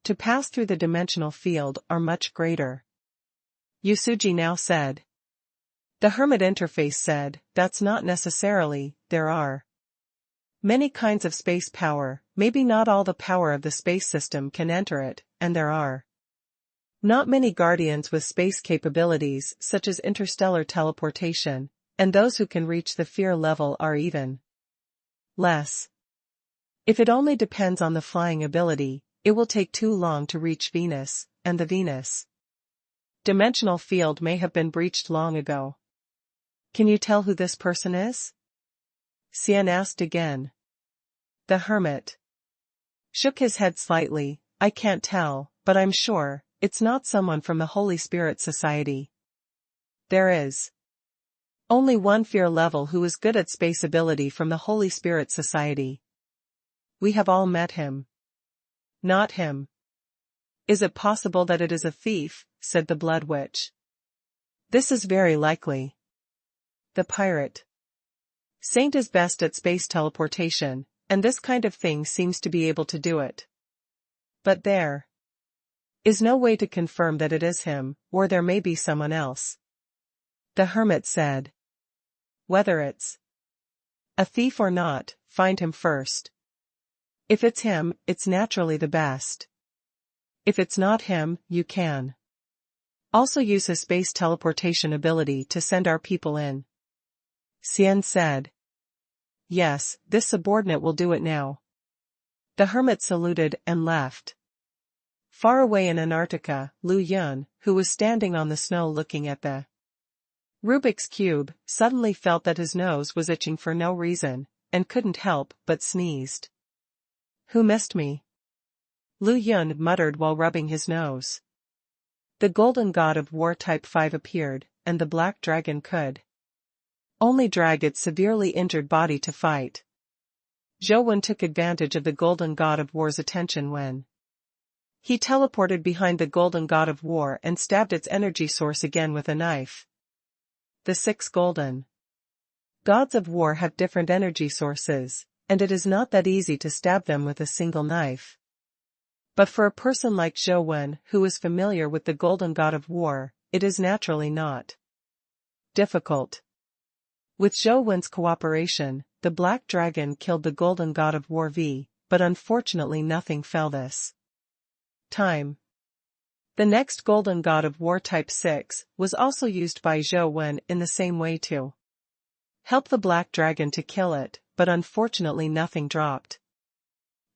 to pass through the dimensional field are much greater. Yusuji now said. The Hermit interface said, that's not necessarily, there are many kinds of space power, maybe not all the power of the space system can enter it, and there are not many guardians with space capabilities such as interstellar teleportation, and those who can reach the fear level are even less. If it only depends on the flying ability, it will take too long to reach Venus, and the Venus dimensional field may have been breached long ago. Can you tell who this person is? Tian asked again. The Hermit shook his head slightly. I can't tell, but I'm sure it's not someone from the Holy Spirit Society. There is only one fear level who is good at space ability from the Holy Spirit Society. We have all met him. Not him. Is it possible that it is a thief? Said the Blood Witch. This is very likely. The Pirate Saint is best at space teleportation, and this kind of thing seems to be able to do it. But there is no way to confirm that it is him, or there may be someone else. The Hermit said. Whether it's a thief or not, find him first. If it's him, it's naturally the best. If it's not him, you can also use his space teleportation ability to send our people in. Tian said. Yes, this subordinate will do it now. The Hermit saluted and left. Far away in Antarctica, Lu Yun, who was standing on the snow looking at the Rubik's Cube, suddenly felt that his nose was itching for no reason, and couldn't help but sneezed. Who missed me? Lu Yun muttered while rubbing his nose. The golden god of war type 5 appeared, and the black dragon could only drag its severely injured body to fight. Zhou Wen took advantage of the golden god of war's attention when he teleported behind the golden god of war and stabbed its energy source again with a knife. The 6 golden gods of war have different energy sources, and it is not that easy to stab them with a single knife. But for a person like Zhou Wen who is familiar with the golden god of war, it is naturally not difficult. With Zhou Wen's cooperation, the black dragon killed the golden god of war but unfortunately nothing fell this time. The next golden god of war type 6 was also used by Zhou Wen in the same way to help the black dragon to kill it, but unfortunately nothing dropped.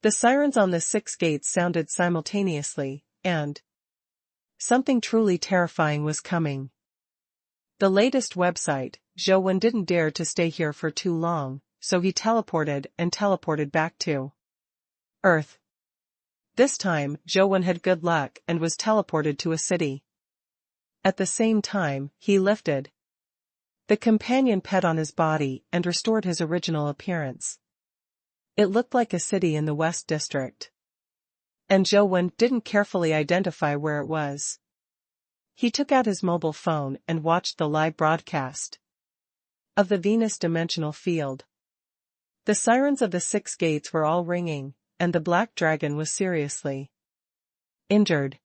The sirens on the 6 gates sounded simultaneously, and something truly terrifying was coming. The latest website, Zhou didn't dare to stay here for too long, so he teleported back to Earth. This time, Zhou had good luck and was teleported to a city. At the same time, he lifted the companion pet on his body and restored his original appearance. It looked like a city in the West District. And Zhou didn't carefully identify where it was. He took out his mobile phone and watched the live broadcast of the Venus dimensional field. The sirens of the 6 gates were all ringing, and the black dragon was seriously injured.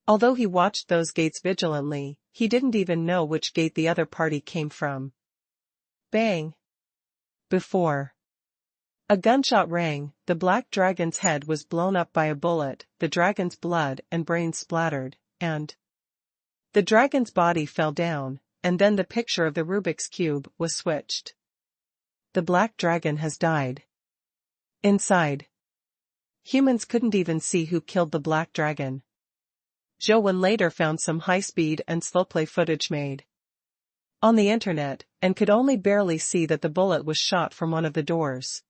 Although he watched those gates vigilantly, he didn't even know which gate the other party came from. Bang! Before a gunshot rang, the black dragon's head was blown up by a bullet, the dragon's blood and brains splattered, and the dragon's body fell down, and then the picture of the Rubik's Cube was switched. The black dragon has died. Inside, humans couldn't even see who killed the black dragon. Zhou later found some high-speed and slow-play footage made on the internet, and could only barely see that the bullet was shot from one of the doors.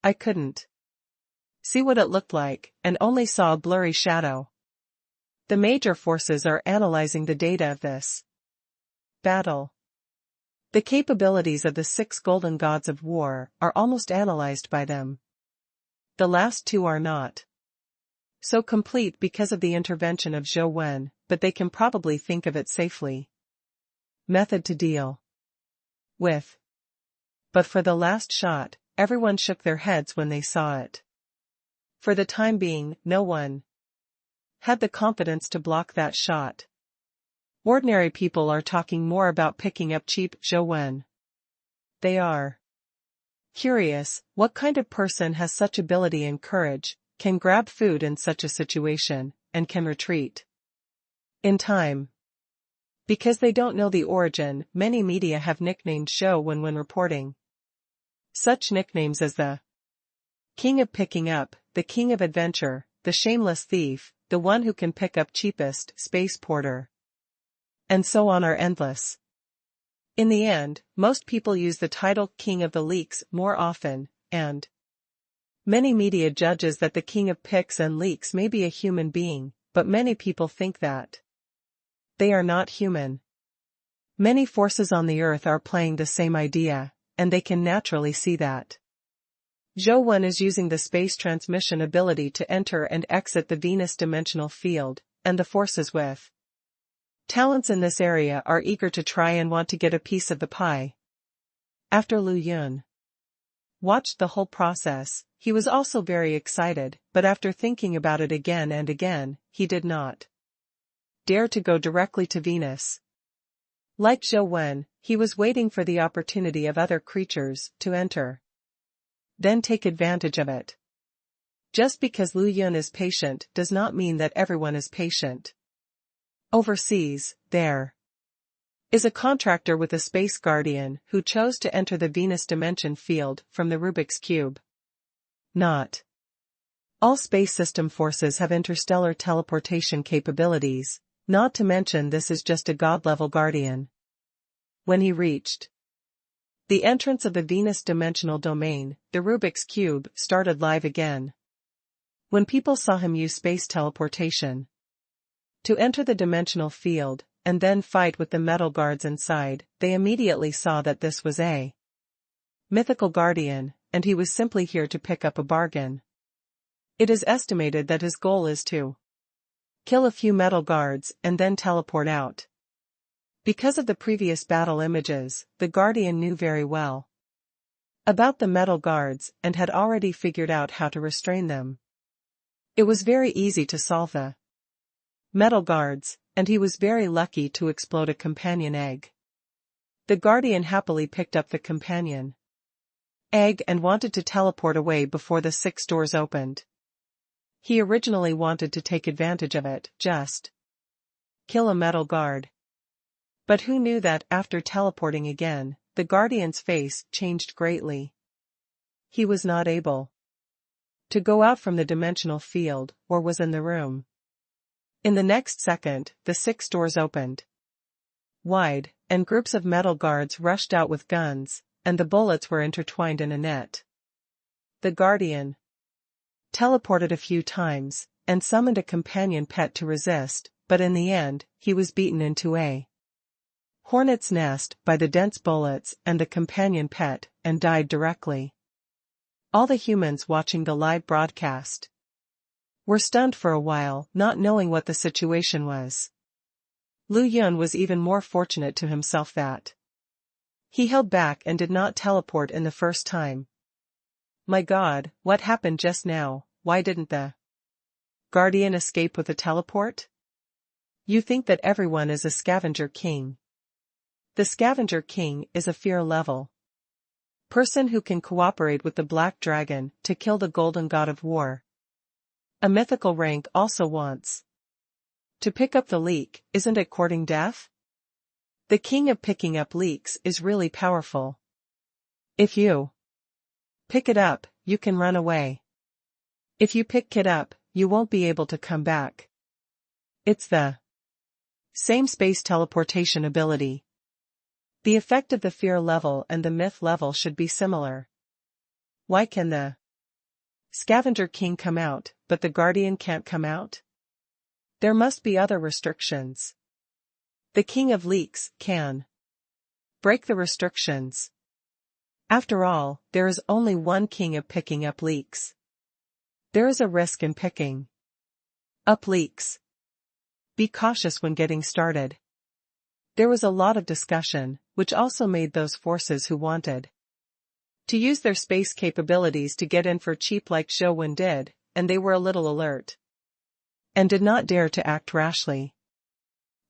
I couldn't see what it looked like, and only saw a blurry shadow. The major forces are analyzing the data of this battle. The capabilities of the 6 golden gods of war are almost analyzed by them. The last 2 are not so complete because of the intervention of Zhou, but they can probably think of it safely. Method to deal with. But for the last shot, everyone shook their heads when they saw it. For the time being, no one had the confidence to block that shot. Ordinary people are talking more about picking up cheap Zhou. They are curious, what kind of person has such ability and courage, can grab food in such a situation, and can retreat in time. Because they don't know the origin, many media have nicknamed Zhou when reporting. Such nicknames as the King of Picking Up, the King of Adventure, the Shameless Thief, the one who can pick up cheapest, Space Porter, and so on are endless. In the end, most people use the title King of the Leaks more often, and many media judges that the King of Picks and Leaks may be a human being, but many people think that they are not human. Many forces on the Earth are playing the same idea, and they can naturally see that. Zhou is using the space transmission ability to enter and exit the Venus dimensional field, and the forces with talents in this area are eager to try and want to get a piece of the pie. After Lu Yun watched the whole process, he was also very excited, but after thinking about it again and again, he did not dare to go directly to Venus. Like Zhou, he was waiting for the opportunity of other creatures to enter, then take advantage of it. Just because Lu Yun is patient does not mean that everyone is patient. Overseas, there is a contractor with a space guardian who chose to enter the Venus dimension field from the Rubik's Cube. Not all space system forces have interstellar teleportation capabilities, not to mention this is just a god-level guardian. When he reached the entrance of the Venus dimensional domain, the Rubik's Cube started live again. When people saw him use space teleportation to enter the dimensional field, and then fight with the metal guards inside, they immediately saw that this was a mythical guardian, and he was simply here to pick up a bargain. It is estimated that his goal is to kill a few metal guards and then teleport out. Because of the previous battle images, the Guardian knew very well about the metal guards and had already figured out how to restrain them. It was very easy to solve the metal guards, and he was very lucky to explode a companion egg. The Guardian happily picked up the companion egg and wanted to teleport away before the 6 doors opened. He originally wanted to take advantage of it, just kill a metal guard. But who knew that after teleporting again, the Guardian's face changed greatly. He was not able to go out from the dimensional field, or was in the room. In the next second, the 6 doors opened. wide, and groups of metal guards rushed out with guns, and the bullets were intertwined in a net. The Guardian teleported a few times, and summoned a companion pet to resist, but in the end, he was beaten into a hornet's nest by the dense bullets and the companion pet, and died directly. All the humans watching the live broadcast were stunned for a while, not knowing what the situation was. Lu Yun was even more fortunate to himself that he held back and did not teleport in the first time. My God, what happened just now? Why didn't the Guardian escape with a teleport? You think that everyone is a scavenger king. The scavenger king is a fear level person who can cooperate with the Black Dragon to kill the Golden God of War. A mythical rank also wants to pick up the leak, isn't it courting death? The king of picking up leaks is really powerful. If you pick it up, you can run away. If you pick it up, you won't be able to come back. It's the same space teleportation ability. The effect of the fear level and the myth level should be similar. Why can the Scavenger King come out, but the Guardian can't come out? There must be other restrictions. The King of Leaks can break the restrictions. After all, there is only one king of picking up leaks. There is a risk in picking up leaks. Be cautious when getting started. There was a lot of discussion, which also made those forces who wanted to use their space capabilities to get in for cheap like Zhou did, and they were a little alert and did not dare to act rashly.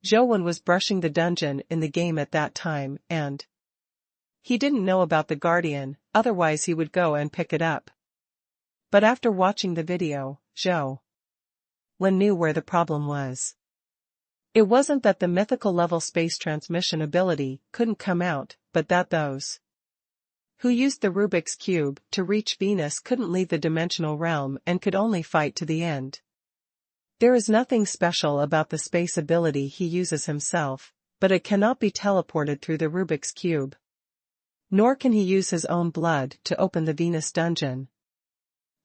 Zhou was brushing the dungeon in the game at that time, and he didn't know about the Guardian, otherwise he would go and pick it up. But after watching the video, Zhou knew where the problem was. It wasn't that the mythical level space transmission ability couldn't come out, but that those who used the Rubik's Cube to reach Venus couldn't leave the dimensional realm and could only fight to the end. There is nothing special about the space ability he uses himself, but it cannot be teleported through the Rubik's Cube. Nor can he use his own blood to open the Venus dungeon.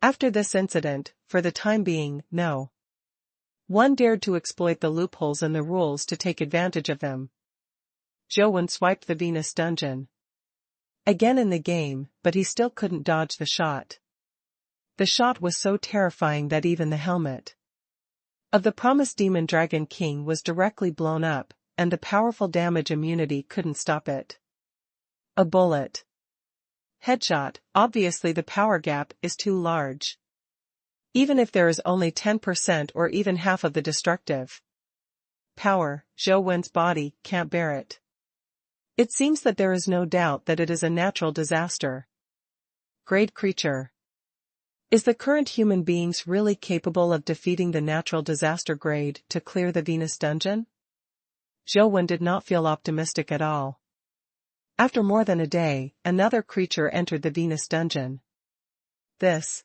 After this incident, for the time being, no one dared to exploit the loopholes in the rules to take advantage of them. Zhou swiped the Venus dungeon again in the game, but he still couldn't dodge the shot. The shot was so terrifying that even the helmet of the promised Demon Dragon King was directly blown up, and the powerful damage immunity couldn't stop it. A bullet headshot. Obviously the power gap is too large. Even if there is only 10% or even half of the destructive power, Zhou body can't bear it. It seems that there is no doubt that it is a natural disaster. Grade creature. Is the current human beings really capable of defeating the natural disaster grade to clear the Venus dungeon? Zhou did not feel optimistic at all. After more than a day, another creature entered the Venus dungeon. This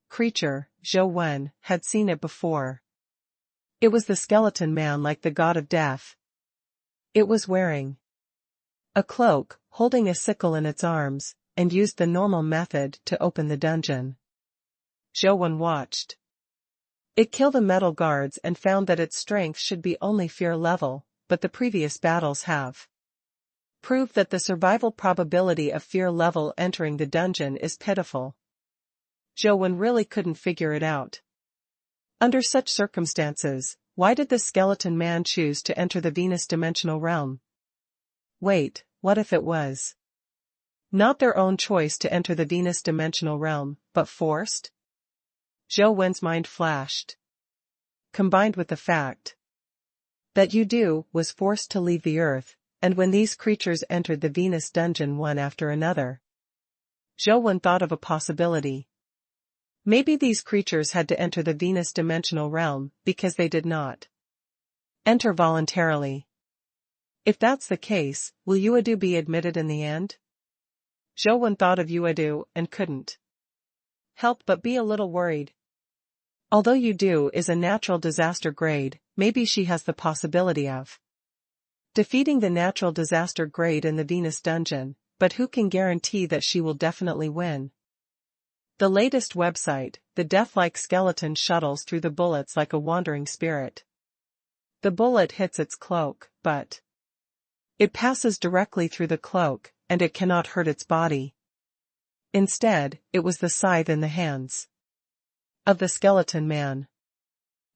creature, Zhou had seen it before. It was the skeleton man like the god of death. It was wearing a cloak, holding a sickle in its arms, and used the normal method to open the dungeon. Zhou watched it kill the metal guards and found that its strength should be only fear level, but the previous battles have proved that the survival probability of fear level entering the dungeon is pitiful. Zhou really couldn't figure it out. Under such circumstances, why did the skeleton man choose to enter the Venus dimensional realm? Wait, what if it was not their own choice to enter the Venus dimensional realm, but forced? Zhou mind flashed. Combined with the fact that Yudu was forced to leave the Earth, and when these creatures entered the Venus dungeon one after another, Zhou thought of a possibility. Maybe these creatures had to enter the Venus dimensional realm because they did not enter voluntarily. If that's the case, will Yuadu be admitted in the end? Zhou thought of Yuadu and couldn't help but be a little worried. Although Yudu is a natural disaster grade, maybe she has the possibility of defeating the natural disaster grade in the Venus dungeon, but who can guarantee that she will definitely win? The latest website, the death-like skeleton shuttles through the bullets like a wandering spirit. The bullet hits its cloak, but it passes directly through the cloak, and it cannot hurt its body. Instead, it was the scythe in the hands of the skeleton man.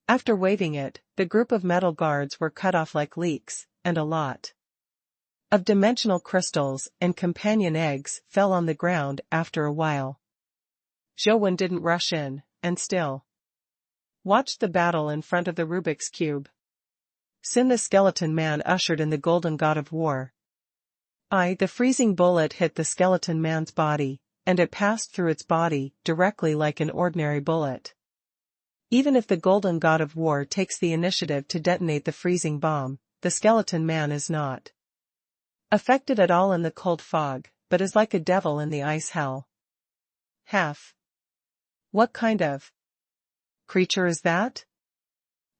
After waving it, the group of metal guards were cut off like leeks, and a lot of dimensional crystals and companion eggs fell on the ground after a while. Zhou didn't rush in, and still watched the battle in front of the Rubik's Cube. Soon the skeleton man ushered in the golden god of war. The freezing bullet hit the skeleton man's body, and it passed through its body directly like an ordinary bullet. Even if the golden god of war takes the initiative to detonate the freezing bomb, the skeleton man is not affected at all in the cold fog, but is like a devil in the ice hell. What kind of creature is that?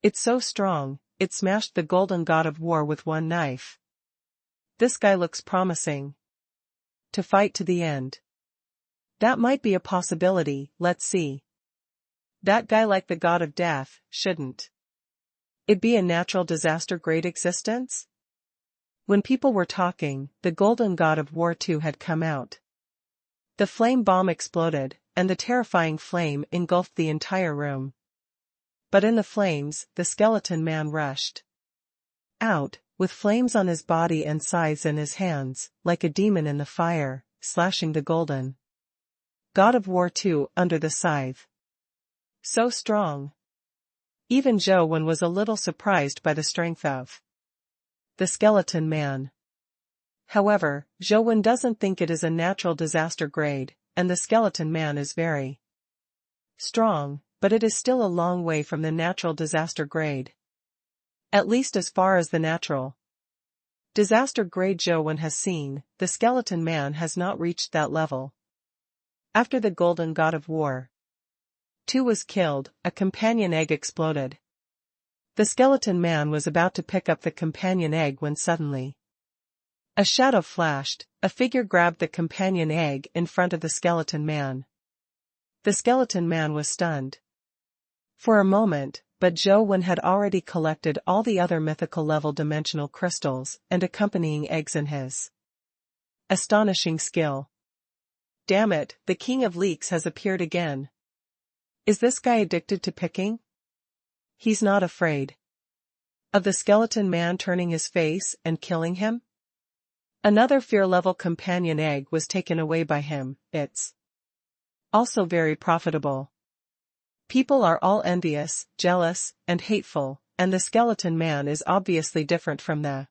It's so strong, it smashed the golden god of war with one knife. This guy looks promising to fight to the end. That might be a possibility, let's see. That guy like the god of death, shouldn't it be a natural disaster grade existence? When people were talking, the golden god of war 2 had come out. The flame bomb exploded, and the terrifying flame engulfed the entire room. But in the flames, the skeleton man rushed out, with flames on his body and scythes in his hands, like a demon in the fire, slashing the golden god of war 2 under the scythe. So strong. Even Zhou was a little surprised by the strength of the skeleton man. However, Zhou doesn't think it is a natural disaster grade, and the skeleton man is very strong, but it is still a long way from the natural disaster grade. At least as far as the natural disaster grade Zhou has seen, the skeleton man has not reached that level. After the golden god of war 2 was killed, a companion egg exploded. The skeleton man was about to pick up the companion egg when suddenly a shadow flashed, a figure grabbed the companion egg in front of the skeleton man. The skeleton man was stunned for a moment, but Zhou had already collected all the other mythical level dimensional crystals and accompanying eggs in his astonishing skill. Damn it, the king of leeks has appeared again. Is this guy addicted to picking? He's not afraid of the skeleton man turning his face and killing him? Another fear-level companion egg was taken away by him. It's also very profitable. People are all envious, jealous, and hateful, and the skeleton man is obviously different from the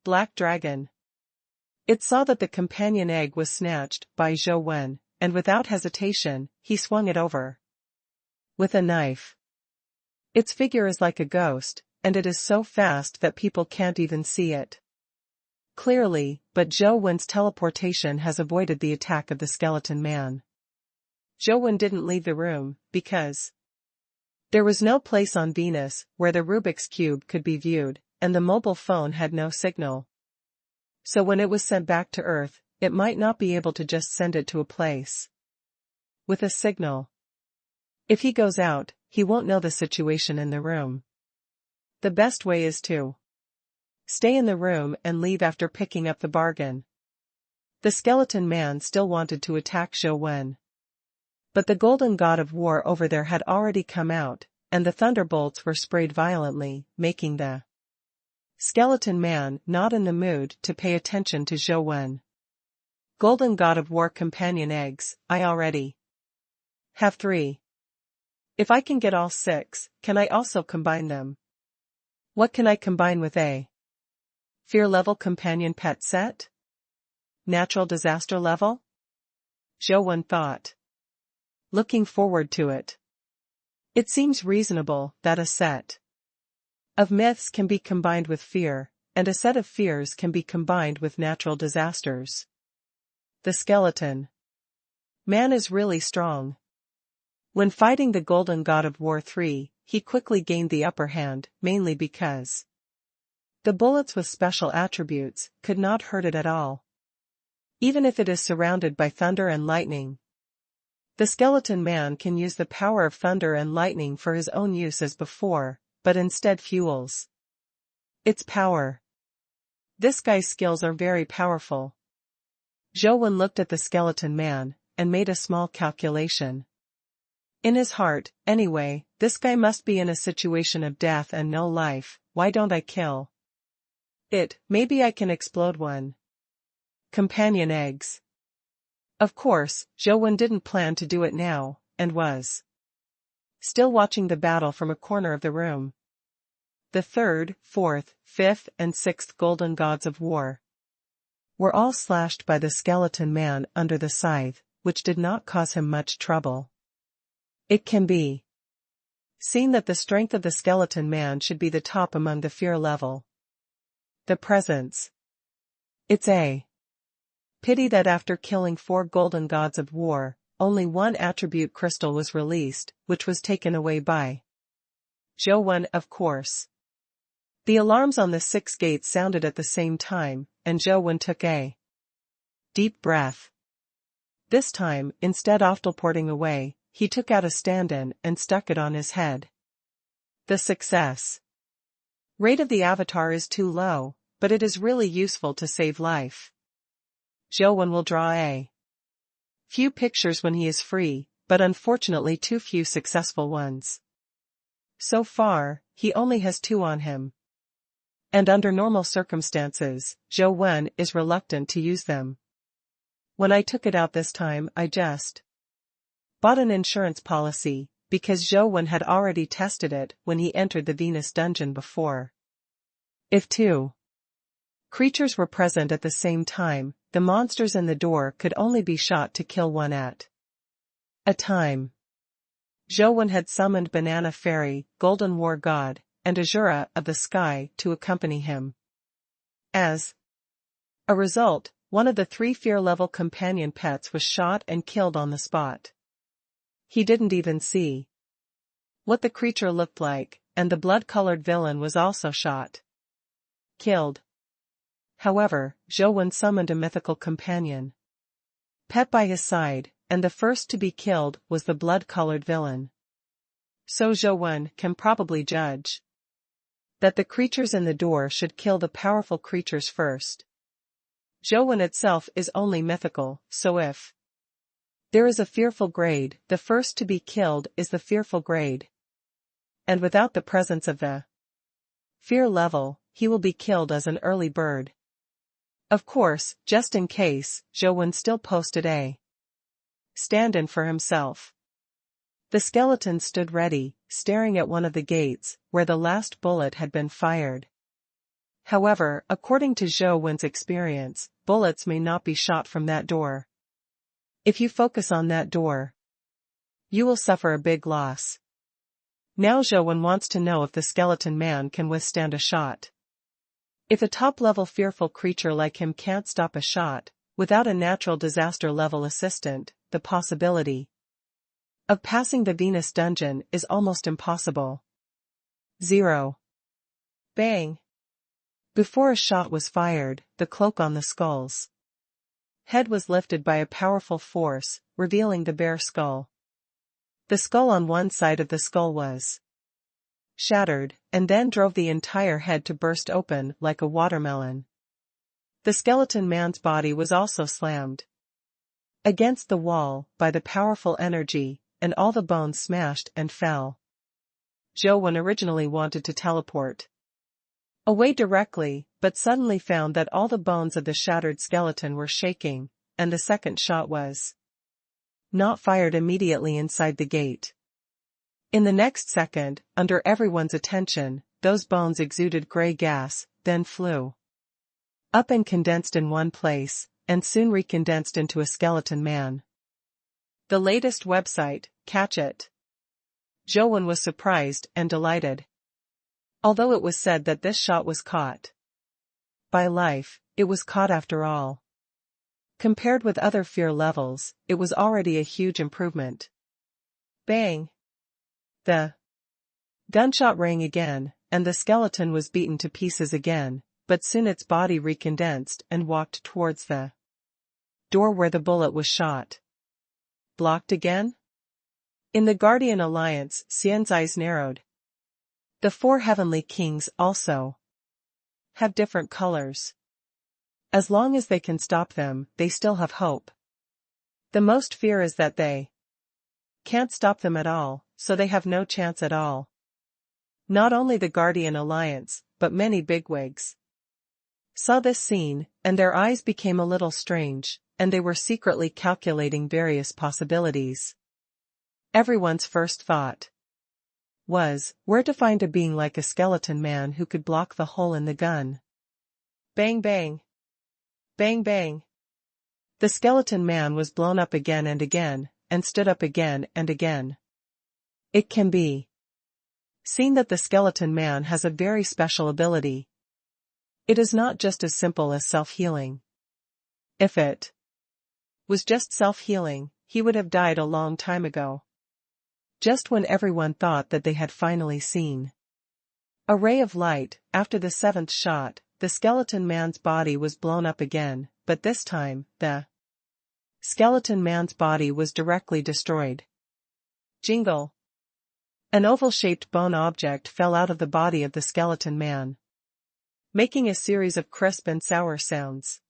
black dragon. It saw that the companion egg was snatched by Zhou, and without hesitation, he swung it over with a knife. Its figure is like a ghost, and it is so fast that people can't even see it clearly, but Zhou teleportation has avoided the attack of the skeleton man. Zhou didn't leave the room, because there was no place on Venus where the Rubik's Cube could be viewed, and the mobile phone had no signal. So when it was sent back to Earth, it might not be able to just send it to a place with a signal. If he goes out, he won't know the situation in the room. The best way is to stay in the room and leave after picking up the bargain. The skeleton man still wanted to attack Zhou, but the golden god of war over there had already come out, and the thunderbolts were sprayed violently, making the skeleton man not in the mood to pay attention to Zhou. Golden god of war companion eggs, I already have 3. If I can get all 6, can I also combine them? What can I combine with a fear level companion pet set? Natural disaster level? Zhou thought, looking forward to it. It seems reasonable that a set of myths can be combined with fear, and a set of fears can be combined with natural disasters. The skeleton man is really strong. When fighting the golden god of war 3, he quickly gained the upper hand, mainly because The bullets with special attributes could not hurt it at all. Even if it is surrounded by thunder and lightning. The skeleton man can use the power of thunder and lightning for his own use as before, but instead fuels its power. This guy's skills are very powerful. Zhou looked at the skeleton man, and made a small calculation. In his heart, anyway, this guy must be in a situation of death and no life. Why don't I kill it? Maybe I can explode one. Companion eggs. Of course, Zhou didn't plan to do it now, and was still watching the battle from a corner of the room. The third, fourth, fifth, and sixth golden gods of war were all slashed by the skeleton man under the scythe, which did not cause him much trouble. It can be seen that the strength of the skeleton man should be the top among the fear level. The presence. It's a pity that after killing 4 golden gods of war, only one attribute crystal was released, which was taken away by Zhou, of course. The alarms on the 6 gates sounded at the same time, and Zhou took a deep breath. This time, instead of teleporting away, he took out a stand-in and stuck it on his head. The success rate of the avatar is too low, but it is really useful to save life. Zhou will draw a few pictures when he is free, but unfortunately too few successful ones. So far, he only has 2 on him. And under normal circumstances, Zhou is reluctant to use them. When I took it out this time, I just bought an insurance policy, because Zhou had already tested it when he entered the Venus dungeon before. If 2 creatures were present at the same time, the monsters in the door could only be shot to kill one at a time. Zhou had summoned Banana Fairy, Golden War God, and Azura of the Sky to accompany him. As a result, one of the 3 fear-level companion pets was shot and killed on the spot. He didn't even see what the creature looked like, and the blood-colored villain was also shot. Killed. However, Zhou summoned a mythical companion pet by his side, and the first to be killed was the blood-colored villain. So Zhou can probably judge that the creatures in the door should kill the powerful creatures first. Zhou itself is only mythical, so if there is a fearful grade, the first to be killed is the fearful grade. And without the presence of the fear level, he will be killed as an early bird. Of course, just in case, Zhou still posted a stand-in for himself. The skeleton stood ready, staring at one of the gates, where the last bullet had been fired. However, according to Zhou's experience, bullets may not be shot from that door. If you focus on that door, you will suffer a big loss. Now Zhou wants to know if the skeleton man can withstand a shot. If a top-level fearful creature like him can't stop a shot, without a natural disaster-level assistant, the possibility of passing the Venus dungeon is almost impossible. 0. Bang! Before a shot was fired, the cloak on the skull's head was lifted by a powerful force, revealing the bare skull. The skull on one side of the skull was shattered, and then drove the entire head to burst open like a watermelon. The skeleton man's body was also slammed against the wall by the powerful energy, and all the bones smashed and fell. Zhou originally wanted to teleport away directly, but suddenly found that all the bones of the shattered skeleton were shaking, and the second shot was not fired immediately inside the gate. In the next second, under everyone's attention, those bones exuded gray gas, then flew up and condensed in one place, and soon recondensed into a skeleton man. The latest website, Catch It. Zhou was surprised and delighted. Although it was said that this shot was caught by life, it was caught after all. Compared with other fear levels, it was already a huge improvement. Bang! The gunshot rang again, and the skeleton was beaten to pieces again, but soon its body recondensed and walked towards the door where the bullet was shot. Blocked again? In the Guardian Alliance, Xian's eyes narrowed. The 4 heavenly kings also have different colors. As long as they can stop them, they still have hope. The most fear is that they can't stop them at all, so they have no chance at all. Not only the Guardian Alliance, but many bigwigs saw this scene, and their eyes became a little strange, and they were secretly calculating various possibilities. Everyone's first thought was, where to find a being like a skeleton man who could block the hole in the gun. Bang bang. Bang bang. The skeleton man was blown up again and again, and stood up again and again. It can be seen that the skeleton man has a very special ability. It is not just as simple as self-healing. If it was just self-healing, he would have died a long time ago. Just when everyone thought that they had finally seen a ray of light, after the 7th shot, the skeleton man's body was blown up again, but this time, the skeleton man's body was directly destroyed. Jingle. An oval-shaped bone object fell out of the body of the skeleton man, making a series of crisp and sour sounds.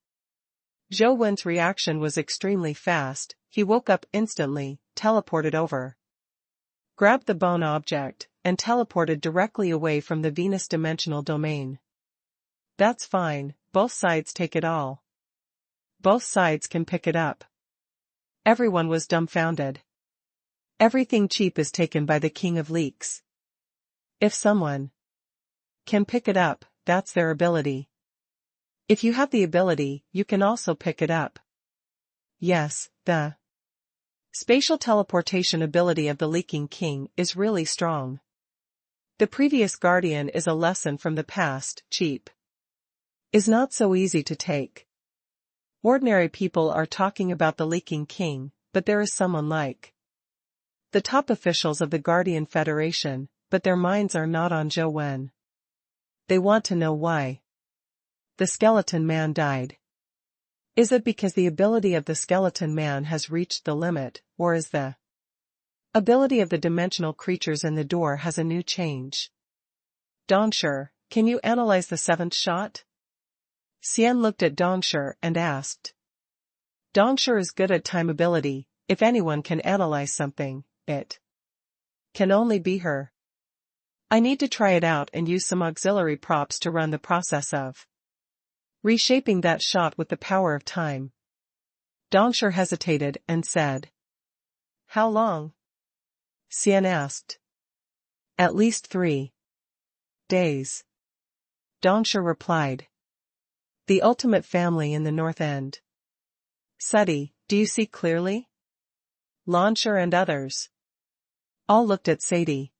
Zhou Wen's reaction was extremely fast. He woke up instantly, teleported over, grabbed the bone object, and teleported directly away from the Venus dimensional domain. That's fine, both sides take it all. Both sides can pick it up. Everyone was dumbfounded. Everything cheap is taken by the King of Leaks. If someone can pick it up, that's their ability. If you have the ability, you can also pick it up. Yes, the spatial teleportation ability of the Leaking King is really strong. The previous Guardian is a lesson from the past. Cheap is not so easy to take. Ordinary people are talking about the Leaking King, but there is someone like the top officials of the Guardian Federation, but their minds are not on Zhou Wen. They want to know why the skeleton man died. Is it because the ability of the skeleton man has reached the limit, or is the ability of the dimensional creatures in the door has a new change? Dongsher, can you analyze the 7th shot? Xian looked at Dongsher and asked. Dongsher is good at time ability. If anyone can analyze something, it can only be her. I need to try it out and use some auxiliary props to run the process of reshaping that shot with the power of time. Dongsher hesitated and said. How long? Xian asked. At least 3 days. Dongsher replied. The ultimate family in the North End. Seti, do you see clearly? Launcher and others all looked at Sadie.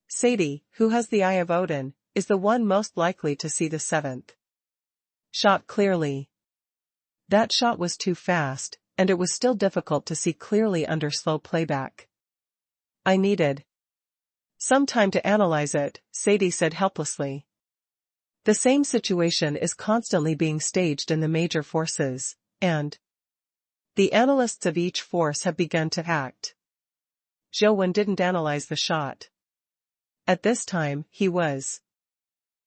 Sadie, who has the Eye of Odin, is the one most likely to see the 7th shot clearly. That shot was too fast, and it was still difficult to see clearly under slow playback. I needed some time to analyze it, Sadie said helplessly. The same situation is constantly being staged in the major forces, and the analysts of each force have begun to act. Zhou Wen didn't analyze the shot. At this time, he was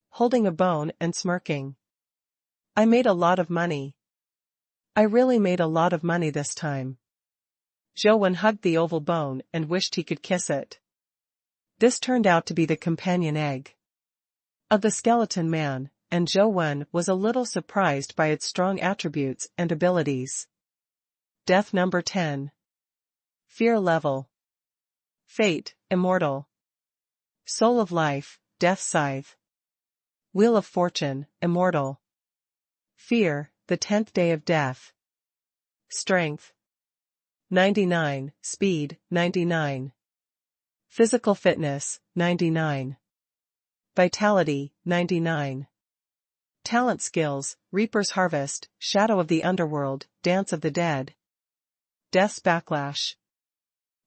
holding a bone and smirking. I made a lot of money. I really made a lot of money this time. Zhou Wen hugged the oval bone and wished he could kiss it. This turned out to be the companion egg of the skeleton man, and Zhou Wen was a little surprised by its strong attributes and abilities. Death number 10. Fear level. Fate, immortal. Soul of life, death scythe. Wheel of fortune, immortal. Fear, the 10th day of death. Strength 99, speed 99. Physical fitness 99. Vitality 99. Talent skills, Reaper's Harvest, Shadow of the Underworld, Dance of the Dead. Death's Backlash.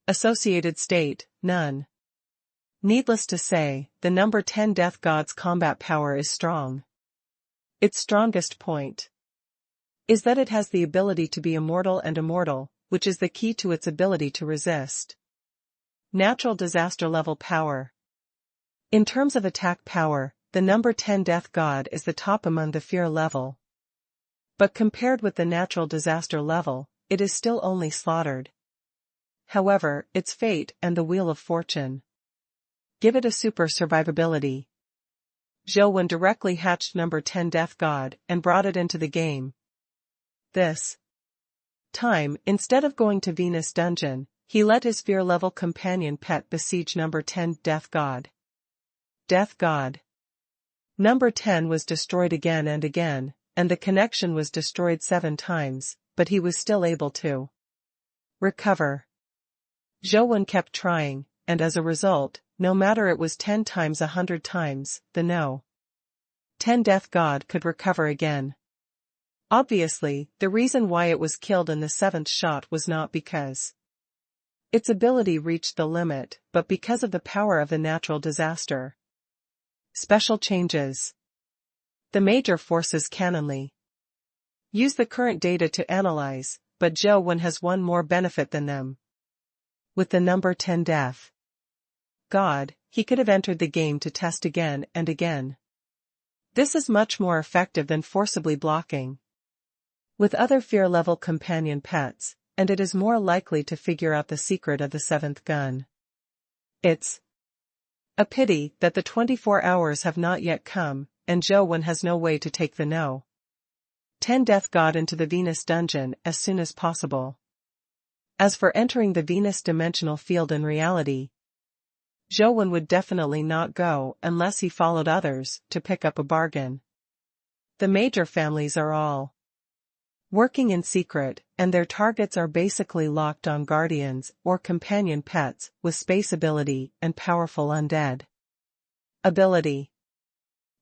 Associated state, none. Needless to say, the number 10 Death God's combat power is strong. Its strongest point is that it has the ability to be immortal and immortal, which is the key to its ability to resist natural disaster level power. In terms of attack power, the number 10 Death God is the top among the fear level. But compared with the natural disaster level, it is still only slaughtered. However, its fate and the Wheel of Fortune give it a super survivability. Zhou Wen directly hatched number 10 Death God and brought it into the game. This time, instead of going to Venus Dungeon, he let his fear-level companion pet besiege number 10 Death God. Death God. Number 10 was destroyed again and again, and the connection was destroyed 7 times, but he was still able to recover. Zhou Wen kept trying, and as a result, no matter it was 10 times 100 times, the 10 Death God could recover again. Obviously, the reason why it was killed in the 7th shot was not because its ability reached the limit, but because of the power of the natural disaster. Special changes. The major forces canonly use the current data to analyze, but Zhou Wen has one more benefit than them. With the number 10 Death God, he could have entered the game to test again and again. This is much more effective than forcibly blocking with other fear-level companion pets, and it is more likely to figure out the secret of the 7th gun. It's a pity that the 24 hours have not yet come, and Zhou Wen has no way to take the 10 Death God into the Venus Dungeon as soon as possible. As for entering the Venus dimensional field in reality, Zhou Wen would definitely not go unless he followed others to pick up a bargain. The major families are all working in secret, and their targets are basically locked on guardians or companion pets with space ability and powerful undead ability.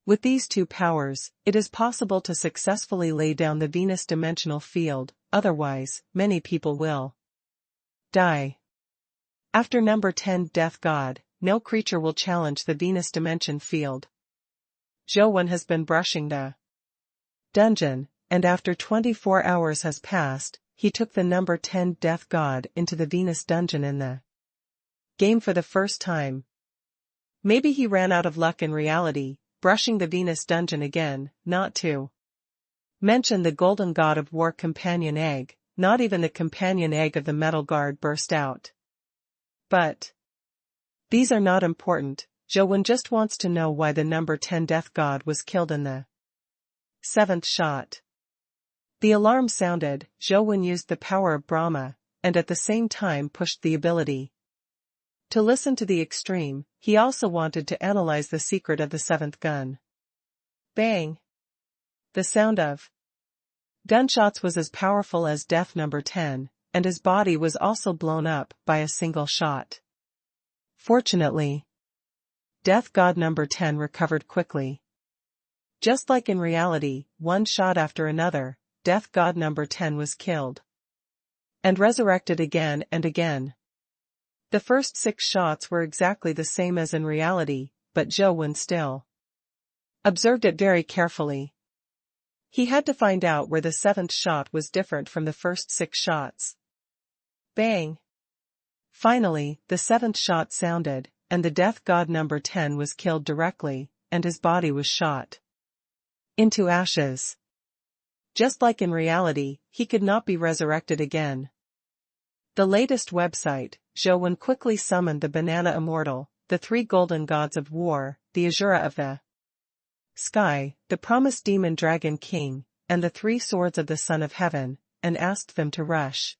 With these two powers, it is possible to successfully lay down the Venus dimensional field, otherwise, many people will die. After number 10 Death God, no creature will challenge the Venus dimension field. Zhou Wen has been brushing the dungeon, and after 24 hours has passed, he took the number 10 Death God into the Venus dungeon in the game for the first time. Maybe he ran out of luck in reality, brushing the Venus dungeon again, not to mention the Golden God of War companion egg, not even the companion egg of the Metal Guard burst out. But these are not important. Zhou Wen just wants to know why the number 10 Death God was killed in the 7th shot. The alarm sounded. Zhou Wen used the power of Brahma, and at the same time pushed the ability to listen to the extreme. He also wanted to analyze the secret of the 7th gun. Bang! The sound of gunshots was as powerful as Death number 10, and his body was also blown up by a single shot. Fortunately, Death God number 10 recovered quickly. Just like in reality, one shot after another, Death God number 10 was killed and resurrected again and again. The first 6 shots were exactly the same as in reality, but Zhou Wen still observed it very carefully. He had to find out where the 7th shot was different from the first 6 shots. Bang! Finally, the 7th shot sounded, and the Death God number 10 was killed directly, and his body was shot into ashes. Just like in reality, he could not be resurrected again. The latest website, Zhou Wen quickly summoned the Banana Immortal, the 3 Golden Gods of War, the Azura of the Sky, the Promised Demon Dragon King, and the 3 Swords of the Son of Heaven, and asked them to rush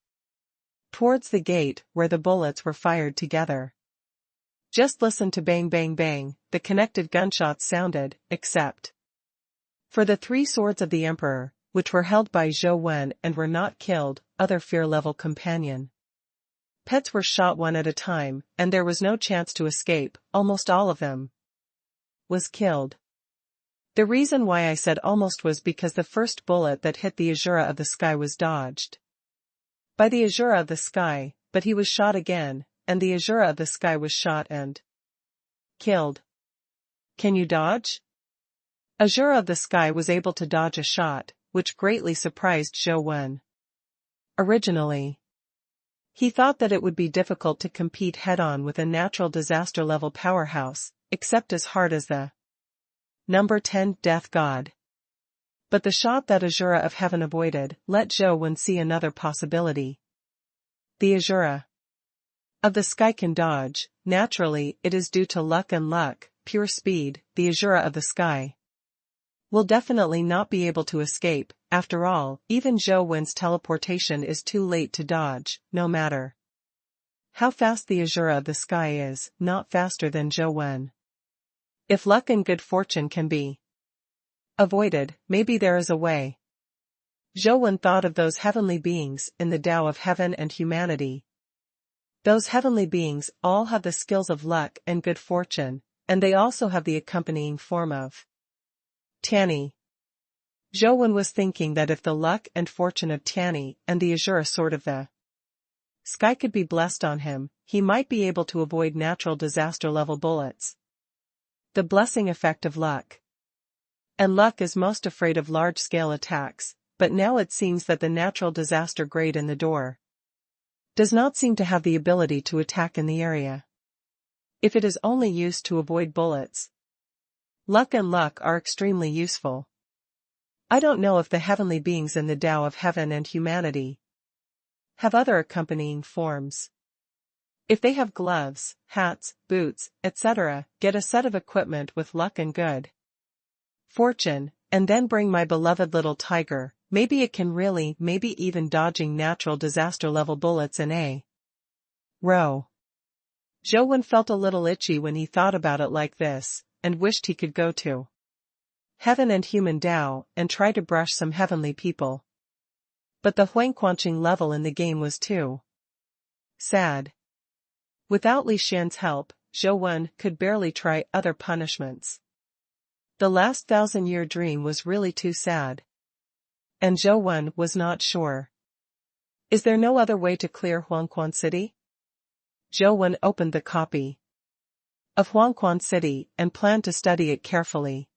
towards the gate where the bullets were fired together. Just listen to bang bang bang, the connected gunshots sounded, except for the 3 Swords of the Emperor, which were held by Zhou Wen and were not killed. Other fear-level companion pets were shot one at a time, and there was no chance to escape. Almost all of them was killed. The reason why I said almost was because the first bullet that hit the Azura of the Sky was dodged by the Azura of the Sky, but he was shot again, and the Azura of the Sky was shot and Killed. Can you dodge? Azura of the Sky was able to dodge a shot, which greatly surprised Zhou Wen. Originally, he thought that it would be difficult to compete head-on with a natural disaster-level powerhouse, except as hard as the number 10 Death God. But the shot that Azura of Heaven avoided let Zhou Wen see another possibility. The Azura of the Sky can dodge. Naturally, it is due to luck and luck, pure speed. The Azura of the Sky will definitely not be able to escape. After all, even Zhou Wen's teleportation is too late to dodge, no matter how fast the Azura of the Sky is, not faster than Zhou Wen. If luck and good fortune can be avoided, maybe there is a way. Zhou Wen thought of those heavenly beings in the Tao of Heaven and Humanity. Those heavenly beings all have the skills of luck and good fortune, and they also have the accompanying form of Tian. Zhou Wen was thinking that if the luck and fortune of Tian and the Azura sword of the Sky could be blessed on him, he might be able to avoid natural disaster-level bullets. The blessing effect of luck. And luck is most afraid of large-scale attacks, but now it seems that the natural disaster grade in the door does not seem to have the ability to attack in the area. If it is only used to avoid bullets, luck and luck are extremely useful. I don't know if the heavenly beings in the Tao of Heaven and Humanity have other accompanying forms. If they have gloves, hats, boots, etc., get a set of equipment with luck and good fortune, and then bring my beloved little tiger. Maybe it can really, maybe even dodging natural disaster-level bullets in a row. Zhou Wen felt a little itchy when he thought about it like this, and wished he could go to Heaven and Human Tao and try to brush some heavenly people. But the Huangquanqing level in the game was too sad. Without Li Xian's help, Zhou Wen could barely try other punishments. The last 1,000-year dream was really too sad. And Zhou Wen was not sure. Is there no other way to clear Huangquan City? Zhou Wen opened the copy of Huangquan City and planned to study it carefully.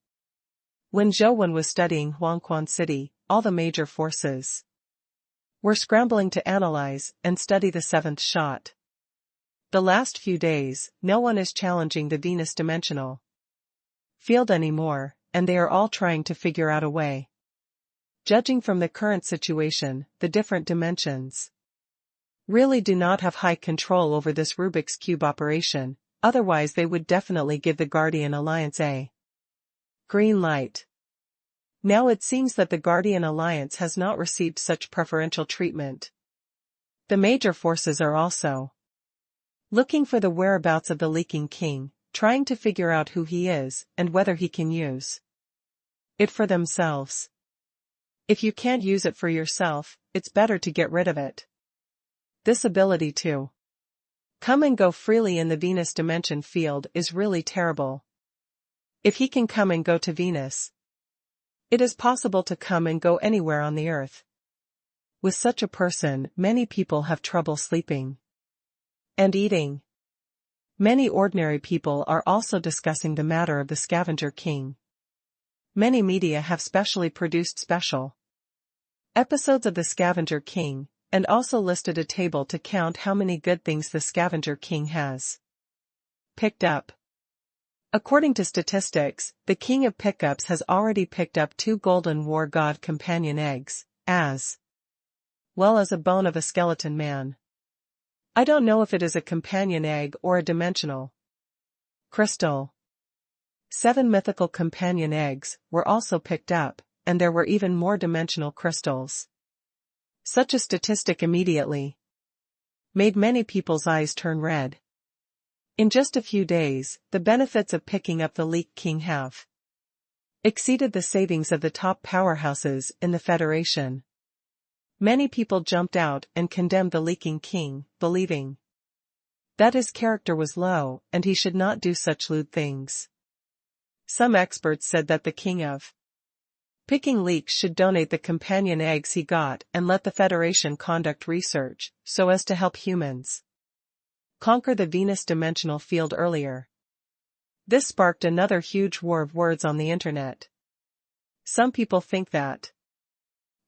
When Zhou Wen was studying Huangquan City, all the major forces were scrambling to analyze and study the seventh shot. The last few days, no one is challenging the Venus dimensional field anymore, and they are all trying to figure out a way. Judging from the current situation, the different dimensions really do not have high control over this Rubik's Cube operation, otherwise they would definitely give the Guardian Alliance a green light. Now it seems that the Guardian Alliance has not received such preferential treatment. The major forces are also looking for the whereabouts of the Leaking King, trying to figure out who he is and whether he can use it for themselves. If you can't use it for yourself, it's better to get rid of it. This ability to come and go freely in the Venus dimension field is really terrible. If he can come and go to Venus, it is possible to come and go anywhere on the Earth. With such a person, many people have trouble sleeping and eating. Many ordinary people are also discussing the matter of the Scavenger King. Many media have specially produced special episodes of the Scavenger King, and also listed a table to count how many good things the Scavenger King has picked up. According to statistics, the King of Pickups has already picked up 2 Golden War God companion eggs, as well as a bone of a skeleton man. I don't know if it is a companion egg or a dimensional crystal. 7 mythical companion eggs were also picked up, and there were even more dimensional crystals. Such a statistic immediately made many people's eyes turn red. In just a few days, the benefits of picking up the Leak King have exceeded the savings of the top powerhouses in the Federation. Many people jumped out and condemned the Leaking King, believing that his character was low and he should not do such lewd things. Some experts said that the King of Picking Leaks should donate the companion eggs he got and let the Federation conduct research, so as to help humans conquer the Venus dimensional field earlier. This sparked another huge war of words on the internet. Some people think that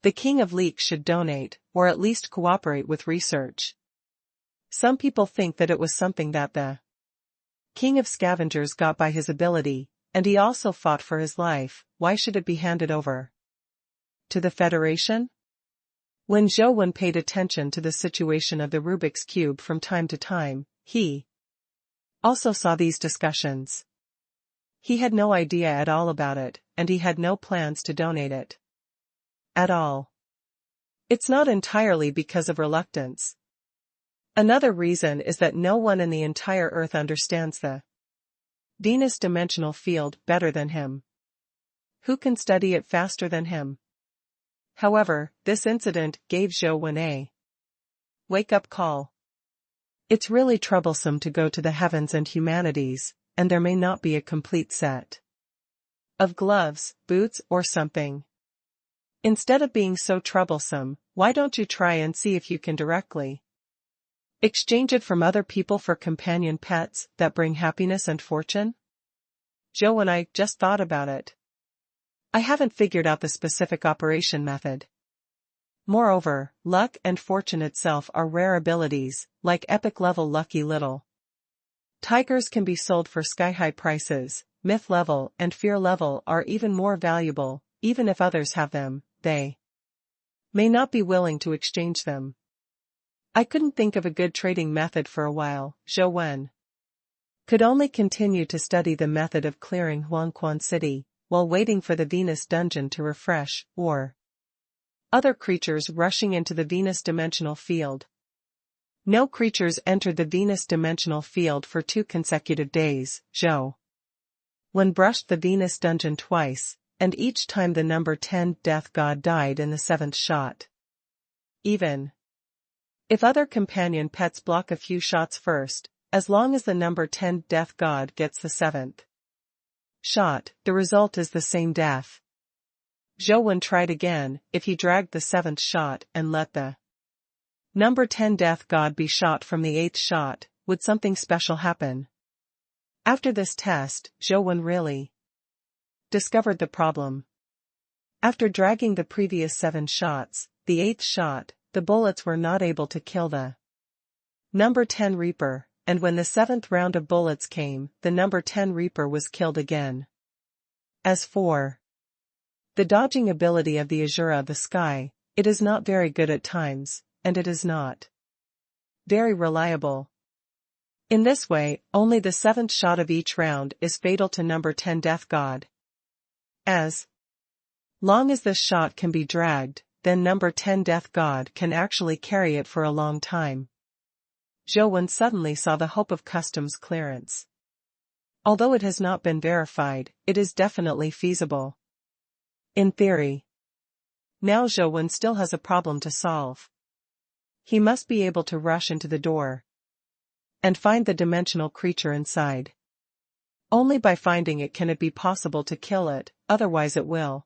the King of Leaks should donate, or at least cooperate with research. Some people think that it was something that the King of Scavengers got by his ability, and he also fought for his life. Why should it be handed over to the Federation? When Zhou Wen paid attention to the situation of the Rubik's Cube from time to time, he also saw these discussions. He had no idea at all about it, and he had no plans to donate it at all. It's not entirely because of reluctance. Another reason is that no one in the entire Earth understands the Venus dimensional field better than him. Who can study it faster than him? However, this incident gave Zhou Wen a wake-up call. It's really troublesome to go to the heavens and humanities, and there may not be a complete set of gloves, boots, or something. Instead of being so troublesome, why don't you try and see if you can directly exchange it from other people for companion pets that bring happiness and fortune? Zhou and I just thought about it. I haven't figured out the specific operation method. Moreover, luck and fortune itself are rare abilities, like epic level Lucky Little Tigers can be sold for sky-high prices. Myth level and fear level are even more valuable. Even if others have them, they may not be willing to exchange them. I couldn't think of a good trading method for a while. Zhou Wen could only continue to study the method of clearing Huangquan City, while waiting for the Venus dungeon to refresh, or other creatures rushing into the Venus dimensional field. No creatures entered the Venus dimensional field for 2 consecutive days. Zhou Wen brushed the Venus dungeon twice, and each time the number 10 death god died in the 7th shot. Even if other companion pets block a few shots first, as long as the number 10 death god gets the 7th shot, the result is the same death. Zhou Wen tried again. If he dragged the 7th shot and let the number 10 death god be shot from the 8th shot, would something special happen? After this test, Zhou Wen really discovered the problem. After dragging the previous 7 shots, the 8th shot, the bullets were not able to kill the number 10 Reaper, and when the 7th round of bullets came, the number 10 Reaper was killed again. As for the dodging ability of the Azura of the Sky, it is not very good at times, and it is not very reliable. In this way, only the 7th shot of each round is fatal to number 10 Death God. As long as this shot can be dragged, then number 10 Death God can actually carry it for a long time. Zhou Wen suddenly saw the hope of customs clearance. Although it has not been verified, it is definitely feasible. In theory. Now Zhou Wen still has a problem to solve. He must be able to rush into the door and find the dimensional creature inside. Only by finding it can it be possible to kill it, otherwise it will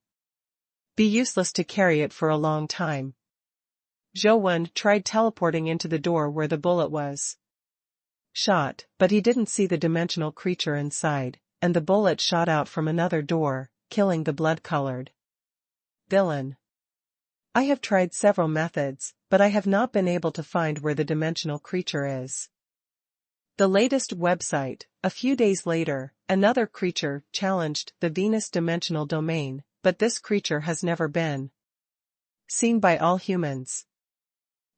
be useless to carry it for a long time. Zhou Wen tried teleporting into the door where the bullet was shot, but he didn't see the dimensional creature inside, and the bullet shot out from another door, killing the blood-colored villain. I have tried several methods, but I have not been able to find where the dimensional creature is. The latest website. A few days later, another creature challenged the Venus dimensional domain, but this creature has never been seen by all humans.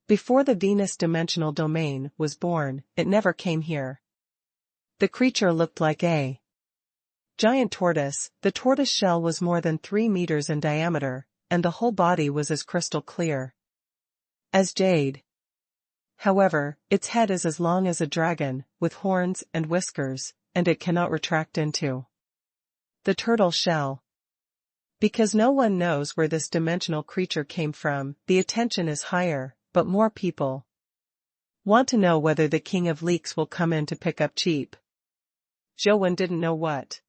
Before the Venus dimensional domain was born, it never came here. The creature looked like a giant tortoise. The tortoise shell was more than 3 meters in diameter, and the whole body was as crystal clear as jade. However, its head is as long as a dragon, with horns and whiskers, and it cannot retract into the turtle shell. Because no one knows where this dimensional creature came from, the attention is higher, but more people want to know whether the King of Leaks will come in to pick up cheap. Zhou Wen didn't know what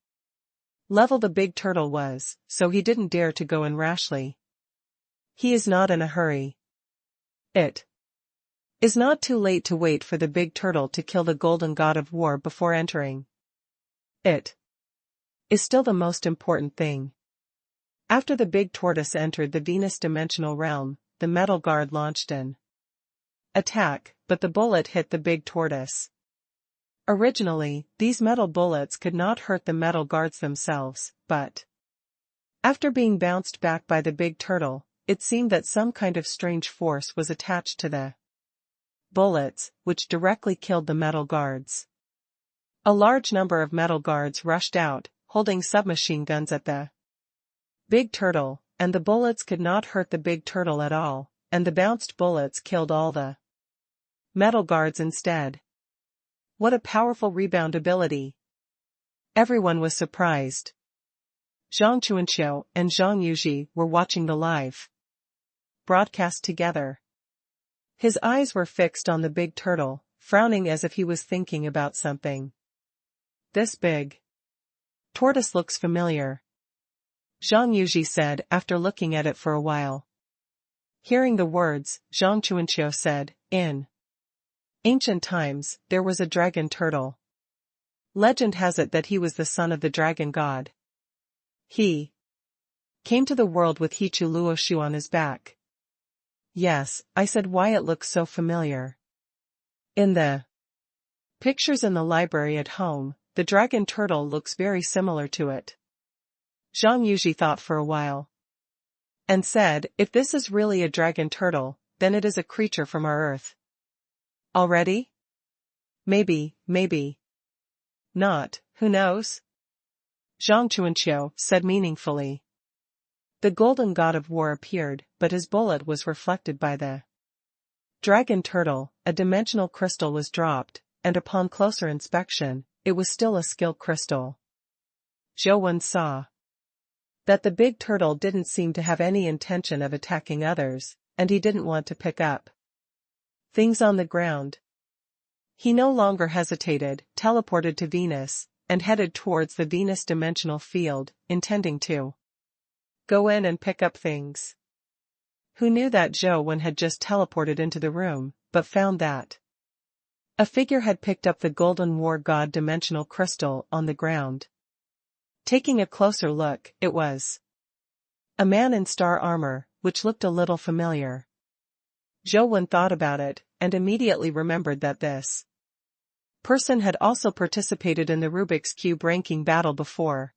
level the big turtle was, so he didn't dare to go in rashly. He is not in a hurry. It is not too late to wait for the big turtle to kill the golden god of war before entering. It is still the most important thing. After the big tortoise entered the Venus dimensional realm, the metal guard launched an attack, but the bullet hit the big tortoise. Originally, these metal bullets could not hurt the metal guards themselves, but after being bounced back by the big turtle, it seemed that some kind of strange force was attached to the bullets, which directly killed the metal guards. A large number of metal guards rushed out, holding submachine guns at the big turtle, and the bullets could not hurt the big turtle at all, and the bounced bullets killed all the metal guards instead. What a powerful rebound ability! Everyone was surprised. Zhang Chuanqiu and Zhang Yuji were watching the live broadcast together. His eyes were fixed on the big turtle, frowning as if he was thinking about something. This big tortoise looks familiar, Zhang Yuji said after looking at it for a while. Hearing the words, Zhang Chuanqiu said, in ancient times, there was a dragon turtle. Legend has it that he was the son of the dragon god. He came to the world with Hichu Luoshu on his back. Yes, I said why it looks so familiar. In the pictures in the library at home, the dragon turtle looks very similar to it. Zhang Yuji thought for a while and said, if this is really a dragon turtle, then it is a creature from our Earth. Already? Maybe not, who knows? Zhang Chuanqiu said meaningfully. The golden god of war appeared, but his bullet was reflected by the dragon turtle. A dimensional crystal was dropped, and upon closer inspection, it was still a skill crystal. Zhou Wen saw that the big turtle didn't seem to have any intention of attacking others, and he didn't want to pick up things on the ground. He no longer hesitated, teleported to Venus, and headed towards the Venus dimensional field, intending to go in and pick up things. Who knew that Zhou Wen had just teleported into the room, but found that a figure had picked up the golden war god dimensional crystal on the ground. Taking a closer look, it was a man in star armor, which looked a little familiar. Zhou Wen thought about it, and immediately remembered that this person had also participated in the Rubik's Cube ranking battle before.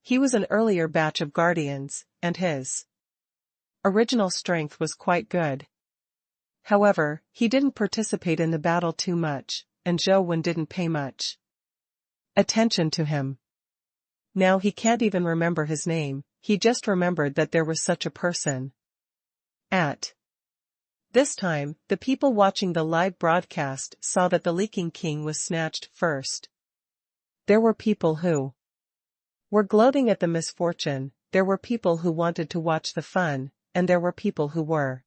He was an earlier batch of guardians, and his original strength was quite good. However, he didn't participate in the battle too much, and Zhou Wen didn't pay much attention to him. Now he can't even remember his name, he just remembered that there was such a person. At this time, the people watching the live broadcast saw that the Leaking King was snatched first. There were people who were gloating at the misfortune, there were people who wanted to watch the fun, and there were people who were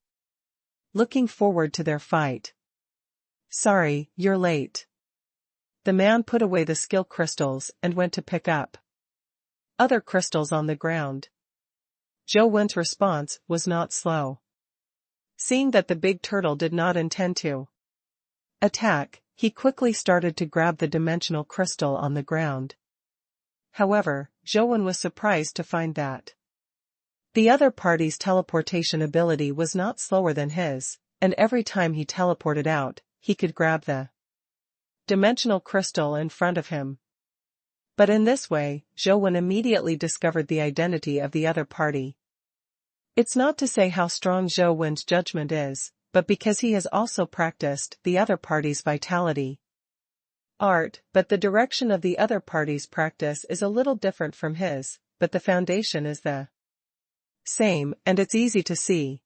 looking forward to their fight. Sorry, you're late. The man put away the skill crystals and went to pick up other crystals on the ground. Zhou Wen's response was not slow. Seeing that the big turtle did not intend to attack, he quickly started to grab the dimensional crystal on the ground. However, Zhou Wen was surprised to find that the other party's teleportation ability was not slower than his, and every time he teleported out, he could grab the dimensional crystal in front of him. But in this way, Zhou Wen immediately discovered the identity of the other party. It's not to say how strong Zhou Wen's judgment is, but because he has also practiced the other party's vitality art, but the direction of the other party's practice is a little different from his, but the foundation is the same, and it's easy to see.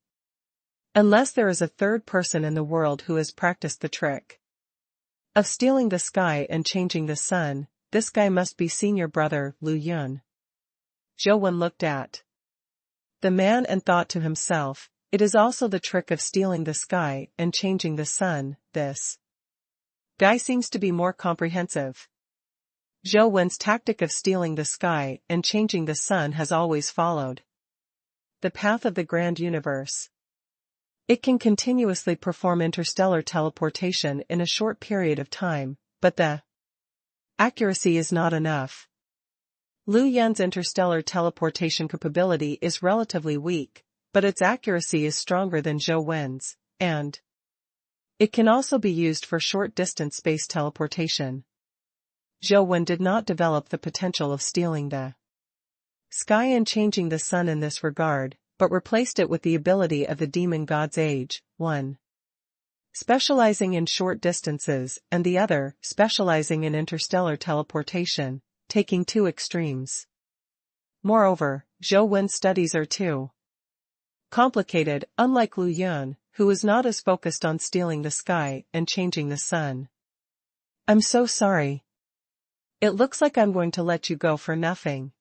Unless there is a third person in the world who has practiced the trick of stealing the sky and changing the sun, this guy must be senior brother Lu Yun. Zhou Wen looked at the man and thought to himself, it is also the trick of stealing the sky and changing the sun, this guy seems to be more comprehensive. Zhou Wen's tactic of stealing the sky and changing the sun has always followed the path of the grand universe. It can continuously perform interstellar teleportation in a short period of time, but the Accuracy is not enough. Lu Yun's interstellar teleportation capability is relatively weak, but its accuracy is stronger than Zhou Wen's, and it can also be used for short-distance space teleportation. Zhou Wen did not develop the potential of stealing the sky and changing the sun in this regard, but replaced it with the ability of the demon god's age, one specializing in short distances and the other specializing in interstellar teleportation, taking two extremes. Moreover, Zhou Wen's studies are too complicated, unlike Lu Yun, who is not as focused on stealing the sky and changing the sun. I'm so sorry. It looks like I'm going to let you go for nothing.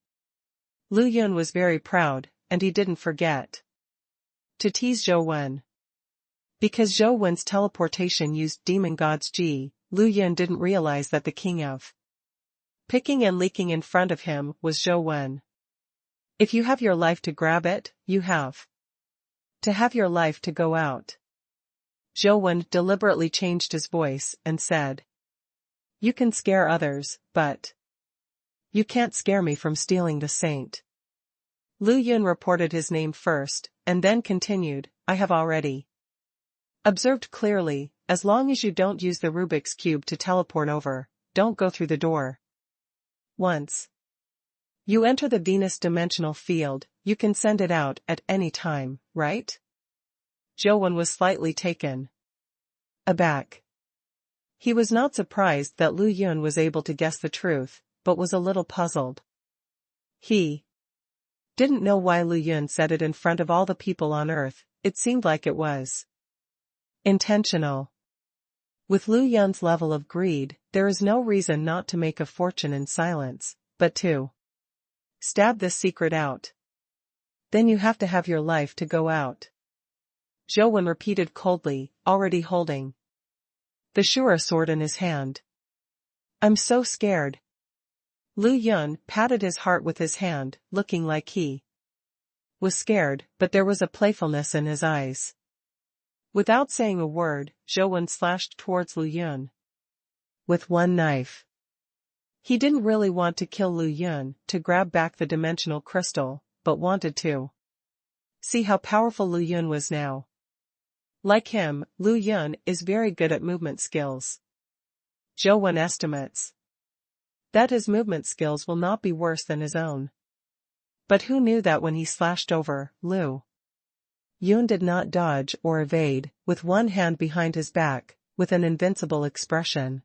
Lu Yun was very proud, and he didn't forget to tease Zhou Wen. Because Zhou Wen's teleportation used demon god's Ji, Lu Yun didn't realize that the king of picking and leaking in front of him was Zhou Wen. If you have your life to grab it, you have to have your life to go out. Zhou Wen deliberately changed his voice and said, "You can scare others, but you can't scare me from stealing the saint." Lu Yun reported his name first, and then continued, "I have already observed clearly, as long as you don't use the Rubik's Cube to teleport over, don't go through the door. Once you enter the Venus dimensional field, you can send it out at any time, right?" Zhou Wen was slightly taken aback. He was not surprised that Lu Yun was able to guess the truth, but was a little puzzled. He didn't know why Lu Yun said it in front of all the people on Earth. It seemed like it was intentional. With Lu Yun's level of greed, there is no reason not to make a fortune in silence, but to stab this secret out. Then you have to have your life to go out. Zhou Wen repeated coldly, already holding the Shura sword in his hand. "I'm so scared." Lu Yun patted his heart with his hand, looking like he was scared, but there was a playfulness in his eyes. Without saying a word, Zhou Wen slashed towards Lu Yun with one knife. He didn't really want to kill Lu Yun to grab back the dimensional crystal, but wanted to see how powerful Lu Yun was now. Like him, Lu Yun is very good at movement skills. Zhou Wen estimates that his movement skills will not be worse than his own. But who knew that when he slashed over, Lu Yun did not dodge or evade, with one hand behind his back, with an invincible expression.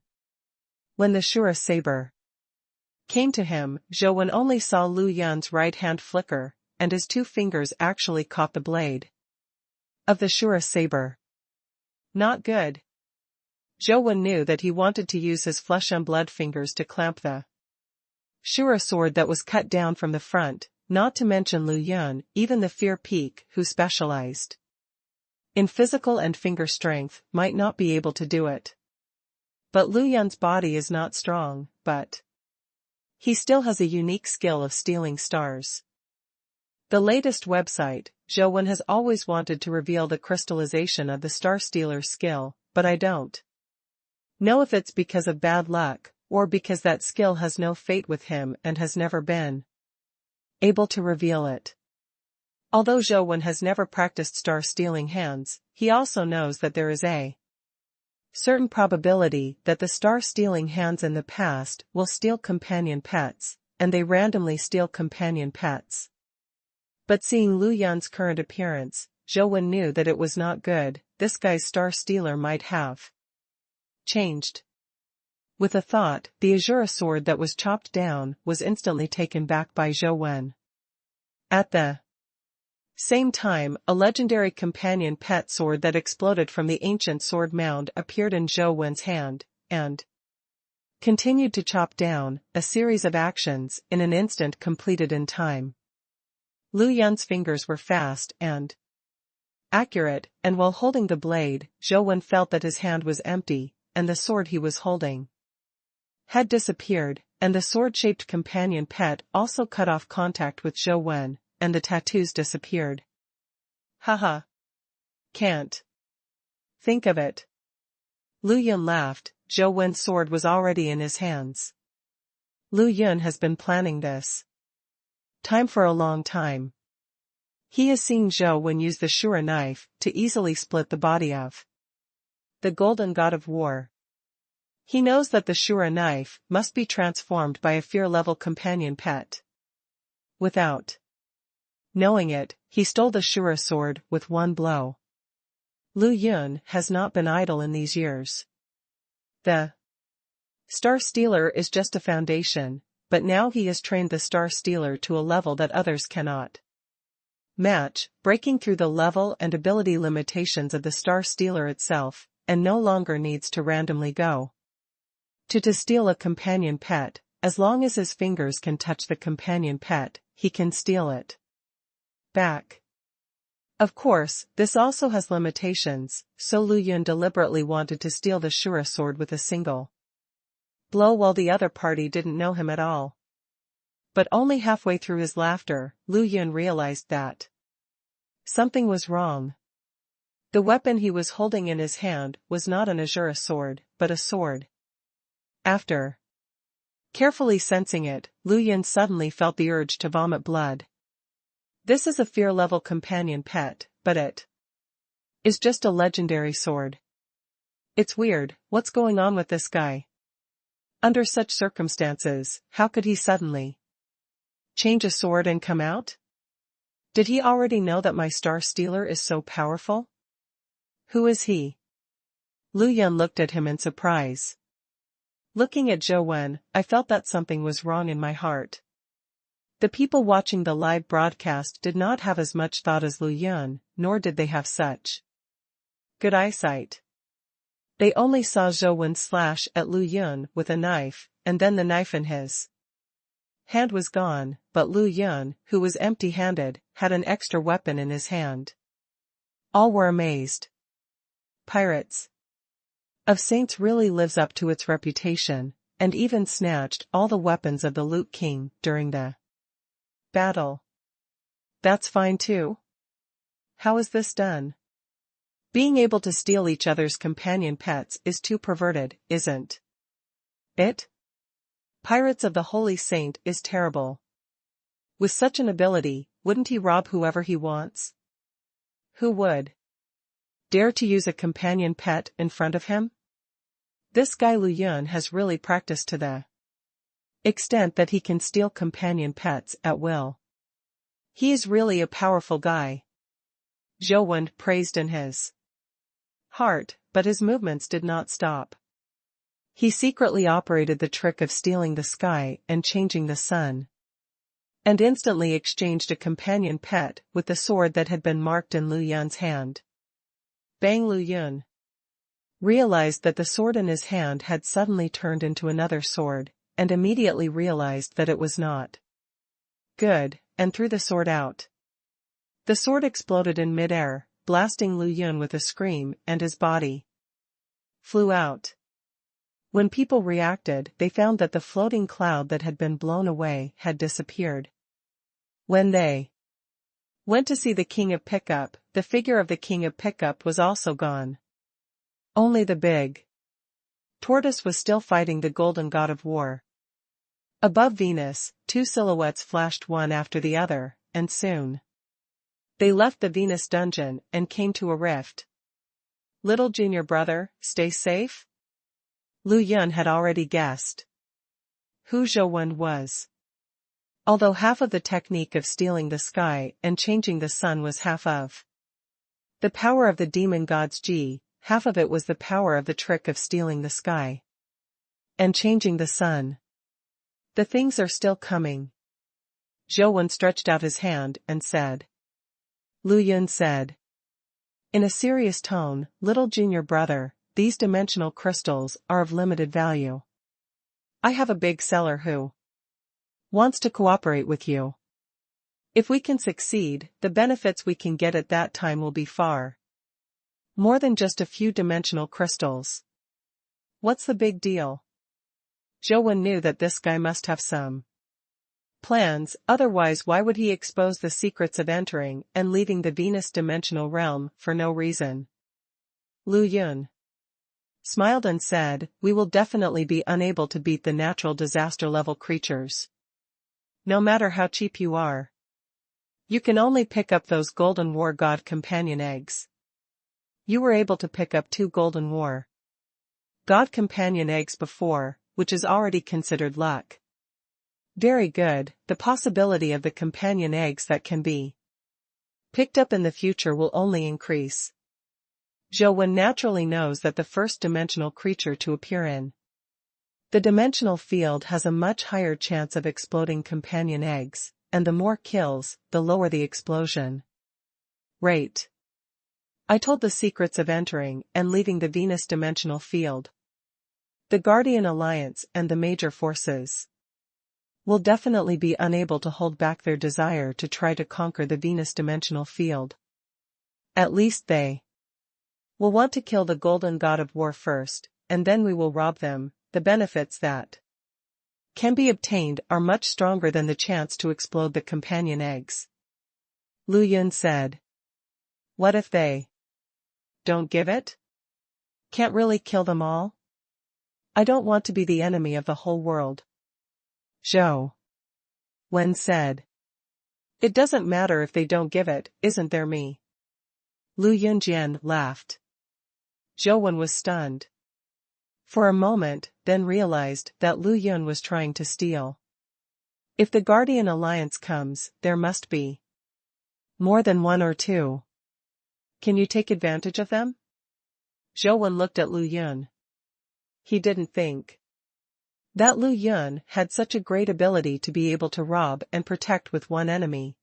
When the Shura saber came to him, Zhou Wen only saw Lu Yun's right hand flicker, and his two fingers actually caught the blade of the Shura saber. Not good. Zhou Wen knew that he wanted to use his flesh and blood fingers to clamp the Shura sword that was cut down from the front, not to mention Lu Yun, even the Fear Peak, who specialized in physical and finger strength, might not be able to do it. But Lu Yun's body is not strong, but he still has a unique skill of stealing stars. The latest website, Zhou Wen has always wanted to reveal the crystallization of the Star Stealer's skill, but I don't know if it's because of bad luck, or because that skill has no fate with him and has never been able to reveal it. Although Zhou Wen has never practiced star-stealing hands, he also knows that there is a certain probability that the star-stealing hands in the past will steal companion pets, and they randomly steal companion pets. But seeing Lu Yun's current appearance, Zhou Wen knew that it was not good. This guy's star-stealer might have changed. With a thought, the Azura sword that was chopped down was instantly taken back by Zhou Wen. At the same time, a legendary companion pet sword that exploded from the ancient sword mound appeared in Zhou Wen's hand, and continued to chop down, a series of actions in an instant completed in time. Lu Yun's fingers were fast and accurate, and while holding the blade, Zhou Wen felt that his hand was empty, and the sword he was holding had disappeared, and the sword-shaped companion pet also cut off contact with Zhou Wen, and the tattoos disappeared. Haha. Can't think of it. Lu Yun laughed. Zhou Wen's sword was already in his hands. Lu Yun has been planning this time for a long time. He has seen Zhou Wen use the Shura knife to easily split the body of the golden god of war. He knows that the Shura knife must be transformed by a fear-level companion pet. Without knowing it, he stole the Shura sword with one blow. Lu Yun has not been idle in these years. The Star Stealer is just a foundation, but now he has trained the Star Stealer to a level that others cannot match, breaking through the level and ability limitations of the Star Stealer itself, and no longer needs to randomly go to steal a companion pet. As long as his fingers can touch the companion pet, he can steal it back. Of course, this also has limitations, so Lu Yun deliberately wanted to steal the Shura sword with a single blow while the other party didn't know him at all. But only halfway through his laughter, Lu Yun realized that something was wrong. The weapon he was holding in his hand was not an Azura sword, but a sword. After carefully sensing it, Lu Yun suddenly felt the urge to vomit blood. This is a fear-level companion pet, but it is just a legendary sword. It's weird, what's going on with this guy? Under such circumstances, how could he suddenly change a sword and come out? Did he already know that my Star Stealer is so powerful? Who is he? Lu Yun looked at him in surprise. Looking at Zhou Wen, I felt that something was wrong in my heart. The people watching the live broadcast did not have as much thought as Lu Yun, nor did they have such good eyesight. They only saw Zhou Wen slash at Lu Yun with a knife, and then the knife in his hand was gone, but Lu Yun, who was empty-handed, had an extra weapon in his hand. All were amazed. Pirates of Saints really lives up to its reputation, and even snatched all the weapons of the Loot King during the battle. That's fine too. How is this done? Being able to steal each other's companion pets is too perverted, isn't it? Pirates of the Holy Saint is terrible. With such an ability, wouldn't he rob whoever he wants? Who would dare to use a companion pet in front of him? This guy Lu Yun has really practiced to the extent that he can steal companion pets at will. He is really a powerful guy. Zhou Wen praised in his heart, but his movements did not stop. He secretly operated the trick of stealing the sky and changing the sun, and instantly exchanged a companion pet with the sword that had been marked in Lu Yun's hand. Bang! Lu Yun realized that the sword in his hand had suddenly turned into another sword, and immediately realized that it was not good, and threw the sword out. The sword exploded in mid-air, blasting Lu Yun with a scream, and his body flew out. When people reacted, they found that the floating cloud that had been blown away had disappeared. When they went to see the King of Pickup, the figure of the King of Pickup was also gone. Only the big tortoise was still fighting the golden god of war. Above Venus, two silhouettes flashed one after the other, and soon they left the Venus dungeon and came to a rift. Little junior brother, stay safe? Lu Yun had already guessed who Zhou Wen was. Although half of the technique of stealing the sky and changing the sun was half of the power of the demon god's Ji, half of it was the power of the trick of stealing the sky and changing the sun. The things are still coming. Zhou Wen stretched out his hand and said. Lu Yun said in a serious tone, little junior brother, these dimensional crystals are of limited value. I have a big seller who wants to cooperate with you. If we can succeed, the benefits we can get at that time will be far more than just a few dimensional crystals. What's the big deal? Zhou Wen knew that this guy must have some plans, otherwise why would he expose the secrets of entering and leaving the Venus dimensional realm for no reason? Lu Yun smiled and said, "We will definitely be unable to beat the natural disaster level creatures. No matter how cheap you are. You can only pick up those golden war god companion eggs. You were able to pick up 2 golden war god companion eggs before, which is already considered luck. Very good, the possibility of the companion eggs that can be picked up in the future will only increase. Zhou naturally knows that the first dimensional creature to appear in the dimensional field has a much higher chance of exploding companion eggs, and the more kills, the lower the explosion rate. I told the secrets of entering and leaving the Venus dimensional field. The Guardian Alliance and the major forces will definitely be unable to hold back their desire to try to conquer the Venus dimensional field. At least they will want to kill the golden god of war first, and then we will rob them. The benefits that can be obtained are much stronger than the chance to explode the companion eggs. Lu Yun said. What if they don't give it? Can't really kill them all? I don't want to be the enemy of the whole world. Zhou Wen said. It doesn't matter if they don't give it, isn't there me? Lu Yunjian laughed. Zhou Wen was stunned for a moment, then realized that Lu Yun was trying to steal. If the Guardian Alliance comes, there must be more than 1 or 2. Can you take advantage of them? Zhou Wen looked at Lu Yun. He didn't think that Lu Yun had such a great ability to be able to rob and protect with one enemy.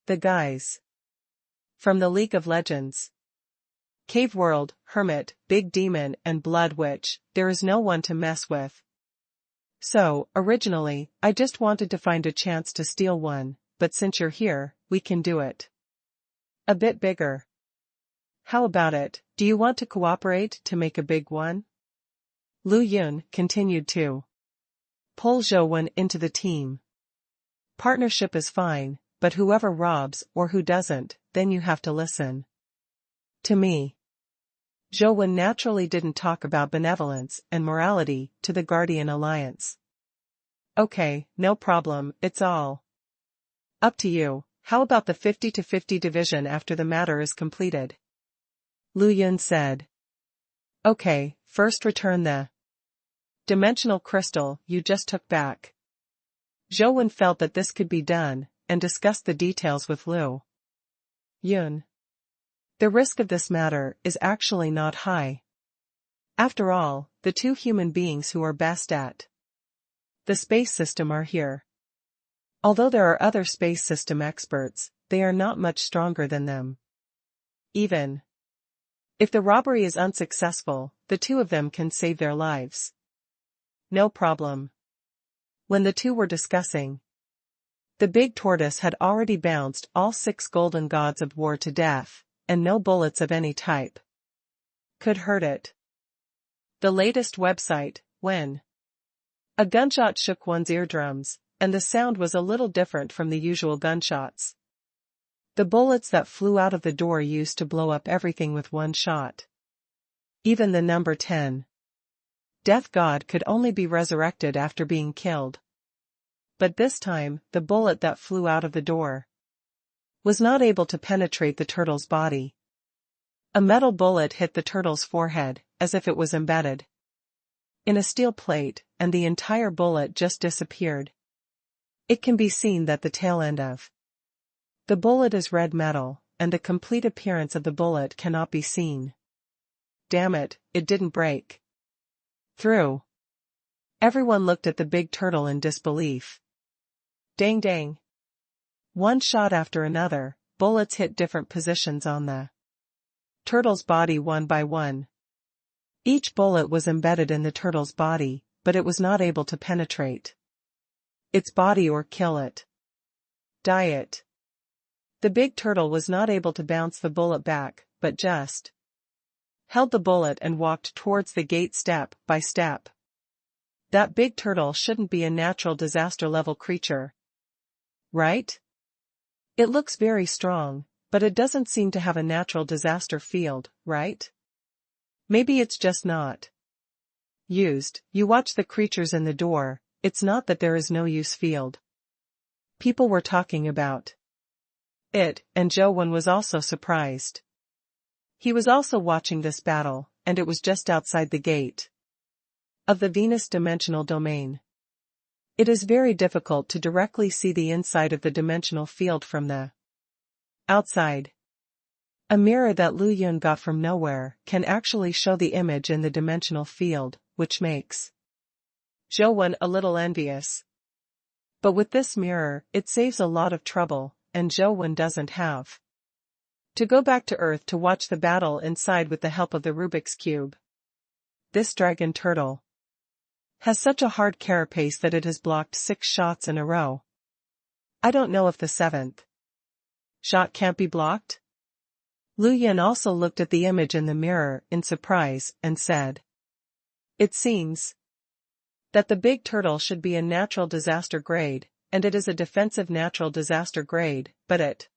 The guys from the League of Legends. Cave World, Hermit, Big Demon and Blood Witch, there is no one to mess with. So, originally, I just wanted to find a chance to steal one, but since you're here, we can do it. A bit bigger. How about it, do you want to cooperate to make a big one? Lu Yun continued to pull Zhou Wen into the team. Partnership is fine, but whoever robs or who doesn't, then you have to listen to me. Zhou Wen naturally didn't talk about benevolence and morality to the Guardian Alliance. Okay, no problem, it's all up to you. How about the 50-50 division after the matter is completed? Lu Yun said. Okay, first return the dimensional crystal you just took back. Zhou Wen felt that this could be done, and discussed the details with Lu Yun. The risk of this matter is actually not high. After all, the 2 human beings who are best at the space system are here. Although there are other space system experts, they are not much stronger than them. Even if the robbery is unsuccessful, the 2 of them can save their lives. No problem. When the 2 were discussing, the big tortoise had already bounced all 6 golden gods of war to death, and no bullets of any type could hurt it. The latest website, when a gunshot shook one's eardrums, and the sound was a little different from the usual gunshots. The bullets that flew out of the door used to blow up everything with one shot. Even the number 10 Death God could only be resurrected after being killed. But this time, the bullet that flew out of the door was not able to penetrate the turtle's body. A metal bullet hit the turtle's forehead, as if it was embedded in a steel plate, and the entire bullet just disappeared. It can be seen that the tail end of the bullet is red metal, and the complete appearance of the bullet cannot be seen. Damn it, it didn't break through. Everyone looked at the big turtle in disbelief. Dang dang. One shot after another, bullets hit different positions on the turtle's body one by one. Each bullet was embedded in the turtle's body, but it was not able to penetrate its body or kill it. Die it. The big turtle was not able to bounce the bullet back, but just held the bullet and walked towards the gate step by step. That big turtle shouldn't be a natural disaster level creature, right? It looks very strong, but it doesn't seem to have a natural disaster field, right? Maybe it's just not used. You watch the creatures in the door, it's not that there is no use field. People were talking about it, and Joe was also surprised. He was also watching this battle, and it was just outside the gate of the Venus dimensional domain. It is very difficult to directly see the inside of the dimensional field from the outside. A mirror that Lu Yun got from nowhere can actually show the image in the dimensional field, which makes Zhou a little envious. But with this mirror, it saves a lot of trouble, and Zhou doesn't have to go back to Earth to watch the battle inside with the help of the Rubik's Cube. This dragon turtle has such a hard carapace that it has blocked 6 shots in a row. I don't know if the 7th shot can't be blocked. Lu Yun also looked at the image in the mirror in surprise and said, "It seems that the big turtle should be a natural disaster grade, and it is a defensive natural disaster grade, but it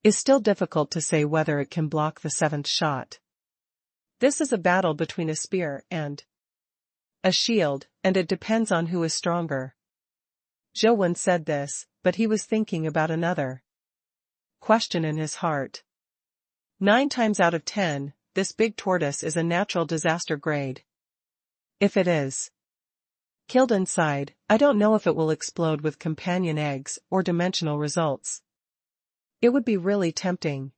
is still difficult to say whether it can block the 7th shot. This is a battle between a spear and a shield, and it depends on who is stronger." Zhou said this, but he was thinking about another question in his heart. 9 times out of 10, this big tortoise is a natural disaster grade. If it is killed inside, I don't know if it will explode with companion eggs or dimensional results. It would be really tempting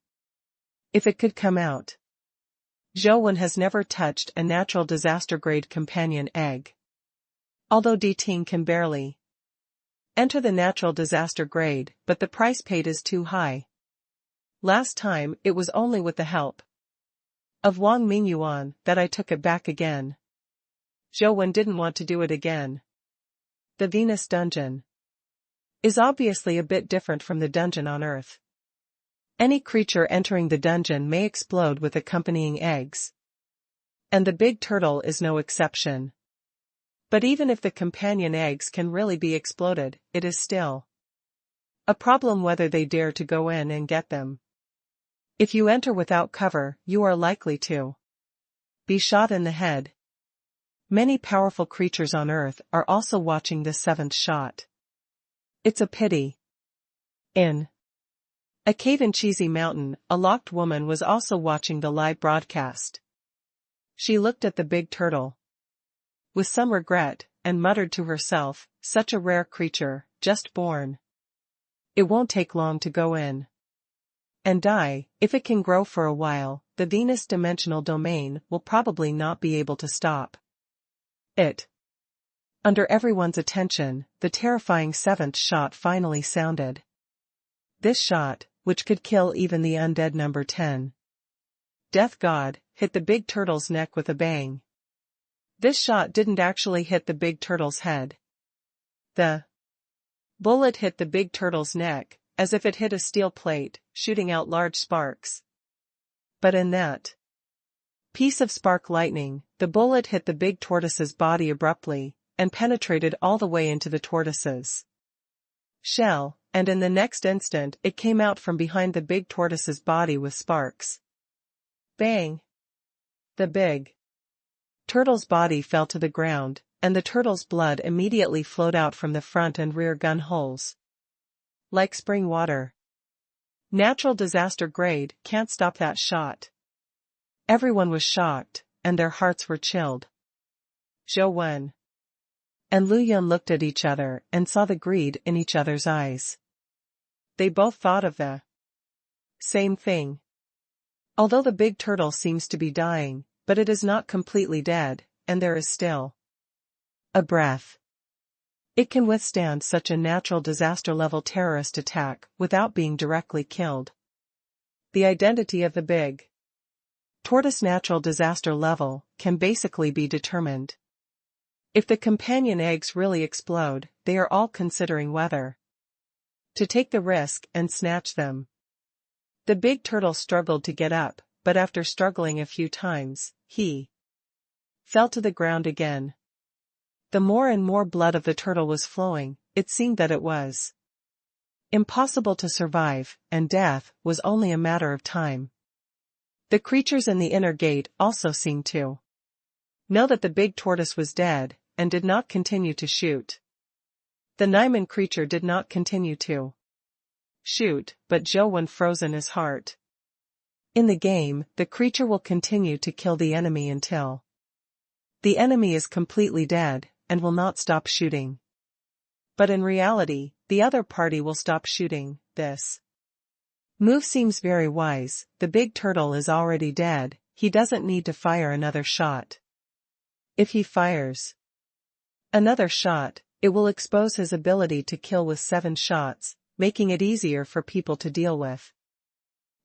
if it could come out. Zhou has never touched a natural disaster grade companion egg. Although Ting can barely enter the natural disaster grade, but the price paid is too high. Last time, it was only with the help of Wang Mingyuan that I took it back again. Zhou didn't want to do it again. The Venus dungeon is obviously a bit different from the dungeon on Earth. Any creature entering the dungeon may explode with accompanying eggs. And the big turtle is no exception. But even if the companion eggs can really be exploded, it is still a problem whether they dare to go in and get them. If you enter without cover, you are likely to be shot in the head. Many powerful creatures on Earth are also watching this 7th shot. It's a pity. In a cave in Cheesy Mountain, a locked woman was also watching the live broadcast. She looked at the big turtle with some regret, and muttered to herself, "Such a rare creature, just born. It won't take long to go in and die. If it can grow for a while, the Venus dimensional domain will probably not be able to stop it." Under everyone's attention, the terrifying 7th shot finally sounded. This shot, which could kill even the undead number 10 Death God, hit the big turtle's neck with a bang. This shot didn't actually hit the big turtle's head. The bullet hit the big turtle's neck, as if it hit a steel plate, shooting out large sparks. But in that piece of spark lightning, the bullet hit the big tortoise's body abruptly, and penetrated all the way into the tortoise's shell, and in the next instant it came out from behind the big tortoise's body with sparks. Bang! The big turtle's body fell to the ground, and the turtle's blood immediately flowed out from the front and rear gun holes like spring water. Natural disaster grade can't stop that shot. Everyone was shocked, and their hearts were chilled. Zhou and Lu Yun looked at each other and saw the greed in each other's eyes. They both thought of the same thing. Although the big turtle seems to be dying, but it is not completely dead, and there is still a breath. It can withstand such a natural disaster-level terrorist attack without being directly killed. The identity of the big tortoise natural disaster level can basically be determined. If the companion eggs really explode, they are all considering whether to take the risk and snatch them. The big turtle struggled to get up, but after struggling a few times, he fell to the ground again. The more and more blood of the turtle was flowing, it seemed that it was impossible to survive, and death was only a matter of time. The creatures in the inner gate also seemed to know that the big tortoise was dead, and did not continue to shoot. The Naiman creature did not continue to shoot, but Zhou froze in his heart. In the game, the creature will continue to kill the enemy until the enemy is completely dead, and will not stop shooting. But in reality, the other party will stop shooting. This move seems very wise. The big turtle is already dead, he doesn't need to fire another shot. If he fires another shot, it will expose his ability to kill with 7 shots, making it easier for people to deal with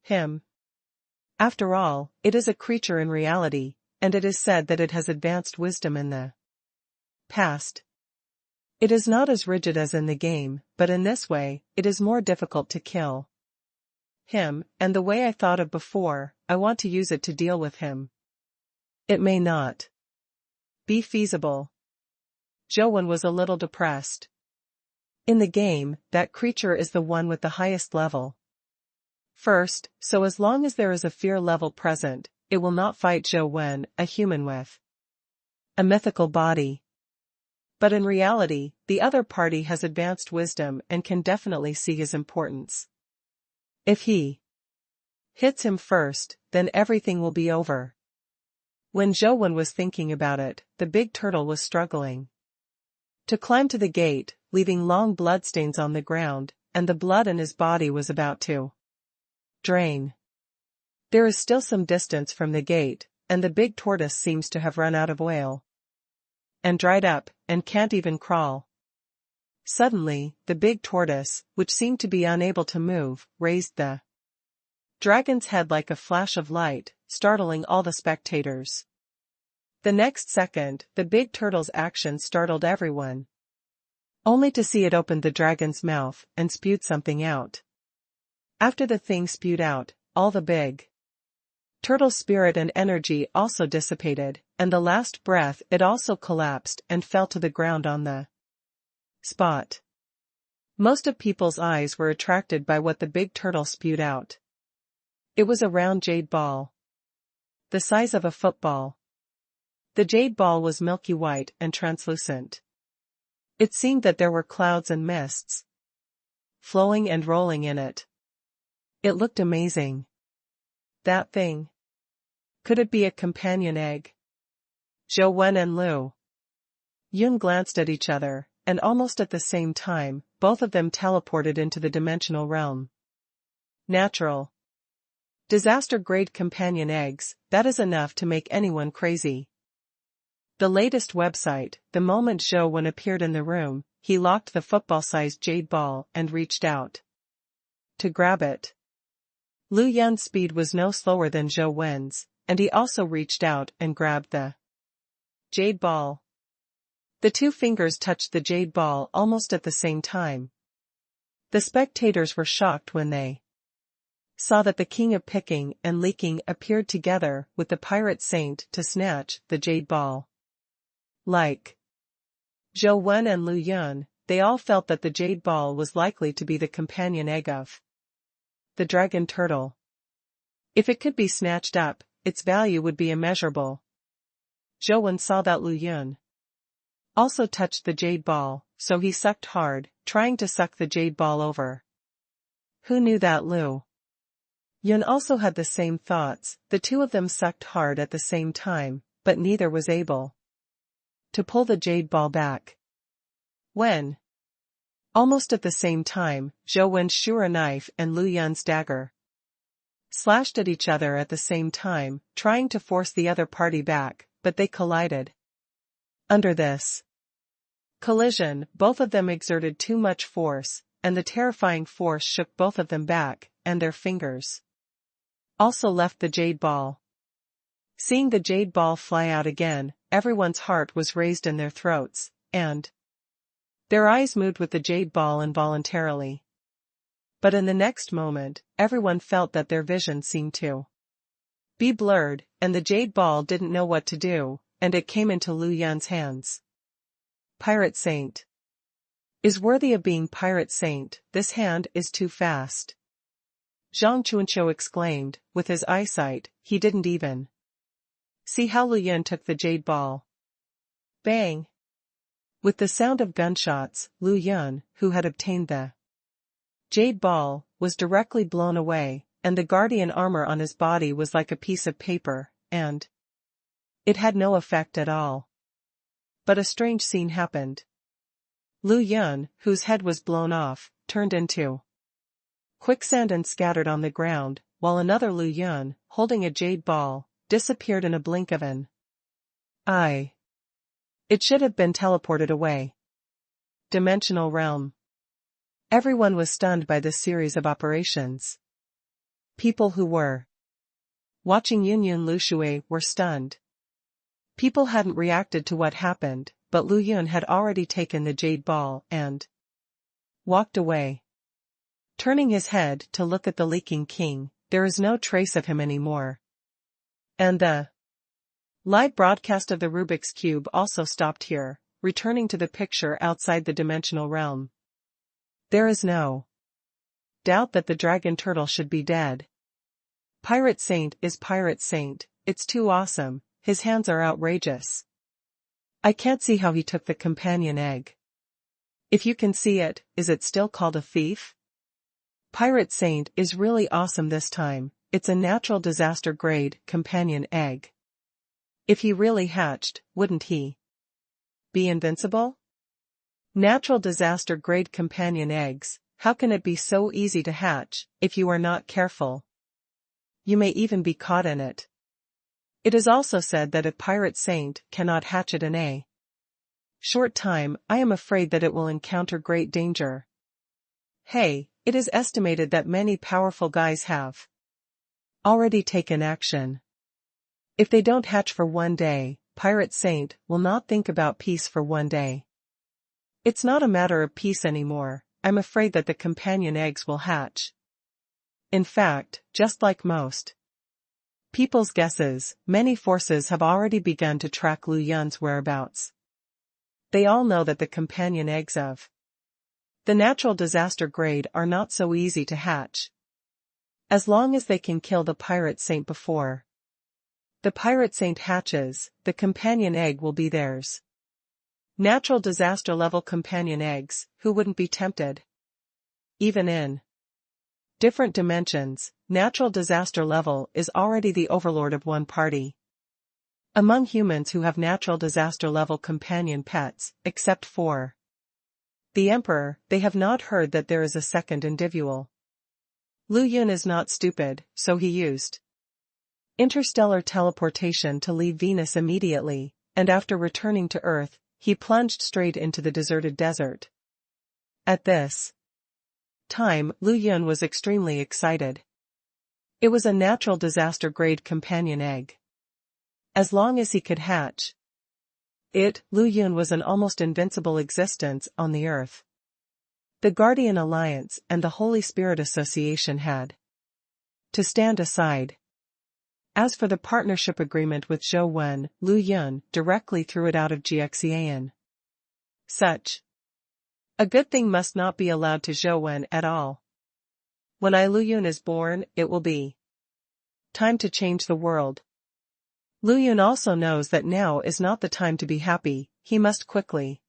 him. After all, it is a creature in reality, and it is said that it has advanced wisdom in the past. It is not as rigid as in the game, but in this way, it is more difficult to kill him, and the way I thought of before, I want to use it to deal with him. It may not be feasible. Zhou was a little depressed. In the game, that creature is the one with the highest level. First, so as long as there is a fear level present, it will not fight Zhou, a human with a mythical body. But in reality, the other party has advanced wisdom and can definitely see his importance. If he hits him first, then everything will be over. When Zhou was thinking about it, the big turtle was struggling to climb to the gate, leaving long bloodstains on the ground, and the blood in his body was about to drain. There is still some distance from the gate, and the big tortoise seems to have run out of oil and dried up, and can't even crawl. Suddenly, the big tortoise, which seemed to be unable to move, raised the dragon's head like a flash of light, startling all the spectators. The next second, the big turtle's action startled everyone, only to see it open the dragon's mouth and spewed something out. After the thing spewed out, all the big turtle's spirit and energy also dissipated, and the last breath it also collapsed and fell to the ground on the spot. Most of people's eyes were attracted by what the big turtle spewed out. It was a round jade ball, the size of a football. The jade ball was milky white and translucent. It seemed that there were clouds and mists flowing and rolling in it. It looked amazing. That thing. Could it be a companion egg? Zhou and Lu Yun glanced at each other, and almost at the same time, both of them teleported into the dimensional realm. Natural disaster-grade companion eggs, that is enough to make anyone crazy. The latest website, the moment Zhou appeared in the room, he locked the football-sized jade ball and reached out to grab it. Lu Yun's speed was no slower than Zhou, and he also reached out and grabbed the jade ball. The 2 fingers touched the jade ball almost at the same time. The spectators were shocked when they saw that the king of picking and leaking appeared together with the pirate saint to snatch the jade ball. Like Zhou and Lu Yun, they all felt that the jade ball was likely to be the companion egg of the dragon turtle. If it could be snatched up, its value would be immeasurable. Zhou saw that Lu Yun also touched the jade ball, so he sucked hard, trying to suck the jade ball over. Who knew that Lu Yun also had the same thoughts? The 2 of them sucked hard at the same time, but neither was able to pull the jade ball back. When almost at the same time, Zhou's Shura knife and Lu Yun's dagger slashed at each other at the same time, trying to force the other party back, but they collided. Under this collision, both of them exerted too much force, and the terrifying force shook both of them back, and their fingers also left the jade ball. Seeing the jade ball fly out again, everyone's heart was raised in their throats, and their eyes moved with the jade ball involuntarily. But in the next moment, everyone felt that their vision seemed to be blurred, and the jade ball didn't know what to do, and it came into Lu Yun's hands. Pirate Saint is worthy of being Pirate Saint. This hand is too fast. Zhang Chuanqiu exclaimed, with his eyesight, he didn't even see how Lu Yun took the jade ball. Bang! With the sound of gunshots, Lu Yun, who had obtained the jade ball, was directly blown away, and the guardian armor on his body was like a piece of paper, and it had no effect at all. But a strange scene happened. Lu Yun, whose head was blown off, turned into quicksand and scattered on the ground, while another Lu Yun, holding a jade ball, disappeared in a blink of an eye. It should have been teleported away. Dimensional realm. Everyone was stunned by this series of operations. People who were watching Yunyun Lushui were stunned. People hadn't reacted to what happened, but Lu Yun had already taken the jade ball and walked away. Turning his head to look at the leaking king, there is no trace of him anymore. And the live broadcast of the Rubik's Cube also stopped here, returning to the picture outside the dimensional realm. There is no doubt that the dragon turtle should be dead. Pirate Saint is Pirate Saint, it's too awesome, his hands are outrageous. I can't see how he took the companion egg. If you can see it, is it still called a thief? Pirate Saint is really awesome this time, it's a natural disaster grade companion egg. If he really hatched, wouldn't he be invincible? Natural disaster grade companion eggs, how can it be so easy to hatch, if you are not careful? You may even be caught in it. It is also said that a Pirate Saint cannot hatch it in a short time. I am afraid that it will encounter great danger. Hey, it is estimated that many powerful guys have already taken action. If they don't hatch for one day, Pirate Saint will not think about peace for one day. It's not a matter of peace anymore, I'm afraid that the companion eggs will hatch. In fact, just like most people's guesses, many forces have already begun to track Lu Yun's whereabouts. They all know that the companion eggs of the natural disaster grade are not so easy to hatch. As long as they can kill the Pirate Saint before the Pirate Saint hatches, the companion egg will be theirs. Natural disaster level companion eggs, who wouldn't be tempted? Even in different dimensions, natural disaster level is already the overlord of one party. Among humans who have natural disaster level companion pets, except for the Emperor, they have not heard that there is a second individual. Lu Yun is not stupid, so he used interstellar teleportation to leave Venus immediately, and after returning to Earth, he plunged straight into the deserted desert. At this time, Lu Yun was extremely excited. It was a natural disaster grade companion egg. As long as he could hatch it, Lu Yun was an almost invincible existence on the Earth. The Guardian Alliance and the Holy Spirit Association had to stand aside. As for the partnership agreement with Zhou Wen, Lu Yun directly threw it out of Jiaxian. Such a good thing must not be allowed to Zhou Wen at all. When Lu Yun is born, it will be time to change the world. Lu Yun also knows that now is not the time to be happy, he must quickly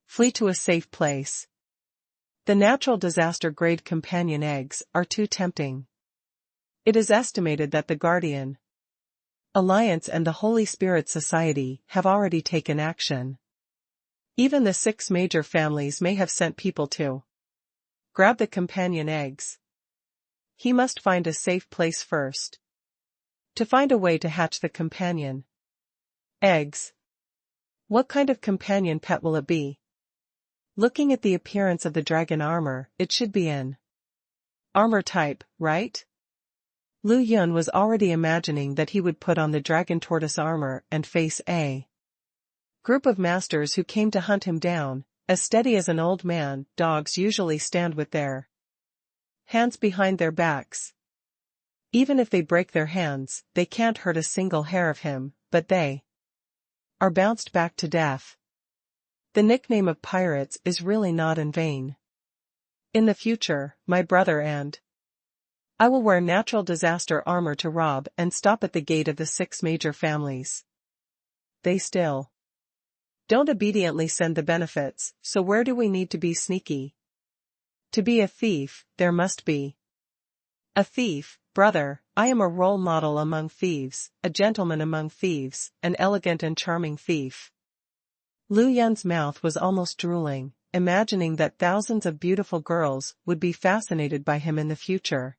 flee to a safe place. The natural disaster grade companion eggs are too tempting. It is estimated that the Guardian Alliance and the Holy Spirit Society have already taken action. Even the 6 major families may have sent people to grab the companion eggs. He must find a safe place first to find a way to hatch the companion eggs. What kind of companion pet will it be? Looking at the appearance of the dragon armor, it should be an armor type, right? Lu Yun was already imagining that he would put on the dragon tortoise armor and face a group of masters who came to hunt him down. As steady as an old man, dogs usually stand with their hands behind their backs. Even if they break their hands, they can't hurt a single hair of him, but they are bounced back to death. The nickname of pirates is really not in vain. In the future, my brother and I will wear natural disaster armor to rob and stop at the gate of the 6 major families. They still don't obediently send the benefits, so where do we need to be sneaky? To be a thief, there must be a thief, brother. I am a role model among thieves, a gentleman among thieves, an elegant and charming thief. Lu Yun's mouth was almost drooling, imagining that thousands of beautiful girls would be fascinated by him in the future.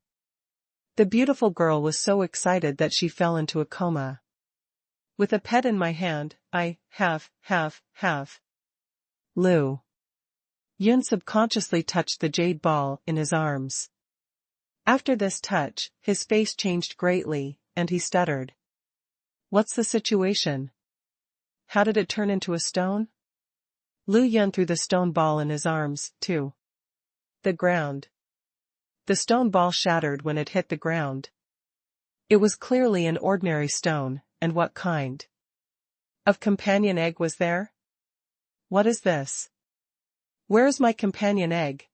The beautiful girl was so excited that she fell into a coma. With a pet in my hand, I have. Lu Yun subconsciously touched the jade ball in his arms. After this touch, his face changed greatly, and he stuttered. What's the situation? How did it turn into a stone? Lu Yun threw the stone ball in his arms, to the ground. The stone ball shattered when it hit the ground. It was clearly an ordinary stone, and what kind of companion egg was there? What is this? Where is my companion egg?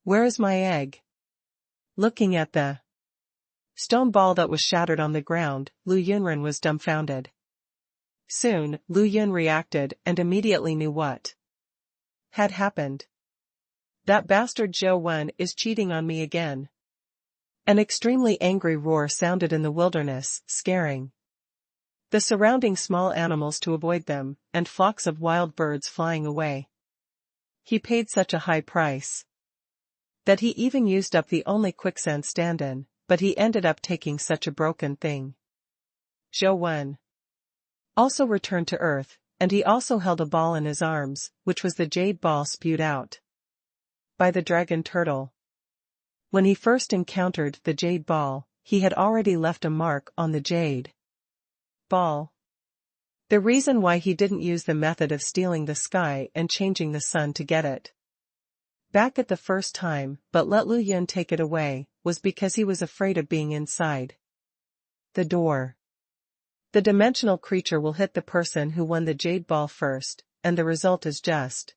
Where is my egg? Looking at the stone ball that was shattered on the ground, Lu Yunren was dumbfounded. Soon, Lu Yun reacted and immediately knew what had happened. That bastard Zhou Wen is cheating on me again. An extremely angry roar sounded in the wilderness, scaring the surrounding small animals to avoid them, and flocks of wild birds flying away. He paid such a high price that he even used up the only quicksand stand-in, but he ended up taking such a broken thing. Zhou Wen also returned to Earth, and he also held a ball in his arms, which was the jade ball spewed out by the dragon turtle. When he first encountered the jade ball, he had already left a mark on the jade ball. The reason why he didn't use the method of stealing the sky and changing the sun to get it back at the first time, but let Lu Yun take it away, was because he was afraid of being inside the door. The dimensional creature will hit the person who won the jade ball first, and the result is just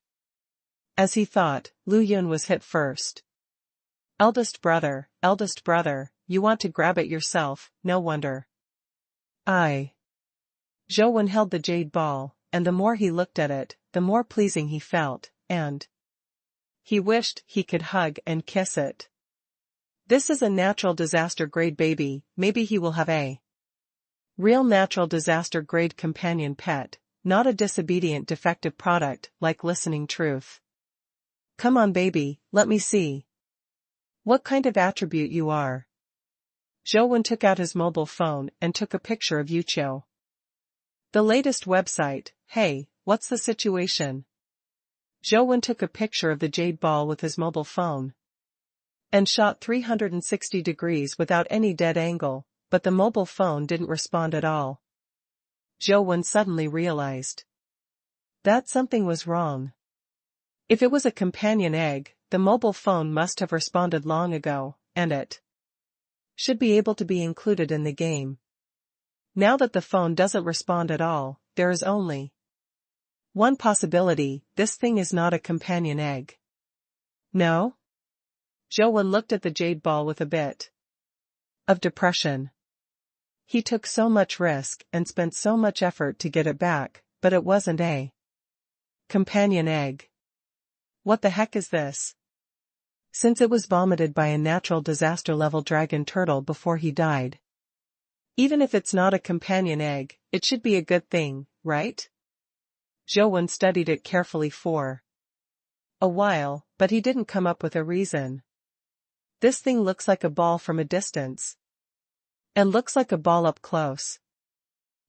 as he thought. Lu Yun was hit first. Eldest brother, you want to grab it yourself, no wonder. Zhou Wen held the jade ball, and the more he looked at it, the more pleasing he felt, and he wished he could hug and kiss it. This is a natural disaster grade baby, maybe he will have a real natural disaster grade companion pet, not a disobedient defective product like listening truth. Come on baby, let me see what kind of attribute you are. Zhou Wen took out his mobile phone and took a picture of Yuqiu. The latest website. Hey, what's the situation? Zhou Wen took a picture of the jade ball with his mobile phone and shot 360 degrees without any dead angle, but the mobile phone didn't respond at all. Zhou Wen suddenly realized that something was wrong. If it was a companion egg, the mobile phone must have responded long ago, and it should be able to be included in the game. Now that the phone doesn't respond at all, there is only one possibility: this thing is not a companion egg. No? Zhou Wen looked at the jade ball with a bit of depression. He took so much risk and spent so much effort to get it back, but it wasn't a companion egg. What the heck is this? Since it was vomited by a natural disaster level dragon turtle before he died. Even if it's not a companion egg, it should be a good thing, right? Zhou Wen studied it carefully for a while, but he didn't come up with a reason. This thing looks like a ball from a distance, and looks like a ball up close.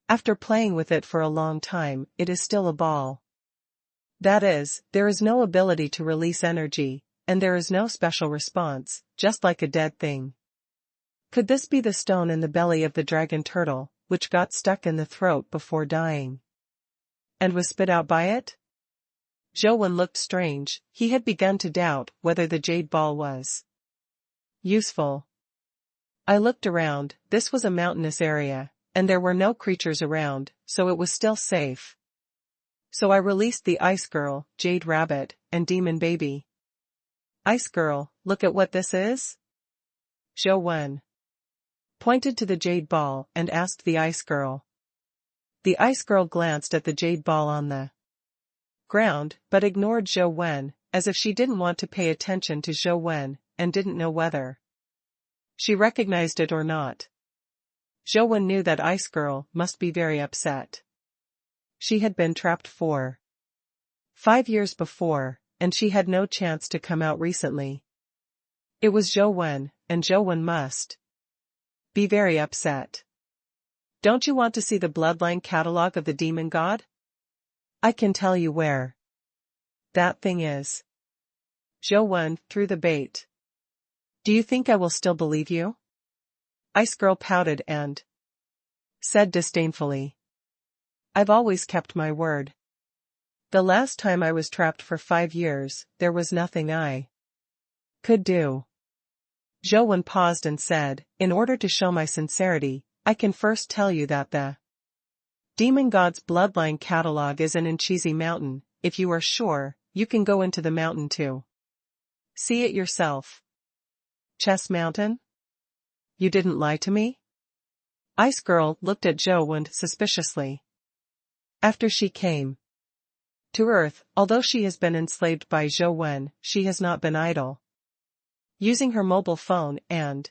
After playing with it for a long time, it is still a ball. That is, there is no ability to release energy, and there is no special response, just like a dead thing. Could this be the stone in the belly of the dragon turtle, which got stuck in the throat before dying and was spit out by it? Zhou Wen looked strange. He had begun to doubt whether the jade ball was useful. I looked around. This was a mountainous area, and there were no creatures around, so it was still safe. So I released the ice girl, jade rabbit, and demon baby. Ice girl, look at what this is? Zhou Wen pointed to the jade ball and asked the ice girl. The ice girl glanced at the jade ball on the ground, but ignored Zhou Wen, as if she didn't want to pay attention to Zhou Wen, and didn't know whether she recognized it or not. Zhou Wen knew that ice girl must be very upset. She had been trapped for 5 years before, and she had no chance to come out recently. It was Zhou Wen, and Zhou Wen must be very upset. Don't you want to see the bloodline catalog of the demon god? I can tell you where that thing is. Zhou Wen threw the bait. Do you think I will still believe you? Ice girl pouted and said disdainfully. I've always kept my word. The last time I was trapped for 5 years, there was nothing I could do. Zhou Wen paused and said, in order to show my sincerity, I can first tell you that the demon god's bloodline catalog is in Inchizi Mountain. If you are sure, you can go into the mountain too. See it yourself. Chess Mountain? You didn't lie to me? Ice Girl looked at Zhou Wen suspiciously. After she came to Earth, although she has been enslaved by Zhou Wen, she has not been idle. Using her mobile phone and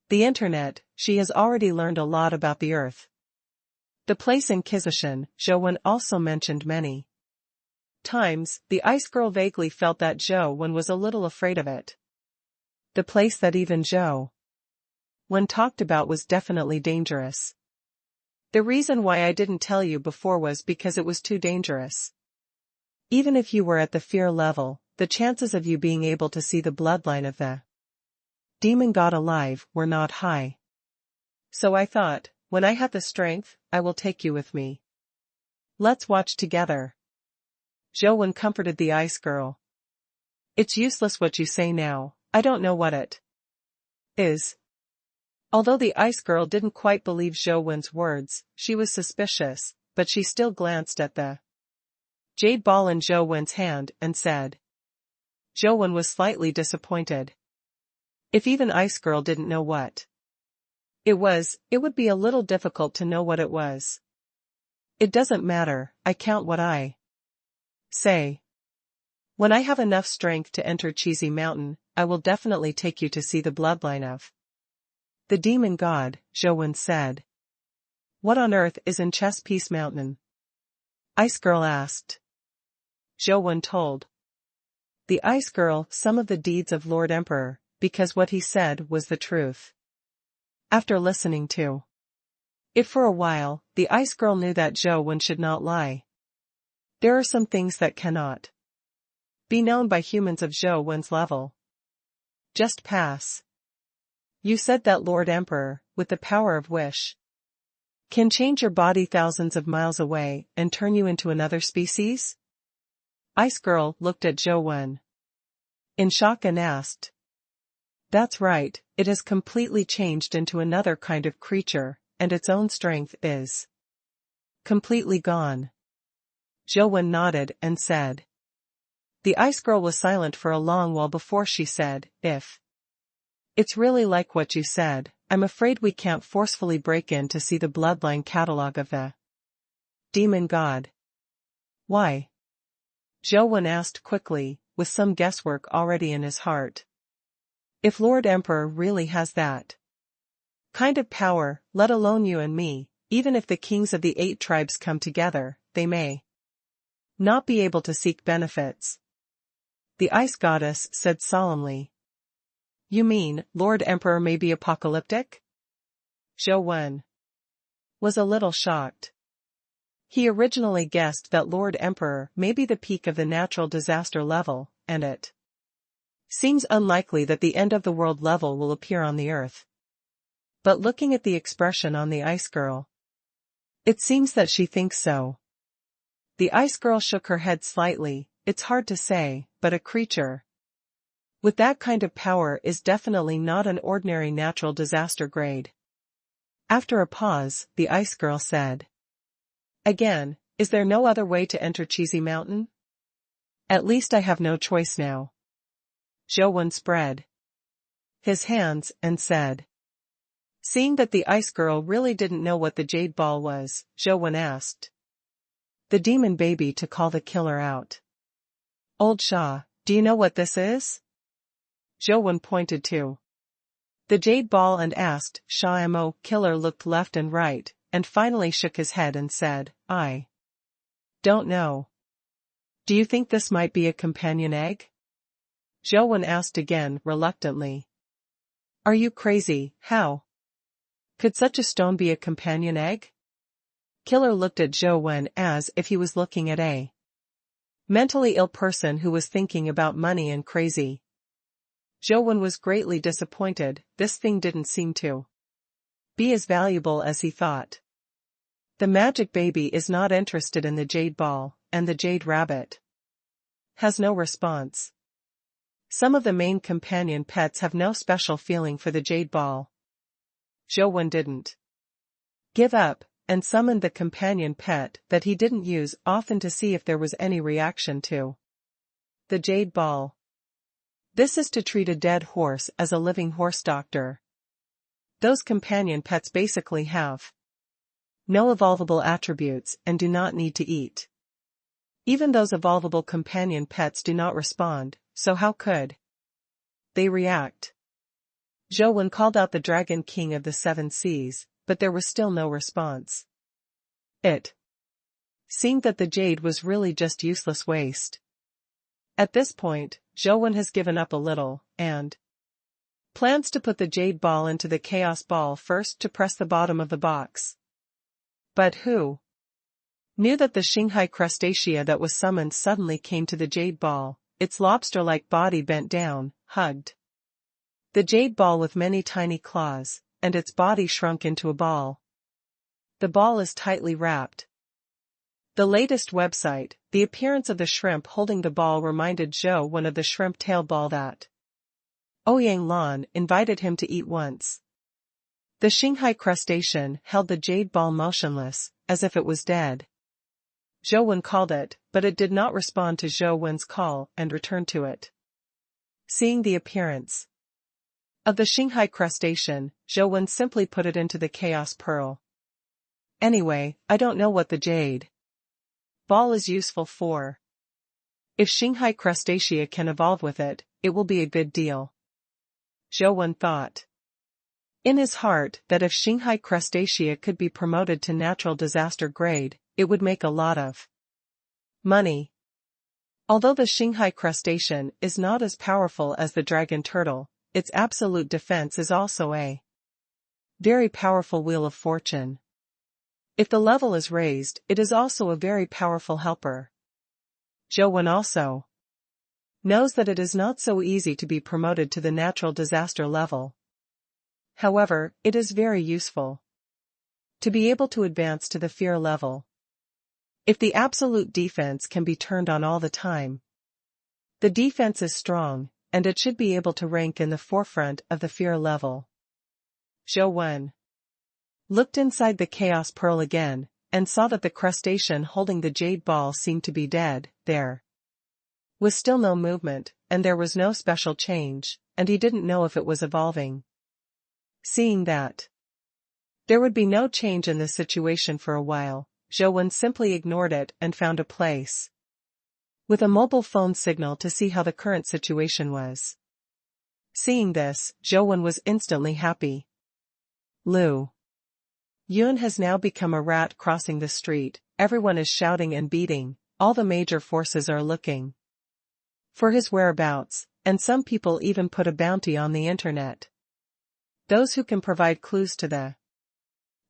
the internet, she has already learned a lot about the Earth. The place in Kizishan, Zhou Wen also mentioned many times. The Ice Girl vaguely felt that Zhou Wen was a little afraid of it. The place that even Zhou Wen talked about was definitely dangerous. The reason why I didn't tell you before was because it was too dangerous. Even if you were at the fear level, the chances of you being able to see the bloodline of the demon god alive were not high. So I thought, when I have the strength, I will take you with me. Let's watch together. Zhou Wen comforted the ice girl. It's useless what you say now, I don't know what it is. Although the ice girl didn't quite believe Zhou Wen's words, she was suspicious, but she still glanced at the jade ball in Zhou Wen's hand and said. Zhou Wen was slightly disappointed. If even Ice Girl didn't know what it was, it would be a little difficult to know what it was. It doesn't matter, I count what I say. When I have enough strength to enter Cheesy Mountain, I will definitely take you to see the bloodline of the demon god, Zhou Wen said. What on earth is in Chess Peace Mountain? Ice Girl asked. Zhou Wen told the Ice Girl some of the deeds of Lord Emperor, because what he said was the truth. After listening to it for a while, the Ice Girl knew that Zhou Wen should not lie. There are some things that cannot be known by humans of Zhou Wen's level. Just pass. You said that Lord Emperor, with the power of wish, can change your body thousands of miles away and turn you into another species? Ice Girl looked at Zhou Wen in shock and asked. That's right, it has completely changed into another kind of creature, and its own strength is completely gone. Zhou Wen nodded and said. The Ice Girl was silent for a long while before she said, if it's really like what you said, I'm afraid we can't forcefully break in to see the bloodline catalog of the demon god. Why? Zhou Wen asked quickly, with some guesswork already in his heart. If Lord Emperor really has that kind of power, let alone you and me, even if the kings of the 8 tribes come together, they may not be able to seek benefits. The Ice Goddess said solemnly. You mean, Lord Emperor may be apocalyptic? Zhou Wen was a little shocked. He originally guessed that Lord Emperor may be the peak of the natural disaster level, and it seems unlikely that the end of the world level will appear on the Earth. But looking at the expression on the Ice Girl, it seems that she thinks so. The Ice Girl shook her head slightly. It's hard to say, but a creature with that kind of power is definitely not an ordinary natural disaster grade. After a pause, the Ice Girl said. Again, is there no other way to enter Cheesy Mountain? At least I have no choice now. Zhou Wen spread his hands and said. Seeing that the ice girl really didn't know what the jade ball was, Zhou asked the demon baby to call the killer out. Old Sha, do you know what this is? Zhou pointed to the jade ball and asked. Mo killer looked left and right, and finally shook his head and said, I don't know. Do you think this might be a companion egg? Zhou asked again, reluctantly. Are you crazy? How could such a stone be a companion egg? Killer looked at Zhou as if he was looking at a mentally ill person who was thinking about money and crazy. Zhou was greatly disappointed. This thing didn't seem to be as valuable as he thought. The magic baby is not interested in the jade ball, and the jade rabbit has no response. Some of the main companion pets have no special feeling for the jade ball. Zhou didn't give up, and summoned the companion pet that he didn't use often to see if there was any reaction to the jade ball. This is to treat a dead horse as a living horse doctor. Those companion pets basically have no evolvable attributes and do not need to eat. Even those evolvable companion pets do not respond, so how could they react? Zhou called out the Dragon King of the Seven Seas, but there was still no response. It seemed that the jade was really just useless waste. At this point, Zhou has given up a little, and plans to put the jade ball into the chaos ball first to press the bottom of the box. But who knew that the Shanghai crustacea that was summoned suddenly came to the jade ball, its lobster-like body bent down, hugged the jade ball with many tiny claws, and its body shrunk into a ball. The ball is tightly wrapped. The latest website, the appearance of the shrimp holding the ball reminded Zhou of the shrimp tail ball that Ouyang Lan invited him to eat once. The Shanghai crustacean held the jade ball motionless, as if it was dead. Zhou called it, but it did not respond to Zhou's call and returned to it. Seeing the appearance of the Shanghai crustacean, Zhou simply put it into the chaos pearl. Anyway, I don't know what the jade ball is useful for. If Shanghai crustacea can evolve with it, it will be a good deal. Zhou thought in his heart that if Shanghai crustacea could be promoted to natural disaster grade, it would make a lot of money. Although the Shanghai crustacean is not as powerful as the dragon turtle, its absolute defense is also a very powerful wheel of fortune. If the level is raised, it is also a very powerful helper. Zhou also knows that it is not so easy to be promoted to the natural disaster level. However, it is very useful to be able to advance to the fear level. If the absolute defense can be turned on all the time, the defense is strong, and it should be able to rank in the forefront of the fear level. Zhou looked inside the chaos pearl again, and saw that the crustacean holding the jade ball seemed to be dead. There was still no movement, and there was no special change, and he didn't know if it was evolving. Seeing that there would be no change in this situation for a while, Zhou simply ignored it and found a place with a mobile phone signal to see how the current situation was. Seeing this, Zhou was instantly happy. Lu Yun has now become a rat crossing the street, everyone is shouting and beating, all the major forces are looking for his whereabouts, and some people even put a bounty on the internet. Those who can provide clues to the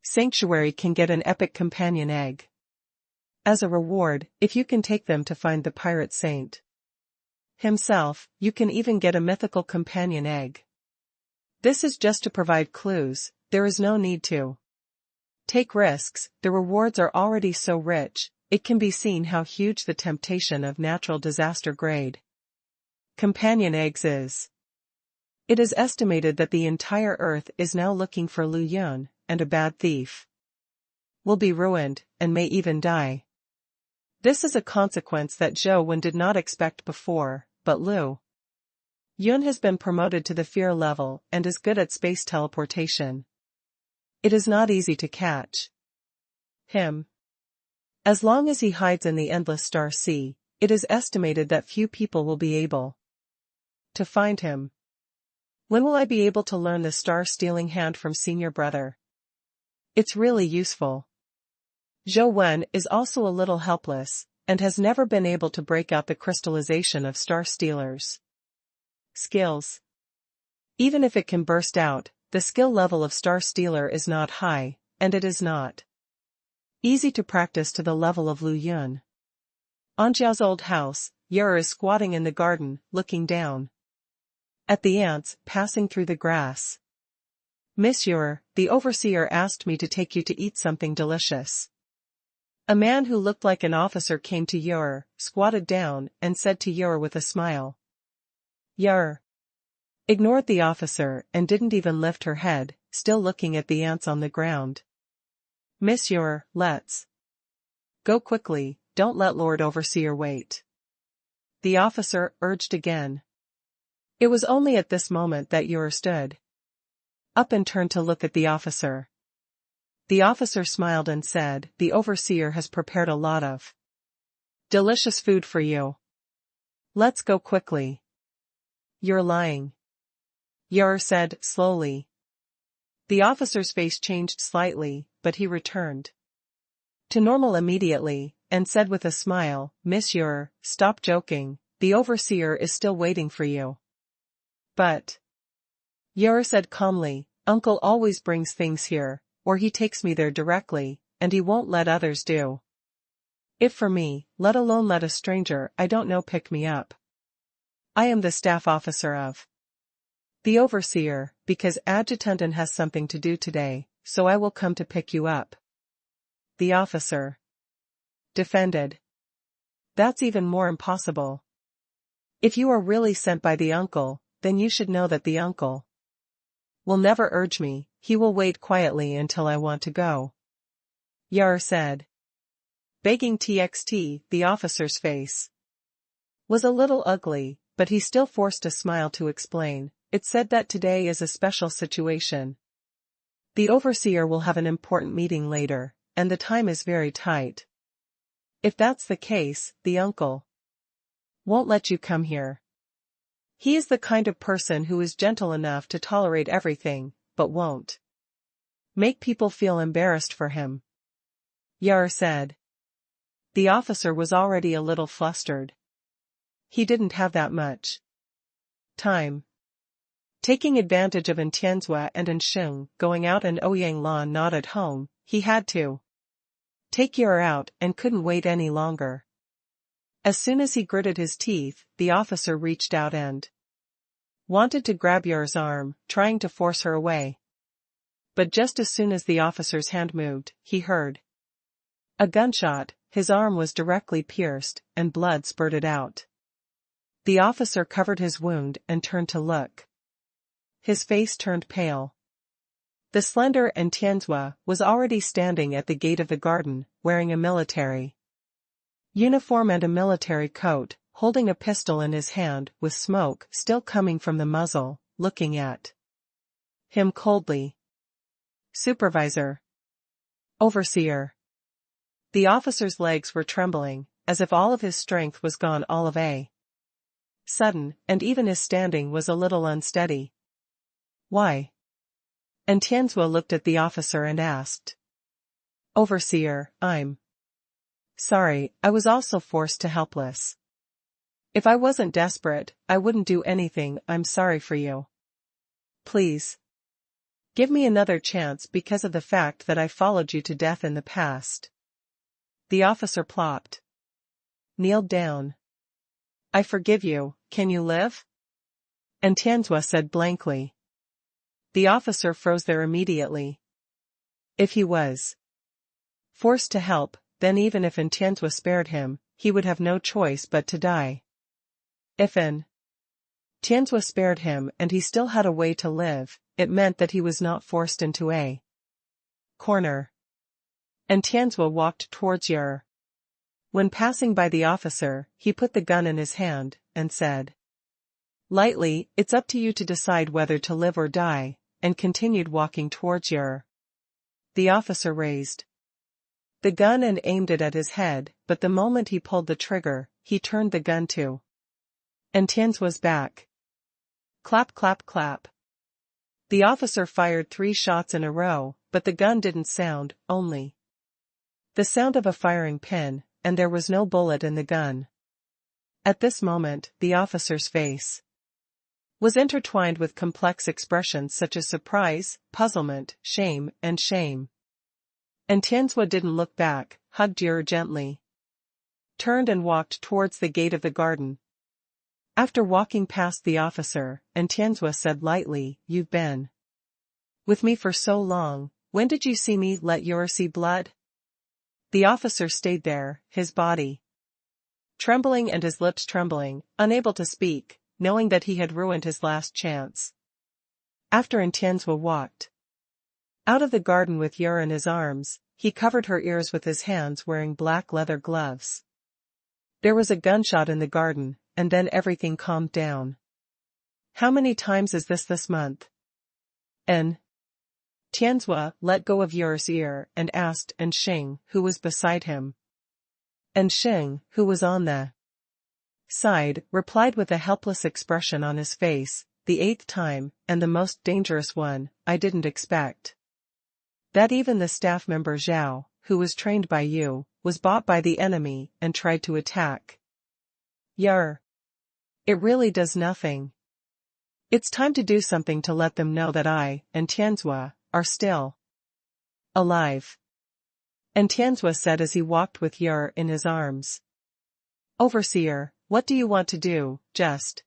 sanctuary can get an epic companion egg. As a reward, if you can take them to find the pirate saint himself, you can even get a mythical companion egg. This is just to provide clues, there is no need to take risks, the rewards are already so rich, it can be seen how huge the temptation of natural disaster grade companion eggs is. It is estimated that the entire Earth is now looking for Lu Yun, and a bad thief will be ruined, and may even die. This is a consequence that Zhou did not expect before, but Lu Yun has been promoted to the fear level and is good at space teleportation. It is not easy to catch him. As long as he hides in the endless star sea, it is estimated that few people will be able to find him. When will I be able to learn the star-stealing hand from senior brother? It's really useful. Zhou Wen is also a little helpless, and has never been able to break out the crystallization of star-stealers' skills. Even if it can burst out, the skill level of star-stealer is not high, and it is not easy to practice to the level of Lu Yun. On Jiao's old house, Yer is squatting in the garden, looking down at the ants passing through the grass. Miss Yer, the overseer asked me to take you to eat something delicious. A man who looked like an officer came to Yer, squatted down, and said to Yer with a smile. Yer ignored the officer and didn't even lift her head, still looking at the ants on the ground. Miss Yer, let's go quickly, don't let Lord Overseer wait. The officer urged again. It was only at this moment that Yer stood up and turned to look at the officer. The officer smiled and said, the overseer has prepared a lot of delicious food for you. Let's go quickly. You're lying. Yer said, slowly. The officer's face changed slightly, but he returned to normal immediately, and said with a smile, Miss Yer, stop joking, the overseer is still waiting for you. But Yer said calmly, Uncle always brings things here, or he takes me there directly, and he won't let others do it for me, let alone let a stranger I don't know pick me up. I am the staff officer of the overseer, because adjutant has something to do today, so I will come to pick you up. The officer defended. That's even more impossible. If you are really sent by the uncle, then you should know that the uncle will never urge me, he will wait quietly until I want to go. Yer said. Begging txt, the officer's face was a little ugly, but he still forced a smile to explain, it said that today is a special situation. The overseer will have an important meeting later, and the time is very tight. If that's the case, the uncle won't let you come here. He is the kind of person who is gentle enough to tolerate everything, but won't make people feel embarrassed for him. Yer said. The officer was already a little flustered. He didn't have that much time. Taking advantage of Tianzhua and Sheng going out and Ouyang Lan not at home, he had to take Yer out and couldn't wait any longer. As soon as he gritted his teeth, the officer reached out and wanted to grab Yer's arm, trying to force her away. But just as soon as the officer's hand moved, he heard a gunshot, his arm was directly pierced, and blood spurted out. The officer covered his wound and turned to look. His face turned pale. The slender Tianzhua was already standing at the gate of the garden, wearing a military uniform and a military coat, holding a pistol in his hand with smoke still coming from the muzzle, looking at him coldly. Supervisor. Overseer. The officer's legs were trembling, as if all of his strength was gone all of a sudden, and even his standing was a little unsteady. Why? And Tianzhua looked at the officer and asked. Overseer, I'm sorry, I was also forced to helpless. If I wasn't desperate, I wouldn't do anything, I'm sorry for you. Please. Give me another chance because of the fact that I followed you to death in the past. The officer plopped. Kneeled down. I forgive you, can you live? And Tianzhua said blankly. The officer froze there immediately. If he was forced to help, then even if Tianzhua spared him, he would have no choice but to die. If Tianzhua spared him and he still had a way to live, it meant that he was not forced into a corner. And Tianzhua walked towards Yer. When passing by the officer, he put the gun in his hand, and said, Lightly, it's up to you to decide whether to live or die, and continued walking towards Yer. The officer raised the gun and aimed it at his head, but the moment he pulled the trigger, he turned the gun to. And Tian's was back. Clap clap clap. The officer fired 3 shots in a row, but the gun didn't sound, only the sound of a firing pin, and there was no bullet in the gun. At this moment, the officer's face was intertwined with complex expressions such as surprise, puzzlement, shame, and shame. And Tianzua didn't look back, hugged Yer gently, turned and walked towards the gate of the garden. After walking past the officer, and Tianzua said lightly, "You've been with me for so long, when did you see me let Yer see blood?" The officer stayed there, his body trembling and his lips trembling, unable to speak, knowing that he had ruined his last chance. After Tianzua walked out of the garden with Yer in his arms, he covered her ears with his hands wearing black leather gloves. There was a gunshot in the garden, and then everything calmed down. "How many times is this month?" And Tianzua let go of Yer's ear and asked Xing, who was beside him. And Xing, who was on the side, replied with a helpless expression on his face, "The 8th time, and the most dangerous one. I didn't expect that even the staff member Zhao, who was trained by you, was bought by the enemy and tried to attack Yer. It really does nothing. It's time to do something to let them know that I and Tianzua are still alive." And Tianzua said as he walked with Yer in his arms, "Overseer, what do you want to do? Just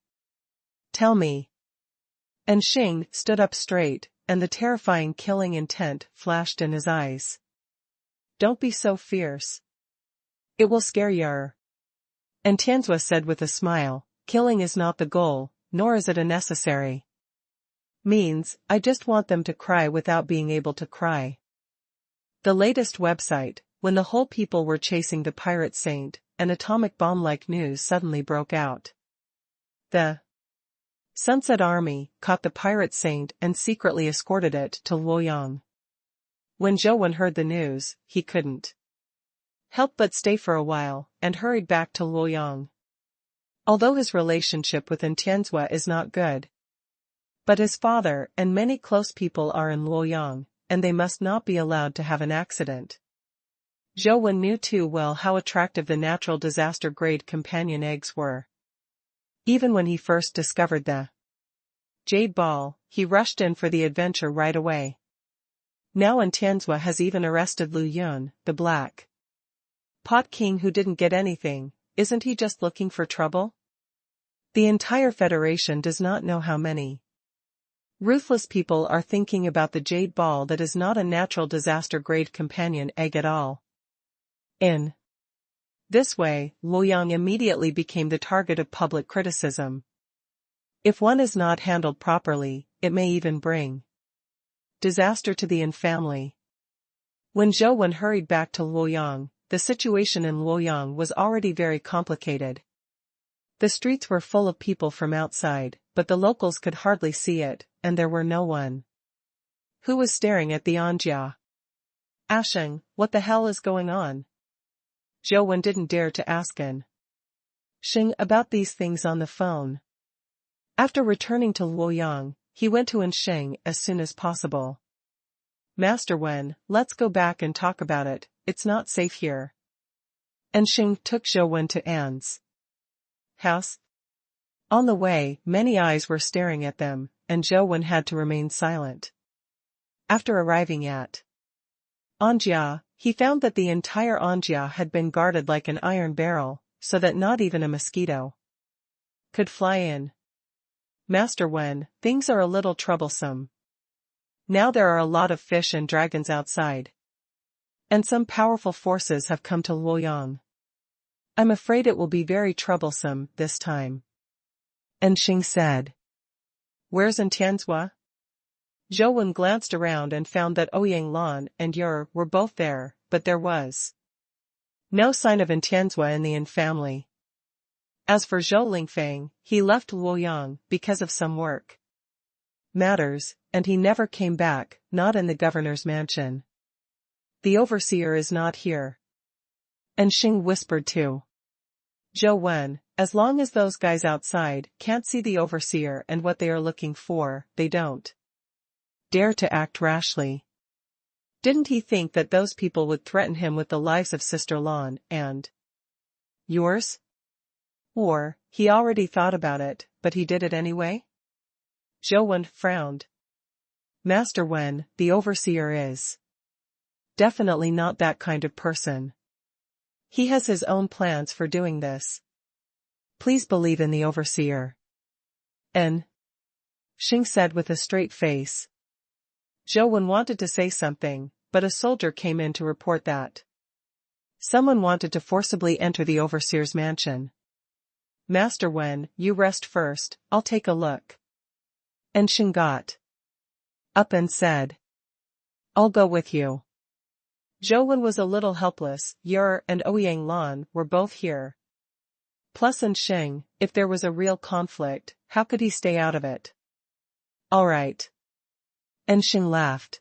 tell me." And Xing stood up straight, and the terrifying killing intent flashed in his eyes. "Don't be so fierce. It will scare Yer." And Tianzua said with a smile, "Killing is not the goal, nor is it a necessary means. I just want them to cry without being able to cry." The latest website, when the whole people were chasing the pirate saint, an atomic bomb-like news suddenly broke out. The Sunset Army caught the pirate saint and secretly escorted it to Luoyang. When Zhou Wen heard the news, he couldn't help but stay for a while, and hurried back to Luoyang. Although his relationship with Tianzua is not good, but his father and many close people are in Luoyang, and they must not be allowed to have an accident. Zhou Wen knew too well how attractive the natural disaster-grade companion eggs were. Even when he first discovered the jade ball, he rushed in for the adventure right away. Now Tianzua has even arrested Lu Yun, the Black Pot King who didn't get anything. Isn't he just looking for trouble? The entire Federation does not know how many ruthless people are thinking about the jade ball that is not a natural disaster-grade companion egg at all. In this way, Luoyang immediately became the target of public criticism. If one is not handled properly, it may even bring disaster to the Yin family. When Zhou Wen hurried back to Luoyang, the situation in Luoyang was already very complicated. The streets were full of people from outside, but the locals could hardly see it, and there were no one who was staring at the Anjia. "Asheng, what the hell is going on?" Zhou Wen didn't dare to ask Xing about these things on the phone. After returning to Luoyang, he went to Xing as soon as possible. "Master Wen, let's go back and talk about it, it's not safe here." And Xing took Zhou Wen to Anne's house. On the way, many eyes were staring at them, and Zhou Wen had to remain silent. After arriving at Anjia, he found that the entire Anjia had been guarded like an iron barrel, so that not even a mosquito could fly in. "Master Wen, things are a little troublesome. Now there are a lot of fish and dragons outside. And some powerful forces have come to Luoyang. I'm afraid it will be very troublesome this time." And Xing said, "Where's Tianzua?" Zhou Wen glanced around and found that Ouyang Lan and Yer were both there, but there was no sign of Tianzua in the Yin family. As for Zhou Lingfang, he left Luoyang because of some work matters, and he never came back, not in the governor's mansion. The overseer is not here. And Xing whispered to Zhou Wen, as long as those guys outside can't see the overseer and what they are looking for, they don't dare to act rashly. Didn't he think that those people would threaten him with the lives of Sister Lan and yours? Or, he already thought about it, but he did it anyway? Zhou Wen frowned. Master Wen, the overseer is definitely not that kind of person. He has his own plans for doing this. Please believe in the overseer. Xing said with a straight face. Zhou Wen wanted to say something, but a soldier came in to report that someone wanted to forcibly enter the overseer's mansion. Master Wen, you rest first, I'll take a look. And Xing got up and said, I'll go with you. Zhou Wen was a little helpless. Yer and Ouyang Lan were both here. Plus and Xing, if there was a real conflict, how could he stay out of it? All right. And Xing laughed.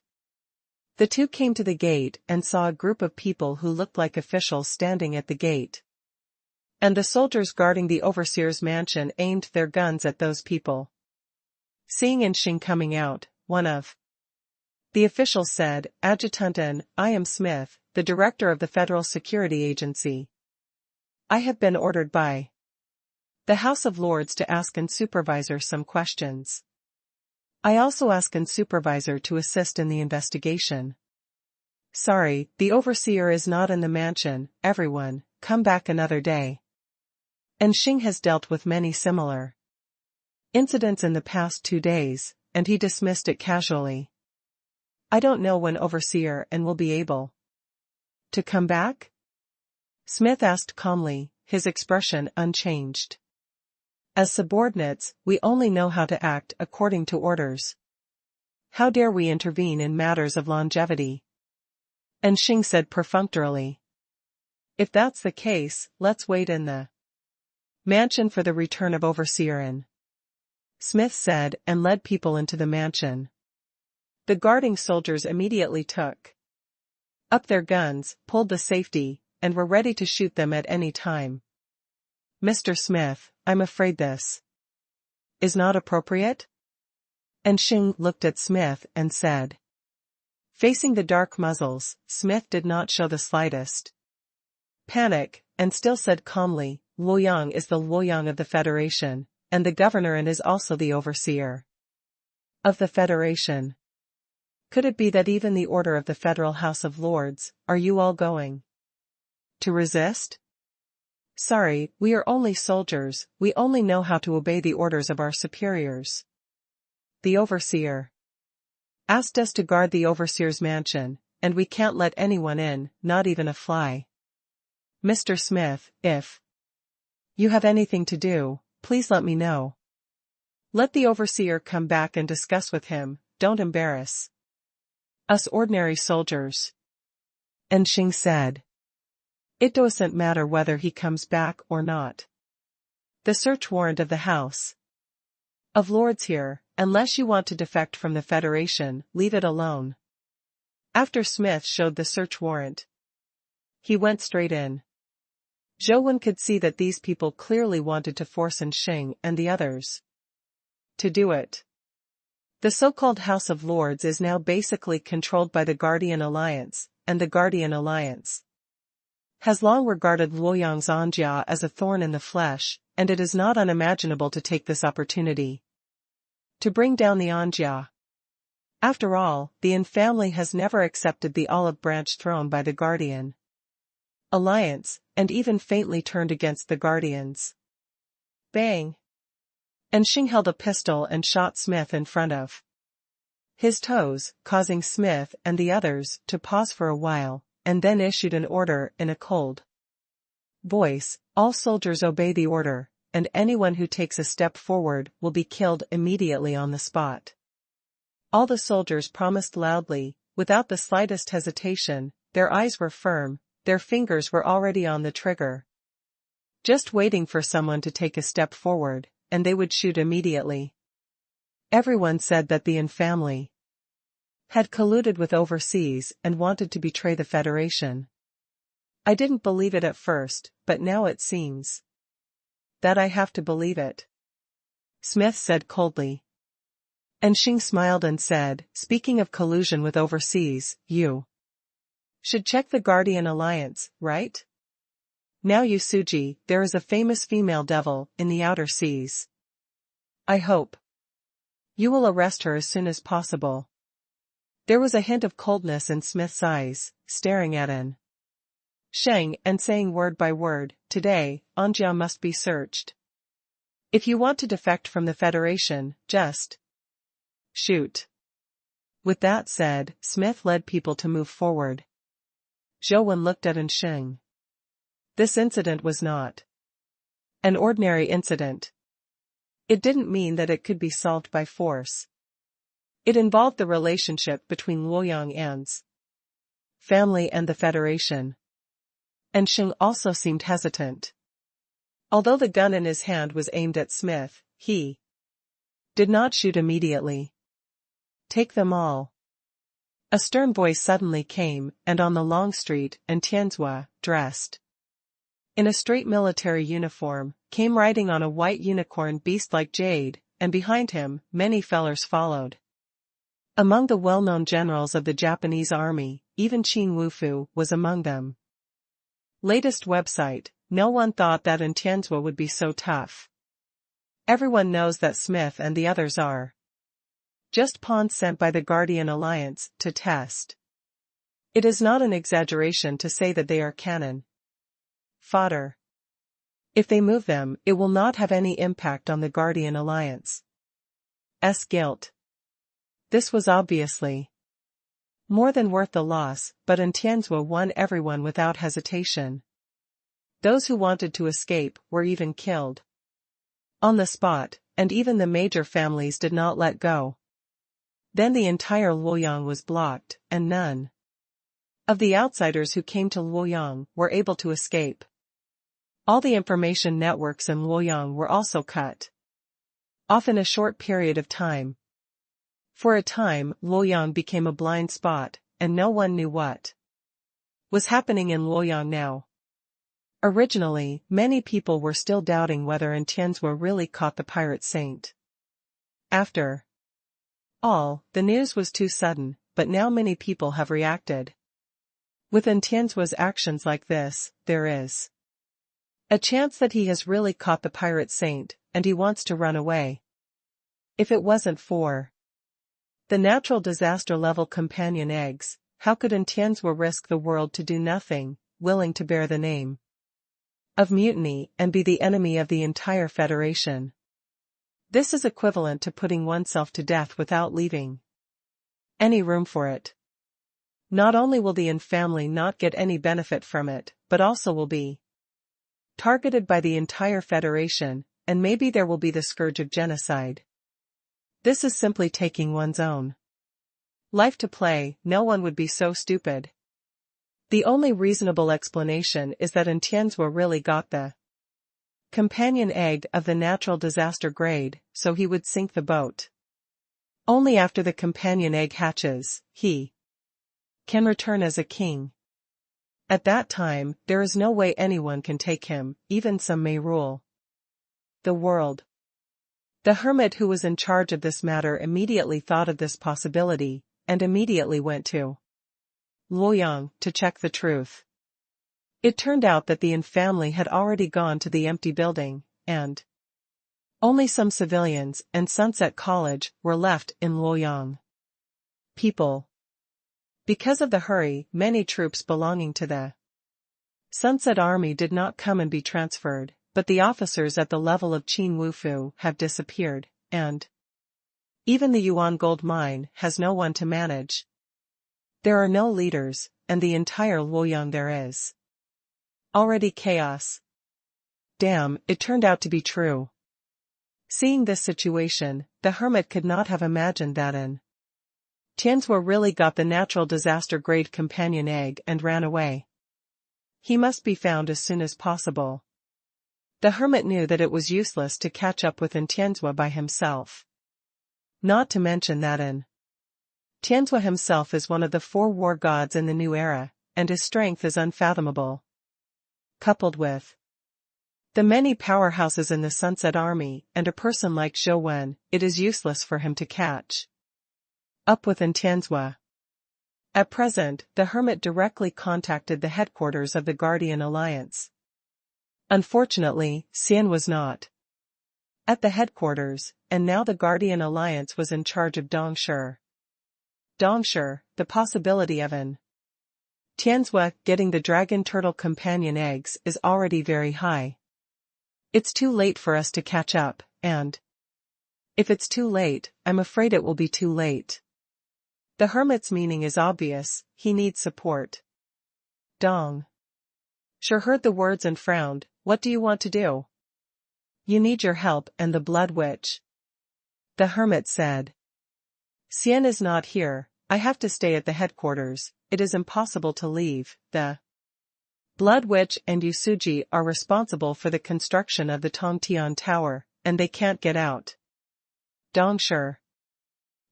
The two came to the gate and saw a group of people who looked like officials standing at the gate. And the soldiers guarding the overseer's mansion aimed their guns at those people. Seeing Xing coming out, one of the officials said, Adjutant N, I am Smith, the director of the Federal Security Agency. I have been ordered by the House of Lords to ask an supervisor some questions. I also ask an supervisor to assist in the investigation. Sorry, the overseer is not in the mansion, everyone, come back another day. And Xing has dealt with many similar incidents in the past 2 days, and he dismissed it casually. I don't know when overseer and will be able to come back? Smith asked calmly, his expression unchanged. As subordinates, we only know how to act according to orders. How dare we intervene in matters of longevity? And Xing said perfunctorily. If that's the case, let's wait in the mansion for the return of overseer N. Smith said and led people into the mansion. The guarding soldiers immediately took up their guns, pulled the safety, and were ready to shoot them at any time. Mr. Smith, I'm afraid this is not appropriate? And Xing looked at Smith and said. Facing the dark muzzles, Smith did not show the slightest panic, and still said calmly, Luoyang is the Luoyang of the Federation, and the governor and is also the overseer of the Federation. Could it be that even the order of the Federal House of Lords, are you all going to resist? Sorry, we are only soldiers, we only know how to obey the orders of our superiors. The overseer asked us to guard the overseer's mansion, and we can't let anyone in, not even a fly. Mr. Smith, if you have anything to do, please let me know. Let the overseer come back and discuss with him, don't embarrass us ordinary soldiers. And Xing said. It doesn't matter whether he comes back or not. The search warrant of the House of Lords here, unless you want to defect from the Federation, leave it alone. After Smith showed the search warrant, he went straight in. Zhou Wen could see that these people clearly wanted to force Xing and the others to do it. The so-called House of Lords is now basically controlled by the Guardian Alliance, and the Guardian Alliance has long regarded Luoyang's Anjia as a thorn in the flesh, and it is not unimaginable to take this opportunity to bring down the Anjia. After all, the Yin family has never accepted the olive branch thrown by the Guardian Alliance, and even faintly turned against the Guardians. Bang! And Xing held a pistol and shot Smith in front of his toes, causing Smith and the others to pause for a while, and then issued an order in a cold voice, all soldiers obey the order, and anyone who takes a step forward will be killed immediately on the spot. All the soldiers promised loudly, without the slightest hesitation, their eyes were firm, their fingers were already on the trigger. just waiting for someone to take a step forward, and they would shoot immediately. Everyone said that the Ian family had colluded with overseas and wanted to betray the Federation. I didn't believe it at first, but now it seems that I have to believe it, Smith said coldly. And Xing smiled and said, speaking of collusion with overseas, you should check the Guardian Alliance, right? Now Yusuji, there is a famous female devil in the outer seas. I hope you will arrest her as soon as possible. There was a hint of coldness in Smith's eyes, staring at An Sheng and saying word by word, today, Anjia must be searched. If you want to defect from the Federation, just shoot. With that said, Smith led people to move forward. Zhou Wen looked at An Sheng. This incident was not an ordinary incident. It didn't mean that it could be solved by force. It involved the relationship between Luoyang An's family and the Federation. And Sheng also seemed hesitant. Although the gun in his hand was aimed at Smith, he did not shoot immediately. Take them all. A stern voice suddenly came, and on the long street, An Tianzhua, dressed in a straight military uniform, came riding on a white unicorn beast like jade, and behind him, many fellers followed. Among the well-known generals of the Japanese army, even Qin Wufu was among them. Latest website, no one thought that An Tianzhua would be so tough. Everyone knows that Smith and the others are just pawns sent by the Guardian Alliance to test. It is not an exaggeration to say that they are cannon fodder. If they move them, it will not have any impact on the Guardian Alliance's guilt. This was obviously more than worth the loss, but An Tianzhua won everyone without hesitation. Those who wanted to escape were even killed on the spot, and even the major families did not let go. Then the entire Luoyang was blocked, and none of the outsiders who came to Luoyang were able to escape. All the information networks in Luoyang were also cut off in a short period of time. For a time, Luoyang became a blind spot, and no one knew what was happening in Luoyang now. Originally, many people were still doubting whether An Tianzhua really caught the pirate saint. After all, the news was too sudden, but now many people have reacted. With An Tianzhua's actions like this, there is a chance that he has really caught the pirate saint, and he wants to run away. If it wasn't for the natural disaster level companion eggs, how could An Tianzhua risk the world to do nothing, willing to bear the name of mutiny and be the enemy of the entire Federation? This is equivalent to putting oneself to death without leaving any room for it. Not only will the Ian family not get any benefit from it, but also will be targeted by the entire Federation, and maybe there will be the scourge of genocide. This is simply taking one's own life to play. No one would be so stupid. The only reasonable explanation is that An Tianzhua really got the companion egg of the natural disaster grade, so he would sink the boat. Only after the companion egg hatches, he can return as a king. At that time, there is no way anyone can take him, even some may rule the world. The hermit who was in charge of this matter immediately thought of this possibility, and immediately went to Luoyang to check the truth. It turned out that the Ian family had already gone to the empty building, and only some civilians and Sunset College were left in Luoyang. People. Because of the hurry, many troops belonging to the Sunset Army did not come and be transferred, but the officers at the level of Qin Wufu have disappeared, and even the Yuan gold mine has no one to manage. There are no leaders, and the entire Luoyang there is already chaos. Damn, it turned out to be true. Seeing this situation, the hermit could not have imagined that An Tianzhua really got the natural disaster grade companion egg and ran away. He must be found as soon as possible. The hermit knew that it was useless to catch up with Tianzua by himself. Not to mention that Tianzua himself is one of the 4 war gods in the new era, and his strength is unfathomable. Coupled with the many powerhouses in the Sunset Army and a person like Zhou Wen, it is useless for him to catch up with Tianzua. At present, the hermit directly contacted the headquarters of the Guardian Alliance. Unfortunately, Tian was not at the headquarters, and now the Guardian Alliance was in charge of Dongshi. Dongshi, the possibility of Tianzua getting the dragon turtle companion eggs is already very high. It's too late for us to catch up, and if it's too late, I'm afraid it will be too late. The hermit's meaning is obvious, he needs support. Dong Shi heard the words and frowned. What do you want to do? You need your help and the Blood Witch, the hermit said. Xian is not here, I have to stay at the headquarters, it is impossible to leave. The Blood Witch and Yusuji are responsible for the construction of the Tongtian Tower, and they can't get out. Dongshi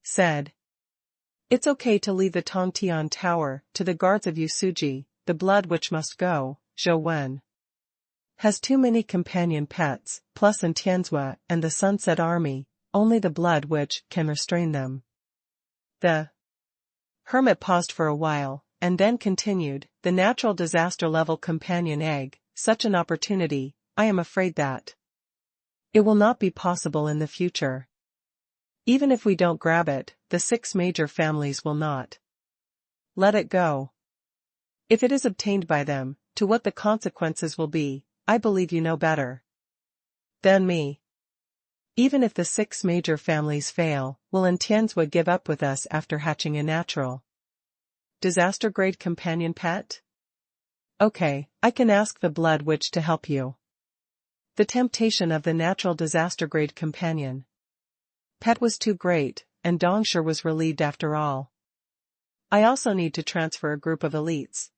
said. It's okay to leave the Tongtian Tower to the guards of Yusuji, the Blood Witch must go. Zhou Wen has too many companion pets, plus Tianzua and the Sunset Army, only the Blood Witch can restrain them. The hermit paused for a while, and then continued, the natural disaster level companion egg, such an opportunity, I am afraid that it will not be possible in the future. Even if we don't grab it, the 6 major families will not let it go. If it is obtained by them, to what the consequences will be, I believe you know better than me. Even if the 6 major families fail, will Tianzua give up with us after hatching a natural disaster-grade companion pet? Okay, I can ask the Blood Witch to help you. The temptation of the natural disaster-grade companion pet was too great, and Dongshi was relieved after all. I also need to transfer a group of elites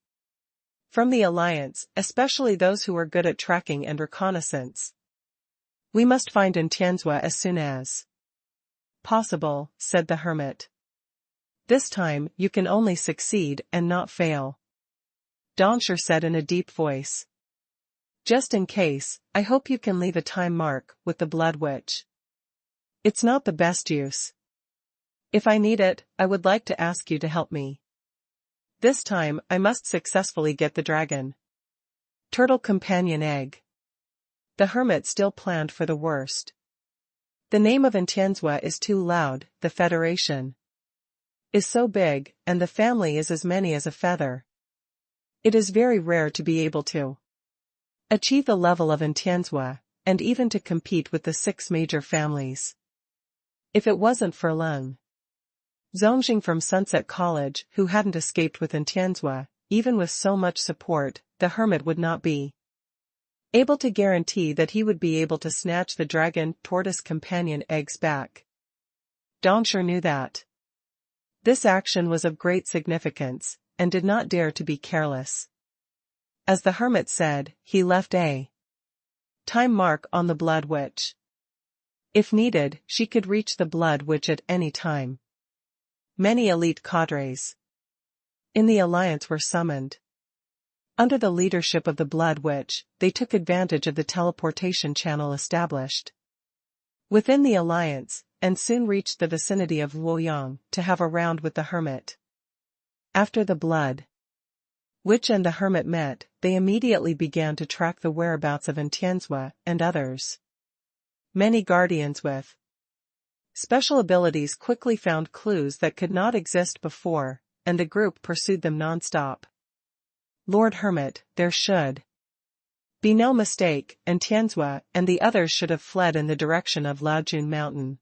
from the Alliance, especially those who are good at tracking and reconnaissance. We must find Tianzua as soon as possible, said the hermit. This time, you can only succeed and not fail, Dongshi said in a deep voice. Just in case, I hope you can leave a time mark with the Blood Witch. It's not the best use. If I need it, I would like to ask you to help me. This time, I must successfully get the dragon turtle companion egg. The hermit still planned for the worst. The name of Tianzua is too loud, the Federation is so big, and the family is as many as a feather. It is very rare to be able to achieve the level of Tianzua, and even to compete with the 6 major families. If it wasn't for Zongjing from Sunset College, who hadn't escaped with Tianzua, even with so much support, the hermit would not be able to guarantee that he would be able to snatch the dragon tortoise companion eggs back. Dongshi knew that this action was of great significance, and did not dare to be careless. As the hermit said, he left a time mark on the Blood Witch. If needed, she could reach the Blood Witch at any time. Many elite cadres in the Alliance were summoned. Under the leadership of the Blood Witch, they took advantage of the teleportation channel established within the Alliance, and soon reached the vicinity of Luoyang to have a round with the hermit. After the Blood Witch and the hermit met, they immediately began to track the whereabouts of Tianzua and others. Many guardians with special abilities quickly found clues that could not exist before, and the group pursued them non-stop. Lord Hermit, there should be no mistake, and Tianzua and the others should have fled in the direction of Laojun Mountain,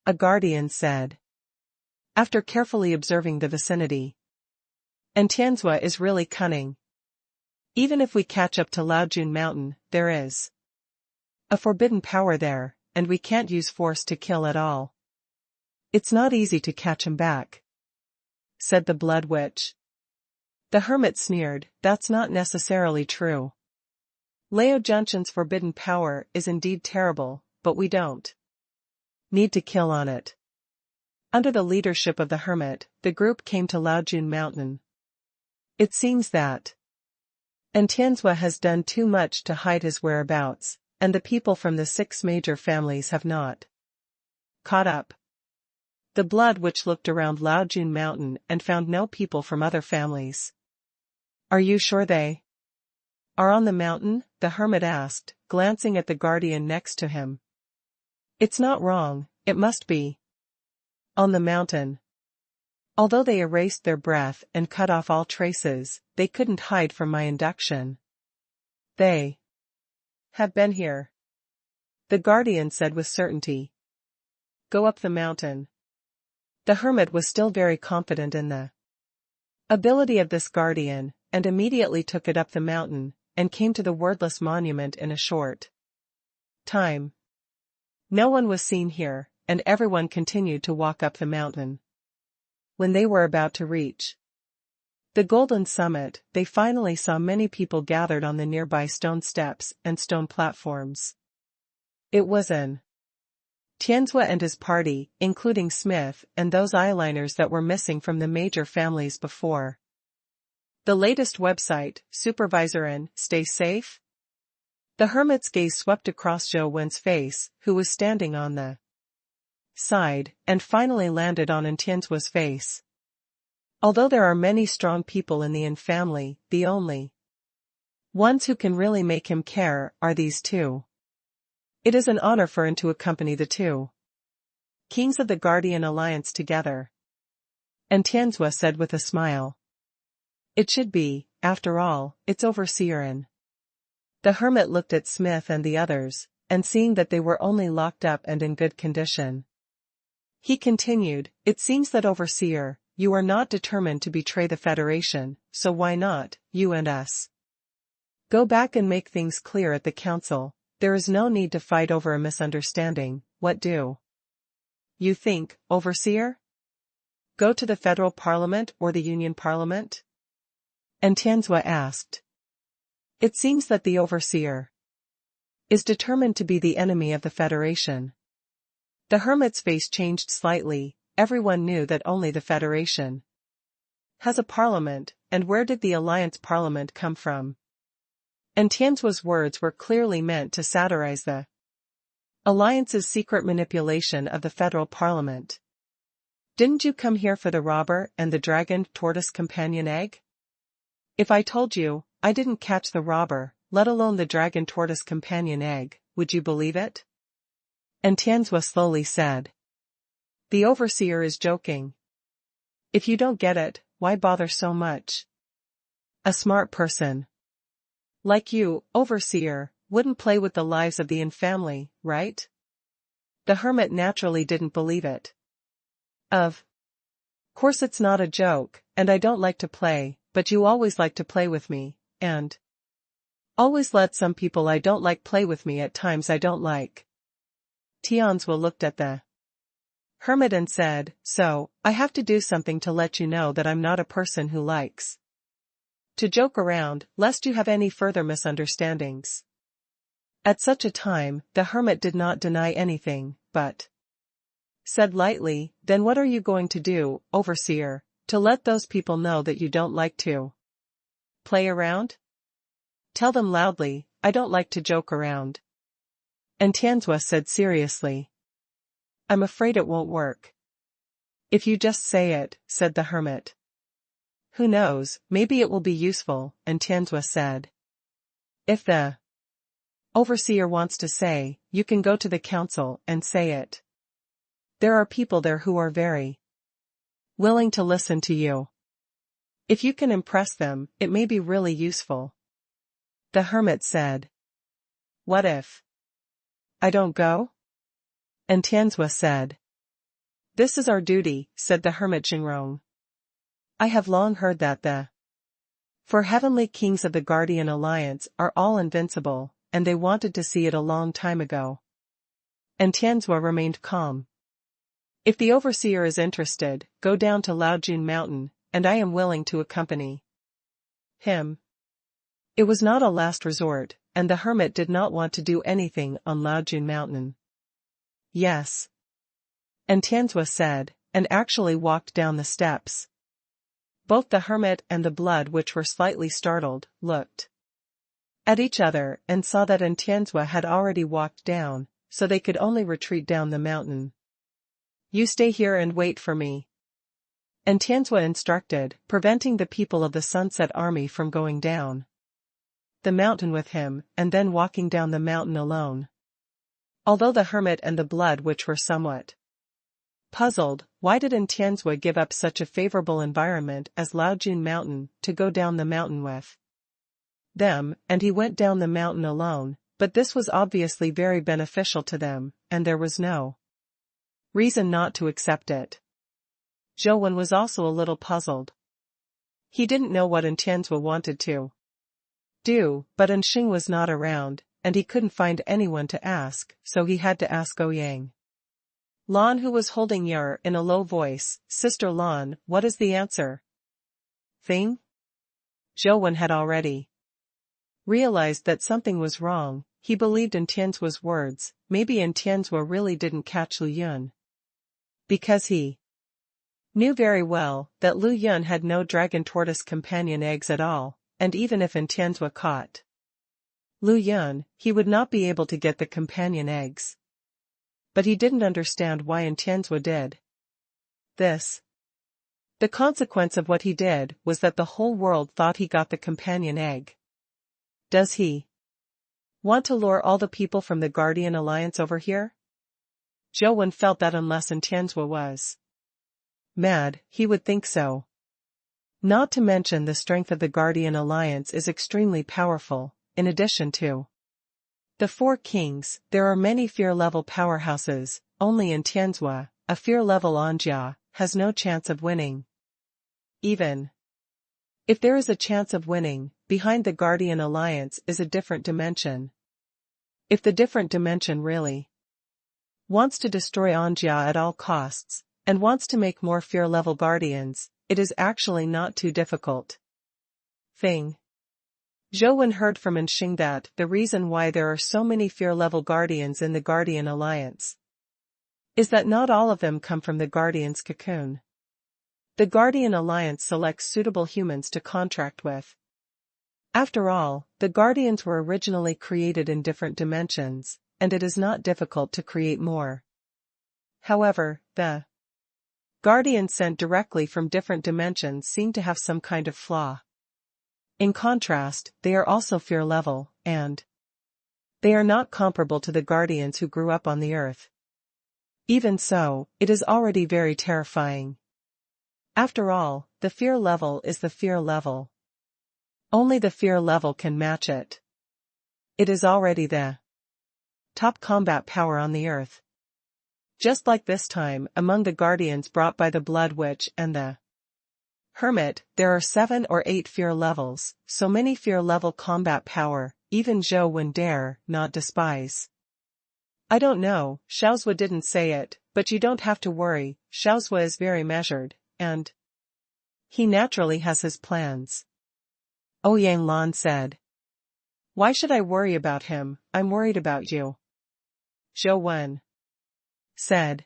a guardian said, after carefully observing the vicinity. And Tianzua is really cunning. Even if we catch up to Laojun Mountain, there is a forbidden power there, and we can't use force to kill at all. It's not easy to catch him back, said the Blood Witch. The hermit sneered, that's not necessarily true. Lao Junshan's forbidden power is indeed terrible, but we don't need to kill on it. Under the leadership of the hermit, the group came to Laojun Mountain. It seems that Tianzua has done too much to hide his whereabouts, and the people from the 6 major families have not caught up. The Blood Witch looked around Laojun Mountain and found no people from other families. Are you sure they are on the mountain? The hermit asked, glancing at the guardian next to him. It's not wrong, it must be on the mountain. Although they erased their breath and cut off all traces, they couldn't hide from my induction. They have been here, the guardian said with certainty. Go up the mountain. The hermit was still very confident in the ability of this guardian, and immediately took it up the mountain, and came to the wordless monument in a short time. No one was seen here, and everyone continued to walk up the mountain. When they were about to reach the golden summit, they finally saw many people gathered on the nearby stone steps and stone platforms. It was an Tianzua and his party, including Smith and those eyeliners that were missing from the major families before. The latest website, Supervisor N, stay safe? The hermit's gaze swept across Zhou Wen's face, who was standing on the side, and finally landed on Tianzua's face. Although there are many strong people in the Yin family, the only ones who can really make him care are these two. It is an honor for him to accompany the two kings of the Guardian Alliance together. And Tianzua said with a smile. It should be, after all, it's Overseer N. The hermit looked at Smith and the others, and seeing that they were only locked up and in good condition, he continued, it seems that Overseer, you are not determined to betray the Federation, so why not, you and us, go back and make things clear at the council. There is no need to fight over a misunderstanding. What do you think, Overseer? Go to the Federal Parliament or the Union Parliament? And Tianzua asked. It seems that the Overseer is determined to be the enemy of the Federation. The hermit's face changed slightly. Everyone knew that only the Federation has a parliament, and where did the Alliance Parliament come from? And Tianzua's words were clearly meant to satirize the Alliance's secret manipulation of the Federal Parliament. Didn't you come here for the robber and the dragon tortoise companion egg? If I told you I didn't catch the robber, let alone the dragon tortoise companion egg, would you believe it? And Tianzua slowly said. The Overseer is joking. If you don't get it, why bother so much? A smart person like you, Overseer, wouldn't play with the lives of the Yin family, right? The hermit naturally didn't believe it. Of course it's not a joke, and I don't like to play, but you always like to play with me, and always let some people I don't like play with me at times I don't like. Tianzua looked at the hermit and said, so, I have to do something to let you know that I'm not a person who likes to joke around, lest you have any further misunderstandings. At such a time, the hermit did not deny anything, but said lightly, then what are you going to do, Overseer, to let those people know that you don't like to play around? Tell them loudly, I don't like to joke around. And Tianzua said seriously. I'm afraid it won't work. If you just say it, said the hermit. Who knows, maybe it will be useful, and Tianzua said. If the Overseer wants to say, you can go to the council and say it. There are people there who are very willing to listen to you. If you can impress them, it may be really useful. The hermit said. What if I don't go? And Tianzua said. This is our duty, said the hermit Xingrong. I have long heard that the four heavenly kings of the Guardian Alliance are all invincible, and they wanted to see it a long time ago. And Tianzua remained calm. If the Overseer is interested, go down to Laojun Mountain, and I am willing to accompany him. It was not a last resort, and the hermit did not want to do anything on Laojun Mountain. Yes. And Tianzua said, and actually walked down the steps. Both the hermit and the blood witch were slightly startled, looked at each other and saw that Tianzua had already walked down, so they could only retreat down the mountain. You stay here and wait for me. And Tianzua instructed, preventing the people of the Sunset Army from going down the mountain with him, and then walking down the mountain alone. Although the hermit and the blood witch were somewhat puzzled, why did Tianzua give up such a favorable environment as Laojun Mountain to go down the mountain with them, and he went down the mountain alone, but this was obviously very beneficial to them, and there was no reason not to accept it. Zhou Wen was also a little puzzled. He didn't know what Tianzua wanted to do, but Xing was not around, and he couldn't find anyone to ask, so he had to ask Ouyang Lan, who was holding Yer, in a low voice. Sister Lan, what is the answer? Thing? Zhou Wen had already realized that something was wrong. He believed in Tianzua's words. Maybe Tianzua really didn't catch Lu Yun, because he knew very well that Lu Yun had no dragon tortoise companion eggs at all, and even if Tianzua caught Lu Yun, he would not be able to get the companion eggs. But he didn't understand why Tianzua did this. The consequence of what he did was that the whole world thought he got the companion egg. Does he want to lure all the people from the Guardian Alliance over here? Zhou Wen felt that unless Tianzua was mad, he would think so. Not to mention the strength of the Guardian Alliance is extremely powerful. In addition to the four kings, there are many fear-level powerhouses. Only Tianzua, a fear-level Anjia, has no chance of winning. Even if there is a chance of winning, behind the Guardian Alliance is a different dimension. If the different dimension really wants to destroy Anjia at all costs, and wants to make more fear-level guardians, it is actually not too difficult thing. Zhou Wen heard from Xing that the reason why there are so many fear-level guardians in the Guardian Alliance is that not all of them come from the Guardian's cocoon. The Guardian Alliance selects suitable humans to contract with. After all, the Guardians were originally created in different dimensions, and it is not difficult to create more. However, the Guardians sent directly from different dimensions seem to have some kind of flaw. In contrast, they are also fear-level, and they are not comparable to the Guardians who grew up on the Earth. Even so, it is already very terrifying. After all, the fear level is the fear level. Only the fear level can match it. It is already the top combat power on the Earth. Just like this time, among the Guardians brought by the Blood Witch and the Hermit, there are 7 or 8 fear levels, so many fear level combat power, even Zhou Wen dare not despise. I don't know, Xiaozhua didn't say it, but you don't have to worry. Xiaozhua is very measured, and he naturally has his plans. Ouyang Lan said. Why should I worry about him? I'm worried about you. Zhou Wen said.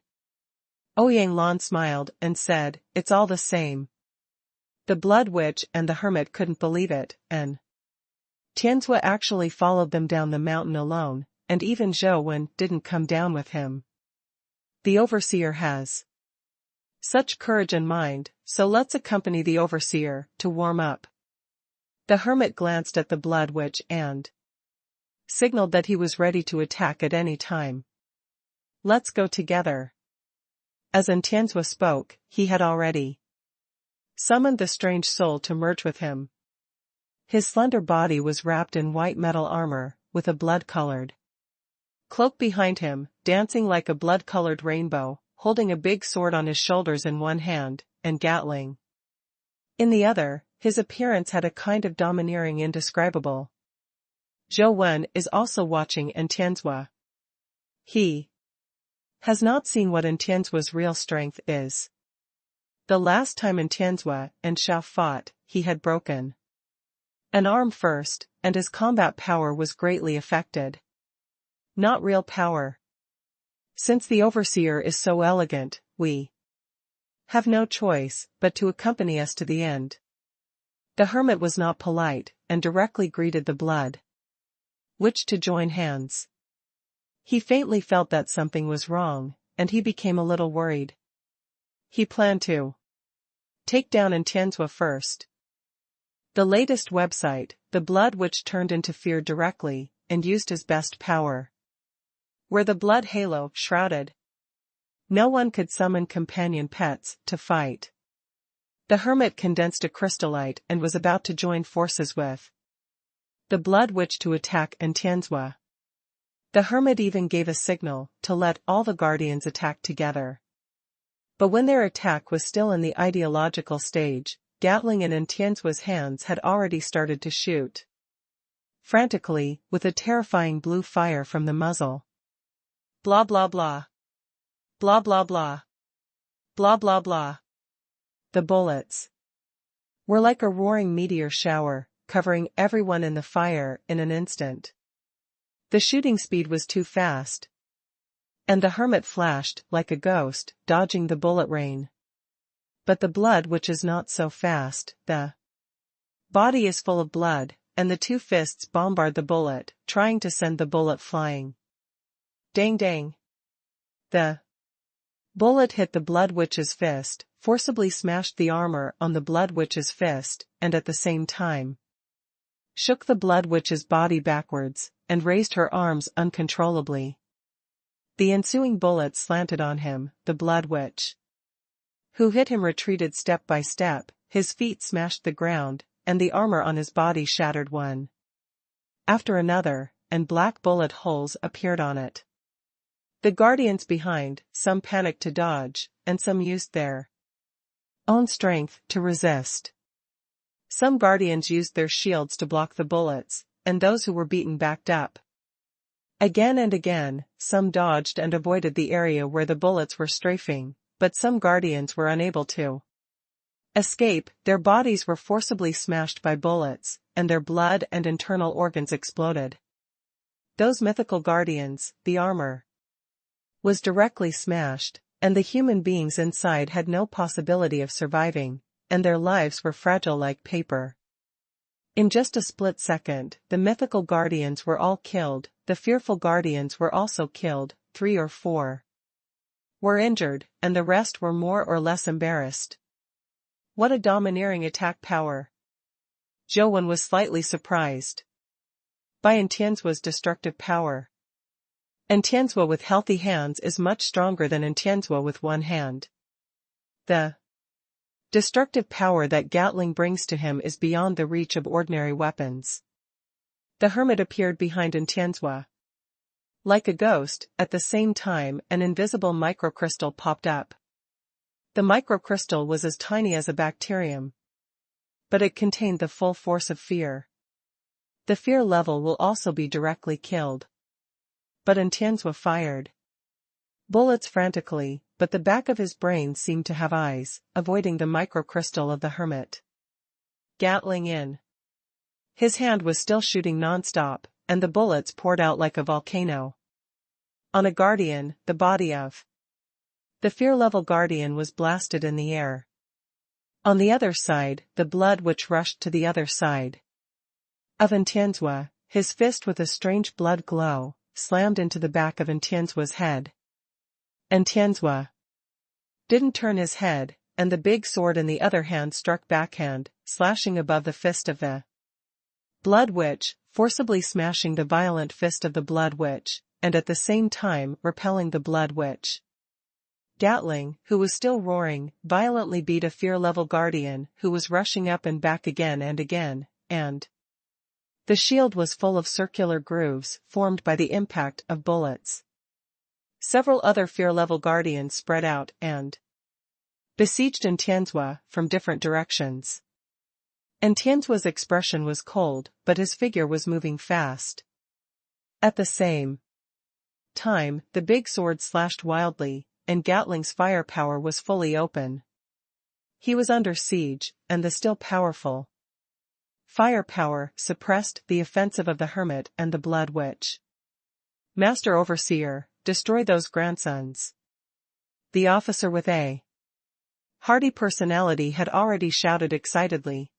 Ouyang Lan smiled and said, it's all the same. The Blood Witch and the Hermit couldn't believe it, and Tianzua actually followed them down the mountain alone, and even Zhou Wen didn't come down with him. The Overseer has such courage and mind, so let's accompany the Overseer to warm up. The Hermit glanced at the Blood Witch and signaled that he was ready to attack at any time. Let's go together. As Tianzua spoke, he had already summoned the strange soul to merge with him. His slender body was wrapped in white metal armor, with a blood-colored cloak behind him, dancing like a blood-colored rainbow, holding a big sword on his shoulders in one hand, and Gatling in the other. His appearance had a kind of domineering indescribable. Zhou Wen is also watching Tianzua. He has not seen what Tianzua's real strength is. The last time Tianzua and Xiao fought, he had broken an arm first, and his combat power was greatly affected. Not real power. Since the overseer is so elegant, we have no choice but to accompany us to the end. The hermit was not polite, and directly greeted the blood witch to join hands. He faintly felt that something was wrong, and he became a little worried. He planned to take down Tianzhua first. The latest website, the blood witch turned into fear directly, and used his best power. Where the blood halo shrouded, no one could summon companion pets to fight. The hermit condensed a crystallite and was about to join forces with the blood witch to attack Tianzhua. The hermit even gave a signal to let all the guardians attack together. But when their attack was still in the ideological stage, Gatling in Tianzua's hands had already started to shoot frantically, with a terrifying blue fire from the muzzle. Blah blah blah. Blah blah blah. Blah blah blah. The bullets were like a roaring meteor shower, covering everyone in the fire in an instant. The shooting speed was too fast, and the hermit flashed like a ghost, dodging the bullet rain. But the blood witch is not so fast. The body is full of blood, and the two fists bombard the bullet, trying to send the bullet flying. Dang dang. The bullet hit the blood witch's fist, forcibly smashed the armor on the blood witch's fist, and at the same time shook the blood witch's body backwards, and raised her arms uncontrollably. The ensuing bullets slanted on him, the blood witch who hit him retreated step by step, his feet smashed the ground, and the armor on his body shattered one after another, and black bullet holes appeared on it. The guardians behind, some panicked to dodge, and some used their own strength to resist. Some guardians used their shields to block the bullets, and those who were beaten backed up. Again and again, some dodged and avoided the area where the bullets were strafing, but some guardians were unable to escape. Their bodies were forcibly smashed by bullets, and their blood and internal organs exploded. Those mythical guardians, the armor was directly smashed, and the human beings inside had no possibility of surviving, and their lives were fragile like paper. In just a split second, the mythical guardians were all killed, the fearful guardians were also killed, 3 or 4 were injured, and the rest were more or less embarrassed. What a domineering attack power! Zhou was slightly surprised by Tianzua's destructive power. Tianzua with healthy hands is much stronger than Tianzua with one hand. The destructive power that Gatling brings to him is beyond the reach of ordinary weapons. The hermit appeared behind Tianzua like a ghost. At the same time, an invisible microcrystal popped up. The microcrystal was as tiny as a bacterium, but it contained the full force of fear. The fear level will also be directly killed. But Tianzua fired bullets frantically, but the back of his brain seemed to have eyes, avoiding the microcrystal of the hermit. Gatling in. His hand was still shooting non-stop, and the bullets poured out like a volcano. On a guardian, the body of the fear-level guardian was blasted in the air. On the other side, the blood witch rushed to the other side of Tianzua, his fist with a strange blood glow, slammed into the back of Tianzua's head. Tianzua didn't turn his head, and the big sword in the other hand struck backhand, slashing above the fist of the blood witch, forcibly smashing the violent fist of the blood witch, and at the same time repelling the blood witch. Gatling, who was still roaring, violently beat a fear-level guardian who was rushing up and back again and again, and the shield was full of circular grooves formed by the impact of bullets. Several other fear-level guardians spread out and besieged Tianzua from different directions. Tianzua's expression was cold, but his figure was moving fast. At the same time, the big sword slashed wildly, and Gatling's firepower was fully open. He was under siege, and the still powerful Fire power suppressed the offensive of the hermit and the blood witch. Master Overseer, destroy those grandsons. The officer with a hearty personality had already shouted excitedly.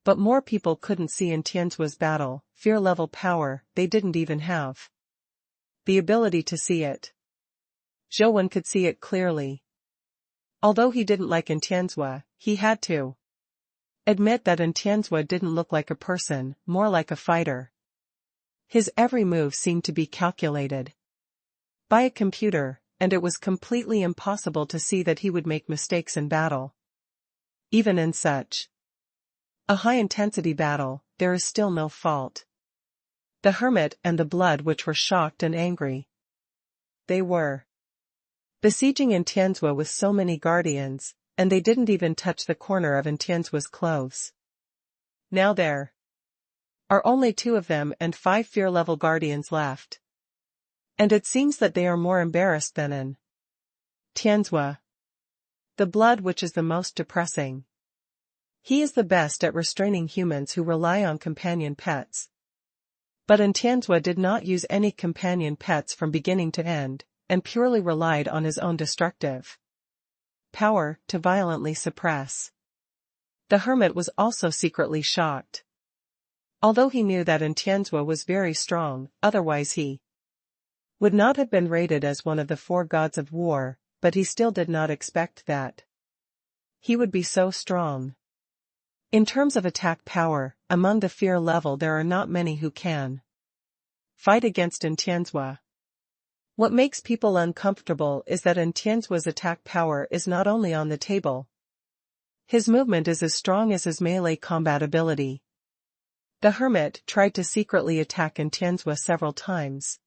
But more people couldn't see in Tian's battle, fear-level power, they didn't even have the ability to see it. Zhou Wen could see it clearly. Although he didn't like Tianzua, he had to admit that Tianzua didn't look like a person, more like a fighter. His every move seemed to be calculated by a computer, and it was completely impossible to see that he would make mistakes in battle. Even in such a high-intensity battle, there is still no fault. The hermit and the blood witch were shocked and angry. They were besieging Tianzua with so many guardians, and they didn't even touch the corner of Tianzua's clothes. Now there are only 2 of them and 5 fear-level guardians left. And it seems that they are more embarrassed than in Tianzua. The blood witch is the most depressing. He is the best at restraining humans who rely on companion pets. But Tianzua did not use any companion pets from beginning to end, and purely relied on his own destructive power to violently suppress. The hermit was also secretly shocked. Although he knew that Tianzua was very strong, otherwise he would not have been rated as one of the 4 gods of war, but he still did not expect that he would be so strong. In terms of attack power, among the fear level there are not many who can fight against Tianzua. What makes people uncomfortable is that Tianzua's attack power is not only on the table. His movement is as strong as his melee combat ability. The hermit tried to secretly attack Tianzua several times,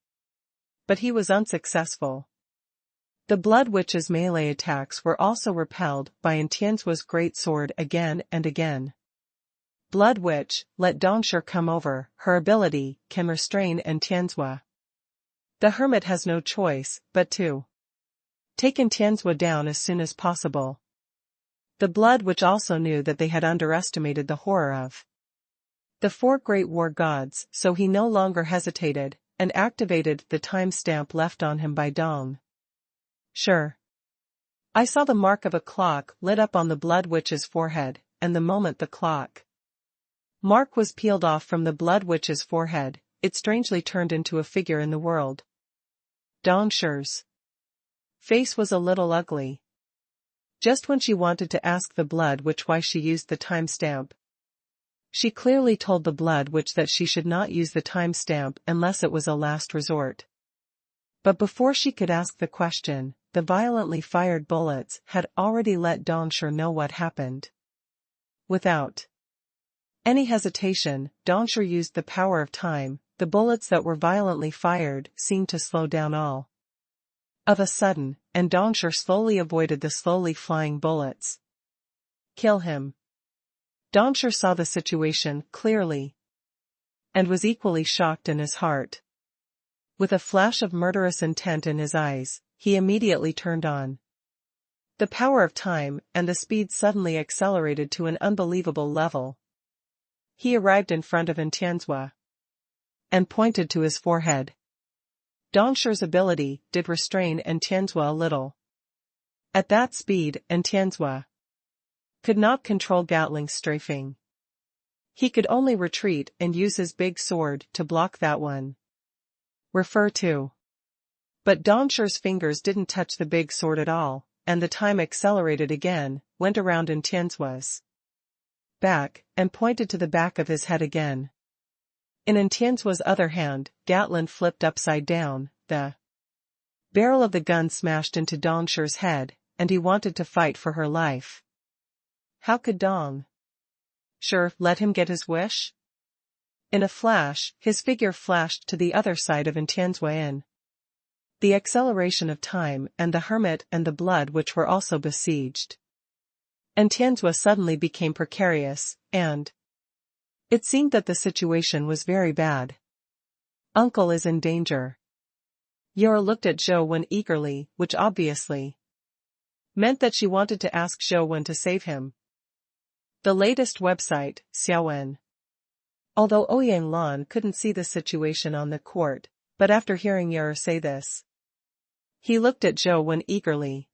but he was unsuccessful. The blood witch's melee attacks were also repelled by Tianzua's great sword again and again. Blood witch, let Dongshi come over, her ability can restrain Tianzua. The hermit has no choice but to take Tianzua down as soon as possible. The blood witch also knew that they had underestimated the horror of the 4 great war gods, so he no longer hesitated, and activated the time stamp left on him by Dong. Sure. I saw the mark of a clock lit up on the blood witch's forehead, and the moment the clock mark was peeled off from the blood witch's forehead, it strangely turned into a figure in the world. Dongshi's face was a little ugly. Just when she wanted to ask the blood witch why she used the time stamp, she clearly told the blood witch that she should not use the time stamp unless it was a last resort. But before she could ask the question, the violently fired bullets had already let Dongshi know what happened. Without any hesitation, Dongshi used the power of time. The bullets that were violently fired seemed to slow down all of a sudden, and Dongshi slowly avoided the slowly flying bullets. Kill him. Dongshi saw the situation clearly and was equally shocked in his heart. With a flash of murderous intent in his eyes, he immediately turned on the power of time, and the speed suddenly accelerated to an unbelievable level. He arrived in front of Tianzua and pointed to his forehead. Dongshi's ability did restrain Tianzua a little. At that speed, Tianzua could not control Gatling's strafing. He could only retreat and use his big sword to block that one. Refer to. But Dongshi's fingers didn't touch the big sword at all, and the time accelerated again, went around Tianzua's back, and pointed to the back of his head again. In Tianzua's other hand, Gatlin flipped upside down, the barrel of the gun smashed into Dongshi's head, and he wanted to fight for her life. How could Dong Shi let him get his wish? In a flash, his figure flashed to the other side of Tianzua in the acceleration of time, and the hermit and the blood witch were also besieged. Tianzua suddenly became precarious, and it seemed that the situation was very bad. Uncle is in danger. Yora looked at Zhou Wen eagerly, which obviously meant that she wanted to ask Zhou Wen to save him. The latest website, Xiaowen. Although Ouyang Lan couldn't see the situation on the court, but after hearing Yer say this, he looked at Zhou Wen eagerly.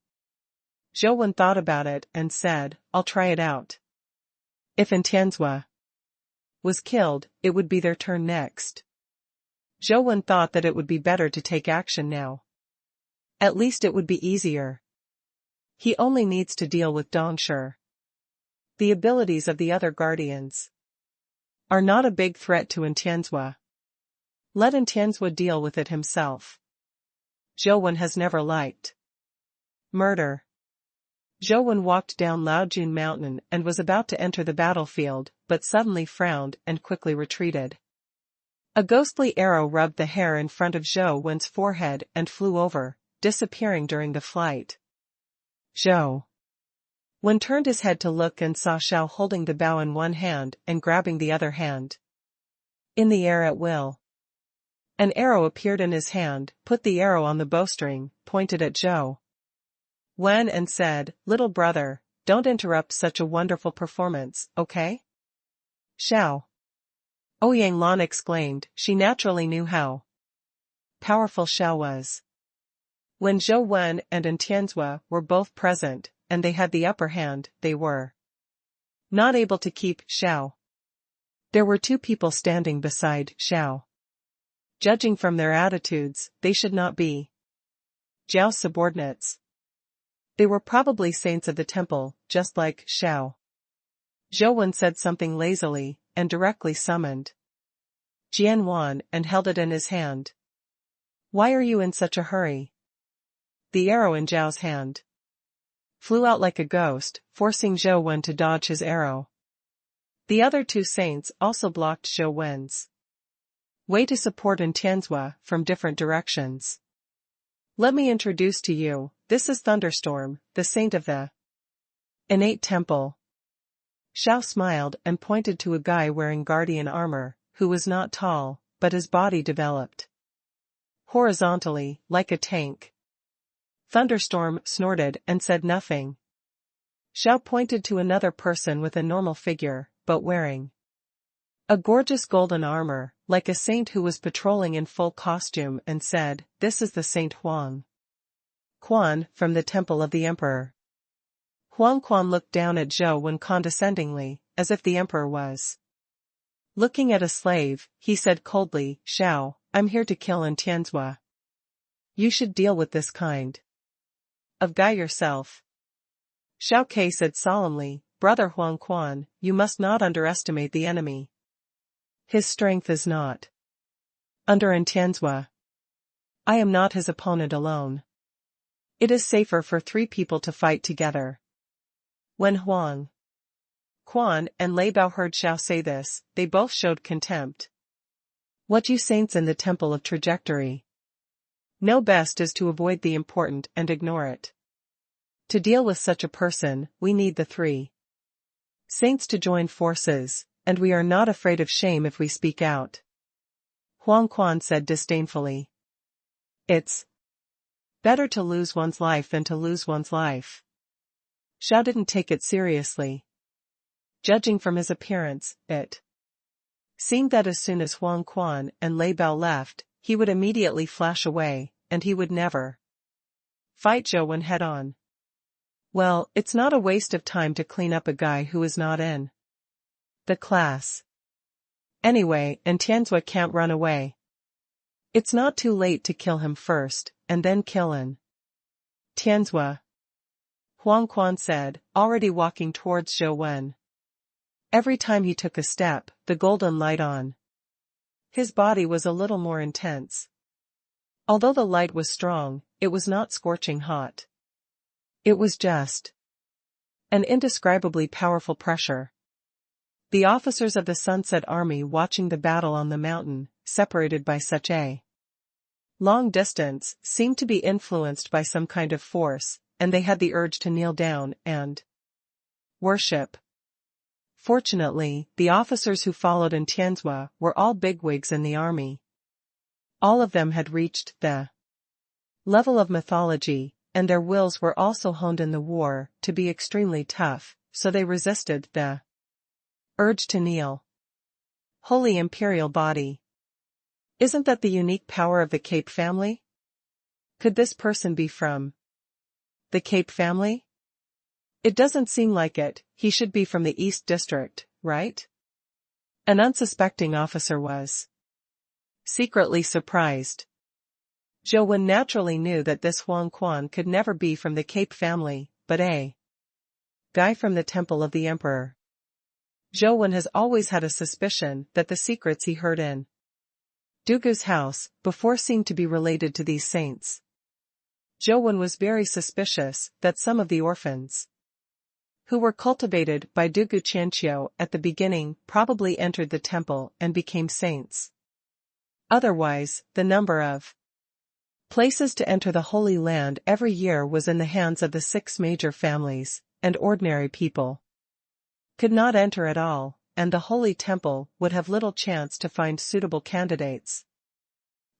Zhou Wen thought about it and said, I'll try it out. If Tianzhua was killed, it would be their turn next. Zhou Wen thought that it would be better to take action now. At least it would be easier. He only needs to deal with Dongshi. The abilities of the other guardians are not a big threat to Tianzhua. Let Tianzhua deal with it himself. Zhou Wen has never liked murder. Zhou Wen walked down Laojun Mountain and was about to enter the battlefield, but suddenly frowned and quickly retreated. A ghostly arrow rubbed the hair in front of Zhou Wen's forehead and flew over, disappearing during the flight. Zhou Wen turned his head to look and saw Xiao holding the bow in one hand and grabbing the other hand in the air at will. An arrow appeared in his hand, put the arrow on the bowstring, pointed at Zhou Wen and said, Little brother, don't interrupt such a wonderful performance, okay? Xiao Ouyang Lan exclaimed. She naturally knew how powerful Xiao was. When Zhou Wen and Tianzhua were both present, and they had the upper hand, they were not able to keep Xiao. There were two people standing beside Xiao. Judging from their attitudes, they should not be Zhao's subordinates. They were probably saints of the temple, just like Xiao. Zhou Wen said something lazily, and directly summoned Jian Wan and held it in his hand. Why are you in such a hurry? The arrow in Zhao's hand flew out like a ghost, forcing Zhou Wen to dodge his arrow. The other two saints also blocked Zhou Wen's way to support Tianzhua from different directions. Let me introduce to you, this is Thunderstorm, the saint of the innate temple. Xiao smiled and pointed to a guy wearing guardian armor, who was not tall, but his body developed horizontally, like a tank. Thunderstorm snorted and said nothing. Xiao pointed to another person with a normal figure, but wearing a gorgeous golden armor, like a saint who was patrolling in full costume, and said, This is the Saint Huang Quan from the Temple of the Emperor. Huang Quan looked down at Zhou Wen condescendingly, as if the emperor was looking at a slave. He said coldly, Xiao, I'm here to kill Tianzhua. You should deal with this kind of guy yourself. Xiao Ke said solemnly, Brother Huang Quan, you must not underestimate the enemy. His strength is not under Tianzhua. I am not his opponent alone. It is safer for 3 people to fight together. When Huang Quan and Lei Bao heard Xiao say this, they both showed contempt. What you saints in the temple of trajectory know best is to avoid the important and ignore it. To deal with such a person, we need the 3 saints to join forces, and we are not afraid of shame if we speak out. Huang Quan said disdainfully. It's better to lose one's life than to lose one's life. Xiao didn't take it seriously. Judging from his appearance, it seemed that as soon as Huang Quan and Lei Bao left, he would immediately flash away, and he would never fight Zhou Wen head-on. Well, it's not a waste of time to clean up a guy who is not in the class. Anyway, Tianzhua can't run away. It's not too late to kill him first, and then kill Tianzhua. Huang Quan said, already walking towards Zhou Wen. Every time he took a step, the golden light on his body was a little more intense. Although the light was strong, it was not scorching hot. It was just an indescribably powerful pressure. The officers of the Sunset Army watching the battle on the mountain, separated by such a long distance, seemed to be influenced by some kind of force, and they had the urge to kneel down and worship. Fortunately, the officers who followed Tianzhua were all bigwigs in the army. All of them had reached the level of mythology, and their wills were also honed in the war to be extremely tough, so they resisted the urge to kneel. Holy Imperial Body. Isn't that the unique power of the Cape family? Could this person be from the Cape family? It doesn't seem like it. He should be from the East District, right? An unsuspecting officer was secretly surprised. Zhou Wen naturally knew that this Huang Quan could never be from the Cape family, but a guy from the Temple of the Emperor. Zhou Wen has always had a suspicion that the secrets he heard in Dugu's house before seemed to be related to these saints. Zhou Wen was very suspicious that some of the orphans who were cultivated by Dugu Qianqiu at the beginning probably entered the temple and became saints. Otherwise, the number of places to enter the Holy Land every year was in the hands of the 6 major families, and ordinary people could not enter at all, and the Holy Temple would have little chance to find suitable candidates.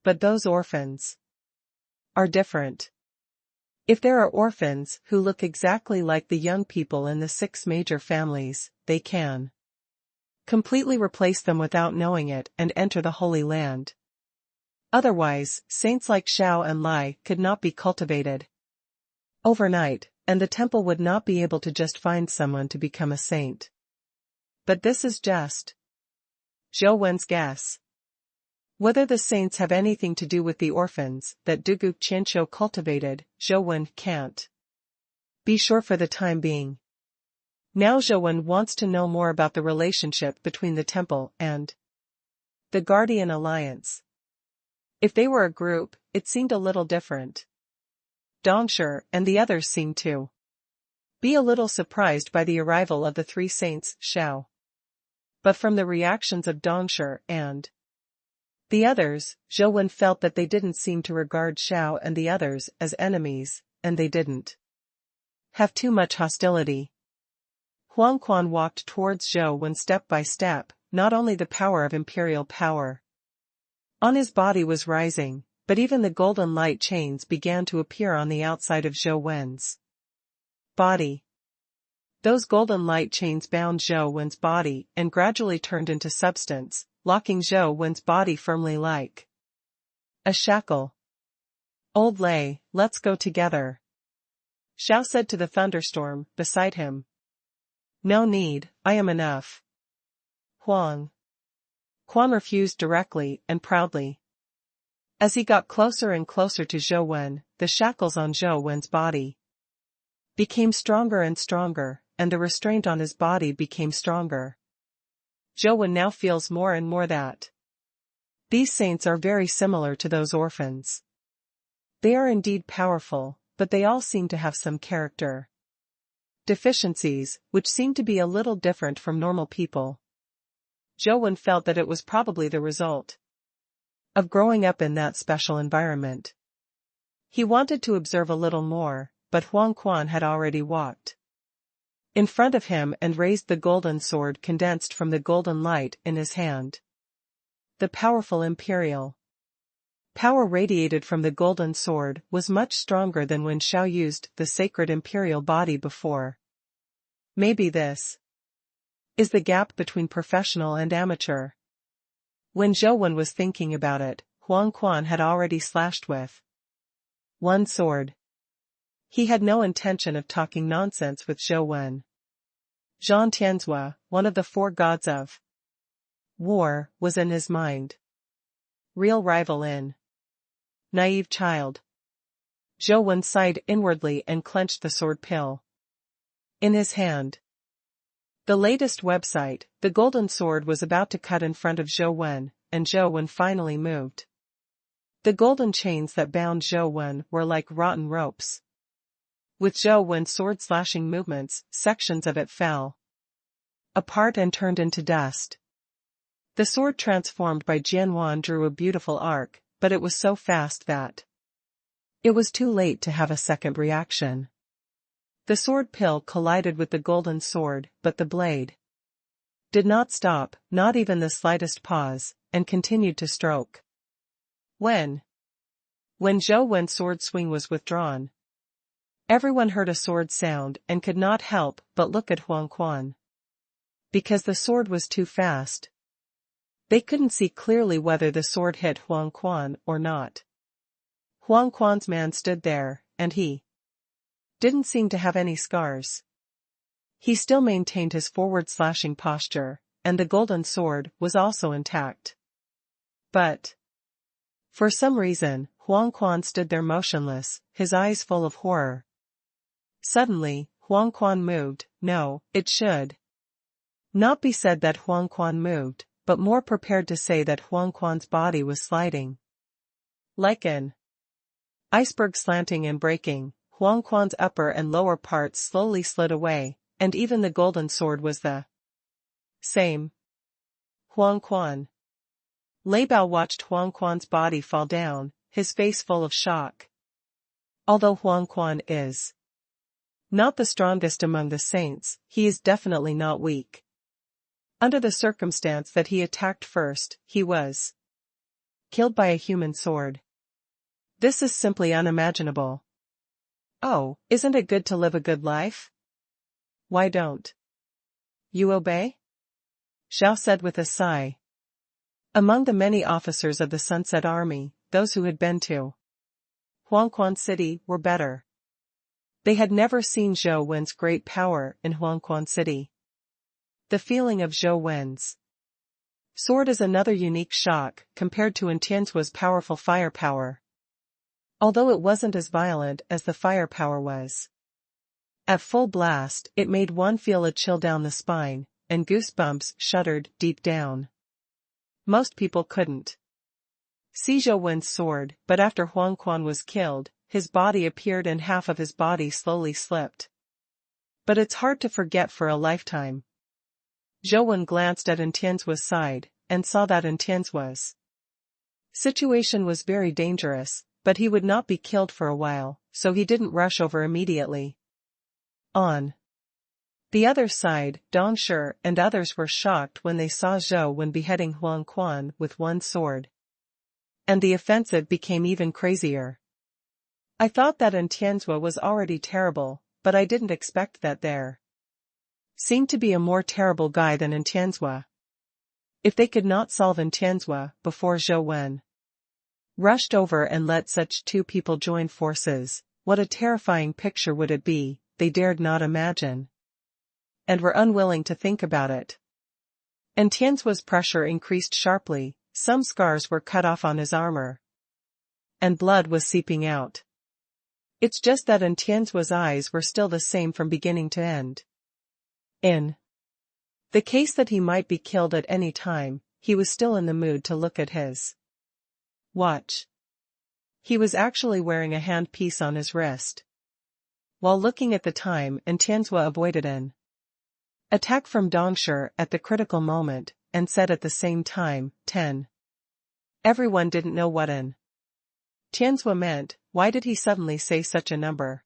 But those orphans are different. If there are orphans who look exactly like the young people in the 6 major families, they can completely replace them without knowing it and enter the Holy Land. Otherwise, saints like Xiao and Lai could not be cultivated overnight, and the temple would not be able to just find someone to become a saint. But this is just Zhou Wen's guess. Whether the saints have anything to do with the orphans that Dugu Qianqiu cultivated, Zhou Wen can't be sure for the time being. Now Zhou Wen wants to know more about the relationship between the temple and the Guardian Alliance. If they were a group, it seemed a little different. Dongshi and the others seemed to be a little surprised by the arrival of the 3 saints, Xiao. But from the reactions of Dongshi and the others, Zhou Wen felt that they didn't seem to regard Xiao and the others as enemies, and they didn't have too much hostility. Huang Quan walked towards Zhou Wen step by step. Not only the power of imperial power on his body was rising, but even the golden light chains began to appear on the outside of Zhou Wen's body. Those golden light chains bound Zhou Wen's body and gradually turned into substance, locking Zhou Wen's body firmly like a shackle. Old Lei, let's go together, Xiao said to the thunderstorm beside him. No need, I am enough. Huang Quan refused directly and proudly. As he got closer and closer to Zhou Wen, the shackles on Zhou Wen's body became stronger and stronger, and the restraint on his body became stronger. Zhou Wen now feels more and more that these saints are very similar to those orphans. They are indeed powerful, but they all seem to have some character deficiencies, which seem to be a little different from normal people. Zhou Wen felt that it was probably the result of growing up in that special environment. He wanted to observe a little more, but Huang Quan had already walked in front of him and raised the golden sword condensed from the golden light in his hand. The powerful imperial power radiated from the golden sword was much stronger than when Xiao used the sacred imperial body before. Maybe this is the gap between professional and amateur. When Zhou Wen was thinking about it, Huang Quan had already slashed with one sword. He had no intention of talking nonsense with Zhou Wen. Zhang Tianzhua, one of the 4 gods of war, was in his mind. Real rival in naive child. Zhou Wen sighed inwardly and clenched the sword pill in his hand. The latest website, the golden sword was about to cut in front of Zhou Wen, and Zhou Wen finally moved. The golden chains that bound Zhou Wen were like rotten ropes. With Zhou Wen's sword-slashing movements, sections of it fell apart and turned into dust. The sword transformed by Jianwan drew a beautiful arc, but it was so fast that it was too late to have a second reaction. The sword pill collided with the golden sword, but the blade did not stop, not even the slightest pause, and continued to stroke. When Zhou Wen's sword swing was withdrawn, everyone heard a sword sound and could not help but look at Huang Quan. Because the sword was too fast. They couldn't see clearly whether the sword hit Huang Quan or not. Huang Quan's man stood there, and he didn't seem to have any scars. He still maintained his forward-slashing posture, and the golden sword was also intact. But for some reason, Huang Quan stood there motionless, his eyes full of horror. Suddenly, Huang Quan moved. No, it should not be said that Huang Quan moved, but more prepared to say that Huang Quan's body was sliding like an iceberg, slanting and breaking. Huang Quan's upper and lower parts slowly slid away, and even the golden sword was the same. Huang Quan. Lei Bao watched Huang Quan's body fall down, his face full of shock. Although Huang Quan is not the strongest among the saints, he is definitely not weak. Under the circumstance that he attacked first, he was killed by a human sword. This is simply unimaginable. Oh, isn't it good to live a good life? Why don't you obey? Xiao said with a sigh. Among the many officers of the Sunset Army, those who had been to Huangquan City were better. They had never seen Zhou Wen's great power in Huangquan City. The feeling of Zhou Wen's sword is another unique shock compared to Tian's powerful firepower. Although it wasn't as violent as the firepower was. At full blast, it made one feel a chill down the spine, and goosebumps shuddered deep down. Most people couldn't see Zhou Wen's sword, but after Huang Quan was killed, his body appeared and half of his body slowly slipped. But it's hard to forget for a lifetime. Zhou Wen glanced at Tian's side, and saw that Tian's situation was very dangerous, but he would not be killed for a while, so he didn't rush over immediately. On the other side, Dong Shi and others were shocked when they saw Zhou Wen beheading Huang Quan with one sword. And the offensive became even crazier. I thought that Tian's was already terrible, but I didn't expect that there seemed to be a more terrible guy than Tian's. If they could not solve Tian's before Zhou Wen rushed over and let such two people join forces, what a terrifying picture would it be? They dared not imagine, and were unwilling to think about it. And Tian's pressure increased sharply, some scars were cut off on his armor, and blood was seeping out. It's just that Tian's eyes were still the same from beginning to end. In the case that he might be killed at any time, he was still in the mood to look at his watch. He was actually wearing a handpiece on his wrist. While looking at the time, Tian's avoided an attack from Dong Shi at the critical moment, and said at the same time, 10. Everyone didn't know what Tian's meant. Why did he suddenly say such a number?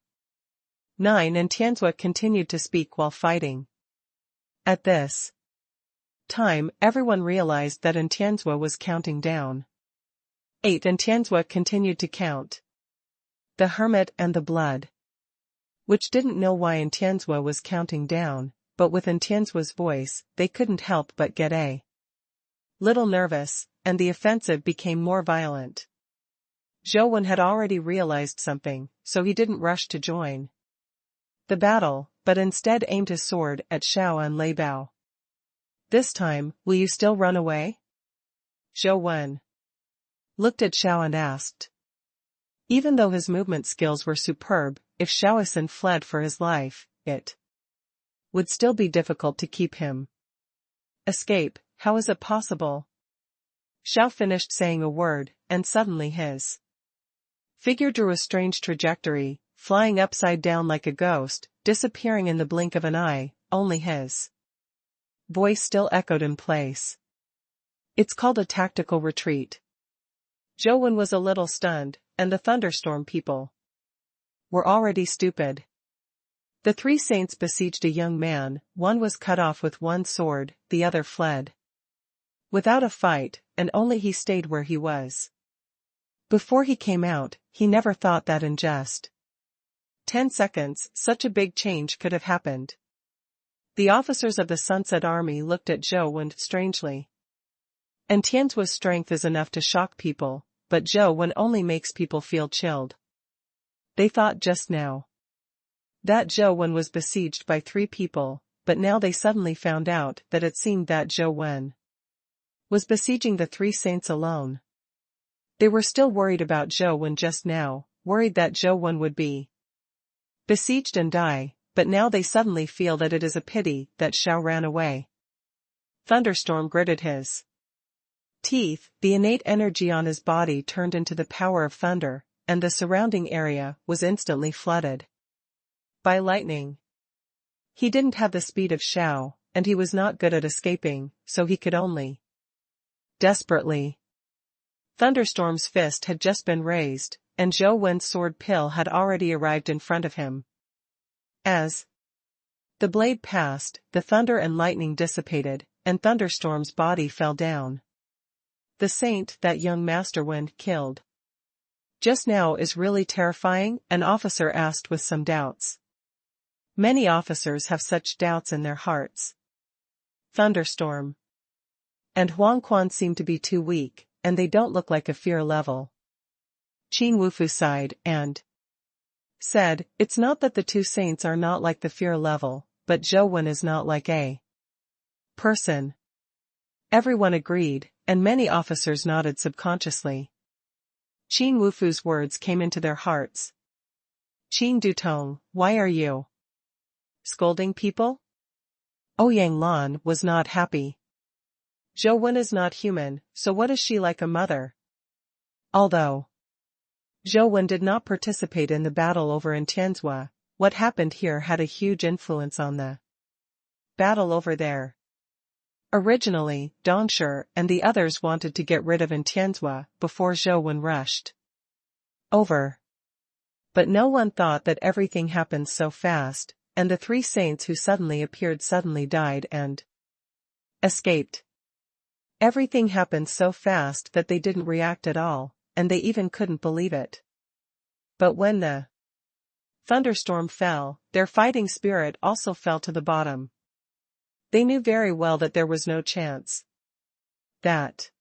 9. And Tian's continued to speak while fighting. At this time, everyone realized that Tian's was counting down. 8. And Tian's continued to count. The hermit and the blood, which didn't know why Tian's was counting down, but with Tian's voice, they couldn't help but get a little nervous, and the offensive became more violent. Zhou Wen had already realized something, so he didn't rush to join the battle, but instead aimed his sword at Xiao and Lei Bao. This time, will you still run away? Zhou Wen looked at Xiao and asked. Even though his movement skills were superb, if Xiaoisin fled for his life, it would still be difficult to keep him. Escape, how is it possible? Xiao finished saying a word, and suddenly his figure drew a strange trajectory, flying upside down like a ghost, disappearing in the blink of an eye. Only his voice still echoed in place. It's called a tactical retreat. Zhou Wen was a little stunned, and the thunderstorm people were already stupid. The three saints besieged a young man, one was cut off with one sword, the other fled without a fight, and only he stayed where he was. Before he came out, he never thought that in just 10 seconds, such a big change could have happened. The officers of the Sunset Army looked at Zhou Wen strangely. And Tian's strength is enough to shock people, but Zhou Wen only makes people feel chilled. They thought just now that Zhou Wen was besieged by 3 people, but now they suddenly found out that it seemed that Zhou Wen was besieging the 3 saints alone. They were still worried about Zhou Wen just now, worried that Zhou Wen would be besieged and die, but now they suddenly feel that it is a pity that Xiao ran away. Thunderstorm gritted his teeth, the innate energy on his body turned into the power of thunder, and the surrounding area was instantly flooded by lightning. He didn't have the speed of Xiao, and he was not good at escaping, so he could only desperately. Thunderstorm's fist had just been raised, and Zhou Wen's sword pill had already arrived in front of him. As the blade passed, the thunder and lightning dissipated, and Thunderstorm's body fell down. The saint that young Master Wind killed just now is really terrifying, an officer asked with some doubts. Many officers have such doubts in their hearts. Thunderstorm and Huang Quan seem to be too weak, and they don't look like a fear level. Qin Wufu sighed and said, it's not that the 2 saints are not like the fear level, but Zhou Wen is not like a person. Everyone agreed, and many officers nodded subconsciously. Qin Wufu's words came into their hearts. Qin Dutong, why are you scolding people? Ouyang Lan was not happy. Zhou Wen is not human, so what is she like a mother? Although Zhou Wen did not participate in the battle over in Tianzhua, what happened here had a huge influence on the battle over there. Originally, Dongshi and the others wanted to get rid of in Tianzhua before Zhou Wen rushed over. But no one thought that everything happened so fast, and the 3 saints who suddenly appeared suddenly died and escaped. Everything happened so fast that they didn't react at all, and they even couldn't believe it. But when the thunderstorm fell, their fighting spirit also fell to the bottom. They knew very well that there was no chance. That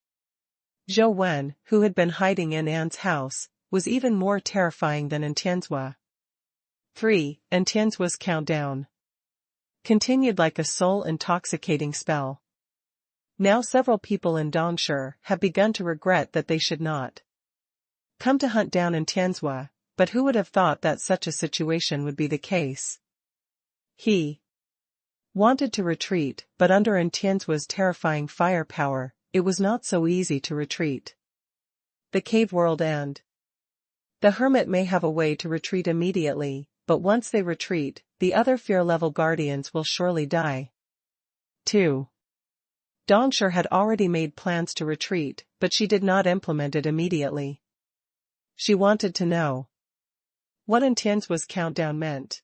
Zhou Wen, who had been hiding in An's house, was even more terrifying than in Tianzhua. 3. And Tianzhua's countdown continued like a soul-intoxicating spell. Now several people in Dongshi have begun to regret that they should not come to hunt down in Tianzhua, but who would have thought that such a situation would be the case? He wanted to retreat, but under in Tianzhua's terrifying firepower, it was not so easy to retreat. The cave world and the hermit may have a way to retreat immediately, but once they retreat, the other fear-level guardians will surely die. 2. Dongshi had already made plans to retreat, but she did not implement it immediately. She wanted to know what in Tianzhua's countdown meant.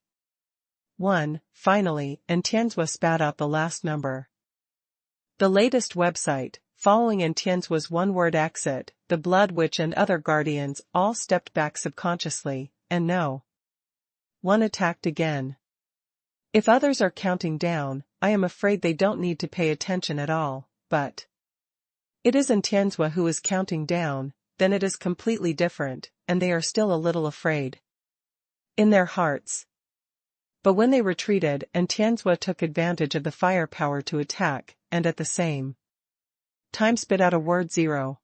1. Finally, and Tianzhua spat out the last number. The latest website, following in Tianzhua's one-word exit, the Blood Witch and other guardians all stepped back subconsciously, and no one attacked again. If others are counting down, I am afraid they don't need to pay attention at all, but it is in Tianzhua who is counting down, then it is completely different, and they are still a little afraid in their hearts. But when they retreated and Tianzhua took advantage of the firepower to attack, and at the same time spit out a word 0.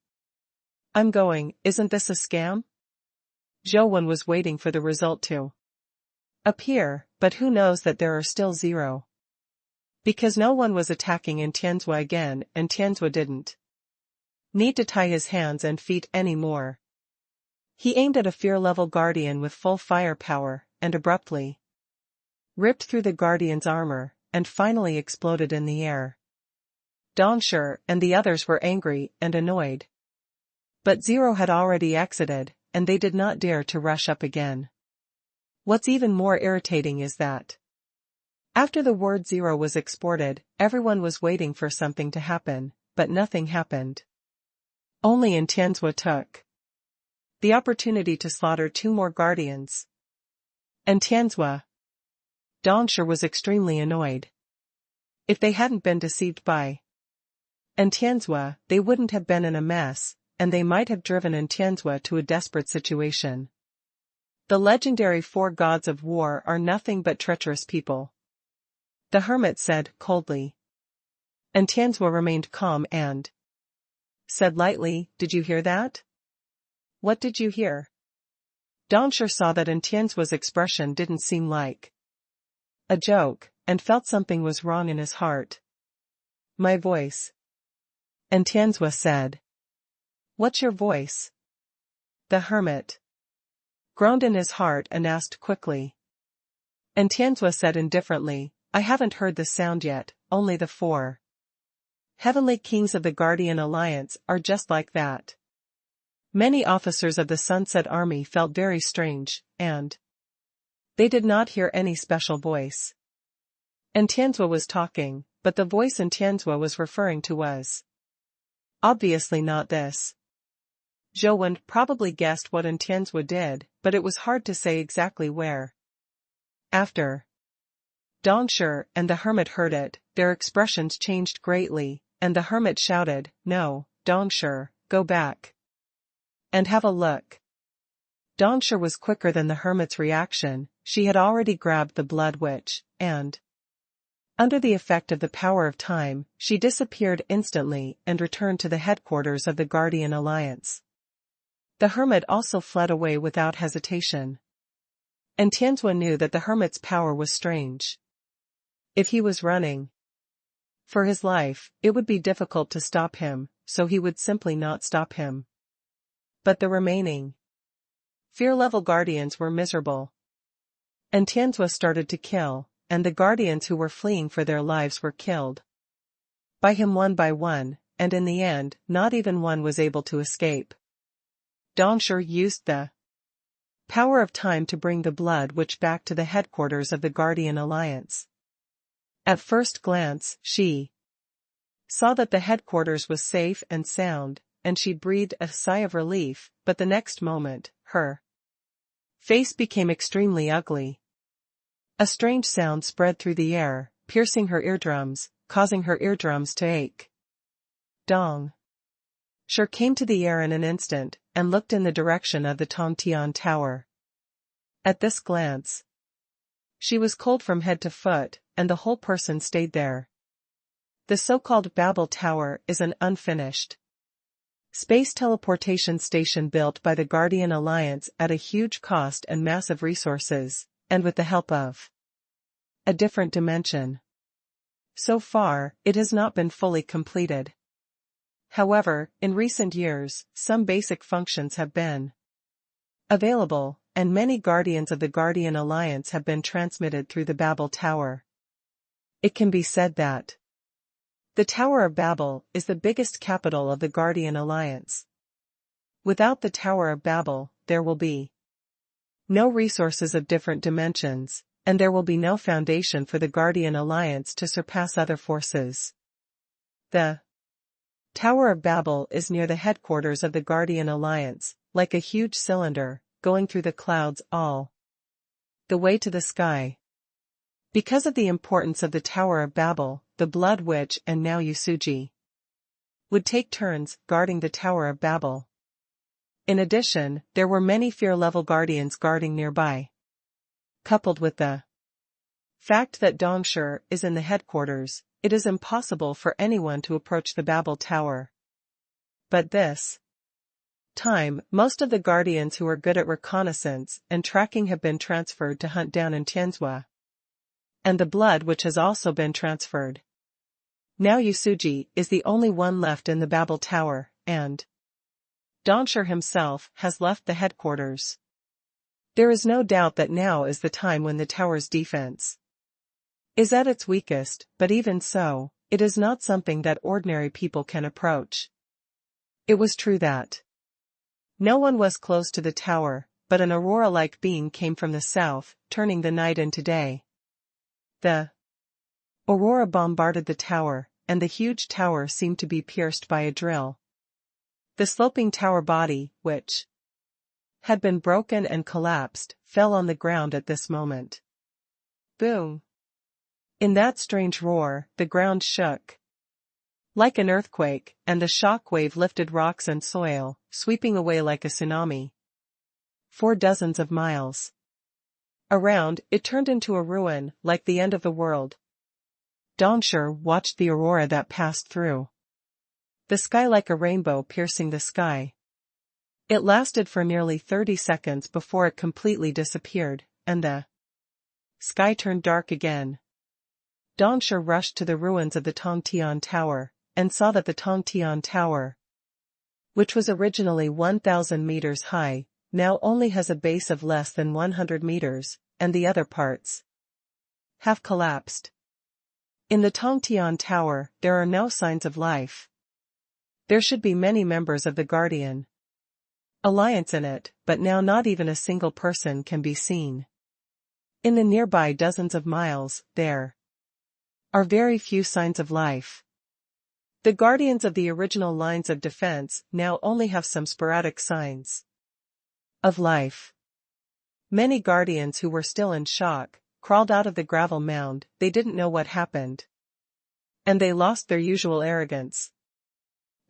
I'm going, isn't this a scam? Zhou Wen was waiting for the result to appear, but who knows that there are still 0. Because no one was attacking in Tianzhua again, and Tianzhua didn't need to tie his hands and feet anymore. He aimed at a fear-level guardian with full firepower, and abruptly ripped through the guardian's armor, and finally exploded in the air. Dongshi and the others were angry and annoyed. But 0 had already exited, and they did not dare to rush up again. What's even more irritating is that after the word 0 was exported, everyone was waiting for something to happen, but nothing happened. Only in Tianzhua took the opportunity to slaughter 2 more guardians. And Tianzhua. Dongshi was extremely annoyed. If they hadn't been deceived by And Tianzua, they wouldn't have been in a mess, and they might have driven Tianzua to a desperate situation. The legendary 4 gods of war are nothing but treacherous people, the hermit said coldly. And Tianzua remained calm and said lightly, "Did you hear that?" "What did you hear?" Dongsher saw that Tianzua's expression didn't seem like a joke, and felt something was wrong in his heart. "My voice." And Tianzua said. "What's your voice?" The hermit groaned in his heart and asked quickly. And Tianzua said indifferently, "I haven't heard the sound yet, only the 4 heavenly kings of the Guardian Alliance are just like that." Many officers of the Sunset Army felt very strange, and they did not hear any special voice. And Tianzua was talking, but the voice Tianzua was referring to was obviously not this. Zhou probably guessed what Tianzua did, but it was hard to say exactly where. After Dongsher and the hermit heard it, their expressions changed greatly, and the hermit shouted, "No, Dongsher, go back and have a look." Dongsher was quicker than the hermit's reaction. She had already grabbed the blood witch, and under the effect of the power of time, she disappeared instantly and returned to the headquarters of the Guardian Alliance. The hermit also fled away without hesitation. And Tianzua knew that the hermit's power was strange. If he was running for his life, it would be difficult to stop him, so he would simply not stop him. But the remaining fear-level guardians were miserable. And Tianzua started to kill, and the guardians who were fleeing for their lives were killed by him one by one, and in the end, not even one was able to escape. Dongsher used the power of time to bring the blood witch back to the headquarters of the Guardian Alliance. At first glance, she saw that the headquarters was safe and sound, and she breathed a sigh of relief, but the next moment, her face became extremely ugly. A strange sound spread through the air, piercing her eardrums, causing her eardrums to ache. Dong Sher came to the air in an instant, and looked in the direction of the Tongtian Tower. At this glance, she was cold from head to foot, and the whole person stayed there. The so-called Babel Tower is an unfinished space teleportation station built by the Guardian Alliance at a huge cost and massive resources, and with the help of a different dimension. So far, it has not been fully completed. However, in recent years, some basic functions have been available, and many Guardians of the Guardian Alliance have been transmitted through the Babel Tower. It can be said that the Tower of Babel is the biggest capital of the Guardian Alliance. Without the Tower of Babel, there will be no resources of different dimensions, and there will be no foundation for the Guardian Alliance to surpass other forces. The Tower of Babel is near the headquarters of the Guardian Alliance, like a huge cylinder, going through the clouds all the way to the sky. Because of the importance of the Tower of Babel, the Blood Witch and now Yusuji would take turns guarding the Tower of Babel. In addition, there were many fear-level guardians guarding nearby. Coupled with the fact that Dongsher is in the headquarters, it is impossible for anyone to approach the Babel Tower. But this time, most of the guardians who are good at reconnaissance and tracking have been transferred to hunt down Tianzua. And the Blood Witch has also been transferred. Now Yusuji is the only one left in the Babel Tower, and Dongsher himself has left the headquarters. There is no doubt that now is the time when the tower's defense is at its weakest, but even so, it is not something that ordinary people can approach. It was true that no one was close to the tower, but an aurora-like being came from the south, turning the night into day. The aurora bombarded the tower, and the huge tower seemed to be pierced by a drill. The sloping tower body, which had been broken and collapsed, fell on the ground at this moment. Boom! In that strange roar, the ground shook. Like an earthquake, and the shock wave lifted rocks and soil, sweeping away like a tsunami. 4 dozens of miles around, it turned into a ruin, like the end of the world. Dongsher watched the aurora that passed through the sky like a rainbow piercing the sky. It lasted for nearly 30 seconds before it completely disappeared, and the sky turned dark again. Dongsher rushed to the ruins of the Tongtian Tower, and saw that the Tongtian Tower, which was originally 1,000 meters high, now only has a base of less than 100 meters, and the other parts have collapsed. In the Tongtian Tower, there are no signs of life. There should be many members of the Guardian Alliance in it, but now not even a single person can be seen. In the nearby dozens of miles, there are very few signs of life. The guardians of the original lines of defense now only have some sporadic signs of life. Many guardians who were still in shock crawled out of the gravel mound. They didn't know what happened, and they lost their usual arrogance.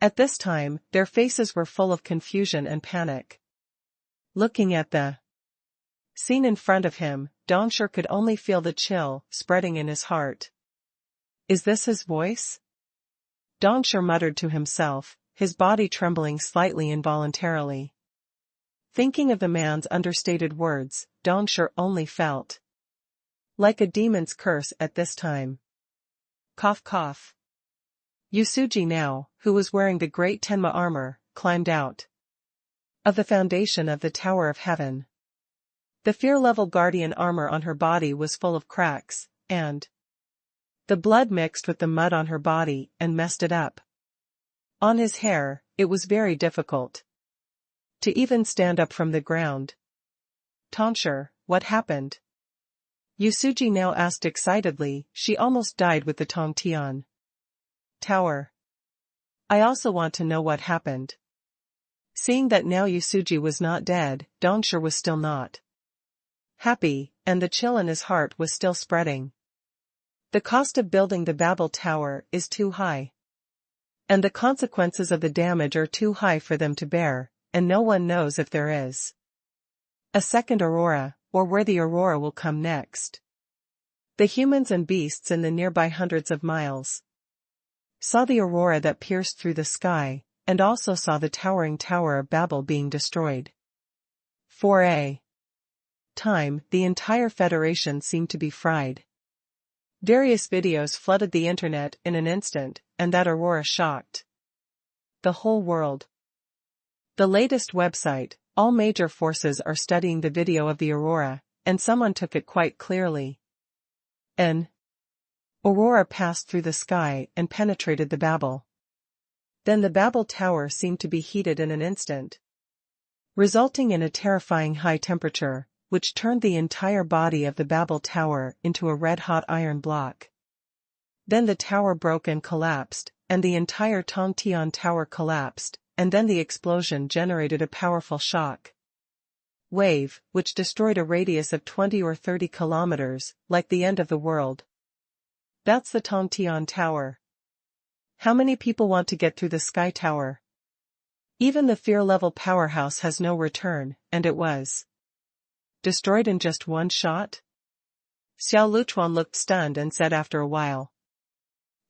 At this time, their faces were full of confusion and panic. Looking at the scene in front of him, Dongsher could only feel the chill spreading in his heart. Is this his voice? Dongsher muttered to himself, his body trembling slightly involuntarily. Thinking of the man's understated words, Dongsher only felt like a demon's curse at this time. Cough cough. Yusuji now, who was wearing the great Tenma armor, climbed out of the foundation of the Tower of Heaven. The fear-level guardian armor on her body was full of cracks, and the blood mixed with the mud on her body and messed it up. On his hair, it was very difficult to even stand up from the ground. Dongsher, what happened? Yusuji now asked excitedly. She almost died with the Tongtian Tower. I also want to know what happened. Seeing that now Yusuji was not dead, Dongsher was still not happy, and the chill in his heart was still spreading. The cost of building the Babel Tower is too high, and the consequences of the damage are too high for them to bear, and no one knows if there is a second aurora, or where the aurora will come next. The humans and beasts in the nearby hundreds of miles saw the aurora that pierced through the sky, and also saw the towering Tower of Babel being destroyed. For a time, the entire Federation seemed to be fried. Various videos flooded the internet in an instant, and that aurora shocked the whole world. The latest website, all major forces are studying the video of the aurora, and someone took it quite clearly. An aurora passed through the sky and penetrated the Babel. Then the Babel Tower seemed to be heated in an instant, resulting in a terrifying high temperature, which turned the entire body of the Babel Tower into a red-hot iron block. Then the tower broke and collapsed, and the entire Tongtian Tower collapsed, and then the explosion generated a powerful shock wave, which destroyed a radius of 20 or 30 kilometers, like the end of the world. That's the Tongtian Tower. How many people want to get through the Sky Tower? Even the fear-level powerhouse has no return, and it was destroyed in just one shot? Xiao Luchuan looked stunned and said after a while.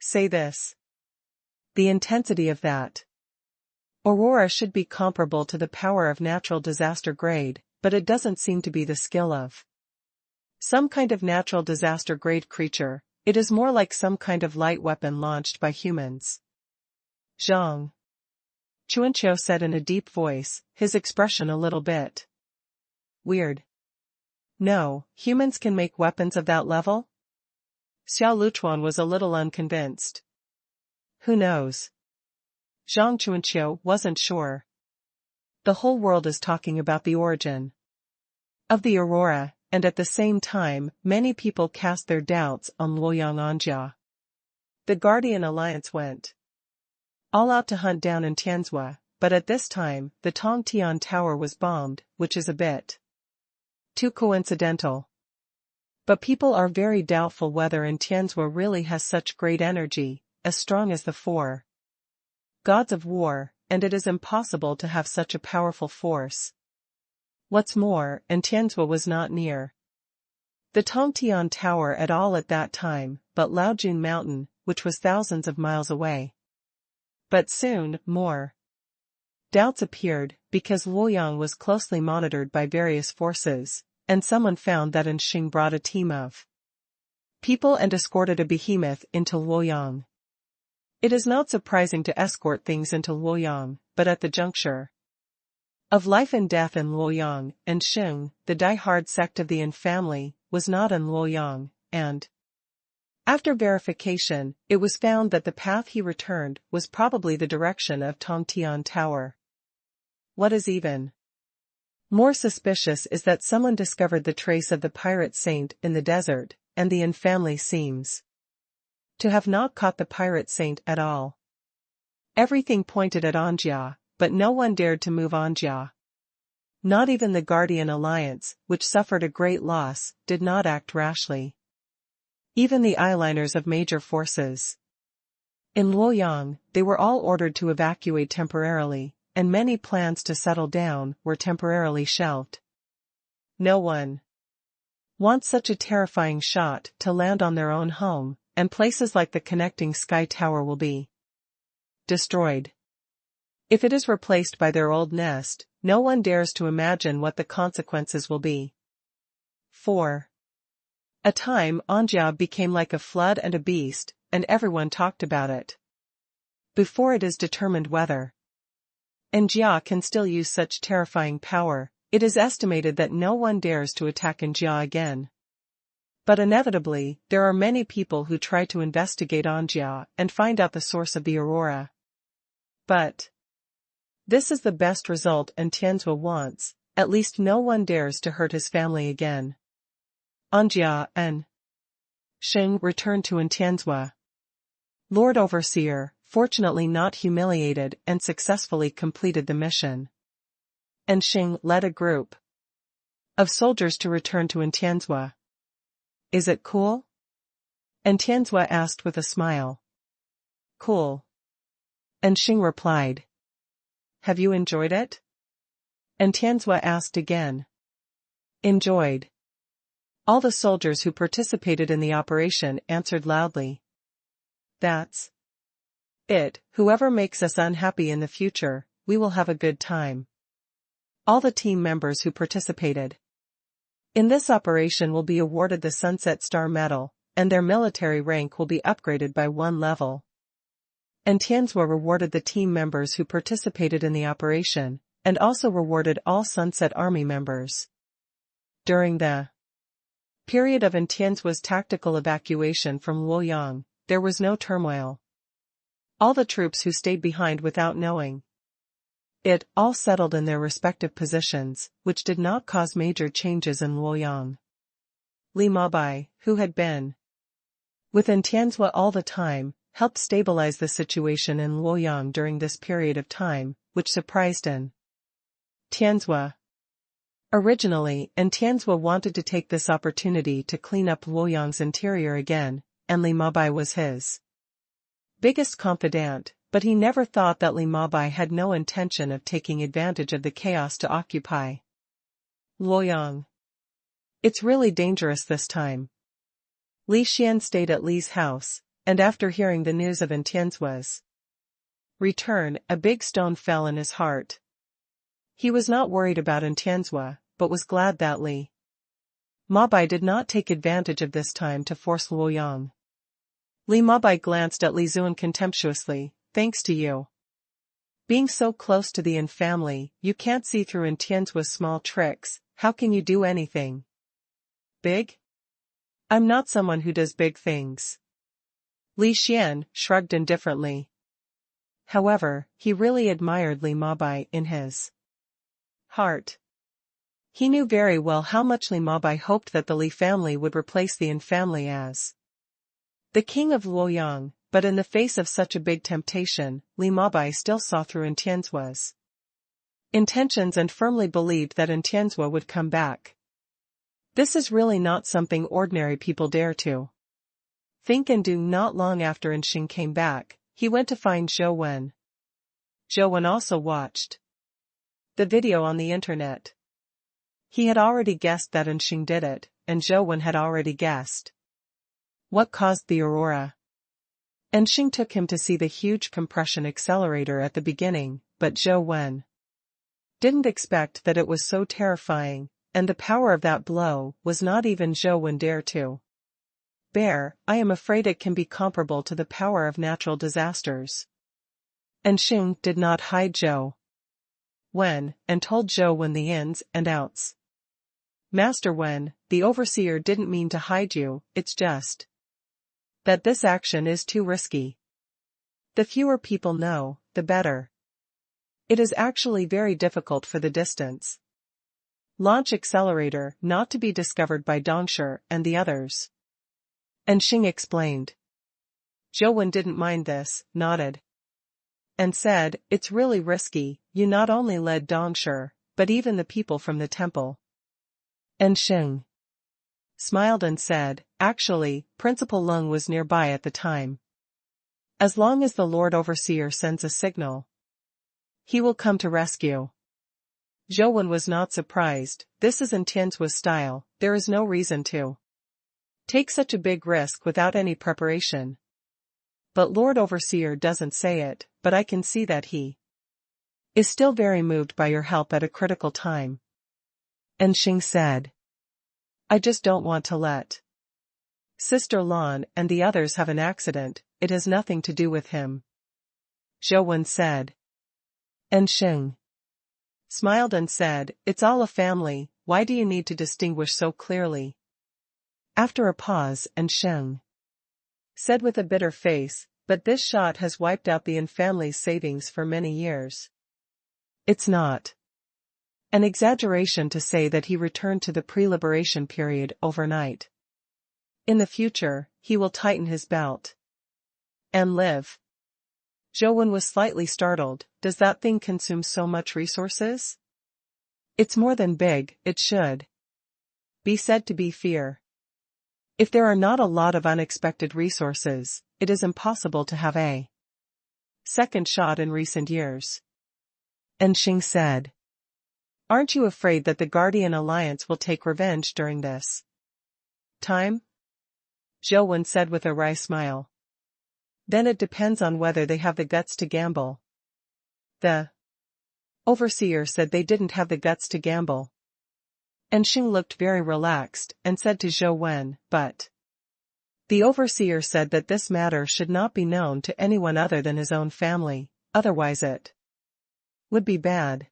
Say this. The intensity of that aurora should be comparable to the power of natural disaster grade, but it doesn't seem to be the skill of some kind of natural disaster grade creature. It is more like some kind of light weapon launched by humans. Zhang Chuanqiu said in a deep voice, his expression a little bit weird. No, humans can make weapons of that level? Xiao Luchuan was a little unconvinced. Who knows? Zhang Chuanqiu wasn't sure. The whole world is talking about the origin of the aurora, and at the same time, many people cast their doubts on Luoyang Anjia. The Guardian Alliance went all out to hunt down in Tianzhua, but at this time, the Tongtian Tower was bombed, which is a bit too coincidental. But people are very doubtful whether in Tianzhua really has such great energy, as strong as the 4 gods of war, and it is impossible to have such a powerful force. What's more, Tianzhua was not near the Tongtian Tower at all at that time, but Laojun Mountain, which was thousands of miles away. But soon, more doubts appeared, because Luoyang was closely monitored by various forces, and someone found that Xing brought a team of people and escorted a behemoth into Luoyang. It is not surprising to escort things into Luoyang, but at the juncture of life and death in Luoyang, Xing, the die-hard sect of the Yin family, was not in Luoyang, and after verification, it was found that the path he returned was probably the direction of Tongtian Tower. What is even more suspicious is that someone discovered the trace of the pirate saint in the desert, and the Yin family seems to have not caught the pirate saint at all. Everything pointed at Anjia, but no one dared to move Anjia. Not even the Guardian Alliance, which suffered a great loss, did not act rashly. Even the eyeliners of major forces in Luoyang, they were all ordered to evacuate temporarily, and many plans to settle down were temporarily shelved. No one wants such a terrifying shot to land on their own home, and places like the connecting Sky Tower will be destroyed. If it is replaced by their old nest, no one dares to imagine what the consequences will be. For a time Anjia became like a flood and a beast, and everyone talked about it. Before it is determined whether Anjia can still use such terrifying power, it is estimated that no one dares to attack Anjia again. But inevitably, there are many people who try to investigate Anjia and find out the source of the aurora. But this is the best result Tianzhua wants, at least no one dares to hurt his family again. Anjia and Xing returned to Tianzhua. Lord Overseer, fortunately not humiliated, and successfully completed the mission. And Xing led a group of soldiers to return to Tianzhua. Is it cool? Tianzhua asked with a smile. Cool. And Xing replied. Have you enjoyed it? Tianzhua asked again. Enjoyed. All the soldiers who participated in the operation answered loudly. That's it. Whoever makes us unhappy in the future, we will have a good time. All the team members who participated in this operation will be awarded the Sunset Star Medal, and their military rank will be upgraded by 1 level. Tianzhua rewarded the team members who participated in the operation, and also rewarded all Sunset Army members. During the period of Tianzhua's tactical evacuation from Luoyang, there was no turmoil. All the troops who stayed behind without knowing it all settled in their respective positions, which did not cause major changes in Luoyang. Li Mabai, who had been with Tianzhua all the time, helped stabilize the situation in Luoyang during this period of time, which surprised Tianzhua. Originally, Tianzhua wanted to take this opportunity to clean up Luoyang's interior again, and Li Mabai was his biggest confidant, but he never thought that Li Mabai had no intention of taking advantage of the chaos to occupy Luoyang. It's really dangerous this time. Li Xian stayed at Li's house, and after hearing the news of Tianzhua's return, a big stone fell in his heart. He was not worried about Tianzhua, but was glad that Li Mabai did not take advantage of this time to force Luoyang. Li Mabai glanced at Li Zuan contemptuously. Thanks to you being so close to the Yin family, you can't see through Tianzhua's small tricks. How can you do anything big? I'm not someone who does big things. Li Xian shrugged indifferently. However, he really admired Li Mabai in his heart. He knew very well how much Li Mabai hoped that the Li family would replace the Yin family as the king of Luoyang, but in the face of such a big temptation, Li Mabai still saw through Tianzhua's intentions and firmly believed that Tianzhua would come back. This is really not something ordinary people dare to think and do. Not long after Xing came back, he went to find Zhou Wen. Zhou also watched the video on the internet. He had already guessed that Enxing did it, and Zhou had already guessed what caused the aurora. Enxing took him to see the huge compression accelerator at the beginning, but Zhou didn't expect that it was so terrifying, and the power of that blow was not even Zhou dare to bear. I am afraid it can be comparable to the power of natural disasters. Enxing did not hide Zhou and told Zhou the ins and outs. Master Wen, the overseer didn't mean to hide you, it's just that this action is too risky. The fewer people know, the better. It is actually very difficult for the distance launch accelerator not to be discovered by Dongshi and the others. Enxing explained. Zhou didn't mind this, nodded, and said, it's really risky. You not only led Dongshi, but even the people from the temple. Enxing smiled and said, actually, Principal Lung was nearby at the time. As long as the Lord Overseer sends a signal, he will come to rescue. Zhou was not surprised. This is in Tian's style. There is no reason to take such a big risk without any preparation. But Lord Overseer doesn't say it, but I can see that he is still very moved by your help at a critical time. Enxing said. I just don't want to let Sister Lan and the others have an accident. It has nothing to do with him. Zhou said. Enxing smiled and said, it's all a family. Why do you need to distinguish so clearly? After a pause, Enxing said with a bitter face, but this shot has wiped out the Yin family's savings for many years. It's not an exaggeration to say that he returned to the pre-liberation period overnight. In the future, he will tighten his belt and live. Zhou was slightly startled. Does that thing consume so much resources? It's more than big, it should be said to be fear. If there are not a lot of unexpected resources, it is impossible to have a second shot in recent years. Enxing said. Aren't you afraid that the Guardian Alliance will take revenge during this time? Zhou said with a wry smile. Then it depends on whether they have the guts to gamble. The overseer said they didn't have the guts to gamble. Enxing looked very relaxed and said to Zhou, but the overseer said that this matter should not be known to anyone other than his own family, otherwise it would be bad.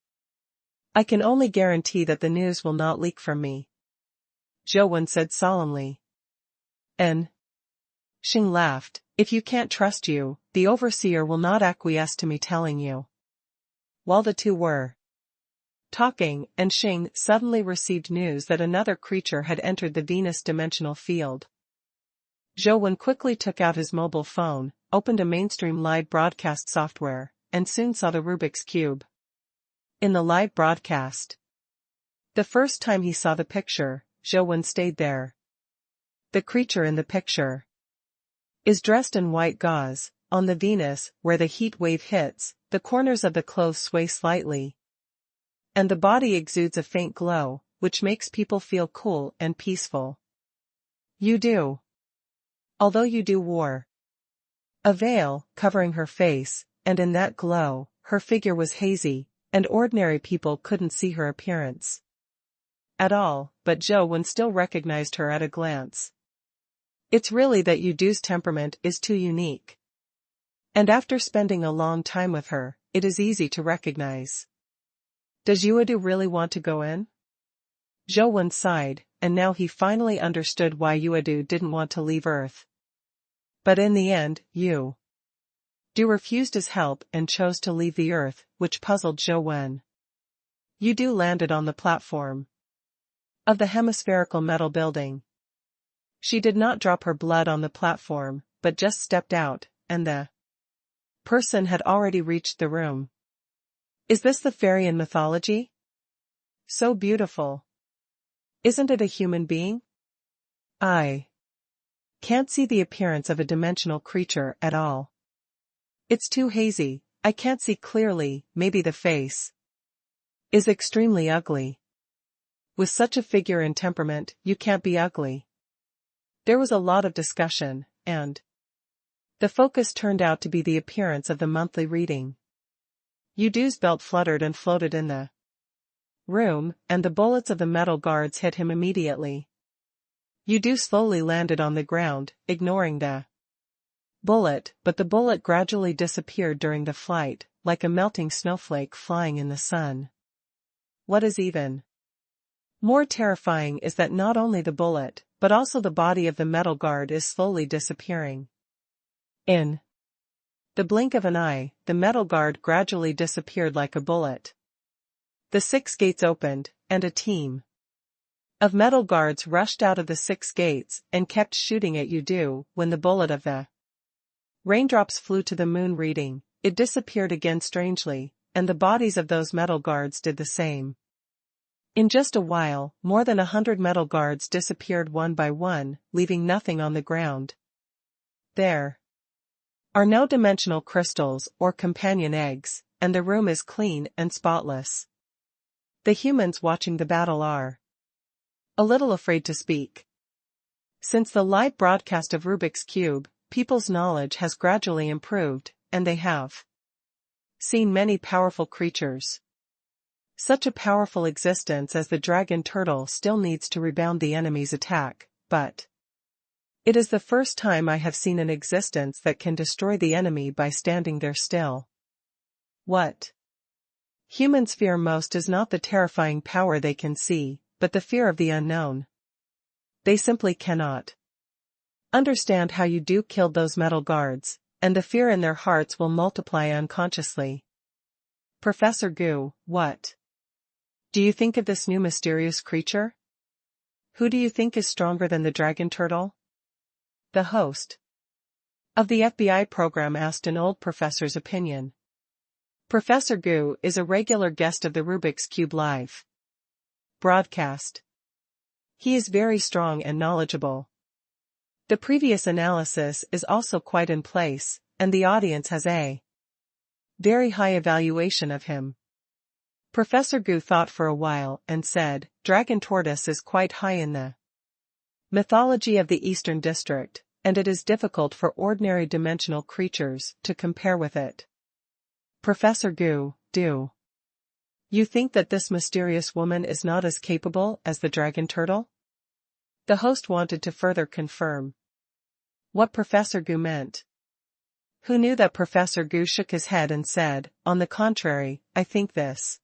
I can only guarantee that the news will not leak from me. Zhou said solemnly. Enxing laughed. If you can't trust you, the overseer will not acquiesce to me telling you. While the two were talking, Enxing suddenly received news that another creature had entered the Venus dimensional field. Zhou quickly took out his mobile phone, opened a mainstream live broadcast software, and soon saw the Rubik's Cube in the live broadcast. The first time he saw the picture, Zhou stayed there. The creature in the picture is dressed in white gauze. On the Venus, where the heat wave hits, the corners of the clothes sway slightly, and the body exudes a faint glow, which makes people feel cool and peaceful. Although you wore a veil covering her face, and in that glow, her figure was hazy, and ordinary people couldn't see her appearance at all, but Zhou still recognized her at a glance. It's really that Yudu's temperament is too unique. And after spending a long time with her, it is easy to recognize. Does Yudu really want to go in? Zhou sighed, and now he finally understood why Yudu didn't want to leave Earth. But in the end, Yudu refused his help and chose to leave the Earth, which puzzled Zhou. Yudu landed on the platform of the hemispherical metal building. She did not drop her blood on the platform, but just stepped out, and the person had already reached the room. Is this the fairy in mythology? So beautiful. Isn't it a human being? I can't see the appearance of a dimensional creature at all. It's too hazy. I can't see clearly, maybe the face is extremely ugly. With such a figure and temperament, you can't be ugly. There was a lot of discussion, and the focus turned out to be the appearance of the monthly reading. Yudu's belt fluttered and floated in the room, and the bullets of the metal guards hit him immediately. Yudu slowly landed on the ground, ignoring the bullet, but the bullet gradually disappeared during the flight, like a melting snowflake flying in the sun. What is even more terrifying is that not only the bullet, but also the body of the metal guard is slowly disappearing. In the blink of an eye, the metal guard gradually disappeared like a bullet. The 6 gates opened, and a team of metal guards rushed out of the 6 gates and kept shooting at Yudu. When the bullet of the raindrops flew to the moon reading, it disappeared again strangely, and the bodies of those metal guards did the same. In just a while, more than 100 metal guards disappeared one by one, leaving nothing on the ground. There are no dimensional crystals or companion eggs, and the room is clean and spotless. The humans watching the battle are a little afraid to speak. Since the live broadcast of Rubik's Cube, people's knowledge has gradually improved, and they have seen many powerful creatures. Such a powerful existence as the dragon turtle still needs to rebound the enemy's attack, but it is the first time I have seen an existence that can destroy the enemy by standing there still. What humans fear most is not the terrifying power they can see, but the fear of the unknown. They simply cannot understand how Yudu killed those metal guards, and the fear in their hearts will multiply unconsciously. Professor Gu, what do you think of this new mysterious creature? Who do you think is stronger than the dragon turtle? The host of the FBI program asked an old professor's opinion. Professor Gu is a regular guest of the Rubik's Cube Live broadcast. He is very strong and knowledgeable. The previous analysis is also quite in place, and the audience has a very high evaluation of him. Professor Gu thought for a while and said, Dragon Tortoise is quite high in the mythology of the Eastern District, and it is difficult for ordinary dimensional creatures to compare with it. Professor Gu, do you think that this mysterious woman is not as capable as the dragon turtle? The host wanted to further confirm what Professor Gu meant. Who knew that Professor Gu shook his head and said, on the contrary, I think this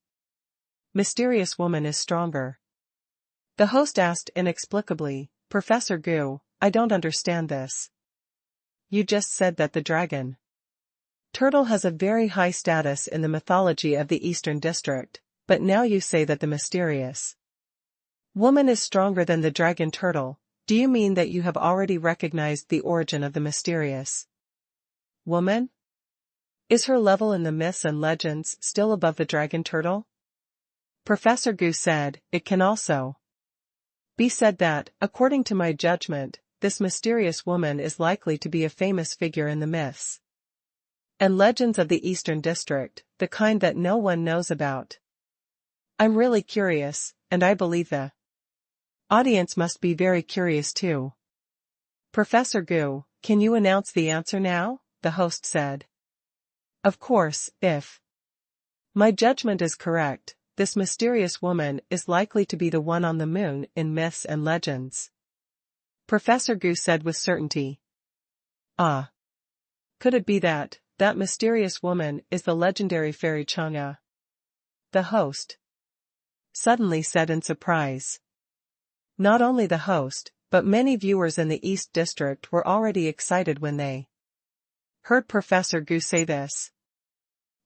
mysterious woman is stronger. The host asked inexplicably, Professor Gu, I don't understand this. You just said that the dragon turtle has a very high status in the mythology of the Eastern District, but now you say that the mysterious woman is stronger than the dragon turtle. Do you mean that you have already recognized the origin of the mysterious woman? Is her level in the myths and legends still above the dragon turtle? Professor Gu said, it can also be said that, according to my judgment, this mysterious woman is likely to be a famous figure in the myths and legends of the Eastern District, the kind that no one knows about. I'm really curious, and I believe the audience must be very curious too. Professor Gu, can you announce the answer now? The host said. Of course, if my judgment is correct, this mysterious woman is likely to be the one on the moon in myths and legends. Professor Gu said with certainty. Ah. Could it be that mysterious woman is the legendary fairy Chang'e? The host suddenly said in surprise. Not only the host, but many viewers in the East District were already excited when they heard Professor Gu say this.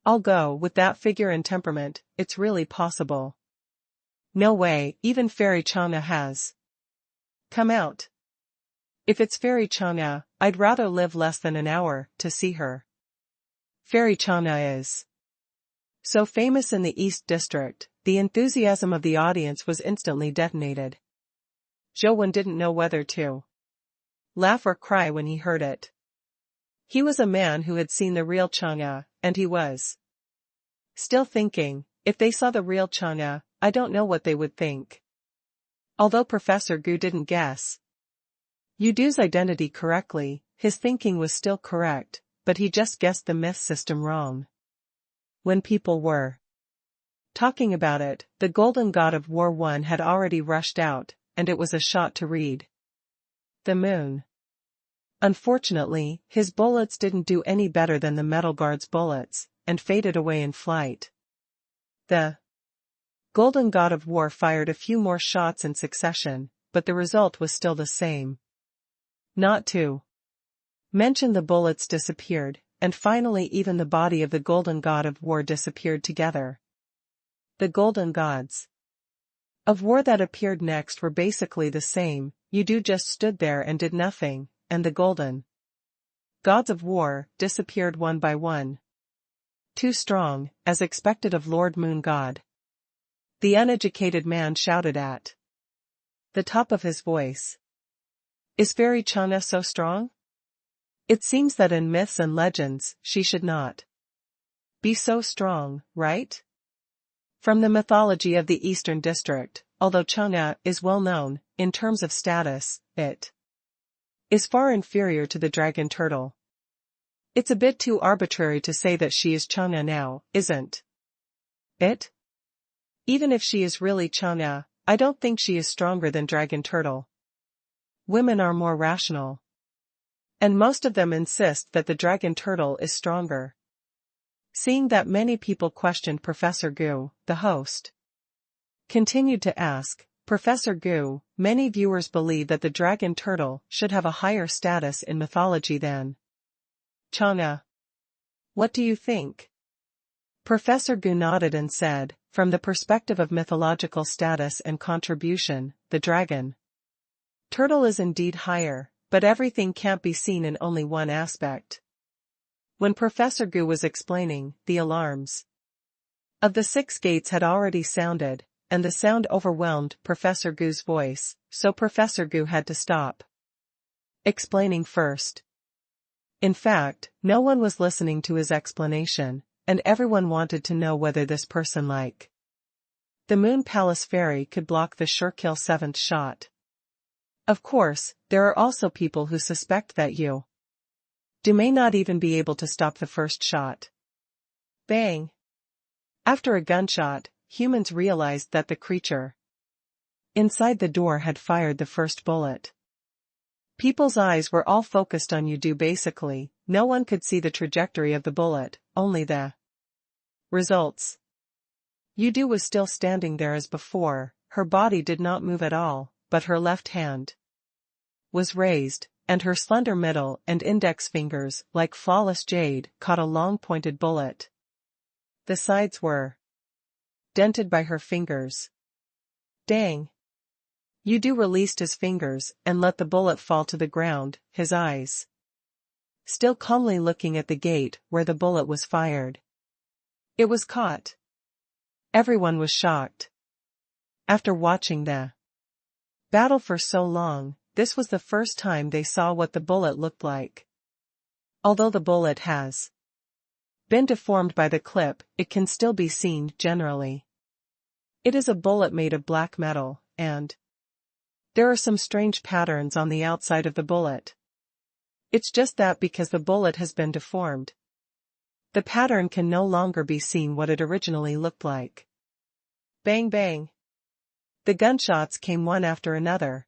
I'll go with that figure and temperament, it's really possible. No way, even fairy Chang'e has come out. If it's fairy Chang'e, I'd rather live less than an hour to see her. Fairy Chang'e is so famous in the East District, the enthusiasm of the audience was instantly detonated. Zhou Wen didn't know whether to laugh or cry when he heard it. He was a man who had seen the real Chang'e, and he was still thinking, if they saw the real Chang'e, I don't know what they would think. Although Professor Gu didn't guess Yudu's identity correctly, his thinking was still correct, but he just guessed the myth system wrong. When people were talking about it, the Golden God of War 1 had already rushed out, and it was a shot to read the moon. Unfortunately, his bullets didn't do any better than the Metal Guard's bullets, and faded away in flight. The Golden God of War fired a few more shots in succession, but the result was still the same. Not to mention the bullets disappeared, and finally even the body of the Golden God of War disappeared together. The Golden Gods of War that appeared next were basically the same. Yudu just stood there and did nothing, and the Golden Gods of War disappeared one by one. Too strong, as expected of Lord Moon God. The uneducated man shouted at the top of his voice. Is Fairy Chang'e so strong? It seems that in myths and legends, she should not be so strong, right? From the mythology of the Eastern District, although Chang'e is well known, in terms of status, it is far inferior to the dragon turtle. It's a bit too arbitrary to say that she is Chang'e now, isn't it? Even if she is really Chang'e, I don't think she is stronger than dragon turtle. Women are more rational. And most of them insist that the dragon turtle is stronger. Seeing that many people questioned Professor Gu, the host continued to ask, Professor Gu, many viewers believe that the dragon turtle should have a higher status in mythology than Chang'e. What do you think? Professor Gu nodded and said, from the perspective of mythological status and contribution, the dragon turtle is indeed higher, but everything can't be seen in only one aspect. When Professor Gu was explaining, the alarms of the 6 gates had already sounded, and the sound overwhelmed Professor Gu's voice, so Professor Gu had to stop explaining first. In fact, no one was listening to his explanation, and everyone wanted to know whether this person like the Moon Palace Fairy could block the sure-kill 7th shot. Of course, there are also people who suspect that you may not even be able to stop the first shot. Bang! After a gunshot, humans realized that the creature inside the door had fired the first bullet. People's eyes were all focused on Yudu basically, no one could see the trajectory of the bullet, only the results. Yudu was still standing there as before, her body did not move at all, but her left hand was raised, and her slender middle and index fingers, like flawless jade, caught a long pointed bullet. The sides were dented by her fingers. Dang! Yudu released his fingers and let the bullet fall to the ground, his eyes still calmly looking at the gate where the bullet was fired. It was caught. Everyone was shocked. After watching the battle for so long, this was the first time they saw what the bullet looked like. Although the bullet has been deformed by the clip, it can still be seen generally. It is a bullet made of black metal, and there are some strange patterns on the outside of the bullet. It's just that because the bullet has been deformed, the pattern can no longer be seen what it originally looked like. Bang bang! The gunshots came one after another.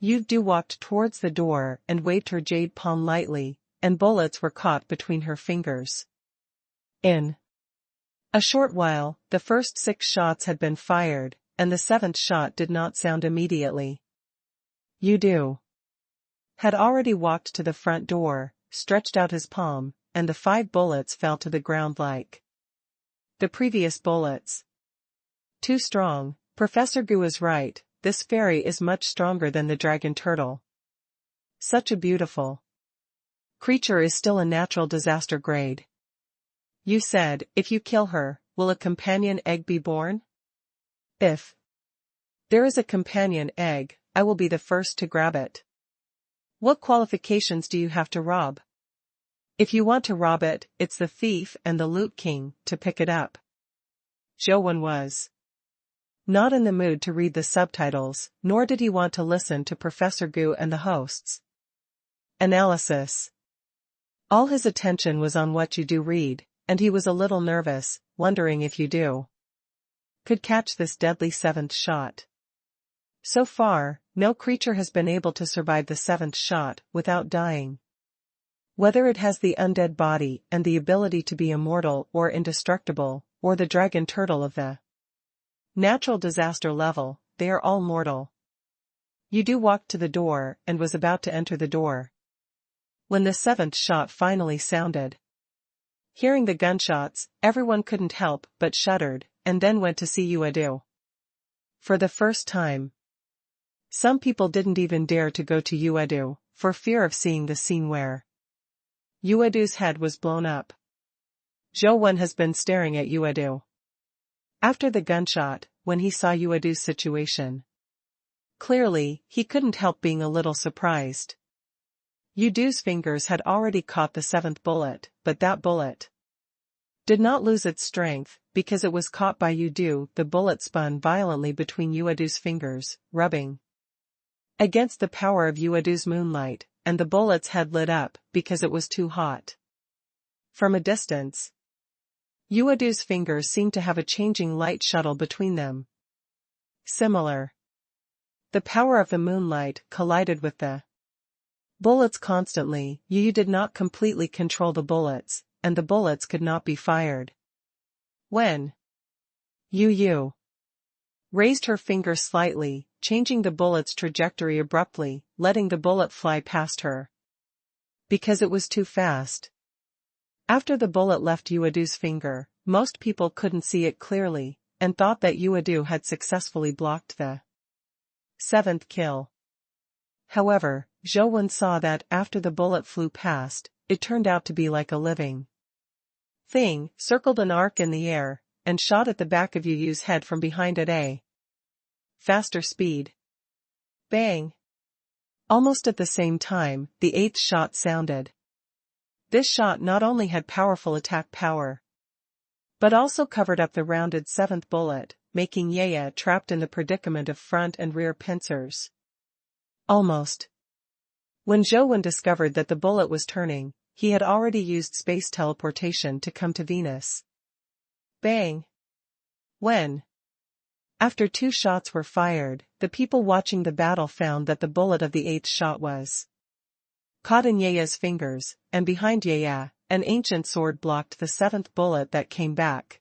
Yudu walked towards the door and waved her jade palm lightly, and bullets were caught between her fingers. In a short while, the first 6 shots had been fired, and the 7th shot did not sound immediately. Yudu had already walked to the front door, stretched out his palm, and the 5 bullets fell to the ground like the previous bullets. Too strong. Professor Gu is right, this fairy is much stronger than the dragon turtle. Such a beautiful creature is still a natural disaster grade. You said, if you kill her, will a companion egg be born? If there is a companion egg, I will be the first to grab it. What qualifications do you have to rob If you want to rob it, it's the thief and the loot king to pick it up. Zhou was not in the mood to read the subtitles, nor did he want to listen to Professor Gu and the host's analysis. All his attention was on what you do read, and he was a little nervous, wondering if you do could catch this deadly seventh shot. So far, no creature has been able to survive the seventh shot without dying. Whether it has the undead body and the ability to be immortal or indestructible, or the dragon turtle of the natural disaster level, they are all mortal. Yudu walked to the door and was about to enter the door when the seventh shot finally sounded. Hearing the gunshots, everyone couldn't help but shuddered, and then went to see Yudu. For the first time, some people didn't even dare to go to Yudu, for fear of seeing the scene where Yuedu's head was blown up. Zhou has been staring at Yuedu after the gunshot, when he saw Yuedu's situation. Clearly, he couldn't help being a little surprised. Yudu's fingers had already caught the seventh bullet, but that bullet did not lose its strength, because it was caught by Yudu. The bullet spun violently between Yuedu's fingers, rubbing against the power of Yuedu's moonlight, and the bullet's head lit up, because it was too hot. From a distance, Yuedu's fingers seemed to have a changing light shuttle between them. Similar. The power of the moonlight collided with the bullets constantly. Yu did not completely control the bullets, and the bullets could not be fired. When Yu raised her finger slightly, changing the bullet's trajectory abruptly, letting the bullet fly past her, because it was too fast. After the bullet left Yuedu's finger, most people couldn't see it clearly, and thought that Yuedu had successfully blocked the seventh kill. However, Zhou saw that after the bullet flew past, it turned out to be like a living thing, circled an arc in the air, and shot at the back of Yu's head from behind at a faster speed. Bang! Almost at the same time, the eighth shot sounded. This shot not only had powerful attack power, but also covered up the rounded seventh bullet, making Yaya trapped in the predicament of front and rear pincers. Almost. When Zhou discovered that the bullet was turning, he had already used space teleportation to come to Venus. Bang! When, after two shots were fired, the people watching the battle found that the bullet of the eighth shot was caught in Yaya's fingers, and behind Yaya, an ancient sword blocked the seventh bullet that came back.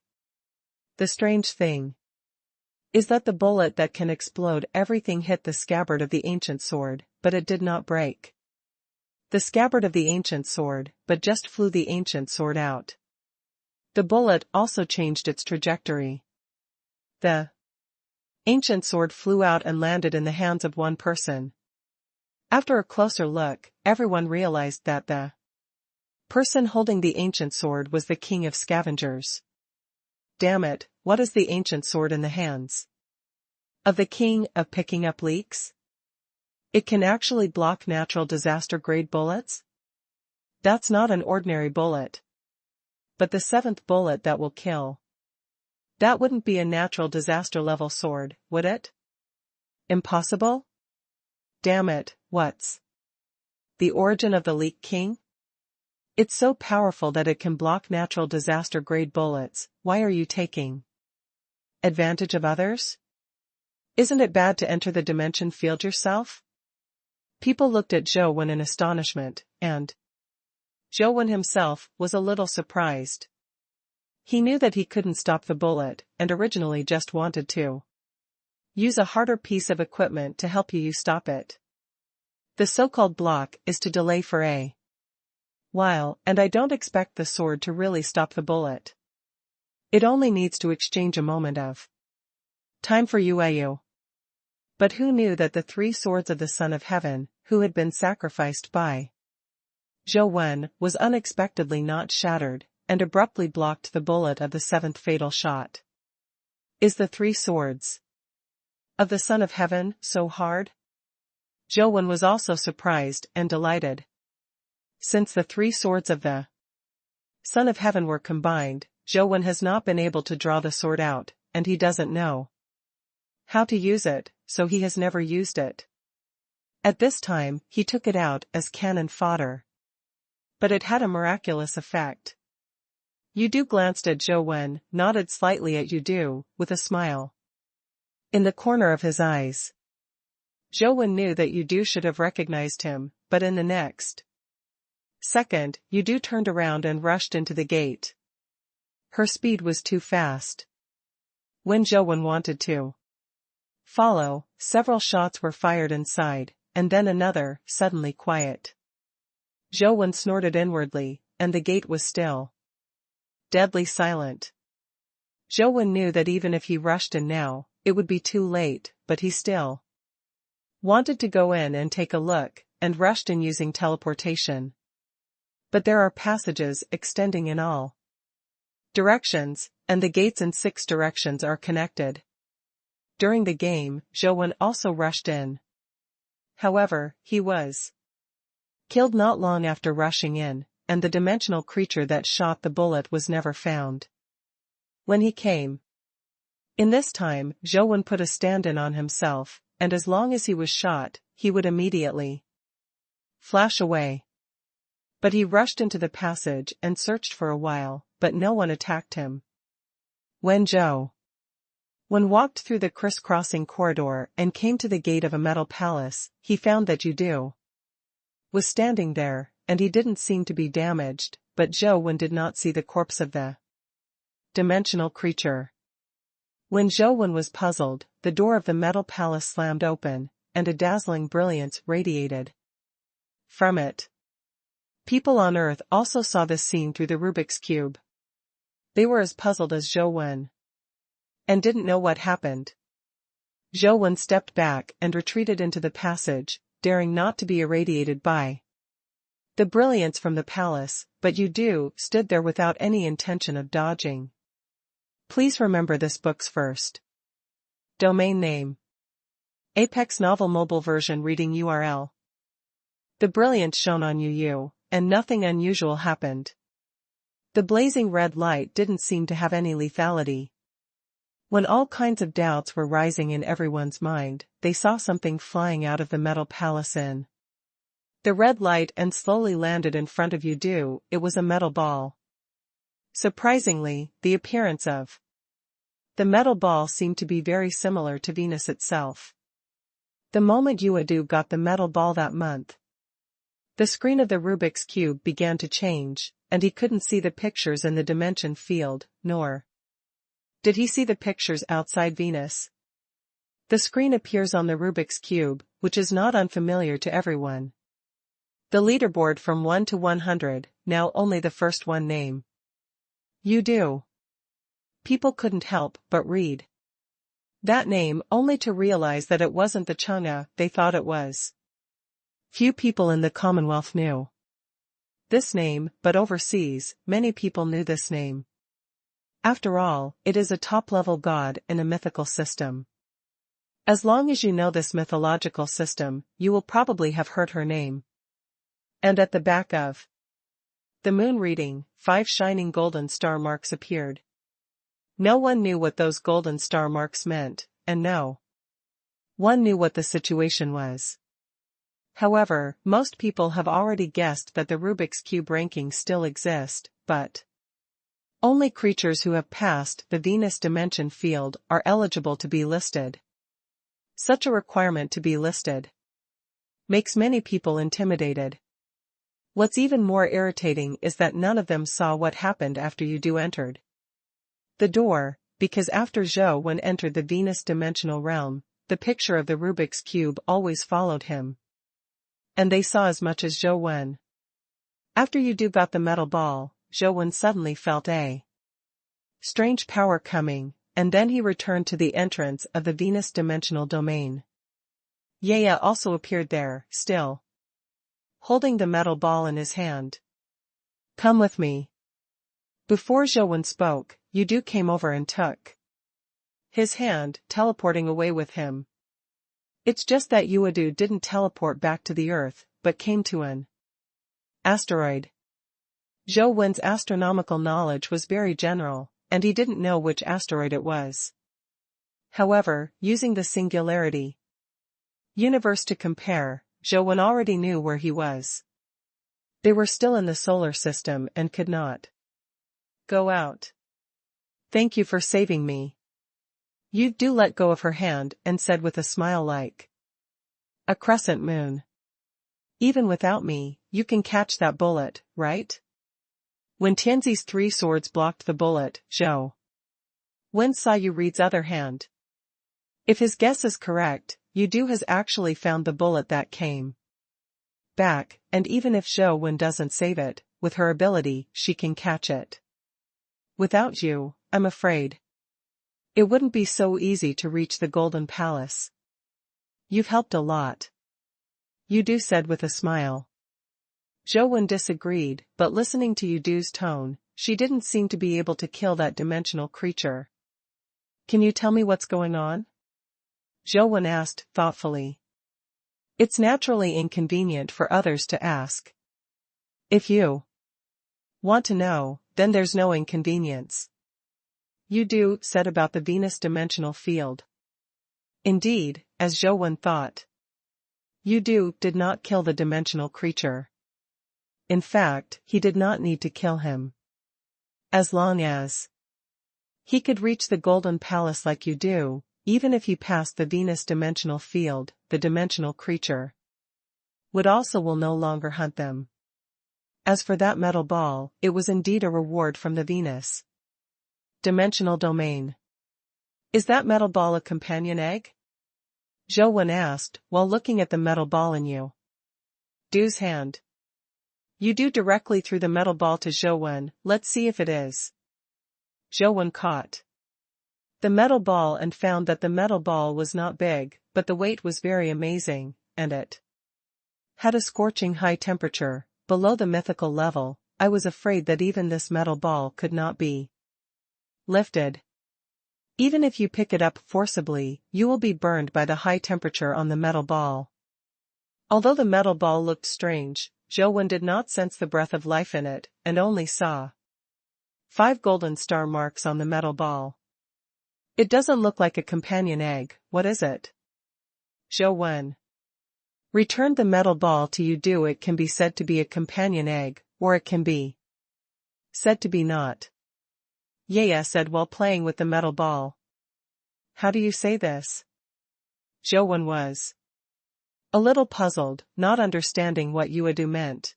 The strange thing is that the bullet that can explode everything hit the scabbard of the ancient sword, but it did not break the scabbard of the ancient sword, but just flew the ancient sword out. The bullet also changed its trajectory. The ancient sword flew out and landed in the hands of one person. After a closer look, everyone realized that the person holding the ancient sword was the king of scavengers. Damn it, what is the ancient sword in the hands of the king of picking up leaks? It can actually block natural disaster-grade bullets? That's not an ordinary bullet. But the seventh bullet that will kill. That wouldn't be a natural disaster-level sword, would it? Impossible? Damn it, what's the origin of the Leak King? It's so powerful that it can block natural disaster-grade bullets. Why are you taking advantage of others? Isn't it bad to enter the dimension field yourself? People looked at Zhou in astonishment, and Zhou himself was a little surprised. He knew that he couldn't stop the bullet, and originally just wanted to use a harder piece of equipment to help you stop it. The so-called block is to delay for a while, and I don't expect the sword to really stop the bullet. It only needs to exchange a moment of time for you. But who knew that the three swords of the Son of Heaven, who had been sacrificed by Zhou, was unexpectedly not shattered, and abruptly blocked the bullet of the seventh fatal shot? Is the three swords of the Son of Heaven so hard? Zhou was also surprised and delighted. Since the three swords of the Son of Heaven were combined, Zhou has not been able to draw the sword out, and he doesn't know how to use it, so he has never used it. At this time, he took it out as cannon fodder. But it had a miraculous effect. Yudu glanced at Zhou, nodded slightly at Yudu, with a smile in the corner of his eyes. Zhou knew that Yudu should have recognized him, but in the next second, Yudu turned around and rushed into the gate. Her speed was too fast. When Zhou wanted to follow, several shots were fired inside, and then another, suddenly quiet. Zhou snorted inwardly, and the gate was still. Deadly silent. Zhou knew that even if he rushed in now, it would be too late, but he still wanted to go in and take a look, and rushed in using teleportation. But there are passages extending in all directions, and the gates in 6 directions are connected. During the game, Zhou also rushed in. However, he was killed not long after rushing in, and the dimensional creature that shot the bullet was never found. When he came in this time, Zhou put a stand-in on himself, and as long as he was shot, he would immediately flash away. But he rushed into the passage and searched for a while, but no one attacked him. When Zhou walked through the crisscrossing corridor and came to the gate of a metal palace, he found that Yudu was standing there, and he didn't seem to be damaged, but Zhou did not see the corpse of the dimensional creature. When Zhou was puzzled, the door of the metal palace slammed open, and a dazzling brilliance radiated from it. People on Earth also saw this scene through the Rubik's Cube. They were as puzzled as Zhou and didn't know what happened. Zhou stepped back and retreated into the passage, daring not to be irradiated by the brilliance from the palace, but Yudu stood there without any intention of dodging. Please remember this book's first domain name. Apex Novel Mobile Version Reading URL. The brilliance shone on Yu, and nothing unusual happened. The blazing red light didn't seem to have any lethality. When all kinds of doubts were rising in everyone's mind, they saw something flying out of the metal palace in the red light and slowly landed in front of Yudu. It was a metal ball. Surprisingly, the appearance of the metal ball seemed to be very similar to Venus itself. The moment Yudu got the metal ball that month, the screen of the Rubik's Cube began to change, and he couldn't see the pictures in the dimension field, nor did he see the pictures outside Venus. The screen appears on the Rubik's Cube, which is not unfamiliar to everyone. The leaderboard from 1 to 100, now only the first one name. Yudu. People couldn't help but read that name only to realize that it wasn't the Chang'e they thought it was. Few people in the Commonwealth knew this name, but overseas, many people knew this name. After all, it is a top-level god in a mythical system. As long as you know this mythological system, you will probably have heard her name. And at the back of the moon reading, 5 shining golden star marks appeared. No one knew what those golden star marks meant, and no one knew what the situation was. However, most people have already guessed that the Rubik's Cube rankings still exist, but only creatures who have passed the Venus dimension field are eligible to be listed. Such a requirement to be listed makes many people intimidated. What's even more irritating is that none of them saw what happened after Yudu entered the door, because after Zhou entered the Venus dimensional realm, the picture of the Rubik's Cube always followed him. And they saw as much as Zhou. After Yudu got the metal ball, Zhou suddenly felt a strange power coming, and then he returned to the entrance of the Venus dimensional domain. Yaya also appeared there, still holding the metal ball in his hand. Come with me. Before Zhou spoke, Yudu came over and took his hand, teleporting away with him. It's just that Yudu didn't teleport back to the earth, but came to an Asteroid. Zhou Wen's astronomical knowledge was very general, and he didn't know which asteroid it was. However, using the singularity universe to compare, Zhou Wen already knew where he was. They were still in the solar system and could not go out. Thank you for saving me. Yu Du let go of her hand and said with a smile like a crescent moon. Even without me, you can catch that bullet, right? When Tianzi's 3 swords blocked the bullet, Zhou Wen saw Yu Reed's other hand. If his guess is correct, Yu Du has actually found the bullet that came back, and even if Zhou Wen doesn't save it, with her ability, she can catch it. Without you, I'm afraid it wouldn't be so easy to reach the Golden Palace. You've helped a lot, Yu Du said with a smile. Zhou Wen disagreed, but listening to Yu Du's tone, she didn't seem to be able to kill that dimensional creature. Can you tell me what's going on? Zhou Wen asked, thoughtfully. It's naturally inconvenient for others to ask. If you want to know, then there's no inconvenience. Yu Du said about the Venus dimensional field. Indeed, as Zhou Wen thought, Yu Du did not kill the dimensional creature. In fact, he did not need to kill him. As long as he could reach the Golden Palace like Yu Du, even if he passed the Venus dimensional field, the dimensional creature will no longer hunt them. As for that metal ball, it was indeed a reward from the Venus dimensional domain. Is that metal ball a companion egg? Zhou Wen asked, while looking at the metal ball in Yu Du's hand. Yu Du directly threw the metal ball to Zhou Wen. Let's see if it is. Zhou Wen caught the metal ball and found that the metal ball was not big, but the weight was very amazing, and it had a scorching high temperature, below the mythical level. I was afraid that even this metal ball could not be lifted. Even if you pick it up forcibly, you will be burned by the high temperature on the metal ball. Although the metal ball looked strange, Zhou Wen did not sense the breath of life in it, and only saw 5 golden star marks on the metal ball. It doesn't look like a companion egg. What is it? Zhou Wen returned the metal ball to Yu Du. It can be said to be a companion egg, or it can be said to be not. Yaya said while playing with the metal ball. How do you say this? Zhou Wen was a little puzzled, not understanding what Yu Du meant.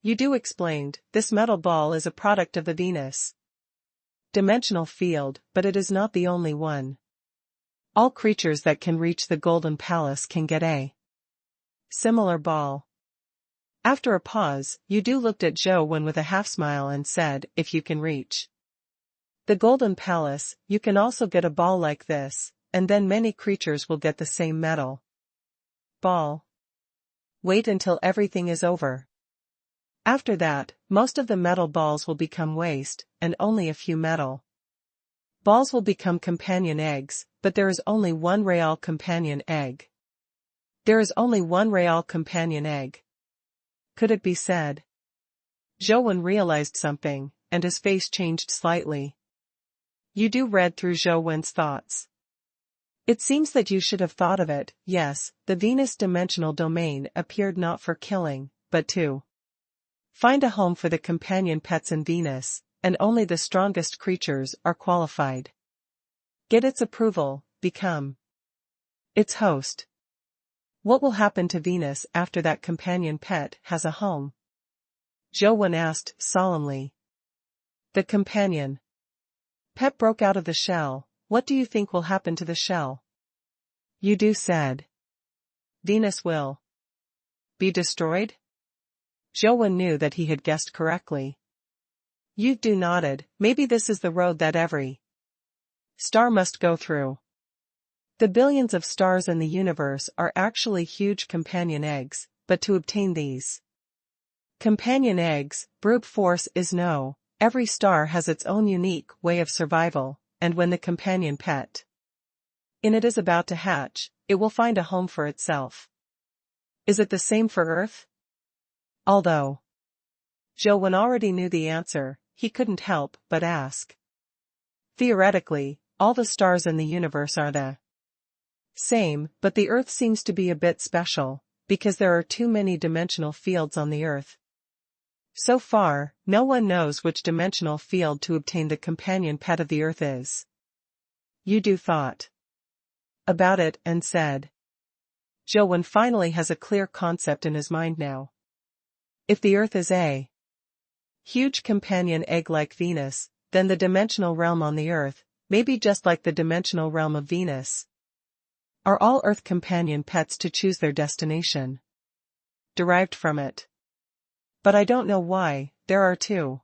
Yu Du explained, this metal ball is a product of the Venus dimensional field, but it is not the only one. All creatures that can reach the Golden Palace can get a similar ball. After a pause, Yu Du looked at Zhou Wen with a half-smile and said, if you can reach the Golden Palace, you can also get a ball like this, and then many creatures will get the same metal ball. Wait until everything is over. After that, most of the metal balls will become waste, and only a few metal balls will become companion eggs, but there is only one real companion egg. There is only one real companion egg. Could it be said? Zhou Wen realized something, and his face changed slightly. Yu Du read through Zhou Wen's thoughts. It seems that you should have thought of it. Yes, the Venus dimensional domain appeared not for killing, but to find a home for the companion pets in Venus, and only the strongest creatures are qualified. Get its approval, become its host. What will happen to Venus after that companion pet has a home? Zhou Wen asked solemnly. The companion pet broke out of the shell. What do you think will happen to the shell? Yu Du said. Venus will be destroyed? Zhou Wen knew that he had guessed correctly. Yu Du nodded. Maybe this is the road that every star must go through. The billions of stars in the universe are actually huge companion eggs, but to obtain these companion eggs, brute force is no. Every star has its own unique way of survival, and when the companion pet in it is about to hatch, it will find a home for itself. Is it the same for Earth? Although Zhou already knew the answer, he couldn't help but ask. Theoretically, all the stars in the universe are the same, but the Earth seems to be a bit special, because there are too many dimensional fields on the Earth. So far, no one knows which dimensional field to obtain the companion pet of the Earth is. Yu thought about it and said. Zhou finally has a clear concept in his mind now. If the Earth is a huge companion egg like Venus, then the dimensional realm on the Earth, maybe just like the dimensional realm of Venus, are all Earth companion pets to choose their destination derived from it. But I don't know why, there are too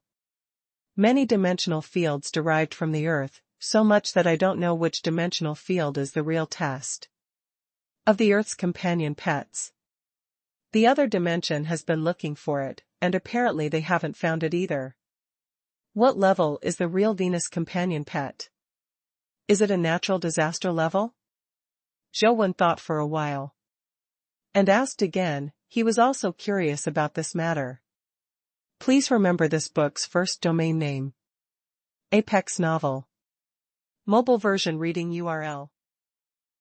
many dimensional fields derived from the Earth, so much that I don't know which dimensional field is the real test of the Earth's companion pets. The other dimension has been looking for it, and apparently they haven't found it either. What level is the real Venus companion pet? Is it a natural disaster level? Zhou thought for a while and asked again. He was also curious about this matter. Please remember this book's first domain name. Apex Novel. Mobile version reading URL.